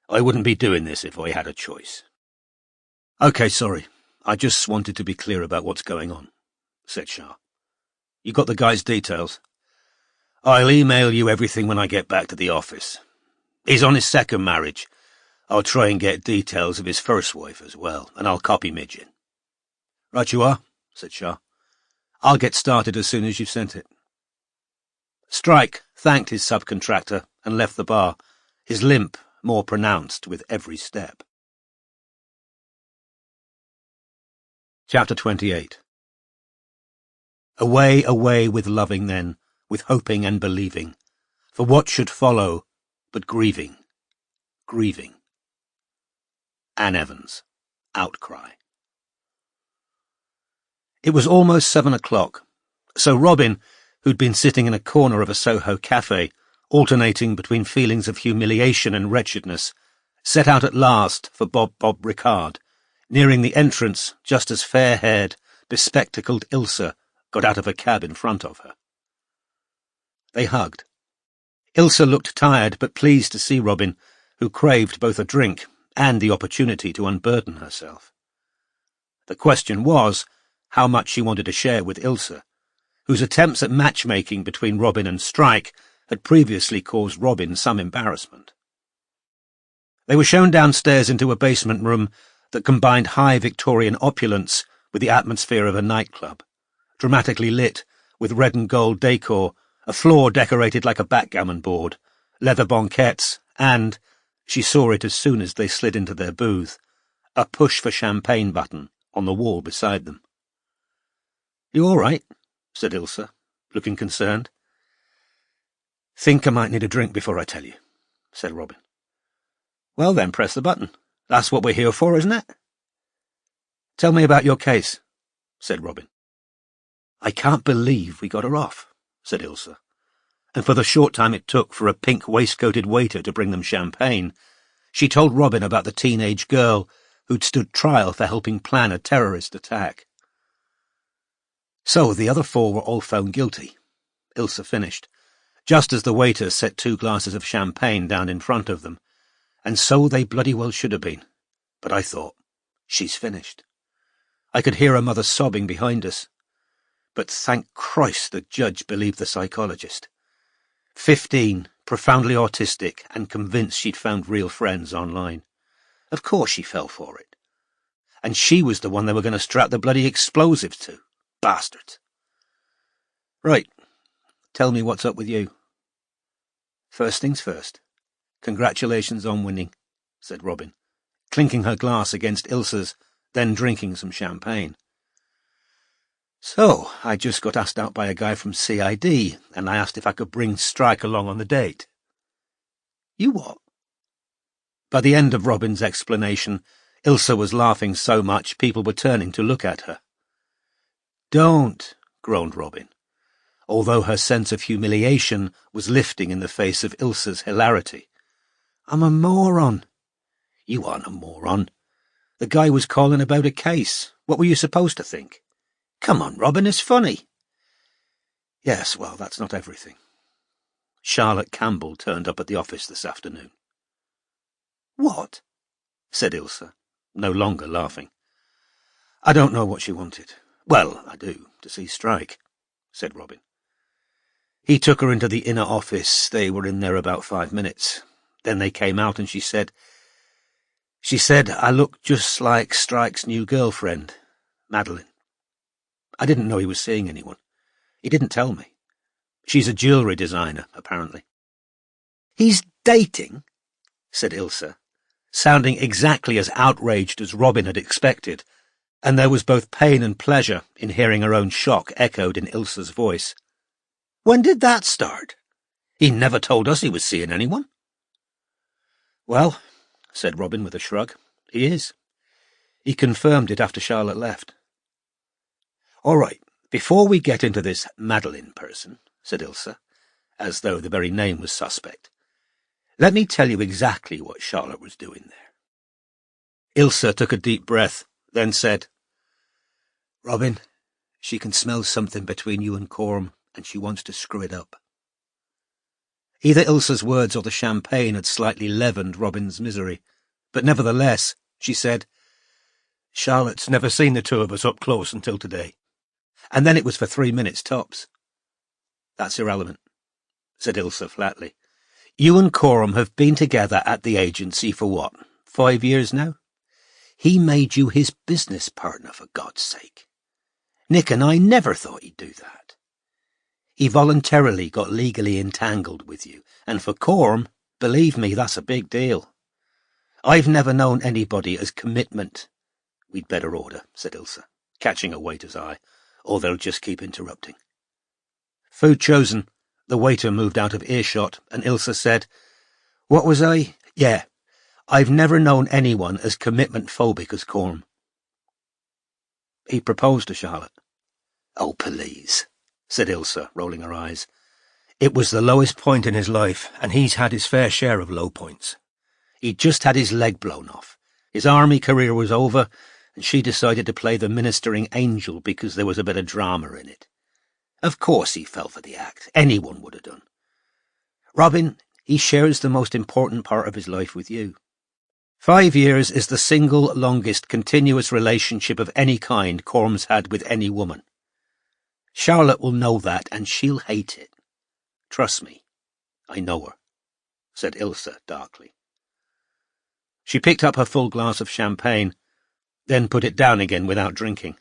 I wouldn't be doing this if I had a choice. Okay, sorry. I just wanted to be clear about what's going on, said Shah. You got the guy's details? I'll email you everything when I get back to the office. He's on his second marriage. I'll try and get details of his first wife as well, and I'll copy Midge in. Right you are, said Shah. I'll get started as soon as you've sent it. Strike thanked his subcontractor and left the bar, his limp more pronounced with every step. Chapter 28. Away, away with loving then, with hoping and believing, for what should follow but grieving, grieving. Anne Evans, Outcry. It was almost 7 o'clock, so Robin, who'd been sitting in a corner of a Soho cafe, alternating between feelings of humiliation and wretchedness, set out at last for Bob Ricard, nearing the entrance just as fair-haired, bespectacled Ilse got out of a cab in front of her. They hugged. Ilse looked tired but pleased to see Robin, who craved both a drink and the opportunity to unburden herself. The question was how much she wanted to share with Ilse, whose attempts at matchmaking between Robin and Strike had previously caused Robin some embarrassment. They were shown downstairs into a basement room that combined high Victorian opulence with the atmosphere of a nightclub, dramatically lit with red and gold decor, a floor decorated like a backgammon board, leather banquettes, and, she saw it as soon as they slid into their booth, a push for champagne button on the wall beside them. You all right? Said Ilse, looking concerned. Think I might need a drink before I tell you, said Robin. Well then, press the button. That's what we're here for, isn't it? Tell me about your case, said Robin. I can't believe we got her off, said Ilse, and for the short time it took for a pink waistcoated waiter to bring them champagne, she told Robin about the teenage girl who'd stood trial for helping plan a terrorist attack. So the other 4 were all found guilty, Ilse finished, just as the waiter set 2 glasses of champagne down in front of them, and so they bloody well should have been. But I thought, she's finished. I could hear her mother sobbing behind us. But thank Christ the judge believed the psychologist. 15, profoundly autistic, and convinced she'd found real friends online. Of course she fell for it. And she was the one they were going to strap the bloody explosives to. Bastards. Right. Tell me what's up with you. First things first. Congratulations on winning, said Robin, clinking her glass against Ilse's, then drinking some champagne. So, I just got asked out by a guy from CID, and I asked if I could bring Strike along on the date. You what? By the end of Robin's explanation, Ilsa was laughing so much people were turning to look at her. "Don't," groaned Robin, although her sense of humiliation was lifting in the face of Ilsa's hilarity. "I'm a moron." "You aren't a moron. The guy was calling about a case. What were you supposed to think?" "Come on, Robin, it's funny." "Yes, well, that's not everything. Charlotte Campbell turned up at the office this afternoon." "What?" said Ilsa, no longer laughing. "I don't know what she wanted." "Well, I do, to see Strike," said Robin. "He took her into the inner office. They were in there about 5 minutes. Then they came out and she said I look just like Strike's new girlfriend, Madeline. I didn't know he was seeing anyone. He didn't tell me. She's a jewellery designer, apparently." "He's dating?" said Ilsa, sounding exactly as outraged as Robin had expected, and there was both pain and pleasure in hearing her own shock echoed in Ilsa's voice. "When did that start? He never told us he was seeing anyone." "Well," said Robin with a shrug, "he is. He confirmed it after Charlotte left." "All right, before we get into this Madeline person," said Ilsa, as though the very name was suspect, "let me tell you exactly what Charlotte was doing there." Ilsa took a deep breath, then said, "Robin, she can smell something between you and Corm, and she wants to screw it up." Either Ilsa's words or the champagne had slightly leavened Robin's misery, but nevertheless, she said, "Charlotte's never seen the two of us up close until today. And then it was for 3 minutes tops." "That's irrelevant," said Ilsa flatly. "You and Coram have been together at the agency for what, 5 years now? He made you his business partner, for God's sake. Nick and I never thought he'd do that. He voluntarily got legally entangled with you, and for Coram, believe me, that's a big deal. I've never known anybody as commitment—" "We'd better order," said Ilsa, catching a waiter's eye, "or they'll just keep interrupting." Food chosen, the waiter moved out of earshot, and Ilsa said, "What was I? Yeah, I've never known anyone as commitment-phobic as Corm." "He proposed to Charlotte." "Oh, please," said Ilsa, rolling her eyes. "It was the lowest point in his life, and he's had his fair share of low points. He'd just had his leg blown off. His army career was over, and she decided to play the ministering angel because there was a bit of drama in it. Of course he fell for the act. Anyone would have done. Robin, he shares the most important part of his life with you. 5 years is the single longest continuous relationship of any kind Corm's had with any woman. Charlotte will know that, and she'll hate it. Trust me, I know her," said Ilsa darkly. She picked up her full glass of champagne, then put it down again without drinking.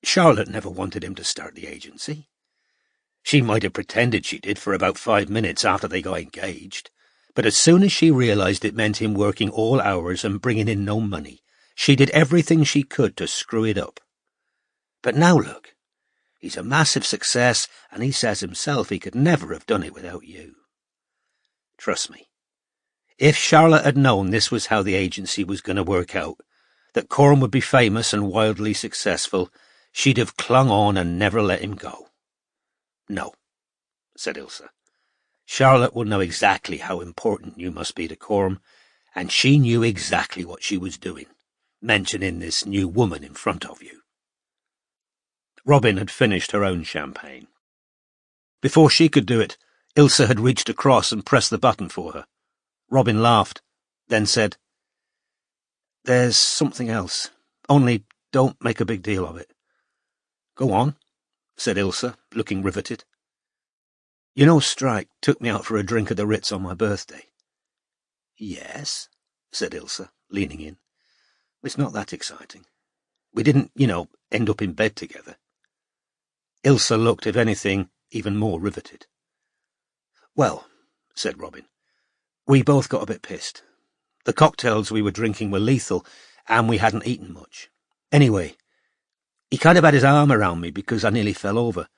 "Charlotte never wanted him to start the agency. She might have pretended she did for about 5 minutes after they got engaged, but as soon as she realized it meant him working all hours and bringing in no money, she did everything she could to screw it up. But now look, he's a massive success, and he says himself he could never have done it without you. Trust me, if Charlotte had known this was how the agency was going to work out, that Corm would be famous and wildly successful, she'd have clung on and never let him go." "No," said Ilsa. "Charlotte will know exactly how important you must be to Corm, and she knew exactly what she was doing, mentioning this new woman in front of you." Robin had finished her own champagne. Before she could do it, Ilsa had reached across and pressed the button for her. Robin laughed, then said, "There's something else. Only don't make a big deal of it." "Go on," said Ilsa, looking riveted. "You know Strike took me out for a drink at the Ritz on my birthday." "Yes," said Ilsa, leaning in. "It's not that exciting. We didn't, end up in bed together." Ilsa looked, if anything, even more riveted. "Well," said Robin, "we both got a bit pissed. The cocktails we were drinking were lethal, and we hadn't eaten much. Anyway, he kind of had his arm around me because I nearly fell over.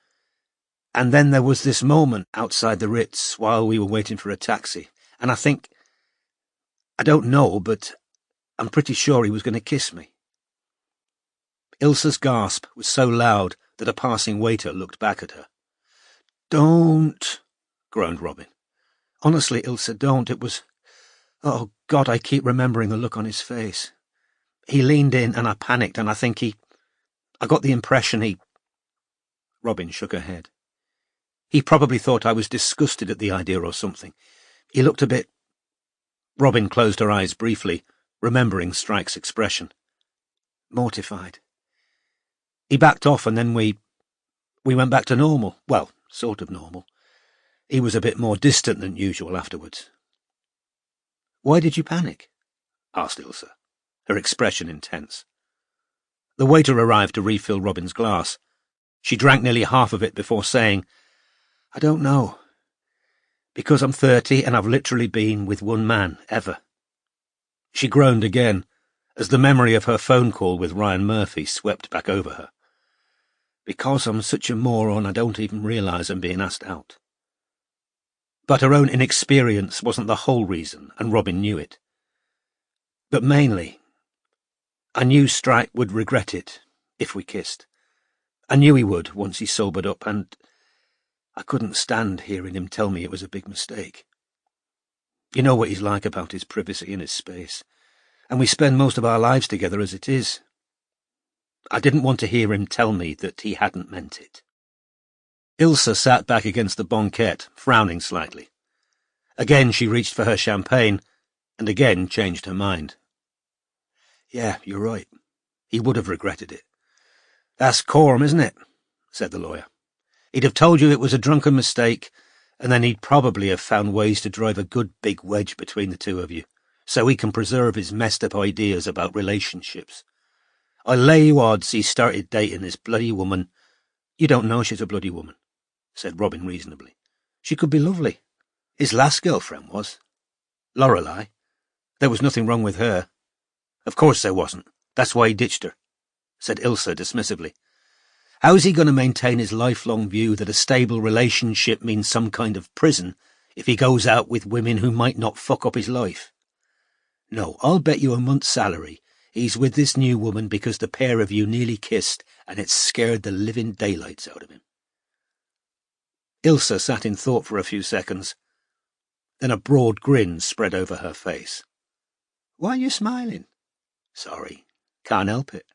And then there was this moment outside the Ritz while we were waiting for a taxi, and I don't know, but I'm pretty sure he was going to kiss me. Ilsa's gasp was so loud that a passing waiter looked back at her. "Don't," groaned Robin. "Honestly, Ilsa, don't. It was... Oh, God, I keep remembering the look on his face. He leaned in and I panicked and I think I got the impression he..." Robin shook her head. "He probably thought I was disgusted at the idea or something. He looked a bit..." Robin closed her eyes briefly, remembering Strike's expression. "Mortified. He backed off and then we went back to normal. Well, sort of normal. He was a bit more distant than usual afterwards." "Why did you panic?" asked Ilsa, her expression intense. The waiter arrived to refill Robin's glass. She drank nearly half of it before saying, "I don't know. Because I'm 30 and I've literally been with one man, ever." She groaned again, as the memory of her phone call with Ryan Murphy swept back over her. "Because I'm such a moron, I don't even realise I'm being asked out." But her own inexperience wasn't the whole reason, and Robin knew it. But mainly, I knew Strike would regret it if we kissed. I knew he would once he sobered up, and I couldn't stand hearing him tell me it was a big mistake. You know what he's like about his privacy and his space, and we spend most of our lives together as it is. I didn't want to hear him tell me that he hadn't meant it. Ilsa sat back against the banquette, frowning slightly. Again she reached for her champagne, and again changed her mind. "Yeah, you're right. He would have regretted it." "That's Coram, isn't it?" said the lawyer. "He'd have told you it was a drunken mistake, and then he'd probably have found ways to drive a good big wedge between the two of you, so he can preserve his messed up ideas about relationships. I'll lay you odds he started dating this bloody woman." "You don't know she's a bloody woman," said Robin reasonably. "She could be lovely. His last girlfriend was. Lorelei. There was nothing wrong with her." "Of course there wasn't. That's why he ditched her," said Ilsa dismissively. "How's he going to maintain his lifelong view that a stable relationship means some kind of prison if he goes out with women who might not fuck up his life? No, I'll bet you a month's salary he's with this new woman because the pair of you nearly kissed and it scared the living daylights out of him." Ilsa sat in thought for a few seconds. Then a broad grin spread over her face. "Why are you smiling?" "Sorry, can't help it,"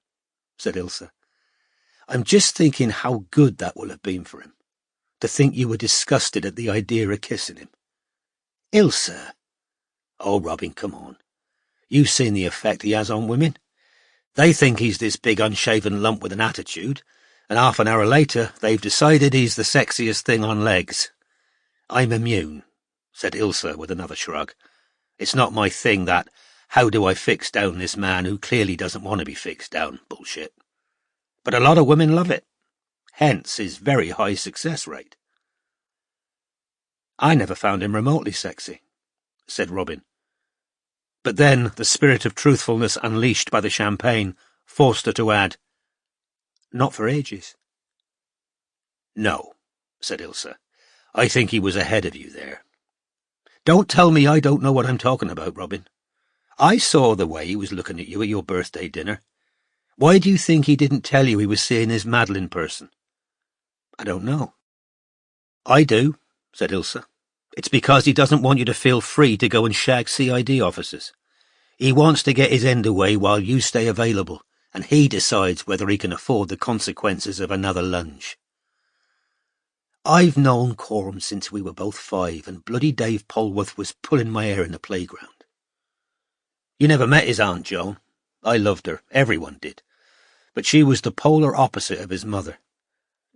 said Ilsa. "I'm just thinking how good that will have been for him, to think you were disgusted at the idea of kissing him." "Ilsa!" "Oh, Robin, come on. You've seen the effect he has on women. They think he's this big unshaven lump with an attitude, and half an hour later they've decided he's the sexiest thing on legs." "I'm immune," said Ilsa with another shrug. "It's not my thing, that how do I fix down this man who clearly doesn't want to be fixed down bullshit. But a lot of women love it. Hence his very high success rate." "I never found him remotely sexy," said Robin. But then the spirit of truthfulness unleashed by the champagne forced her to add, "Not for ages." "No," said Ilsa. "I think he was ahead of you there." "Don't tell me I don't know what I'm talking about, Robin. I saw the way he was looking at you at your birthday dinner. Why do you think he didn't tell you he was seeing his Madeline person?" "I don't know." "I do," said Ilsa. "It's because he doesn't want you to feel free to go and shag CID officers. He wants to get his end away while you stay available, and he decides whether he can afford the consequences of another lunge." "I've known Coram since we were both 5, and bloody Dave Polwarth was pulling my hair in the playground." "You never met his Aunt Joan. I loved her, everyone did. But she was the polar opposite of his mother.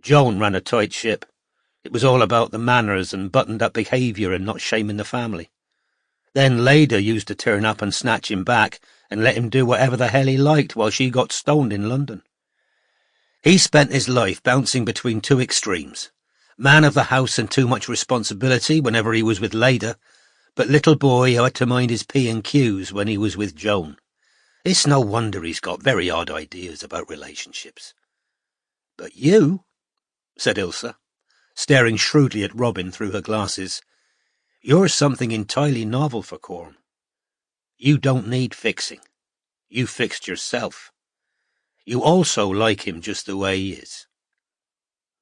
Joan ran a tight ship. It was all about the manners and buttoned-up behaviour and not shaming the family. Then Leda used to turn up and snatch him back and let him do whatever the hell he liked while she got stoned in London. He spent his life bouncing between two extremes. Man of the house and too much responsibility whenever he was with Leda, but little boy who had to mind his P&Qs when he was with Joan. It's no wonder he's got very odd ideas about relationships." "But you," said Ilsa, staring shrewdly at Robin through her glasses, "you're something entirely novel for Coram. You don't need fixing. You fixed yourself. You also like him just the way he is.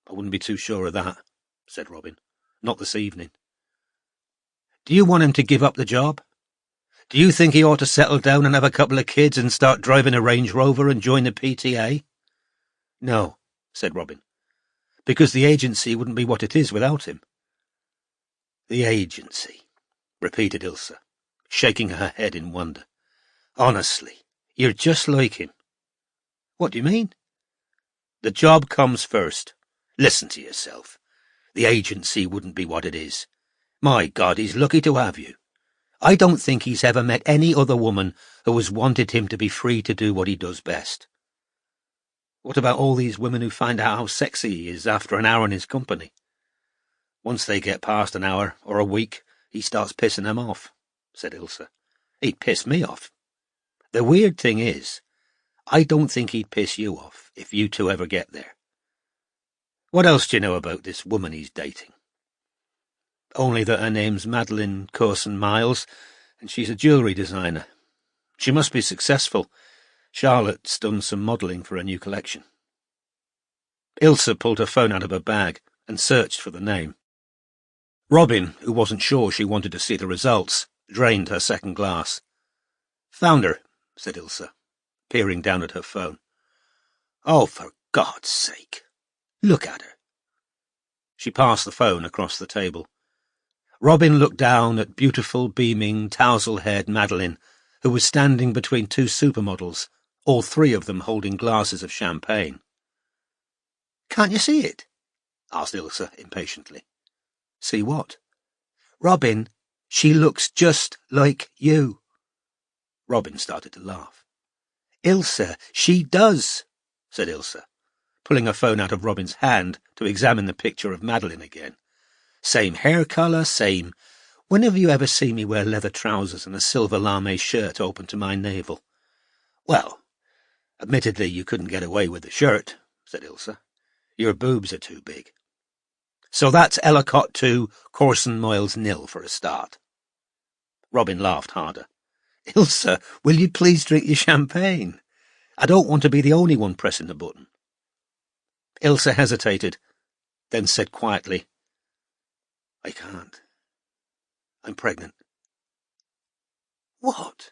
I wouldn't be too sure of that, said Robin. Not this evening. Do you want him to give up the job? Do you think he ought to settle down and have a couple of kids and start driving a Range Rover and join the PTA? No, said Robin, because the agency wouldn't be what it is without him. The agency, repeated Ilse, shaking her head in wonder. Honestly, you're just like him. What do you mean? The job comes first. Listen to yourself. The agency wouldn't be what it is. My God, he's lucky to have you. I don't think he's ever met any other woman who has wanted him to be free to do what he does best. What about all these women who find out how sexy he is after an hour in his company? Once they get past an hour or a week, he starts pissing them off, said Ilse. He'd piss me off. The weird thing is, I don't think he'd piss you off if you two ever get there. What else do you know about this woman he's dating? Only that her name's Madeline Corson-Miles, and she's a jewellery designer. She must be successful. Charlotte's done some modelling for a new collection. Ilse pulled her phone out of her bag and searched for the name. Robin, who wasn't sure she wanted to see the results, drained her second glass. Found her, said Ilse, peering down at her phone. Oh, for God's sake. Look at her. She passed the phone across the table. Robin looked down at beautiful, beaming, tousle-haired Madeline, who was standing between two supermodels, all three of them holding glasses of champagne. Can't you see it? Asked Ilse impatiently. See what? Robin, she looks just like you. Robin started to laugh. Ilse, she does, said Ilse, pulling her phone out of Robin's hand to examine the picture of Madeline again. Same hair colour, same. When have you ever seen me wear leather trousers and a silver lame shirt open to my navel? Well, admittedly you couldn't get away with the shirt, said Ilse. Your boobs are too big. So that's Ellicott 2, Corson-Miles 0 for a start. Robin laughed harder. Ilse, will you please drink your champagne? I don't want to be the only one pressing the button. Ilse hesitated, then said quietly, I can't. I'm pregnant. What?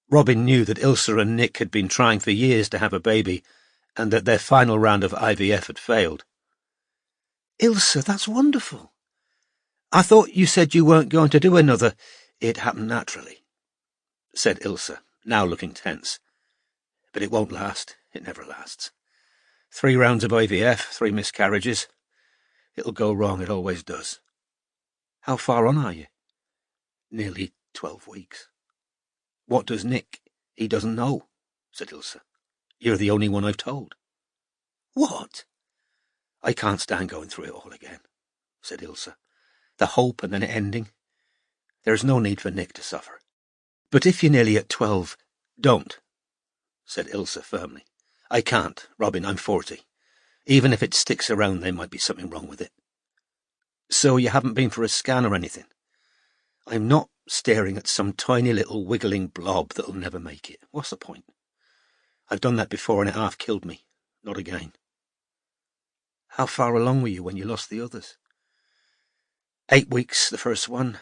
Robin knew that Ilse and Nick had been trying for years to have a baby, and that their final round of IVF had failed. Ilse, that's wonderful. I thought you said you weren't going to do another. It happened naturally, said Ilse, now looking tense. But it won't last. It never lasts. 3 rounds of IVF, 3 miscarriages. It'll go wrong, it always does. How far on are you? Nearly 12 weeks. What does Nick? He doesn't know, said Ilse. You're the only one I've told. What? I can't stand going through it all again, said Ilse. The hope and then ending. There's no need for Nick to suffer. But if you're nearly at 12, don't, said Ilse firmly. I can't, Robin, I'm 40. Even if it sticks around, there might be something wrong with it. So you haven't been for a scan or anything? I'm not staring at some tiny little wiggling blob that'll never make it. What's the point? I've done that before and it half killed me. Not again. How far along were you when you lost the others? 8 weeks, the first one,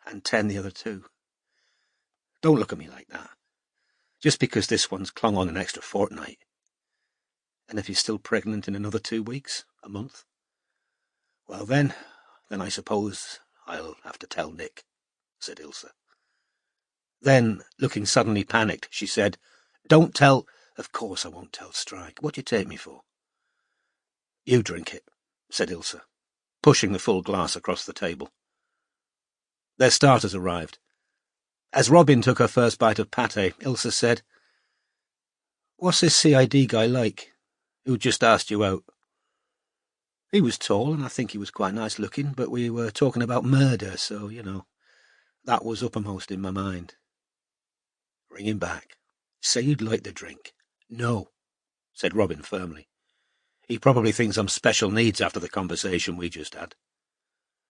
and 10 the other 2. Don't look at me like that. Just because this one's clung on an extra fortnight. And if you're still pregnant in another 2 weeks, a month? Well then I suppose I'll have to tell Nick, said Ilse. Then, looking suddenly panicked, she said, Don't tell... Of course I won't tell Strike. What do you take me for? You drink it, said Ilse, pushing the full glass across the table. Their starters arrived. As Robin took her first bite of pâté, Ilse said, What's this CID guy like, who just asked you out? He was tall, and I think he was quite nice looking, but we were talking about murder, so, that was uppermost in my mind. Bring him back. Say you'd like the drink. No, said Robin firmly. He probably thinks I'm special needs after the conversation we just had.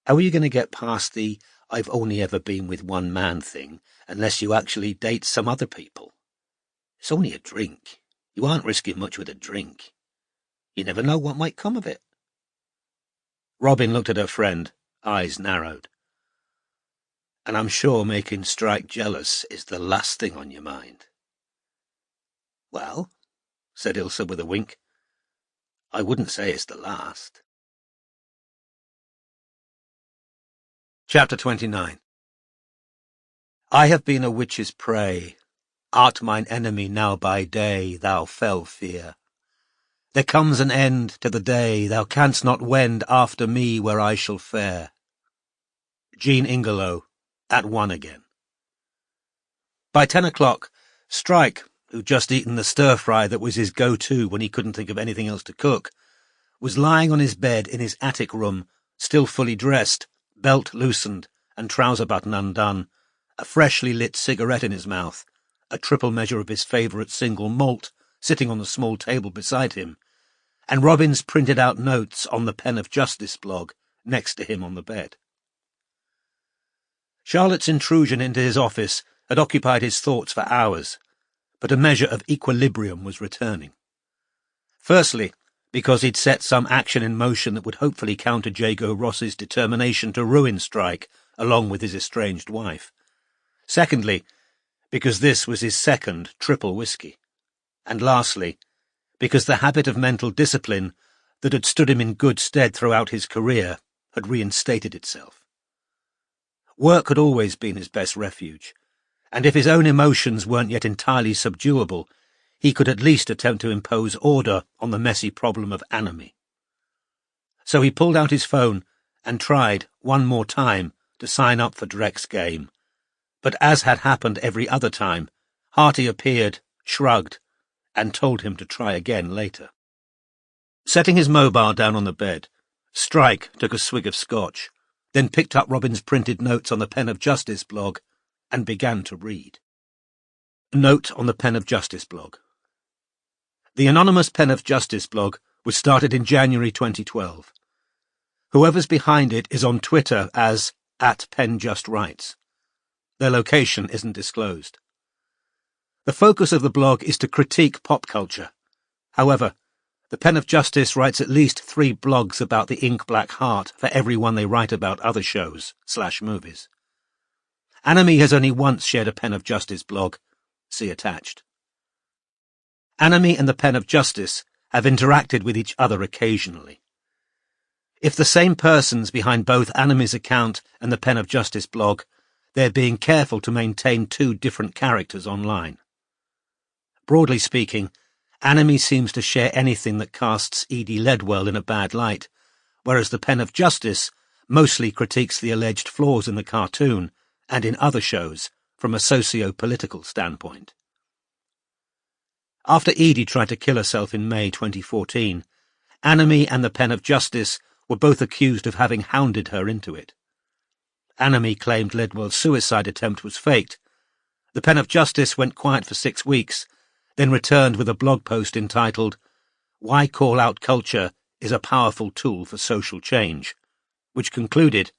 How are you going to get past the I've only ever been with one man thing, unless you actually date some other people. It's only a drink. You aren't risking much with a drink. You never know what might come of it. Robin looked at her friend, eyes narrowed. And I'm sure making Strike jealous is the last thing on your mind. Well, said Ilsa with a wink, I wouldn't say it's the last. Chapter 29. I have been a witch's prey. Art mine enemy now by day, thou fell fear. There comes an end to the day, thou canst not wend after me where I shall fare. Jean Ingelow, at 1 again. By 10 o'clock, Strike, who'd just eaten the stir-fry that was his go-to when he couldn't think of anything else to cook, was lying on his bed in his attic room, still fully dressed, belt loosened and trouser button undone, a freshly lit cigarette in his mouth, a triple measure of his favourite single malt sitting on the small table beside him, and Robin's printed-out notes on the Pen of Justice blog next to him on the bed. Charlotte's intrusion into his office had occupied his thoughts for hours, but a measure of equilibrium was returning. Firstly, because he'd set some action in motion that would hopefully counter Jago Ross's determination to ruin Strike along with his estranged wife. Secondly, because this was his second triple whiskey. And lastly, because the habit of mental discipline that had stood him in good stead throughout his career had reinstated itself. Work had always been his best refuge, and if his own emotions weren't yet entirely subduable, he could at least attempt to impose order on the messy problem of anomie. So he pulled out his phone and tried, one more time, to sign up for Drek's game. But as had happened every other time, Harty appeared, shrugged, and told him to try again later. Setting his mobile down on the bed, Strike took a swig of scotch, then picked up Robin's printed notes on the Pen of Justice blog and began to read. Note on the Pen of Justice blog. The anonymous Pen of Justice blog was started in January 2012. Whoever's behind it is on Twitter as @PenJustRights. Their location isn't disclosed. The focus of the blog is to critique pop culture. However, the Pen of Justice writes at least 3 blogs about the ink black heart for every one they write about other shows/movies. Anomie has only once shared a Pen of Justice blog. See attached. Anomie and the Pen of Justice have interacted with each other occasionally. If the same person's behind both Anomie's account and the Pen of Justice blog, they're being careful to maintain 2 different characters online. Broadly speaking, Anomie seems to share anything that casts Edie Ledwell in a bad light, whereas the Pen of Justice mostly critiques the alleged flaws in the cartoon and in other shows from a socio-political standpoint. After Edie tried to kill herself in May 2014, Anomie and the Pen of Justice were both accused of having hounded her into it. Anomie claimed Ledwell's suicide attempt was faked. The Pen of Justice went quiet for 6 weeks, then returned with a blog post entitled, "Why Call Out Culture is a Powerful Tool for Social Change," which concluded,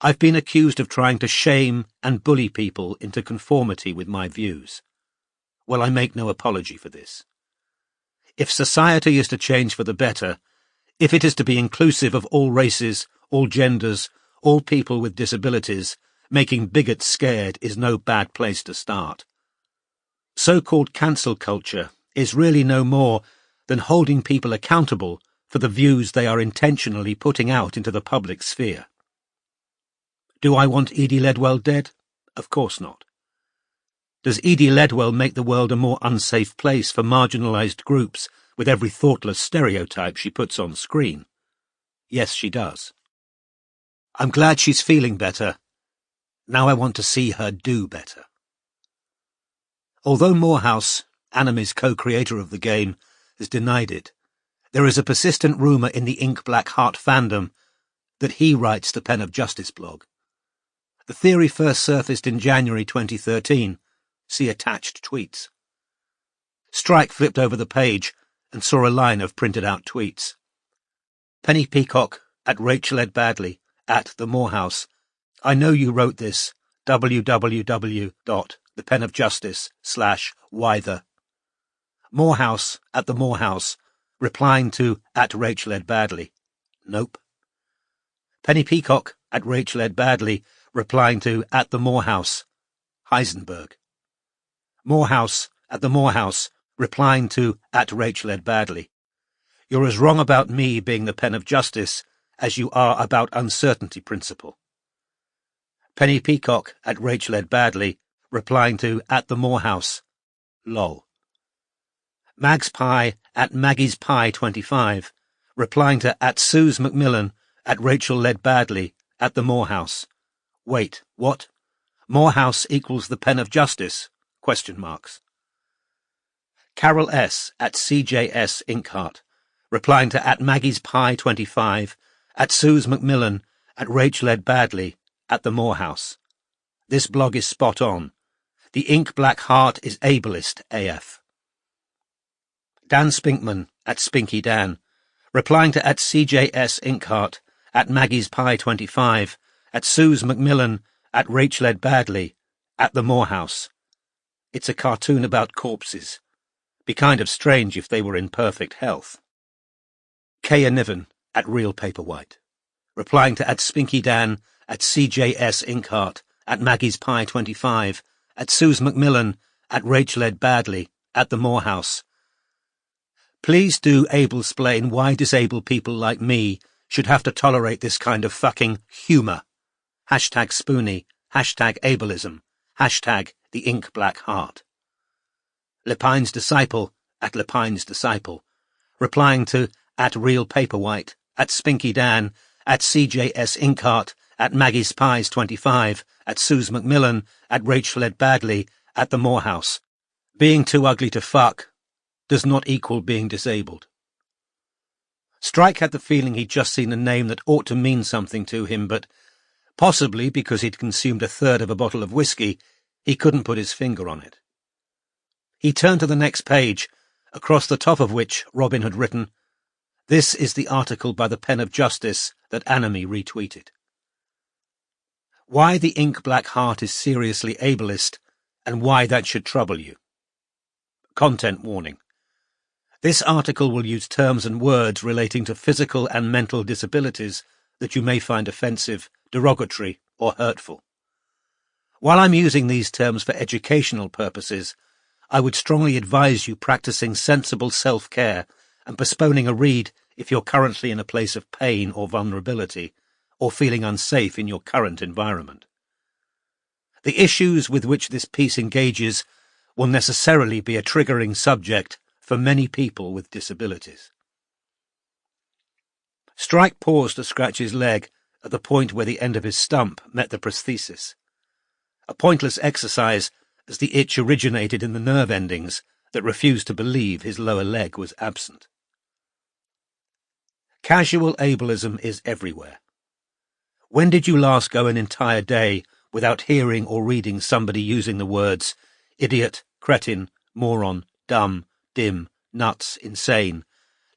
"I've been accused of trying to shame and bully people into conformity with my views. Well, I make no apology for this. If society is to change for the better, if it is to be inclusive of all races, all genders, all people with disabilities, making bigots scared is no bad place to start. So-called cancel culture is really no more than holding people accountable for the views they are intentionally putting out into the public sphere. Do I want Edie Ledwell dead? Of course not. Does Edie Ledwell make the world a more unsafe place for marginalised groups with every thoughtless stereotype she puts on screen? Yes, she does. I'm glad she's feeling better. Now I want to see her do better." Although Morehouse, Anomie's co-creator of the game, has denied it, there is a persistent rumour in the Ink Black Heart fandom that he writes the Pen of Justice blog. The theory first surfaced in January 2013. See attached tweets. Strike flipped over the page and saw a line of printed-out tweets. Penny Peacock, @Rachel Ed Badley, @The Morehouse, I know you wrote this, www.thepenofjustice/whythe. Morehouse at the Morehouse, replying to @RachelEdBadley. Nope. Penny Peacock at Rachel Ed Badley, replying to @the Morehouse. Heisenberg. Morehouse at the Morehouse, replying to @Rachel Ed Badley. You're as wrong about me being the pen of justice as you are about uncertainty principle. Penny Peacock at Rachel Ed Badley, replying to @the Morehouse. Lol. Mags Pie at Maggie's Pie 25, replying to @Suze Macmillan at Rachel Led Badley at the Morehouse. Wait, what? Morehouse equals the pen of justice? ? Carol S. at CJS Inkheart, replying to @Maggie's Pie 25, @Suze Macmillan at Rachel Ed Badley at the Morehouse. This blog is spot on. The ink black heart is ableist AF. Dan Spinkman at Spinky Dan, replying to @CJS Inkheart, @Maggie's Pie 25, @Suze Macmillan at Rachel Ed Badley at the Morehouse. It's a cartoon about corpses. Be kind of strange if they were in perfect health. Kaya Niven at Real Paperwhite, replying to @Spinky Dan, @CJS Inkheart, @Maggie's Pie 25, @Suze Macmillan at Rachel Ed Badley at the Morehouse. Please do able-splain why disabled people like me should have to tolerate this kind of fucking humour. #Spoonie, #ableism, #the ink black heart. Lepine's Disciple at Lepine's Disciple, replying to @Real Paperwhite, @Spinky Dan, @CJS Inkheart, @Maggie's Pies 25, @Suze Macmillan at Rachel Ed Badley at the Morehouse. Being too ugly to fuck does not equal being disabled. Strike had the feeling he'd just seen a name that ought to mean something to him, but possibly because he'd consumed a third of a bottle of whiskey, he couldn't put his finger on it. He turned to the next page, across the top of which Robin had written, "This is the article by the Pen of Justice that Anime retweeted. Why the ink black heart is seriously ableist, and why that should trouble you. Content warning. This article will use terms and words relating to physical and mental disabilities that you may find offensive, derogatory, or hurtful. While I'm using these terms for educational purposes, I would strongly advise you practicing sensible self-care and postponing a read if you're currently in a place of pain or vulnerability, or feeling unsafe in your current environment. The issues with which this piece engages will necessarily be a triggering subject for many people with disabilities." Strike paused to scratch his leg at the point where the end of his stump met the prosthesis. A pointless exercise, as the itch originated in the nerve endings that refused to believe his lower leg was absent. Casual ableism is everywhere. When did you last go an entire day without hearing or reading somebody using the words idiot, cretin, moron, dumb, dim, nuts, insane,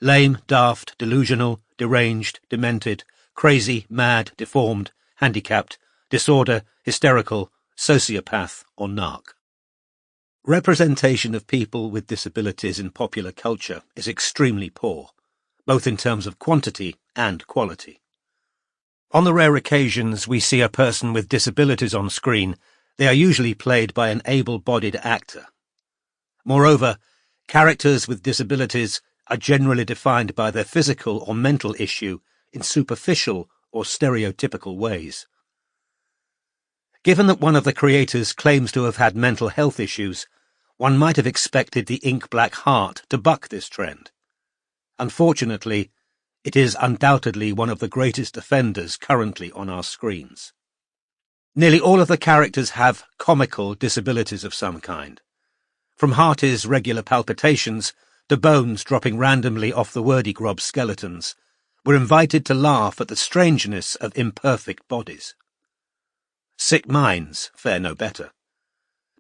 lame, daft, delusional, deranged, demented, crazy, mad, deformed, handicapped, disorder, hysterical, sociopath, or narc? Representation of people with disabilities in popular culture is extremely poor, both in terms of quantity and quality. On the rare occasions we see a person with disabilities on screen, they are usually played by an able-bodied actor. Moreover, characters with disabilities are generally defined by their physical or mental issue in superficial or stereotypical ways. Given that one of the creators claims to have had mental health issues, one might have expected the ink black heart to buck this trend. Unfortunately, it is undoubtedly one of the greatest offenders currently on our screens. Nearly all of the characters have comical disabilities of some kind. From Harty's regular palpitations to bones dropping randomly off the wordygrob's skeletons, we're invited to laugh at the strangeness of imperfect bodies. Sick minds fare no better.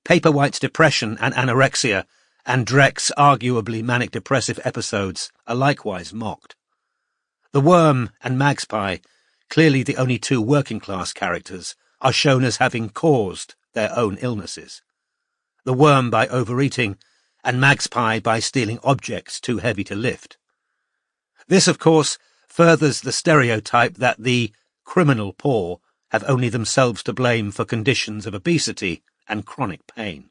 Paperwhite's depression and anorexia, and Dreck's arguably manic-depressive episodes are likewise mocked. The Worm and Magpie, clearly the only two working-class characters, are shown as having caused their own illnesses. The worm by overeating, and Magpie by stealing objects too heavy to lift. This, of course, furthers the stereotype that the criminal poor have only themselves to blame for conditions of obesity and chronic pain.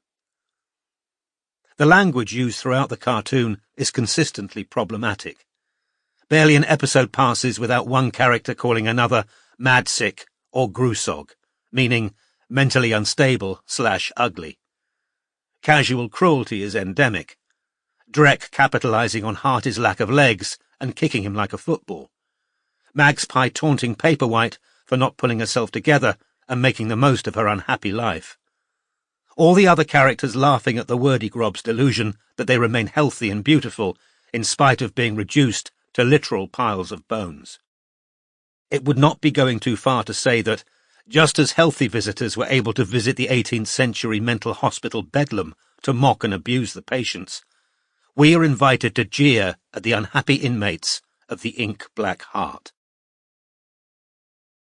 The language used throughout the cartoon is consistently problematic. Barely an episode passes without one character calling another madsick or grusog, meaning mentally unstable/ugly. Casual cruelty is endemic. Drek capitalizing on Harty's lack of legs and kicking him like a football. Magpie taunting Paperwhite for not pulling herself together and making the most of her unhappy life. All the other characters laughing at the wordygrob's delusion that they remain healthy and beautiful in spite of being reduced to literal piles of bones. It would not be going too far to say that, just as healthy visitors were able to visit the 18th century mental hospital bedlam to mock and abuse the patients, we are invited to jeer at the unhappy inmates of the Ink Black Heart.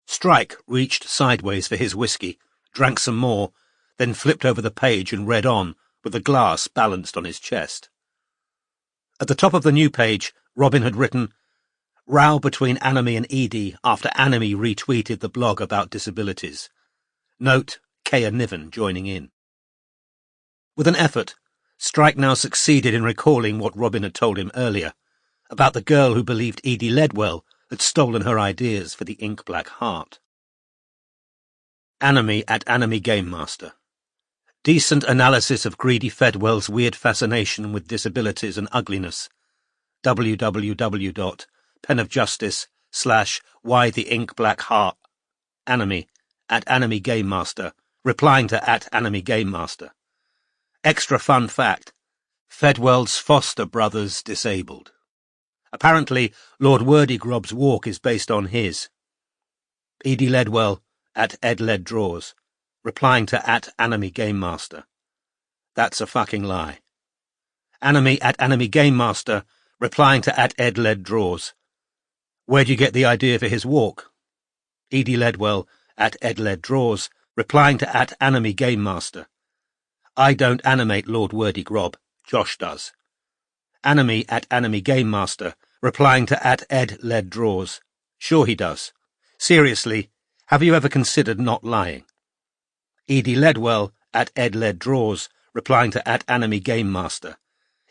Strike reached sideways for his whiskey, drank some more, then flipped over the page and read on, with the glass balanced on his chest. At the top of the new page, Robin had written, "Row between Anime and Edie after Anime retweeted the blog about disabilities. Note, Kea Niven joining in." With an effort, Strike now succeeded in recalling what Robin had told him earlier, about the girl who believed Edie Ledwell had stolen her ideas for the Ink Black Heart. Anime at Anime Game Master. Decent analysis of Greedy Fedwell's weird fascination with disabilities and ugliness. www.penofjustice/Why the Ink Black Heart. Anime at Anime Game Master, replying to @Anime Game Master. Extra fun fact: Fedwell's foster brother's disabled. Apparently, Lord Wordygrob's walk is based on his. Edie Ledwell @EdLedDraws, replying to @Anime Game Master. That's a fucking lie. Anime at Anime Game Master, replying to @EdLedDraws. Where'd you get the idea for his walk? Edie Ledwell @EdLedDraws, replying to @Anime Game Master. I don't animate Lord Wordygrob, Josh does. Anime at Anime Game Master, replying to @EdLedDraws. Sure he does. Seriously, have you ever considered not lying? Edie Ledwell @EdLedDraws, replying to @Anime Game Master.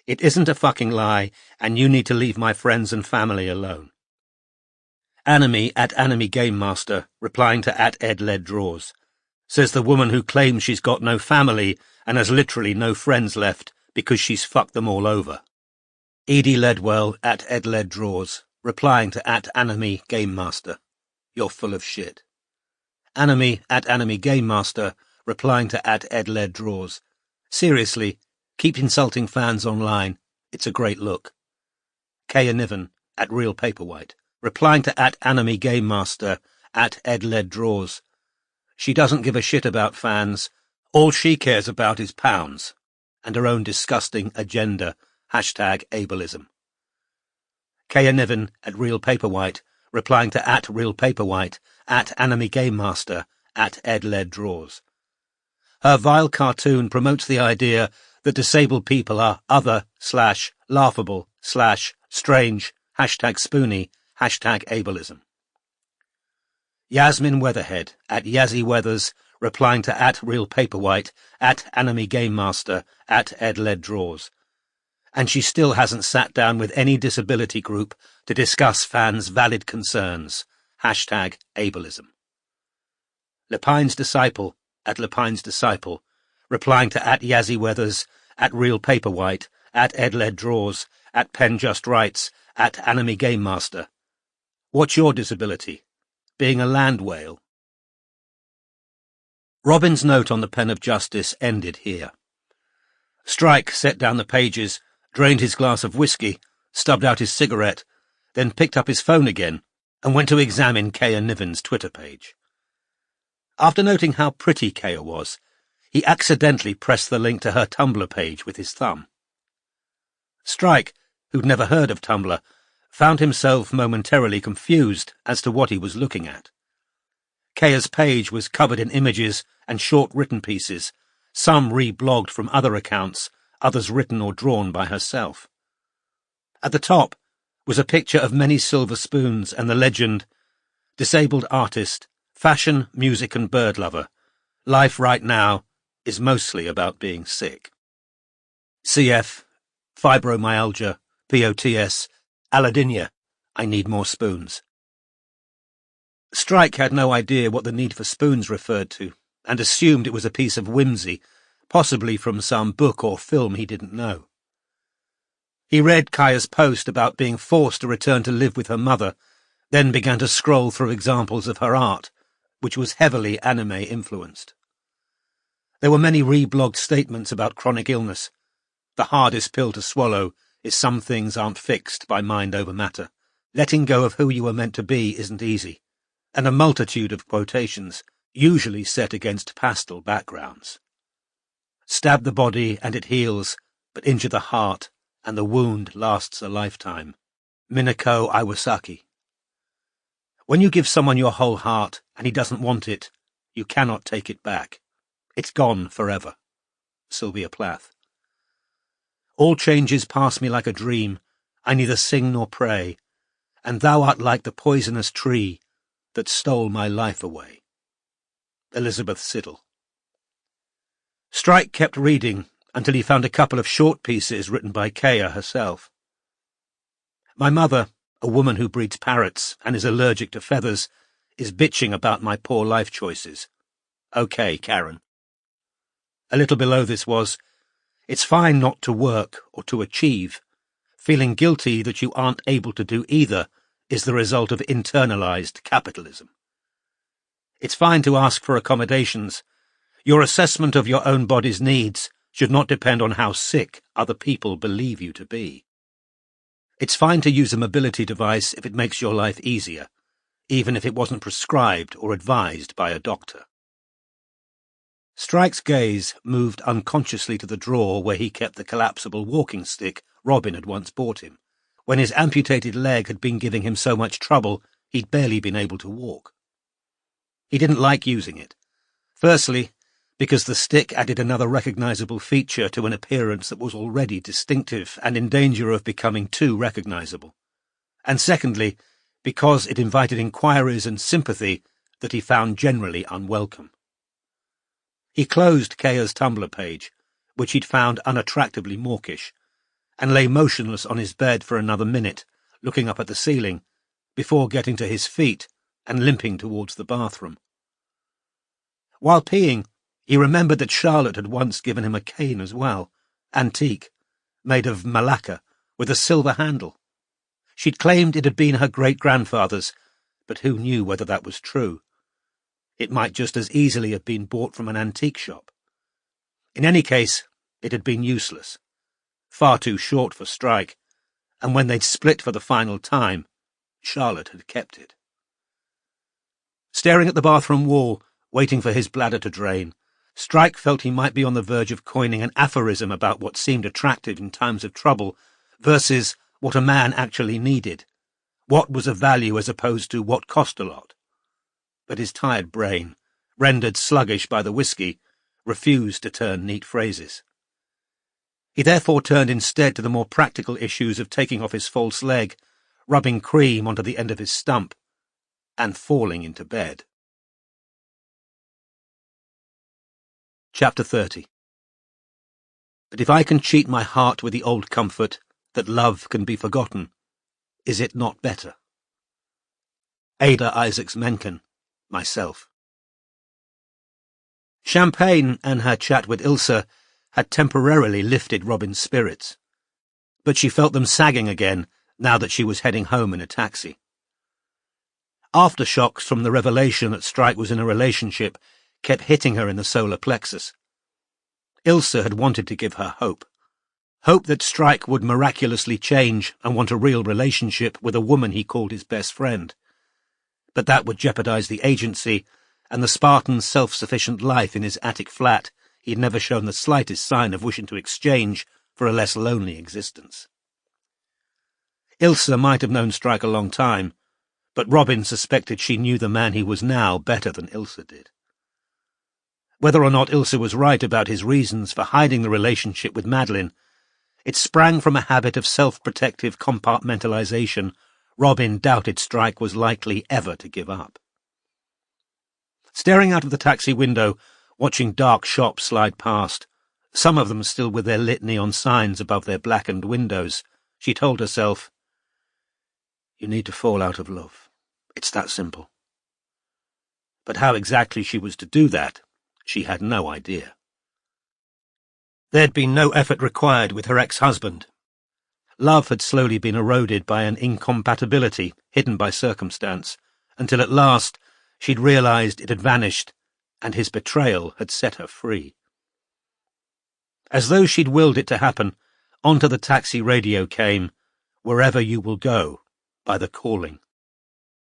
It isn't a fucking lie, and you need to leave my friends and family alone. Anime at Anime Game Master, replying to @EdLedDraws. Says the woman who claims she's got no family and has literally no friends left because she's fucked them all over. Edie Ledwell @EdLedDraws, replying to @Anime Game Master. You're full of shit. Anime at Anime Game Master, replying to @EdLedDraws. Seriously, keep insulting fans online. It's a great look. Kea Niven @RealPaperwhite, replying to @Anime Game Master, @EdLedDraws. She doesn't give a shit about fans. All she cares about is pounds and her own disgusting agenda, #ableism. Kea Niven @RealPaperwhite, replying to @RealPaperwhite, @Anime Game Master, @EdLedDraws. Her vile cartoon promotes the idea that disabled people are other/laughable/strange, #spoony, #ableism. Yasmin Weatherhead @YazzyWeathers, replying to @RealPaperwhite, @Anime Game Master, @EdLedDraws. And she still hasn't sat down with any disability group to discuss fans' valid concerns, #ableism. Lepine's Disciple @Lepine's Disciple, replying to @YazzyWeathers, @RealPaperwhite, @EdLedDraws, @PenJustWrites, @Anime Game Master. What's your disability? Being a land whale? Robin's note on the Pen of Justice ended here. Strike set down the pages, drained his glass of whiskey, stubbed out his cigarette, then picked up his phone again and went to examine Kea Niven's Twitter page. After noting how pretty Kea was, he accidentally pressed the link to her Tumblr page with his thumb. Strike, who'd never heard of Tumblr, found himself momentarily confused as to what he was looking at. Kea's page was covered in images and short written pieces, some re-blogged from other accounts, others written or drawn by herself. At the top was a picture of many silver spoons and the legend, "Disabled artist, fashion, music and bird lover. Life right now is mostly about being sick. CF, fibromyalgia, POTS, allodynia. I need more spoons." Strike had no idea what the need for spoons referred to, and assumed it was a piece of whimsy, possibly from some book or film he didn't know. He read Kaya's post about being forced to return to live with her mother, then began to scroll through examples of her art, which was heavily anime-influenced. There were many reblogged statements about chronic illness. The hardest pill to swallow is some things aren't fixed by mind over matter. Letting go of who you were meant to be isn't easy, and a multitude of quotations, usually set against pastel backgrounds. Stab the body and it heals, but injure the heart and the wound lasts a lifetime. Minako Iwasaki. When you give someone your whole heart and he doesn't want it, you cannot take it back. It's gone forever. Sylvia Plath. All changes pass me like a dream. I neither sing nor pray, and thou art like the poisonous tree that stole my life away. Elizabeth Siddal. Strike kept reading until he found a couple of short pieces written by Kea herself. My mother, a woman who breeds parrots and is allergic to feathers, is bitching about my poor life choices. Okay, Karen. A little below this was, it's fine not to work or to achieve. Feeling guilty that you aren't able to do either is the result of internalized capitalism. It's fine to ask for accommodations. Your assessment of your own body's needs should not depend on how sick other people believe you to be. It's fine to use a mobility device if it makes your life easier, even if it wasn't prescribed or advised by a doctor. Strike's gaze moved unconsciously to the drawer where he kept the collapsible walking stick Robin had once bought him. When his amputated leg had been giving him so much trouble, he'd barely been able to walk. He didn't like using it. Firstly, because the stick added another recognizable feature to an appearance that was already distinctive and in danger of becoming too recognizable. And secondly, because it invited inquiries and sympathy that he found generally unwelcome. He closed Kea's Tumblr page, which he'd found unattractively mawkish, and lay motionless on his bed for another minute, looking up at the ceiling, before getting to his feet and limping towards the bathroom. While peeing, he remembered that Charlotte had once given him a cane as well, antique, made of malacca, with a silver handle. She'd claimed it had been her great-grandfather's, but who knew whether that was true? It might just as easily have been bought from an antique shop. In any case, it had been useless. Far too short for Strike, and when they'd split for the final time, Charlotte had kept it. Staring at the bathroom wall, waiting for his bladder to drain, Strike felt he might be on the verge of coining an aphorism about what seemed attractive in times of trouble versus what a man actually needed, what was of value as opposed to what cost a lot. But his tired brain, rendered sluggish by the whiskey, refused to turn neat phrases. He therefore turned instead to the more practical issues of taking off his false leg, rubbing cream onto the end of his stump, and falling into bed. Chapter 30. But if I can cheat my heart with the old comfort that love can be forgotten, is it not better? Ada Isaacs Menken, myself. Champagne and her chat with Ilse had temporarily lifted Robin's spirits, but she felt them sagging again now that she was heading home in a taxi. Aftershocks from the revelation that Strike was in a relationship kept hitting her in the solar plexus. Ilse had wanted to give her hope. Hope that Strike would miraculously change and want a real relationship with a woman he called his best friend. But that would jeopardize the agency and the Spartan's self-sufficient life in his attic flat he'd never shown the slightest sign of wishing to exchange for a less lonely existence. Ilse might have known Strike a long time, but Robin suspected she knew the man he was now better than Ilse did. Whether or not Ilse was right about his reasons for hiding the relationship with Madeline, it sprang from a habit of self-protective compartmentalization Robin doubted Strike was likely ever to give up. Staring out of the taxi window, watching dark shops slide past, some of them still with their lit neon signs above their blackened windows, she told herself, "You need to fall out of love. It's that simple." But how exactly she was to do that, she had no idea. There'd been no effort required with her ex-husband. Love had slowly been eroded by an incompatibility hidden by circumstance, until at last she'd realized it had vanished, and his betrayal had set her free. As though she'd willed it to happen, onto the taxi radio came "Wherever You Will Go" by The Calling.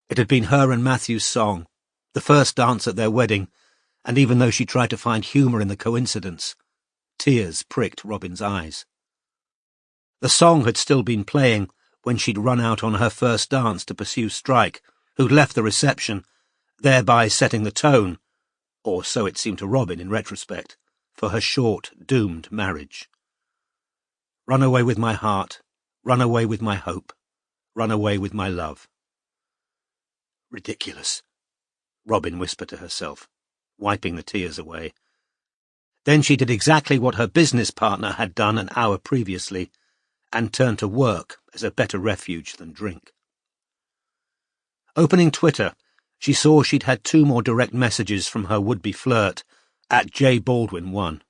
It had been her and Matthew's song, the first dance at their wedding, and even though she tried to find humour in the coincidence, tears pricked Robin's eyes. The song had still been playing when she'd run out on her first dance to pursue Strike, who'd left the reception, thereby setting the tone, or so it seemed to Robin in retrospect, for her short, doomed marriage. Run away with my heart, run away with my hope, run away with my love. Ridiculous, Robin whispered to herself, wiping the tears away. Then she did exactly what her business partner had done an hour previously, and turned to work as a better refuge than drink. Opening Twitter, she saw she'd had 2 more direct messages from her would-be flirt, @JBaldwin1.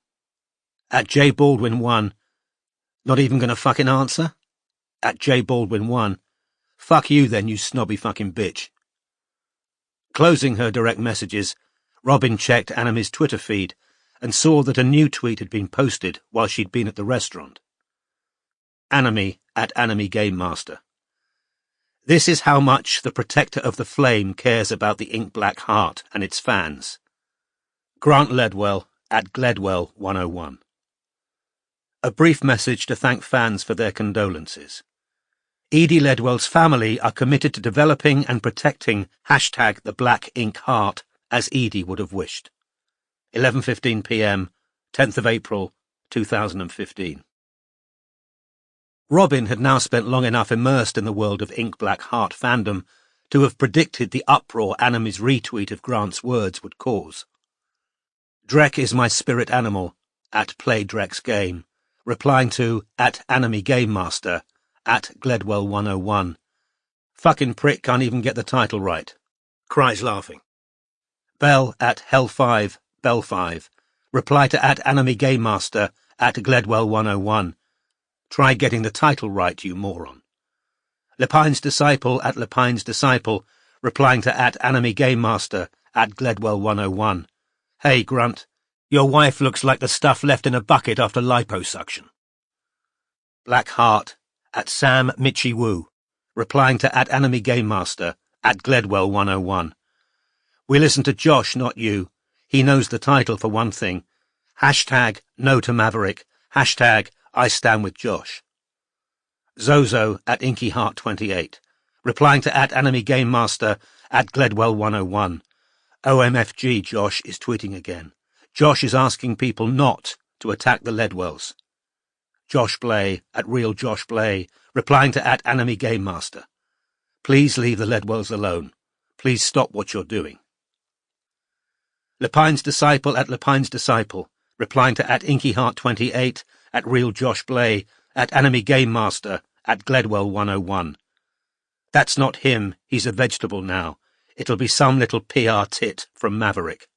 @JBaldwin1, not even gonna fucking answer? @JBaldwin1, fuck you then, you snobby fucking bitch. Closing her direct messages, Robin checked Anami's Twitter feed and saw that a new tweet had been posted while she'd been at the restaurant. Anami @AnamiGameMaster. This is how much the Protector of the Flame cares about the Ink Black Heart and its fans. Grant Ledwell @Gledwell101. A brief message to thank fans for their condolences. Edie Ledwell's family are committed to developing and protecting #the Black Ink Heart as Edie would have wished. 11:15 p.m, 10th of April, 2015. Robin had now spent long enough immersed in the world of Ink Black Heart fandom to have predicted the uproar Anami's retweet of Grant's words would cause. Drek is my spirit animal, @PlayDrexGame, replying to @AnamiGameMaster, @Gledwell101. Fucking prick can't even get the title right. Cries laughing. Bell @Hell5, Bell5, reply to @AnamiGameMaster, @Gledwell101. Try getting the title right, you moron. Lepine's Disciple @Lepine's Disciple, replying to @AnamiGameMaster, @Gledwell101. Hey, Grunt, your wife looks like the stuff left in a bucket after liposuction. Black Heart @Sam Mitchie Woo, replying to @AnamiGameMaster, @Gledwell101. We listen to Josh, not you. He knows the title for one thing. #No to Maverick, #I stand with Josh. Zozo @InkyHeart28, replying to @AnamiGameMaster, @Gledwell101. OMFG, Josh is tweeting again. Josh is asking people not to attack the Ledwells. Josh Blay @RealJoshBlay, replying to @AnamiGameMaster. Please leave the Ledwells alone. Please stop what you're doing. Lepine's Disciple @Lepine's Disciple, replying to @InkyHeart28, @RealJoshBlay, @AnamiGameMaster, @Gledwell101. That's not him, he's a vegetable now. It'll be some little PR tit from Maverick.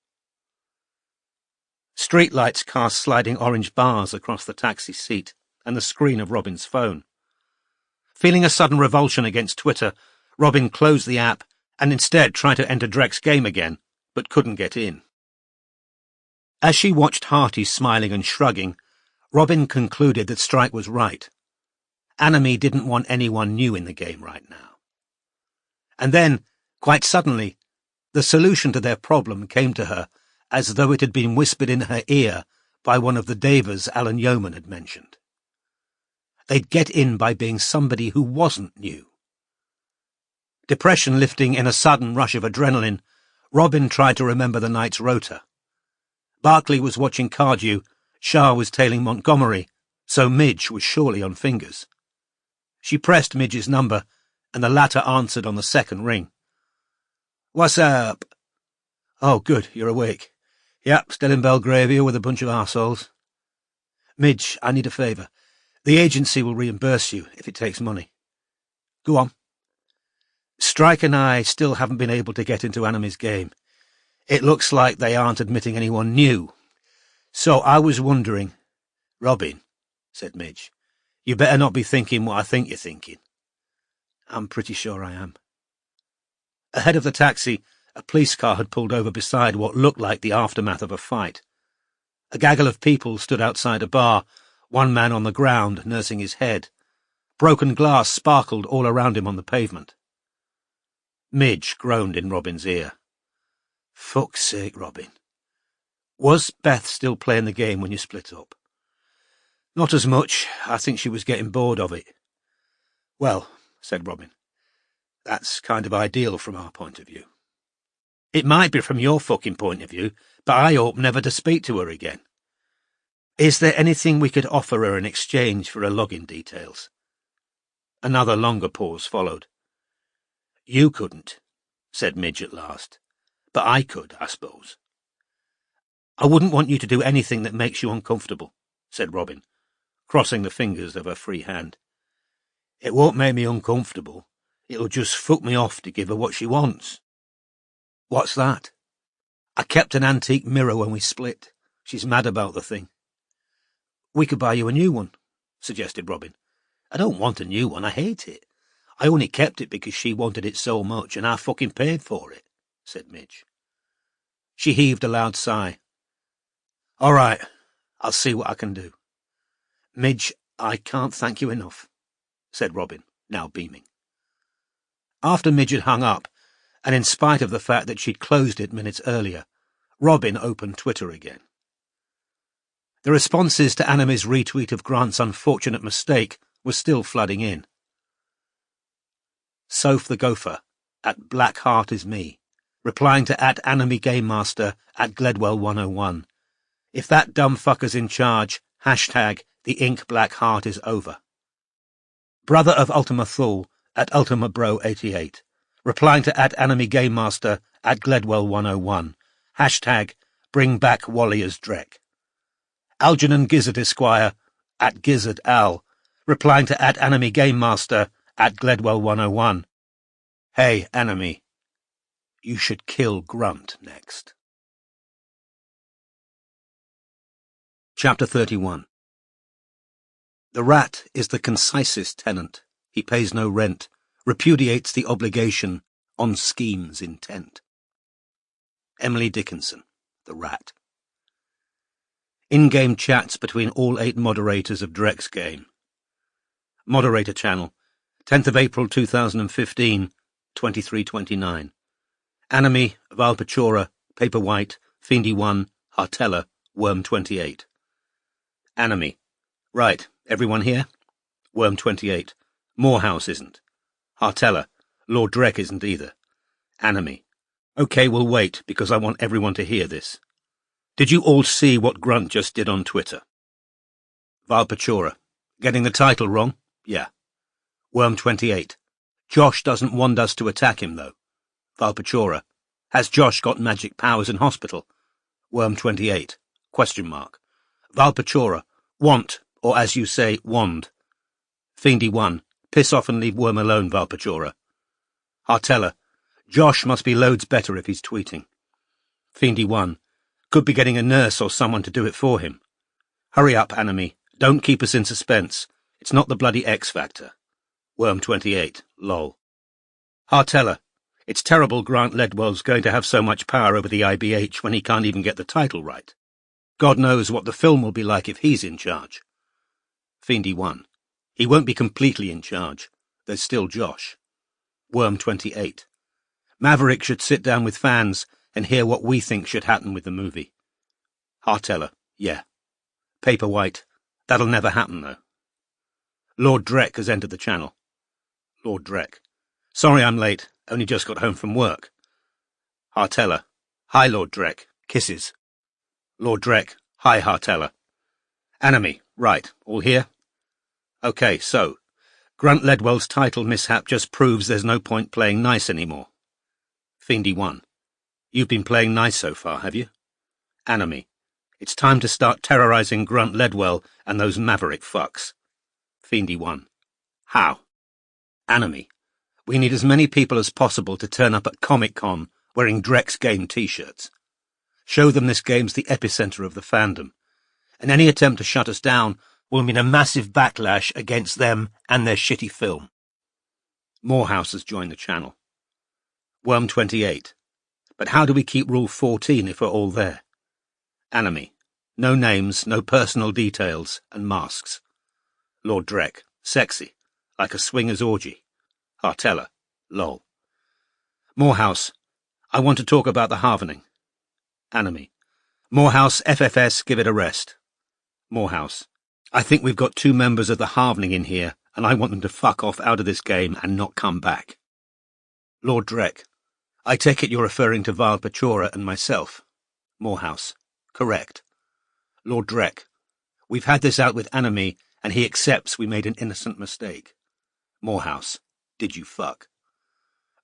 Streetlights cast sliding orange bars across the taxi seat and the screen of Robin's phone. Feeling a sudden revulsion against Twitter, Robin closed the app and instead tried to enter Drek's game again, but couldn't get in. As she watched Harty smiling and shrugging, Robin concluded that Strike was right. Anami didn't want anyone new in the game right now. And then, quite suddenly, the solution to their problem came to her as though it had been whispered in her ear by one of the Davers Alan Yeoman had mentioned. They'd get in by being somebody who wasn't new. Depression lifting in a sudden rush of adrenaline, Robin tried to remember the night's rota. Barclay was watching Cardew, Shah was tailing Montgomery, so Midge was surely on fingers. She pressed Midge's number, and the latter answered on the second ring. "What's up?" "Oh, good, you're awake." "Yep, still in Belgravia with a bunch of arseholes." "Midge, I need a favour. The agency will reimburse you if it takes money." "Go on." "Strike and I still haven't been able to get into Anamy's game. It looks like they aren't admitting anyone new. So I was wondering—" "Robin," said Midge, "you better not be thinking what I think you're thinking." "I'm pretty sure I am." Ahead of the taxi, a police car had pulled over beside what looked like the aftermath of a fight. A gaggle of people stood outside a bar, one man on the ground, nursing his head. Broken glass sparkled all around him on the pavement. Midge groaned in Robin's ear. "Fuck's sake, Robin. Was Beth still playing the game when you split up?" "Not as much. I think she was getting bored of it." "Well," said Robin, "that's kind of ideal from our point of view." "It might be from your fucking point of view, but I hope never to speak to her again." "Is there anything we could offer her in exchange for her login details?" Another longer pause followed. "You couldn't," said Midge at last, "but I could, I suppose." "I wouldn't want you to do anything that makes you uncomfortable," said Robin, crossing the fingers of her free hand. "It won't make me uncomfortable. It'll just fuck me off to give her what she wants." "What's that?" "I kept an antique mirror when we split. She's mad about the thing." "We could buy you a new one," suggested Robin. "I don't want a new one, I hate it. I only kept it because she wanted it so much and I fucking paid for it," said Midge. She heaved a loud sigh. "All right, I'll see what I can do." "Midge, I can't thank you enough," said Robin, now beaming. After Midge had hung up, and in spite of the fact that she'd closed it minutes earlier, Robin opened Twitter again. The responses to Anamy's retweet of Grant's unfortunate mistake were still flooding in. Soph the Gopher, at BlackHeartIsMe, replying to @AnamyGameMaster @Gledwell101. "If that dumb fucker's in charge, hashtag the ink black heart is over." Brother of Ultima Thule, @UltimaBro88, replying to @AnamyGameMaster @Gledwell101, hashtag bring back Wallier's Drek. Algernon Gizzard Esquire, @GizzardAl, replying to @AnamyGameMaster @Gledwell101. "Hey, Anamy, you should kill Grunt next." Chapter 31. The rat is the concisest tenant. He pays no rent, repudiates the obligation, on schemes intent. Emily Dickinson, The Rat. In-game chats between all 8 moderators of Drek's game. Moderator channel, 10th of April 2015, 23:29. Anamy, Valpachora, Paperwhite, Fiendy1, Hartella, Worm28. Anamy. Right, everyone here? Worm28. Morehouse isn't. Hartella. Lord Drek isn't either. Anamy. OK, we'll wait, because I want everyone to hear this. Did you all see what Grunt just did on Twitter? Valpachora. Getting the title wrong? Yeah. Worm28. Josh doesn't want us to attack him, though. Valpachora. Has Josh got magic powers in hospital? Worm28. Question mark. Valpachora. Want, or as you say, wand. Fiendy1. Piss off and leave Worm alone, Valpachora. Hartella. Josh must be loads better if he's tweeting. Fiendy1. Could be getting a nurse or someone to do it for him. Hurry up, Anamy. Don't keep us in suspense. It's not the bloody X Factor. Worm28. Lol. Hartella. It's terrible Grant Ledwell's going to have so much power over the IBH when he can't even get the title right. God knows what the film will be like if he's in charge. Fiendy1. He won't be completely in charge. There's still Josh. Worm28. Maverick should sit down with fans and hear what we think should happen with the movie. Hartella. Yeah. Paperwhite. That'll never happen, though. Lord Drek has entered the channel. Lord Drek. Sorry I'm late. Only just got home from work. Hartella. Hi, Lord Drek. Kisses. Lord Drek. Hi, Hartella. Enemy. Right. All here? OK, so Grunt Ledwell's title mishap just proves there's no point playing nice anymore. Fiendy 1. You've been playing nice so far, have you? Enemy. It's time to start terrorizing Grunt Ledwell and those maverick fucks. Fiendy 1. How? Enemy. We need as many people as possible to turn up at Comic-Con wearing Drek's Game t-shirts. Show them this game's the epicenter of the fandom, and any attempt to shut us down will mean a massive backlash against them and their shitty film. Morehouse has joined the channel. Worm 28. But how do we keep Rule 14 if we're all there? Enemy. No names, no personal details, and masks. Lord Drek. Sexy. Like a swinger's orgy. Hartella. Lol. Morehouse. I want to talk about the Harvening. Enemy. Morehouse, FFS, give it a rest. Morehouse. I think we've got 2 members of the Harvening in here, and I want them to fuck off out of this game and not come back. Lord Drek. I take it you're referring to Vile Pachora and myself. Morehouse. Correct. Lord Drek. We've had this out with Enemy, and he accepts we made an innocent mistake. Morehouse. Did you fuck?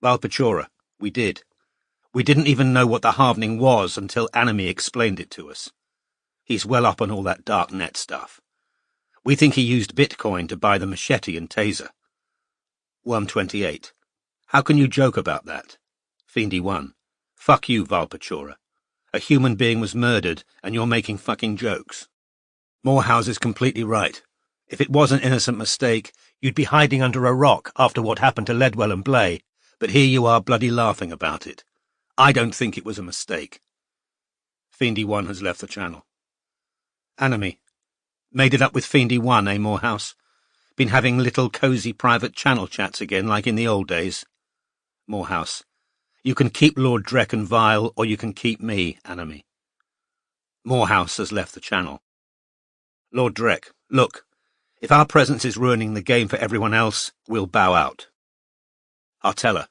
Vile Pachora. We did. We didn't even know what the Harvening was until Enemy explained it to us. He's well up on all that dark net stuff. We think he used Bitcoin to buy the machete and taser. Worm 28. How can you joke about that? Fiendy 1. Fuck you, Vile Pachora. A human being was murdered, and you're making fucking jokes. Morehouse is completely right. If it was an innocent mistake, you'd be hiding under a rock after what happened to Ledwell and Blay, but here you are bloody laughing about it. I don't think it was a mistake. Fiendy 1 has left the channel. Enemy. Made it up with Fiendy 1, eh, Morehouse? Been having little cosy private channel chats again like in the old days. Morehouse. You can keep Lord Drek and Vile, or you can keep me, Enemy. Morehouse has left the channel. Lord Drek. Look. If our presence is ruining the game for everyone else, we'll bow out. Hartella.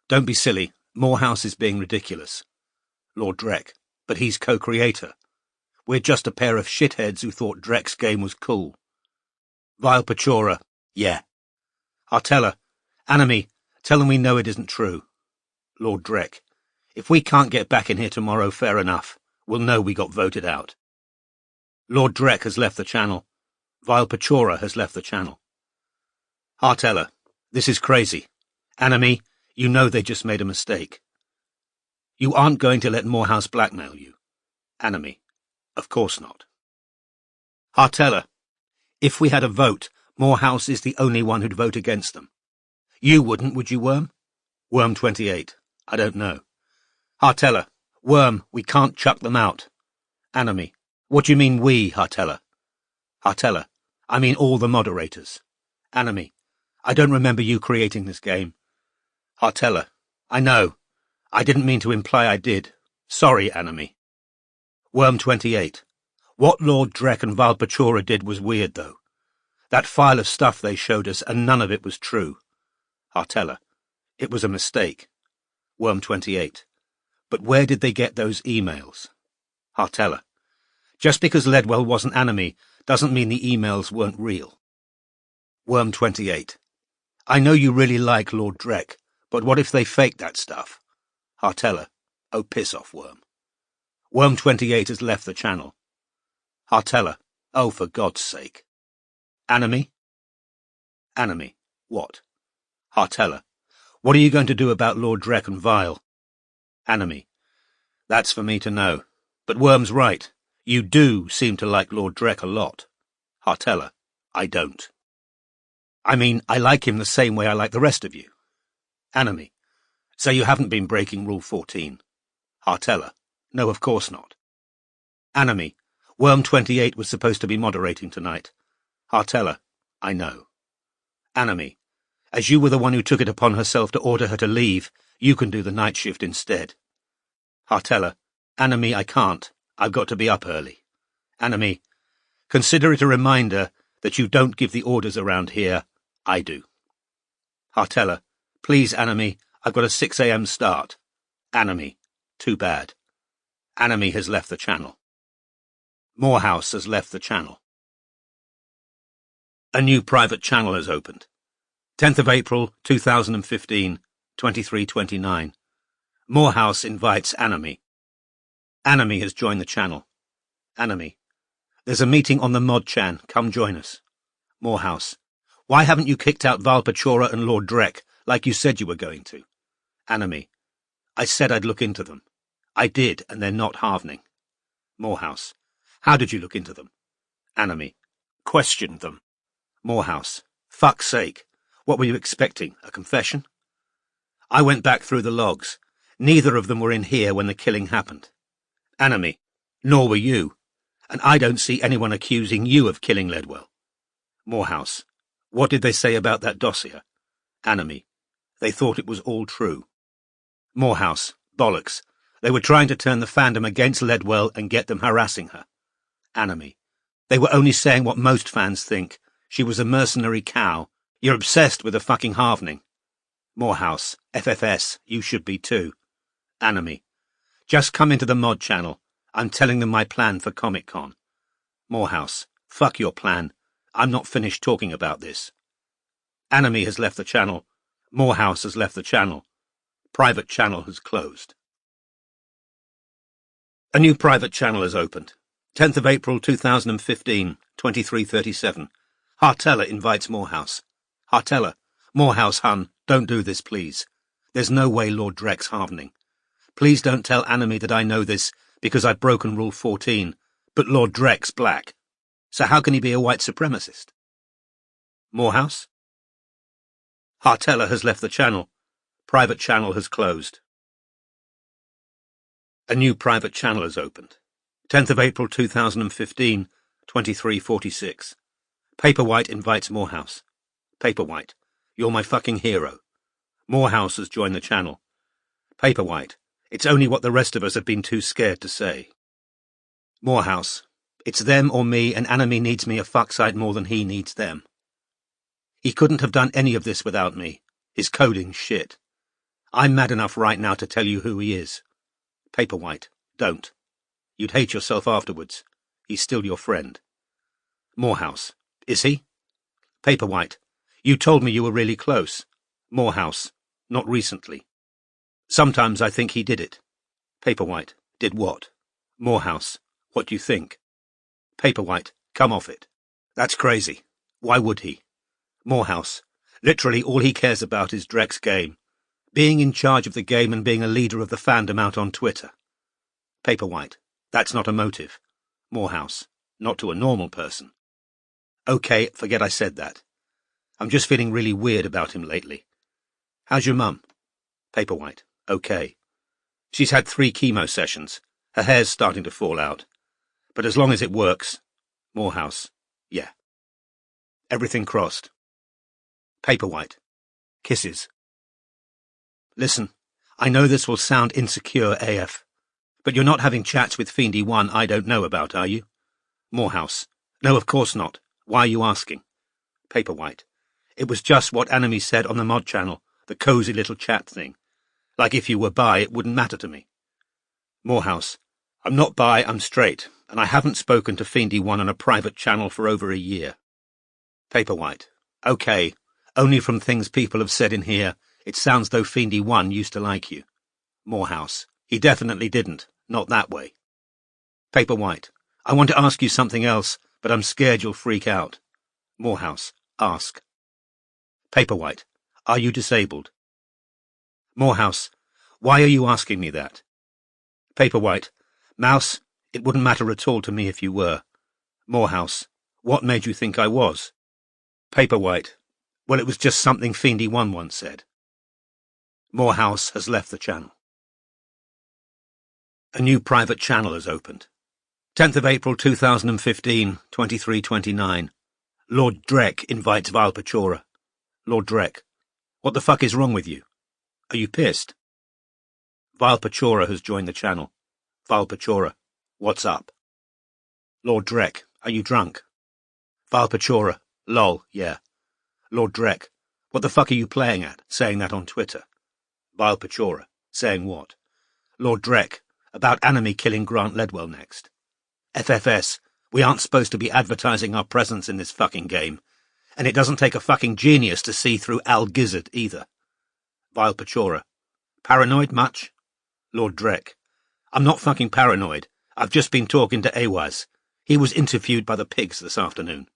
Don't be silly. Morehouse is being ridiculous. Lord Drek. But he's co-creator. We're just a pair of shitheads who thought Drek's game was cool. Vile Pachora. Yeah. Hartella. Enemy. Tell them we know it isn't true. Lord Drek. If we can't get back in here tomorrow, fair enough. We'll know we got voted out. Lord Drek has left the channel. Vile Pachora has left the channel. Hartella. This is crazy. Enemy. You know they just made a mistake. You aren't going to let Morehouse blackmail you. Enemy. Of course not. Hartella. If we had a vote, Morehouse is the only one who'd vote against them. You wouldn't, would you, Worm? Worm 28. I don't know. Hartella. Worm, we can't chuck them out. Enemy. What do you mean we, Hartella? Hartella. I mean all the moderators. Enemy. I don't remember you creating this game. Hartella. I know. I didn't mean to imply I did. Sorry, Enemy. Worm 28. What Lord Drek and Vile Pachora did was weird, though. That file of stuff they showed us, and none of it was true. Hartella. It was a mistake. Worm 28. But where did they get those emails? Hartella. Just because Ledwell wasn't Enemy doesn't mean the emails weren't real. Worm 28. I know you really like Lord Drek, but what if they faked that stuff? Hartella. Oh, piss off, Worm. Worm 28 has left the channel. Hartella. Oh, for God's sake. Enemy? Enemy. What? Hartella. What are you going to do about Lord Drek and Vile? Enemy. That's for me to know. But Worm's right. You do seem to like Lord Drek a lot. Hartella. I don't. I mean, I like him the same way I like the rest of you. Enemy. So you haven't been breaking Rule 14. Hartella. No, of course not. Enemy. Worm 28 was supposed to be moderating tonight. Hartella. I know. Enemy. As you were the one who took it upon herself to order her to leave, you can do the night shift instead. Hartella. Enemy, I can't. I've got to be up early. Enemy. Consider it a reminder that you don't give the orders around here. I do. Hartella. Please, Enemy, I've got a 6 a.m. start. Anime. Too bad. Anime has left the channel. Morehouse has left the channel. A new private channel has opened. 10th of April, 2015, 23:29. Morehouse invites Anime. Anime has joined the channel. Anime. There's a meeting on the Mod Chan. Come join us. Morehouse. Why haven't you kicked out Valpachora and Lord Drek like you said you were going to? Anime. I said I'd look into them. I did, and they're not hardening. Morehouse. How did you look into them? Anime. Questioned them. Morehouse. Fuck's sake. What were you expecting? A confession? I went back through the logs. Neither of them were in here when the killing happened. Anime. Nor were you. And I don't see anyone accusing you of killing Ledwell. Morehouse. What did they say about that dossier? Anime. They thought it was all true. Morehouse. Bollocks. They were trying to turn the fandom against Ledwell and get them harassing her. Anime. They were only saying what most fans think. She was a mercenary cow. You're obsessed with a fucking halvening. Morehouse. FFS. You should be too. Anime. Just come into the mod channel. I'm telling them my plan for Comic-Con. Morehouse. Fuck your plan. I'm not finished talking about this. Anime has left the channel. Morehouse has left the channel. Private channel has closed. A new private channel has opened. 10th of April 2015, 23:37. Hartella invites Morehouse. Hartella. Morehouse, hun, don't do this, please. There's no way Lord Drek's hardening. Please don't tell Anime that I know this, because I've broken Rule 14, but Lord Drek's black. So how can he be a white supremacist? Morehouse? Hartella has left the channel. Private channel has closed. A new private channel has opened. 10th of April 2015, 23:46. Paperwhite invites Morehouse. Paperwhite, you're my fucking hero. Morehouse has joined the channel. Paperwhite, it's only what the rest of us have been too scared to say. Morehouse, it's them or me, and Anime needs me a fuckside more than he needs them. He couldn't have done any of this without me. His coding's shit. I'm mad enough right now to tell you who he is. Paperwhite, don't. You'd hate yourself afterwards. He's still your friend. Morehouse, is he? Paperwhite, you told me you were really close. Morehouse, not recently. Sometimes I think he did it. Paperwhite, did what? Morehouse, what do you think? Paperwhite, come off it. That's crazy. Why would he? Morehouse, literally all he cares about is Drek's game. Being in charge of the game and being a leader of the fandom out on Twitter. Paperwhite, that's not a motive. Morehouse, not to a normal person. Okay, forget I said that. I'm just feeling really weird about him lately. How's your mum? Paperwhite, okay. She's had 3 chemo sessions. Her hair's starting to fall out. But as long as it works. Morehouse, yeah. Everything crossed. Paperwhite, kisses. Listen, I know this will sound insecure AF, but you're not having chats with Fiendy 1 I don't know about, are you? Morehouse, no, of course not. Why are you asking? Paperwhite, it was just what Anime said on the mod channel, the cosy little chat thing. Like if you were bi, it wouldn't matter to me. Morehouse, I'm not bi, I'm straight, and I haven't spoken to Fiendy 1 on a private channel for over a year. Paperwhite, okay, only from things people have said in here, it sounds though Fiendy 1 used to like you. Morehouse, he definitely didn't, not that way. Paperwhite, I want to ask you something else, but I'm scared you'll freak out. Morehouse, ask. Paperwhite, are you disabled? Morehouse, why are you asking me that? Paperwhite, Mouse, it wouldn't matter at all to me if you were. Morehouse, what made you think I was? Paperwhite, well, it was just something Fiendy 1 once said. Morehouse has left the channel. A new private channel has opened. 10th of April 2015, 23:29. Lord Drek invites Valpachora. Lord Drek, what the fuck is wrong with you? Are you pissed? Valpachora has joined the channel. Valpachora, what's up? Lord Drek, are you drunk? Valpachora, lol, yeah. Lord Drek, what the fuck are you playing at, saying that on Twitter? Vile Pechora. Saying what? Lord Drek. About Anime killing Grant Ledwell next. FFS. We aren't supposed to be advertising our presence in this fucking game. And it doesn't take a fucking genius to see through Al Gizzard either. Vile Pechora. Paranoid much? Lord Drek. I'm not fucking paranoid. I've just been talking to Awaz. He was interviewed by the pigs this afternoon.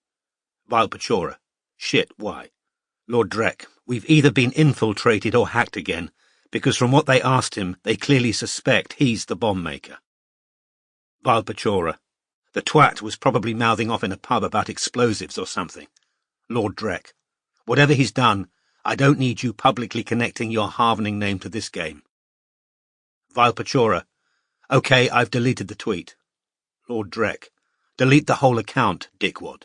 Vile Pechora. Shit, why? Lord Drek. We've either been infiltrated or hacked again, because from what they asked him, they clearly suspect he's the bomb maker. Vile Pechora. The twat was probably mouthing off in a pub about explosives or something. Lord Drek. Whatever he's done, I don't need you publicly connecting your Harvening name to this game. Vile Pechora. Okay, I've deleted the tweet. Lord Drek. Delete the whole account, dickwad.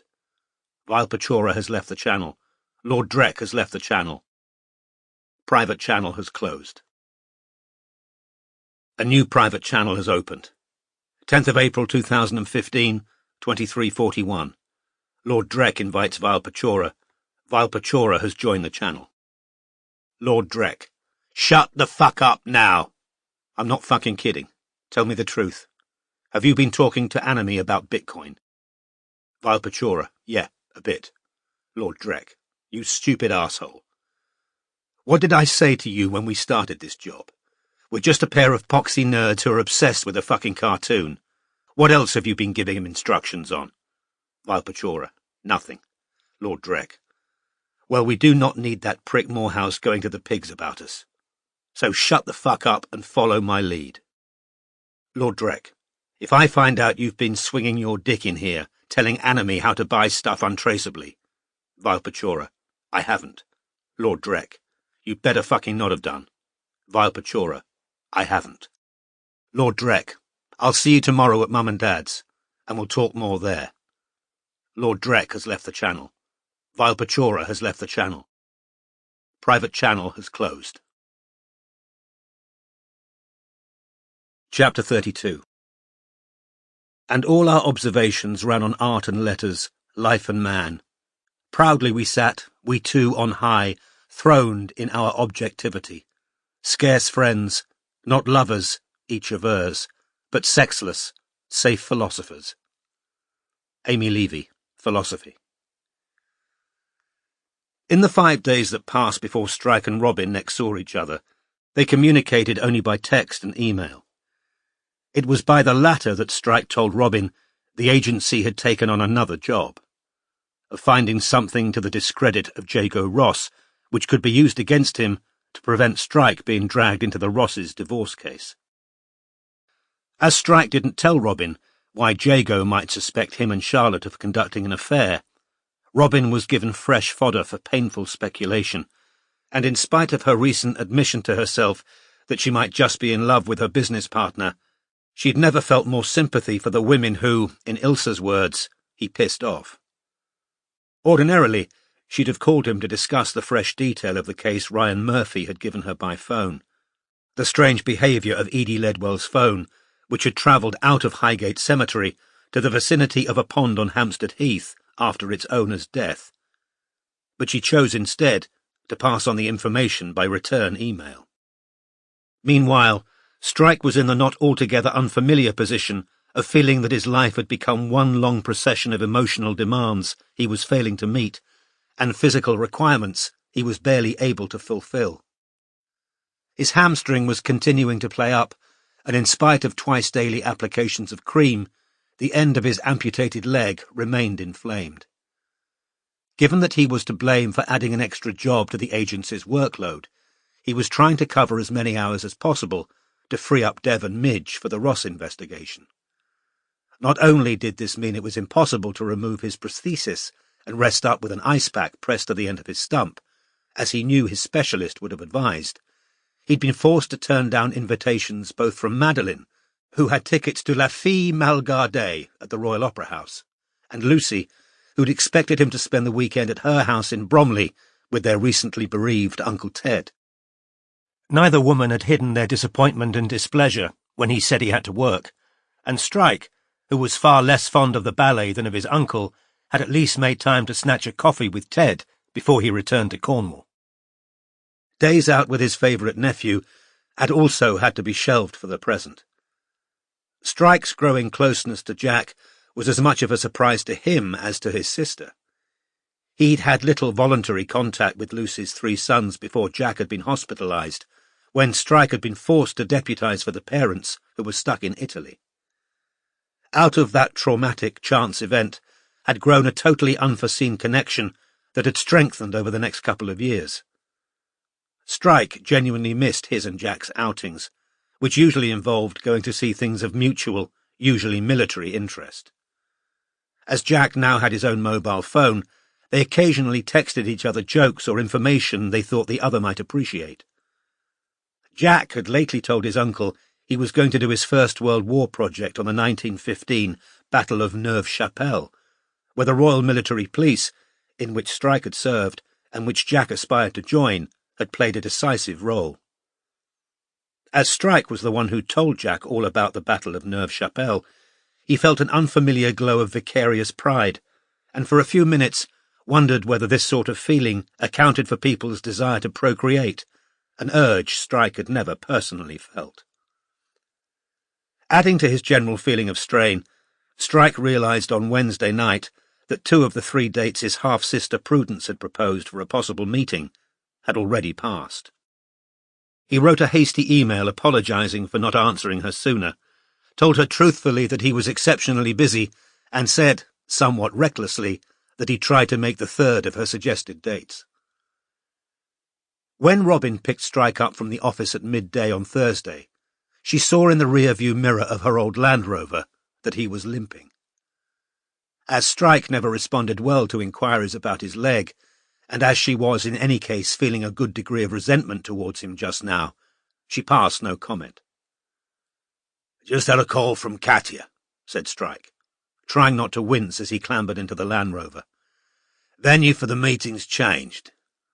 Vile Pechora has left the channel. Lord Drek has left the channel. Private channel has closed. A new private channel has opened. 10th of April 2015, 23:41. Lord Drek invites Vile Pechora. Vile Pechora has joined the channel. Lord Drek. Shut the fuck up now! I'm not fucking kidding. Tell me the truth. Have you been talking to Anime about Bitcoin? Vile Pechora. Yeah, a bit. Lord Drek. You stupid asshole. What did I say to you when we started this job? We're just a pair of poxy nerds who are obsessed with a fucking cartoon. What else have you been giving him instructions on? Vile Pechora. Nothing. Lord Drek. Well, we do not need that prick Morehouse going to the pigs about us. So shut the fuck up and follow my lead. Lord Drek. If I find out you've been swinging your dick in here, telling Anime how to buy stuff untraceably. Vile Pechora. I haven't. Lord Drek. You'd better fucking not have done. Vile Pechora. I haven't. Lord Drek. I'll see you tomorrow at Mum and Dad's, and we'll talk more there. Lord Drek has left the channel. Vile Pechora has left the channel. Private channel has closed. Chapter 32. And all our observations ran on art and letters, life and man. Proudly we sat, we two on high, throned in our objectivity. Scarce friends, not lovers, each avers, but sexless, safe philosophers. Amy Levy, Philosophy. In the 5 days that passed before Strike and Robin next saw each other, they communicated only by text and email. It was by the latter that Strike told Robin the agency had taken on another job, of finding something to the discredit of Jago Ross, which could be used against him to prevent Strike being dragged into the Rosses' divorce case. As Strike didn't tell Robin why Jago might suspect him and Charlotte of conducting an affair, Robin was given fresh fodder for painful speculation, and in spite of her recent admission to herself that she might just be in love with her business partner, she'd never felt more sympathy for the women who, in Ilsa's words, he pissed off. Ordinarily, she'd have called him to discuss the fresh detail of the case Ryan Murphy had given her by phone, the strange behaviour of Edie Ledwell's phone, which had travelled out of Highgate Cemetery to the vicinity of a pond on Hampstead Heath after its owner's death. But she chose instead to pass on the information by return email. Meanwhile, Strike was in the not altogether unfamiliar position of feeling that his life had become one long procession of emotional demands he was failing to meet, and physical requirements he was barely able to fulfill. His hamstring was continuing to play up, and in spite of twice-daily applications of cream, the end of his amputated leg remained inflamed. Given that he was to blame for adding an extra job to the agency's workload, he was trying to cover as many hours as possible to free up Dev and Midge for the Ross investigation. Not only did this mean it was impossible to remove his prosthesis and rest up with an ice pack pressed to the end of his stump, as he knew his specialist would have advised, he'd been forced to turn down invitations both from Madeline, who had tickets to La Fille Malgardée at the Royal Opera House, and Lucy, who'd expected him to spend the weekend at her house in Bromley with their recently bereaved Uncle Ted. Neither woman had hidden their disappointment and displeasure when he said he had to work, and Strike, who was far less fond of the ballet than of his uncle, had at least made time to snatch a coffee with Ted before he returned to Cornwall. Days out with his favourite nephew had also had to be shelved for the present. Strike's growing closeness to Jack was as much of a surprise to him as to his sister. He'd had little voluntary contact with Lucy's 3 sons before Jack had been hospitalised, when Strike had been forced to deputise for the parents who were stuck in Italy. Out of that traumatic chance event had grown a totally unforeseen connection that had strengthened over the next couple of years. Strike genuinely missed his and Jack's outings, which usually involved going to see things of mutual, usually military interest. As Jack now had his own mobile phone, they occasionally texted each other jokes or information they thought the other might appreciate. Jack had lately told his uncle he was going to do his First World War project on the 1915 Battle of Neuve-Chapelle, where the Royal Military Police, in which Strike had served and which Jack aspired to join, had played a decisive role. As Strike was the one who told Jack all about the Battle of Neuve-Chapelle, he felt an unfamiliar glow of vicarious pride, and for a few minutes wondered whether this sort of feeling accounted for people's desire to procreate, an urge Strike had never personally felt. Adding to his general feeling of strain, Strike realised on Wednesday night that 2 of the 3 dates his half-sister Prudence had proposed for a possible meeting had already passed. He wrote a hasty email apologising for not answering her sooner, told her truthfully that he was exceptionally busy, and said, somewhat recklessly, that he'd try to make the 3rd of her suggested dates. When Robin picked Strike up from the office at midday on Thursday, she saw in the rear-view mirror of her old Land Rover that he was limping. As Strike never responded well to inquiries about his leg, and as she was in any case feeling a good degree of resentment towards him just now, she passed no comment. "Just had a call from Katia," said Strike, trying not to wince as he clambered into the Land Rover. "Venue for the meeting's changed.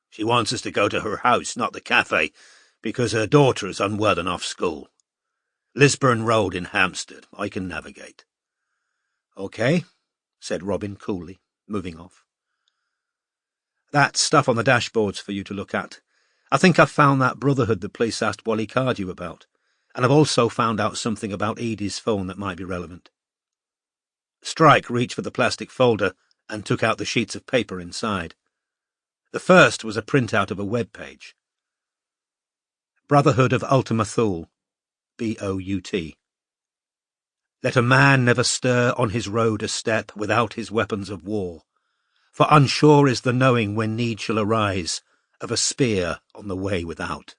She wants us to go to her house, not the cafe, because her daughter is unwell and off school. Lisburn Road in Hampstead. I can navigate." "OK," said Robin coolly, moving off. "That stuff on the dashboard's for you to look at. I think I've found that Brotherhood the police asked Wally Cardew about, and I've also found out something about Edie's phone that might be relevant." Strike reached for the plastic folder and took out the sheets of paper inside. The first was a printout of a web page. Brotherhood of Ultima Thule, B-O-U-T. Let a man never stir on his road a step without his weapons of war, for unsure is the knowing when need shall arise of a spear on the way without.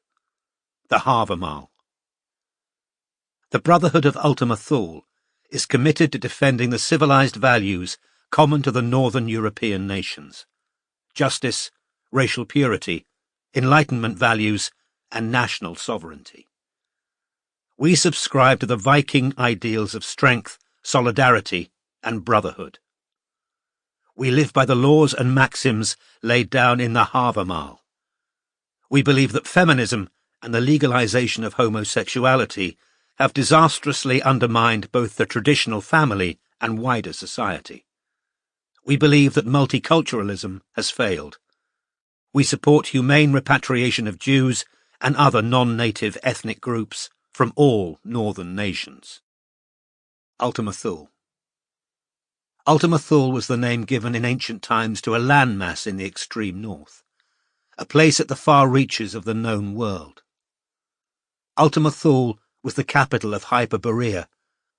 The Harvermal. The Brotherhood of Ultima Thule is committed to defending the civilized values common to the northern European nations: justice, racial purity, Enlightenment values, and national sovereignty. We subscribe to the Viking ideals of strength, solidarity, and brotherhood. We live by the laws and maxims laid down in the Harvermal. We believe that feminism and the legalization of homosexuality have disastrously undermined both the traditional family and wider society. We believe that multiculturalism has failed. We support humane repatriation of Jews and other non-native ethnic groups from all northern nations. Ultima Thule. Ultima Thule was the name given in ancient times to a landmass in the extreme north, a place at the far reaches of the known world. Ultima Thule was the capital of Hyperborea,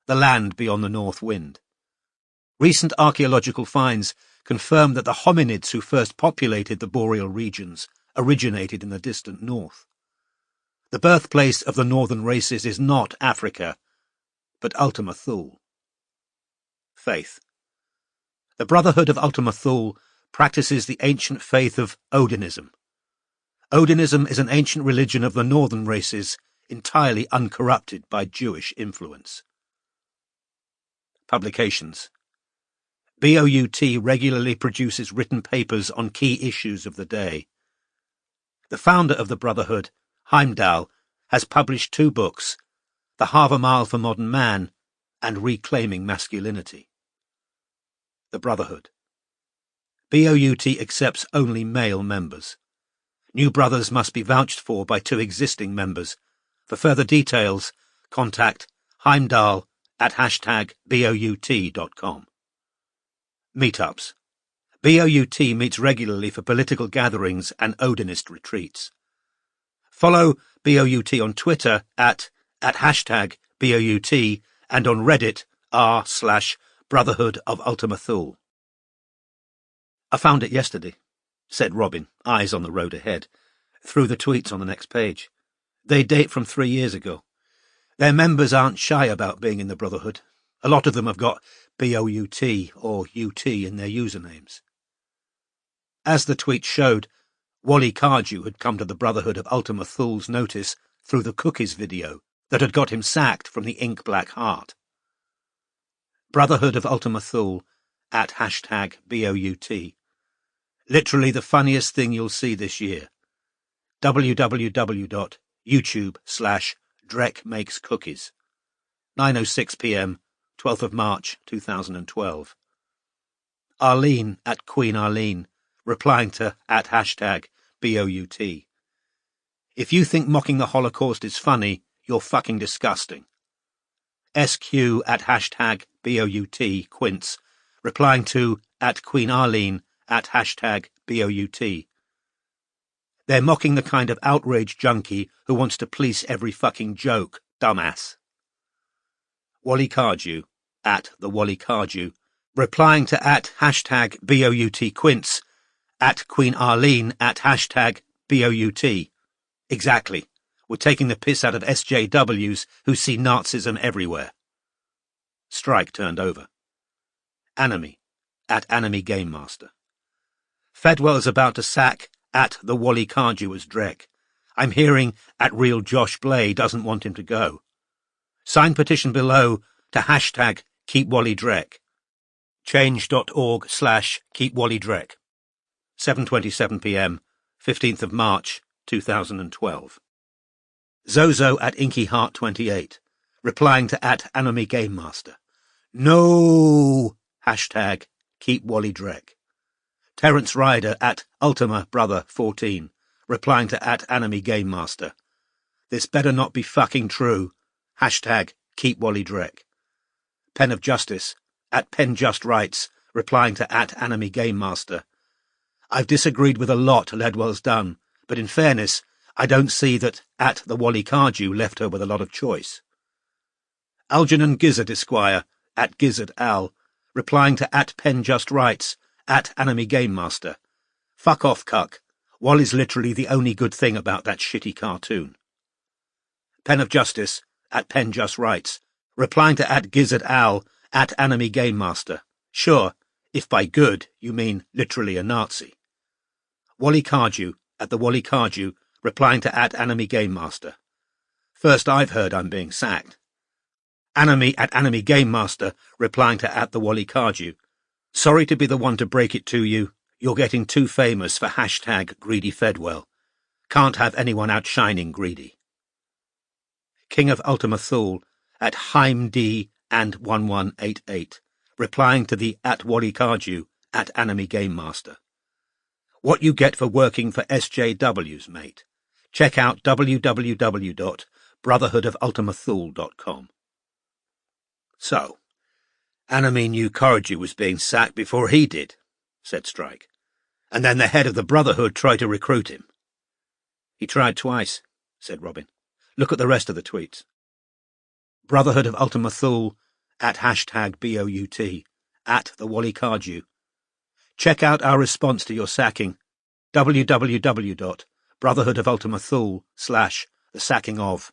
the land beyond the north wind. Recent archaeological finds confirm that the hominids who first populated the boreal regions originated in the distant north. The birthplace of the northern races is not Africa, but Ultima Thule. Faith. The Brotherhood of Ultima Thule practices the ancient faith of Odinism. Odinism is an ancient religion of the northern races, entirely uncorrupted by Jewish influence. Publications. BOUT regularly produces written papers on key issues of the day. The founder of the Brotherhood, Heimdall, has published 2 books, The Harvermal for Modern Man and Reclaiming Masculinity. The Brotherhood. BOUT accepts only male members. New brothers must be vouched for by 2 existing members. For further details, contact heimdall@bout.com. Meetups. BOUT meets regularly for political gatherings and Odinist retreats. Follow BOUT on Twitter at #BOUT and on Reddit r/Brotherhood of Ultima Thule. I found it yesterday, said Robin, eyes on the road ahead, through the tweets on the next page. They date from 3 years ago. Their members aren't shy about being in the Brotherhood. A lot of them have got BOUT or UT in their usernames. As the tweet showed, Wally Cardew had come to the Brotherhood of Ultima Thule's notice through the Cookies video that had got him sacked from the Ink Black Heart. Brotherhood of Ultima Thule at #BOUT. Literally the funniest thing you'll see this year. www.youtube.com/DrekMakesCookies. 9:06 p.m, 12th of March 2012. Arlene at Queen Arlene, replying to at #BOUT. If you think mocking the Holocaust is funny, you're fucking disgusting. SQ at #BOUT Quince, replying to at Queen Arlene at #BOUT. They're mocking the kind of outrage junkie who wants to police every fucking joke, dumbass. Wally Cardew at the Wally Cardew, replying to at #BOUT Quince at Queen Arlene at #BOUT. Exactly. We're taking the piss out of SJWs who see Nazism everywhere. Strike turned over. Anime at Anime Game Master. Fedwell is about to sack at the Wally Cardew as Drek. I'm hearing at Real Josh Blay doesn't want him to go. Sign petition below to #KeepWallyDrek. Change.org/KeepWallyDrek. 7:27 p.m, 15th of March 2012. Zozo at InkyHeart28, replying to at Anime Game Master. No! #KeepWallyDrek. Terence Ryder at Ultima Brother 14, replying to at Anime Game Master. This better not be fucking true. #KeepWallyDrek. Pen of Justice at PenJustRights, replying to at Anime Game Master. I've disagreed with a lot Ledwell's done, but in fairness, I don't see that at the Wally Cardew left her with a lot of choice. Algernon Gizzard Esquire at Gizzard Al, replying to at PenJustRights at Anime Game Master. Fuck off, cuck. Wally's literally the only good thing about that shitty cartoon. Pen of Justice at PenJustRights, replying to at Gizzard Al at Anime Game Master. Sure, if by good you mean literally a Nazi. Wally Cardew at the Wally Cardew, replying to at Anime Game Master. First I've heard I'm being sacked. Anime at Anime Game Master, replying to at the Wally Cardew. Sorry to be the one to break it to you. You're getting too famous for #GreedyFedwell. Can't have anyone outshining Greedy. King of Ultima Thule at HeimD and 1188, replying to the at Wally Cardew at Anime Game Master. What you get for working for SJWs, mate. Check out www.brotherhoodofultimathule.com. So, Anime knew Cardew was being sacked before he did, said Strike, and then the head of the Brotherhood tried to recruit him. He tried twice, said Robin. Look at the rest of the tweets. Brotherhood of Ultima Thule at #BOUT at the Wally Cardew. Check out our response to your sacking. www.brotherhoodofultimathule/the sacking of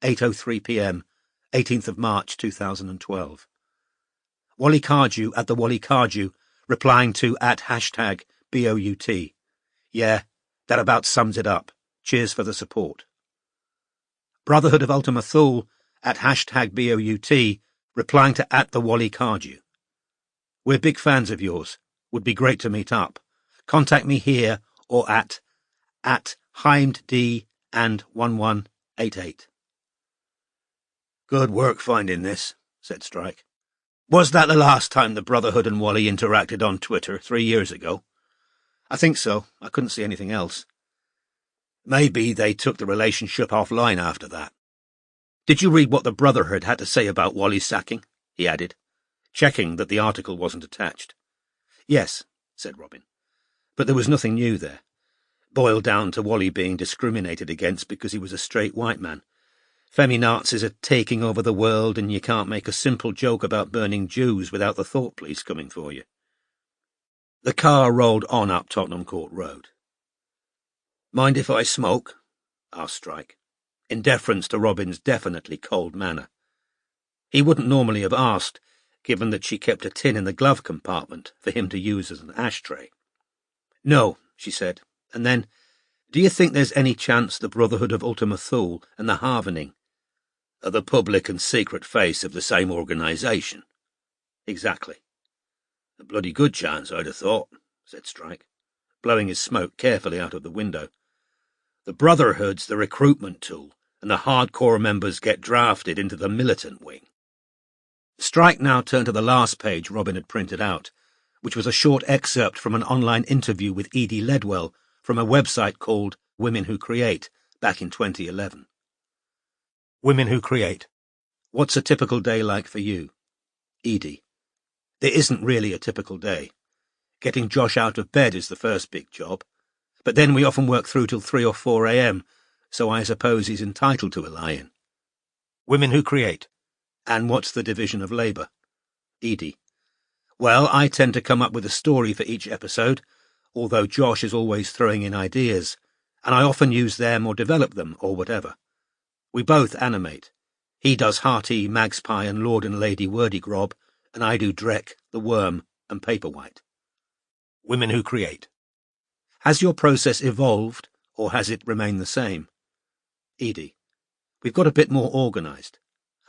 8:03 p.m, 18th of March 2012. Wally Cardew at the Wally Cardew, replying to at #BOUT. Yeah, that about sums it up. Cheers for the support. Brotherhood of Ultima Thule at #BOUT, replying to at the Wally Cardew. We're big fans of yours. Would be great to meet up. Contact me here or at HeimD and 1188. Good work finding this, said Strike. Was that the last time the Brotherhood and Wally interacted on Twitter 3 years ago? I think so. I couldn't see anything else. Maybe they took the relationship offline after that. Did you read what the Brotherhood had to say about Wally's sacking? He added, checking that the article wasn't attached. Yes, said Robin, but there was nothing new there. Boiled down to Wally being discriminated against because he was a straight white man. Feminazis are taking over the world, and you can't make a simple joke about burning Jews without the thought police coming for you. The car rolled on up Tottenham Court Road. Mind if I smoke? Asked Strike, in deference to Robin's definitely cold manner. He wouldn't normally have asked, given that she kept a tin in the glove compartment for him to use as an ashtray. No, she said, and then, do you think there's any chance the Brotherhood of Ultima Thule and the Harvening are the public and secret face of the same organisation? Exactly. A bloody good chance, I'd have thought, said Strike, blowing his smoke carefully out of the window. The Brotherhood's the recruitment tool, and the hardcore members get drafted into the militant wing. Strike now turned to the last page Robin had printed out, which was a short excerpt from an online interview with Edie Ledwell from a website called Women Who Create, back in 2011. Women Who Create. What's a typical day like for you? Edie. There isn't really a typical day. Getting Josh out of bed is the first big job, but then we often work through till 3 or 4 a.m, so I suppose he's entitled to a lie-in. Women Who Create. And what's the division of labour? Edie. Well, I tend to come up with a story for each episode, although Josh is always throwing in ideas, and I often use them or develop them or whatever. We both animate. He does Hearty, Magspie and Lord and Lady Wordygrob, and I do Drek, the Worm and Paperwhite. Women Who Create. Has your process evolved, or has it remained the same? Edie. We've got a bit more organised.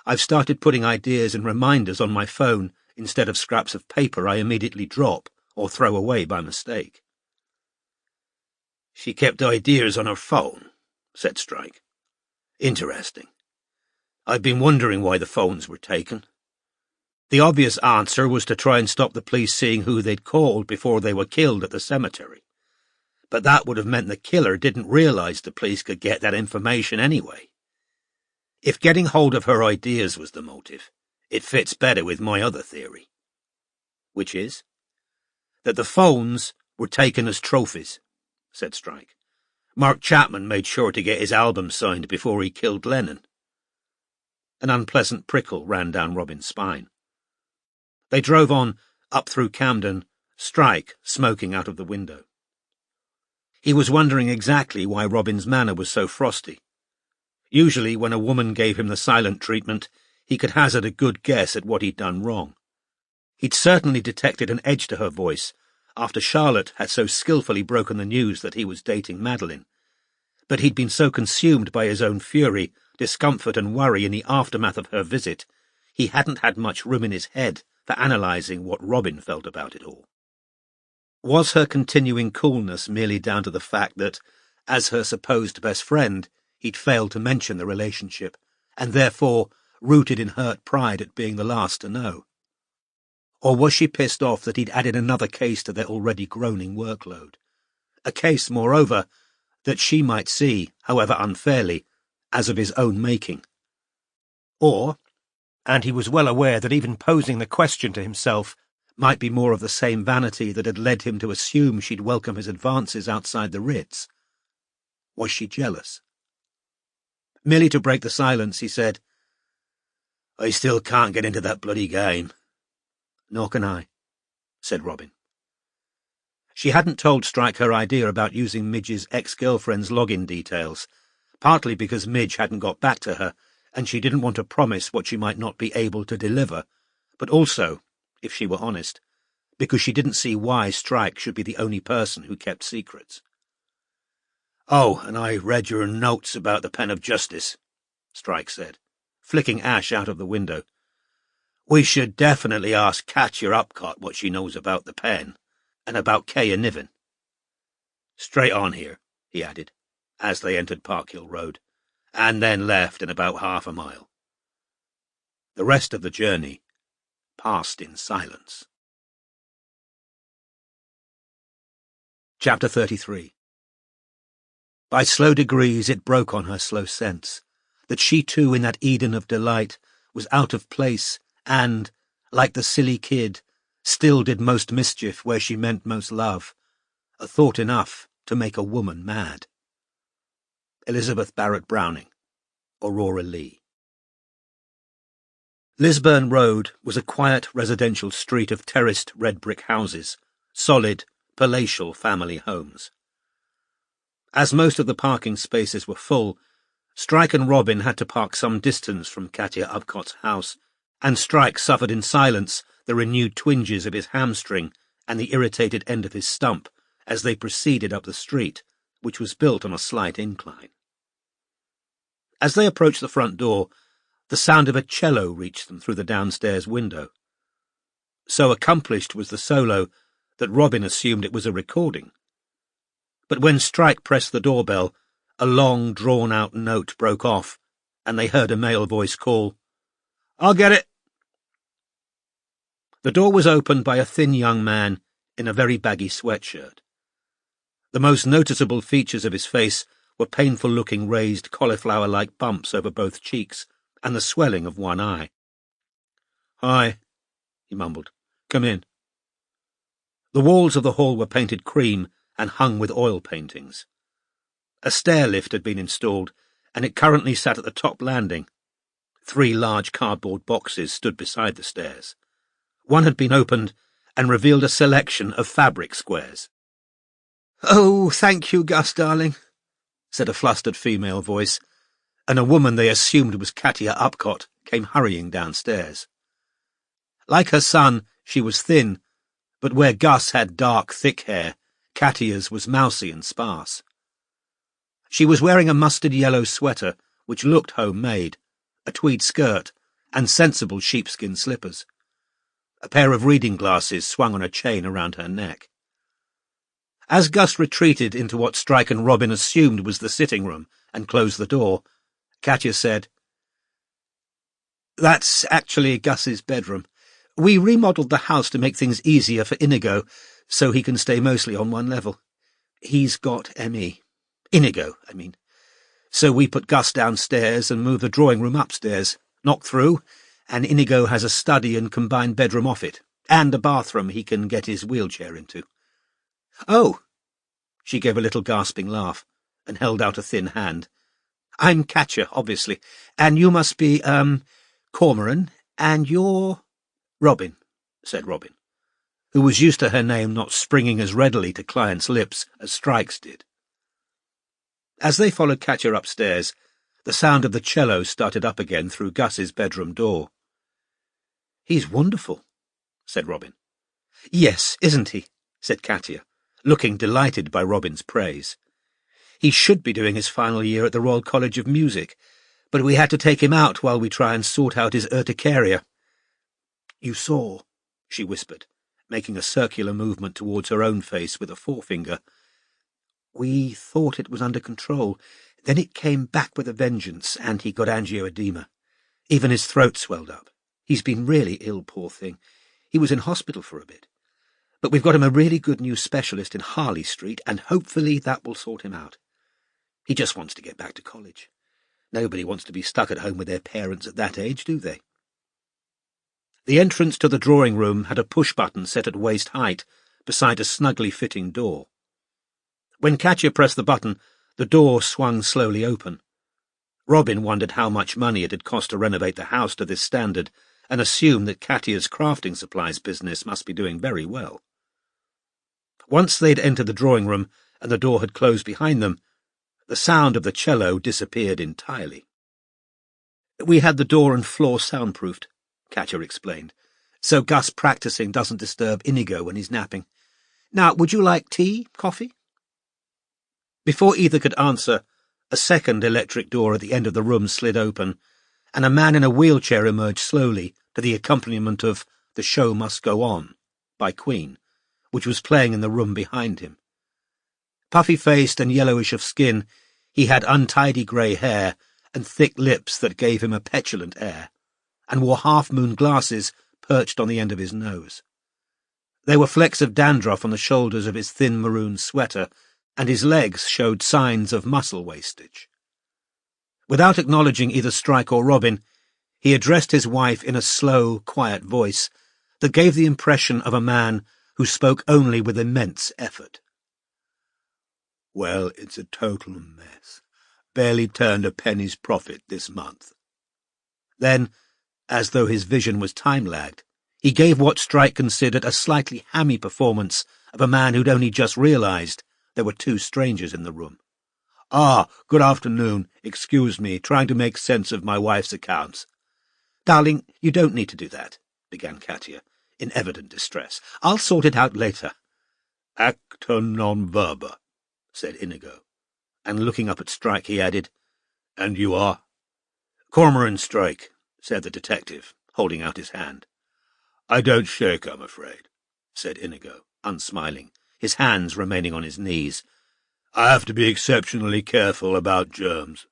I've started putting ideas and reminders on my phone instead of scraps of paper I immediately drop or throw away by mistake. She kept ideas on her phone, said Strike. Interesting. I've been wondering why the phones were taken. The obvious answer was to try and stop the police seeing who they'd called before they were killed at the cemetery. But that would have meant the killer didn't realise the police could get that information anyway. If getting hold of her ideas was the motive, it fits better with my other theory. Which is? That the phones were taken as trophies, said Strike. Mark Chapman made sure to get his album signed before he killed Lennon. An unpleasant prickle ran down Robin's spine. They drove on, up through Camden, Strike smoking out of the window. He was wondering exactly why Robin's manner was so frosty. Usually, when a woman gave him the silent treatment, he could hazard a good guess at what he'd done wrong. He'd certainly detected an edge to her voice after Charlotte had so skillfully broken the news that he was dating Madeline. But he'd been so consumed by his own fury, discomfort and worry in the aftermath of her visit, he hadn't had much room in his head for analysing what Robin felt about it all. Was her continuing coolness merely down to the fact that, as her supposed best friend, he'd failed to mention the relationship, and therefore rooted in hurt pride at being the last to know? Or was she pissed off that he'd added another case to their already groaning workload? A case, moreover, that she might see, however unfairly, as of his own making. Or, and he was well aware that even posing the question to himself might be more of the same vanity that had led him to assume she'd welcome his advances outside the Ritz. Was she jealous? Merely to break the silence, he said, I still can't get into that bloody game. Nor can I, said Robin. She hadn't told Strike her idea about using Midge's ex-girlfriend's login details, partly because Midge hadn't got back to her, and she didn't want to promise what she might not be able to deliver, but also, if she were honest, because she didn't see why Strike should be the only person who kept secrets. Oh, and I read your notes about the Pen of Justice, Strike said, flicking ash out of the window. We should definitely ask Katya Upcott what she knows about the pen, and about Kay and Niven. Straight on here, he added, as they entered Park Hill Road, and then left in about half a mile. The rest of the journey passed in silence. Chapter 33. By slow degrees it broke on her slow sense, that she too in that Eden of delight was out of place and, like the silly kid, still did most mischief where she meant most love, a thought enough to make a woman mad. Elizabeth Barrett Browning, Aurora Leigh. Lisburn Road was a quiet residential street of terraced red brick houses, solid, palatial family homes. As most of the parking spaces were full, Strike and Robin had to park some distance from Katia Upcott's house, and Strike suffered in silence the renewed twinges of his hamstring and the irritated end of his stump as they proceeded up the street, which was built on a slight incline. As they approached the front door, the sound of a cello reached them through the downstairs window. So accomplished was the solo that Robin assumed it was a recording. But when Strike pressed the doorbell, a long, drawn-out note broke off, and they heard a male voice call, "I'll get it." The door was opened by a thin young man in a very baggy sweatshirt. The most noticeable features of his face were painful-looking raised cauliflower-like bumps over both cheeks and the swelling of one eye. "Hi," he mumbled. "Come in." The walls of the hall were painted cream and hung with oil paintings. A stair lift had been installed, and it currently sat at the top landing. 3 large cardboard boxes stood beside the stairs. One had been opened and revealed a selection of fabric squares. "Oh, thank you, Gus, darling," said a flustered female voice, and a woman they assumed was Katia Upcott came hurrying downstairs. Like her son, she was thin, but where Gus had dark, thick hair, Katia's was mousy and sparse. She was wearing a mustard-yellow sweater, which looked homemade, a tweed skirt, and sensible sheepskin slippers. A pair of reading glasses swung on a chain around her neck. As Gus retreated into what Strike and Robin assumed was the sitting room and closed the door, Katia said, "That's actually Gus's bedroom. We remodelled the house to make things easier for Inigo, so he can stay mostly on one level. He's got ME. Inigo, I mean. So we put Gus downstairs and moved the drawing room upstairs, knocked through, and Inigo has a study and combined bedroom off it, and a bathroom he can get his wheelchair into." "Oh!" She gave a little gasping laugh and held out a thin hand. "I'm Katja, obviously, and you must be, Cormoran, and you're—" "Robin," said Robin, who was used to her name not springing as readily to clients' lips as Strike's did. As they followed Katja upstairs, the sound of the cello started up again through Gus's bedroom door. "He's wonderful," said Robin. "Yes, isn't he?" said Katja, looking delighted by Robin's praise. "He should be doing his final year at the Royal College of Music, but we had to take him out while we try and sort out his urticaria." "You saw," she whispered, making a circular movement towards her own face with a forefinger. "We thought it was under control. Then it came back with a vengeance, and he got angioedema. Even his throat swelled up. He's been really ill, poor thing. He was in hospital for a bit. But we've got him a really good new specialist in Harley Street, and hopefully that will sort him out. He just wants to get back to college. Nobody wants to be stuck at home with their parents at that age, do they?" The entrance to the drawing room had a push-button set at waist height beside a snugly fitting door. When Katja pressed the button, the door swung slowly open. Robin wondered how much money it had cost to renovate the house to this standard, and assumed that Katja's crafting supplies business must be doing very well. Once they'd entered the drawing room and the door had closed behind them, the sound of the cello disappeared entirely. "We had the door and floor soundproofed," Katja explained, "so Gus practicing doesn't disturb Inigo when he's napping. Now, would you like tea, coffee?" Before either could answer, a second electric door at the end of the room slid open, and a man in a wheelchair emerged slowly to the accompaniment of "The Show Must Go On" by Queen, which was playing in the room behind him. Puffy-faced and yellowish of skin, he had untidy grey hair and thick lips that gave him a petulant air, and wore half-moon glasses perched on the end of his nose. There were flecks of dandruff on the shoulders of his thin maroon sweater, and his legs showed signs of muscle wastage. Without acknowledging either Strike or Robin, he addressed his wife in a slow, quiet voice that gave the impression of a man who spoke only with immense effort. "Well, it's a total mess. Barely turned a penny's profit this month." Then, as though his vision was time-lagged, he gave what Strike considered a slightly hammy performance of a man who'd only just realized there were two strangers in the room. "Ah, good afternoon. Excuse me, trying to make sense of my wife's accounts." "Darling, you don't need to do that," began Katia, in evident distress. "I'll sort it out later." "Acta non verba," said Inigo, and looking up at Strike he added, "And you are?" "Cormoran Strike," said the detective, holding out his hand. "I don't shake, I'm afraid," said Inigo, unsmiling, his hands remaining on his knees. "I have to be exceptionally careful about germs."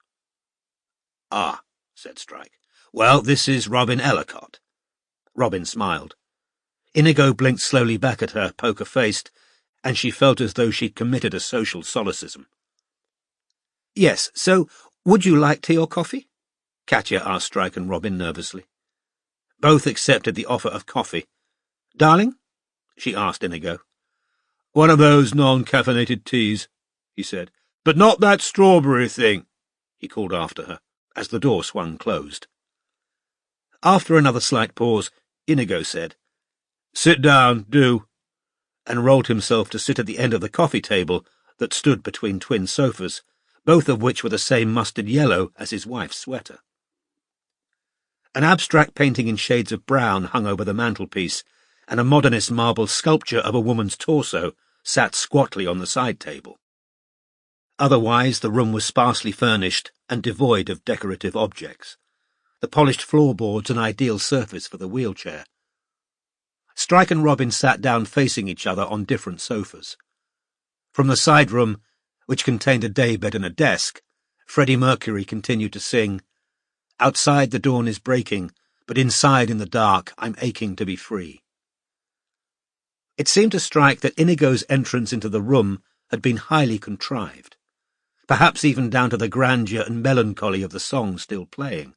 "Ah," said Strike. "Well, this is Robin Ellicott." Robin smiled. Inigo blinked slowly back at her, poker-faced, and she felt as though she'd committed a social solecism. "Yes, so would you like tea or coffee?" Katia asked Strike and Robin nervously. Both accepted the offer of coffee. "Darling?" she asked Inigo. "One of those non-caffeinated teas," he said. "But not that strawberry thing," he called after her, as the door swung closed. After another slight pause, Inigo said, "Sit down, do," and rolled himself to sit at the end of the coffee table that stood between twin sofas, both of which were the same mustard yellow as his wife's sweater. An abstract painting in shades of brown hung over the mantelpiece, and a modernist marble sculpture of a woman's torso sat squatly on the side table. Otherwise, the room was sparsely furnished and devoid of decorative objects. The polished floorboards an ideal surface for the wheelchair. Strike and Robin sat down facing each other on different sofas. From the side room, which contained a daybed and a desk, Freddie Mercury continued to sing, "Outside the dawn is breaking, but inside in the dark I'm aching to be free." It seemed to Strike that Inigo's entrance into the room had been highly contrived, perhaps even down to the grandeur and melancholy of the song still playing.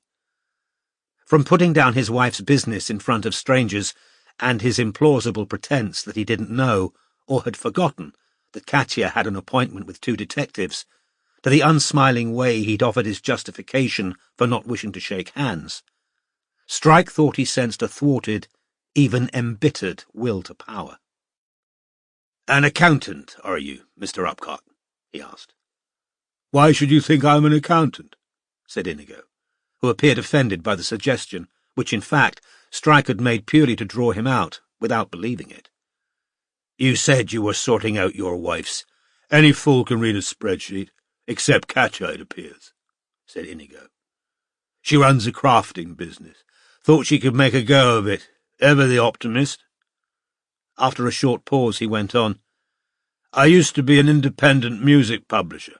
From putting down his wife's business in front of strangers and his implausible pretense that he didn't know or had forgotten that Katia had an appointment with two detectives, to the unsmiling way he'd offered his justification for not wishing to shake hands, Strike thought he sensed a thwarted, even embittered will to power. "An accountant, are you, Mr. Upcott?" he asked. "Why should you think I'm an accountant?" said Inigo, who appeared offended by the suggestion, which, in fact, Strike had made purely to draw him out, without believing it. "You said you were sorting out your wife's—" "Any fool can read a spreadsheet, except Katia, it appears," said Inigo. "She runs a crafting business. Thought she could make a go of it. Ever the optimist." After a short pause he went on, "I used to be an independent music publisher."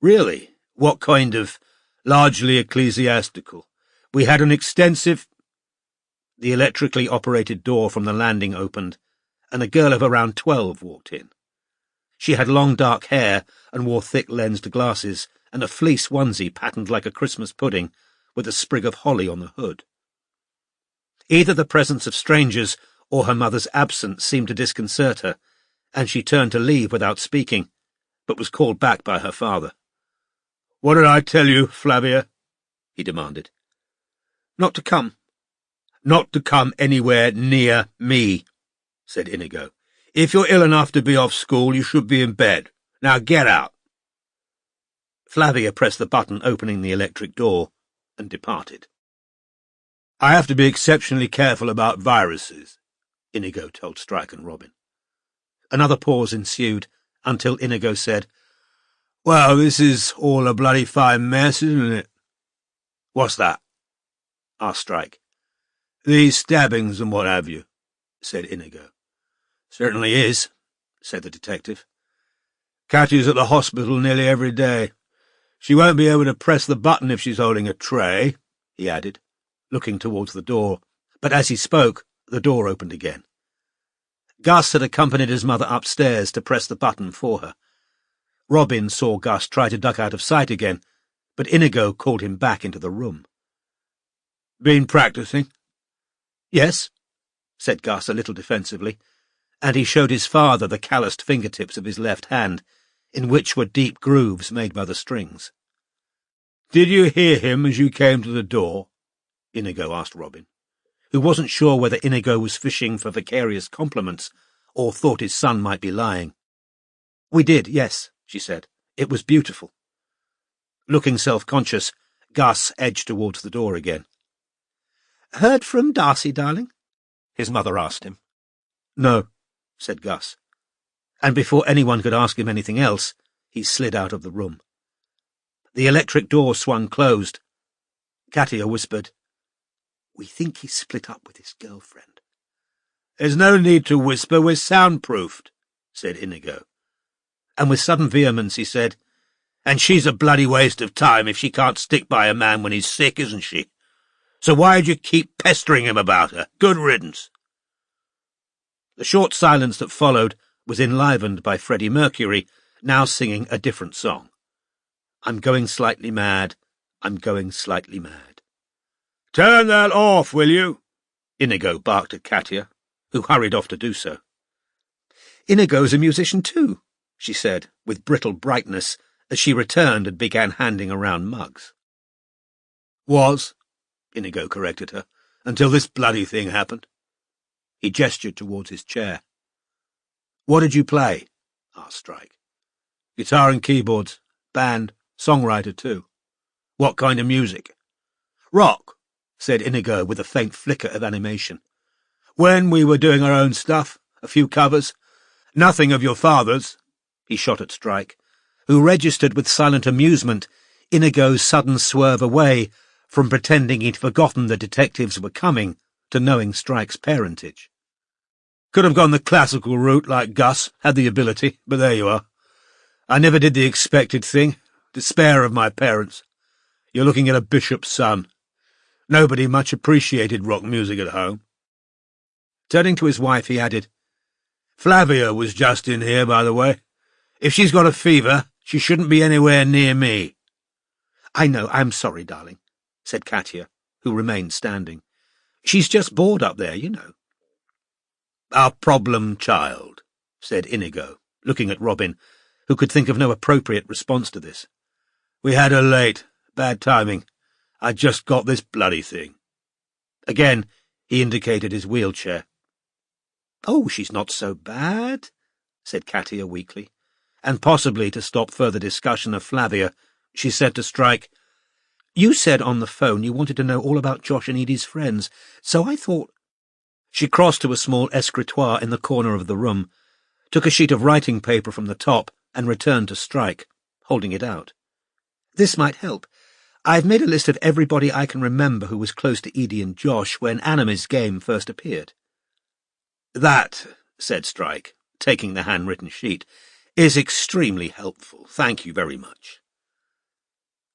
"Really? What kind of—" "Largely ecclesiastical. We had an extensive—" The electrically operated door from the landing opened, and a girl of around 12 walked in. She had long dark hair and wore thick lensed glasses and a fleece onesie patterned like a Christmas pudding with a sprig of holly on the hood. Either the presence of strangers or her mother's absence seemed to disconcert her, and she turned to leave without speaking, but was called back by her father. "What did I tell you, Flavia?" he demanded. "Not to come." "Not to come anywhere near me," said Inigo. "If you're ill enough to be off school, you should be in bed. Now get out." Flavia pressed the button opening the electric door and departed. "I have to be exceptionally careful about viruses," Inigo told Strike and Robin. Another pause ensued, until Inigo said, "Well, this is all a bloody fine mess, isn't it?" "What's that?" asked Strike. "These stabbings and what have you," said Inigo. "Certainly is," said the detective. "Katia's at the hospital nearly every day. She won't be able to press the button if she's holding a tray," he added, looking towards the door, but as he spoke, the door opened again. Gus had accompanied his mother upstairs to press the button for her, Robin saw Gus try to duck out of sight again, but Inigo called him back into the room. "Been practising?" "Yes," said Gus a little defensively, and he showed his father the calloused fingertips of his left hand, in which were deep grooves made by the strings. "Did you hear him as you came to the door?" Inigo asked Robin, who wasn't sure whether Inigo was fishing for vicarious compliments or thought his son might be lying. "We did, yes," she said. "It was beautiful." Looking self-conscious, Gus edged towards the door again. "Heard from Darcy, darling?" his mother asked him. "No," said Gus, and before anyone could ask him anything else, he slid out of the room. The electric door swung closed. Katia whispered, "We think he's split up with his girlfriend." "There's no need to whisper, we're soundproofed," said Inigo. And with sudden vehemence he said, "And she's a bloody waste of time if she can't stick by a man when he's sick, isn't she? So why'd you keep pestering him about her? Good riddance." The short silence that followed was enlivened by Freddie Mercury, now singing a different song. "I'm going slightly mad, I'm going slightly mad." "Turn that off, will you?" Inigo barked at Katia, who hurried off to do so. "Inigo's a musician too," she said, with brittle brightness, as she returned and began handing around mugs. "Was," Inigo corrected her, "until this bloody thing happened." He gestured towards his chair. "What did you play?" asked Strike. "Guitar and keyboards. Band. Songwriter, too." "What kind of music?" "Rock," said Inigo with a faint flicker of animation. "When we were doing our own stuff, a few covers. Nothing of your father's." He shot at Strike, who registered with silent amusement Inigo's sudden swerve away from pretending he'd forgotten the detectives were coming to knowing Strike's parentage. "Could have gone the classical route like Gus, had the ability, but there you are. I never did the expected thing. Despair of my parents. You're looking at a bishop's son. Nobody much appreciated rock music at home." Turning to his wife, he added, "Flavia was just in here, by the way. If she's got a fever, she shouldn't be anywhere near me." "I know, I'm sorry, darling," said Katia, who remained standing. "She's just bored up there, you know." "Our problem child," said Inigo, looking at Robin, who could think of no appropriate response to this. "We had her late. Bad timing. I just got this bloody thing." Again, he indicated his wheelchair. "Oh, she's not so bad," said Katia weakly, and possibly to stop further discussion of Flavia, she said to Strike, "You said on the phone you wanted to know all about Josh and Edie's friends, so I thought—" She crossed to a small escritoire in the corner of the room, took a sheet of writing paper from the top, and returned to Strike, holding it out. "This might help. I've made a list of everybody I can remember who was close to Edie and Josh when Anime's game first appeared." "That," said Strike, taking the handwritten sheet, "is extremely helpful. Thank you very much."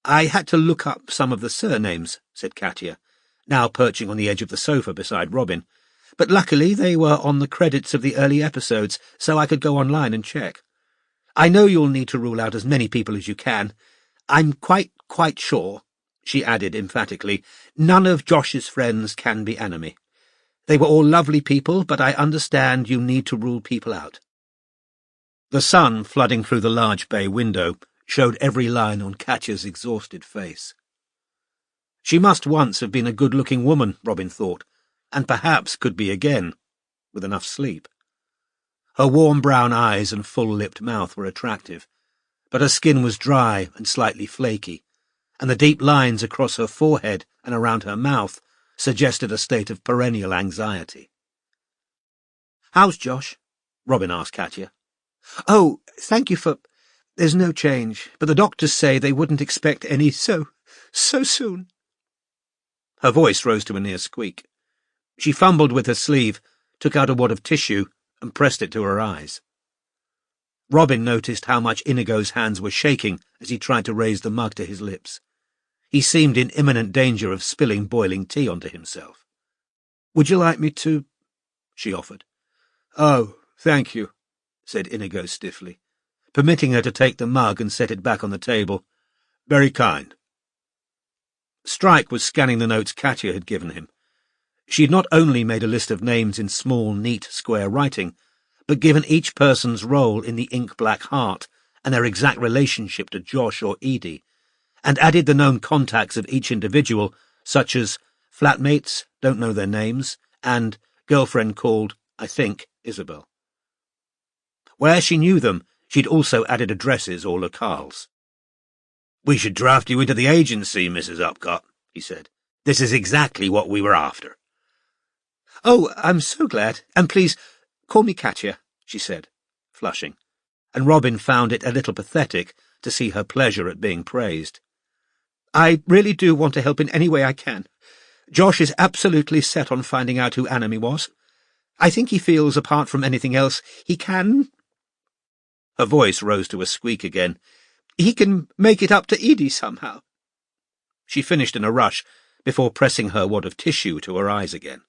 "I had to look up some of the surnames," said Katia, now perching on the edge of the sofa beside Robin, "but luckily they were on the credits of the early episodes, so I could go online and check. I know you'll need to rule out as many people as you can. I'm quite sure," she added emphatically, "none of Josh's friends can be Anime. They were all lovely people, but I understand you need to rule people out." The sun, flooding through the large bay window, showed every line on Katia's exhausted face. She must once have been a good-looking woman, Robin thought, and perhaps could be again, with enough sleep. Her warm brown eyes and full-lipped mouth were attractive, but her skin was dry and slightly flaky, and the deep lines across her forehead and around her mouth suggested a state of perennial anxiety. "How's Josh?" Robin asked Katia. "Oh, thank you for— There's no change, but the doctors say they wouldn't expect any so soon." Her voice rose to a near squeak. She fumbled with her sleeve, took out a wad of tissue, and pressed it to her eyes. Robin noticed how much Inigo's hands were shaking as he tried to raise the mug to his lips. He seemed in imminent danger of spilling boiling tea onto himself. "Would you like me to—" she offered. "Oh, thank you," said Inigo stiffly. permitting her to take the mug and set it back on the table. "Very kind." Strike was scanning the notes Katya had given him. She had not only made a list of names in small, neat, square writing, but given each person's role in the ink-black heart and their exact relationship to Josh or Edie, and added the known contacts of each individual, such as flatmates, don't know their names, and girlfriend called, I think, Isabel. Where she knew them, she'd also added addresses or locales. "We should draft you into the agency, Mrs. Upcott," he said. "This is exactly what we were after." "Oh, I'm so glad. And please, call me Katya," she said, flushing, and Robin found it a little pathetic to see her pleasure at being praised. "I really do want to help in any way I can. Josh is absolutely set on finding out who Anime was. I think he feels, apart from anything else, he can—" Her voice rose to a squeak again. "He can make it up to Edie somehow." She finished in a rush, before pressing her wad of tissue to her eyes again.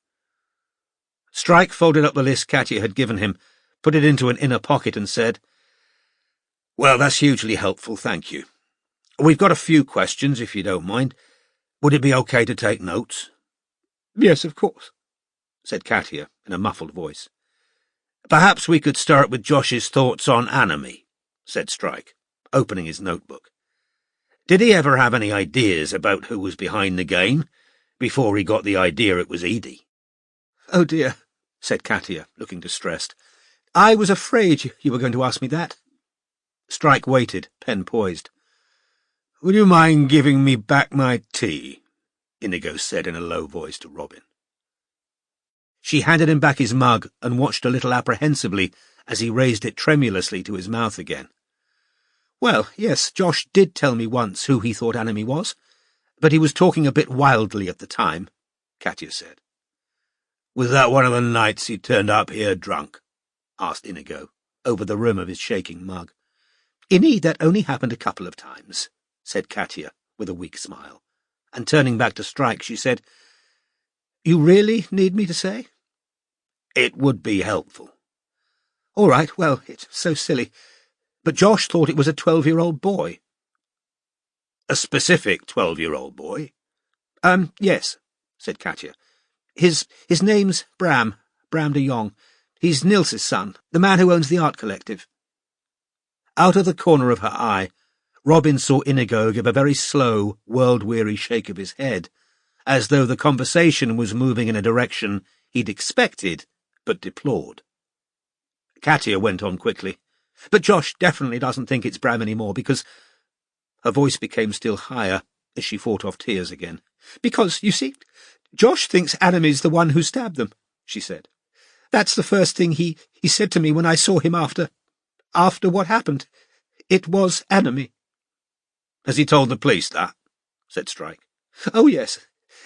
Strike folded up the list Katya had given him, put it into an inner pocket and said, "Well, that's hugely helpful, thank you. We've got a few questions, if you don't mind. Would it be okay to take notes?" "Yes, of course," said Katya in a muffled voice. "Perhaps we could start with Josh's thoughts on Anime," said Strike, opening his notebook. "Did he ever have any ideas about who was behind the game, before he got the idea it was Edie?" "Oh dear," said Katya, looking distressed. "I was afraid you were going to ask me that." Strike waited, pen poised. "Would you mind giving me back my tea?" Inigo said in a low voice to Robin. She handed him back his mug and watched a little apprehensively as he raised it tremulously to his mouth again. "Well, yes, Josh did tell me once who he thought Anime was, but he was talking a bit wildly at the time," Katya said. "Was that one of the nights he turned up here drunk?" asked Inigo, over the rim of his shaking mug. "Innie, that only happened a couple of times," said Katya, with a weak smile, and turning back to Strike, she said, "You really need me to say?" "It would be helpful." "All right, well, it's so silly, but Josh thought it was a 12-year-old boy." "A specific 12-year-old boy?" Yes," said Katya. His name's Bram de Jong. He's Nils's son, the man who owns the art collective." Out of the corner of her eye, Robin saw Inigo give a very slow, world-weary shake of his head, as though the conversation was moving in a direction he'd expected, but deplored. Katya went on quickly. "But Josh definitely doesn't think it's Bram anymore, because—" Her voice became still higher as she fought off tears again. "Because, you see, Josh thinks Anime's the one who stabbed them," she said. "That's the first thing he said to me when I saw him after what happened. It was Anime." "Has he told the police that?" said Strike. "Oh, yes.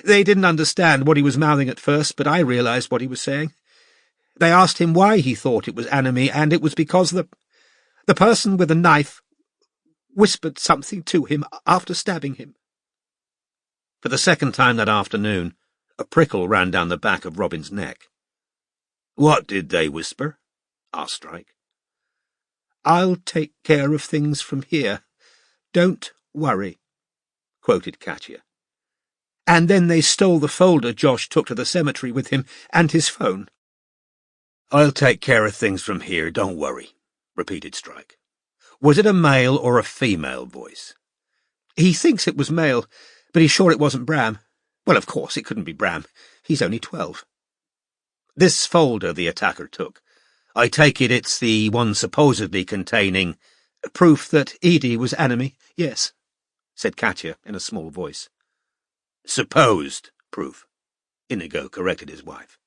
They didn't understand what he was mouthing at first, but I realized what he was saying. They asked him why he thought it was Anime, and it was because the person with the knife whispered something to him after stabbing him." For the second time that afternoon, a prickle ran down the back of Robin's neck. "What did they whisper?" asked Strike. "I'll take care of things from here. Don't worry," quoted Katya. "And then they stole the folder Josh took to the cemetery with him, and his phone." "I'll take care of things from here, don't worry," repeated Strike. Was it a male or a female voice? "He thinks it was male, but he's sure it wasn't Bram. Well, of course, it couldn't be Bram. He's only 12. "This folder the attacker took, I take it's the one supposedly containing—" "Proof that Edie was Anime, yes," said Katya in a small voice. "Supposed proof," Inigo corrected his wife.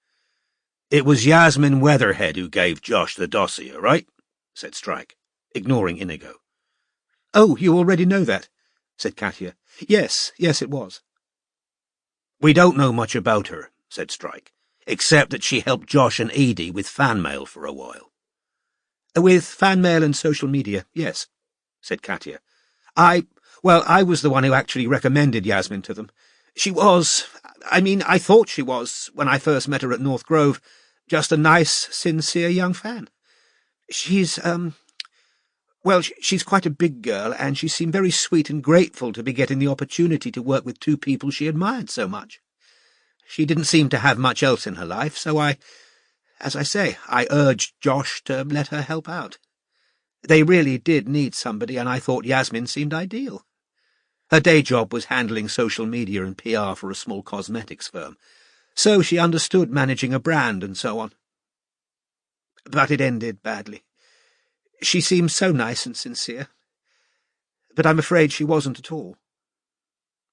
"It was Yasmin Weatherhead who gave Josh the dossier, right?" said Strike, ignoring Inigo. "Oh, you already know that," said Katya. Yes, it was." "We don't know much about her," said Strike, "except that she helped Josh and Edie with fan mail for a while." "With fan mail and social media, yes," said Katya. I was the one who actually recommended Yasmin to them. I thought she was, when I first met her at North Grove, just a nice, sincere young fan. She's Well, she's quite a big girl, and she seemed very sweet and grateful to be getting the opportunity to work with two people she admired so much. She didn't seem to have much else in her life, so as I say, I urged Josh to let her help out. They really did need somebody, and I thought Yasmin seemed ideal. Her day job was handling social media and PR for a small cosmetics firm, so she understood managing a brand and so on. But it ended badly. She seemed so nice and sincere, but I'm afraid she wasn't at all.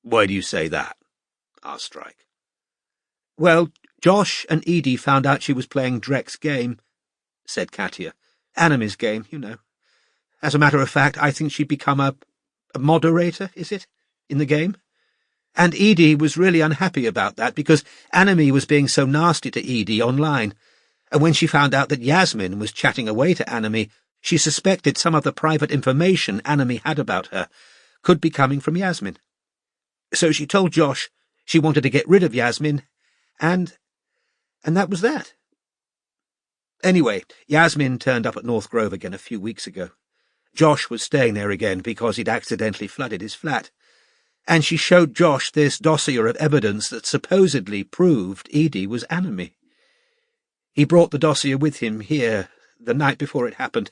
"Why do you say that?" asked Strike. Well, Josh and Edie found out she was playing Drek's game, said Katia. Anami's game, you know. As a matter of fact, I think she'd become a moderator, is it, in the game? And Edie was really unhappy about that because Anami was being so nasty to Edie online, and when she found out that Yasmin was chatting away to Anami, she suspected some of the private information Anami had about her could be coming from Yasmin. So she told Josh she wanted to get rid of Yasmin, and that was that. Anyway, Yasmin turned up at North Grove again a few weeks ago. Josh was staying there again because he'd accidentally flooded his flat, and she showed Josh this dossier of evidence that supposedly proved Edie was Anami. He brought the dossier with him here the night before it happened,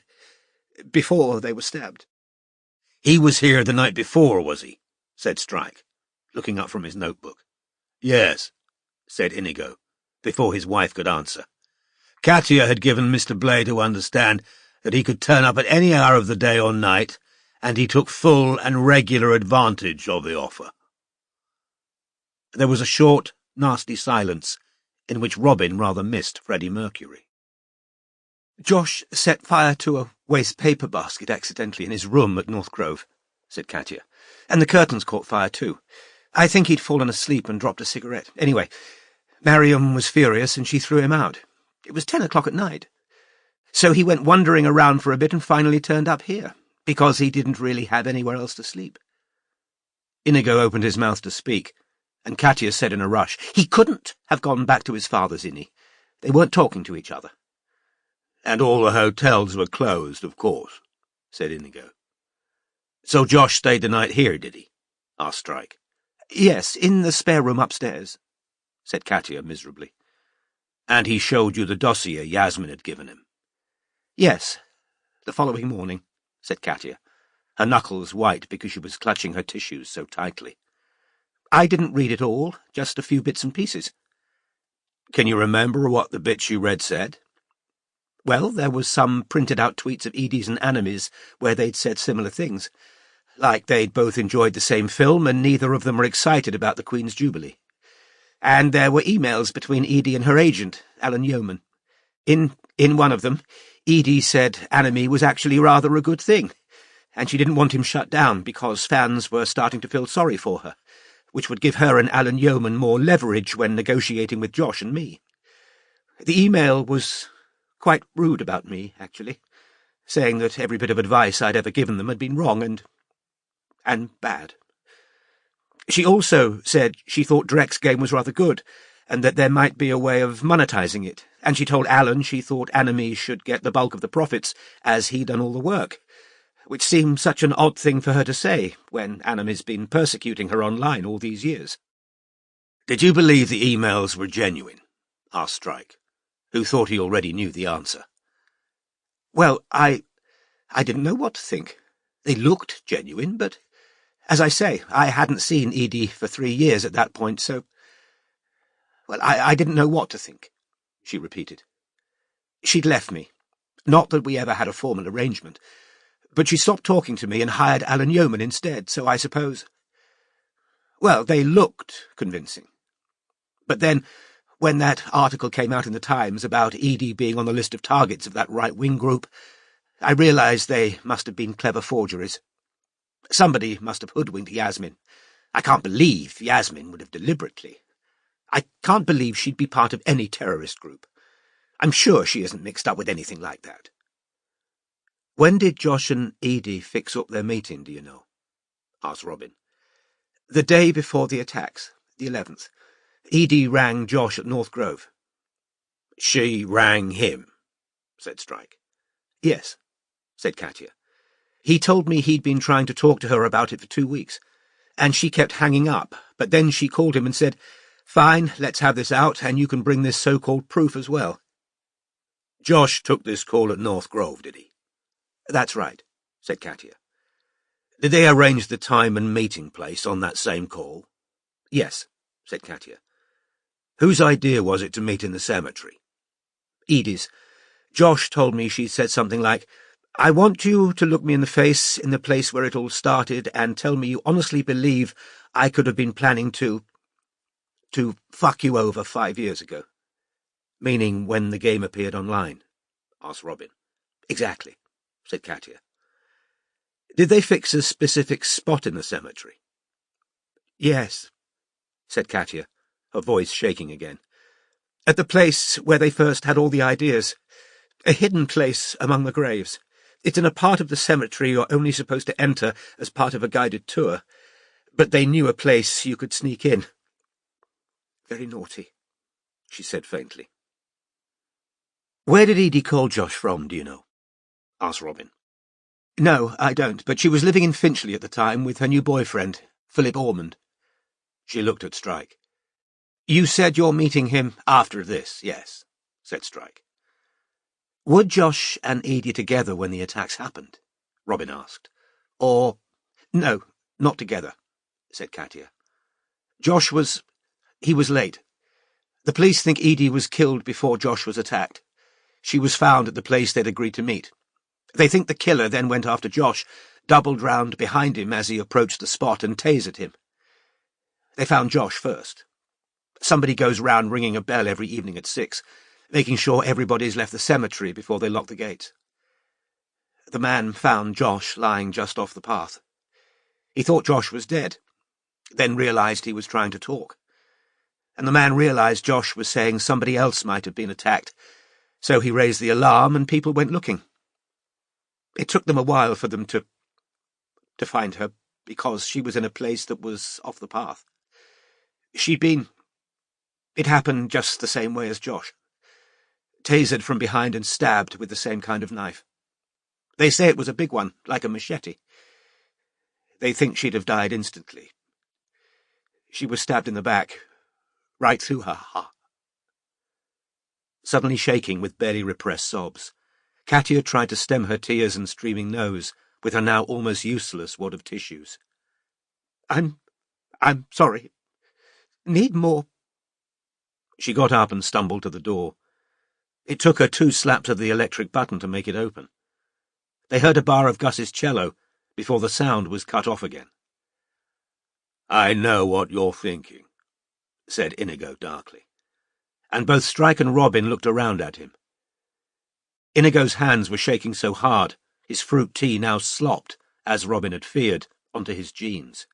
before they were stabbed. "He was here the night before, was he?" said Strike, looking up from his notebook. "Yes," said Inigo, before his wife could answer. "Katia had given Mr. Blay to understand that he could turn up at any hour of the day or night, and he took full and regular advantage of the offer." There was a short, nasty silence, in which Robin rather missed Freddie Mercury. Josh set fire to a waste paper basket accidentally in his room at North Grove, said Katia, and the curtains caught fire too. I think he'd fallen asleep and dropped a cigarette. Anyway, Mariam was furious and she threw him out. It was 10 o'clock at night. So he went wandering around for a bit and finally turned up here, because he didn't really have anywhere else to sleep. Inigo opened his mouth to speak, and Katia said in a rush, "He couldn't have gone back to his father's, Inni. They weren't talking to each other." "And all the hotels were closed, of course," said Inigo. "So Josh stayed the night here, did he?" asked Strike. "Yes, in the spare room upstairs," said Katia miserably. "And he showed you the dossier Yasmin had given him?" "Yes, the following morning," said Katia, her knuckles white because she was clutching her tissues so tightly. "I didn't read it all, just a few bits and pieces." "Can you remember what the bits you read said?" Well, there was some printed-out tweets of Edie's and Anami's where they'd said similar things, like they'd both enjoyed the same film and neither of them were excited about the Queen's Jubilee. And there were emails between Edie and her agent, Alan Yeoman. In one of them, Edie said Anami was actually rather a good thing, and she didn't want him shut down because fans were starting to feel sorry for her, which would give her and Alan Yeoman more leverage when negotiating with Josh and me. The email was quite rude about me, actually, saying that every bit of advice I'd ever given them had been wrong and bad. She also said she thought Drek's game was rather good, and that there might be a way of monetizing it, and she told Alan she thought Anami should get the bulk of the profits, as he'd done all the work, which seemed such an odd thing for her to say, when Anami's been persecuting her online all these years. "Did you believe the emails were genuine?" asked Strike, who thought he already knew the answer. Well, I didn't know what to think. They looked genuine, but, as I say, I hadn't seen Edie for 3 years at that point, so... Well, I didn't know what to think, she repeated. She'd left me. Not that we ever had a formal arrangement, but she stopped talking to me and hired Alan Yeoman instead, so I suppose... Well, they looked convincing. But then, when that article came out in the Times about Edie being on the list of targets of that right-wing group, I realized they must have been clever forgeries. Somebody must have hoodwinked Yasmin. I can't believe Yasmin would have deliberately. I can't believe she'd be part of any terrorist group. I'm sure she isn't mixed up with anything like that. "When did Josh and Edie fix up their meeting, do you know?" asked Robin. The day before the attacks, the 11th. Edie rang Josh at North Grove. "She rang him," said Strike. "Yes," said Katia. He told me he'd been trying to talk to her about it for 2 weeks, and she kept hanging up, but then she called him and said, "Fine, let's have this out, and you can bring this so-called proof as well." Josh took this call at North Grove, did he? "That's right," said Katia. Did they arrange the time and meeting place on that same call? "Yes," said Katia. Whose idea was it to meet in the cemetery? "Edie's. Josh told me she said something like, 'I want you to look me in the face in the place where it all started and tell me you honestly believe I could have been planning to fuck you over 5 years ago.'" Meaning when the game appeared online? Asked Robin. "Exactly," said Katia. Did they fix a specific spot in the cemetery? "Yes," said Katia, her voice shaking again. "At the place where they first had all the ideas. A hidden place among the graves. It's in a part of the cemetery you're only supposed to enter as part of a guided tour, but they knew a place you could sneak in. Very naughty," she said faintly. Where did Edie call Josh from, do you know? Asked Robin. "No, I don't, but she was living in Finchley at the time with her new boyfriend, Philip Ormond." She looked at Strike. "You said you're meeting him After this, yes, said Strike. Were Josh and Edie together when the attacks happened?" Robin asked. "Or—" "No, not together," said Katia. "Josh was— he was late. The police think Edie was killed before Josh was attacked. She was found at the place they'd agreed to meet. They think the killer then went after Josh, doubled round behind him as he approached the spot and tasered him. They found Josh first. Somebody goes round ringing a bell every evening at 6, making sure everybody's left the cemetery before they lock the gates. The man found Josh lying just off the path. He thought Josh was dead, then realized he was trying to talk. And the man realized Josh was saying somebody else might have been attacked, so he raised the alarm and people went looking. It took them a while for them to find her, because she was in a place that was off the path. It happened just the same way as Josh. Tasered from behind and stabbed with the same kind of knife. They say it was a big one, like a machete. They think she'd have died instantly. She was stabbed in the back, right through her heart." Suddenly shaking with barely repressed sobs, Katia tried to stem her tears and streaming nose with her now almost useless wad of tissues. I'm sorry. Need more." She got up and stumbled to the door. It took her 2 slaps of the electric button to make it open. They heard a bar of Gus's cello before the sound was cut off again. "I know what you're thinking," said Inigo darkly, and both Strike and Robin looked around at him. Inigo's hands were shaking so hard, his fruit tea now slopped, as Robin had feared, onto his jeans.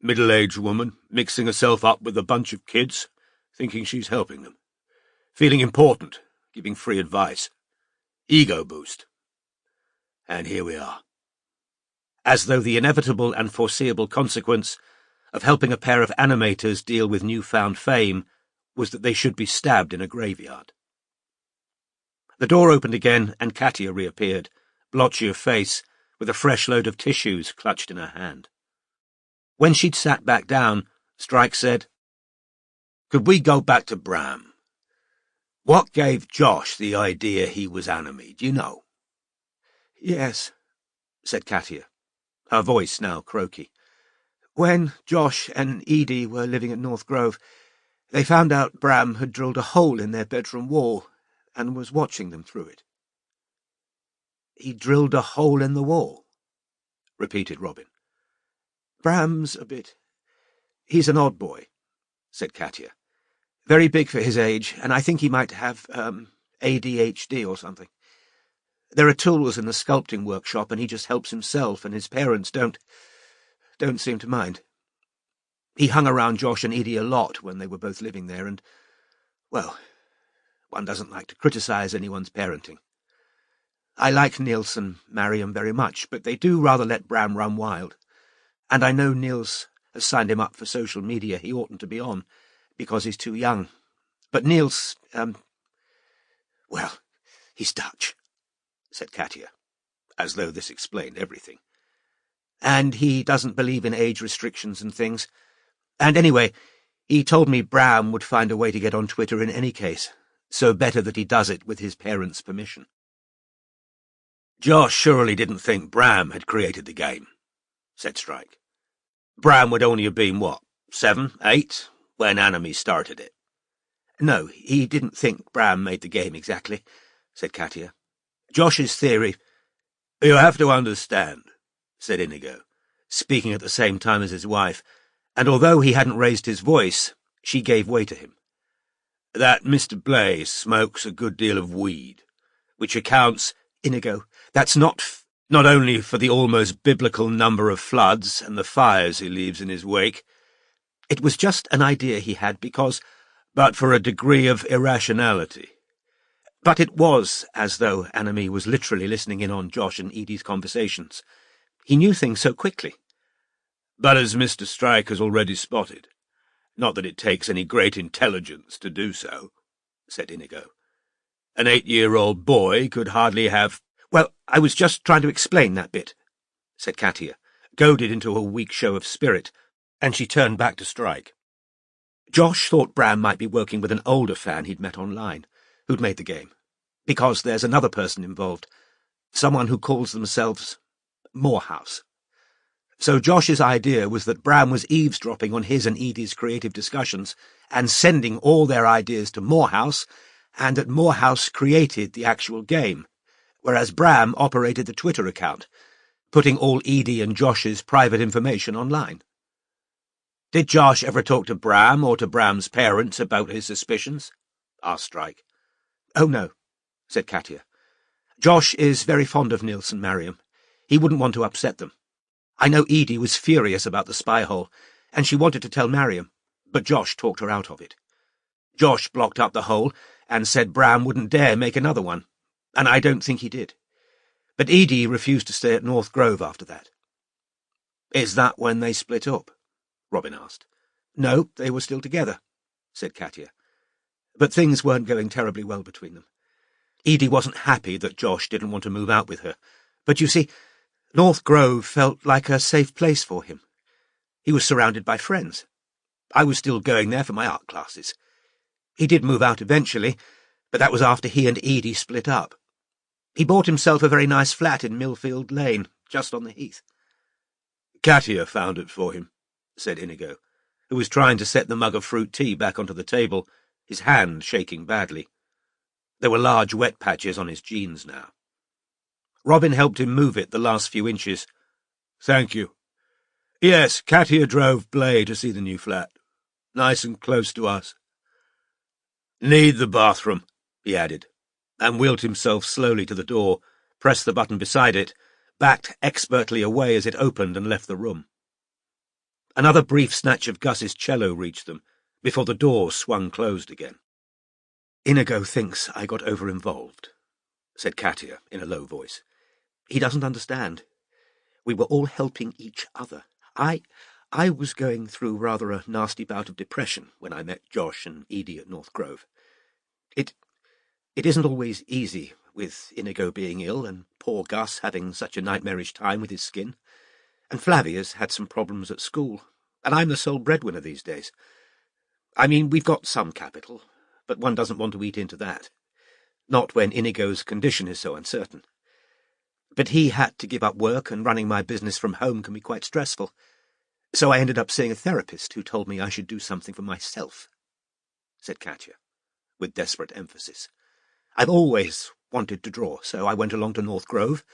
"Middle-aged woman, mixing herself up with a bunch of kids, thinking she's helping them. Feeling important, giving free advice. Ego boost. And here we are." As though the inevitable and foreseeable consequence of helping a pair of animators deal with newfound fame was that they should be stabbed in a graveyard. The door opened again, and Katia reappeared, blotchy of face, with a fresh load of tissues clutched in her hand. When she'd sat back down, Strike said, "Could we go back to Bram? What gave Josh the idea he was enemy, do you know?" "Yes," said Katia, her voice now croaky. "When Josh and Edie were living at North Grove, they found out Bram had drilled a hole in their bedroom wall and was watching them through it." "He drilled a hole in the wall?" repeated Robin. "Bram's a bit— he's an odd boy," said Katia. "Very big for his age, and I think he might have, ADHD or something. There are tools in the sculpting workshop, and he just helps himself, and his parents don't seem to mind. He hung around Josh and Edie a lot when they were both living there, and, well, one doesn't like to criticize anyone's parenting. I like Niels and Mariam very much, but they do rather let Bram run wild. And I know Niels has signed him up for social media he oughtn't to be on, because he's too young. But Niels, well, he's Dutch," said Katia. as though this explained everything. And he doesn't believe in age restrictions and things. And anyway, he told me Bram would find a way to get on Twitter in any case, so better that he does it with his parents' permission. Josh surely didn't think Bram had created the game, said Strike. Bram would only have been, 7, 8, when Anime started it. No, he didn't think Bram made the game exactly, said Katia. Josh's theory— You have to understand, said Inigo, speaking at the same time as his wife, and although he hadn't raised his voice, she gave way to him, that Mr. Blay smokes a good deal of weed, which accounts— Inigo, that's not only for the almost biblical number of floods and the fires he leaves in his wake. It was just an idea he had because— But for a degree of irrationality. But it was as though Anime was literally listening in on Josh and Edie's conversations. He knew things so quickly. But as Mr. Strike has already spotted, not that it takes any great intelligence to do so, said Inigo. An 8-year-old boy could hardly have— Well, I was just trying to explain that bit, said Katia, goaded into a weak show of spirit, and she turned back to Strike. Josh thought Bram might be working with an older fan he'd met online, who'd made the game, because there's another person involved, someone who calls themselves Morehouse. So Josh's idea was that Bram was eavesdropping on his and Edie's creative discussions and sending all their ideas to Morehouse, and that Morehouse created the actual game, whereas Bram operated the Twitter account, putting all Edie and Josh's private information online. Did Josh ever talk to Bram or to Bram's parents about his suspicions? Asked Strike. Oh, no, said Katia. Josh is very fond of Nils and Mariam. He wouldn't want to upset them. I know Edie was furious about the spy hole, and she wanted to tell Mariam, but Josh talked her out of it. Josh blocked up the hole and said Bram wouldn't dare make another one, and I don't think he did. But Edie refused to stay at North Grove after that. Is that when they split up? Robin asked. No, they were still together, said Katia. But things weren't going terribly well between them. Edie wasn't happy that Josh didn't want to move out with her, but you see, North Grove felt like a safe place for him. He was surrounded by friends. I was still going there for my art classes. He did move out eventually, but that was after he and Edie split up. He bought himself a very nice flat in Millfield Lane, just on the heath. Katia found it for him, said Inigo, who was trying to set the mug of fruit tea back onto the table, his hand shaking badly. There were large wet patches on his jeans now. Robin helped him move it the last few inches. Thank you. Yes, Katia drove Blay to see the new flat. Nice and close to us. Need the bathroom, he added, and wheeled himself slowly to the door, pressed the button beside it, backed expertly away as it opened and left the room. Another brief snatch of Gus's cello reached them, before the door swung closed again. Inigo thinks I got over-involved, said Katia in a low voice. He doesn't understand. We were all helping each other. I was going through rather a nasty bout of depression when I met Josh and Edie at North Grove. It isn't always easy, with Inigo being ill and poor Gus having such a nightmarish time with his skin. And Flavia's had some problems at school, and I'm the sole breadwinner these days. I mean, we've got some capital, but one doesn't want to eat into that. Not when Inigo's condition is so uncertain. But he had to give up work, and running my business from home can be quite stressful. So I ended up seeing a therapist who told me I should do something for myself, said Katia, with desperate emphasis. I've always wanted to draw, so I went along to North Grove,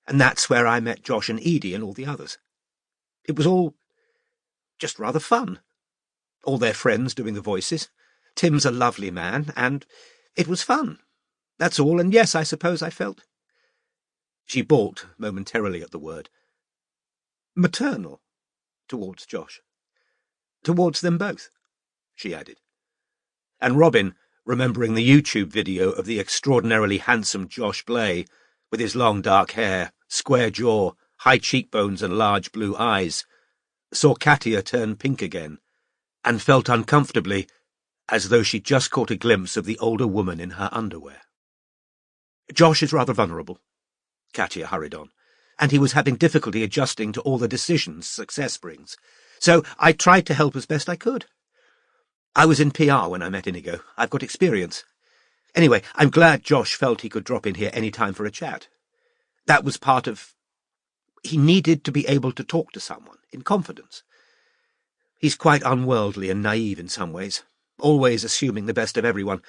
and that's where I met Josh and Edie and all the others. It was all just rather fun. All their friends doing the voices. Tim's a lovely man, and it was fun. That's all, and yes, I suppose I felt— She balked momentarily at the word. Maternal, towards Josh. Towards them both, she added. And Robin, remembering the YouTube video of the extraordinarily handsome Josh Blay, with his long dark hair, square jaw, high cheekbones and large blue eyes, saw Katia turn pink again, and felt uncomfortably as though she'd just caught a glimpse of the older woman in her underwear. Josh is rather vulnerable, Katia hurried on, and he was having difficulty adjusting to all the decisions success brings. So I tried to help as best I could. I was in PR when I met Inigo. I've got experience. Anyway, I'm glad Josh felt he could drop in here any time for a chat. That was part of... He needed to be able to talk to someone, in confidence. He's quite unworldly and naive in some ways, always assuming the best of everyone,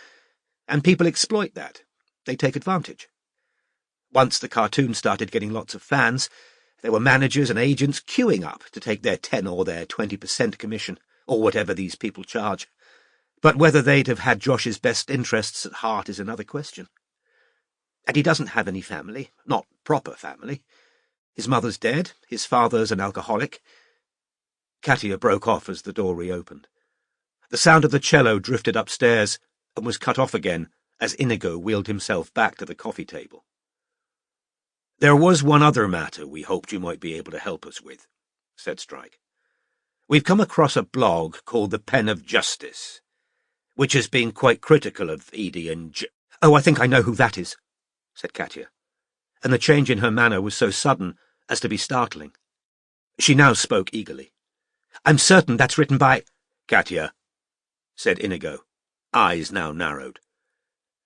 and people exploit that. They take advantage. Once the cartoon started getting lots of fans, there were managers and agents queuing up to take their 10 or their 20% commission, or whatever these people charge. But whether they'd have had Josh's best interests at heart is another question. And he doesn't have any family, not proper family. His mother's dead, his father's an alcoholic. Katia broke off as the door reopened. The sound of the cello drifted upstairs and was cut off again as Inigo wheeled himself back to the coffee table. "There was one other matter we hoped you might be able to help us with," said Strike. "We've come across a blog called The Pen of Justice, which has been quite critical of Edie and Oh, I think I know who that is," said Katia, and the change in her manner was so sudden as to be startling. She now spoke eagerly. "I'm certain that's written by—" "Katia," said Inigo, eyes now narrowed.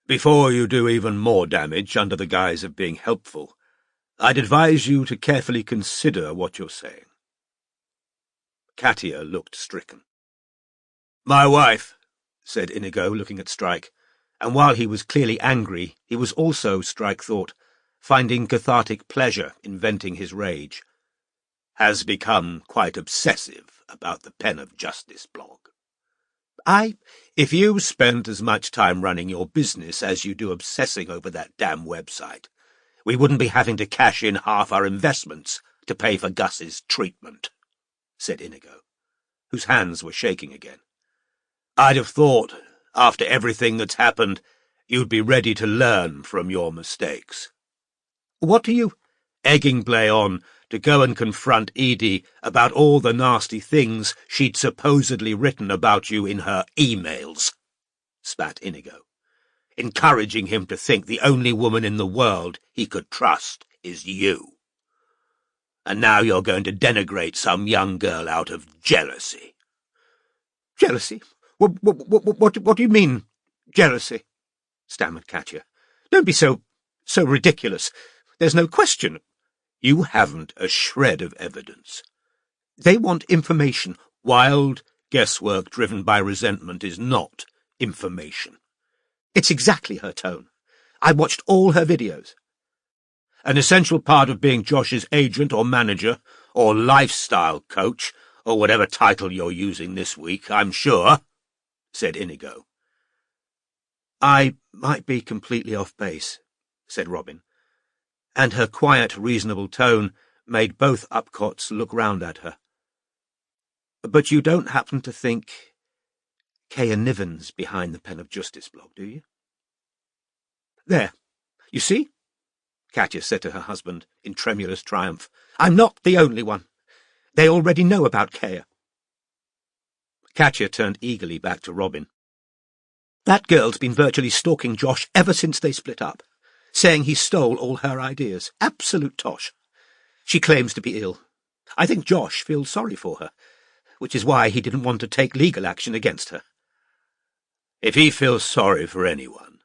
"Before you do even more damage under the guise of being helpful, I'd advise you to carefully consider what you're saying." Katia looked stricken. "My wife," said Inigo, looking at Strike, and while he was clearly angry, he was also, Strike thought, finding cathartic pleasure in venting his rage, "has become quite obsessive about the Pen of Justice blog. If you spent as much time running your business as you do obsessing over that damn website, we wouldn't be having to cash in half our investments to pay for Gus's treatment," said Inigo, whose hands were shaking again. "I'd have thought, after everything that's happened, you'd be ready to learn from your mistakes." "What do you—" "Egging Blay on to go and confront Edie about all the nasty things she'd supposedly written about you in her emails," spat Inigo, "encouraging him to think the only woman in the world he could trust is you. And now you're going to denigrate some young girl out of jealousy." "Jealousy? What do you mean, jealousy?" stammered Katia. "Don't be so ridiculous. There's no question." "You haven't a shred of evidence." "They want information." "Wild guesswork driven by resentment is not information." It's exactly her tone. I watched all her videos. "An essential part of being Josh's agent or manager or lifestyle coach, or whatever title you're using this week, I'm sure," said Inigo. "I might be completely off base," said Robin, and her quiet, reasonable tone made both Upcotts look round at her. "But you don't happen to think Kaya Niven's behind the Pen of Justice blog, do you?" "There, you see?" Katia said to her husband in tremulous triumph. "I'm not the only one. They already know about Kaya." Katia turned eagerly back to Robin. "That girl's been virtually stalking Josh ever since they split up, saying he stole all her ideas. Absolute tosh. She claims to be ill. I think Josh feels sorry for her, which is why he didn't want to take legal action against her." "If he feels sorry for anyone,"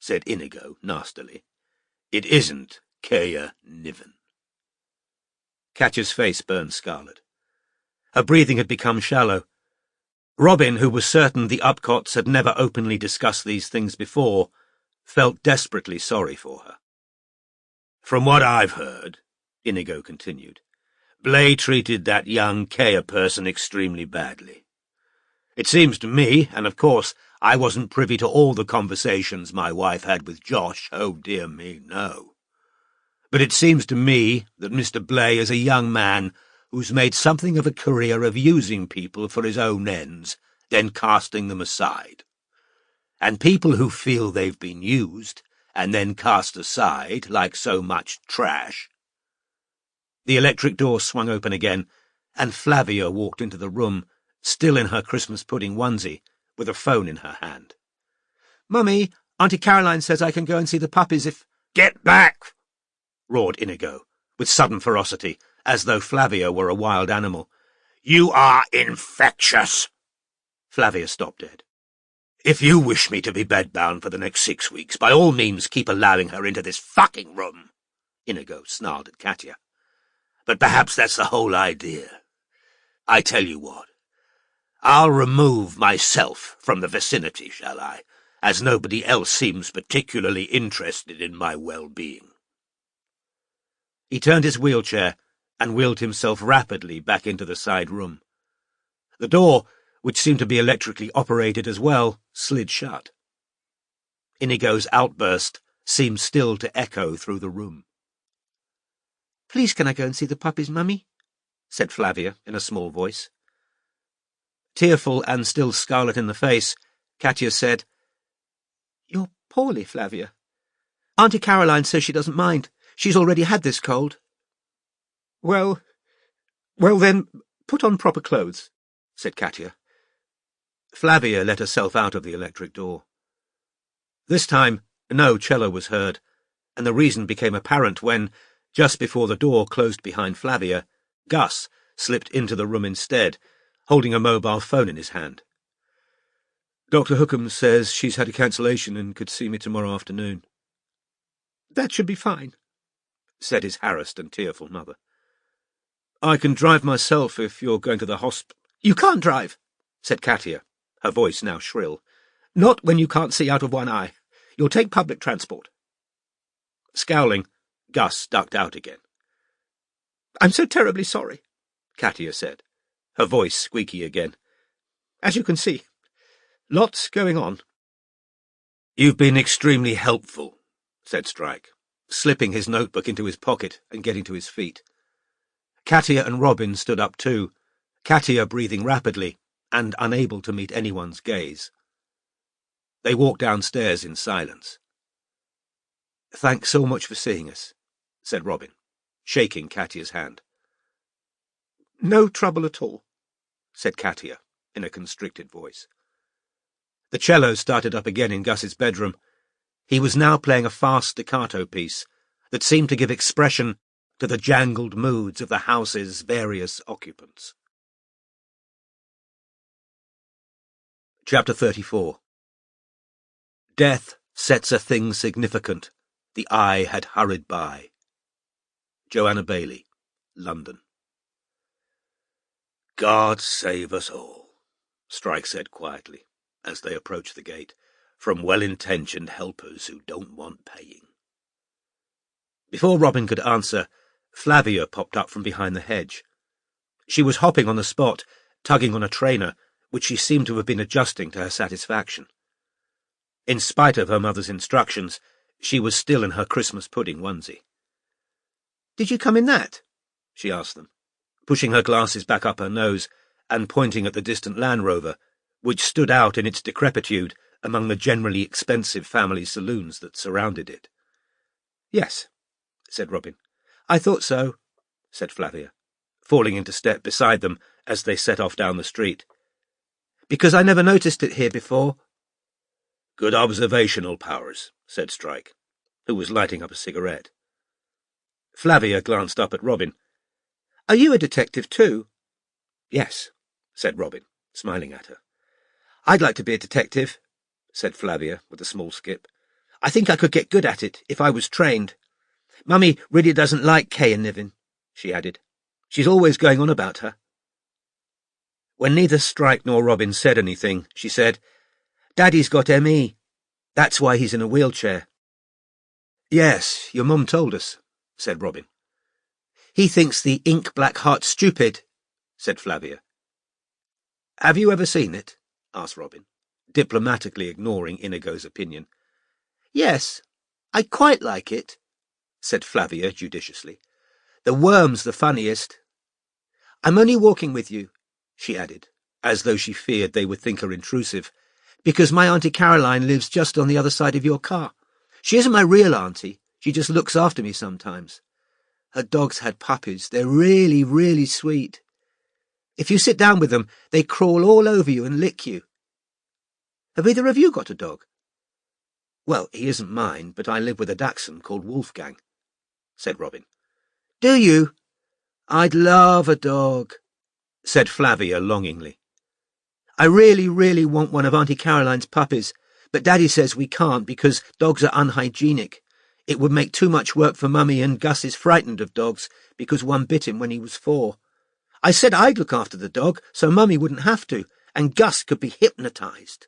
said Inigo nastily, "it isn't Kaya Niven." Katia's face burned scarlet. Her breathing had become shallow. Robin, who was certain the Upcotts had never openly discussed these things before, felt desperately sorry for her. "From what I've heard," Inigo continued, "Blay treated that young Kaya person extremely badly. It seems to me, and of course I wasn't privy to all the conversations my wife had with Josh, oh dear me, no. But it seems to me that Mr. Blay is a young man who's made something of a career of using people for his own ends, then casting them aside. And people who feel they've been used, and then cast aside like so much trash—" The electric door swung open again, and Flavia walked into the room, still in her Christmas pudding onesie, with a phone in her hand. "Mummy, Auntie Caroline says I can go and see the puppies if—" "Get back!" roared Inigo, with sudden ferocity, as though Flavia were a wild animal. "You are infectious!" Flavia stopped dead. "If you wish me to be bedbound for the next 6 weeks, by all means keep allowing her into this fucking room," Inigo snarled at Katya. "But perhaps that's the whole idea. I tell you what, I'll remove myself from the vicinity, shall I, as nobody else seems particularly interested in my well-being." He turned his wheelchair and wheeled himself rapidly back into the side room. The door, which seemed to be electrically operated as well, slid shut. Inigo's outburst seemed still to echo through the room. "Please can I go and see the puppies, Mummy?" said Flavia in a small voice. Tearful and still scarlet in the face, Katya said, "You're poorly, Flavia. Auntie Caroline says she doesn't mind. She's already had this cold." Well then, put on proper clothes," said Katya. Flavia let herself out of the electric door. This time, no cello was heard, and the reason became apparent when, just before the door closed behind Flavia, Gus slipped into the room instead, holding a mobile phone in his hand. "Dr. Hookham says she's had a cancellation and could see me tomorrow afternoon." "That should be fine," said his harassed and tearful mother. "I can drive myself if you're going to the hospital." "You can't drive," said Katya, her voice now shrill. "Not when you can't see out of one eye. You'll take public transport." Scowling, Gus ducked out again. "I'm so terribly sorry," Katya said, her voice squeaky again. "As you can see, lots going on." "You've been extremely helpful," said Strike, slipping his notebook into his pocket and getting to his feet. Katya and Robin stood up too, Katya breathing rapidly and unable to meet anyone's gaze. They walked downstairs in silence. "Thanks so much for seeing us," said Robin, shaking Katya's hand. "No trouble at all," said Katya in a constricted voice. The cello started up again in Gus's bedroom. He was now playing a fast staccato piece that seemed to give expression to the jangled moods of the house's various occupants. Chapter 34. Death sets a thing significant, the eye had hurried by. Joanna Bailey, London. "God save us all," Strike said quietly, as they approached the gate, "from well-intentioned helpers who don't want paying." Before Robin could answer, Flavia popped up from behind the hedge. She was hopping on the spot, tugging on a trainer, which she seemed to have been adjusting to her satisfaction. In spite of her mother's instructions, she was still in her Christmas pudding onesie. "Did you come in that?" she asked them, pushing her glasses back up her nose and pointing at the distant Land Rover, which stood out in its decrepitude among the generally expensive family saloons that surrounded it. "Yes," said Robin. "I thought so," said Flavia, falling into step beside them as they set off down the street. "Because I never noticed it here before." "Good observational powers," said Strike, who was lighting up a cigarette. Flavia glanced up at Robin. "Are you a detective too?" "Yes," said Robin, smiling at her. "I'd like to be a detective," said Flavia with a small skip. "I think I could get good at it if I was trained. Mummy really doesn't like Kay and Niven," she added. "She's always going on about her." When neither Strike nor Robin said anything, she said, "Daddy's got ME. That's why he's in a wheelchair." "Yes, your mum told us," said Robin. "He thinks the ink black heart's stupid," said Flavia. "Have you ever seen it?" asked Robin, diplomatically ignoring Inigo's opinion. "Yes, I quite like it," said Flavia judiciously. "The worm's the funniest. I'm only walking with you," she added, as though she feared they would think her intrusive, "because my Auntie Caroline lives just on the other side of your car. She isn't my real auntie, she just looks after me sometimes. Her dog's had puppies, they're really, really sweet. If you sit down with them, they crawl all over you and lick you. Have either of you got a dog?" "Well, he isn't mine, but I live with a Dachshund called Wolfgang." said Robin. "Do you? I'd love a dog," said Flavia longingly. "I really, really want one of Auntie Caroline's puppies, but Daddy says we can't because dogs are unhygienic. It would make too much work for Mummy, and Gus is frightened of dogs because one bit him when he was 4. I said I'd look after the dog so Mummy wouldn't have to, and Gus could be hypnotized.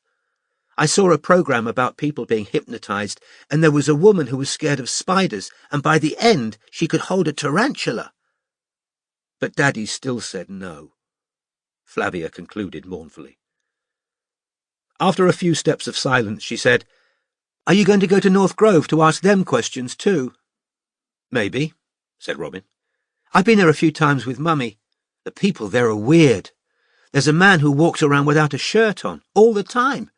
I saw a program about people being hypnotized, and there was a woman who was scared of spiders, and by the end she could hold a tarantula." But Daddy still said no, Flavia concluded mournfully. After a few steps of silence, she said, "Are you going to go to North Grove to ask them questions too?" "Maybe," said Robin. "I've been there a few times with Mummy. The people there are weird. There's a man who walks around without a shirt on, all the time.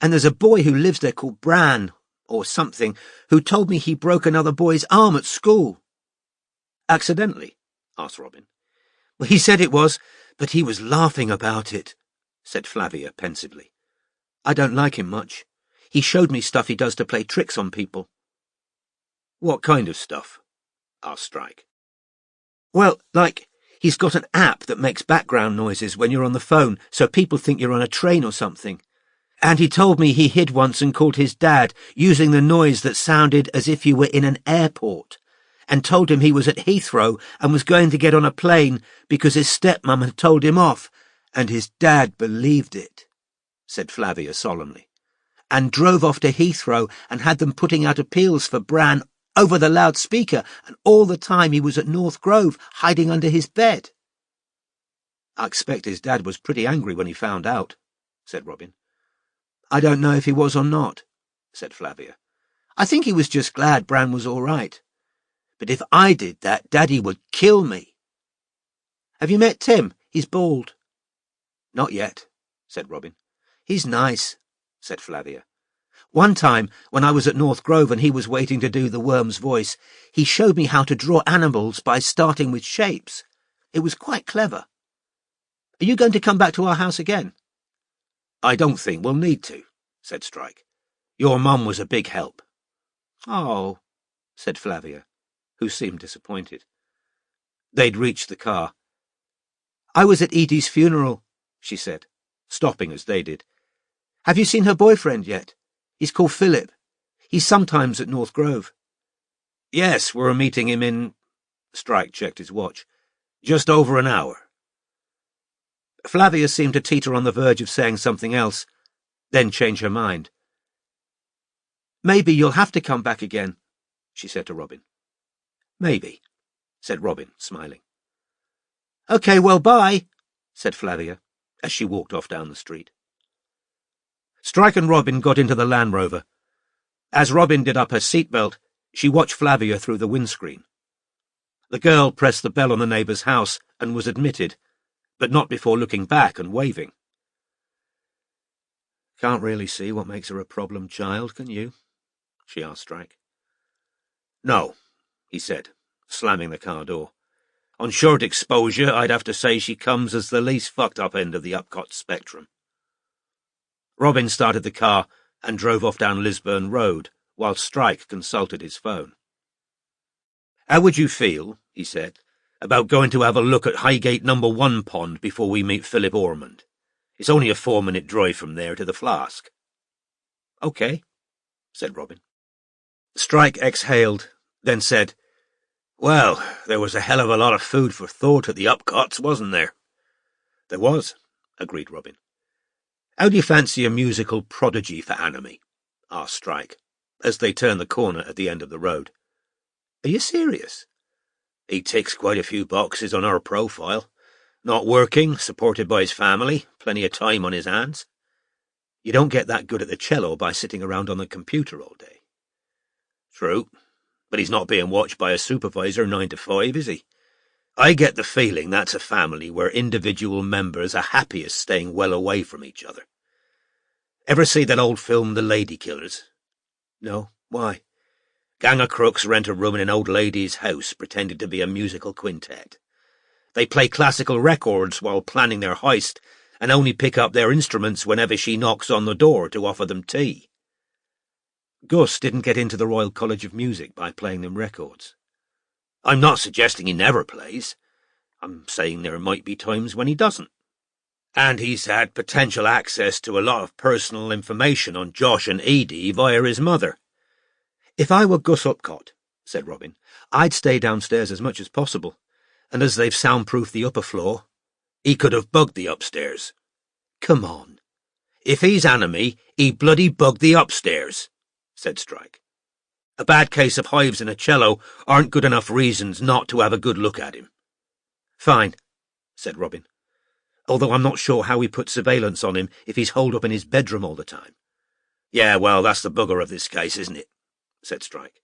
And there's a boy who lives there called Bran, or something, who told me he broke another boy's arm at school." "Accidentally?" asked Robin. "Well, he said it was, but he was laughing about it," said Flavia pensively. "I don't like him much. He showed me stuff he does to play tricks on people." "What kind of stuff?" asked Strike. "Well, like, he's got an app that makes background noises when you're on the phone, so people think you're on a train or something. And he told me he hid once and called his dad, using the noise that sounded as if you were in an airport, and told him he was at Heathrow and was going to get on a plane because his stepmom had told him off, and his dad believed it," said Flavia solemnly, "and drove off to Heathrow and had them putting out appeals for Bran over the loudspeaker, and all the time he was at North Grove, hiding under his bed." "I expect his dad was pretty angry when he found out," said Robin. "I don't know if he was or not," said Flavia. "I think he was just glad Bran was all right. But if I did that, Daddy would kill me." "Have you met Tim? He's bald." "Not yet," said Robin. "He's nice," said Flavia. "One time, when I was at North Grove and he was waiting to do the worm's voice, he showed me how to draw animals by starting with shapes. It was quite clever. Are you going to come back to our house again?" "I don't think we'll need to," said Strike. "Your mum was a big help." "Oh," said Flavia, who seemed disappointed. They'd reached the car. "I was at Edie's funeral," she said, stopping as they did. "Have you seen her boyfriend yet? He's called Philip. He's sometimes at North Grove." "Yes, we're meeting him in—" Strike checked his watch. "Just over an hour." Flavia seemed to teeter on the verge of saying something else, then change her mind. "Maybe you'll have to come back again," she said to Robin. "Maybe," said Robin, smiling. "OK, well, bye," said Flavia, as she walked off down the street. Strike and Robin got into the Land Rover. As Robin did up her seatbelt, she watched Flavia through the windscreen. The girl pressed the bell on the neighbour's house and was admitted, but not before looking back and waving. "Can't really see what makes her a problem child, can you?" she asked Strike. "No," he said, slamming the car door. "On short exposure, I'd have to say she comes as the least fucked up end of the Upcott spectrum." Robin started the car and drove off down Lisburn Road, while Strike consulted his phone. "How would you feel," he said, "about going to have a look at Highgate No. 1 pond before we meet Philip Ormond? It's only a 4-minute drive from there to the Flask." "OK," said Robin. Strike exhaled, then said, "Well, there was a hell of a lot of food for thought at the Upcotts, wasn't there?" "There was," agreed Robin. "How do you fancy a musical prodigy for Anime?" asked Strike, as they turned the corner at the end of the road. "Are you serious?" "He ticks quite a few boxes on our profile. Not working, supported by his family, plenty of time on his hands. You don't get that good at the cello by sitting around on the computer all day." "True, but he's not being watched by a supervisor 9 to 5, is he? I get the feeling that's a family where individual members are happiest staying well away from each other. Ever see that old film The Lady Killers?" "No, why?" "Gang of crooks rent a room in an old lady's house pretending to be a musical quintet. They play classical records while planning their heist and only pick up their instruments whenever she knocks on the door to offer them tea." "Gus didn't get into the Royal College of Music by playing them records." I'm not suggesting he never plays. I'm saying there might be times when he doesn't. And he's had potential access to a lot of personal information on Josh and Edie via his mother. If I were Gus Upcott, said Robin, I'd stay downstairs as much as possible, and as they've soundproofed the upper floor... He could have bugged the upstairs. Come on. If he's enemy, he bloody bugged the upstairs, said Strike. A bad case of hives and a cello aren't good enough reasons not to have a good look at him. Fine, said Robin, although I'm not sure how we put surveillance on him if he's holed up in his bedroom all the time. Yeah, well, that's the bugger of this case, isn't it? Said Strike.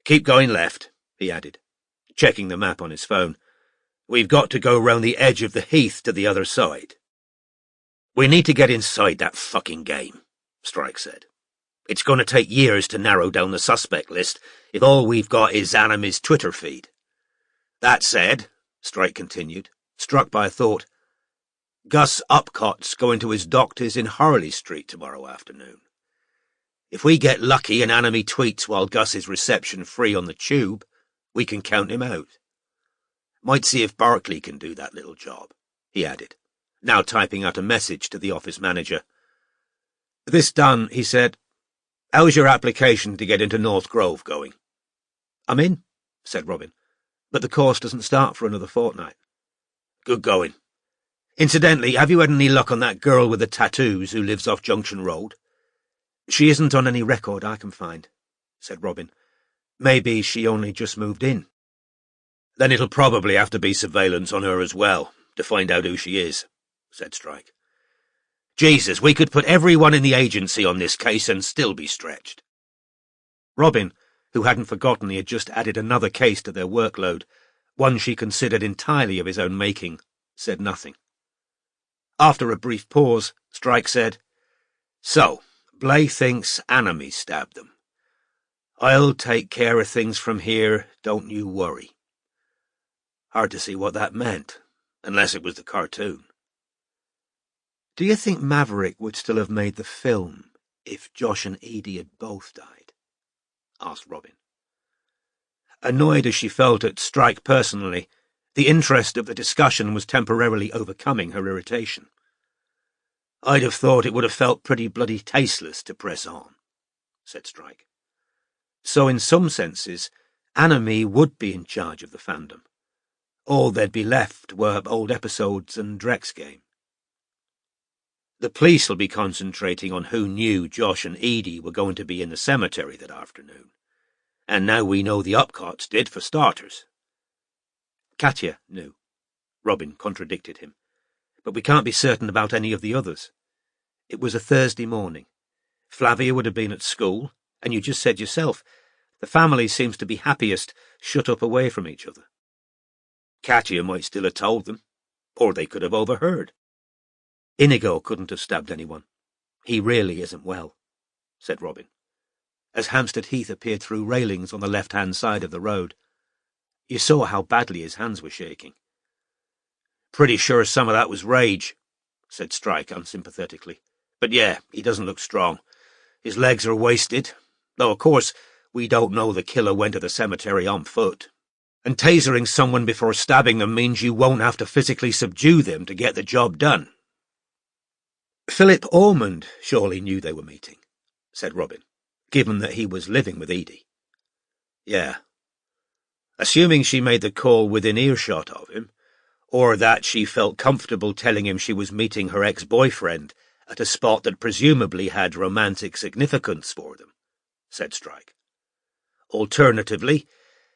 Keep going left, he added, checking the map on his phone. We've got to go round the edge of the heath to the other side. We need to get inside that fucking game, Strike said. It's going to take years to narrow down the suspect list if all we've got is Anime's Twitter feed. That said, Strike continued, struck by a thought, Gus Upcott's going to his doctor's in Harley Street tomorrow afternoon. If we get lucky and Anime tweets while Gus is reception-free on the tube, we can count him out. Might see if Barkley can do that little job, he added, now typing out a message to the office manager. This done, he said, how's your application to get into North Grove going? I'm in, said Robin, but the course doesn't start for another fortnight. Good going. Incidentally, have you had any luck on that girl with the tattoos who lives off Junction Road? She isn't on any record I can find, said Robin. Maybe she only just moved in. Then it'll probably have to be surveillance on her as well, to find out who she is, said Strike. Jesus, we could put everyone in the agency on this case and still be stretched. Robin, who hadn't forgotten he had just added another case to their workload, one she considered entirely of his own making, said nothing. After a brief pause, Strike said, So, Blay thinks Anime stabbed them. I'll take care of things from here, don't you worry. Hard to see what that meant, unless it was the cartoon. Do you think Maverick would still have made the film if Josh and Edie had both died? Asked Robin. Annoyed as she felt at Strike personally, the interest of the discussion was temporarily overcoming her irritation. I'd have thought it would have felt pretty bloody tasteless to press on, said Strike. So in some senses, Anime would be in charge of the fandom. All there'd be left were old episodes and Drek's game. The police will be concentrating on who knew Josh and Edie were going to be in the cemetery that afternoon. And now we know the Upcotts did, for starters. Katya knew, Robin contradicted him. But we can't be certain about any of the others. It was a Thursday morning. Flavia would have been at school, and you just said yourself, the family seems to be happiest shut up away from each other. Katya might still have told them, or they could have overheard. Inigo couldn't have stabbed anyone. He really isn't well, said Robin, as Hampstead Heath appeared through railings on the left-hand side of the road. You saw how badly his hands were shaking. Pretty sure some of that was rage, said Strike unsympathetically. But yeah, he doesn't look strong. His legs are wasted, though of course we don't know the killer went to the cemetery on foot. And tasering someone before stabbing them means you won't have to physically subdue them to get the job done. Philip Ormond surely knew they were meeting, said Robin, given that he was living with Edie. Yeah. Assuming she made the call within earshot of him, or that she felt comfortable telling him she was meeting her ex-boyfriend at a spot that presumably had romantic significance for them, said Strike. Alternatively,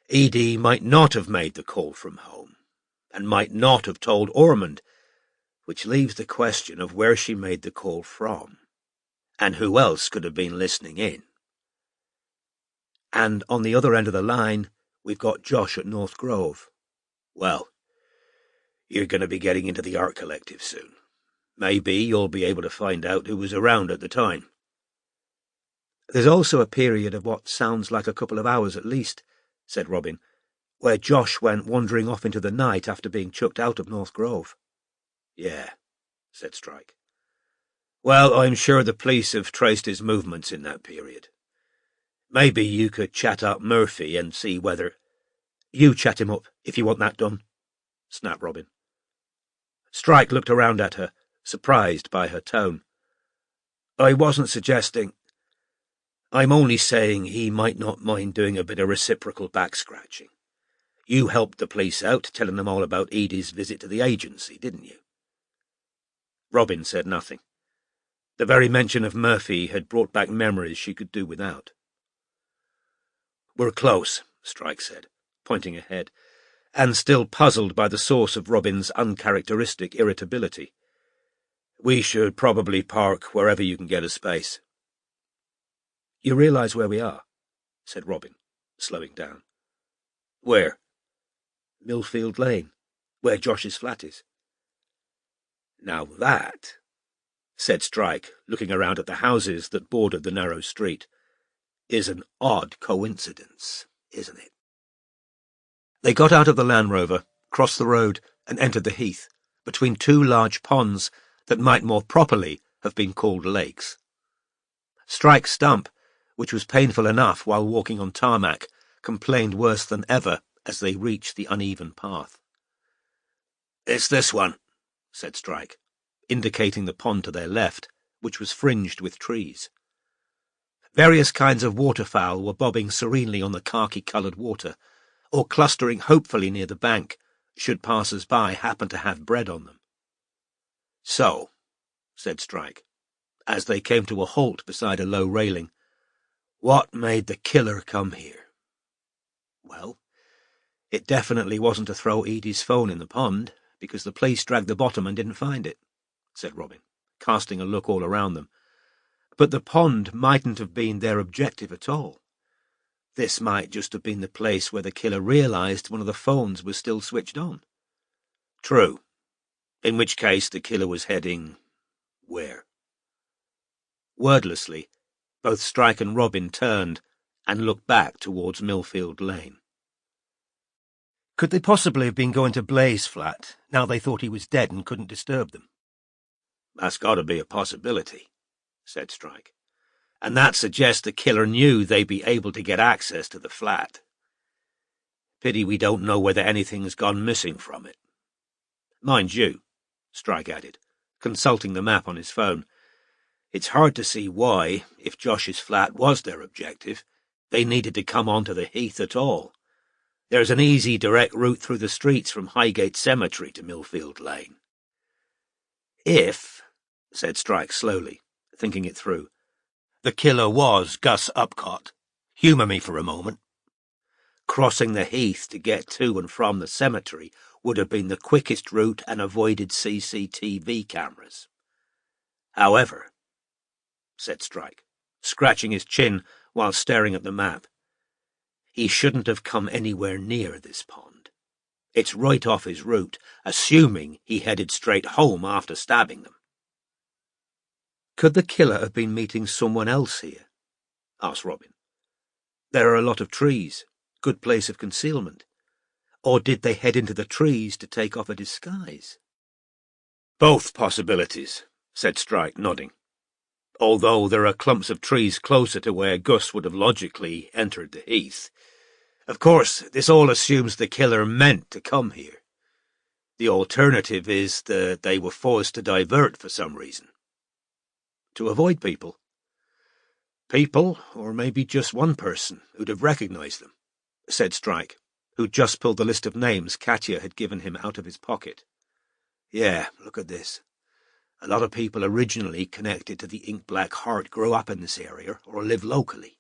Edie might not have made the call from home, and might not have told Ormond, which leaves the question of where she made the call from, and who else could have been listening in. And on the other end of the line, we've got Josh at North Grove. Well, you're going to be getting into the art collective soon. Maybe you'll be able to find out who was around at the time. There's also a period of what sounds like a couple of hours at least, said Robin, where Josh went wandering off into the night after being chucked out of North Grove. Yeah, said Strike. Well, I'm sure the police have traced his movements in that period. Maybe you could chat up Murphy and see whether... You chat him up, if you want that done, snapped Robin. Strike looked around at her, surprised by her tone. I wasn't suggesting. I'm only saying he might not mind doing a bit of reciprocal back-scratching. You helped the police out, telling them all about Edie's visit to the agency, didn't you? Robin said nothing. The very mention of Murphy had brought back memories she could do without. We're close, Strike said, pointing ahead, and still puzzled by the source of Robin's uncharacteristic irritability. We should probably park wherever you can get a space. You realise where we are, said Robin, slowing down. Where? Millfield Lane, where Josh's flat is. Now that, said Strike, looking around at the houses that bordered the narrow street, is an odd coincidence, isn't it? They got out of the Land Rover, crossed the road, and entered the heath, between two large ponds that might more properly have been called lakes. Strike's stump, which was painful enough while walking on tarmac, complained worse than ever as they reached the uneven path. It's this one, said Strike, indicating the pond to their left, which was fringed with trees. Various kinds of waterfowl were bobbing serenely on the khaki-coloured water, or clustering hopefully near the bank, should passers-by happen to have bread on them. So, said Strike, as they came to a halt beside a low railing, what made the killer come here? Well, it definitely wasn't to throw Edie's phone in the pond, because the police dragged the bottom and didn't find it, said Robin, casting a look all around them. But the pond mightn't have been their objective at all. This might just have been the place where the killer realised one of the phones was still switched on. True. In which case the killer was heading... where? Wordlessly, both Strike and Robin turned and looked back towards Millfield Lane. Could they possibly have been going to Blaze flat, now they thought he was dead and couldn't disturb them? That's got to be a possibility, said Strike. And that suggests the killer knew they'd be able to get access to the flat. Pity we don't know whether anything's gone missing from it. Mind you, Strike added, consulting the map on his phone, it's hard to see why, if Josh's flat was their objective, they needed to come onto the heath at all. There's an easy direct route through the streets from Highgate Cemetery to Millfield Lane. If, said Strike slowly, thinking it through, the killer was Gus Upcott, humour me for a moment. Crossing the heath to get to and from the cemetery would have been the quickest route and avoided CCTV cameras. However, said Strike, scratching his chin while staring at the map, he shouldn't have come anywhere near this pond. It's right off his route, assuming he headed straight home after stabbing them. Could the killer have been meeting someone else here? Asked Robin. There are a lot of trees, good place of concealment. Or did they head into the trees to take off a disguise? Both possibilities, said Strike, nodding. Although there are clumps of trees closer to where Gus would have logically entered the heath. Of course, this all assumes the killer meant to come here. The alternative is that they were forced to divert for some reason. To avoid people. People, or maybe just one person, who'd have recognised them, said Strike, who'd just pulled the list of names Katya had given him out of his pocket. Yeah, look at this. A lot of people originally connected to the Ink Black Heart grew up in this area or live locally.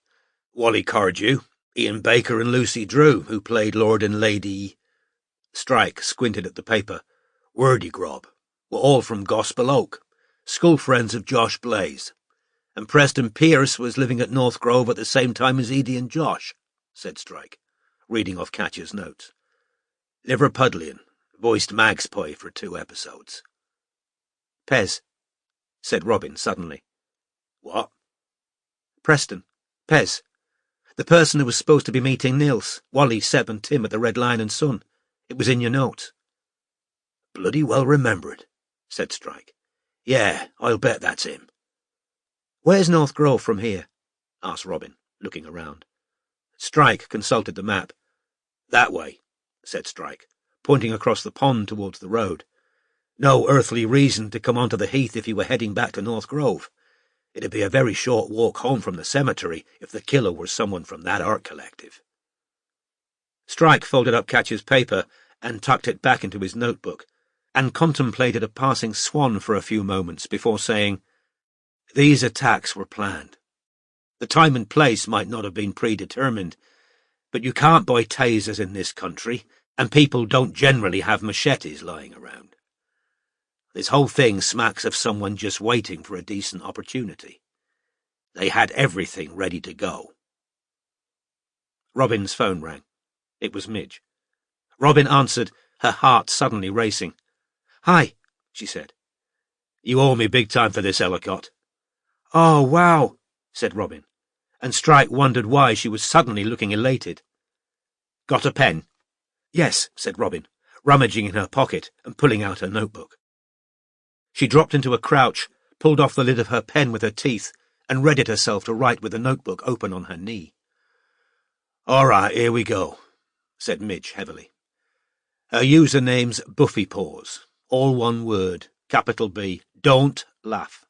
Wally Cardew, Ian Baker and Lucy Drew, who played Lord and Lady... Strike squinted at the paper. Wordygrob, were all from Gospel Oak, school friends of Josh Blaze. And Preston Pierce was living at North Grove at the same time as Edie and Josh, said Strike, reading off Katya's notes. Liverpudlian, voiced Magpie for 2 episodes. Pez, said Robin suddenly. What? Preston. Pez. The person who was supposed to be meeting Nils, Wally, Seb and Tim at the Red Lion and Sun. It was in your notes. Bloody well remembered, said Strike. Yeah, I'll bet that's him. Where's North Grove from here? Asked Robin, looking around. Strike consulted the map. That way, said Strike, pointing across the pond towards the road. "No earthly reason to come onto the heath if you were heading back to North Grove. It'd be a very short walk home from the cemetery if the killer were someone from that art collective." Strike folded up Catch's paper and tucked it back into his notebook, and contemplated a passing swan for a few moments before saying, "These attacks were planned. The time and place might not have been predetermined, but you can't buy tasers in this country, and people don't generally have machetes lying around. This whole thing smacks of someone just waiting for a decent opportunity. They had everything ready to go." Robin's phone rang. It was Midge. Robin answered, her heart suddenly racing. "Hi," she said. "You owe me big time for this, Ellicott." "Oh, wow," said Robin, and Strike wondered why she was suddenly looking elated. "Got a pen?" "Yes," said Robin, rummaging in her pocket and pulling out her notebook. She dropped into a crouch, pulled off the lid of her pen with her teeth, and readied herself to write with the notebook open on her knee. "All right, here we go," said Midge heavily. "Her username's Buffy Paws, all one word, capital B. Don't laugh.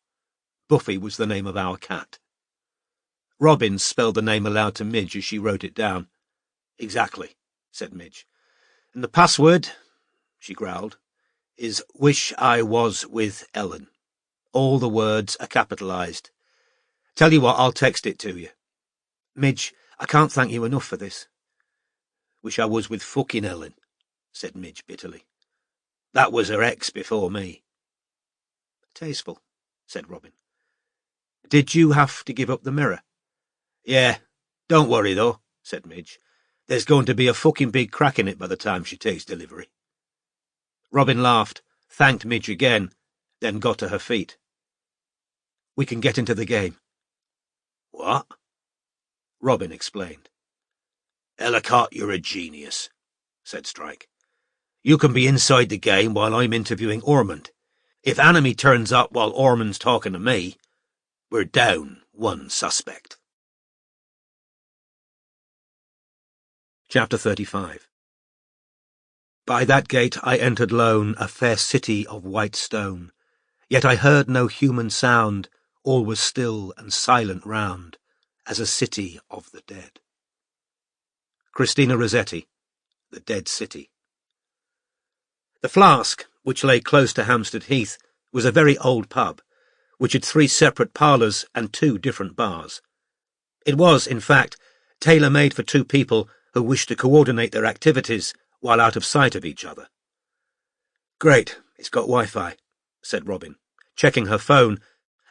Buffy was the name of our cat." Robin spelled the name aloud to Midge as she wrote it down. "Exactly," said Midge. "And the password," she growled, "is Wish I Was With Ellen. All the words are capitalized. Tell you what, I'll text it to you. Midge, I can't thank you enough for this." "Wish I was with fucking Ellen," said Midge bitterly. "That was her ex before me." "Tasteful," said Robin. "Did you have to give up the mirror?" "Yeah. Don't worry, though," said Midge. "There's going to be a fucking big crack in it by the time she takes delivery." Robin laughed, thanked Midge again, then got to her feet. "We can get into the game." "What?" Robin explained. "Ellicott, you're a genius," said Strike. "You can be inside the game while I'm interviewing Ormond. If Enemy turns up while Ormond's talking to me, we're down one suspect." Chapter 35. By that gate I entered lone, a fair city of white stone. Yet I heard no human sound, all was still and silent round, as a city of the dead. Christina Rossetti, The Dead City. The Flask, which lay close to Hampstead Heath, was a very old pub, which had 3 separate parlours and 2 different bars. It was, in fact, tailor-made for 2 people who wished to coordinate their activities while out of sight of each other. "Great, it's got Wi-Fi," said Robin, checking her phone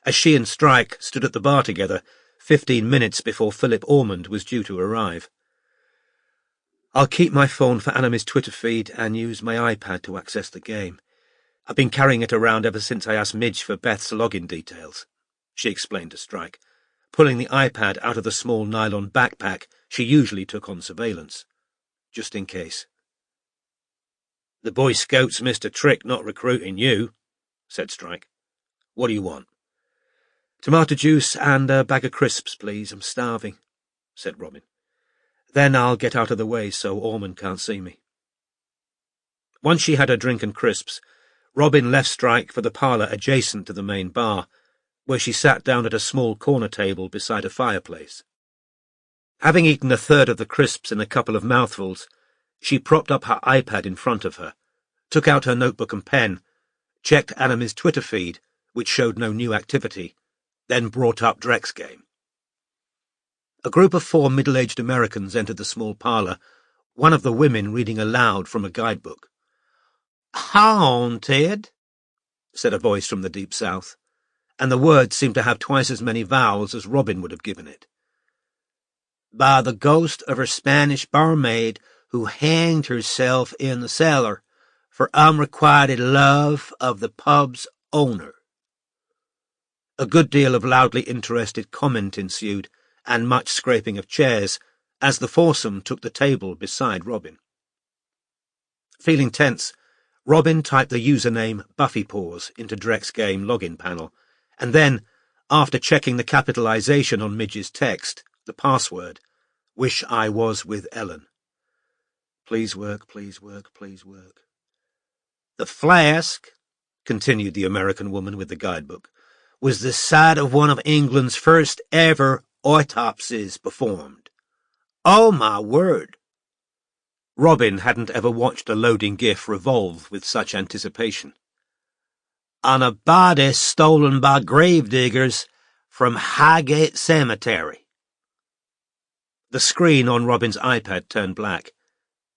as she and Strike stood at the bar together 15 minutes before Philip Ormond was due to arrive. "I'll keep my phone for Anime's Twitter feed and use my iPad to access the game. I've been carrying it around ever since I asked Midge for Beth's login details," she explained to Strike, pulling the iPad out of the small nylon backpack she usually took on surveillance, just in case. "The Boy Scouts missed a trick not recruiting you," said Strike. "What do you want?" "Tomato juice and a bag of crisps, please. I'm starving," said Robin. "Then I'll get out of the way so Ormond can't see me." Once she had her drink and crisps, Robin left Strike for the parlour adjacent to the main bar, where she sat down at a small corner table beside a fireplace. Having eaten a third of the crisps in a couple of mouthfuls, she propped up her iPad in front of her, took out her notebook and pen, checked Anime's Twitter feed, which showed no new activity, then brought up Drek's game. A group of 4 middle-aged Americans entered the small parlour, one of the women reading aloud from a guidebook. "Haunted," said a voice from the deep south, and the word seemed to have twice as many vowels as Robin would have given it. "By the ghost of her Spanish barmaid who hanged herself in the cellar for unrequited love of the pub's owner." A good deal of loudly interested comment ensued, and much scraping of chairs, as the foursome took the table beside Robin. Feeling tense, Robin typed the username Buffypaws into Drek's game login panel, and then, after checking the capitalization on Midge's text, the password, Wish I Was With Ellen. Please work, please work, please work. The flask, continued the American woman with the guidebook, was the site of one of England's first ever autopsies performed. Oh, my word! Robin hadn't ever watched a loading GIF revolve with such anticipation. On a body stolen by gravediggers from Highgate Cemetery. The screen on Robin's iPad turned black.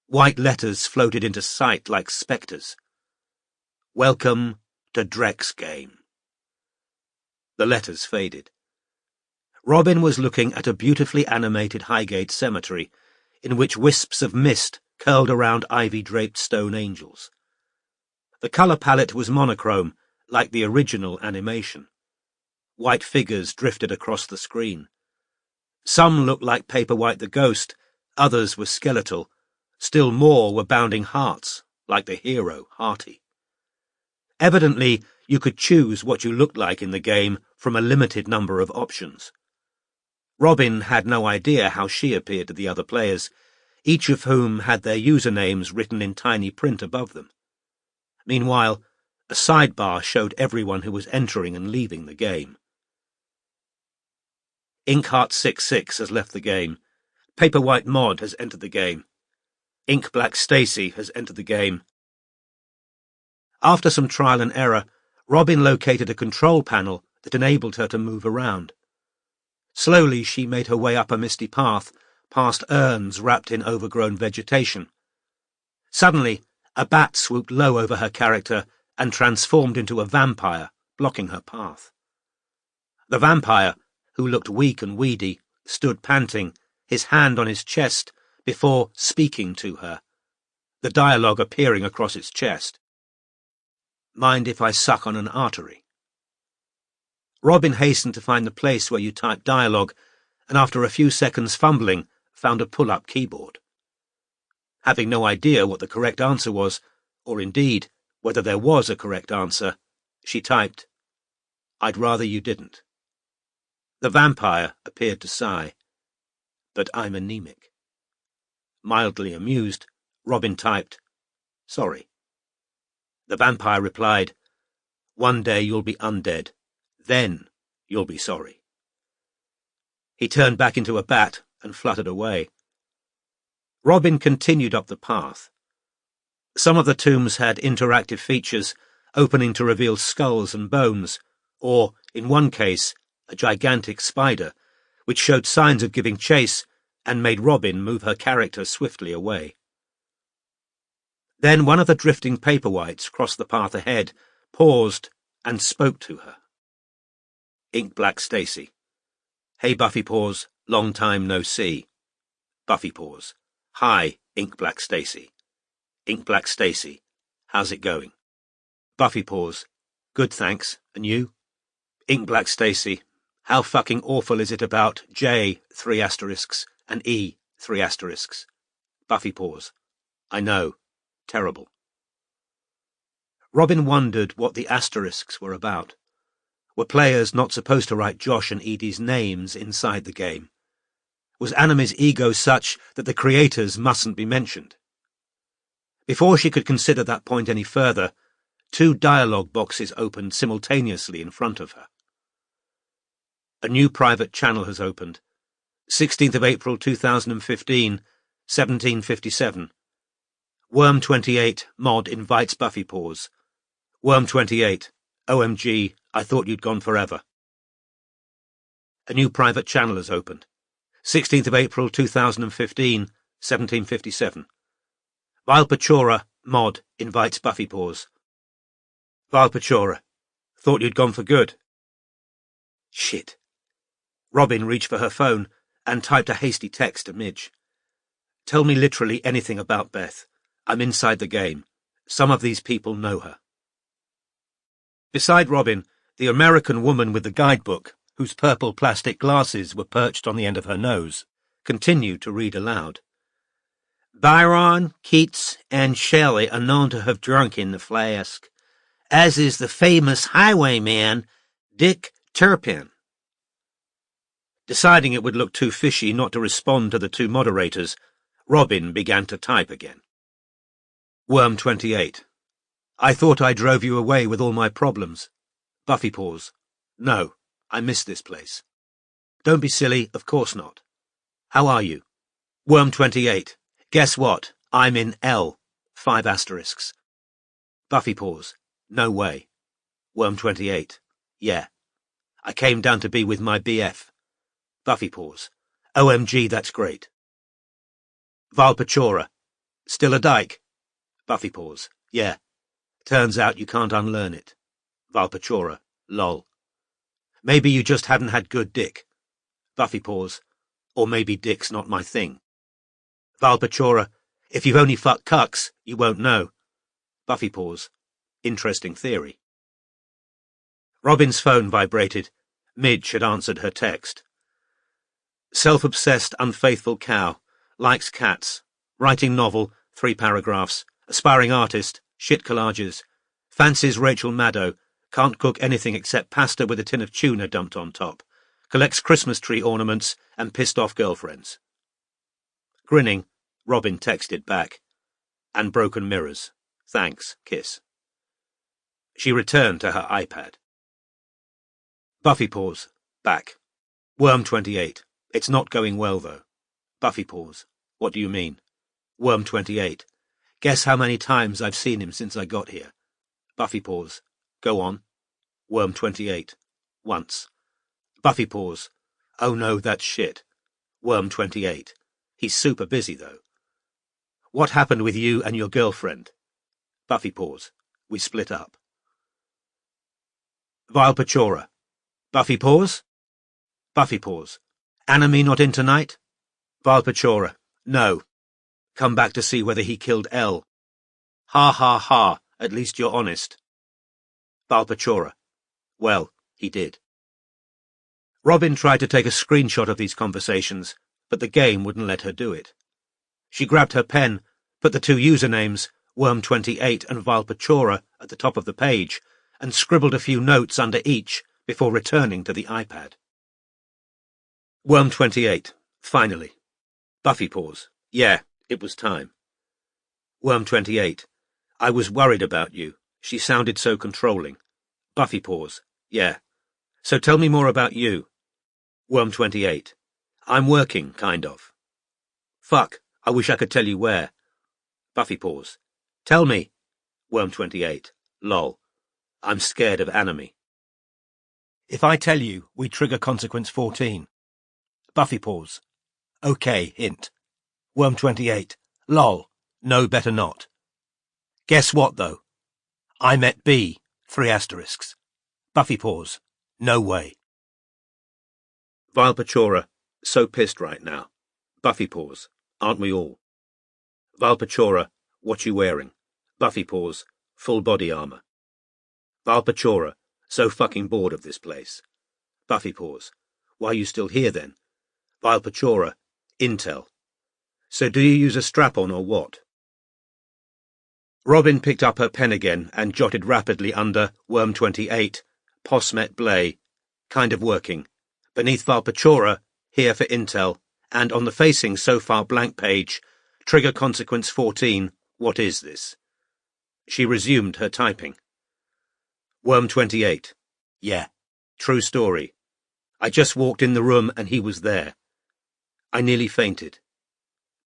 White letters floated into sight like spectres. Welcome to Drek's game. The letters faded. Robin was looking at a beautifully animated Highgate cemetery, in which wisps of mist curled around ivy-draped stone angels. The colour palette was monochrome, like the original animation. White figures drifted across the screen. Some looked like Paperwhite the Ghost, others were skeletal, still more were bounding hearts, like the hero, Hearty. Evidently, you could choose what you looked like in the game from a limited number of options. Robin had no idea how she appeared to the other players, each of whom had their usernames written in tiny print above them. Meanwhile, a sidebar showed everyone who was entering and leaving the game. Inkheart66 has left the game. Paperwhite Mod has entered the game. Ink Black Stacy has entered the game. After some trial and error, Robin located a control panel that enabled her to move around. Slowly she made her way up a misty path, past urns wrapped in overgrown vegetation. Suddenly, a bat swooped low over her character and transformed into a vampire, blocking her path. The vampire, who looked weak and weedy, stood panting, his hand on his chest, before speaking to her, the dialogue appearing across its chest. Mind if I suck on an artery? Robin hastened to find the place where you type dialogue, and after a few seconds fumbling, found a pull-up keyboard. Having no idea what the correct answer was, or indeed whether there was a correct answer, she typed, I'd rather you didn't. The vampire appeared to sigh, but I'm anemic. Mildly amused, Robin typed, sorry. The vampire replied, one day you'll be undead. Then you'll be sorry. He turned back into a bat and fluttered away. Robin continued up the path. Some of the tombs had interactive features, opening to reveal skulls and bones, or, in one case, a gigantic spider, which showed signs of giving chase and made Robin move her character swiftly away. Then one of the drifting Paperwhites crossed the path ahead, paused, and spoke to her. Ink Black Stacy. Hey, Buffy Paws, long time no see. Buffy Paws. Hi, Ink Black Stacy. Ink Black Stacy. How's it going? Buffy Paws. Good, thanks. And you? Ink Black Stacy. How fucking awful is it about J, 3 asterisks, and E, 3 asterisks? Buffy Paws. I know. Terrible. Robin wondered what the asterisks were about. Were players not supposed to write Josh and Edie's names inside the game? Was Anime's ego such that the creators mustn't be mentioned? Before she could consider that point any further, 2 dialogue boxes opened simultaneously in front of her. A new private channel has opened. 16th of April 2015, 1757. Worm28, Mod invites Buffy Paws. Worm28, OMG, I thought you'd gone forever. A new private channel has opened. 16th of April 2015, 1757. Vilpachora, Mod, invites Buffy Paws. Vilpachora, thought you'd gone for good. Shit. Robin reached for her phone and typed a hasty text to Midge. Tell me literally anything about Beth. I'm inside the game. Some of these people know her. Beside Robin, the American woman with the guidebook, whose purple plastic glasses were perched on the end of her nose, continued to read aloud. Byron, Keats, and Shelley are known to have drunk in the flask, as is the famous highwayman Dick Turpin. Deciding it would look too fishy not to respond to the 2 moderators, Robin began to type again. Worm 28. I thought I drove you away with all my problems. Buffy paws. No, I miss this place. Don't be silly, of course not. How are you? Worm 28. Guess what? I'm in L. 5 asterisks. Buffy paws. No way. Worm 28. Yeah. I came down to be with my BF. Buffy paws. OMG, that's great. Valpachora. Still a dyke? Buffy paws. Yeah. Turns out you can't unlearn it. Valpachora. Lol. Maybe you just haven't had good dick. Buffy paws. Or maybe dick's not my thing. Valpachora. If you've only fucked cucks, you won't know. Buffy paws. Interesting theory. Robin's phone vibrated. Midge had answered her text. Self-obsessed, unfaithful cow. Likes cats. Writing novel, 3 paragraphs. Aspiring artist, shit collages. Fancies Rachel Maddow. Can't cook anything except pasta with a tin of tuna dumped on top. Collects Christmas tree ornaments and pissed off girlfriends. Grinning, Robin texted back. And broken mirrors. Thanks, kiss. She returned to her iPad. Buffy paws. Back. Worm 28. It's not going well, though. Buffy paws. What do you mean? Worm 28. Guess how many times I've seen him since I got here. Buffy paws. Go on. Worm 28. Once. Buffy paws. Oh no, that's shit. Worm 28. He's super busy, though. What happened with you and your girlfriend? Buffy paws. We split up. Valpachora. Buffy paws? Buffy paws. Anime not in tonight? Valpachora. No. Come back to see whether he killed L. Ha ha ha, at least you're honest. Valpachora. Well, he did. Robin tried to take a screenshot of these conversations, but the game wouldn't let her do it. She grabbed her pen, put the 2 usernames, Worm28 and Valpachora, at the top of the page, and scribbled a few notes under each before returning to the iPad. Worm28. Finally. Buffy paws. Yeah, it was time. Worm28. I was worried about you. She sounded so controlling. Buffy paws. Yeah. So tell me more about you. Worm28. I'm working, kind of. Fuck, I wish I could tell you where. Buffy paws. Tell me. Worm28. Lol. I'm scared of anime. If I tell you, we trigger consequence 14. Buffy paws. Okay, hint. Worm28. Lol. No, better not. Guess what, though? I met B. 3 asterisks. Buffy paws. No way. Valpachora. So pissed right now. Buffy paws. Aren't we all? Valpachora. What you wearing? Buffy paws. Full body armor. Valpachora. So fucking bored of this place. Buffy paws. Why are you still here then? Valpachora. Intel. So do you use a strap-on or what? Robin picked up her pen again and jotted rapidly under Worm28, Posmet Blay, kind of working. Beneath Valpachora, here for Intel, and on the facing so far blank page, trigger consequence 14, what is this? She resumed her typing. Worm28. Yeah, true story. I just walked in the room and he was there. I nearly fainted.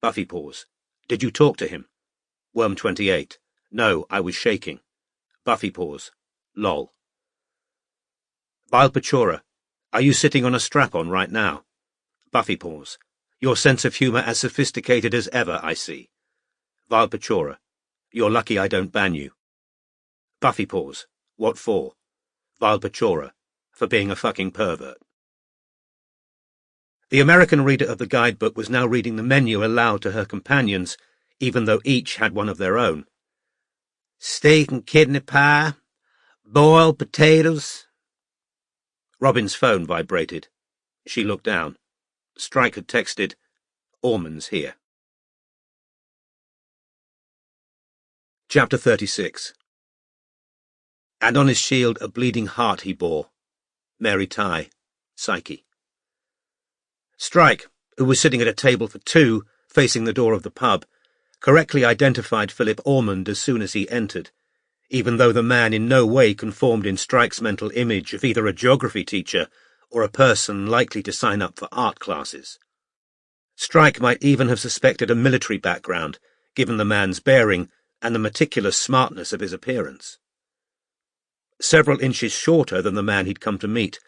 Buffy paws. Did you talk to him? Worm28. No, I was shaking. Buffy paws. Lol. Valpachora. Are you sitting on a strap-on right now? Buffy paws. Your sense of humour as sophisticated as ever, I see. Valpachora. You're lucky I don't ban you. Buffy paws. What for? Valpachora. For being a fucking pervert. The American reader of the guidebook was now reading the menu aloud to her companions, even though each had one of their own. Steak and kidney pie, boiled potatoes. Robin's phone vibrated. She looked down. Strike had texted, Ormond's here. Chapter 36. And on his shield a bleeding heart he bore. Mary Ty, Psyche. Strike, who was sitting at a table for 2, facing the door of the pub, correctly identified Philip Ormond as soon as he entered, even though the man in no way conformed in Strike's mental image of either a geography teacher or a person likely to sign up for art classes. Strike might even have suspected a military background, given the man's bearing and the meticulous smartness of his appearance. Several inches shorter than the man he'd come to meet,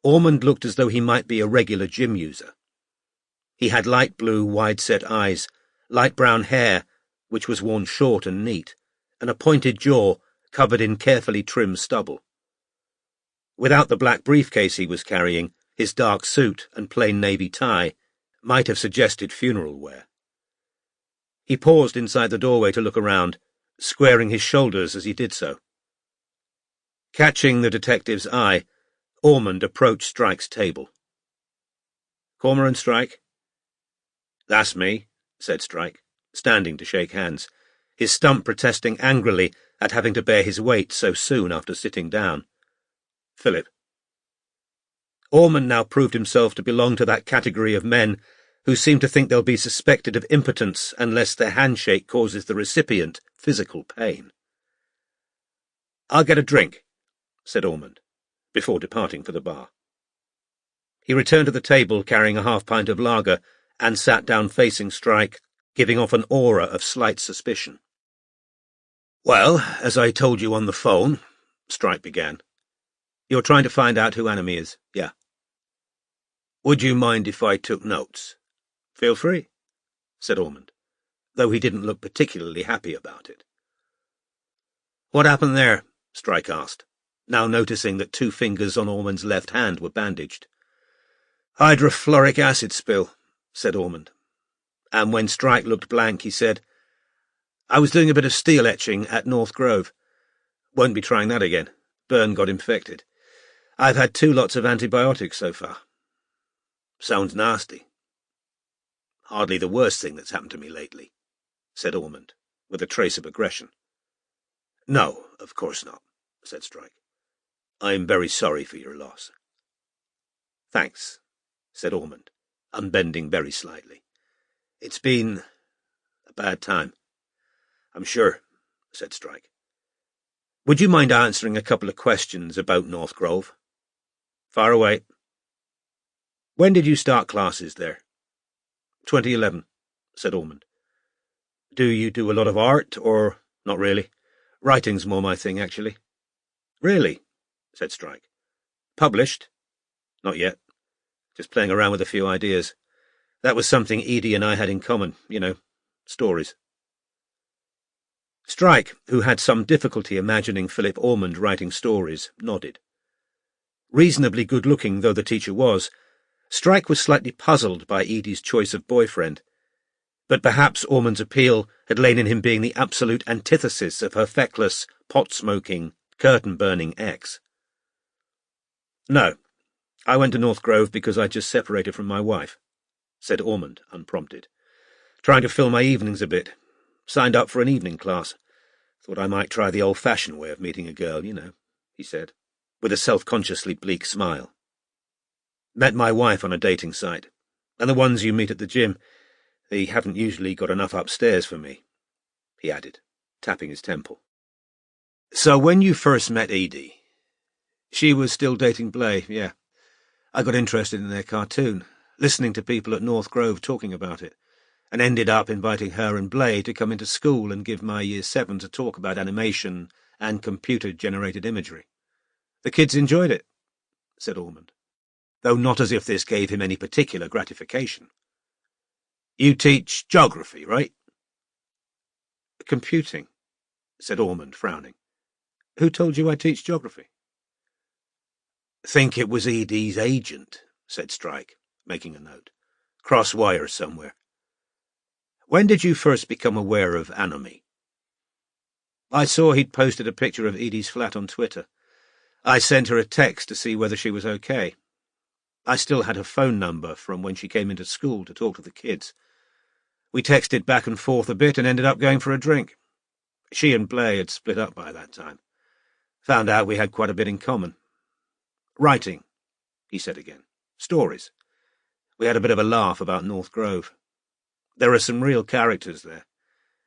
Ormond looked as though he might be a regular gym user. He had light blue, wide-set eyes, light brown hair, which was worn short and neat, and a pointed jaw covered in carefully trimmed stubble. Without the black briefcase he was carrying, his dark suit and plain navy tie might have suggested funeral wear. He paused inside the doorway to look around, squaring his shoulders as he did so. Catching the detective's eye, Ormond approached Strike's table. "Cormoran, Strike?" "That's me," said Strike, standing to shake hands, his stump protesting angrily at having to bear his weight so soon after sitting down. "Philip." Ormond now proved himself to belong to that category of men who seem to think they'll be suspected of impotence unless their handshake causes the recipient physical pain. "I'll get a drink," said Ormond, before departing for the bar. He returned to the table carrying a half-pint of lager and sat down facing Strike, giving off an aura of slight suspicion. "Well, as I told you on the phone," Strike began, "you're trying to find out who Anime is, yeah? Would you mind if I took notes?" "Feel free," said Ormond, though he didn't look particularly happy about it. "What happened there?" Strike asked, now noticing that 2 fingers on Ormond's left hand were bandaged. "Hydrofluoric acid spill," said Ormond, and when Strike looked blank he said, "I was doing a bit of steel etching at North Grove. Won't be trying that again. Burn got infected. I've had 2 lots of antibiotics so far." "Sounds nasty." "Hardly the worst thing that's happened to me lately," said Ormond, with a trace of aggression. "No, of course not," said Strike. "I'm very sorry for your loss." "Thanks," said Ormond, unbending very slightly. "It's been a bad time." "I'm sure," said Strike. "Would you mind answering a couple of questions about North Grove?" "Far away." "When did you start classes there?" 2011, said Ormond. "Do you do a lot of art, or not really? Writing's more my thing, actually." "Really?" said Strike. "Published?" "Not yet. Just playing around with a few ideas. That was something Edie and I had in common, you know, stories." Strike, who had some difficulty imagining Philip Ormond writing stories, nodded. Reasonably good-looking though the teacher was, Strike was slightly puzzled by Edie's choice of boyfriend, but perhaps Ormond's appeal had lain in him being the absolute antithesis of her feckless, pot-smoking, curtain-burning ex. "No, I went to North Grove because I just separated from my wife," said Ormond, unprompted. "Trying to fill my evenings a bit. Signed up for an evening class. Thought I might try the old-fashioned way of meeting a girl, you know," he said, with a self-consciously bleak smile. "Met my wife on a dating site, and the ones you meet at the gym, they haven't usually got enough upstairs for me," he added, tapping his temple. "So when you first met Edie, she was still dating Blay, yeah. I got interested in their cartoon, listening to people at North Grove talking about it, and ended up inviting her and Blay to come into school and give my Year 7s a talk about animation and computer-generated imagery. The kids enjoyed it," said Ormond, though not as if this gave him any particular gratification. "You teach geography, right?" "Computing," said Ormond, frowning. "Who told you I teach geography?" "Think it was Edie's agent," said Strike, making a note. "Cross wires somewhere. When did you first become aware of Anime?" "I saw he'd posted a picture of Edie's flat on Twitter. I sent her a text to see whether she was okay. I still had her phone number from when she came into school to talk to the kids. We texted back and forth a bit and ended up going for a drink. She and Blay had split up by that time. Found out we had quite a bit in common. Writing," he said again. "Stories. We had a bit of a laugh about North Grove. There are some real characters there.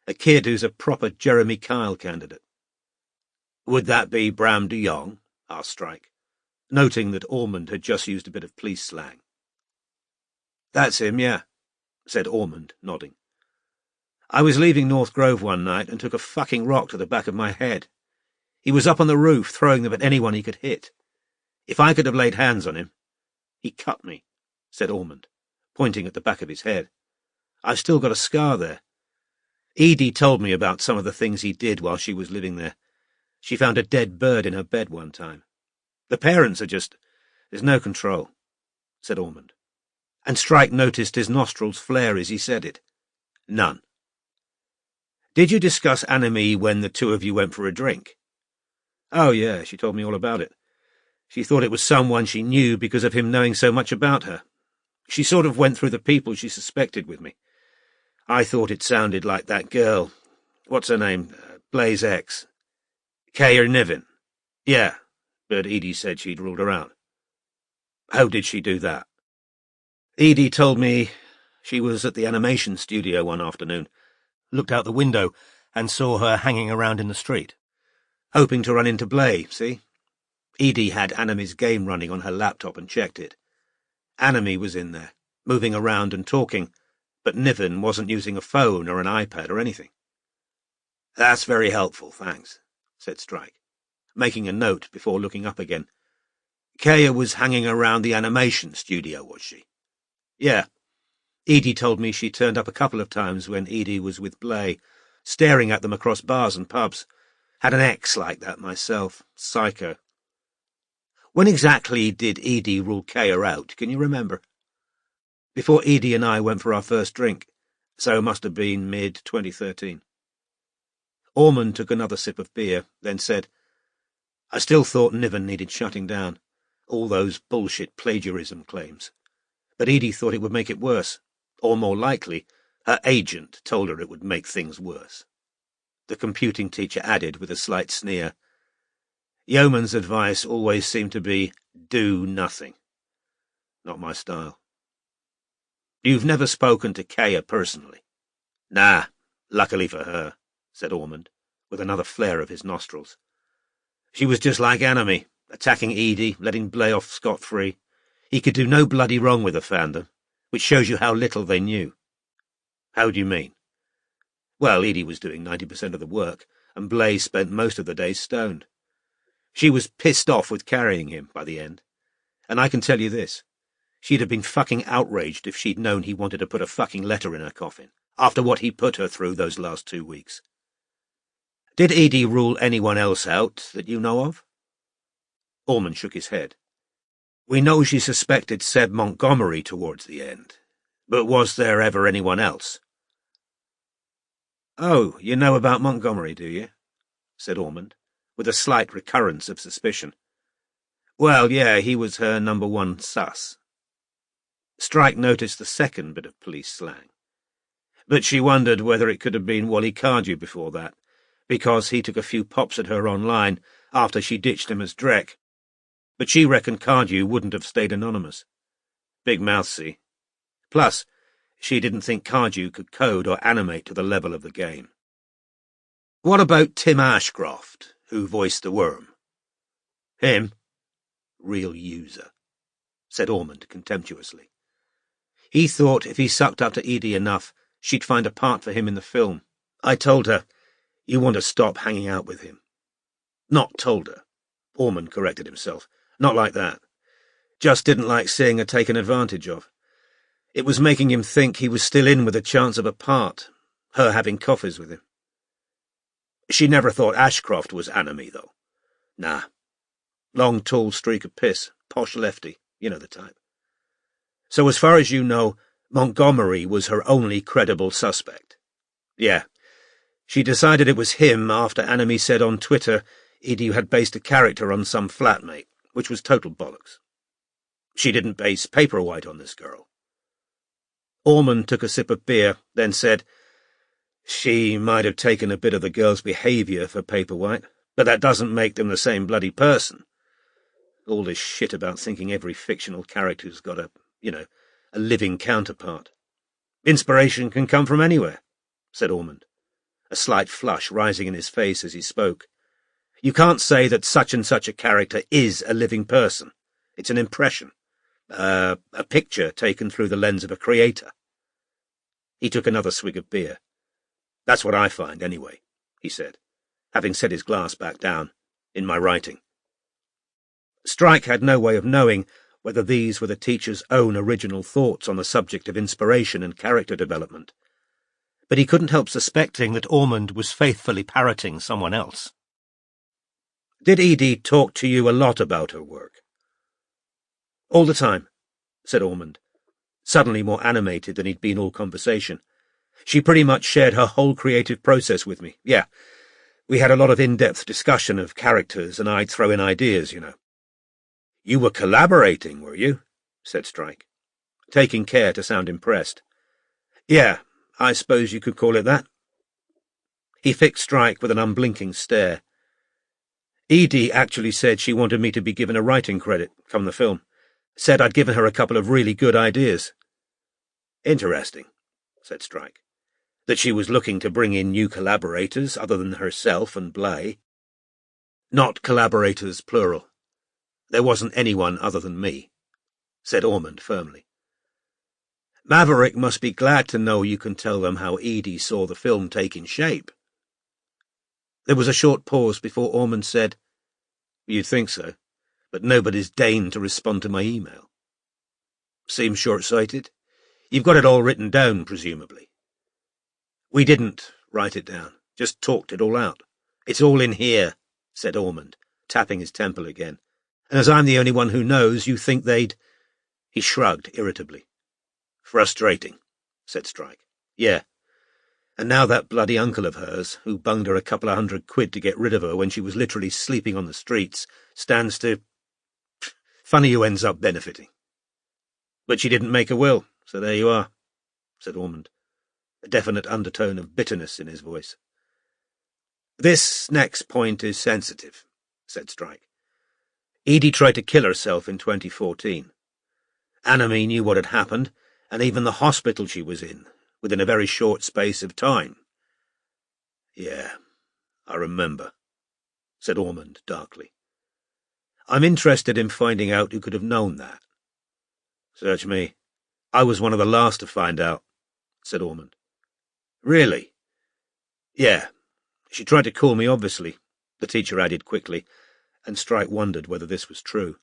A kid who's a proper Jeremy Kyle candidate. Would that be Bram de Jong? Asked Strike, noting that Ormond had just used a bit of police slang. That's him, yeah, said Ormond, nodding. I was leaving North Grove one night and took a fucking rock to the back of my head. He was up on the roof throwing them at anyone he could hit. If I could have laid hands on him— He cut me, said Ormond, pointing at the back of his head. I've still got a scar there. Edie told me about some of the things he did while she was living there. She found a dead bird in her bed one time. The parents are just— There's no control, said Ormond. And Strike noticed his nostrils flare as he said it. None. Did you discuss Annemie when the two of you went for a drink? Oh, yeah, she told me all about it. She thought it was someone she knew because of him knowing so much about her. She sort of went through the people she suspected with me. I thought it sounded like that girl. What's her name? Blaze X. Kaya Niven. Yeah, but Edie said she'd ruled her out. How did she do that? Edie told me she was at the animation studio one afternoon, Looked out the window and saw her hanging around in the street. hoping to run into Blay, see? Edie had Annemie's game running on her laptop and checked it. Annemie was in there, moving around and talking, but Niven wasn't using a phone or an iPad or anything. That's very helpful, thanks, said Strike, making a note before looking up again. Kaya was hanging around the animation studio, was she? Yeah. Edie told me she turned up a couple of times when Edie was with Blay, staring at them across bars and pubs. Had an ex like that myself. Psycho. When exactly did Edie rule Kaya out, can you remember? Before Edie and I went for our first drink, so it must have been mid-2013. Ormond took another sip of beer, then said, I still thought Niven needed shutting down. All those bullshit plagiarism claims. But Edie thought it would make it worse. Or more likely, her agent told her it would make things worse. The computing teacher added with a slight sneer, Yeoman's advice always seemed to be, do nothing. Not my style. You've never spoken to Kaya personally? Nah, luckily for her, said Ormond, with another flare of his nostrils. She was just like Annemie, attacking Edie, letting Blay off scot-free. He could do no bloody wrong with the fandom, which shows you how little they knew. How do you mean? Well, Edie was doing 90% of the work, and Blay spent most of the day stoned. She was pissed off with carrying him by the end. And I can tell you this, she'd have been fucking outraged if she'd known he wanted to put a fucking letter in her coffin, after what he put her through those last 2 weeks. Did Edie rule anyone else out that you know of? Ormond shook his head. We know she suspected Seb Montgomery towards the end, but was there ever anyone else? Oh, you know about Montgomery, do you? Said Ormond, with a slight recurrence of suspicion. Well, yeah, he was her number one sus. Strike noticed the second bit of police slang. But she wondered whether it could have been Wally Cardew before that, because he took a few pops at her online after she ditched him as Drek. But she reckoned Cardew wouldn't have stayed anonymous. Big mouth, see? Plus, she didn't think Cardew could code or animate to the level of the game. What about Tim Ashcroft, who voiced the worm? Him? Real user, said Ormond contemptuously. He thought if he sucked up to Edie enough, she'd find a part for him in the film. I told her, you want to stop hanging out with him. Not told her. Ormond corrected himself. Not like that. Just didn't like seeing her taken advantage of. It was making him think he was still in with a chance of a part, her having coffees with him. She never thought Ashcroft was Annemie, though. Nah. Long, tall streak of piss, posh lefty, you know the type. So as far as you know, Montgomery was her only credible suspect. Yeah. She decided it was him after Annemie said on Twitter Edie had based a character on some flatmate, which was total bollocks. She didn't base Paperwhite on this girl. Ormond took a sip of beer, then said, she might have taken a bit of the girl's behaviour for Paperwhite, but that doesn't make them the same bloody person. All this shit about thinking every fictional character's got a living counterpart. Inspiration can come from anywhere, said Ormond, a slight flush rising in his face as he spoke. You can't say that such and such a character is a living person. It's an impression, a picture taken through the lens of a creator. He took another swig of beer. That's what I find, anyway, he said, having set his glass back down, in my writing. Strike had no way of knowing whether these were the teacher's own original thoughts on the subject of inspiration and character development, but he couldn't help suspecting that Ormond was faithfully parroting someone else. Did Edie talk to you a lot about her work? All the time, said Ormond, suddenly more animated than he'd been all conversation. She pretty much shared her whole creative process with me. Yeah, we had a lot of in-depth discussion of characters, and I'd throw in ideas, you know. You were collaborating, were you? Said Strike, taking care to sound impressed. Yeah, I suppose you could call it that. He fixed Strike with an unblinking stare. Edie actually said she wanted me to be given a writing credit from the film. Said I'd given her a couple of really good ideas. Interesting, said Strike. That she was looking to bring in new collaborators other than herself and Blay. Not collaborators, plural. There wasn't anyone other than me, said Ormond firmly. Maverick must be glad to know you can tell them how Edie saw the film taking shape. There was a short pause before Ormond said, You'd think so, but nobody's deigned to respond to my email. Seems short-sighted. You've got it all written down, presumably. We didn't write it down, just talked it all out. It's all in here, said Ormond, tapping his temple again. And as I'm the only one who knows, you think they'd— He shrugged irritably. Frustrating, said Strike. Yeah. And now that bloody uncle of hers, who bunged her a couple of £100 to get rid of her when she was literally sleeping on the streets, stands to— Funny who ends up benefiting. But she didn't make a will, so there you are, said Ormond, a definite undertone of bitterness in his voice. This next point is sensitive, said Strike. Edie tried to kill herself in 2014. Anime knew what had happened, and even the hospital she was in, within a very short space of time. Yeah, I remember, said Ormond darkly. I'm interested in finding out who could have known that. Search me. I was one of the last to find out, said Ormond. Really? Yeah. She tried to call me, obviously, the teacher added quickly, and Strike wondered whether this was true.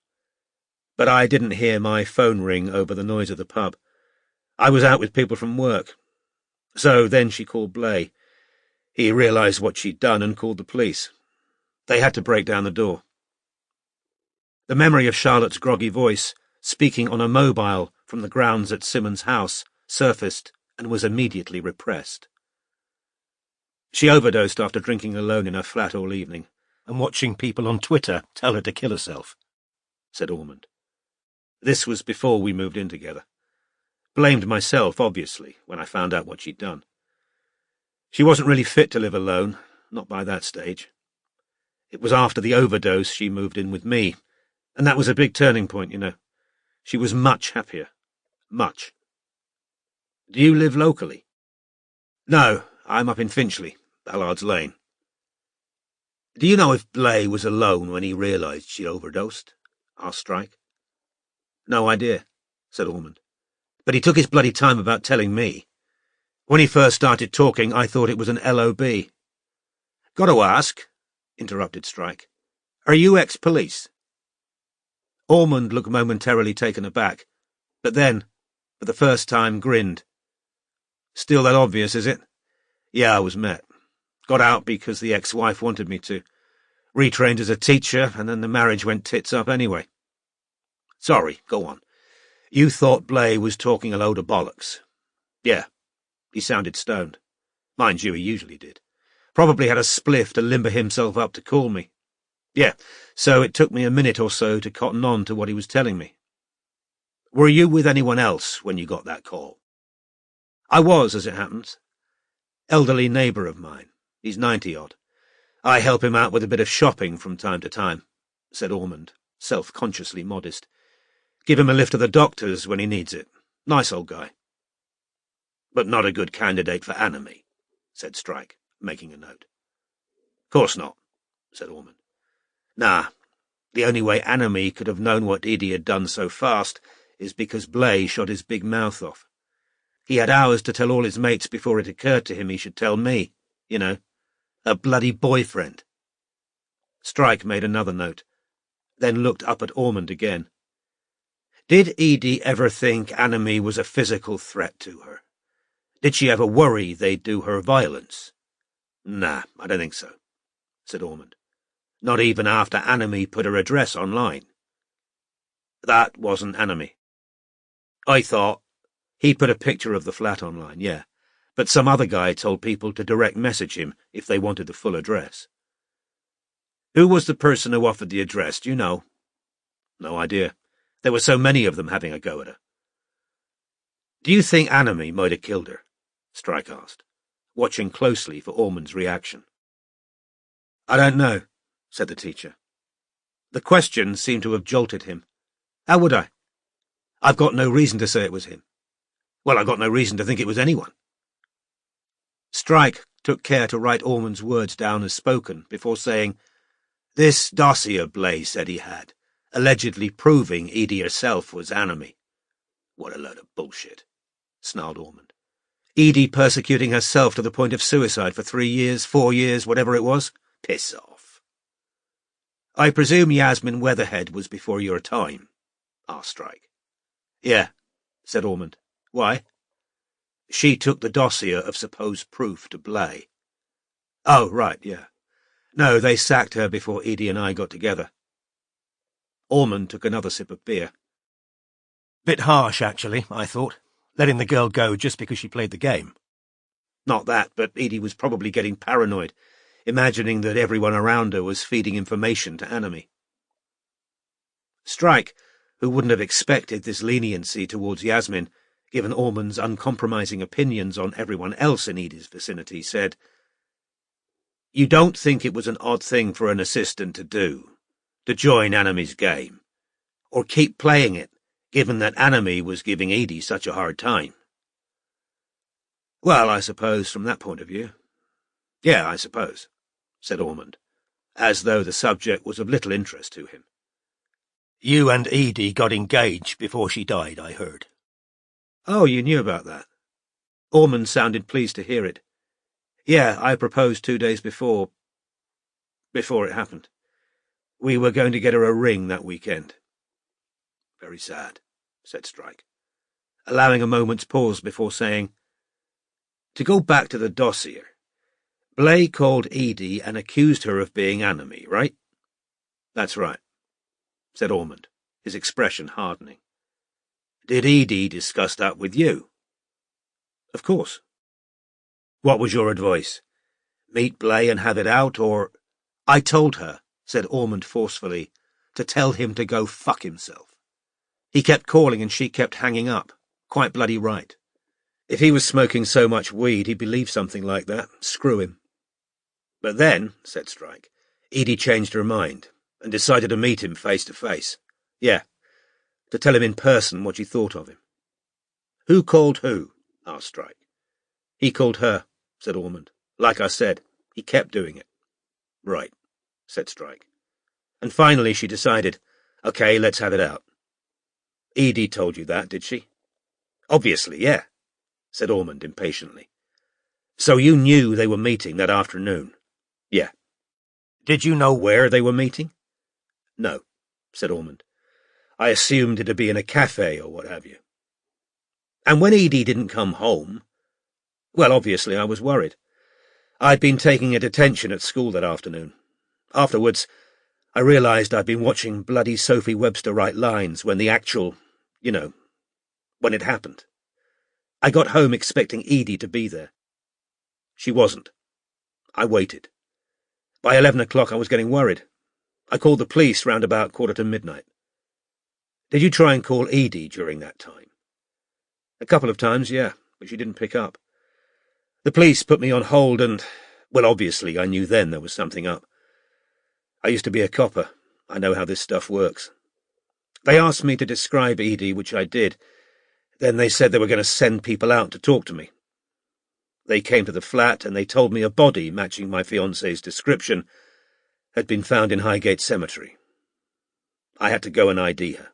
But I didn't hear my phone ring over the noise of the pub. I was out with people from work. So then she called Blay. He realised what she'd done and called the police. They had to break down the door. The memory of Charlotte's groggy voice, speaking on a mobile from the grounds at Simmons' house, surfaced and was immediately repressed. She overdosed after drinking alone in her flat all evening, and watching people on Twitter tell her to kill herself, said Ormond. This was before we moved in together. Blamed myself, obviously, when I found out what she'd done. She wasn't really fit to live alone, not by that stage. It was after the overdose she moved in with me, and that was a big turning point, you know. She was much happier. Much. Do you live locally? No, I'm up in Finchley, Ballard's Lane. Do you know if Blay was alone when he realised she'd overdosed? Asked Strike. No idea, said Ormond. But he took his bloody time about telling me. When he first started talking, I thought it was an LOB. Got to ask, interrupted Strike. Are you ex-police? Ormond looked momentarily taken aback, but then, for the first time, grinned. Still that obvious, is it? Yeah, I was met. Got out because the ex-wife wanted me to. Retrained as a teacher, and then the marriage went tits up anyway. Sorry, go on. You thought Blay was talking a load of bollocks. Yeah, he sounded stoned. Mind you, he usually did. Probably had a spliff to limber himself up to call me. Yeah, so it took me a minute or so to cotton on to what he was telling me. Were you with anyone else when you got that call? I was, as it happens. Elderly neighbour of mine. He's 90-odd. I help him out with a bit of shopping from time to time, said Ormond, self-consciously modest. Give him a lift to the doctor's when he needs it. Nice old guy. But not a good candidate for anime, said Strike, making a note. Course not, said Ormond. Nah, the only way Anime could have known what Edie had done so fast is because Blay shot his big mouth off. He had hours to tell all his mates before it occurred to him he should tell me. You know, a bloody boyfriend. Strike made another note, then looked up at Ormond again. Did Edie ever think Anime was a physical threat to her? Did she ever worry they'd do her violence? Nah, I don't think so, said Ormond. Not even after Anime put her address online. That wasn't Anime. I thought he put a picture of the flat online, yeah, but some other guy told people to direct message him if they wanted the full address. Who was the person who offered the address, do you know? No idea. There were so many of them having a go at her. Do you think Anime might have killed her? Strike asked, watching closely for Ormond's reaction. I don't know, said the teacher. The question seemed to have jolted him. How would I? I've got no reason to say it was him. Well, I've got no reason to think it was anyone. Strike took care to write Ormond's words down as spoken before saying, This dossier Blay said he had, allegedly proving Edie herself was Anime. What a load of bullshit, snarled Ormond. Edie persecuting herself to the point of suicide for 3 years, 4 years, whatever it was? Piss off. I presume Yasmin Weatherhead was before your time? Asked Strike. Yeah, said Ormond. Why? She took the dossier of supposed proof to Blay. Oh, right, yeah. No, they sacked her before Edie and I got together. Ormond took another sip of beer. Bit harsh, actually, I thought, letting the girl go just because she played the game. Not that, but Edie was probably getting paranoid, imagining that everyone around her was feeding information to Anime. Strike, who wouldn't have expected this leniency towards Yasmin, given Ormond's uncompromising opinions on everyone else in Edie's vicinity, said, You don't think it was an odd thing for an assistant to do, to join Anime's game, or keep playing it, given that Anime was giving Edie such a hard time? Well, I suppose from that point of view. Yeah, I suppose, said Ormond, as though the subject was of little interest to him. You and Edie got engaged before she died, I heard. Oh, you knew about that? Ormond sounded pleased to hear it. Yeah, I proposed 2 days before it happened. We were going to get her a ring that weekend. Very sad, said Strike, allowing a moment's pause before saying, To go back to the dossier, Blay called Edie and accused her of being Anime, right? That's right, said Ormond, his expression hardening. Did Edie discuss that with you? Of course. What was your advice? Meet Blay and have it out, or— I told her, said Ormond forcefully, to tell him to go fuck himself. He kept calling and she kept hanging up. Quite bloody right. If he was smoking so much weed he'd believe something like that. Screw him. But then, said Strike, Edie changed her mind and decided to meet him face to face. Yeah, to tell him in person what she thought of him. Who called who? Asked Strike. He called her, said Ormond. Like I said, he kept doing it. Right, said Strike. And finally she decided, OK, let's have it out. Edie told you that, did she? Obviously, yeah, said Ormond impatiently. So you knew they were meeting that afternoon? Yeah. Did you know where they were meeting? No, said Ormond. I assumed it'd be in a cafe or what have you. And when Edie didn't come home, well, obviously I was worried. I'd been taking a detention at school that afternoon. Afterwards, I realised I'd been watching bloody Sophie Webster write lines when the actual, when it happened. I got home expecting Edie to be there. She wasn't. I waited. By 11 o'clock I was getting worried. I called the police round about midnight. Did you try and call Edie during that time? A couple of times, yeah, but she didn't pick up. The police put me on hold and, well, obviously I knew then there was something up. I used to be a copper. I know how this stuff works. They asked me to describe Edie, which I did. Then they said they were going to send people out to talk to me, They came to the flat and they told me a body matching my fiancée's description had been found in Highgate Cemetery. I had to go and ID her.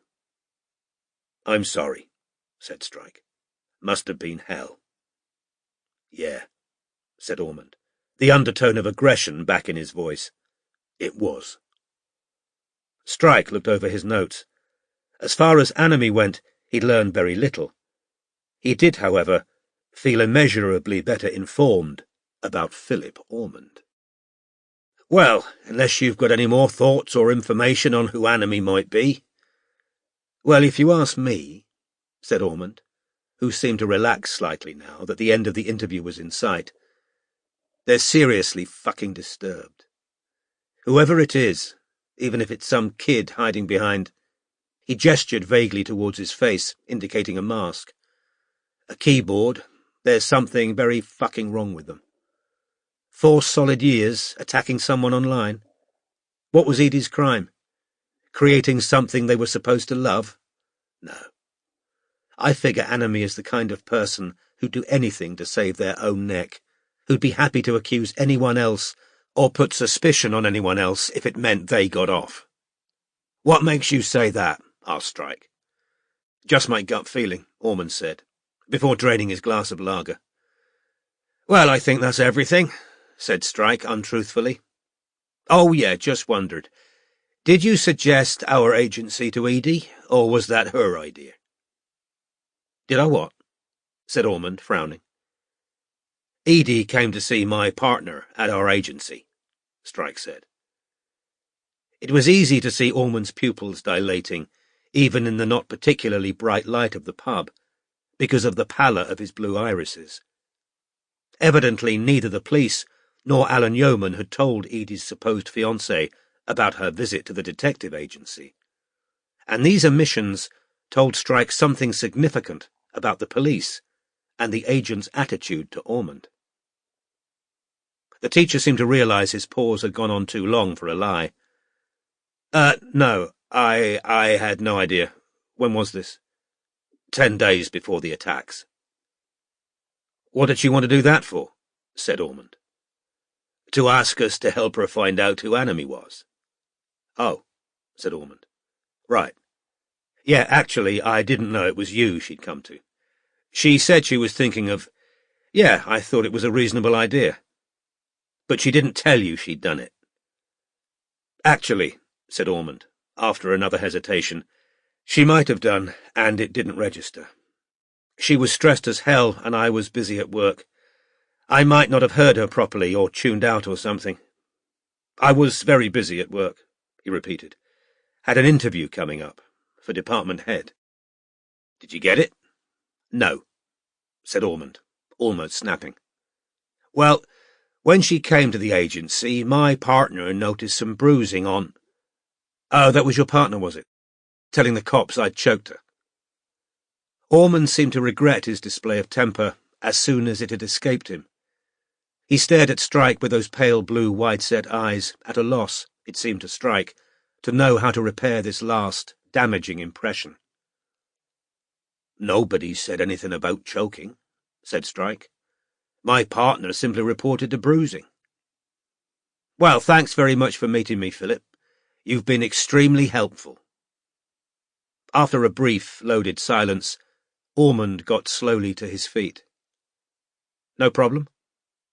I'm sorry, said Strike. Must have been hell. Yeah, said Ormond, the undertone of aggression back in his voice. It was. Strike looked over his notes. As far as Anime went, he'd learned very little. He did, however, feel immeasurably better informed about Philip Ormond. Well, unless you've got any more thoughts or information on who Anime might be. Well, if you ask me, said Ormond, who seemed to relax slightly now that the end of the interview was in sight, they're seriously fucking disturbed. Whoever it is, even if it's some kid hiding behind— He gestured vaguely towards his face, indicating a mask. A keyboard. There's something very fucking wrong with them. 4 solid years attacking someone online. What was Edie's crime? Creating something they were supposed to love? No. I figure Anime is the kind of person who'd do anything to save their own neck, who'd be happy to accuse anyone else or put suspicion on anyone else if it meant they got off. What makes you say that? Asked Strike. Just my gut feeling, Ormond said, before draining his glass of lager. Well, I think that's everything, said Strike untruthfully. Oh, yeah, just wondered. Did you suggest our agency to Edie, or was that her idea? Did I what? Said Ormond, frowning. Edie came to see my partner at our agency, Strike said. It was easy to see Ormond's pupils dilating, even in the not particularly bright light of the pub, because of the pallor of his blue irises. Evidently neither the police nor Alan Yeoman had told Edie's supposed fiancé about her visit to the detective agency, and these omissions told Strike something significant about the police and the agent's attitude to Ormond. The teacher seemed to realize his pause had gone on too long for a lie. No, I had no idea. When was this? 10 days before the attacks. What did she want to do that for? Said Ormond. To ask us to help her find out who Anime was. Oh, said Ormond. Right. Yeah, actually, I didn't know it was you she'd come to. She said she was thinking of— Yeah, I thought it was a reasonable idea. But she didn't tell you she'd done it. Actually, said Ormond, after another hesitation, she might have done, and it didn't register. She was stressed as hell, and I was busy at work. I might not have heard her properly, or tuned out or something. I was very busy at work, he repeated. Had an interview coming up, for department head. Did you get it? No, said Ormond, almost snapping. Well, when she came to the agency, my partner noticed some bruising on— Oh, that was your partner, was it? Telling the cops I'd choked her. Ormond seemed to regret his display of temper as soon as it had escaped him. He stared at Strike with those pale blue, wide-set eyes, at a loss, it seemed to Strike, to know how to repair this last, damaging impression. Nobody said anything about choking, said Strike. My partner simply reported the bruising. Well, thanks very much for meeting me, Philip. You've been extremely helpful. After a brief, loaded silence, Ormond got slowly to his feet. No problem,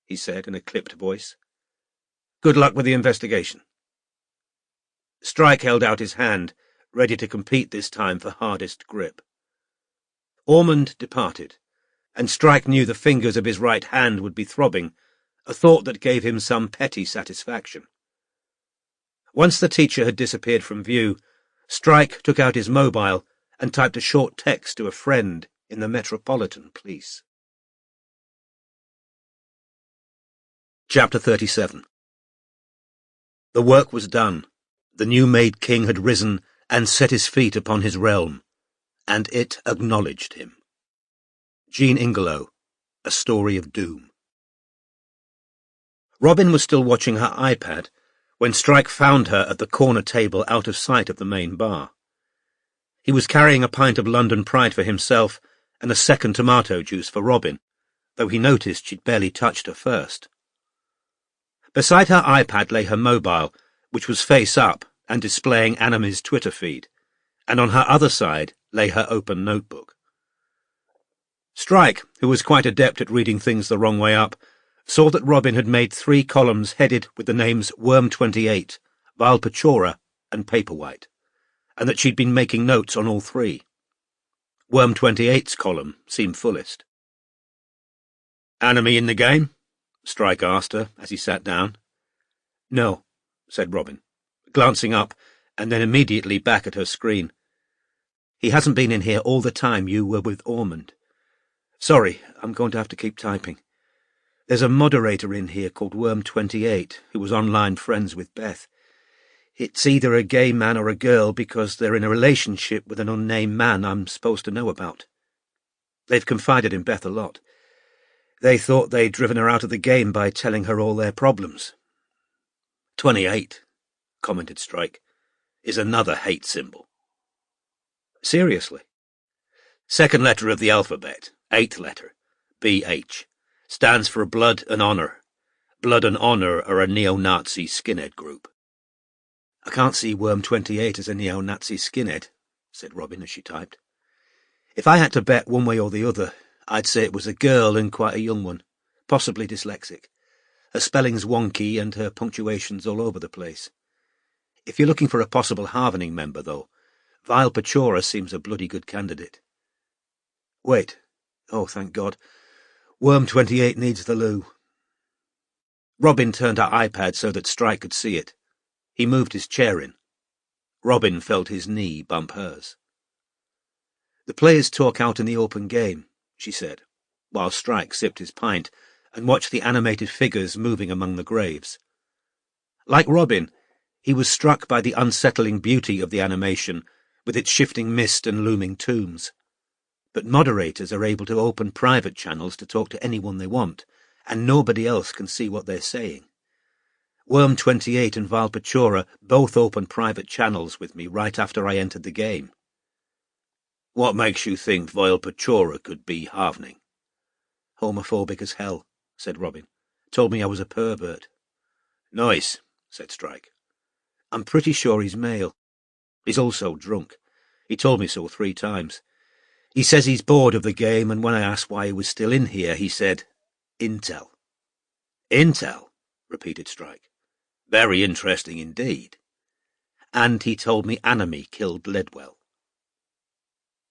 he said in a clipped voice. Good luck with the investigation. Strike held out his hand, ready to compete this time for hardest grip. Ormond departed, and Strike knew the fingers of his right hand would be throbbing, a thought that gave him some petty satisfaction. Once the teacher had disappeared from view, Strike took out his mobile and typed a short text to a friend in the Metropolitan Police. Chapter 37. The work was done. The new-made king had risen and set his feet upon his realm, and it acknowledged him. Jean Ingelow, A Story of Doom. Robin was still watching her iPad when Strike found her at the corner table out of sight of the main bar. He was carrying a pint of London Pride for himself and a second tomato juice for Robin, though he noticed she'd barely touched her first. Beside her iPad lay her mobile, which was face up and displaying Anami's Twitter feed, and on her other side lay her open notebook. Strike, who was quite adept at reading things the wrong way up, saw that Robin had made 3 columns headed with the names Worm-28, Valpachora, and Paperwhite, and that she'd been making notes on all 3. Worm-28's column seemed fullest. "Anami in the game?" Strike asked her as he sat down. "No," said Robin, glancing up and then immediately back at her screen. "He hasn't been in here all the time you were with Ormond. Sorry, I'm going to have to keep typing. There's a moderator in here called Worm-28 who was online friends with Beth. It's either a gay man or a girl because they're in a relationship with an unnamed man I'm supposed to know about. They've confided in Beth a lot. They thought they'd driven her out of the game by telling her all their problems." 28, commented Strike, is another hate symbol. "Seriously?" "Second letter of the alphabet, 8th letter, BH, stands for Blood and Honor. Blood and Honor are a neo-Nazi skinhead group." "I can't see Worm-28 as a neo-Nazi skinhead," said Robin as she typed. "If I had to bet one way or the other, I'd say it was a girl and quite a young one, possibly dyslexic. Her spelling's wonky and her punctuation's all over the place. If you're looking for a possible Harvening member, though, Valpachora seems a bloody good candidate. Wait. Oh, thank God. Worm-28 needs the loo." Robin turned her iPad so that Strike could see it. He moved his chair in. Robin felt his knee bump hers. "The players talk out in the open game," she said, while Strike sipped his pint and watched the animated figures moving among the graves. Like Robin, he was struck by the unsettling beauty of the animation, with its shifting mist and looming tombs. But moderators are able to open private channels to talk to anyone they want, and nobody else can see what they're saying. Worm-28 and Valpachora both opened private channels with me right after I entered the game. "What makes you think Valpachora could be Harvening?" "Homophobic as hell," said Robin. "Told me I was a pervert." "Nice," said Strike. "I'm pretty sure he's male. He's also drunk. He told me so 3 times. He says he's bored of the game, and when I asked why he was still in here, he said, 'Intel.'" "Intel?" repeated Strike. "Very interesting indeed." "And he told me Anami killed Ledwell."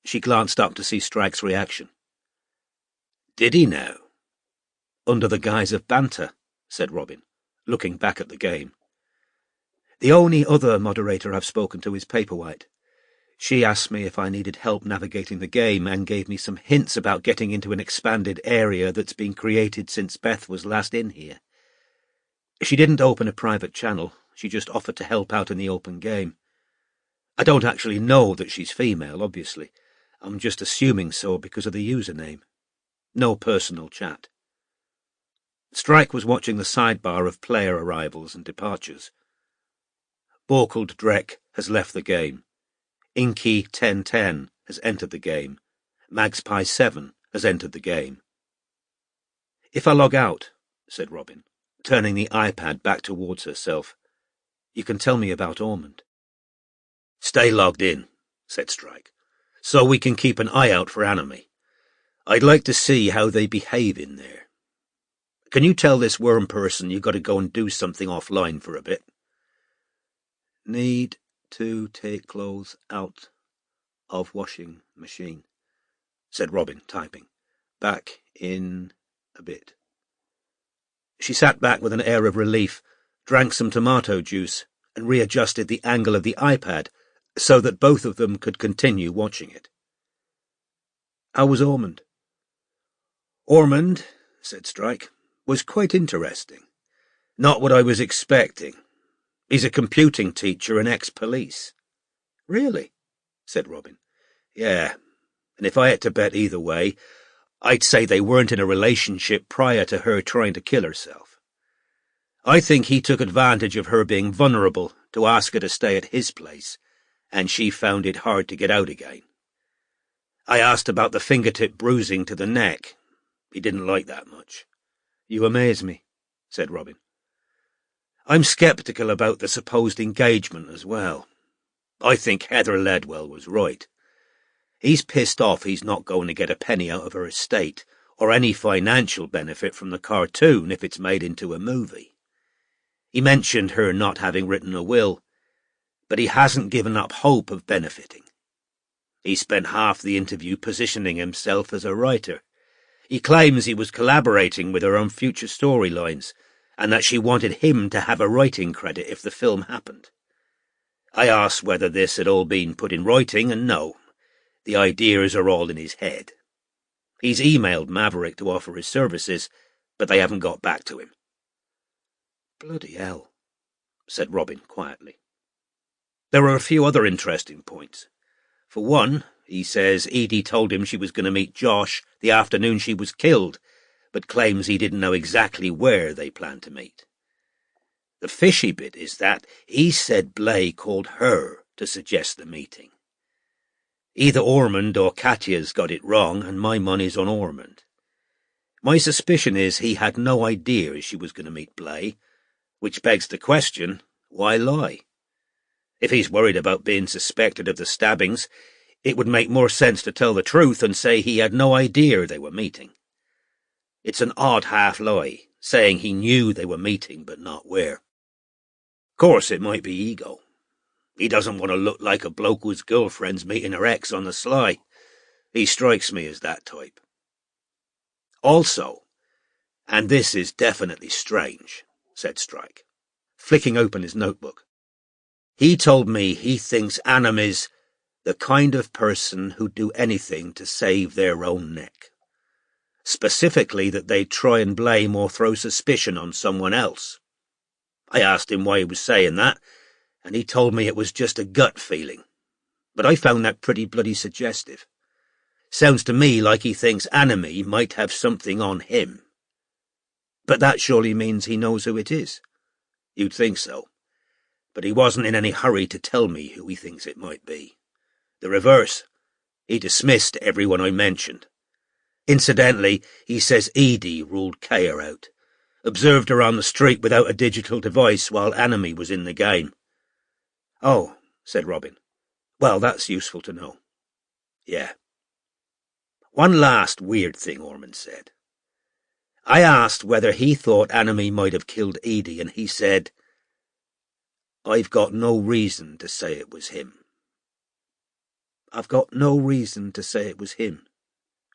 She glanced up to see Strike's reaction. "Did he now?" "Under the guise of banter," said Robin, looking back at the game. "The only other moderator I've spoken to is Paperwhite. She asked me if I needed help navigating the game and gave me some hints about getting into an expanded area that's been created since Beth was last in here. She didn't open a private channel, she just offered to help out in the open game. I don't actually know that she's female, obviously. I'm just assuming so because of the username. No personal chat." Strike was watching the sidebar of player arrivals and departures. Borkald Drek has left the game. Inky 1010 has entered the game. Magspie 7 has entered the game. "If I log out," said Robin, turning the iPad back towards herself, "you can tell me about Ormond." "Stay logged in," said Strike, "so we can keep an eye out for Anami. I'd like to see how they behave in there. Can you tell this worm person you got to go and do something offline for a bit?" "Need to take clothes out of washing machine," said Robin, typing. "Back in a bit." She sat back with an air of relief, drank some tomato juice, and readjusted the angle of the iPad so that both of them could continue watching it. "How was Ormond?" "Ormond," said Strike, "was quite interesting. Not what I was expecting. He's a computing teacher and ex-police." "Really?" said Robin. "Yeah, and if I had to bet either way, I'd say they weren't in a relationship prior to her trying to kill herself. I think he took advantage of her being vulnerable to ask her to stay at his place, and she found it hard to get out again. I asked about the fingertip bruising to the neck. He didn't like that much. You amaze me, said Robin. I'm sceptical about the supposed engagement as well. I think Heather Ledwell was right. He's pissed off he's not going to get a penny out of her estate, or any financial benefit from the cartoon if it's made into a movie. He mentioned her not having written a will, but he hasn't given up hope of benefiting. He spent half the interview positioning himself as a writer. He claims he was collaborating with her on future storylines, and that she wanted him to have a writing credit if the film happened. I asked whether this had all been put in writing, and no. The ideas are all in his head. He's emailed Maverick to offer his services, but they haven't got back to him. Bloody hell, said Robin quietly. There are a few other interesting points. For one, he says Edie told him she was going to meet Josh the afternoon she was killed, but claims he didn't know exactly where they planned to meet. The fishy bit is that he said Blay called her to suggest the meeting. Either Ormond or Katya's got it wrong, and my money's on Ormond. My suspicion is he had no idea she was going to meet Blay, which begs the question, why lie? If he's worried about being suspected of the stabbings, it would make more sense to tell the truth and say he had no idea they were meeting. It's an odd half-lie, saying he knew they were meeting but not where. Of course, it might be ego. He doesn't want to look like a bloke whose girlfriend's meeting her ex on the sly. He strikes me as that type. Also, and this is definitely strange, said Strike, flicking open his notebook. He told me he thinks Annam is the kind of person who'd do anything to save their own neck. Specifically that they'd try and blame or throw suspicion on someone else. I asked him why he was saying that, and he told me it was just a gut feeling. But I found that pretty bloody suggestive. Sounds to me like he thinks Anime might have something on him. But that surely means he knows who it is. You'd think so. But he wasn't in any hurry to tell me who he thinks it might be. The reverse. He dismissed everyone I mentioned. Incidentally, he says Edie ruled Kaya out. Observed her on the street without a digital device while Anime was in the game. Oh, said Robin. Well, that's useful to know. Yeah. One last weird thing Ormond said. I asked whether he thought Anime might have killed Edie, and he said, I've got no reason to say it was him. I've got no reason to say it was him,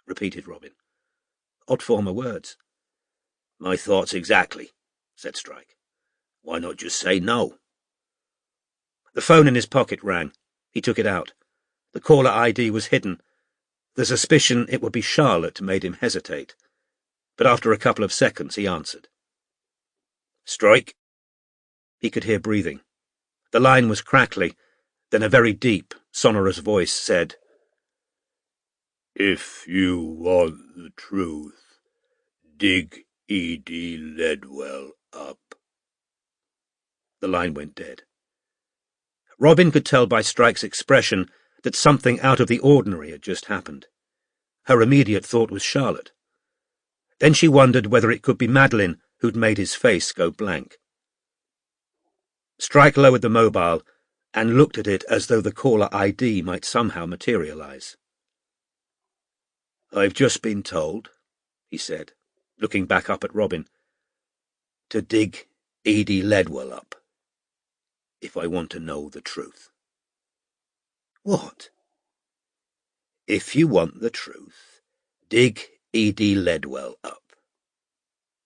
repeated Robin. Odd form of words. My thoughts exactly, said Strike. Why not just say no? The phone in his pocket rang. He took it out. The caller ID was hidden. The suspicion it would be Charlotte made him hesitate. But after a couple of seconds he answered. Strike? He could hear breathing. The line was crackly, then a very deep, sonorous voice said, If you want the truth, dig Edie Ledwell up. The line went dead. Robin could tell by Strike's expression that something out of the ordinary had just happened. Her immediate thought was Charlotte. Then she wondered whether it could be Madeline who'd made his face go blank. Strike lowered the mobile and looked at it as though the caller ID might somehow materialize. I've just been told, he said, looking back up at Robin, to dig Edie Ledwell up, if I want to know the truth. What? If you want the truth, dig Edie Ledwell up,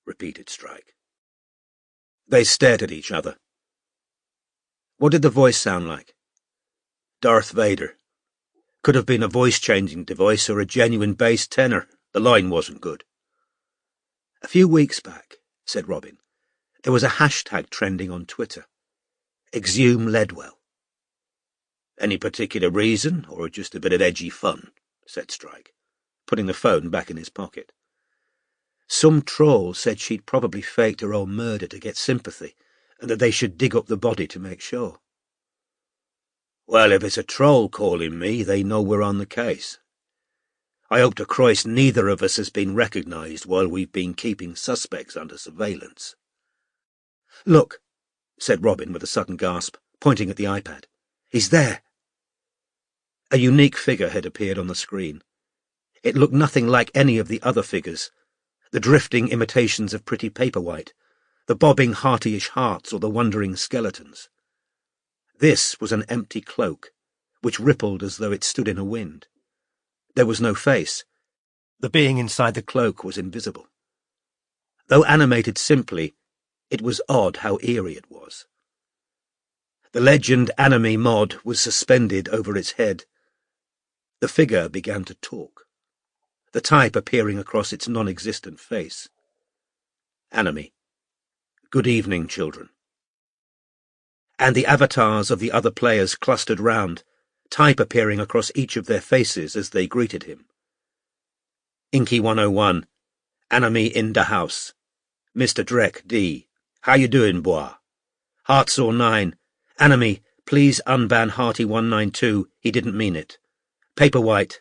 repeated Strike. They stared at each other. What did the voice sound like? Darth Vader. Could have been a voice-changing device or a genuine bass tenor. The line wasn't good. A few weeks back, said Robin, there was a hashtag trending on Twitter. Exhume Ledwell. Any particular reason, or just a bit of edgy fun? Said Strike, putting the phone back in his pocket. Some troll said she'd probably faked her own murder to get sympathy, and that they should dig up the body to make sure. Well, if it's a troll calling me, they know we're on the case. I hope to Christ neither of us has been recognised while we've been keeping suspects under surveillance." "Look," said Robin with a sudden gasp, pointing at the iPad. "He's there." A unique figure had appeared on the screen. It looked nothing like any of the other figures, the drifting imitations of pretty paperwhite, the bobbing heartyish hearts or the wondering skeletons. This was an empty cloak, which rippled as though it stood in a wind. There was no face. The being inside the cloak was invisible. Though animated simply, it was odd how eerie it was. The legend Anime Mod was suspended over its head. The figure began to talk, the type appearing across its non-existent face. Anime. Good evening, children. And the avatars of the other players clustered round, type appearing across each of their faces as they greeted him. Inky 101, Anime in the house. Mr. Drek D. How you doing, boy? Heartsaw 9, Anime, please unban Hearty 192, he didn't mean it. Paperwhite,